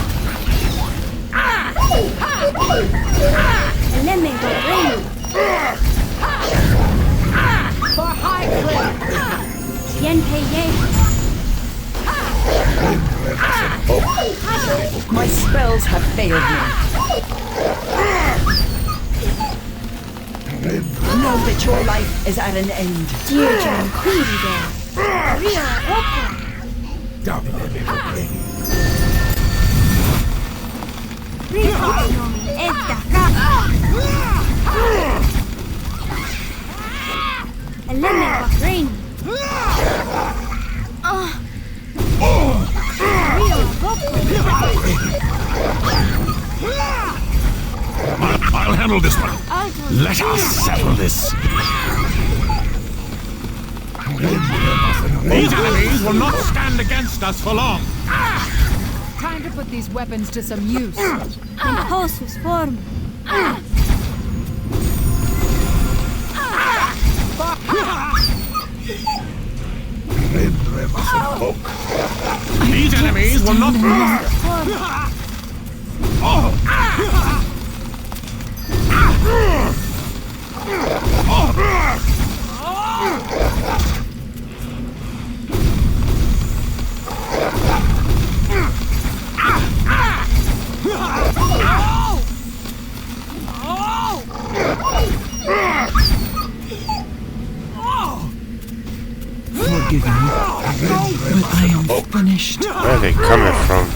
Speaker 18: My spells have failed me. Know that your life is at an end.
Speaker 3: Dear tranquility.
Speaker 22: I'll handle this one. Let us settle this. These enemies will not stand against us for long.
Speaker 8: Time to put these weapons to some use.
Speaker 17: Impulsus form.
Speaker 22: These enemies will not move!
Speaker 18: Forgive me, but I am finished.
Speaker 1: Where are they coming from?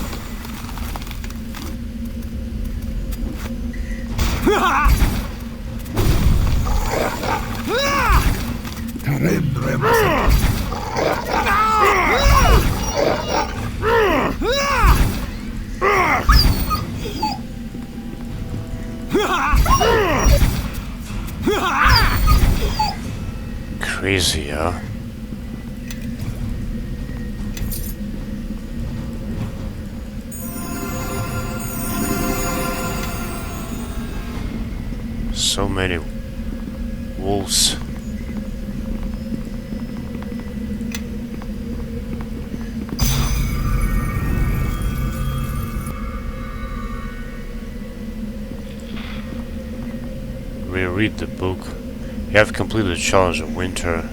Speaker 1: Crazy, huh? So many wolves. Reread the book. You have completed the challenge of winter.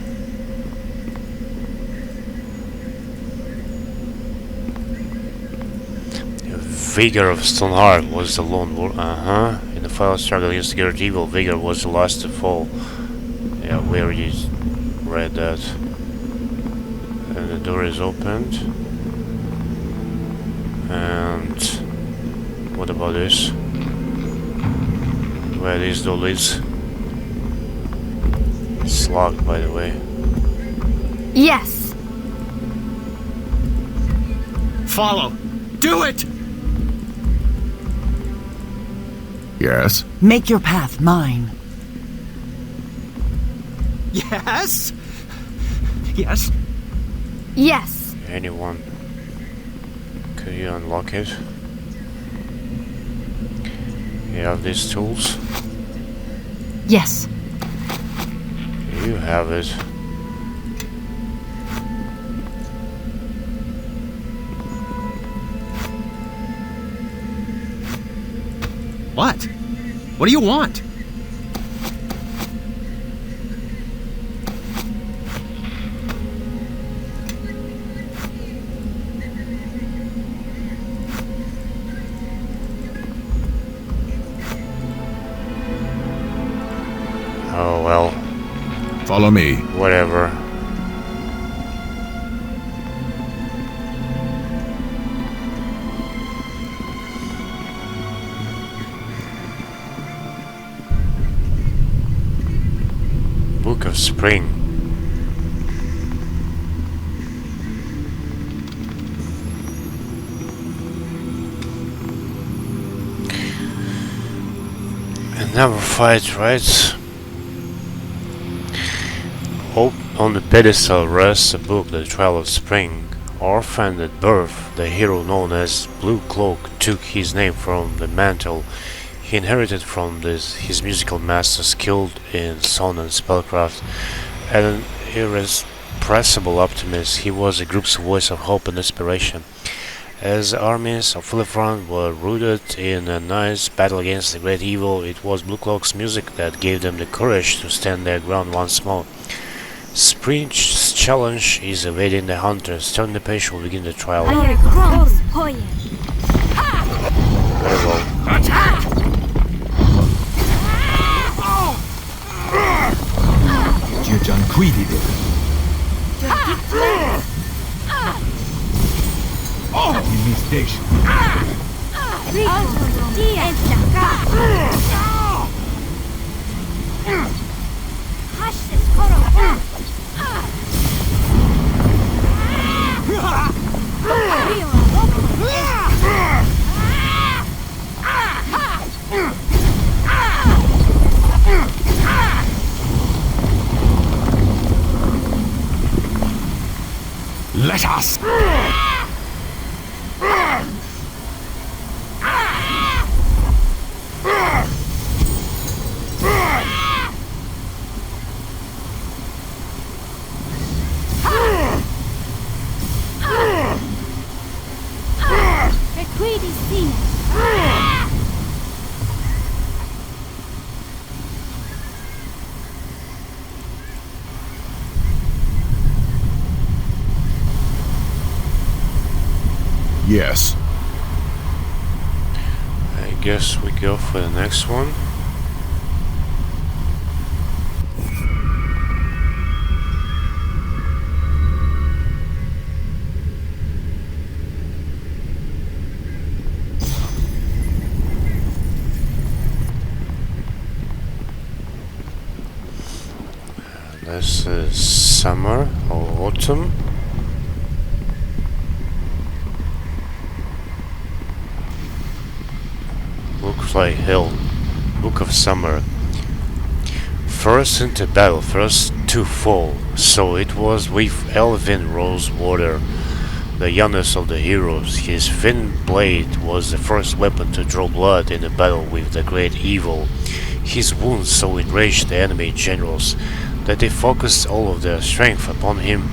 Speaker 1: Vigor of Stoneheart was the lone warrior. In the final struggle against the great evil, Vigor was the last to fall. Yeah, we already read that. And the door is opened. And what about this? Where this door leads? It's locked, by the way.
Speaker 5: Yes.
Speaker 13: Follow. Do it.
Speaker 9: Yes?
Speaker 18: Make your path mine.
Speaker 13: Yes? Yes?
Speaker 5: Yes.
Speaker 1: Anyone? Could you unlock it? You have these tools?
Speaker 5: Yes.
Speaker 1: You have it.
Speaker 13: What? What do you want?
Speaker 1: Oh well.
Speaker 9: Follow me.
Speaker 1: Whatever. Book of Spring. And never fight, right? On the pedestal rests a book, The Trial of Spring. Orphaned at birth, the hero known as Blue Cloak took his name from the mantle he inherited from his musical master, skilled in song and spellcraft. And an irrepressible optimist, he was the group's voice of hope and inspiration. As the armies of Philifron were rooted in a nice battle against the great evil, it was Blue Cloak's music that gave them the courage to stand their ground once more. Spring's challenge is awaiting the hunters. Turn the page will begin the trial. Very well.
Speaker 22: Attack! Let us!
Speaker 14: Yes.
Speaker 1: I guess we go for the next one. This is summer or autumn. Looks like hill. Book of Summer. First into battle, first to fall. So it was with Elvin Rosewater, the youngest of the heroes. His thin blade was the first weapon to draw blood in a battle with the great evil. His wounds so enraged the enemy generals that they focused all of their strength upon him.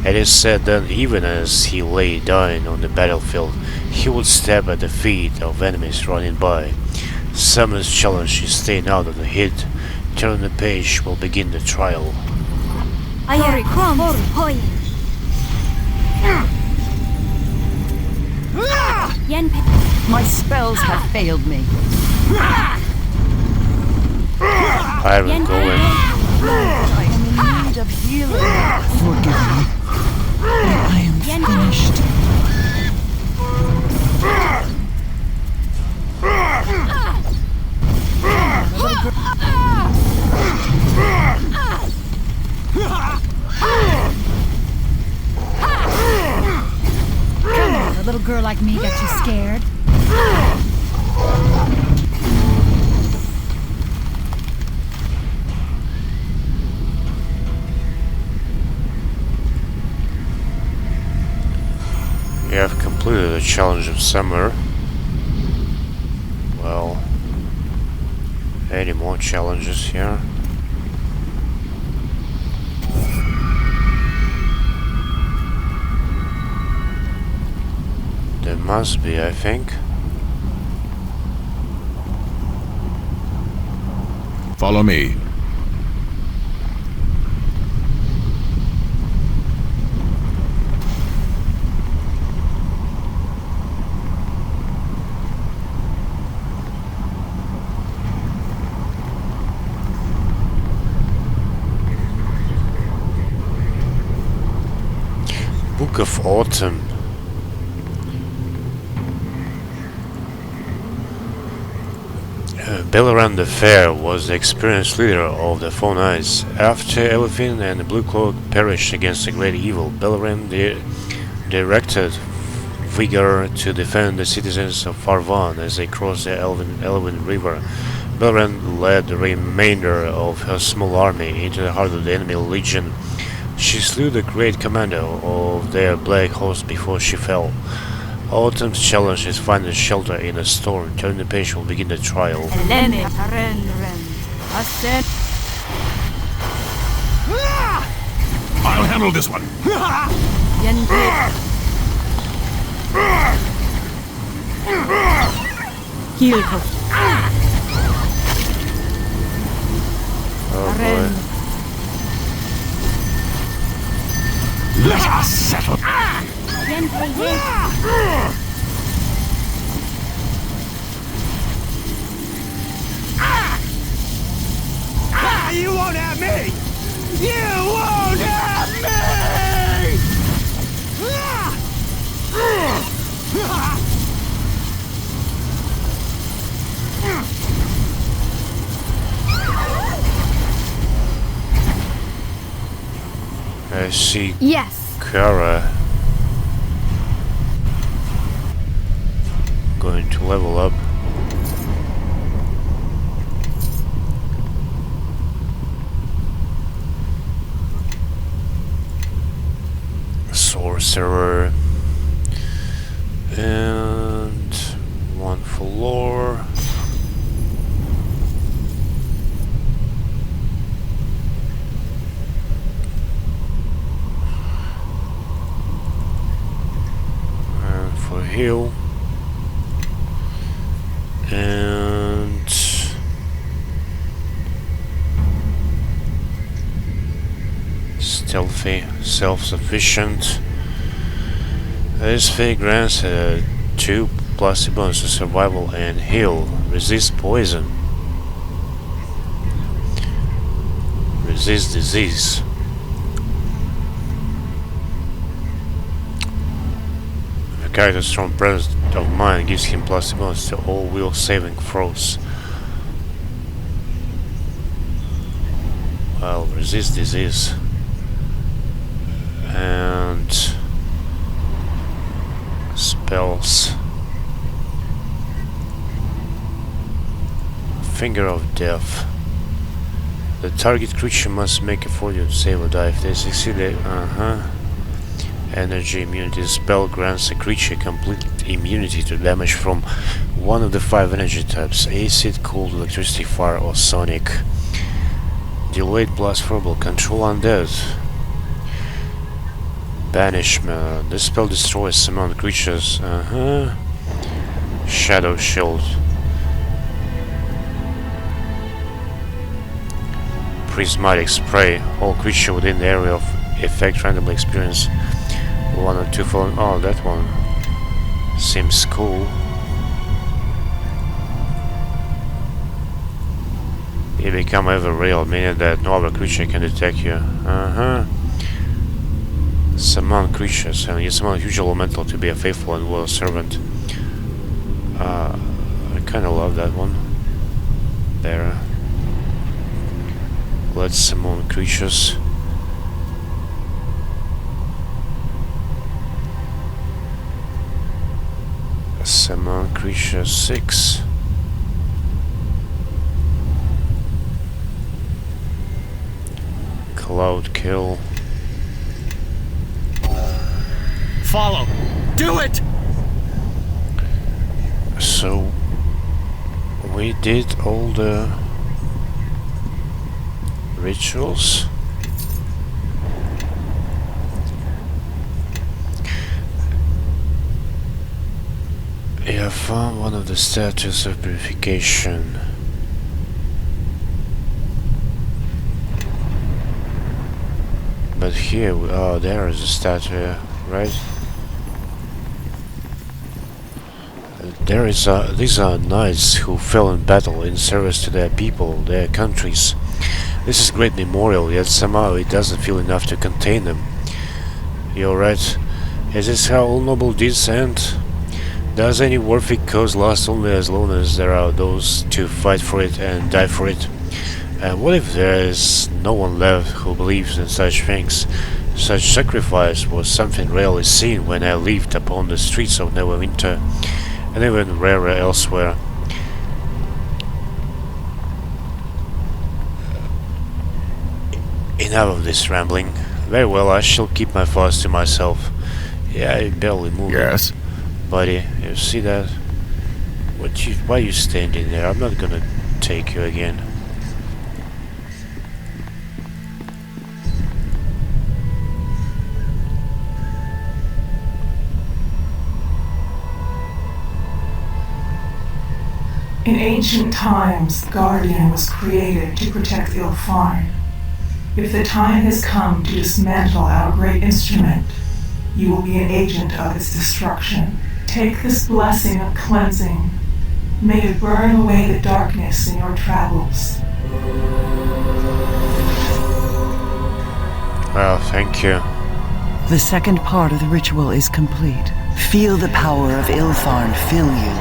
Speaker 1: It is said that even as he lay dying on the battlefield, he would stab at the feet of enemies running by. Summer's challenge is staying out of the heat. Turn the page, will begin the trial.
Speaker 18: My spells have failed me.
Speaker 1: Iron going.
Speaker 18: I am in need of healing. Forgive me. I am finished.
Speaker 8: Come on, a little girl like me got you scared.
Speaker 1: You have completed the challenge of summer. Well, any more challenges here? There must be, I think.
Speaker 14: Follow me.
Speaker 1: Book of Autumn. Belleran the Fair was the experienced leader of the Fawn Eyes. After Elfin and the Blue Cloak perished against the great evil, Belleran directed vigor to defend the citizens of Arvahn as they crossed the Elven River. Belleran led the remainder of her small army into the heart of the enemy legion. She slew the great commander of their black host before she fell. Autumn's challenge is find a shelter in a storm. Turn the page, will begin the trial.
Speaker 14: I'll handle this one.
Speaker 1: Oh boy.
Speaker 14: Let us settle.
Speaker 22: You won't have me! You won't have
Speaker 1: I see.
Speaker 5: Yes.
Speaker 1: Kara going to level up. Sorcerer and one for lore. And for heal. And stealthy, self-sufficient. This fate grants 2 plus bonus to survival and heal. Resist poison. Resist disease. The character's strong presence of mind gives him plus bonus to all will saving throws. Well, resist disease. And spells. Finger of Death. The target creature must make a fortune save or die. If they succeed, Energy immunity. The spell grants a creature complete immunity to damage from one of the 5 energy types: acid, cold, electricity, fire, or sonic. Delayed plus verbal. Control undead. Banishment. This spell destroys summon creatures. Shadow Shield. Prismatic Spray. All creatures within the area of effect randomly experience 1 or 2 fallen. Oh, that one seems cool. You become ever real, meaning that no other creature can detect you. Summon creatures, and you summon a huge elemental to be a faithful and loyal servant. I kinda love that one. There. Let's summon creatures. Summon creature 6. Cloud kill.
Speaker 13: Follow! Do it!
Speaker 1: So we did all the rituals. You have found one of the statues of purification. But here, oh, there is a statue, right? There is these are knights who fell in battle in service to their people, their countries. This is a great memorial, yet somehow it doesn't feel enough to contain them. You're right. Is this how all noble deeds end? Does any worthy cause last only as long as there are those to fight for it and die for it? And what if there is no one left who believes in such things? Such sacrifice was something rarely seen when I lived upon the streets of Neverwinter, and even rarer elsewhere. Enough of this rambling. Very well, I shall keep my thoughts to myself. Yeah, I barely move.
Speaker 9: Yes?
Speaker 1: Buddy, you see that? Why are you standing there? I'm not gonna take you again.
Speaker 12: In ancient times, the Guardian was created to protect Llast. If the time has come to dismantle our great instrument, you will be an agent of its destruction. Take this blessing of cleansing. May it burn away the darkness in your travels.
Speaker 1: Well, thank you.
Speaker 18: The second part of the ritual is complete. Feel the power of Llast fill you,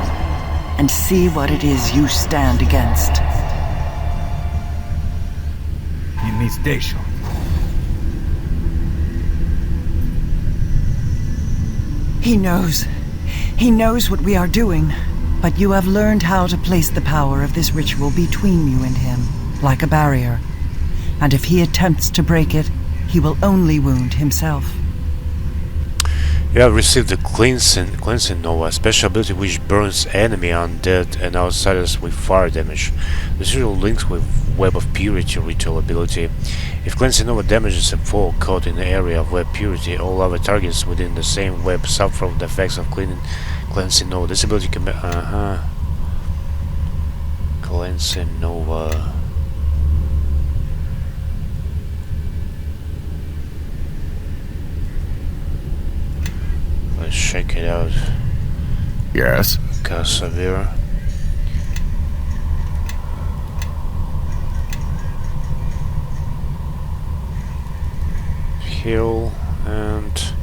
Speaker 18: and see what it is you stand against. He knows. He knows what we are doing, but you have learned how to place the power of this ritual between you and him, like a barrier. And if he attempts to break it, he will only wound himself.
Speaker 1: You have received the Cleansing Nova, a special ability which burns enemy, undead, and outsiders with fire damage. This ritual links with Web of Purity ritual ability. If Cleansing Nova damages a foe caught in the area of Web Purity, all other targets within the same web suffer from the effects of Cleansing Nova. This ability can be... Cleansing Nova. Let's check it out.
Speaker 9: Yes.
Speaker 1: Cassavir. Heal and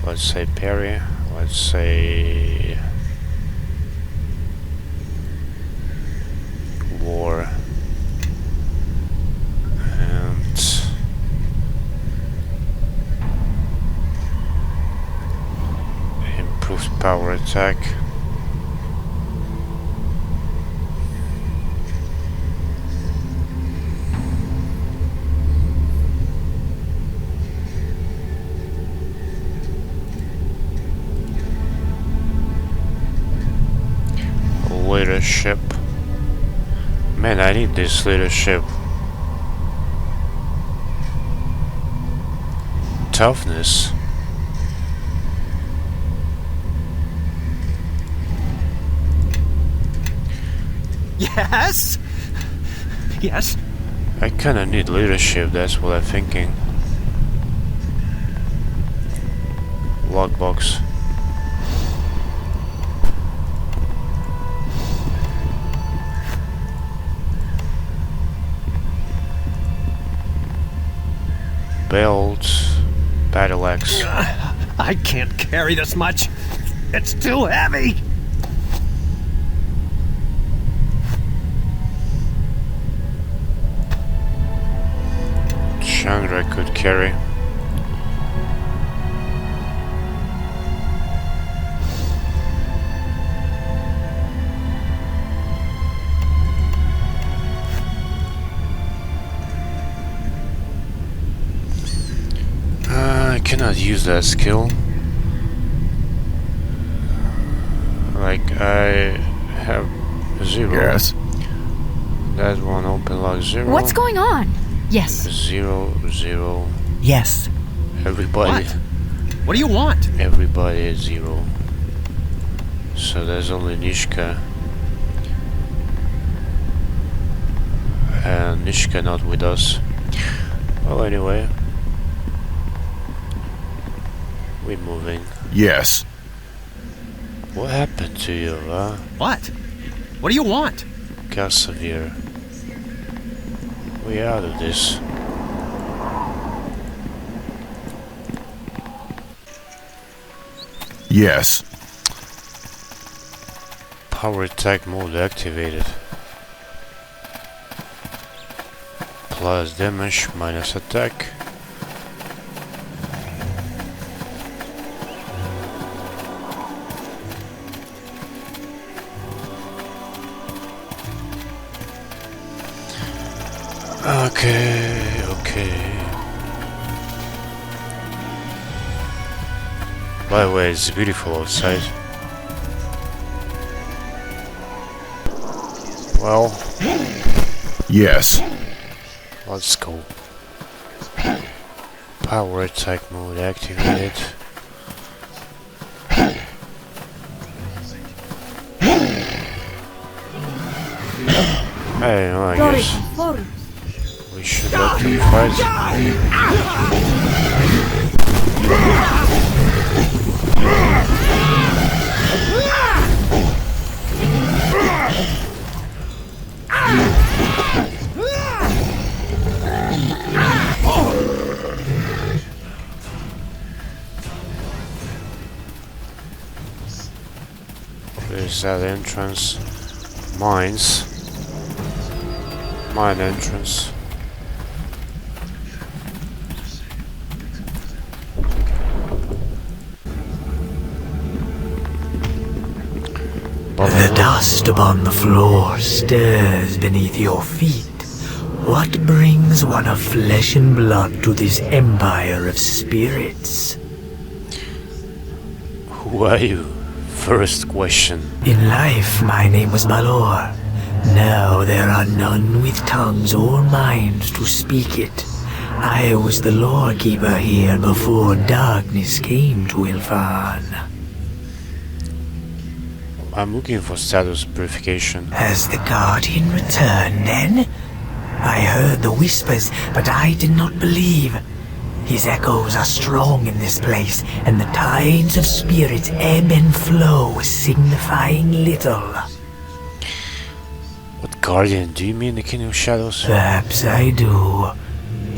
Speaker 1: let's say parry. Let's say war and improved power attack. Leadership. Man, I need this leadership. Toughness.
Speaker 13: Yes? Yes?
Speaker 1: I kinda need leadership, that's what I'm thinking. Lockbox. Belt, battle axe.
Speaker 13: I can't carry this much. It's too heavy.
Speaker 1: Shandra could carry. I cannot use that skill. Like I have 0.
Speaker 9: Yes.
Speaker 1: That one open lock 0.
Speaker 5: What's going on?
Speaker 8: Yes.
Speaker 1: 0, 0.
Speaker 18: Yes.
Speaker 1: Everybody.
Speaker 13: What do you want?
Speaker 1: Everybody is 0. So there's only Nishka. And Nishka not with us. Well, anyway. We're moving.
Speaker 9: Yes.
Speaker 1: What happened to you, huh?
Speaker 13: What? What do you want?
Speaker 1: Cassavir. We're out of this.
Speaker 9: Yes.
Speaker 1: Power attack mode activated. Plus damage, minus attack. Okay. By the way, it's beautiful outside. Well.
Speaker 9: Yes.
Speaker 1: Let's go. Power attack mode activated. I don't know, I guess. We should let them fight. Where's that entrance? Mines. Mine entrance.
Speaker 16: The dust upon the floor stirs beneath your feet. What brings one of flesh and blood to this empire of spirits?
Speaker 1: Who are you? First question.
Speaker 16: In life, my name was Balor. Now there are none with tongues or minds to speak it. I was the lawkeeper here before darkness came to Alvahn.
Speaker 1: I'm looking for status purification.
Speaker 16: Has the Guardian returned, then? I heard the whispers, but I did not believe. His echoes are strong in this place, and the tides of spirits ebb and flow, signifying little.
Speaker 1: What Guardian? Do you mean the King of Shadows?
Speaker 16: Perhaps I do.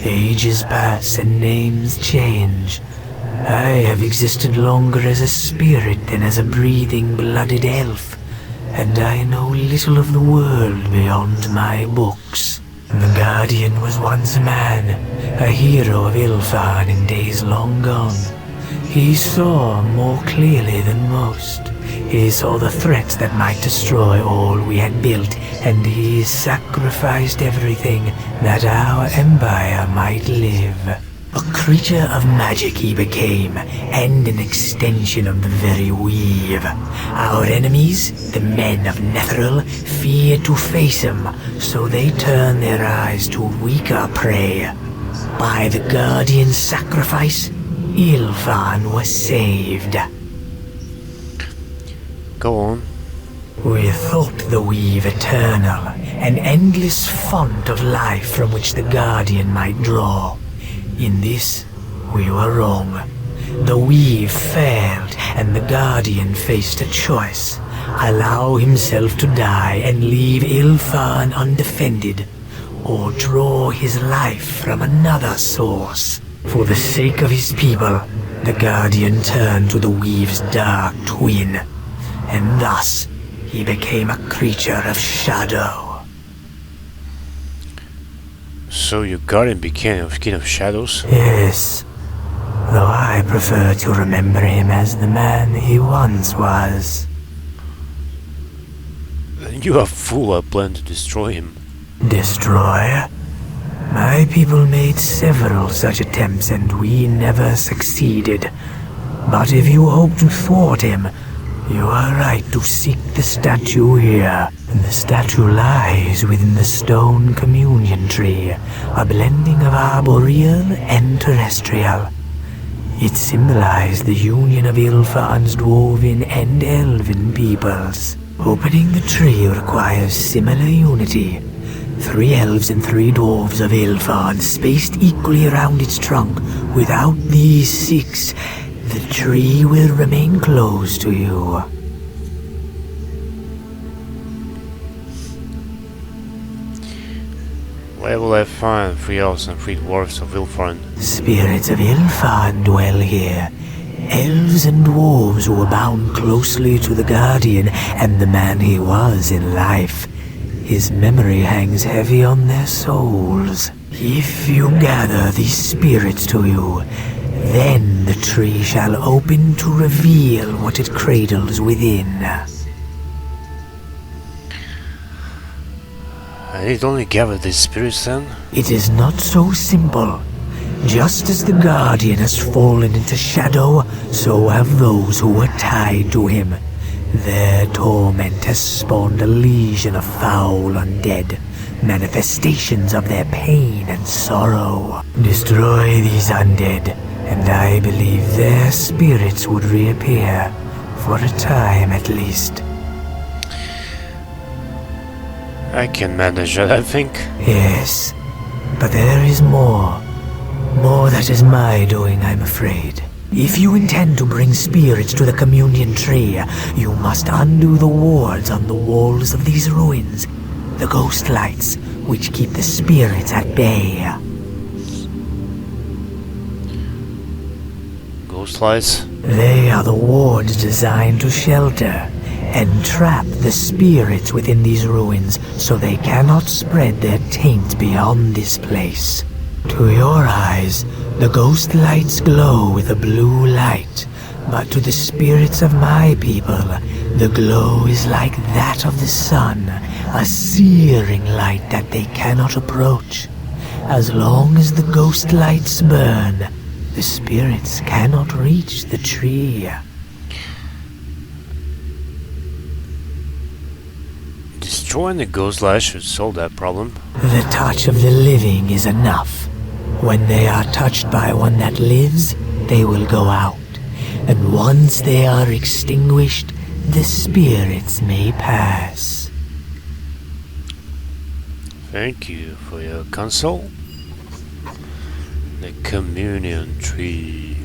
Speaker 16: Ages pass and names change. I have existed longer as a spirit than as a breathing, blooded elf, and I know little of the world beyond my books. The Guardian was once a man, a hero of Llast in days long gone. He saw more clearly than most. He saw the threats that might destroy all we had built, and he sacrificed everything that our empire might live. A creature of magic he became, and an extension of the very weave. Our enemies, the men of Netheril, feared to face him, so they turned their eyes to weaker prey. By the Guardian's sacrifice, Llast was saved.
Speaker 1: Go on.
Speaker 16: We thought the weave eternal, an endless font of life from which the Guardian might draw. In this, we were wrong. The weave failed, and the Guardian faced a choice. Allow himself to die and leave Llast undefended, or draw his life from another source. For the sake of his people, the Guardian turned to the weave's dark twin, and thus he became a creature of shadow.
Speaker 1: So your Guardian became a King of Shadows?
Speaker 16: Yes, though I prefer to remember him as the man he once was.
Speaker 1: Then you are fool, I plan to destroy him.
Speaker 16: Destroy? My people made several such attempts and we never succeeded. But if you hope to thwart him, you are right to seek the statue here. The statue lies within the stone communion tree, a blending of arboreal and terrestrial. It symbolized the union of Llast's dwarven and elven peoples. Opening the tree requires similar unity. 3 elves and 3 dwarves of Llast spaced equally around its trunk. Without these 6, the tree will remain closed to you.
Speaker 1: Where will I find 3 elves and 3 dwarves of Llast?
Speaker 16: Spirits of Llast dwell here. Elves and dwarves who were bound closely to the Guardian and the man he was in life. His memory hangs heavy on their souls. If you gather these spirits to you, then the tree shall open to reveal what it cradles within.
Speaker 1: I need only gather these spirits then?
Speaker 16: It is not so simple. Just as the Guardian has fallen into shadow, so have those who were tied to him. Their torment has spawned a legion of foul undead, manifestations of their pain and sorrow. Destroy these undead, and I believe their spirits would reappear, for a time at least.
Speaker 1: I can manage that, I think.
Speaker 16: Yes, but there is more. More that is my doing, I'm afraid. If you intend to bring spirits to the communion tree, you must undo the wards on the walls of these ruins, the ghost lights, which keep the spirits at bay.
Speaker 1: Ghost lights?
Speaker 16: They are the wards designed to shelter and trap the spirits within these ruins so they cannot spread their taint beyond this place. To your eyes, the ghost lights glow with a blue light, but to the spirits of my people, the glow is like that of the sun, a searing light that they cannot approach. As long as the ghost lights burn, the spirits cannot reach the tree.
Speaker 1: Destroying the ghost lights should solve that problem.
Speaker 16: The touch of the living is enough. When they are touched by one that lives, they will go out. And once they are extinguished, the spirits may pass.
Speaker 1: Thank you for your counsel. The Communion Tree.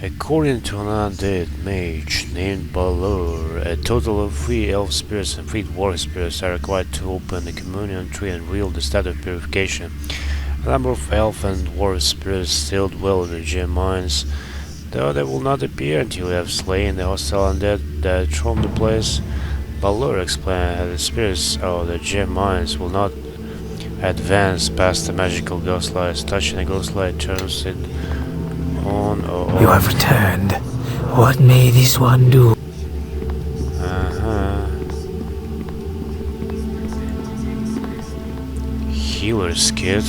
Speaker 1: According to an undead mage named Balor, a total of 3 elf spirits and 3 dwarf spirits are required to open the Communion Tree and wield the staff of purification. A number of elf and dwarf spirits still dwell in the gem mines, though they will not appear until you have slain the hostile undead that roam the place. Balor explained that the spirits of the gem mines will not advance past the magical ghost light. Touching the ghost light turns it on or off.
Speaker 16: You have returned. What may this one do?
Speaker 1: Healer's kit.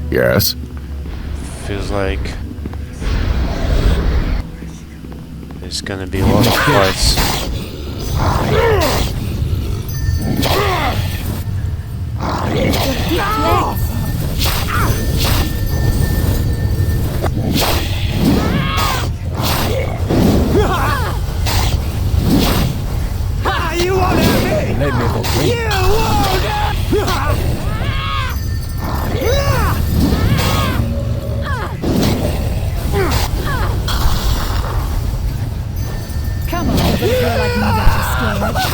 Speaker 9: Yes?
Speaker 1: Feels like there's gonna be a lot of fights.
Speaker 22: You won't have me!
Speaker 23: Let me go free.
Speaker 22: You won't have
Speaker 8: Come on, little girl like me that you're scared.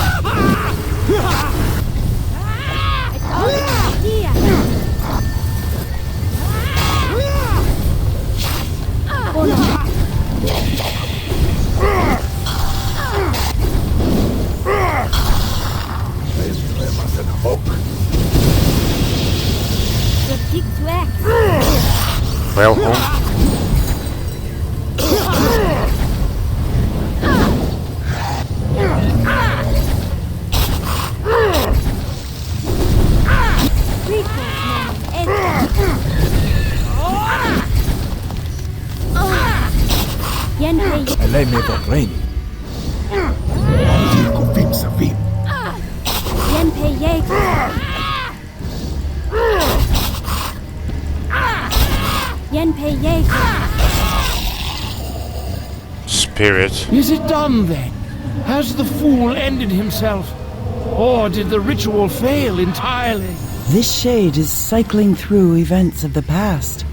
Speaker 1: Well, home.
Speaker 23: Lei me potrei.
Speaker 1: Spirit.
Speaker 22: Is it done then? Has the fool ended himself? Or did the ritual fail entirely?
Speaker 18: This shade is cycling through events of the past,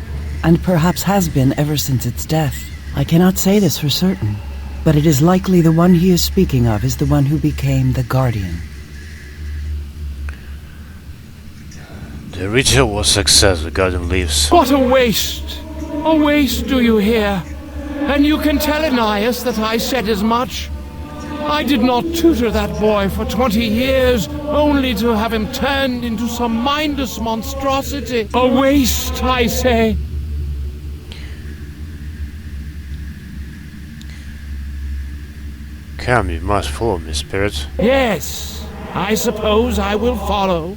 Speaker 18: and perhaps has been ever since its death. I cannot say this for certain, but it is likely the one he is speaking of is the one who became the Guardian.
Speaker 1: The ritual was a success. The Guardian leaves.
Speaker 22: What a waste! A waste, do you hear? And you can tell Ananias that I said as much. I did not tutor that boy for 20 years, only to have him turned into some mindless monstrosity. A waste, I say.
Speaker 1: Come, you must follow me, Spirit.
Speaker 22: Yes, I suppose I will follow.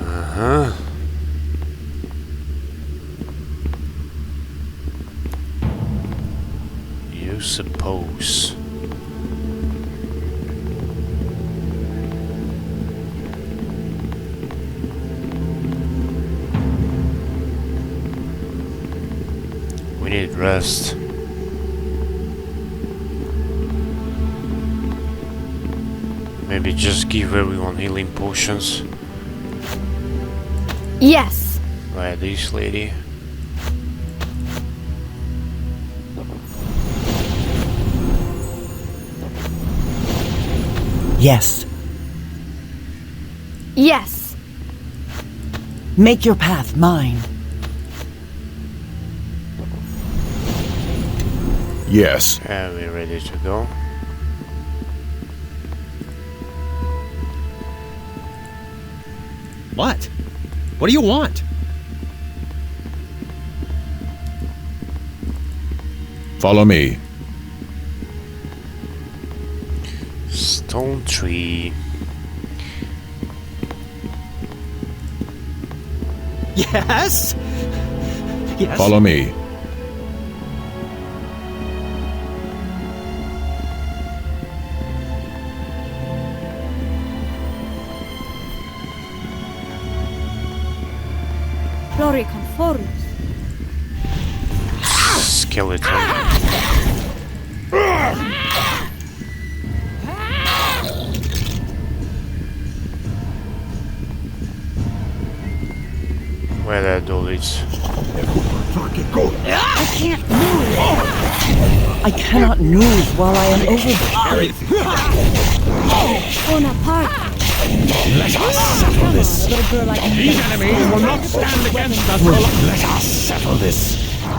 Speaker 1: Uh-huh. You suppose. We need rest. Maybe just give everyone healing potions.
Speaker 5: Yes.
Speaker 1: Like this lady.
Speaker 18: Yes.
Speaker 5: Yes.
Speaker 18: Make your path mine.
Speaker 9: Yes.
Speaker 1: And we're ready to go.
Speaker 13: What? What do you want?
Speaker 9: Follow me.
Speaker 1: Stone tree.
Speaker 13: Yes? Yes?
Speaker 9: Follow me.
Speaker 17: Ploriconforus.
Speaker 1: Skeleton. Where are those?
Speaker 18: I can't move. I cannot move while I am overpowered.
Speaker 17: Bonaparte.
Speaker 21: Let us settle this.
Speaker 22: These enemies will not stand against us for long.
Speaker 21: Let us settle this.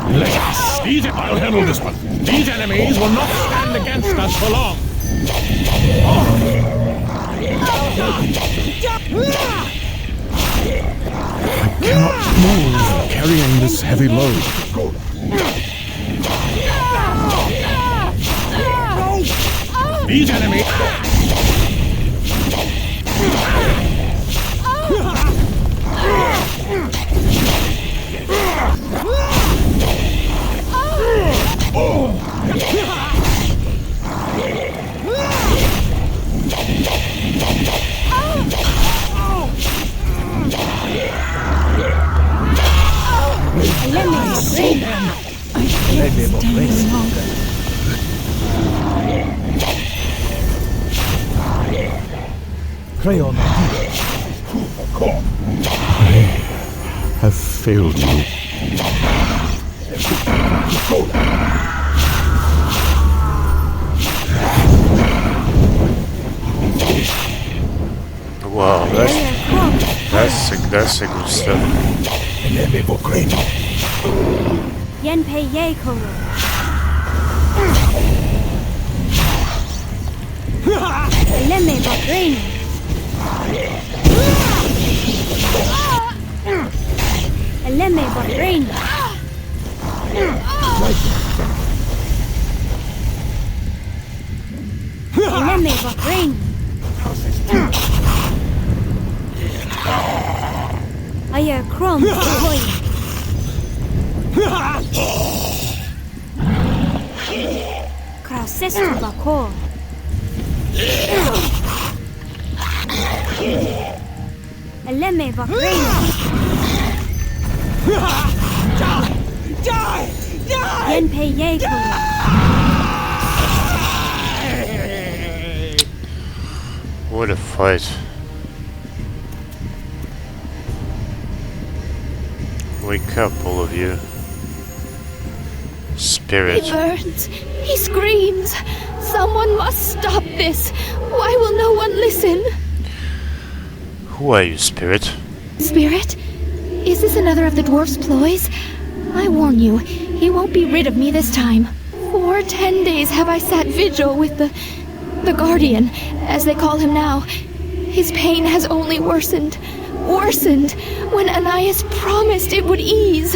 Speaker 21: Let us.
Speaker 22: I'll handle this one. These enemies will not stand against us for long.
Speaker 21: I cannot move carrying this heavy load.
Speaker 22: These enemies.
Speaker 21: Crayon. I have failed you.
Speaker 1: Wow, that's a good stuff.
Speaker 17: Yenpei Yekoro. Lemme Bakrin. Lemme Bakrin. Lemme Bakrin. Aya Crom. Krasestu Bakor. Lemme Bakrin. Yenpei Yekoro.
Speaker 1: What a fight. Wake up, all of you. Spirit.
Speaker 5: He burns. He screams. Someone must stop this. Why will no one listen?
Speaker 1: Who are you, Spirit?
Speaker 5: Spirit? Is this another of the dwarf's ploys? I warn you, he won't be rid of me this time. For 10 days have I sat vigil with the Guardian, as they call him now. His pain has only worsened, when Anais promised it would ease.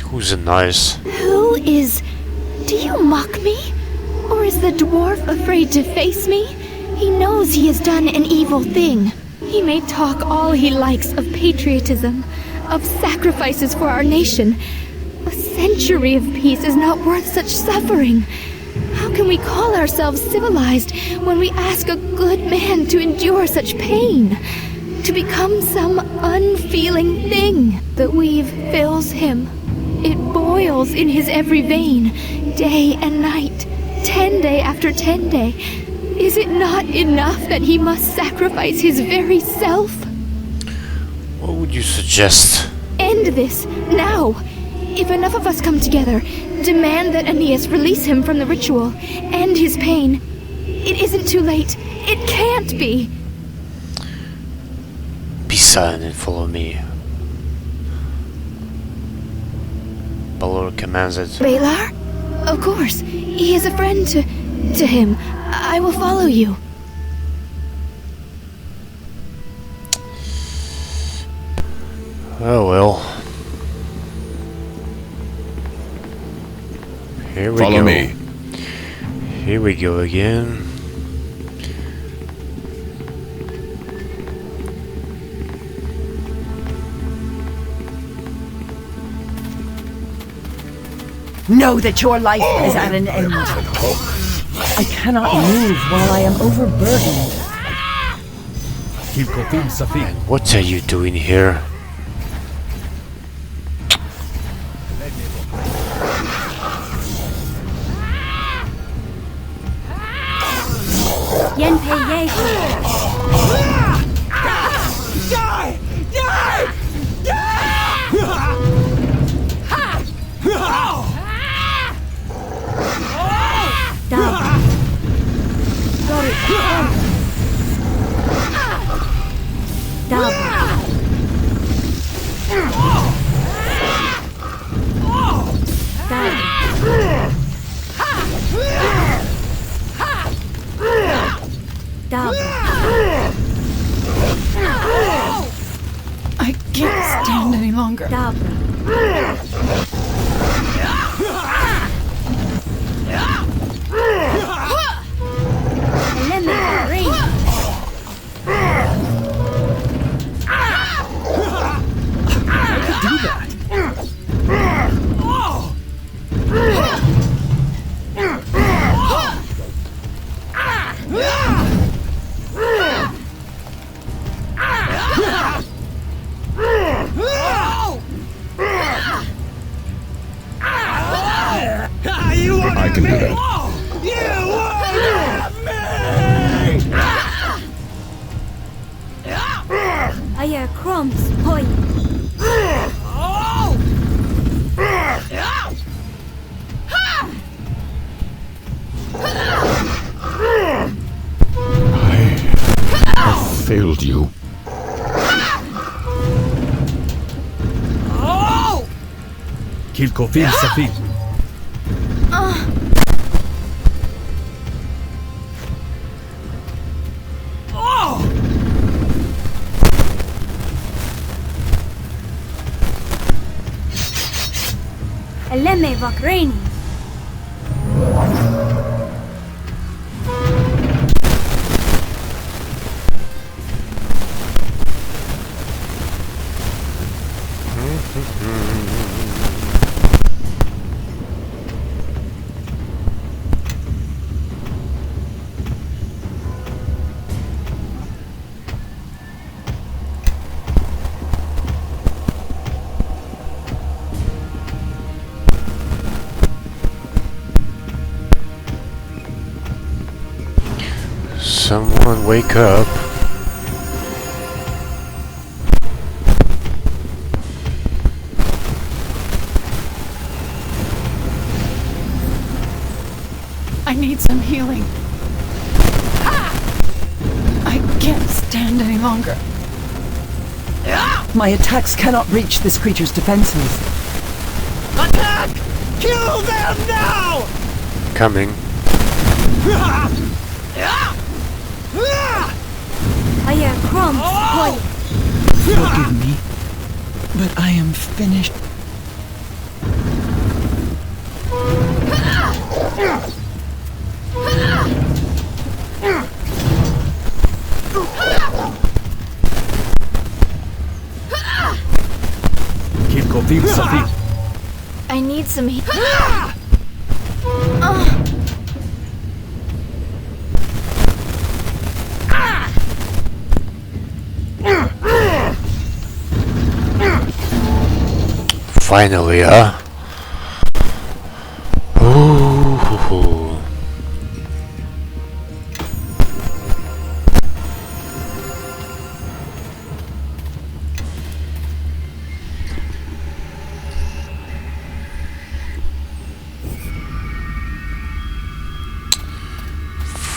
Speaker 1: Who's Anais?
Speaker 5: Who is... Do you mock me? Or is the dwarf afraid to face me? He knows he has done an evil thing. He may talk all he likes of patriotism, of sacrifices for our nation. A century of peace is not worth such suffering. How can we call ourselves civilized when we ask a good man to endure such pain? To become some unfeeling thing. The weave fills him. It boils in his every vein, day and night, 10 day after 10 day. Is it not enough that he must sacrifice his very self?
Speaker 1: What would you suggest?
Speaker 5: End this, now! If enough of us come together, demand that Aeneas release him from the ritual, end his pain. It isn't too late. It can't be.
Speaker 1: Be silent and follow me. Balor commands it.
Speaker 5: Balar? Of course. He is a friend to him. I will follow you.
Speaker 1: Oh well. Here we go.
Speaker 21: Follow me.
Speaker 1: Here we go again.
Speaker 18: Know that your life is at an end. I cannot move while I am overburdened.
Speaker 1: What are you doing here?
Speaker 8: longer.
Speaker 10: I could do that.
Speaker 21: I can do that.
Speaker 3: I hear crumbs, boy.
Speaker 21: I failed you.
Speaker 11: Kilko fil safil.
Speaker 3: Eleme vakreni.
Speaker 1: Someone wake up.
Speaker 8: I need some healing. I can't stand any longer.
Speaker 18: My attacks cannot reach this creature's defenses.
Speaker 7: Attack! Kill them now!
Speaker 1: Coming.
Speaker 3: I hear crumbs, boy.
Speaker 18: Forgive me, but I am finished.
Speaker 11: Kilko fil safil.
Speaker 3: I need some heat.
Speaker 1: Finally, huh? Ooh.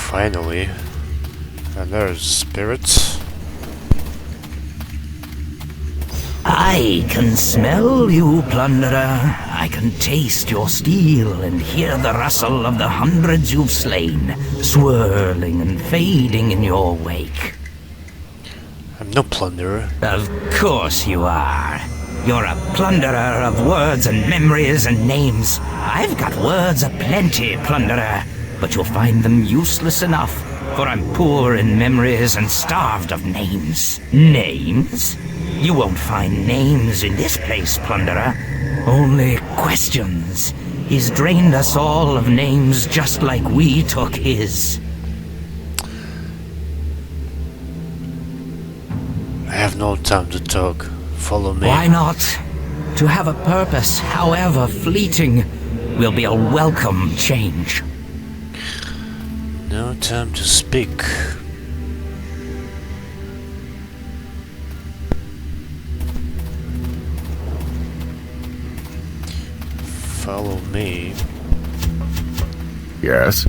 Speaker 1: Finally, and there's spirits.
Speaker 2: I can smell you, plunderer. I can taste your steel and hear the rustle of the hundreds you've slain, swirling and fading in your wake.
Speaker 1: I'm no plunderer.
Speaker 2: Of course you are. You're a plunderer of words and memories and names. I've got words aplenty, plunderer, but you'll find them useless enough, for I'm poor in memories and starved of names. Names? You won't find names in this place, plunderer. Only questions. He's drained us all of names just like we took his.
Speaker 1: I have no time to talk. Follow me.
Speaker 2: Why not? To have a purpose, however fleeting, will be a welcome change.
Speaker 1: No time to speak. Follow me.
Speaker 21: Yes?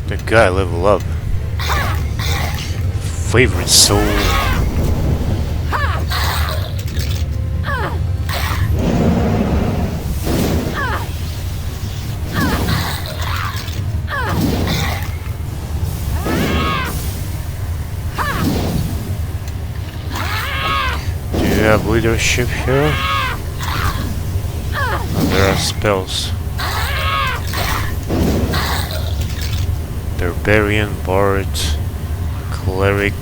Speaker 1: The guy level up. Favorite soul. Do you have leadership here? Oh, there are spells. Barbarian, Bard, Cleric,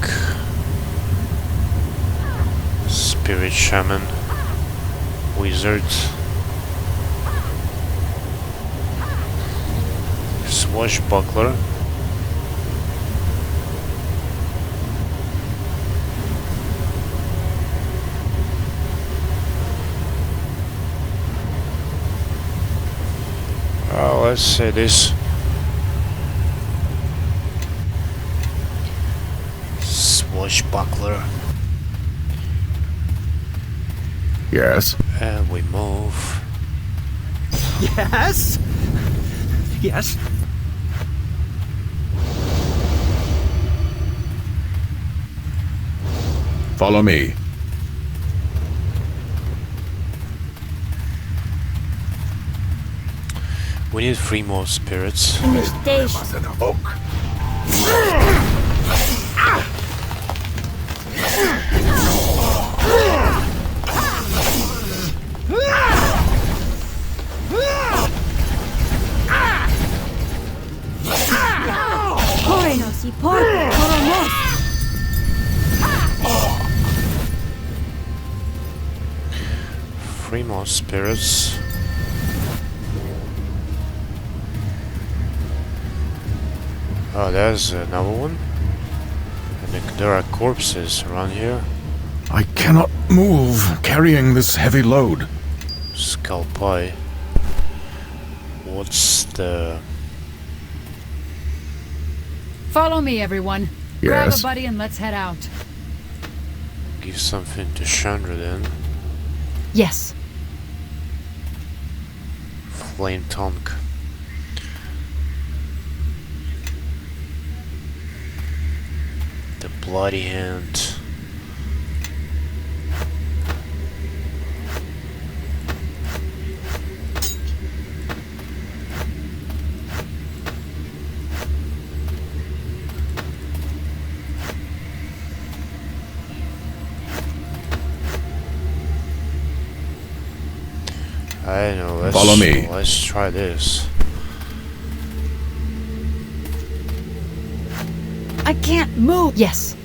Speaker 1: Spirit Shaman, Wizard, Swashbuckler, let's say this. Swashbuckler.
Speaker 9: Yes?
Speaker 1: And we move.
Speaker 13: Yes? Yes?
Speaker 9: Follow me.
Speaker 1: We need 3 more spirits.
Speaker 17: y por Coromos.
Speaker 1: 3 more spirits. Oh, there's another one. And there are corpses around here.
Speaker 9: I cannot move carrying this heavy load.
Speaker 1: Skull pie. What's the...
Speaker 8: Follow me, everyone.
Speaker 9: Yes.
Speaker 8: Grab a buddy and let's head out.
Speaker 1: Give something to Shandra then.
Speaker 8: Yes.
Speaker 1: Flame tongue. The bloody hand. I know,
Speaker 9: Follow me.
Speaker 1: Let's try this.
Speaker 8: I can't move. Yes.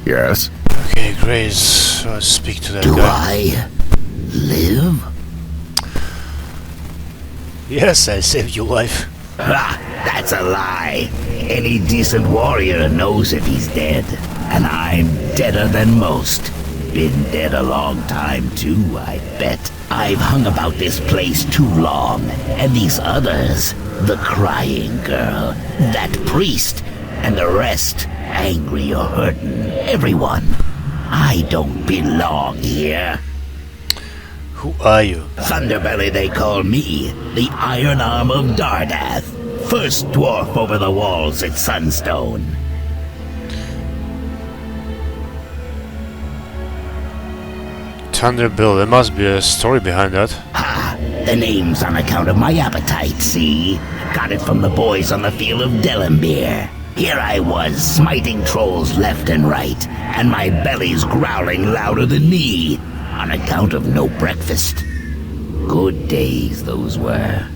Speaker 9: Yes.
Speaker 1: Okay, Grace, let's speak to that
Speaker 6: Do
Speaker 1: guy.
Speaker 6: I live?
Speaker 1: Yes, I saved your life.
Speaker 6: Ha! That's a lie. Any decent warrior knows if he's dead. And I'm deader than most. Been dead a long time too, I bet. I've hung about this place too long. And these others, the crying girl, that priest, and the rest, angry or hurting, everyone. I don't belong here.
Speaker 1: Who are you?
Speaker 6: Thunderbelly they call me, the Iron Arm of Dardath, first dwarf over the walls at Sunstone.
Speaker 1: Thunderbill, there must be a story behind that.
Speaker 6: Ha! The name's on account of my appetite, see? Got it from the boys on the field of Delambir. Here I was, smiting trolls left and right, and my belly's growling louder than me, on account of no breakfast. Good days those were.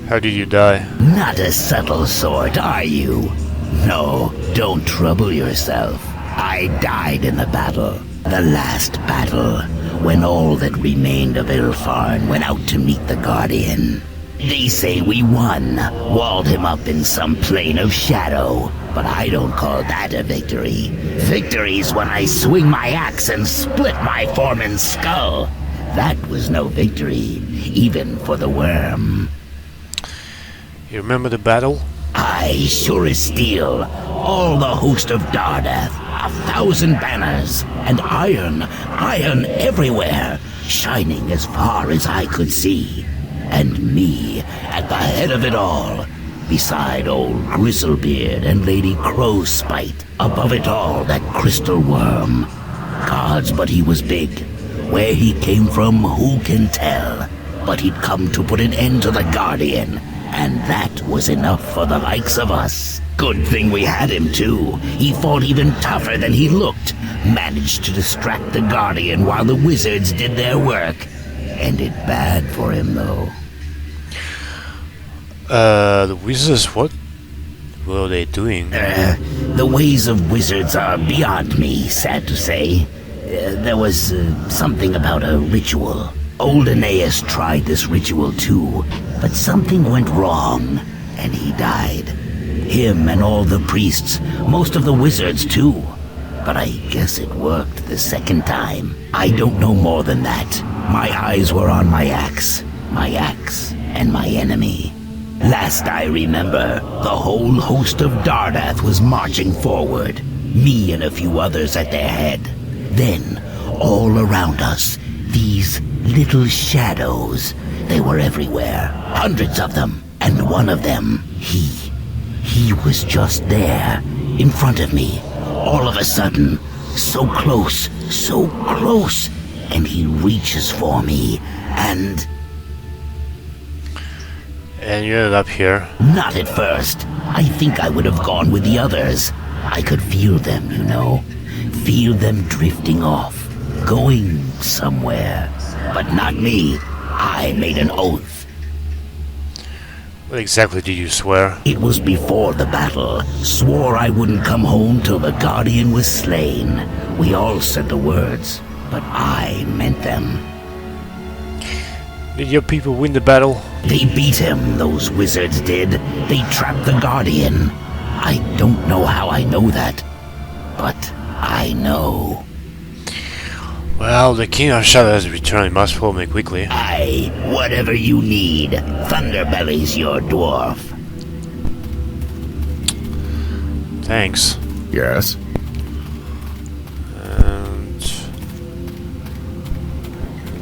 Speaker 1: How did you die?
Speaker 6: Not a subtle sort, are you? No, don't trouble yourself. I died in the battle. The last battle, when all that remained of Ilfarn went out to meet the Guardian. They say we won, walled him up in some plane of shadow. But I don't call that a victory. Victory's when I swing my axe and split my foreman's skull. That was no victory, even for the worm.
Speaker 1: You remember the battle?
Speaker 6: Aye, sure as steel. All the host of Dardath, 1,000 banners, and iron everywhere, shining as far as I could see. And me, at the head of it all, beside old Grizzlebeard and Lady Crowspite. Above it all, that crystal worm. Gods, but he was big. Where he came from, who can tell? But he'd come to put an end to the Guardian, and that was enough for the likes of us. Good thing we had him, too. He fought even tougher than he looked. Managed to distract the Guardian while the wizards did their work. Ended bad for him, though.
Speaker 1: The wizards, what were they doing?
Speaker 6: The ways of wizards are beyond me, sad to say. There was something about a ritual. Old Aeneas tried this ritual too, but something went wrong, and he died. Him and all the priests, most of the wizards too. But I guess it worked the second time. I don't know more than that. My eyes were on my axe and my enemy. Last I remember, the whole host of Dardath was marching forward, me and a few others at their head. Then, all around us, these little shadows. They were everywhere, hundreds of them, and one of them, he was just there, in front of me, all of a sudden, so close, and he reaches for me, and
Speaker 1: you ended up here?
Speaker 6: Not at first. I think I would have gone with the others. I could feel them, you know. Feel them drifting off, going somewhere. But not me. I made an oath.
Speaker 1: What exactly did you swear?
Speaker 6: It was before the battle. Swore I wouldn't come home till the Guardian was slain. We all said the words, but I meant them.
Speaker 1: Did your people win the battle?
Speaker 6: They beat him, those wizards did. They trapped the Guardian. I don't know how I know that, but I know.
Speaker 1: Well, the King of Shadow has returned. You must follow me quickly.
Speaker 6: Aye, whatever you need. Thunderbelly's your dwarf.
Speaker 1: Thanks.
Speaker 9: Yes?
Speaker 1: And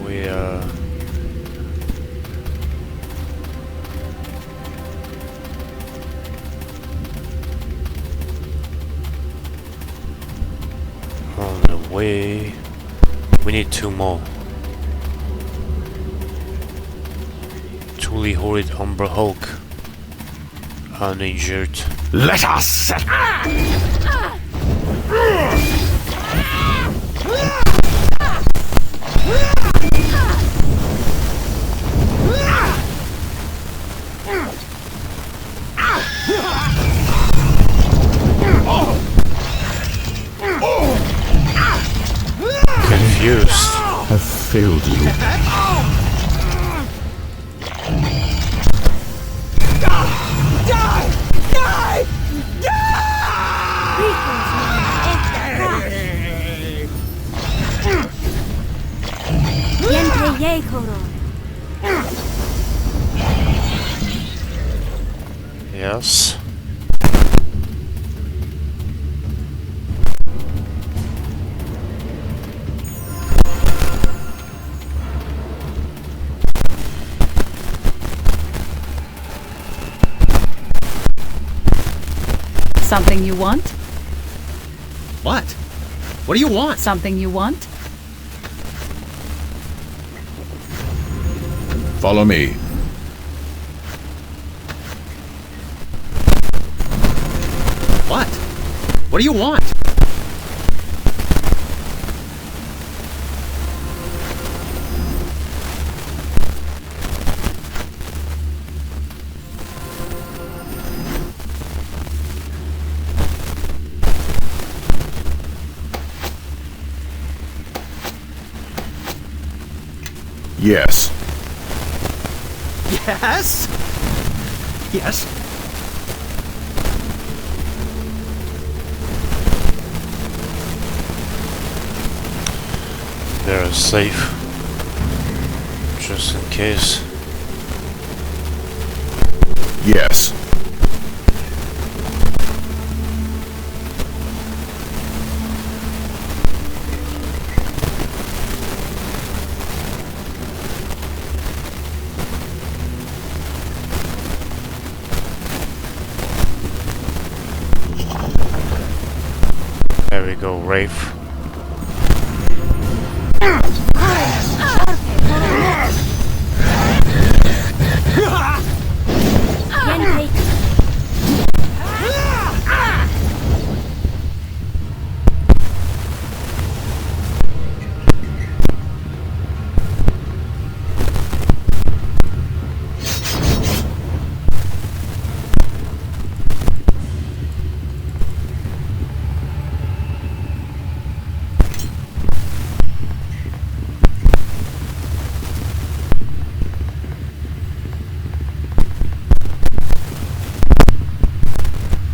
Speaker 1: we on the way. We need 2 more. Truly horrid Umber Hulk. Uninjured.
Speaker 6: Let us!
Speaker 1: Confused.
Speaker 9: I've failed you.
Speaker 1: Yes.
Speaker 8: Something you want?
Speaker 13: What? What do you want?
Speaker 8: Something you want?
Speaker 9: Follow me.
Speaker 13: What? What do you want?
Speaker 9: Yes.
Speaker 13: Yes? Yes?
Speaker 1: They're safe. Just in case.
Speaker 14: Yes.
Speaker 1: There we go, Rafe.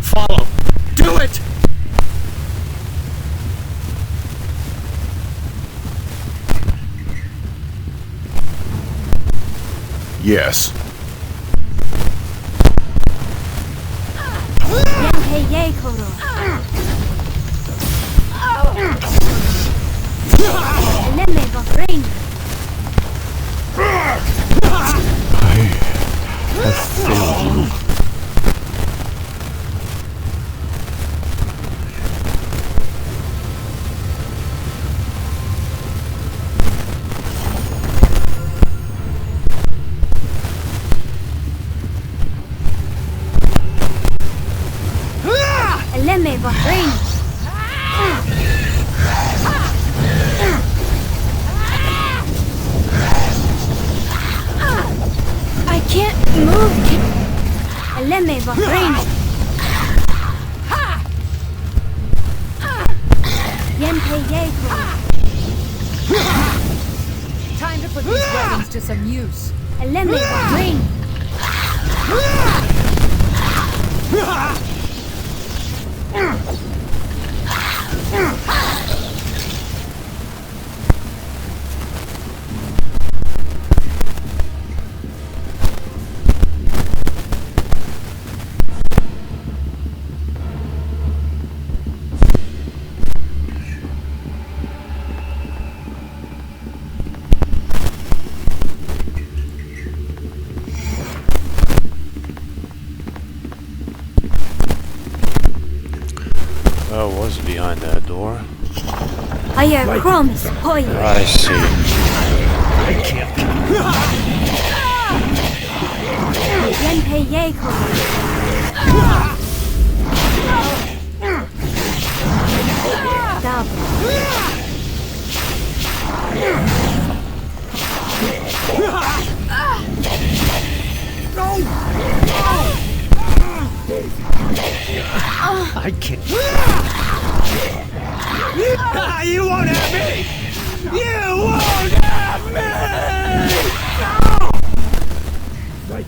Speaker 13: Follow! Do it!
Speaker 14: Yes.
Speaker 3: I can't move.
Speaker 8: Time to put these weapons to some use.
Speaker 1: Oh, what's behind that door?
Speaker 3: I
Speaker 1: see.
Speaker 13: I can't. I can't. You won't have me! You won't have me! Right.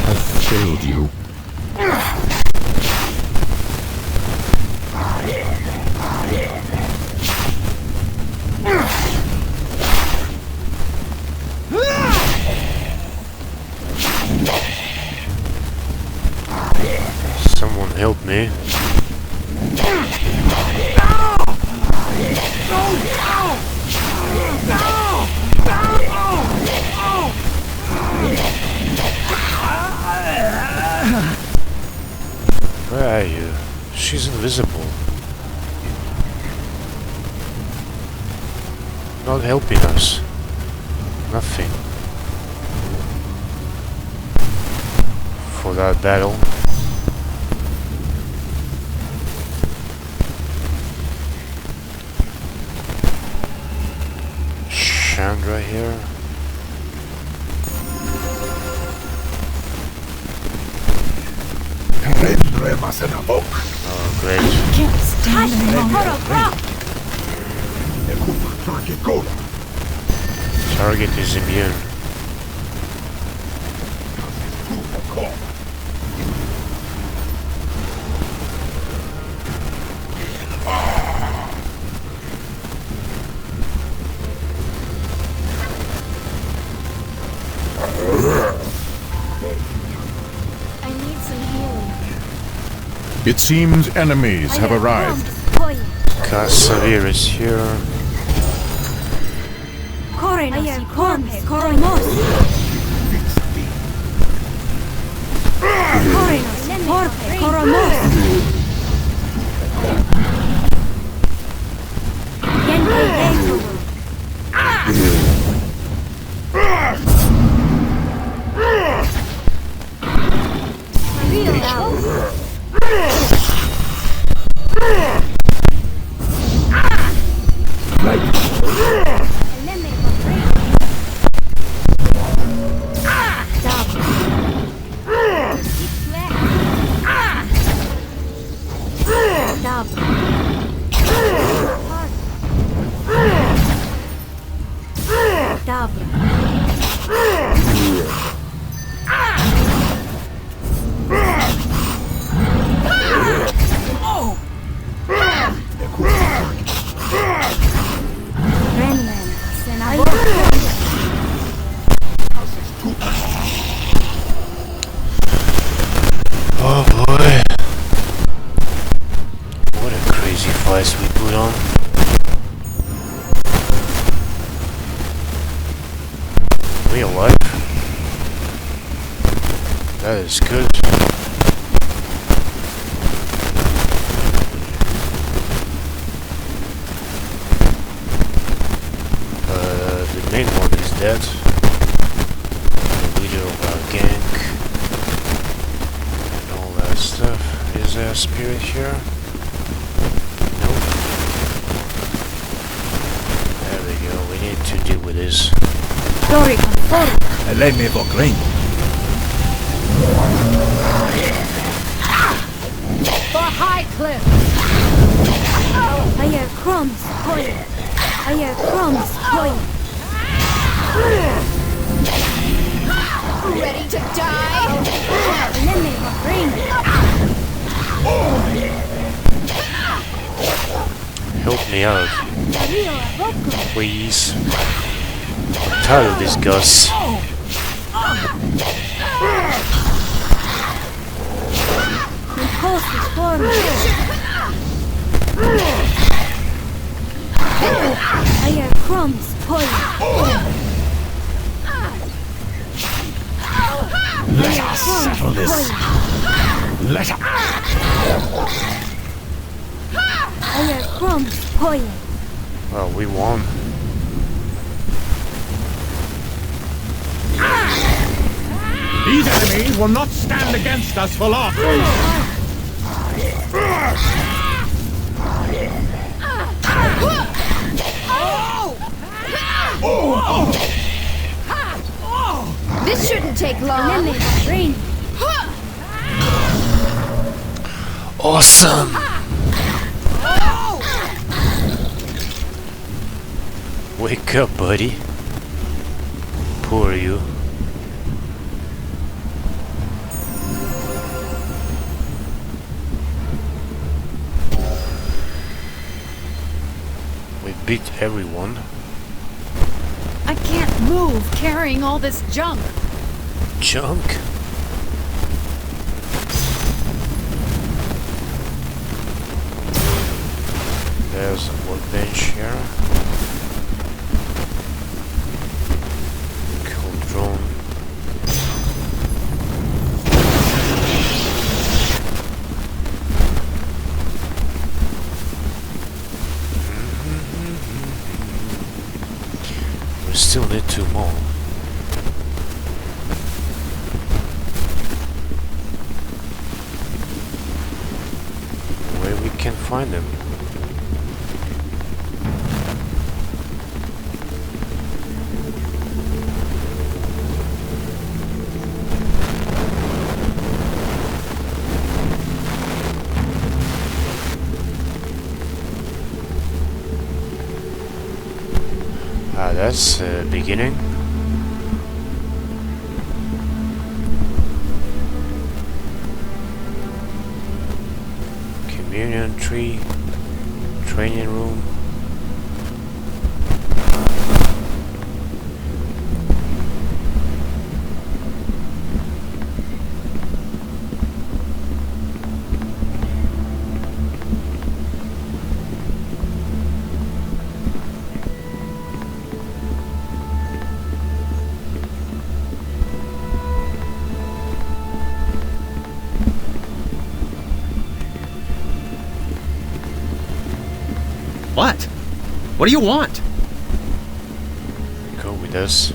Speaker 21: I failed you.
Speaker 1: Someone help me. Where are you? She's invisible. Not helping us. Nothing. For that battle. Shandra here. Oh, great.
Speaker 8: Can't stand any longer.
Speaker 1: Target is immune.
Speaker 3: I need some healing.
Speaker 4: It seems enemies have arrived.
Speaker 1: Kasavir is here. Oh boy. What a crazy fight we put on. We alive? That is good. The main one is dead. The leader of our gang. And all that stuff. Is there a spirit here? Nope. There we go. We need to deal with this.
Speaker 9: Let me for green.
Speaker 5: For High Cliff!
Speaker 3: I hear crumbs, point. I hear crumbs, point.
Speaker 5: Ready to die?
Speaker 3: Let me bring.
Speaker 1: Help me out. Please. I'm tired of this Gus.
Speaker 3: I hear crumbs, point.
Speaker 21: Let us settle this. Let us.
Speaker 3: I hear crumbs, point.
Speaker 1: Well, we won.
Speaker 4: These enemies will not stand against us for long.
Speaker 5: This shouldn't take long.
Speaker 1: Awesome! Wake up, buddy. Poor you. We beat everyone.
Speaker 8: I can't move carrying all this junk.
Speaker 1: Junk? There's a workbench here. Cool drone. We still need 2 more. Where we can find them. That's the beginning. Communion tree, training room.
Speaker 13: What? What do you want?
Speaker 1: Go with us.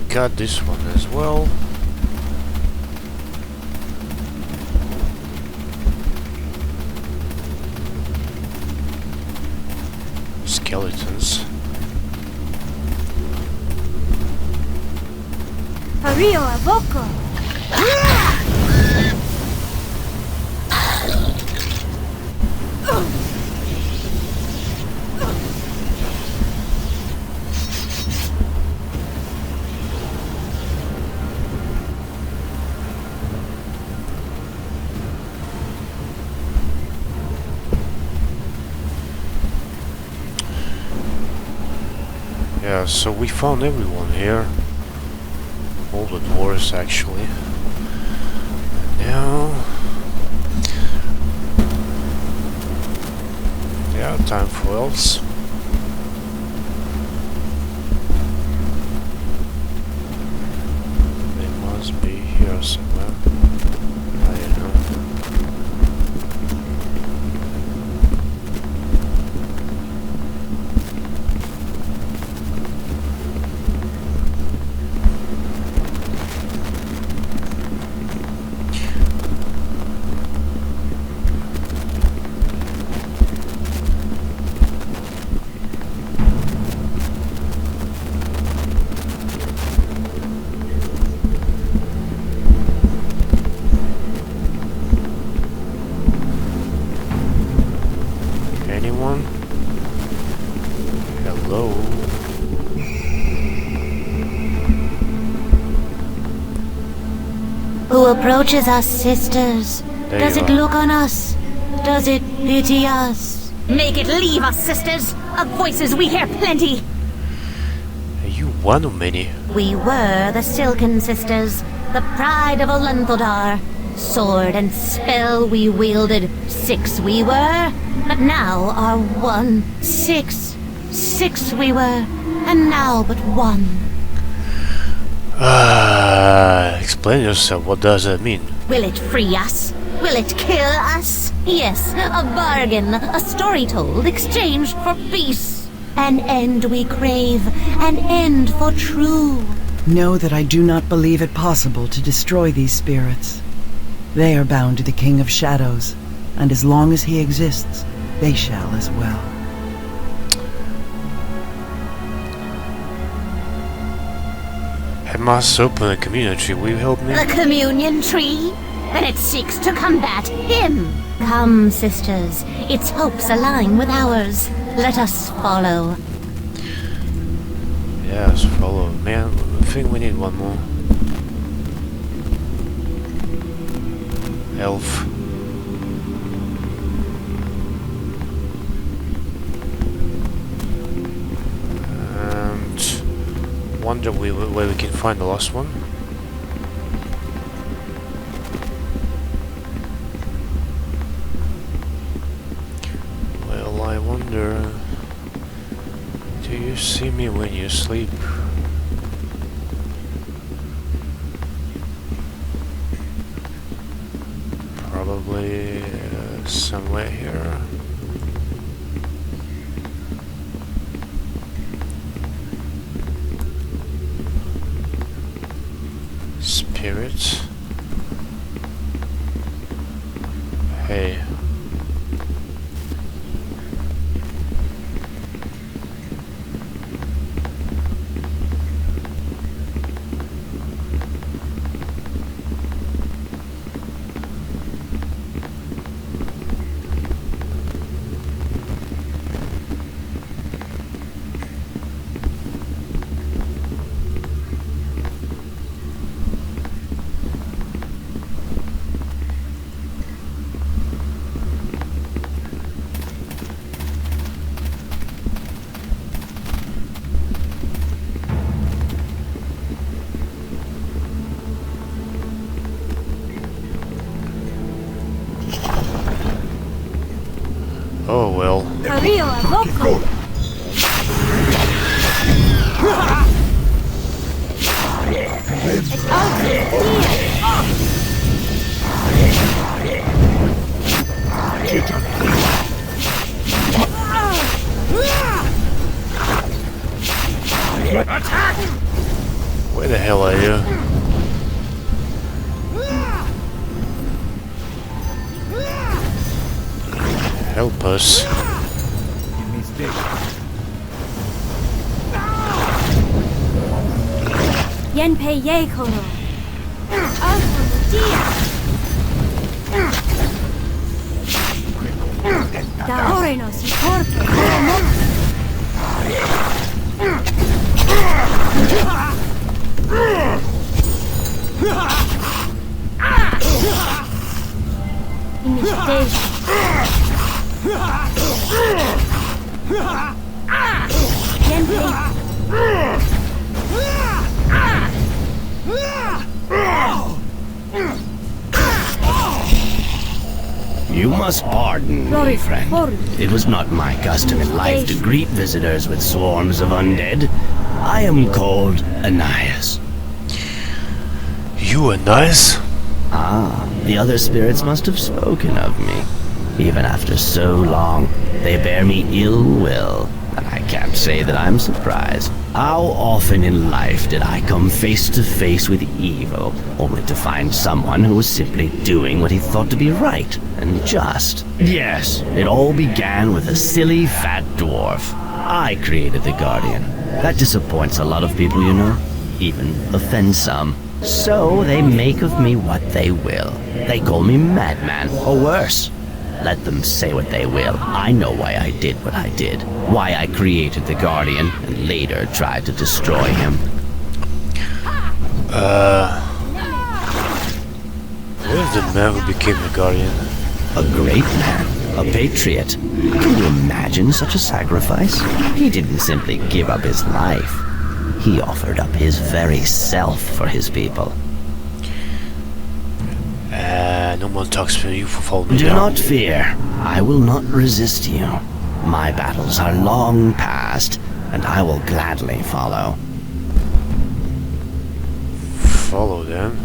Speaker 1: Got this one as well. Skeletons.
Speaker 3: Rio Avoco.
Speaker 1: Yeah, so we found everyone here. All the dwarves, actually. Now... yeah, time for elves. They must be here somewhere. I don't know. Anyone? Hello?
Speaker 3: Who approaches us, sisters?
Speaker 1: There
Speaker 3: Does
Speaker 1: you
Speaker 3: it
Speaker 1: are.
Speaker 3: look on us? Does it pity us?
Speaker 17: Make it leave us, sisters. Of voices we hear plenty.
Speaker 1: Are you one of many?
Speaker 3: We were the Silken Sisters, the pride of Olenthaldar. Sword and spell we wielded, 6 we were, but now are 1. 6. 6 we were, and now but 1.
Speaker 1: Explain yourself, what does that mean?
Speaker 3: Will it free us? Will it kill us? Yes, a bargain, a story told, exchanged for peace. An end we crave, an end for true.
Speaker 18: Know that I do not believe it possible to destroy these spirits. They are bound to the King of Shadows, and as long as he exists, they shall as well.
Speaker 1: I must open a community, will you help me?
Speaker 3: The communion tree? And it seeks to combat him. Come, sisters, its hopes align with ours. Let us follow.
Speaker 1: Yes, follow. Man, I think we need one more. Elf. And wonder where we can find the last one. Well, I wonder, do you see me when you sleep? Probably somewhere here. Spirits. Hey. Oh well.
Speaker 14: Attack!
Speaker 1: Where the hell are you? Help us.
Speaker 17: Yenpei Yekono. Daore no si porta.
Speaker 6: You must pardon me, friend. It was not my custom in life to greet visitors with swarms of undead. I am called Ananias.
Speaker 1: You Ananias?
Speaker 6: Ah, the other spirits must have spoken of me. Even after so long, they bear me ill will, and I can't say that I'm surprised. How often in life did I come face to face with evil, only to find someone who was simply doing what he thought to be right and just? Yes, it all began with a silly fat dwarf. I created the Guardian. That disappoints a lot of people, you know, even offends some. So they make of me what they will. They call me madman, or worse. Let them say what they will. I know why I did what I did. Why I created the Guardian and later tried to destroy him.
Speaker 1: Where is the man who became the Guardian?
Speaker 6: A great man. A patriot. Can you imagine such a sacrifice? He didn't simply give up his life. He offered up his very self for his people.
Speaker 1: No one talks for you for following me
Speaker 6: Do
Speaker 1: down.
Speaker 6: not fear. I will not resist you. My battles are long past, and I will gladly follow.
Speaker 1: Follow them?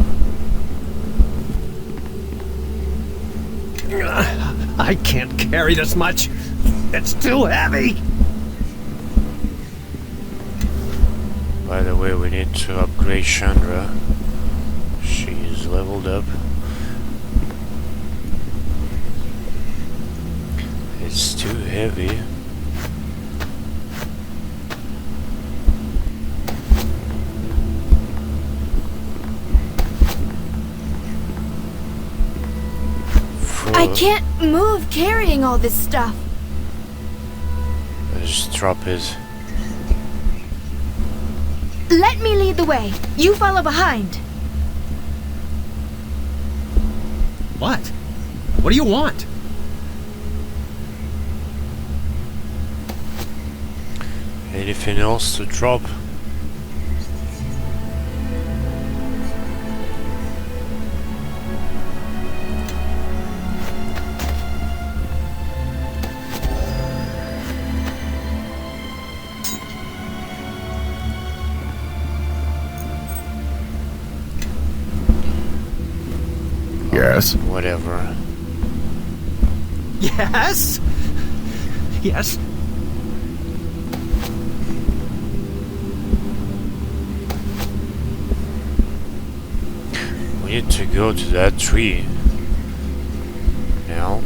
Speaker 13: I can't carry this much. It's too heavy.
Speaker 1: By the way, we need to upgrade Shandra. She's leveled up. It's too heavy.
Speaker 5: I can't move carrying all this stuff.
Speaker 1: Let's drop it.
Speaker 5: Let me lead the way. You follow behind.
Speaker 13: What? What do you want?
Speaker 1: Anything else to drop?
Speaker 9: Yes?
Speaker 1: Whatever.
Speaker 13: Yes? Yes?
Speaker 1: We need to go to that tree. Now.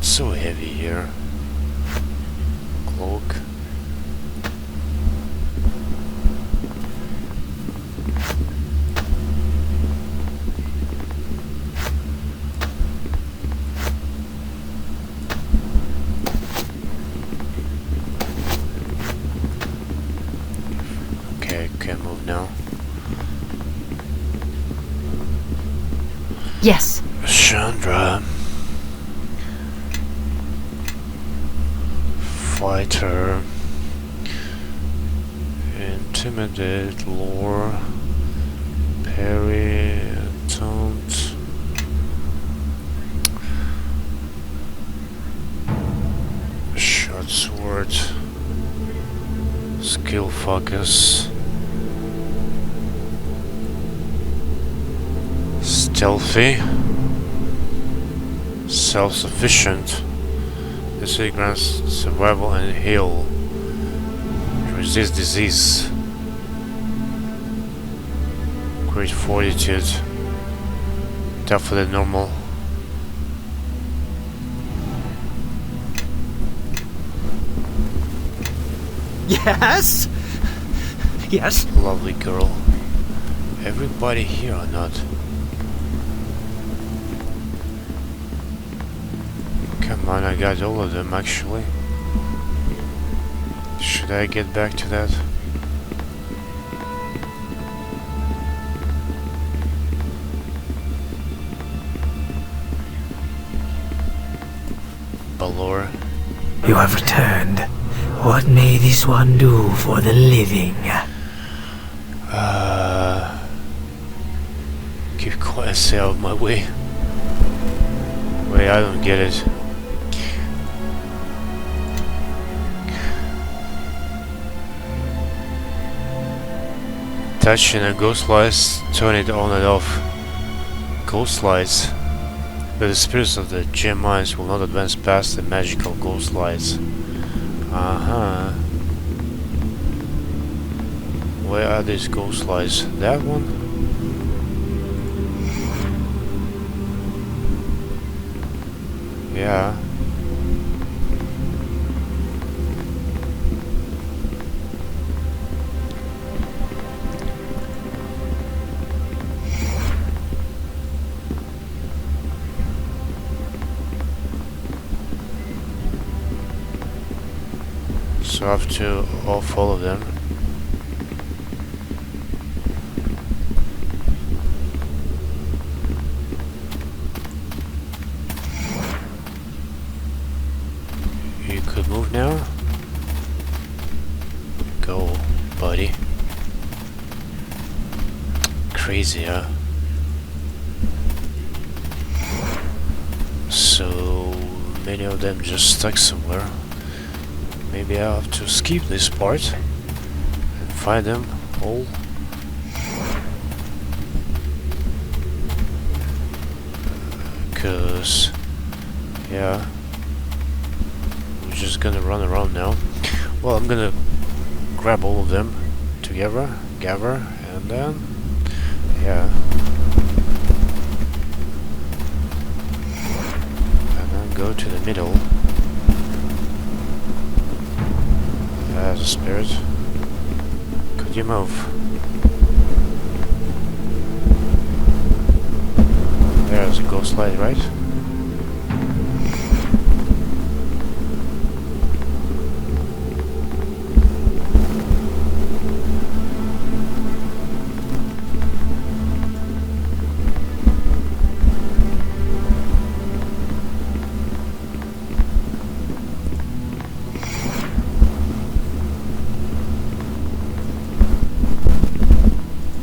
Speaker 1: So heavy here. Cloak. Okay, can move now.
Speaker 8: Yes.
Speaker 1: Shandra. Fighter, intimidate, lure, parry, taunt, short sword, skill focus, stealthy, self-sufficient. This grants survival and heal. Resist disease. Great fortitude. Tougher than normal.
Speaker 13: Yes? Yes?
Speaker 1: Lovely girl. Everybody here or not? Come on, I got all of them actually. Should I get back to that? Balor.
Speaker 16: You have returned. What may this one do for the living?
Speaker 1: Keep quiet, stay out of my way. Wait, I don't get it. Touching a ghost lights, turn it on and off. Ghost lights. But the spirits of the gem mines will not advance past the magical ghost lights. Where are these ghost lights? That one? Yeah. So I have to off all of them. You could move now. Go, buddy. Crazy, huh? So many of them just stuck somewhere. Maybe I'll have to skip this part and find them all. Cause yeah, we're just gonna run around now. Well, I'm gonna grab all of them together, gather, and then Yeah. And then go to the middle. As a spirit. Could you move? There's a ghost light, right?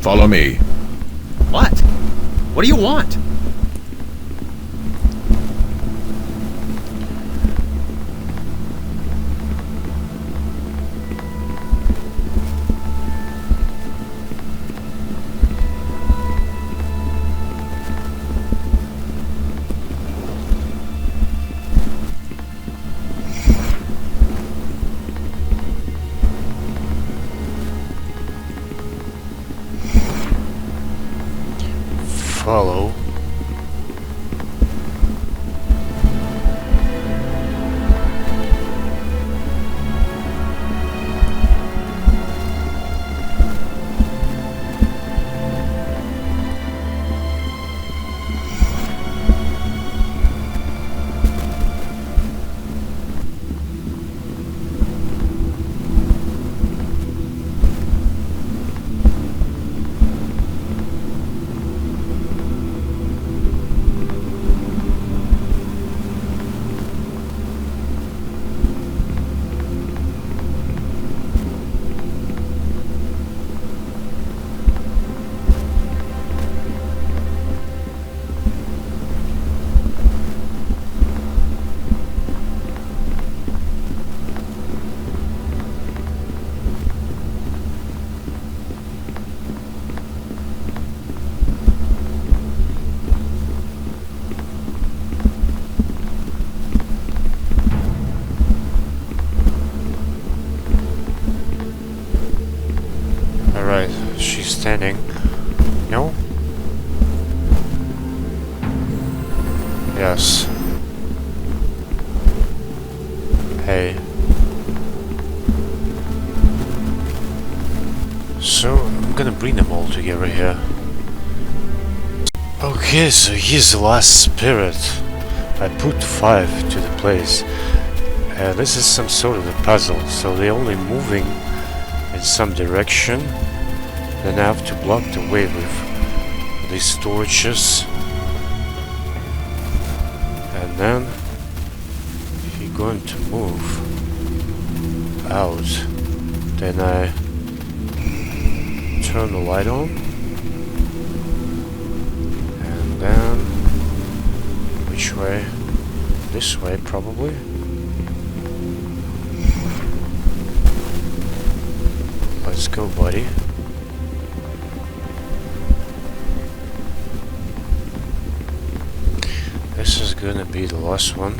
Speaker 15: Follow me.
Speaker 13: What? What do you want?
Speaker 1: Follow. Alright, she's standing. No? Yes. Hey. So, I'm gonna bring them all together here. Okay, so here's the last spirit. I put 5 to the place. This is some sort of a puzzle, so they're only moving in some direction. Then I have to block the way with these torches. And then if you're going to move out, then I turn the light on. And then which way? This way probably. Let's go, buddy. This is gonna be the last one.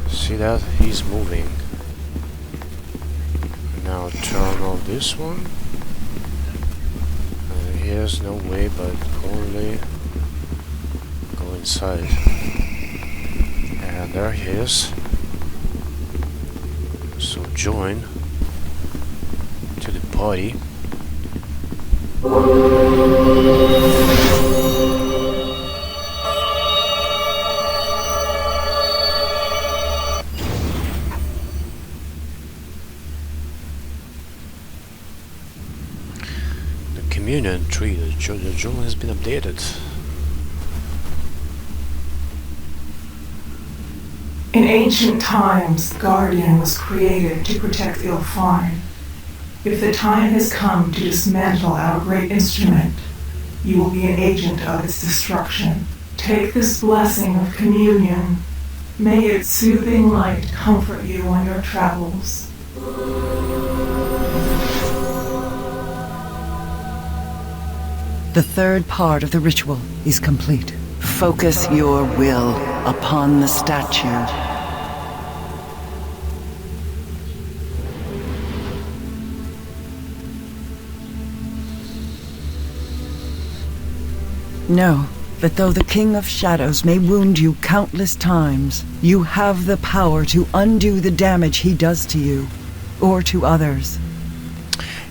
Speaker 1: See that? He's moving. Now turn off this one. Here's no way but only go inside. And there he is. So join to the party. The communion tree, the journal has been updated.
Speaker 12: In ancient times, the Guardian was created to protect Llast. If the time has come to dismantle our great instrument, you will be an agent of its destruction. Take this blessing of communion. May its soothing light comfort you on your travels.
Speaker 18: The third part of the ritual is complete. Focus your will upon the statue. Know that though the King of Shadows may wound you countless times, you have the power to undo the damage he does to you, or to others.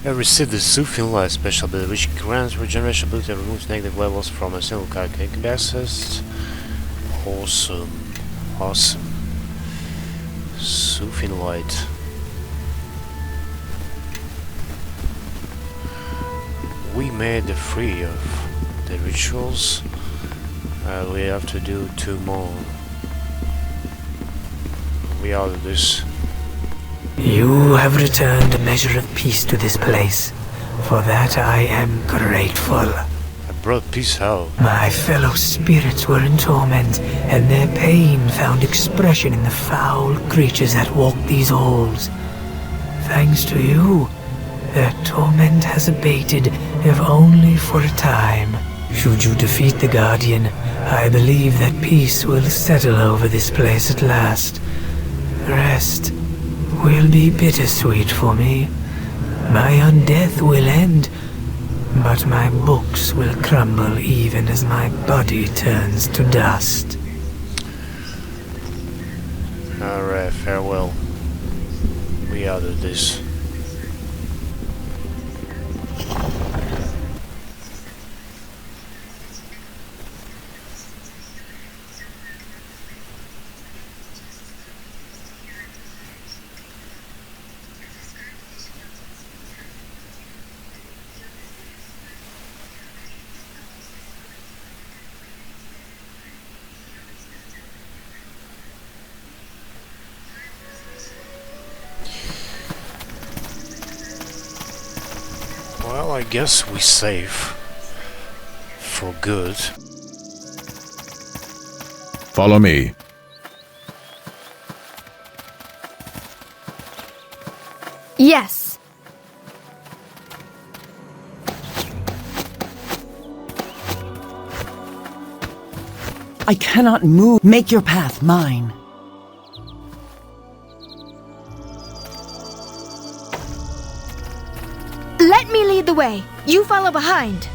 Speaker 1: I received the Soothing Light special ability, which grants regeneration ability and removes negative levels from a single character. It can be accessed. Awesome. Awesome. Soothing Light. We made the 3 of the rituals. We have to do 2 more. We are this.
Speaker 16: You have returned a measure of peace to this place. For that I am grateful.
Speaker 1: I brought peace how?
Speaker 16: My fellow spirits were in torment, and their pain found expression in the foul creatures that walked these halls. Thanks to you, their torment has abated, if only for a time. Should you defeat the Guardian, I believe that peace will settle over this place at last. Rest will be bittersweet for me. My undeath will end, but my books will crumble even as my body turns to dust.
Speaker 1: Alright, farewell. We out of this. Well, I guess we save for good.
Speaker 15: Follow me.
Speaker 5: Yes.
Speaker 18: I cannot move. Make your path mine.
Speaker 5: Let me lead the way. You follow behind.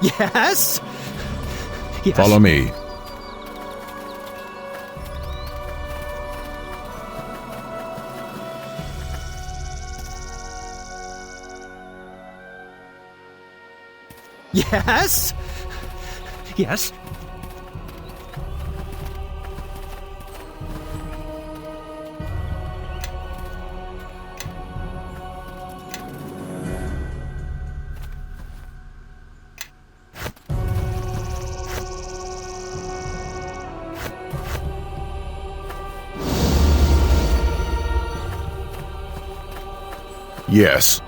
Speaker 7: Yes? Yes.
Speaker 15: Follow me.
Speaker 7: Yes? Yes?
Speaker 15: Yes.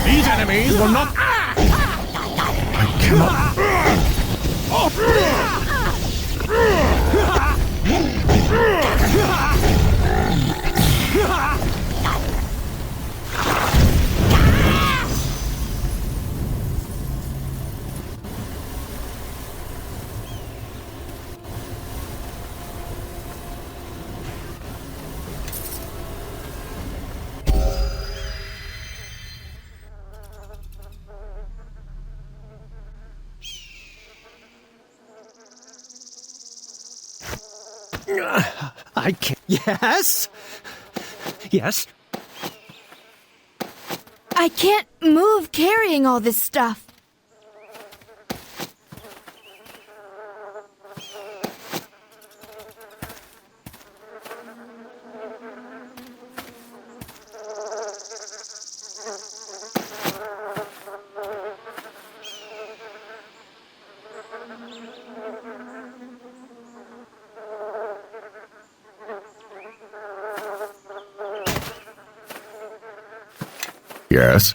Speaker 4: These enemies will not.
Speaker 15: I cannot.
Speaker 7: I can't. Yes? Yes?
Speaker 5: I can't move carrying all this stuff.
Speaker 15: Yes?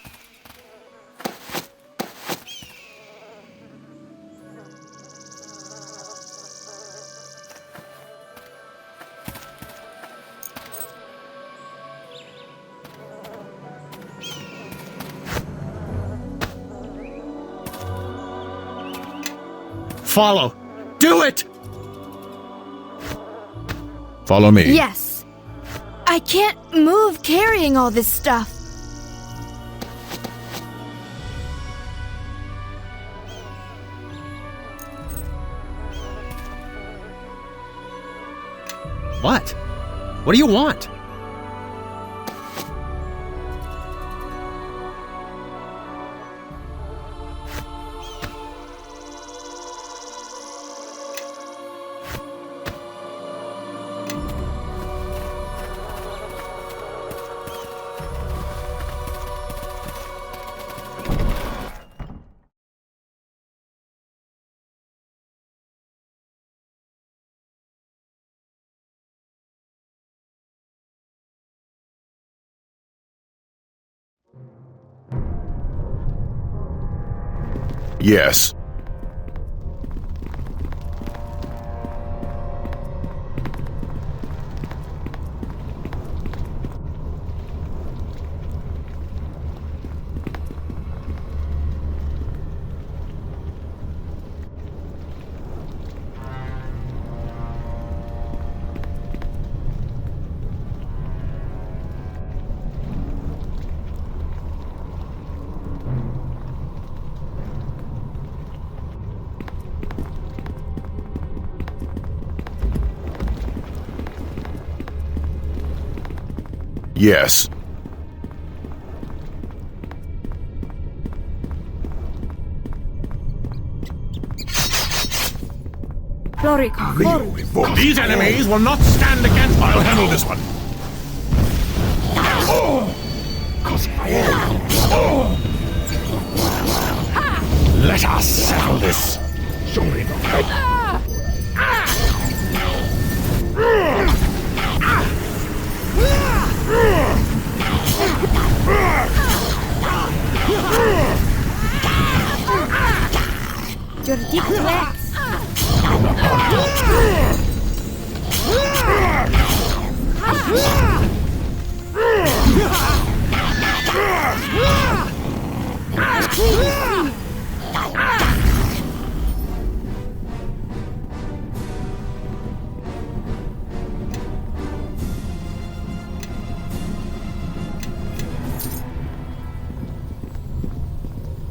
Speaker 13: Follow! Do it!
Speaker 15: Follow me.
Speaker 5: Yes. I can't move carrying all this stuff.
Speaker 13: What? What do you want?
Speaker 15: Yes. Yes.
Speaker 4: These enemies will not stand against. I'll handle this one. Let us settle this.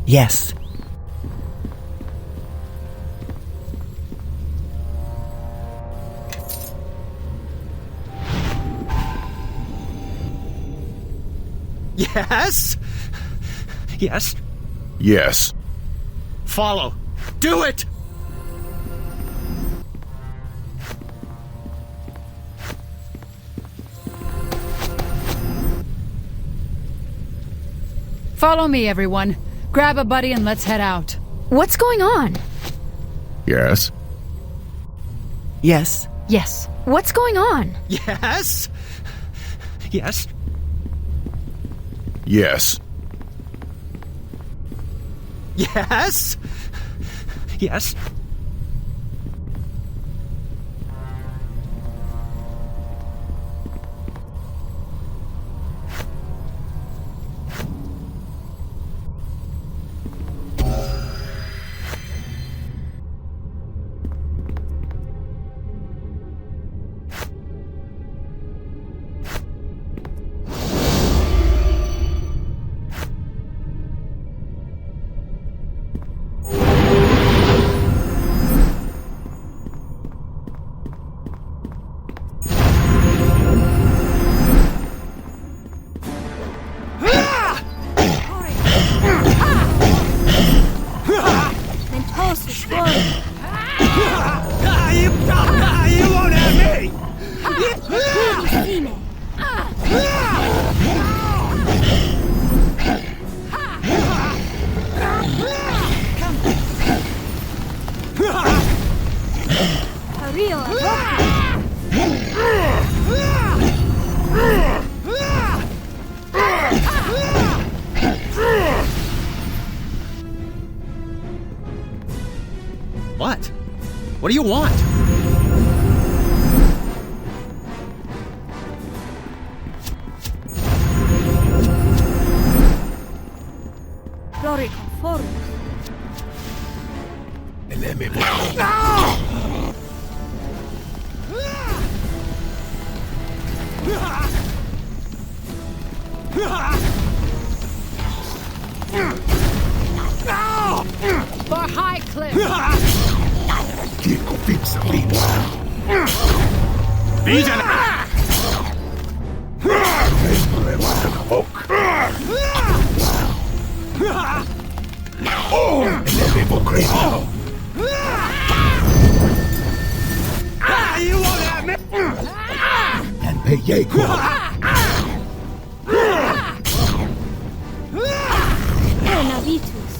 Speaker 18: Yes.
Speaker 13: Yes? Yes?
Speaker 15: Yes.
Speaker 13: Follow! Do it!
Speaker 8: Follow me, everyone. Grab a buddy and let's head out.
Speaker 5: What's going on?
Speaker 15: Yes.
Speaker 18: Yes.
Speaker 5: Yes. What's going on?
Speaker 13: Yes? Yes?
Speaker 15: Yes.
Speaker 13: Yes? Yes?
Speaker 4: You won't have me!
Speaker 13: What do you want?
Speaker 17: Glory conform.
Speaker 8: For Highcliffe!
Speaker 14: You won't have me!
Speaker 9: And pay Jacob.
Speaker 17: Navitus.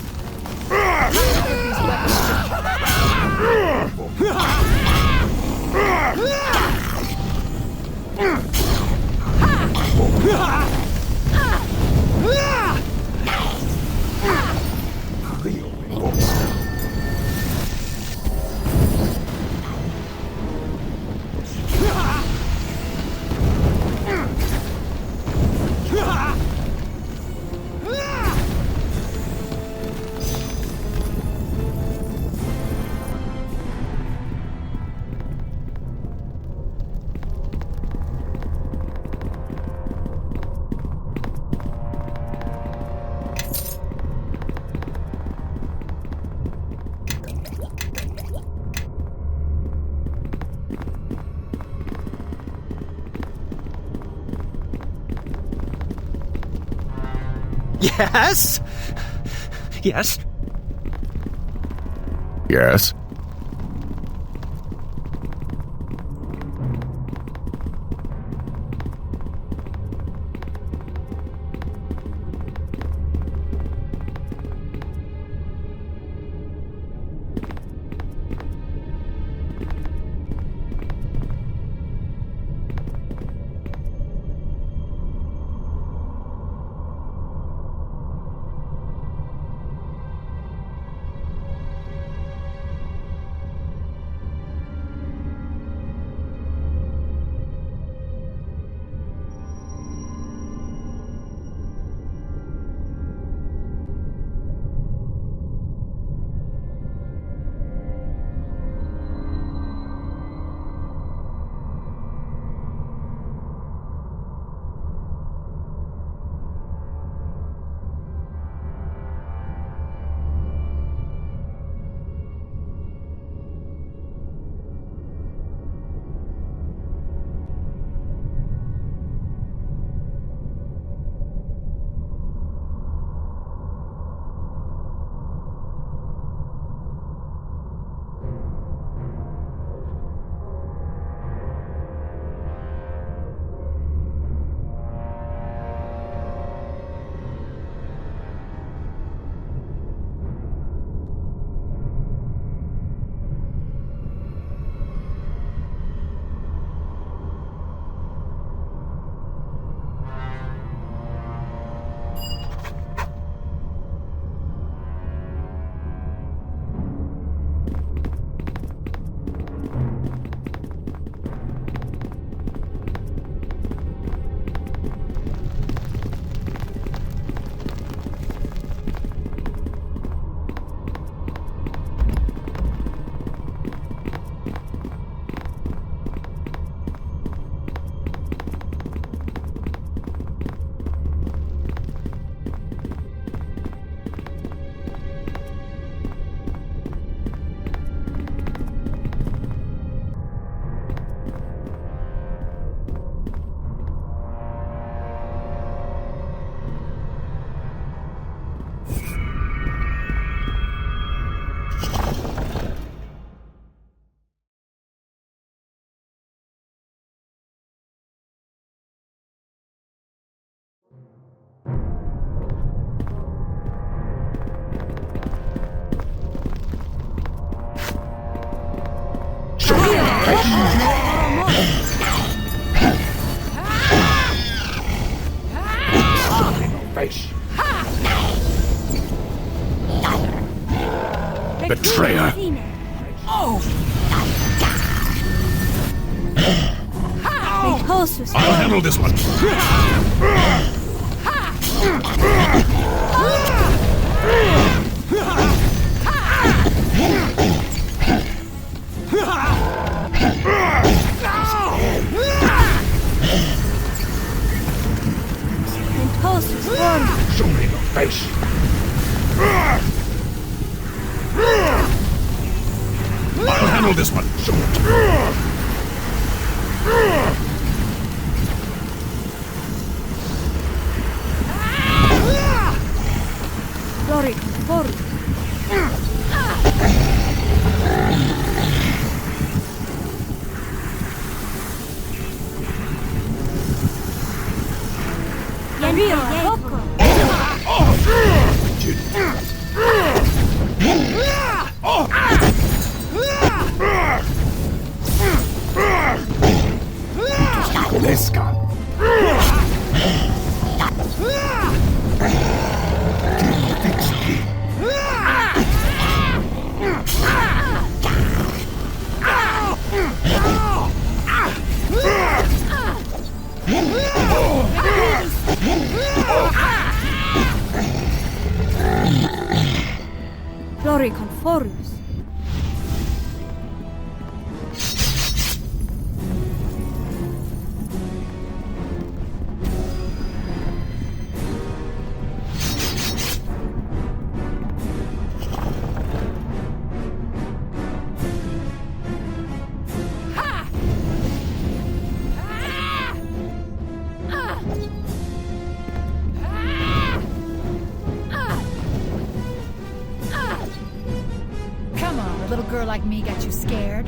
Speaker 13: Yes? Yes?
Speaker 15: Yes?
Speaker 14: Face.
Speaker 15: Betrayer!
Speaker 17: Oh!
Speaker 5: Imposus.
Speaker 14: I'll handle this one.
Speaker 5: Imposus form.
Speaker 14: Show me your face. I'll handle this one.
Speaker 5: Glory, glory. Yanrio, Yoko.
Speaker 21: Koleska.
Speaker 5: Glory conforus.
Speaker 8: Come on, a little girl like me got you scared.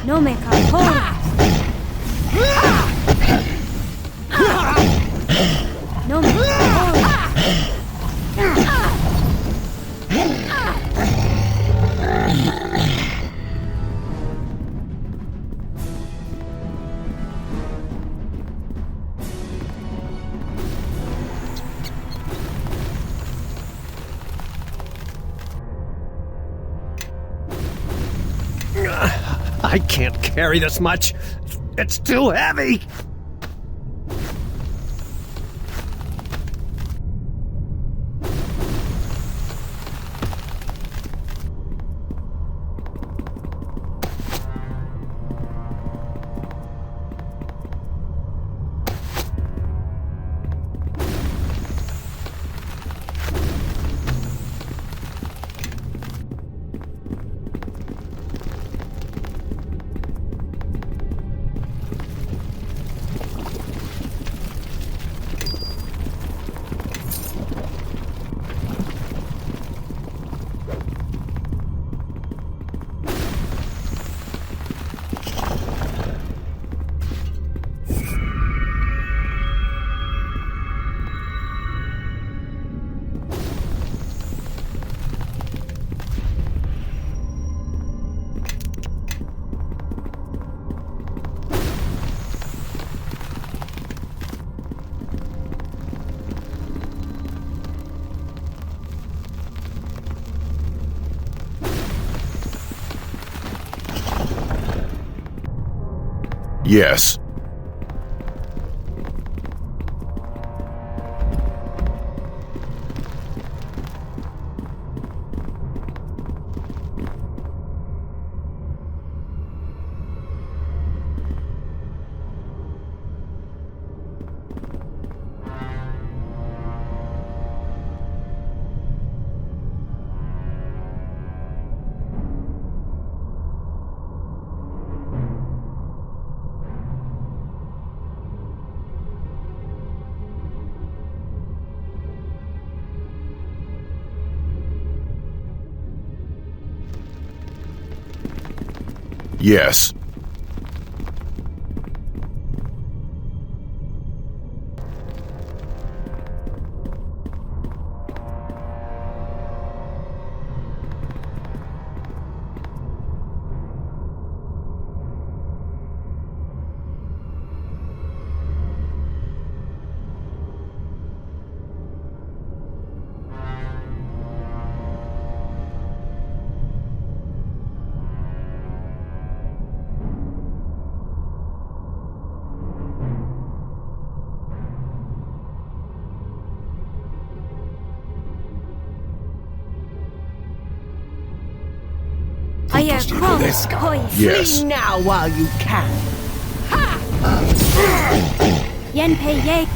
Speaker 5: No me conforus. No me conforus.
Speaker 13: I can't carry this much. It's too heavy.
Speaker 15: Yes. Yes.
Speaker 3: Fire crumbs,
Speaker 15: Yes.
Speaker 7: Flee now while you can.
Speaker 3: Yenpei ye.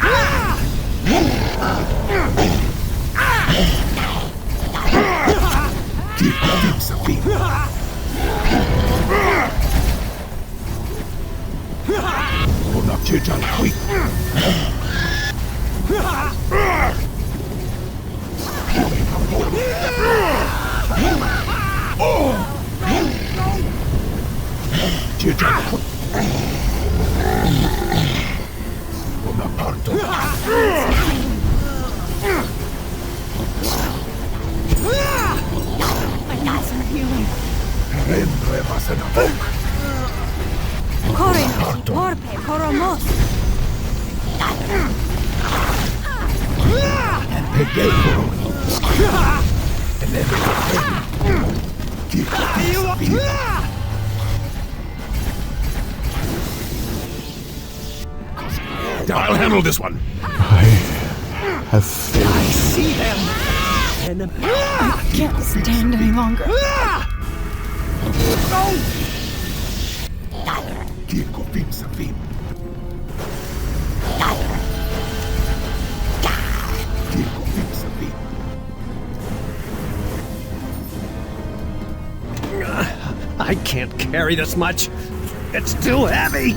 Speaker 17: I need some healing.
Speaker 3: Corren, torpe, coromos.
Speaker 14: I'll handle this one.
Speaker 9: Have failed.
Speaker 7: I see them. And
Speaker 8: I can't stand any longer.
Speaker 13: I can't carry this much. It's too heavy.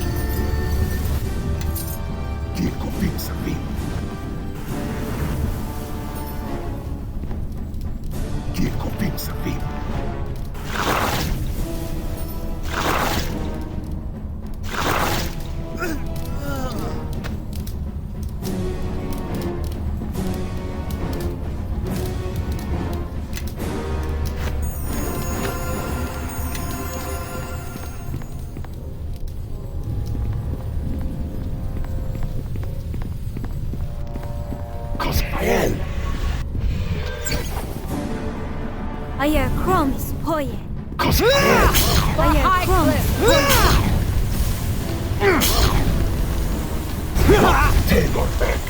Speaker 3: Fire crumbs, poye. Fire crumbs,
Speaker 14: Take her back.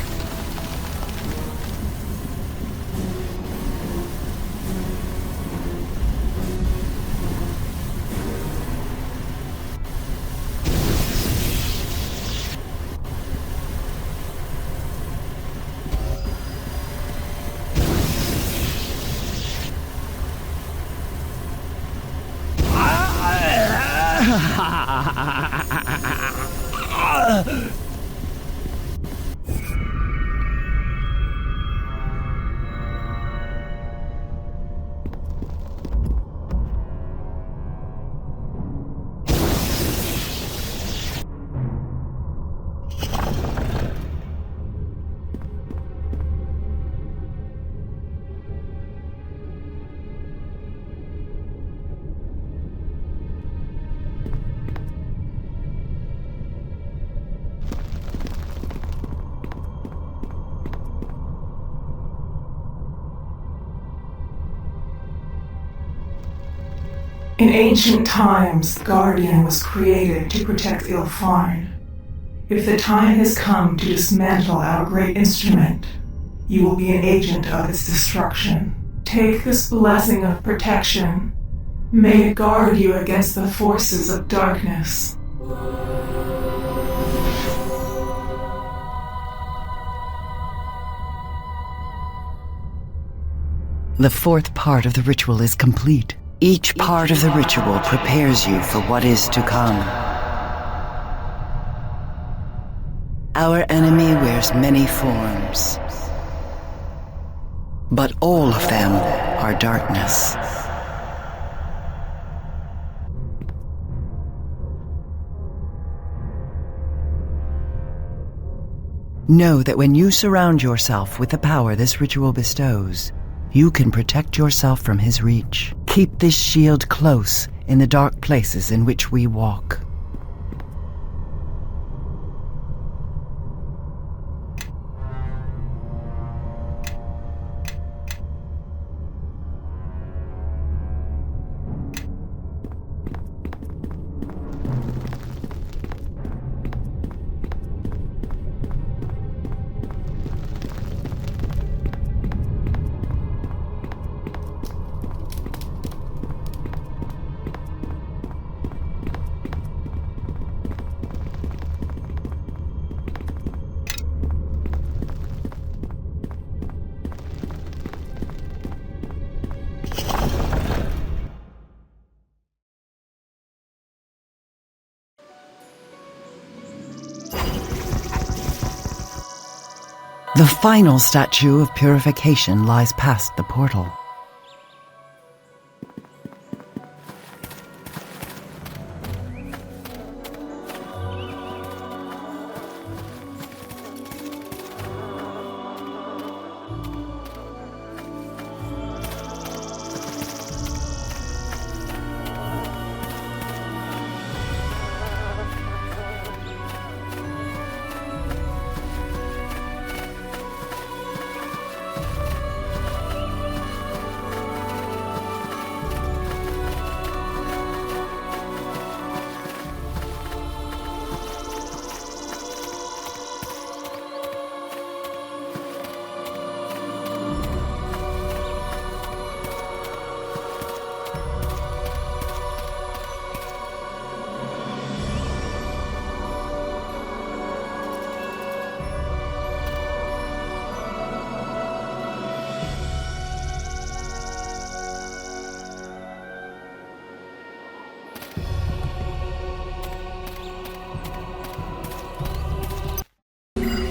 Speaker 12: In ancient times, the Guardian was created to protect Llfarn. If the time has come to dismantle our great instrument, you will be an agent of its destruction. Take this blessing of protection. May it guard you against the forces of darkness.
Speaker 18: The fourth part of the ritual is complete. Each part of the ritual prepares you for what is to come. Our enemy wears many forms, but all of them are darkness. Know that when you surround yourself with the power this ritual bestows, you can protect yourself from his reach. Keep this shield close in the dark places in which we walk. The final statue of purification lies past the portal.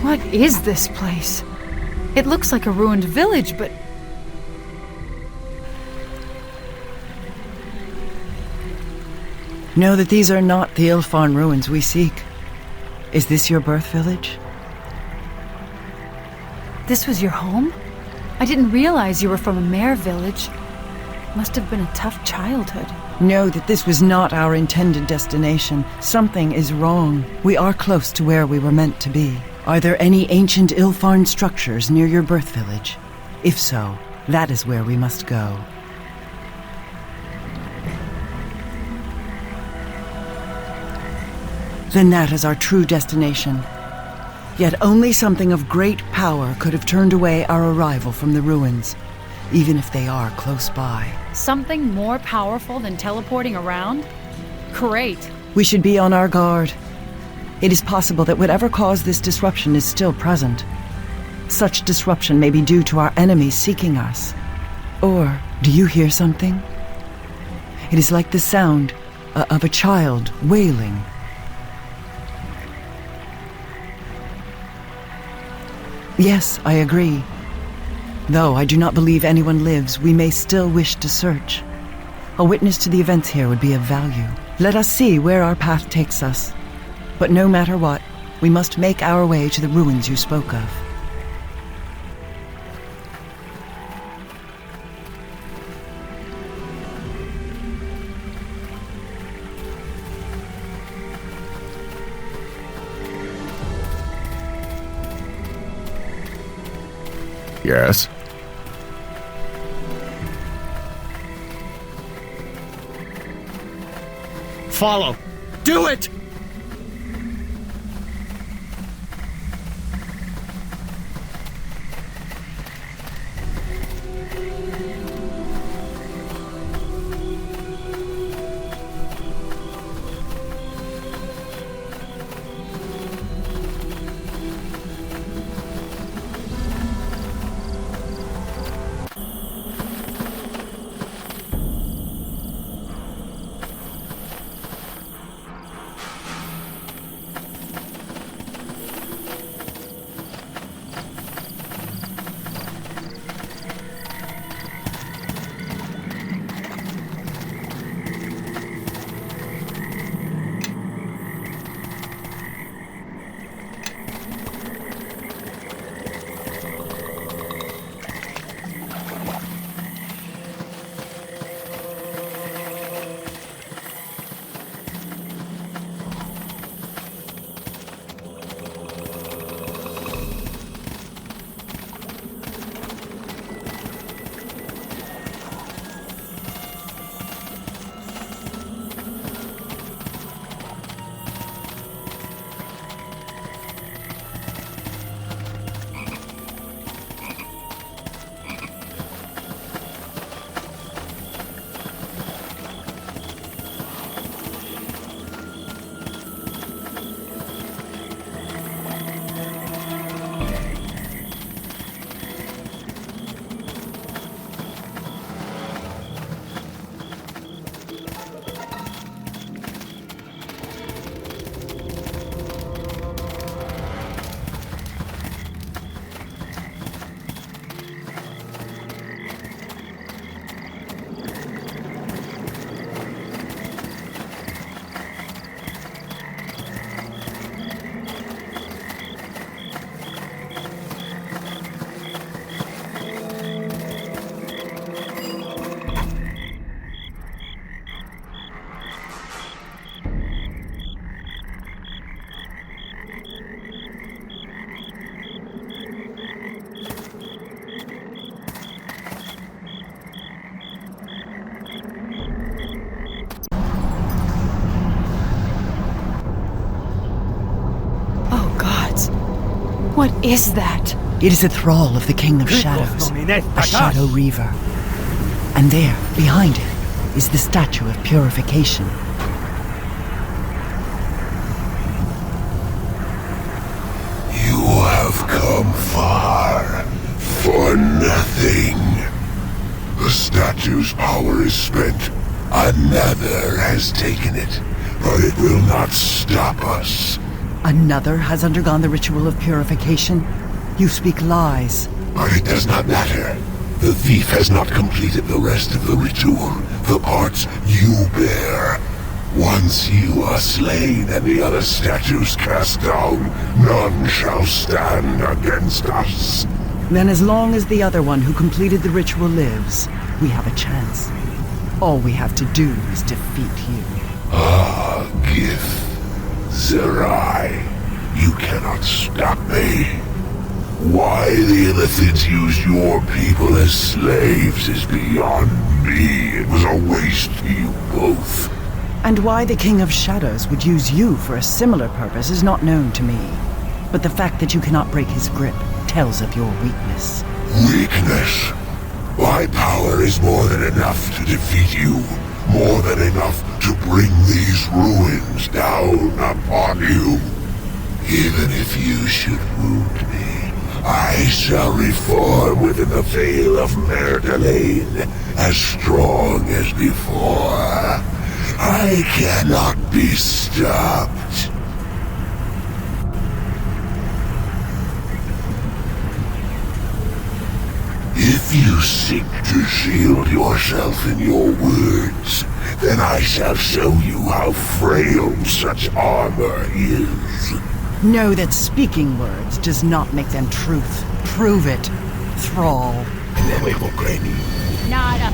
Speaker 8: What is this place? It looks like a ruined village, but...
Speaker 18: Know that these are not the Ilfarn ruins we seek. Is this your birth village?
Speaker 8: This was your home? I didn't realize you were from a mare village. Must have been a tough childhood.
Speaker 18: Know that this was not our intended destination. Something is wrong. We are close to where we were meant to be. Are there any ancient Ilfarn structures near your birth village? If so, that is where we must go. Then that is our true destination. Yet only something of great power could have turned away our arrival from the ruins, even if they are close by.
Speaker 8: Something more powerful than teleporting around? Great.
Speaker 18: We should be on our guard. It is possible that whatever caused this disruption is still present. Such disruption may be due to our enemies seeking us. Or, do you hear something? It is like the sound of a child wailing. Yes, I agree. Though I do not believe anyone lives, we may still wish to search. A witness to the events here would be of value. Let us see where our path takes us. But no matter what, we must make our way to the ruins you spoke of.
Speaker 15: Yes?
Speaker 13: Follow! Do it!
Speaker 8: What is that?
Speaker 18: It is a thrall of the King of Shadows, a Shadow Reaver. And there, behind it, is the statue of purification.
Speaker 14: You have come far for nothing. The statue's power is spent. Another has taken it, but it will not stop us.
Speaker 18: Another has undergone the ritual of purification? You speak lies.
Speaker 14: But it does not matter. The thief has not completed the rest of the ritual, the parts you bear. Once you are slain and the other statues cast down, none shall stand against us.
Speaker 18: Then as long as the other one who completed the ritual lives, we have a chance. All we have to do is defeat you.
Speaker 14: Ah, Gith. Zerai, you cannot stop me. Why the Illithids used your people as slaves is beyond me. It was a waste to you both.
Speaker 18: And why the King of Shadows would use you for a similar purpose is not known to me. But the fact that you cannot break his grip tells of your weakness.
Speaker 14: Weakness? My power is more than enough to defeat you. More than enough to bring these ruins down upon you. Even if you should wound me, I shall reform within the veil of Merdelaine, as strong as before. I cannot be stopped. If you seek to shield yourself in your words, then I shall show you how frail such armor is.
Speaker 18: Know that speaking words does not make them truth. Prove it, thrall.
Speaker 17: Nada.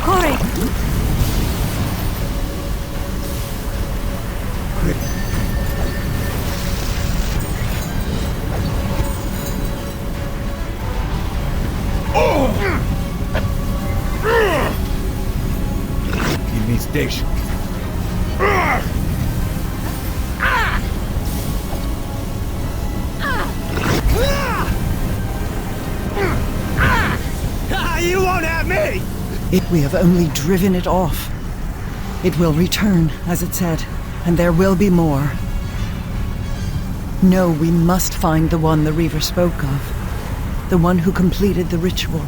Speaker 17: Corey!
Speaker 13: Give me station.
Speaker 7: You won't have me!
Speaker 18: If we have only driven it off, it will return, as it said, and there will be more. No, we must find the one the Reaver spoke of. The one who completed the ritual.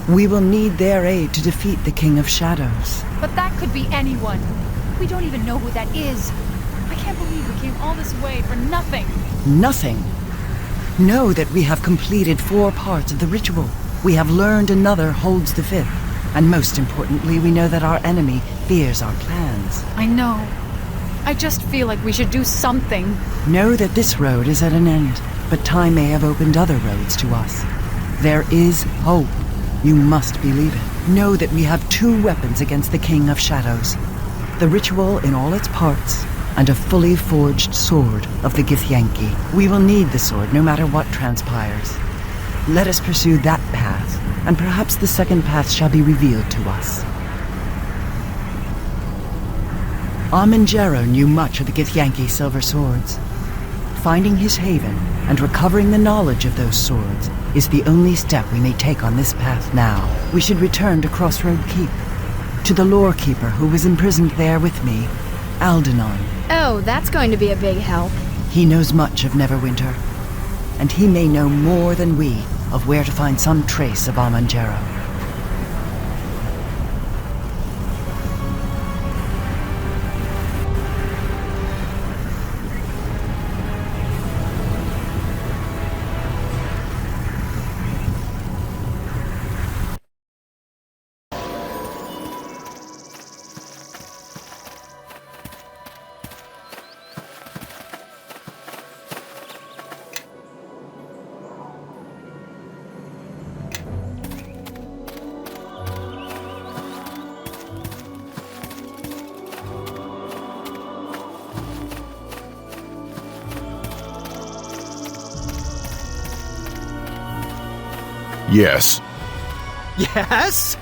Speaker 18: We will need their aid to defeat the King of Shadows.
Speaker 8: But that could be anyone. We don't even know who that is. I can't believe we came all this way for nothing.
Speaker 18: Nothing. Know that we have completed 4 parts of the ritual. We have learned another holds the 5th. And most importantly, we know that our enemy fears our plans.
Speaker 8: I know. I just feel like we should do something.
Speaker 18: Know that this road is at an end, but time may have opened other roads to us. There is hope. You must believe it. Know that we have 2 weapons against the King of Shadows. The ritual in all its parts, and a fully forged sword of the Githyanki. We will need the sword no matter what transpires. Let us pursue that path, and perhaps the second path shall be revealed to us. Armangero knew much of the Githyanki silver swords. Finding his haven and recovering the knowledge of those swords is the only step we may take on this path now. We should return to Crossroad Keep, to the lore keeper who was imprisoned there with me, Aldanon.
Speaker 5: Oh, that's going to be a big help.
Speaker 18: He knows much of Neverwinter, and he may know more than we of where to find some trace of Armangero.
Speaker 15: Yes.
Speaker 10: Yes?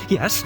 Speaker 10: Yes,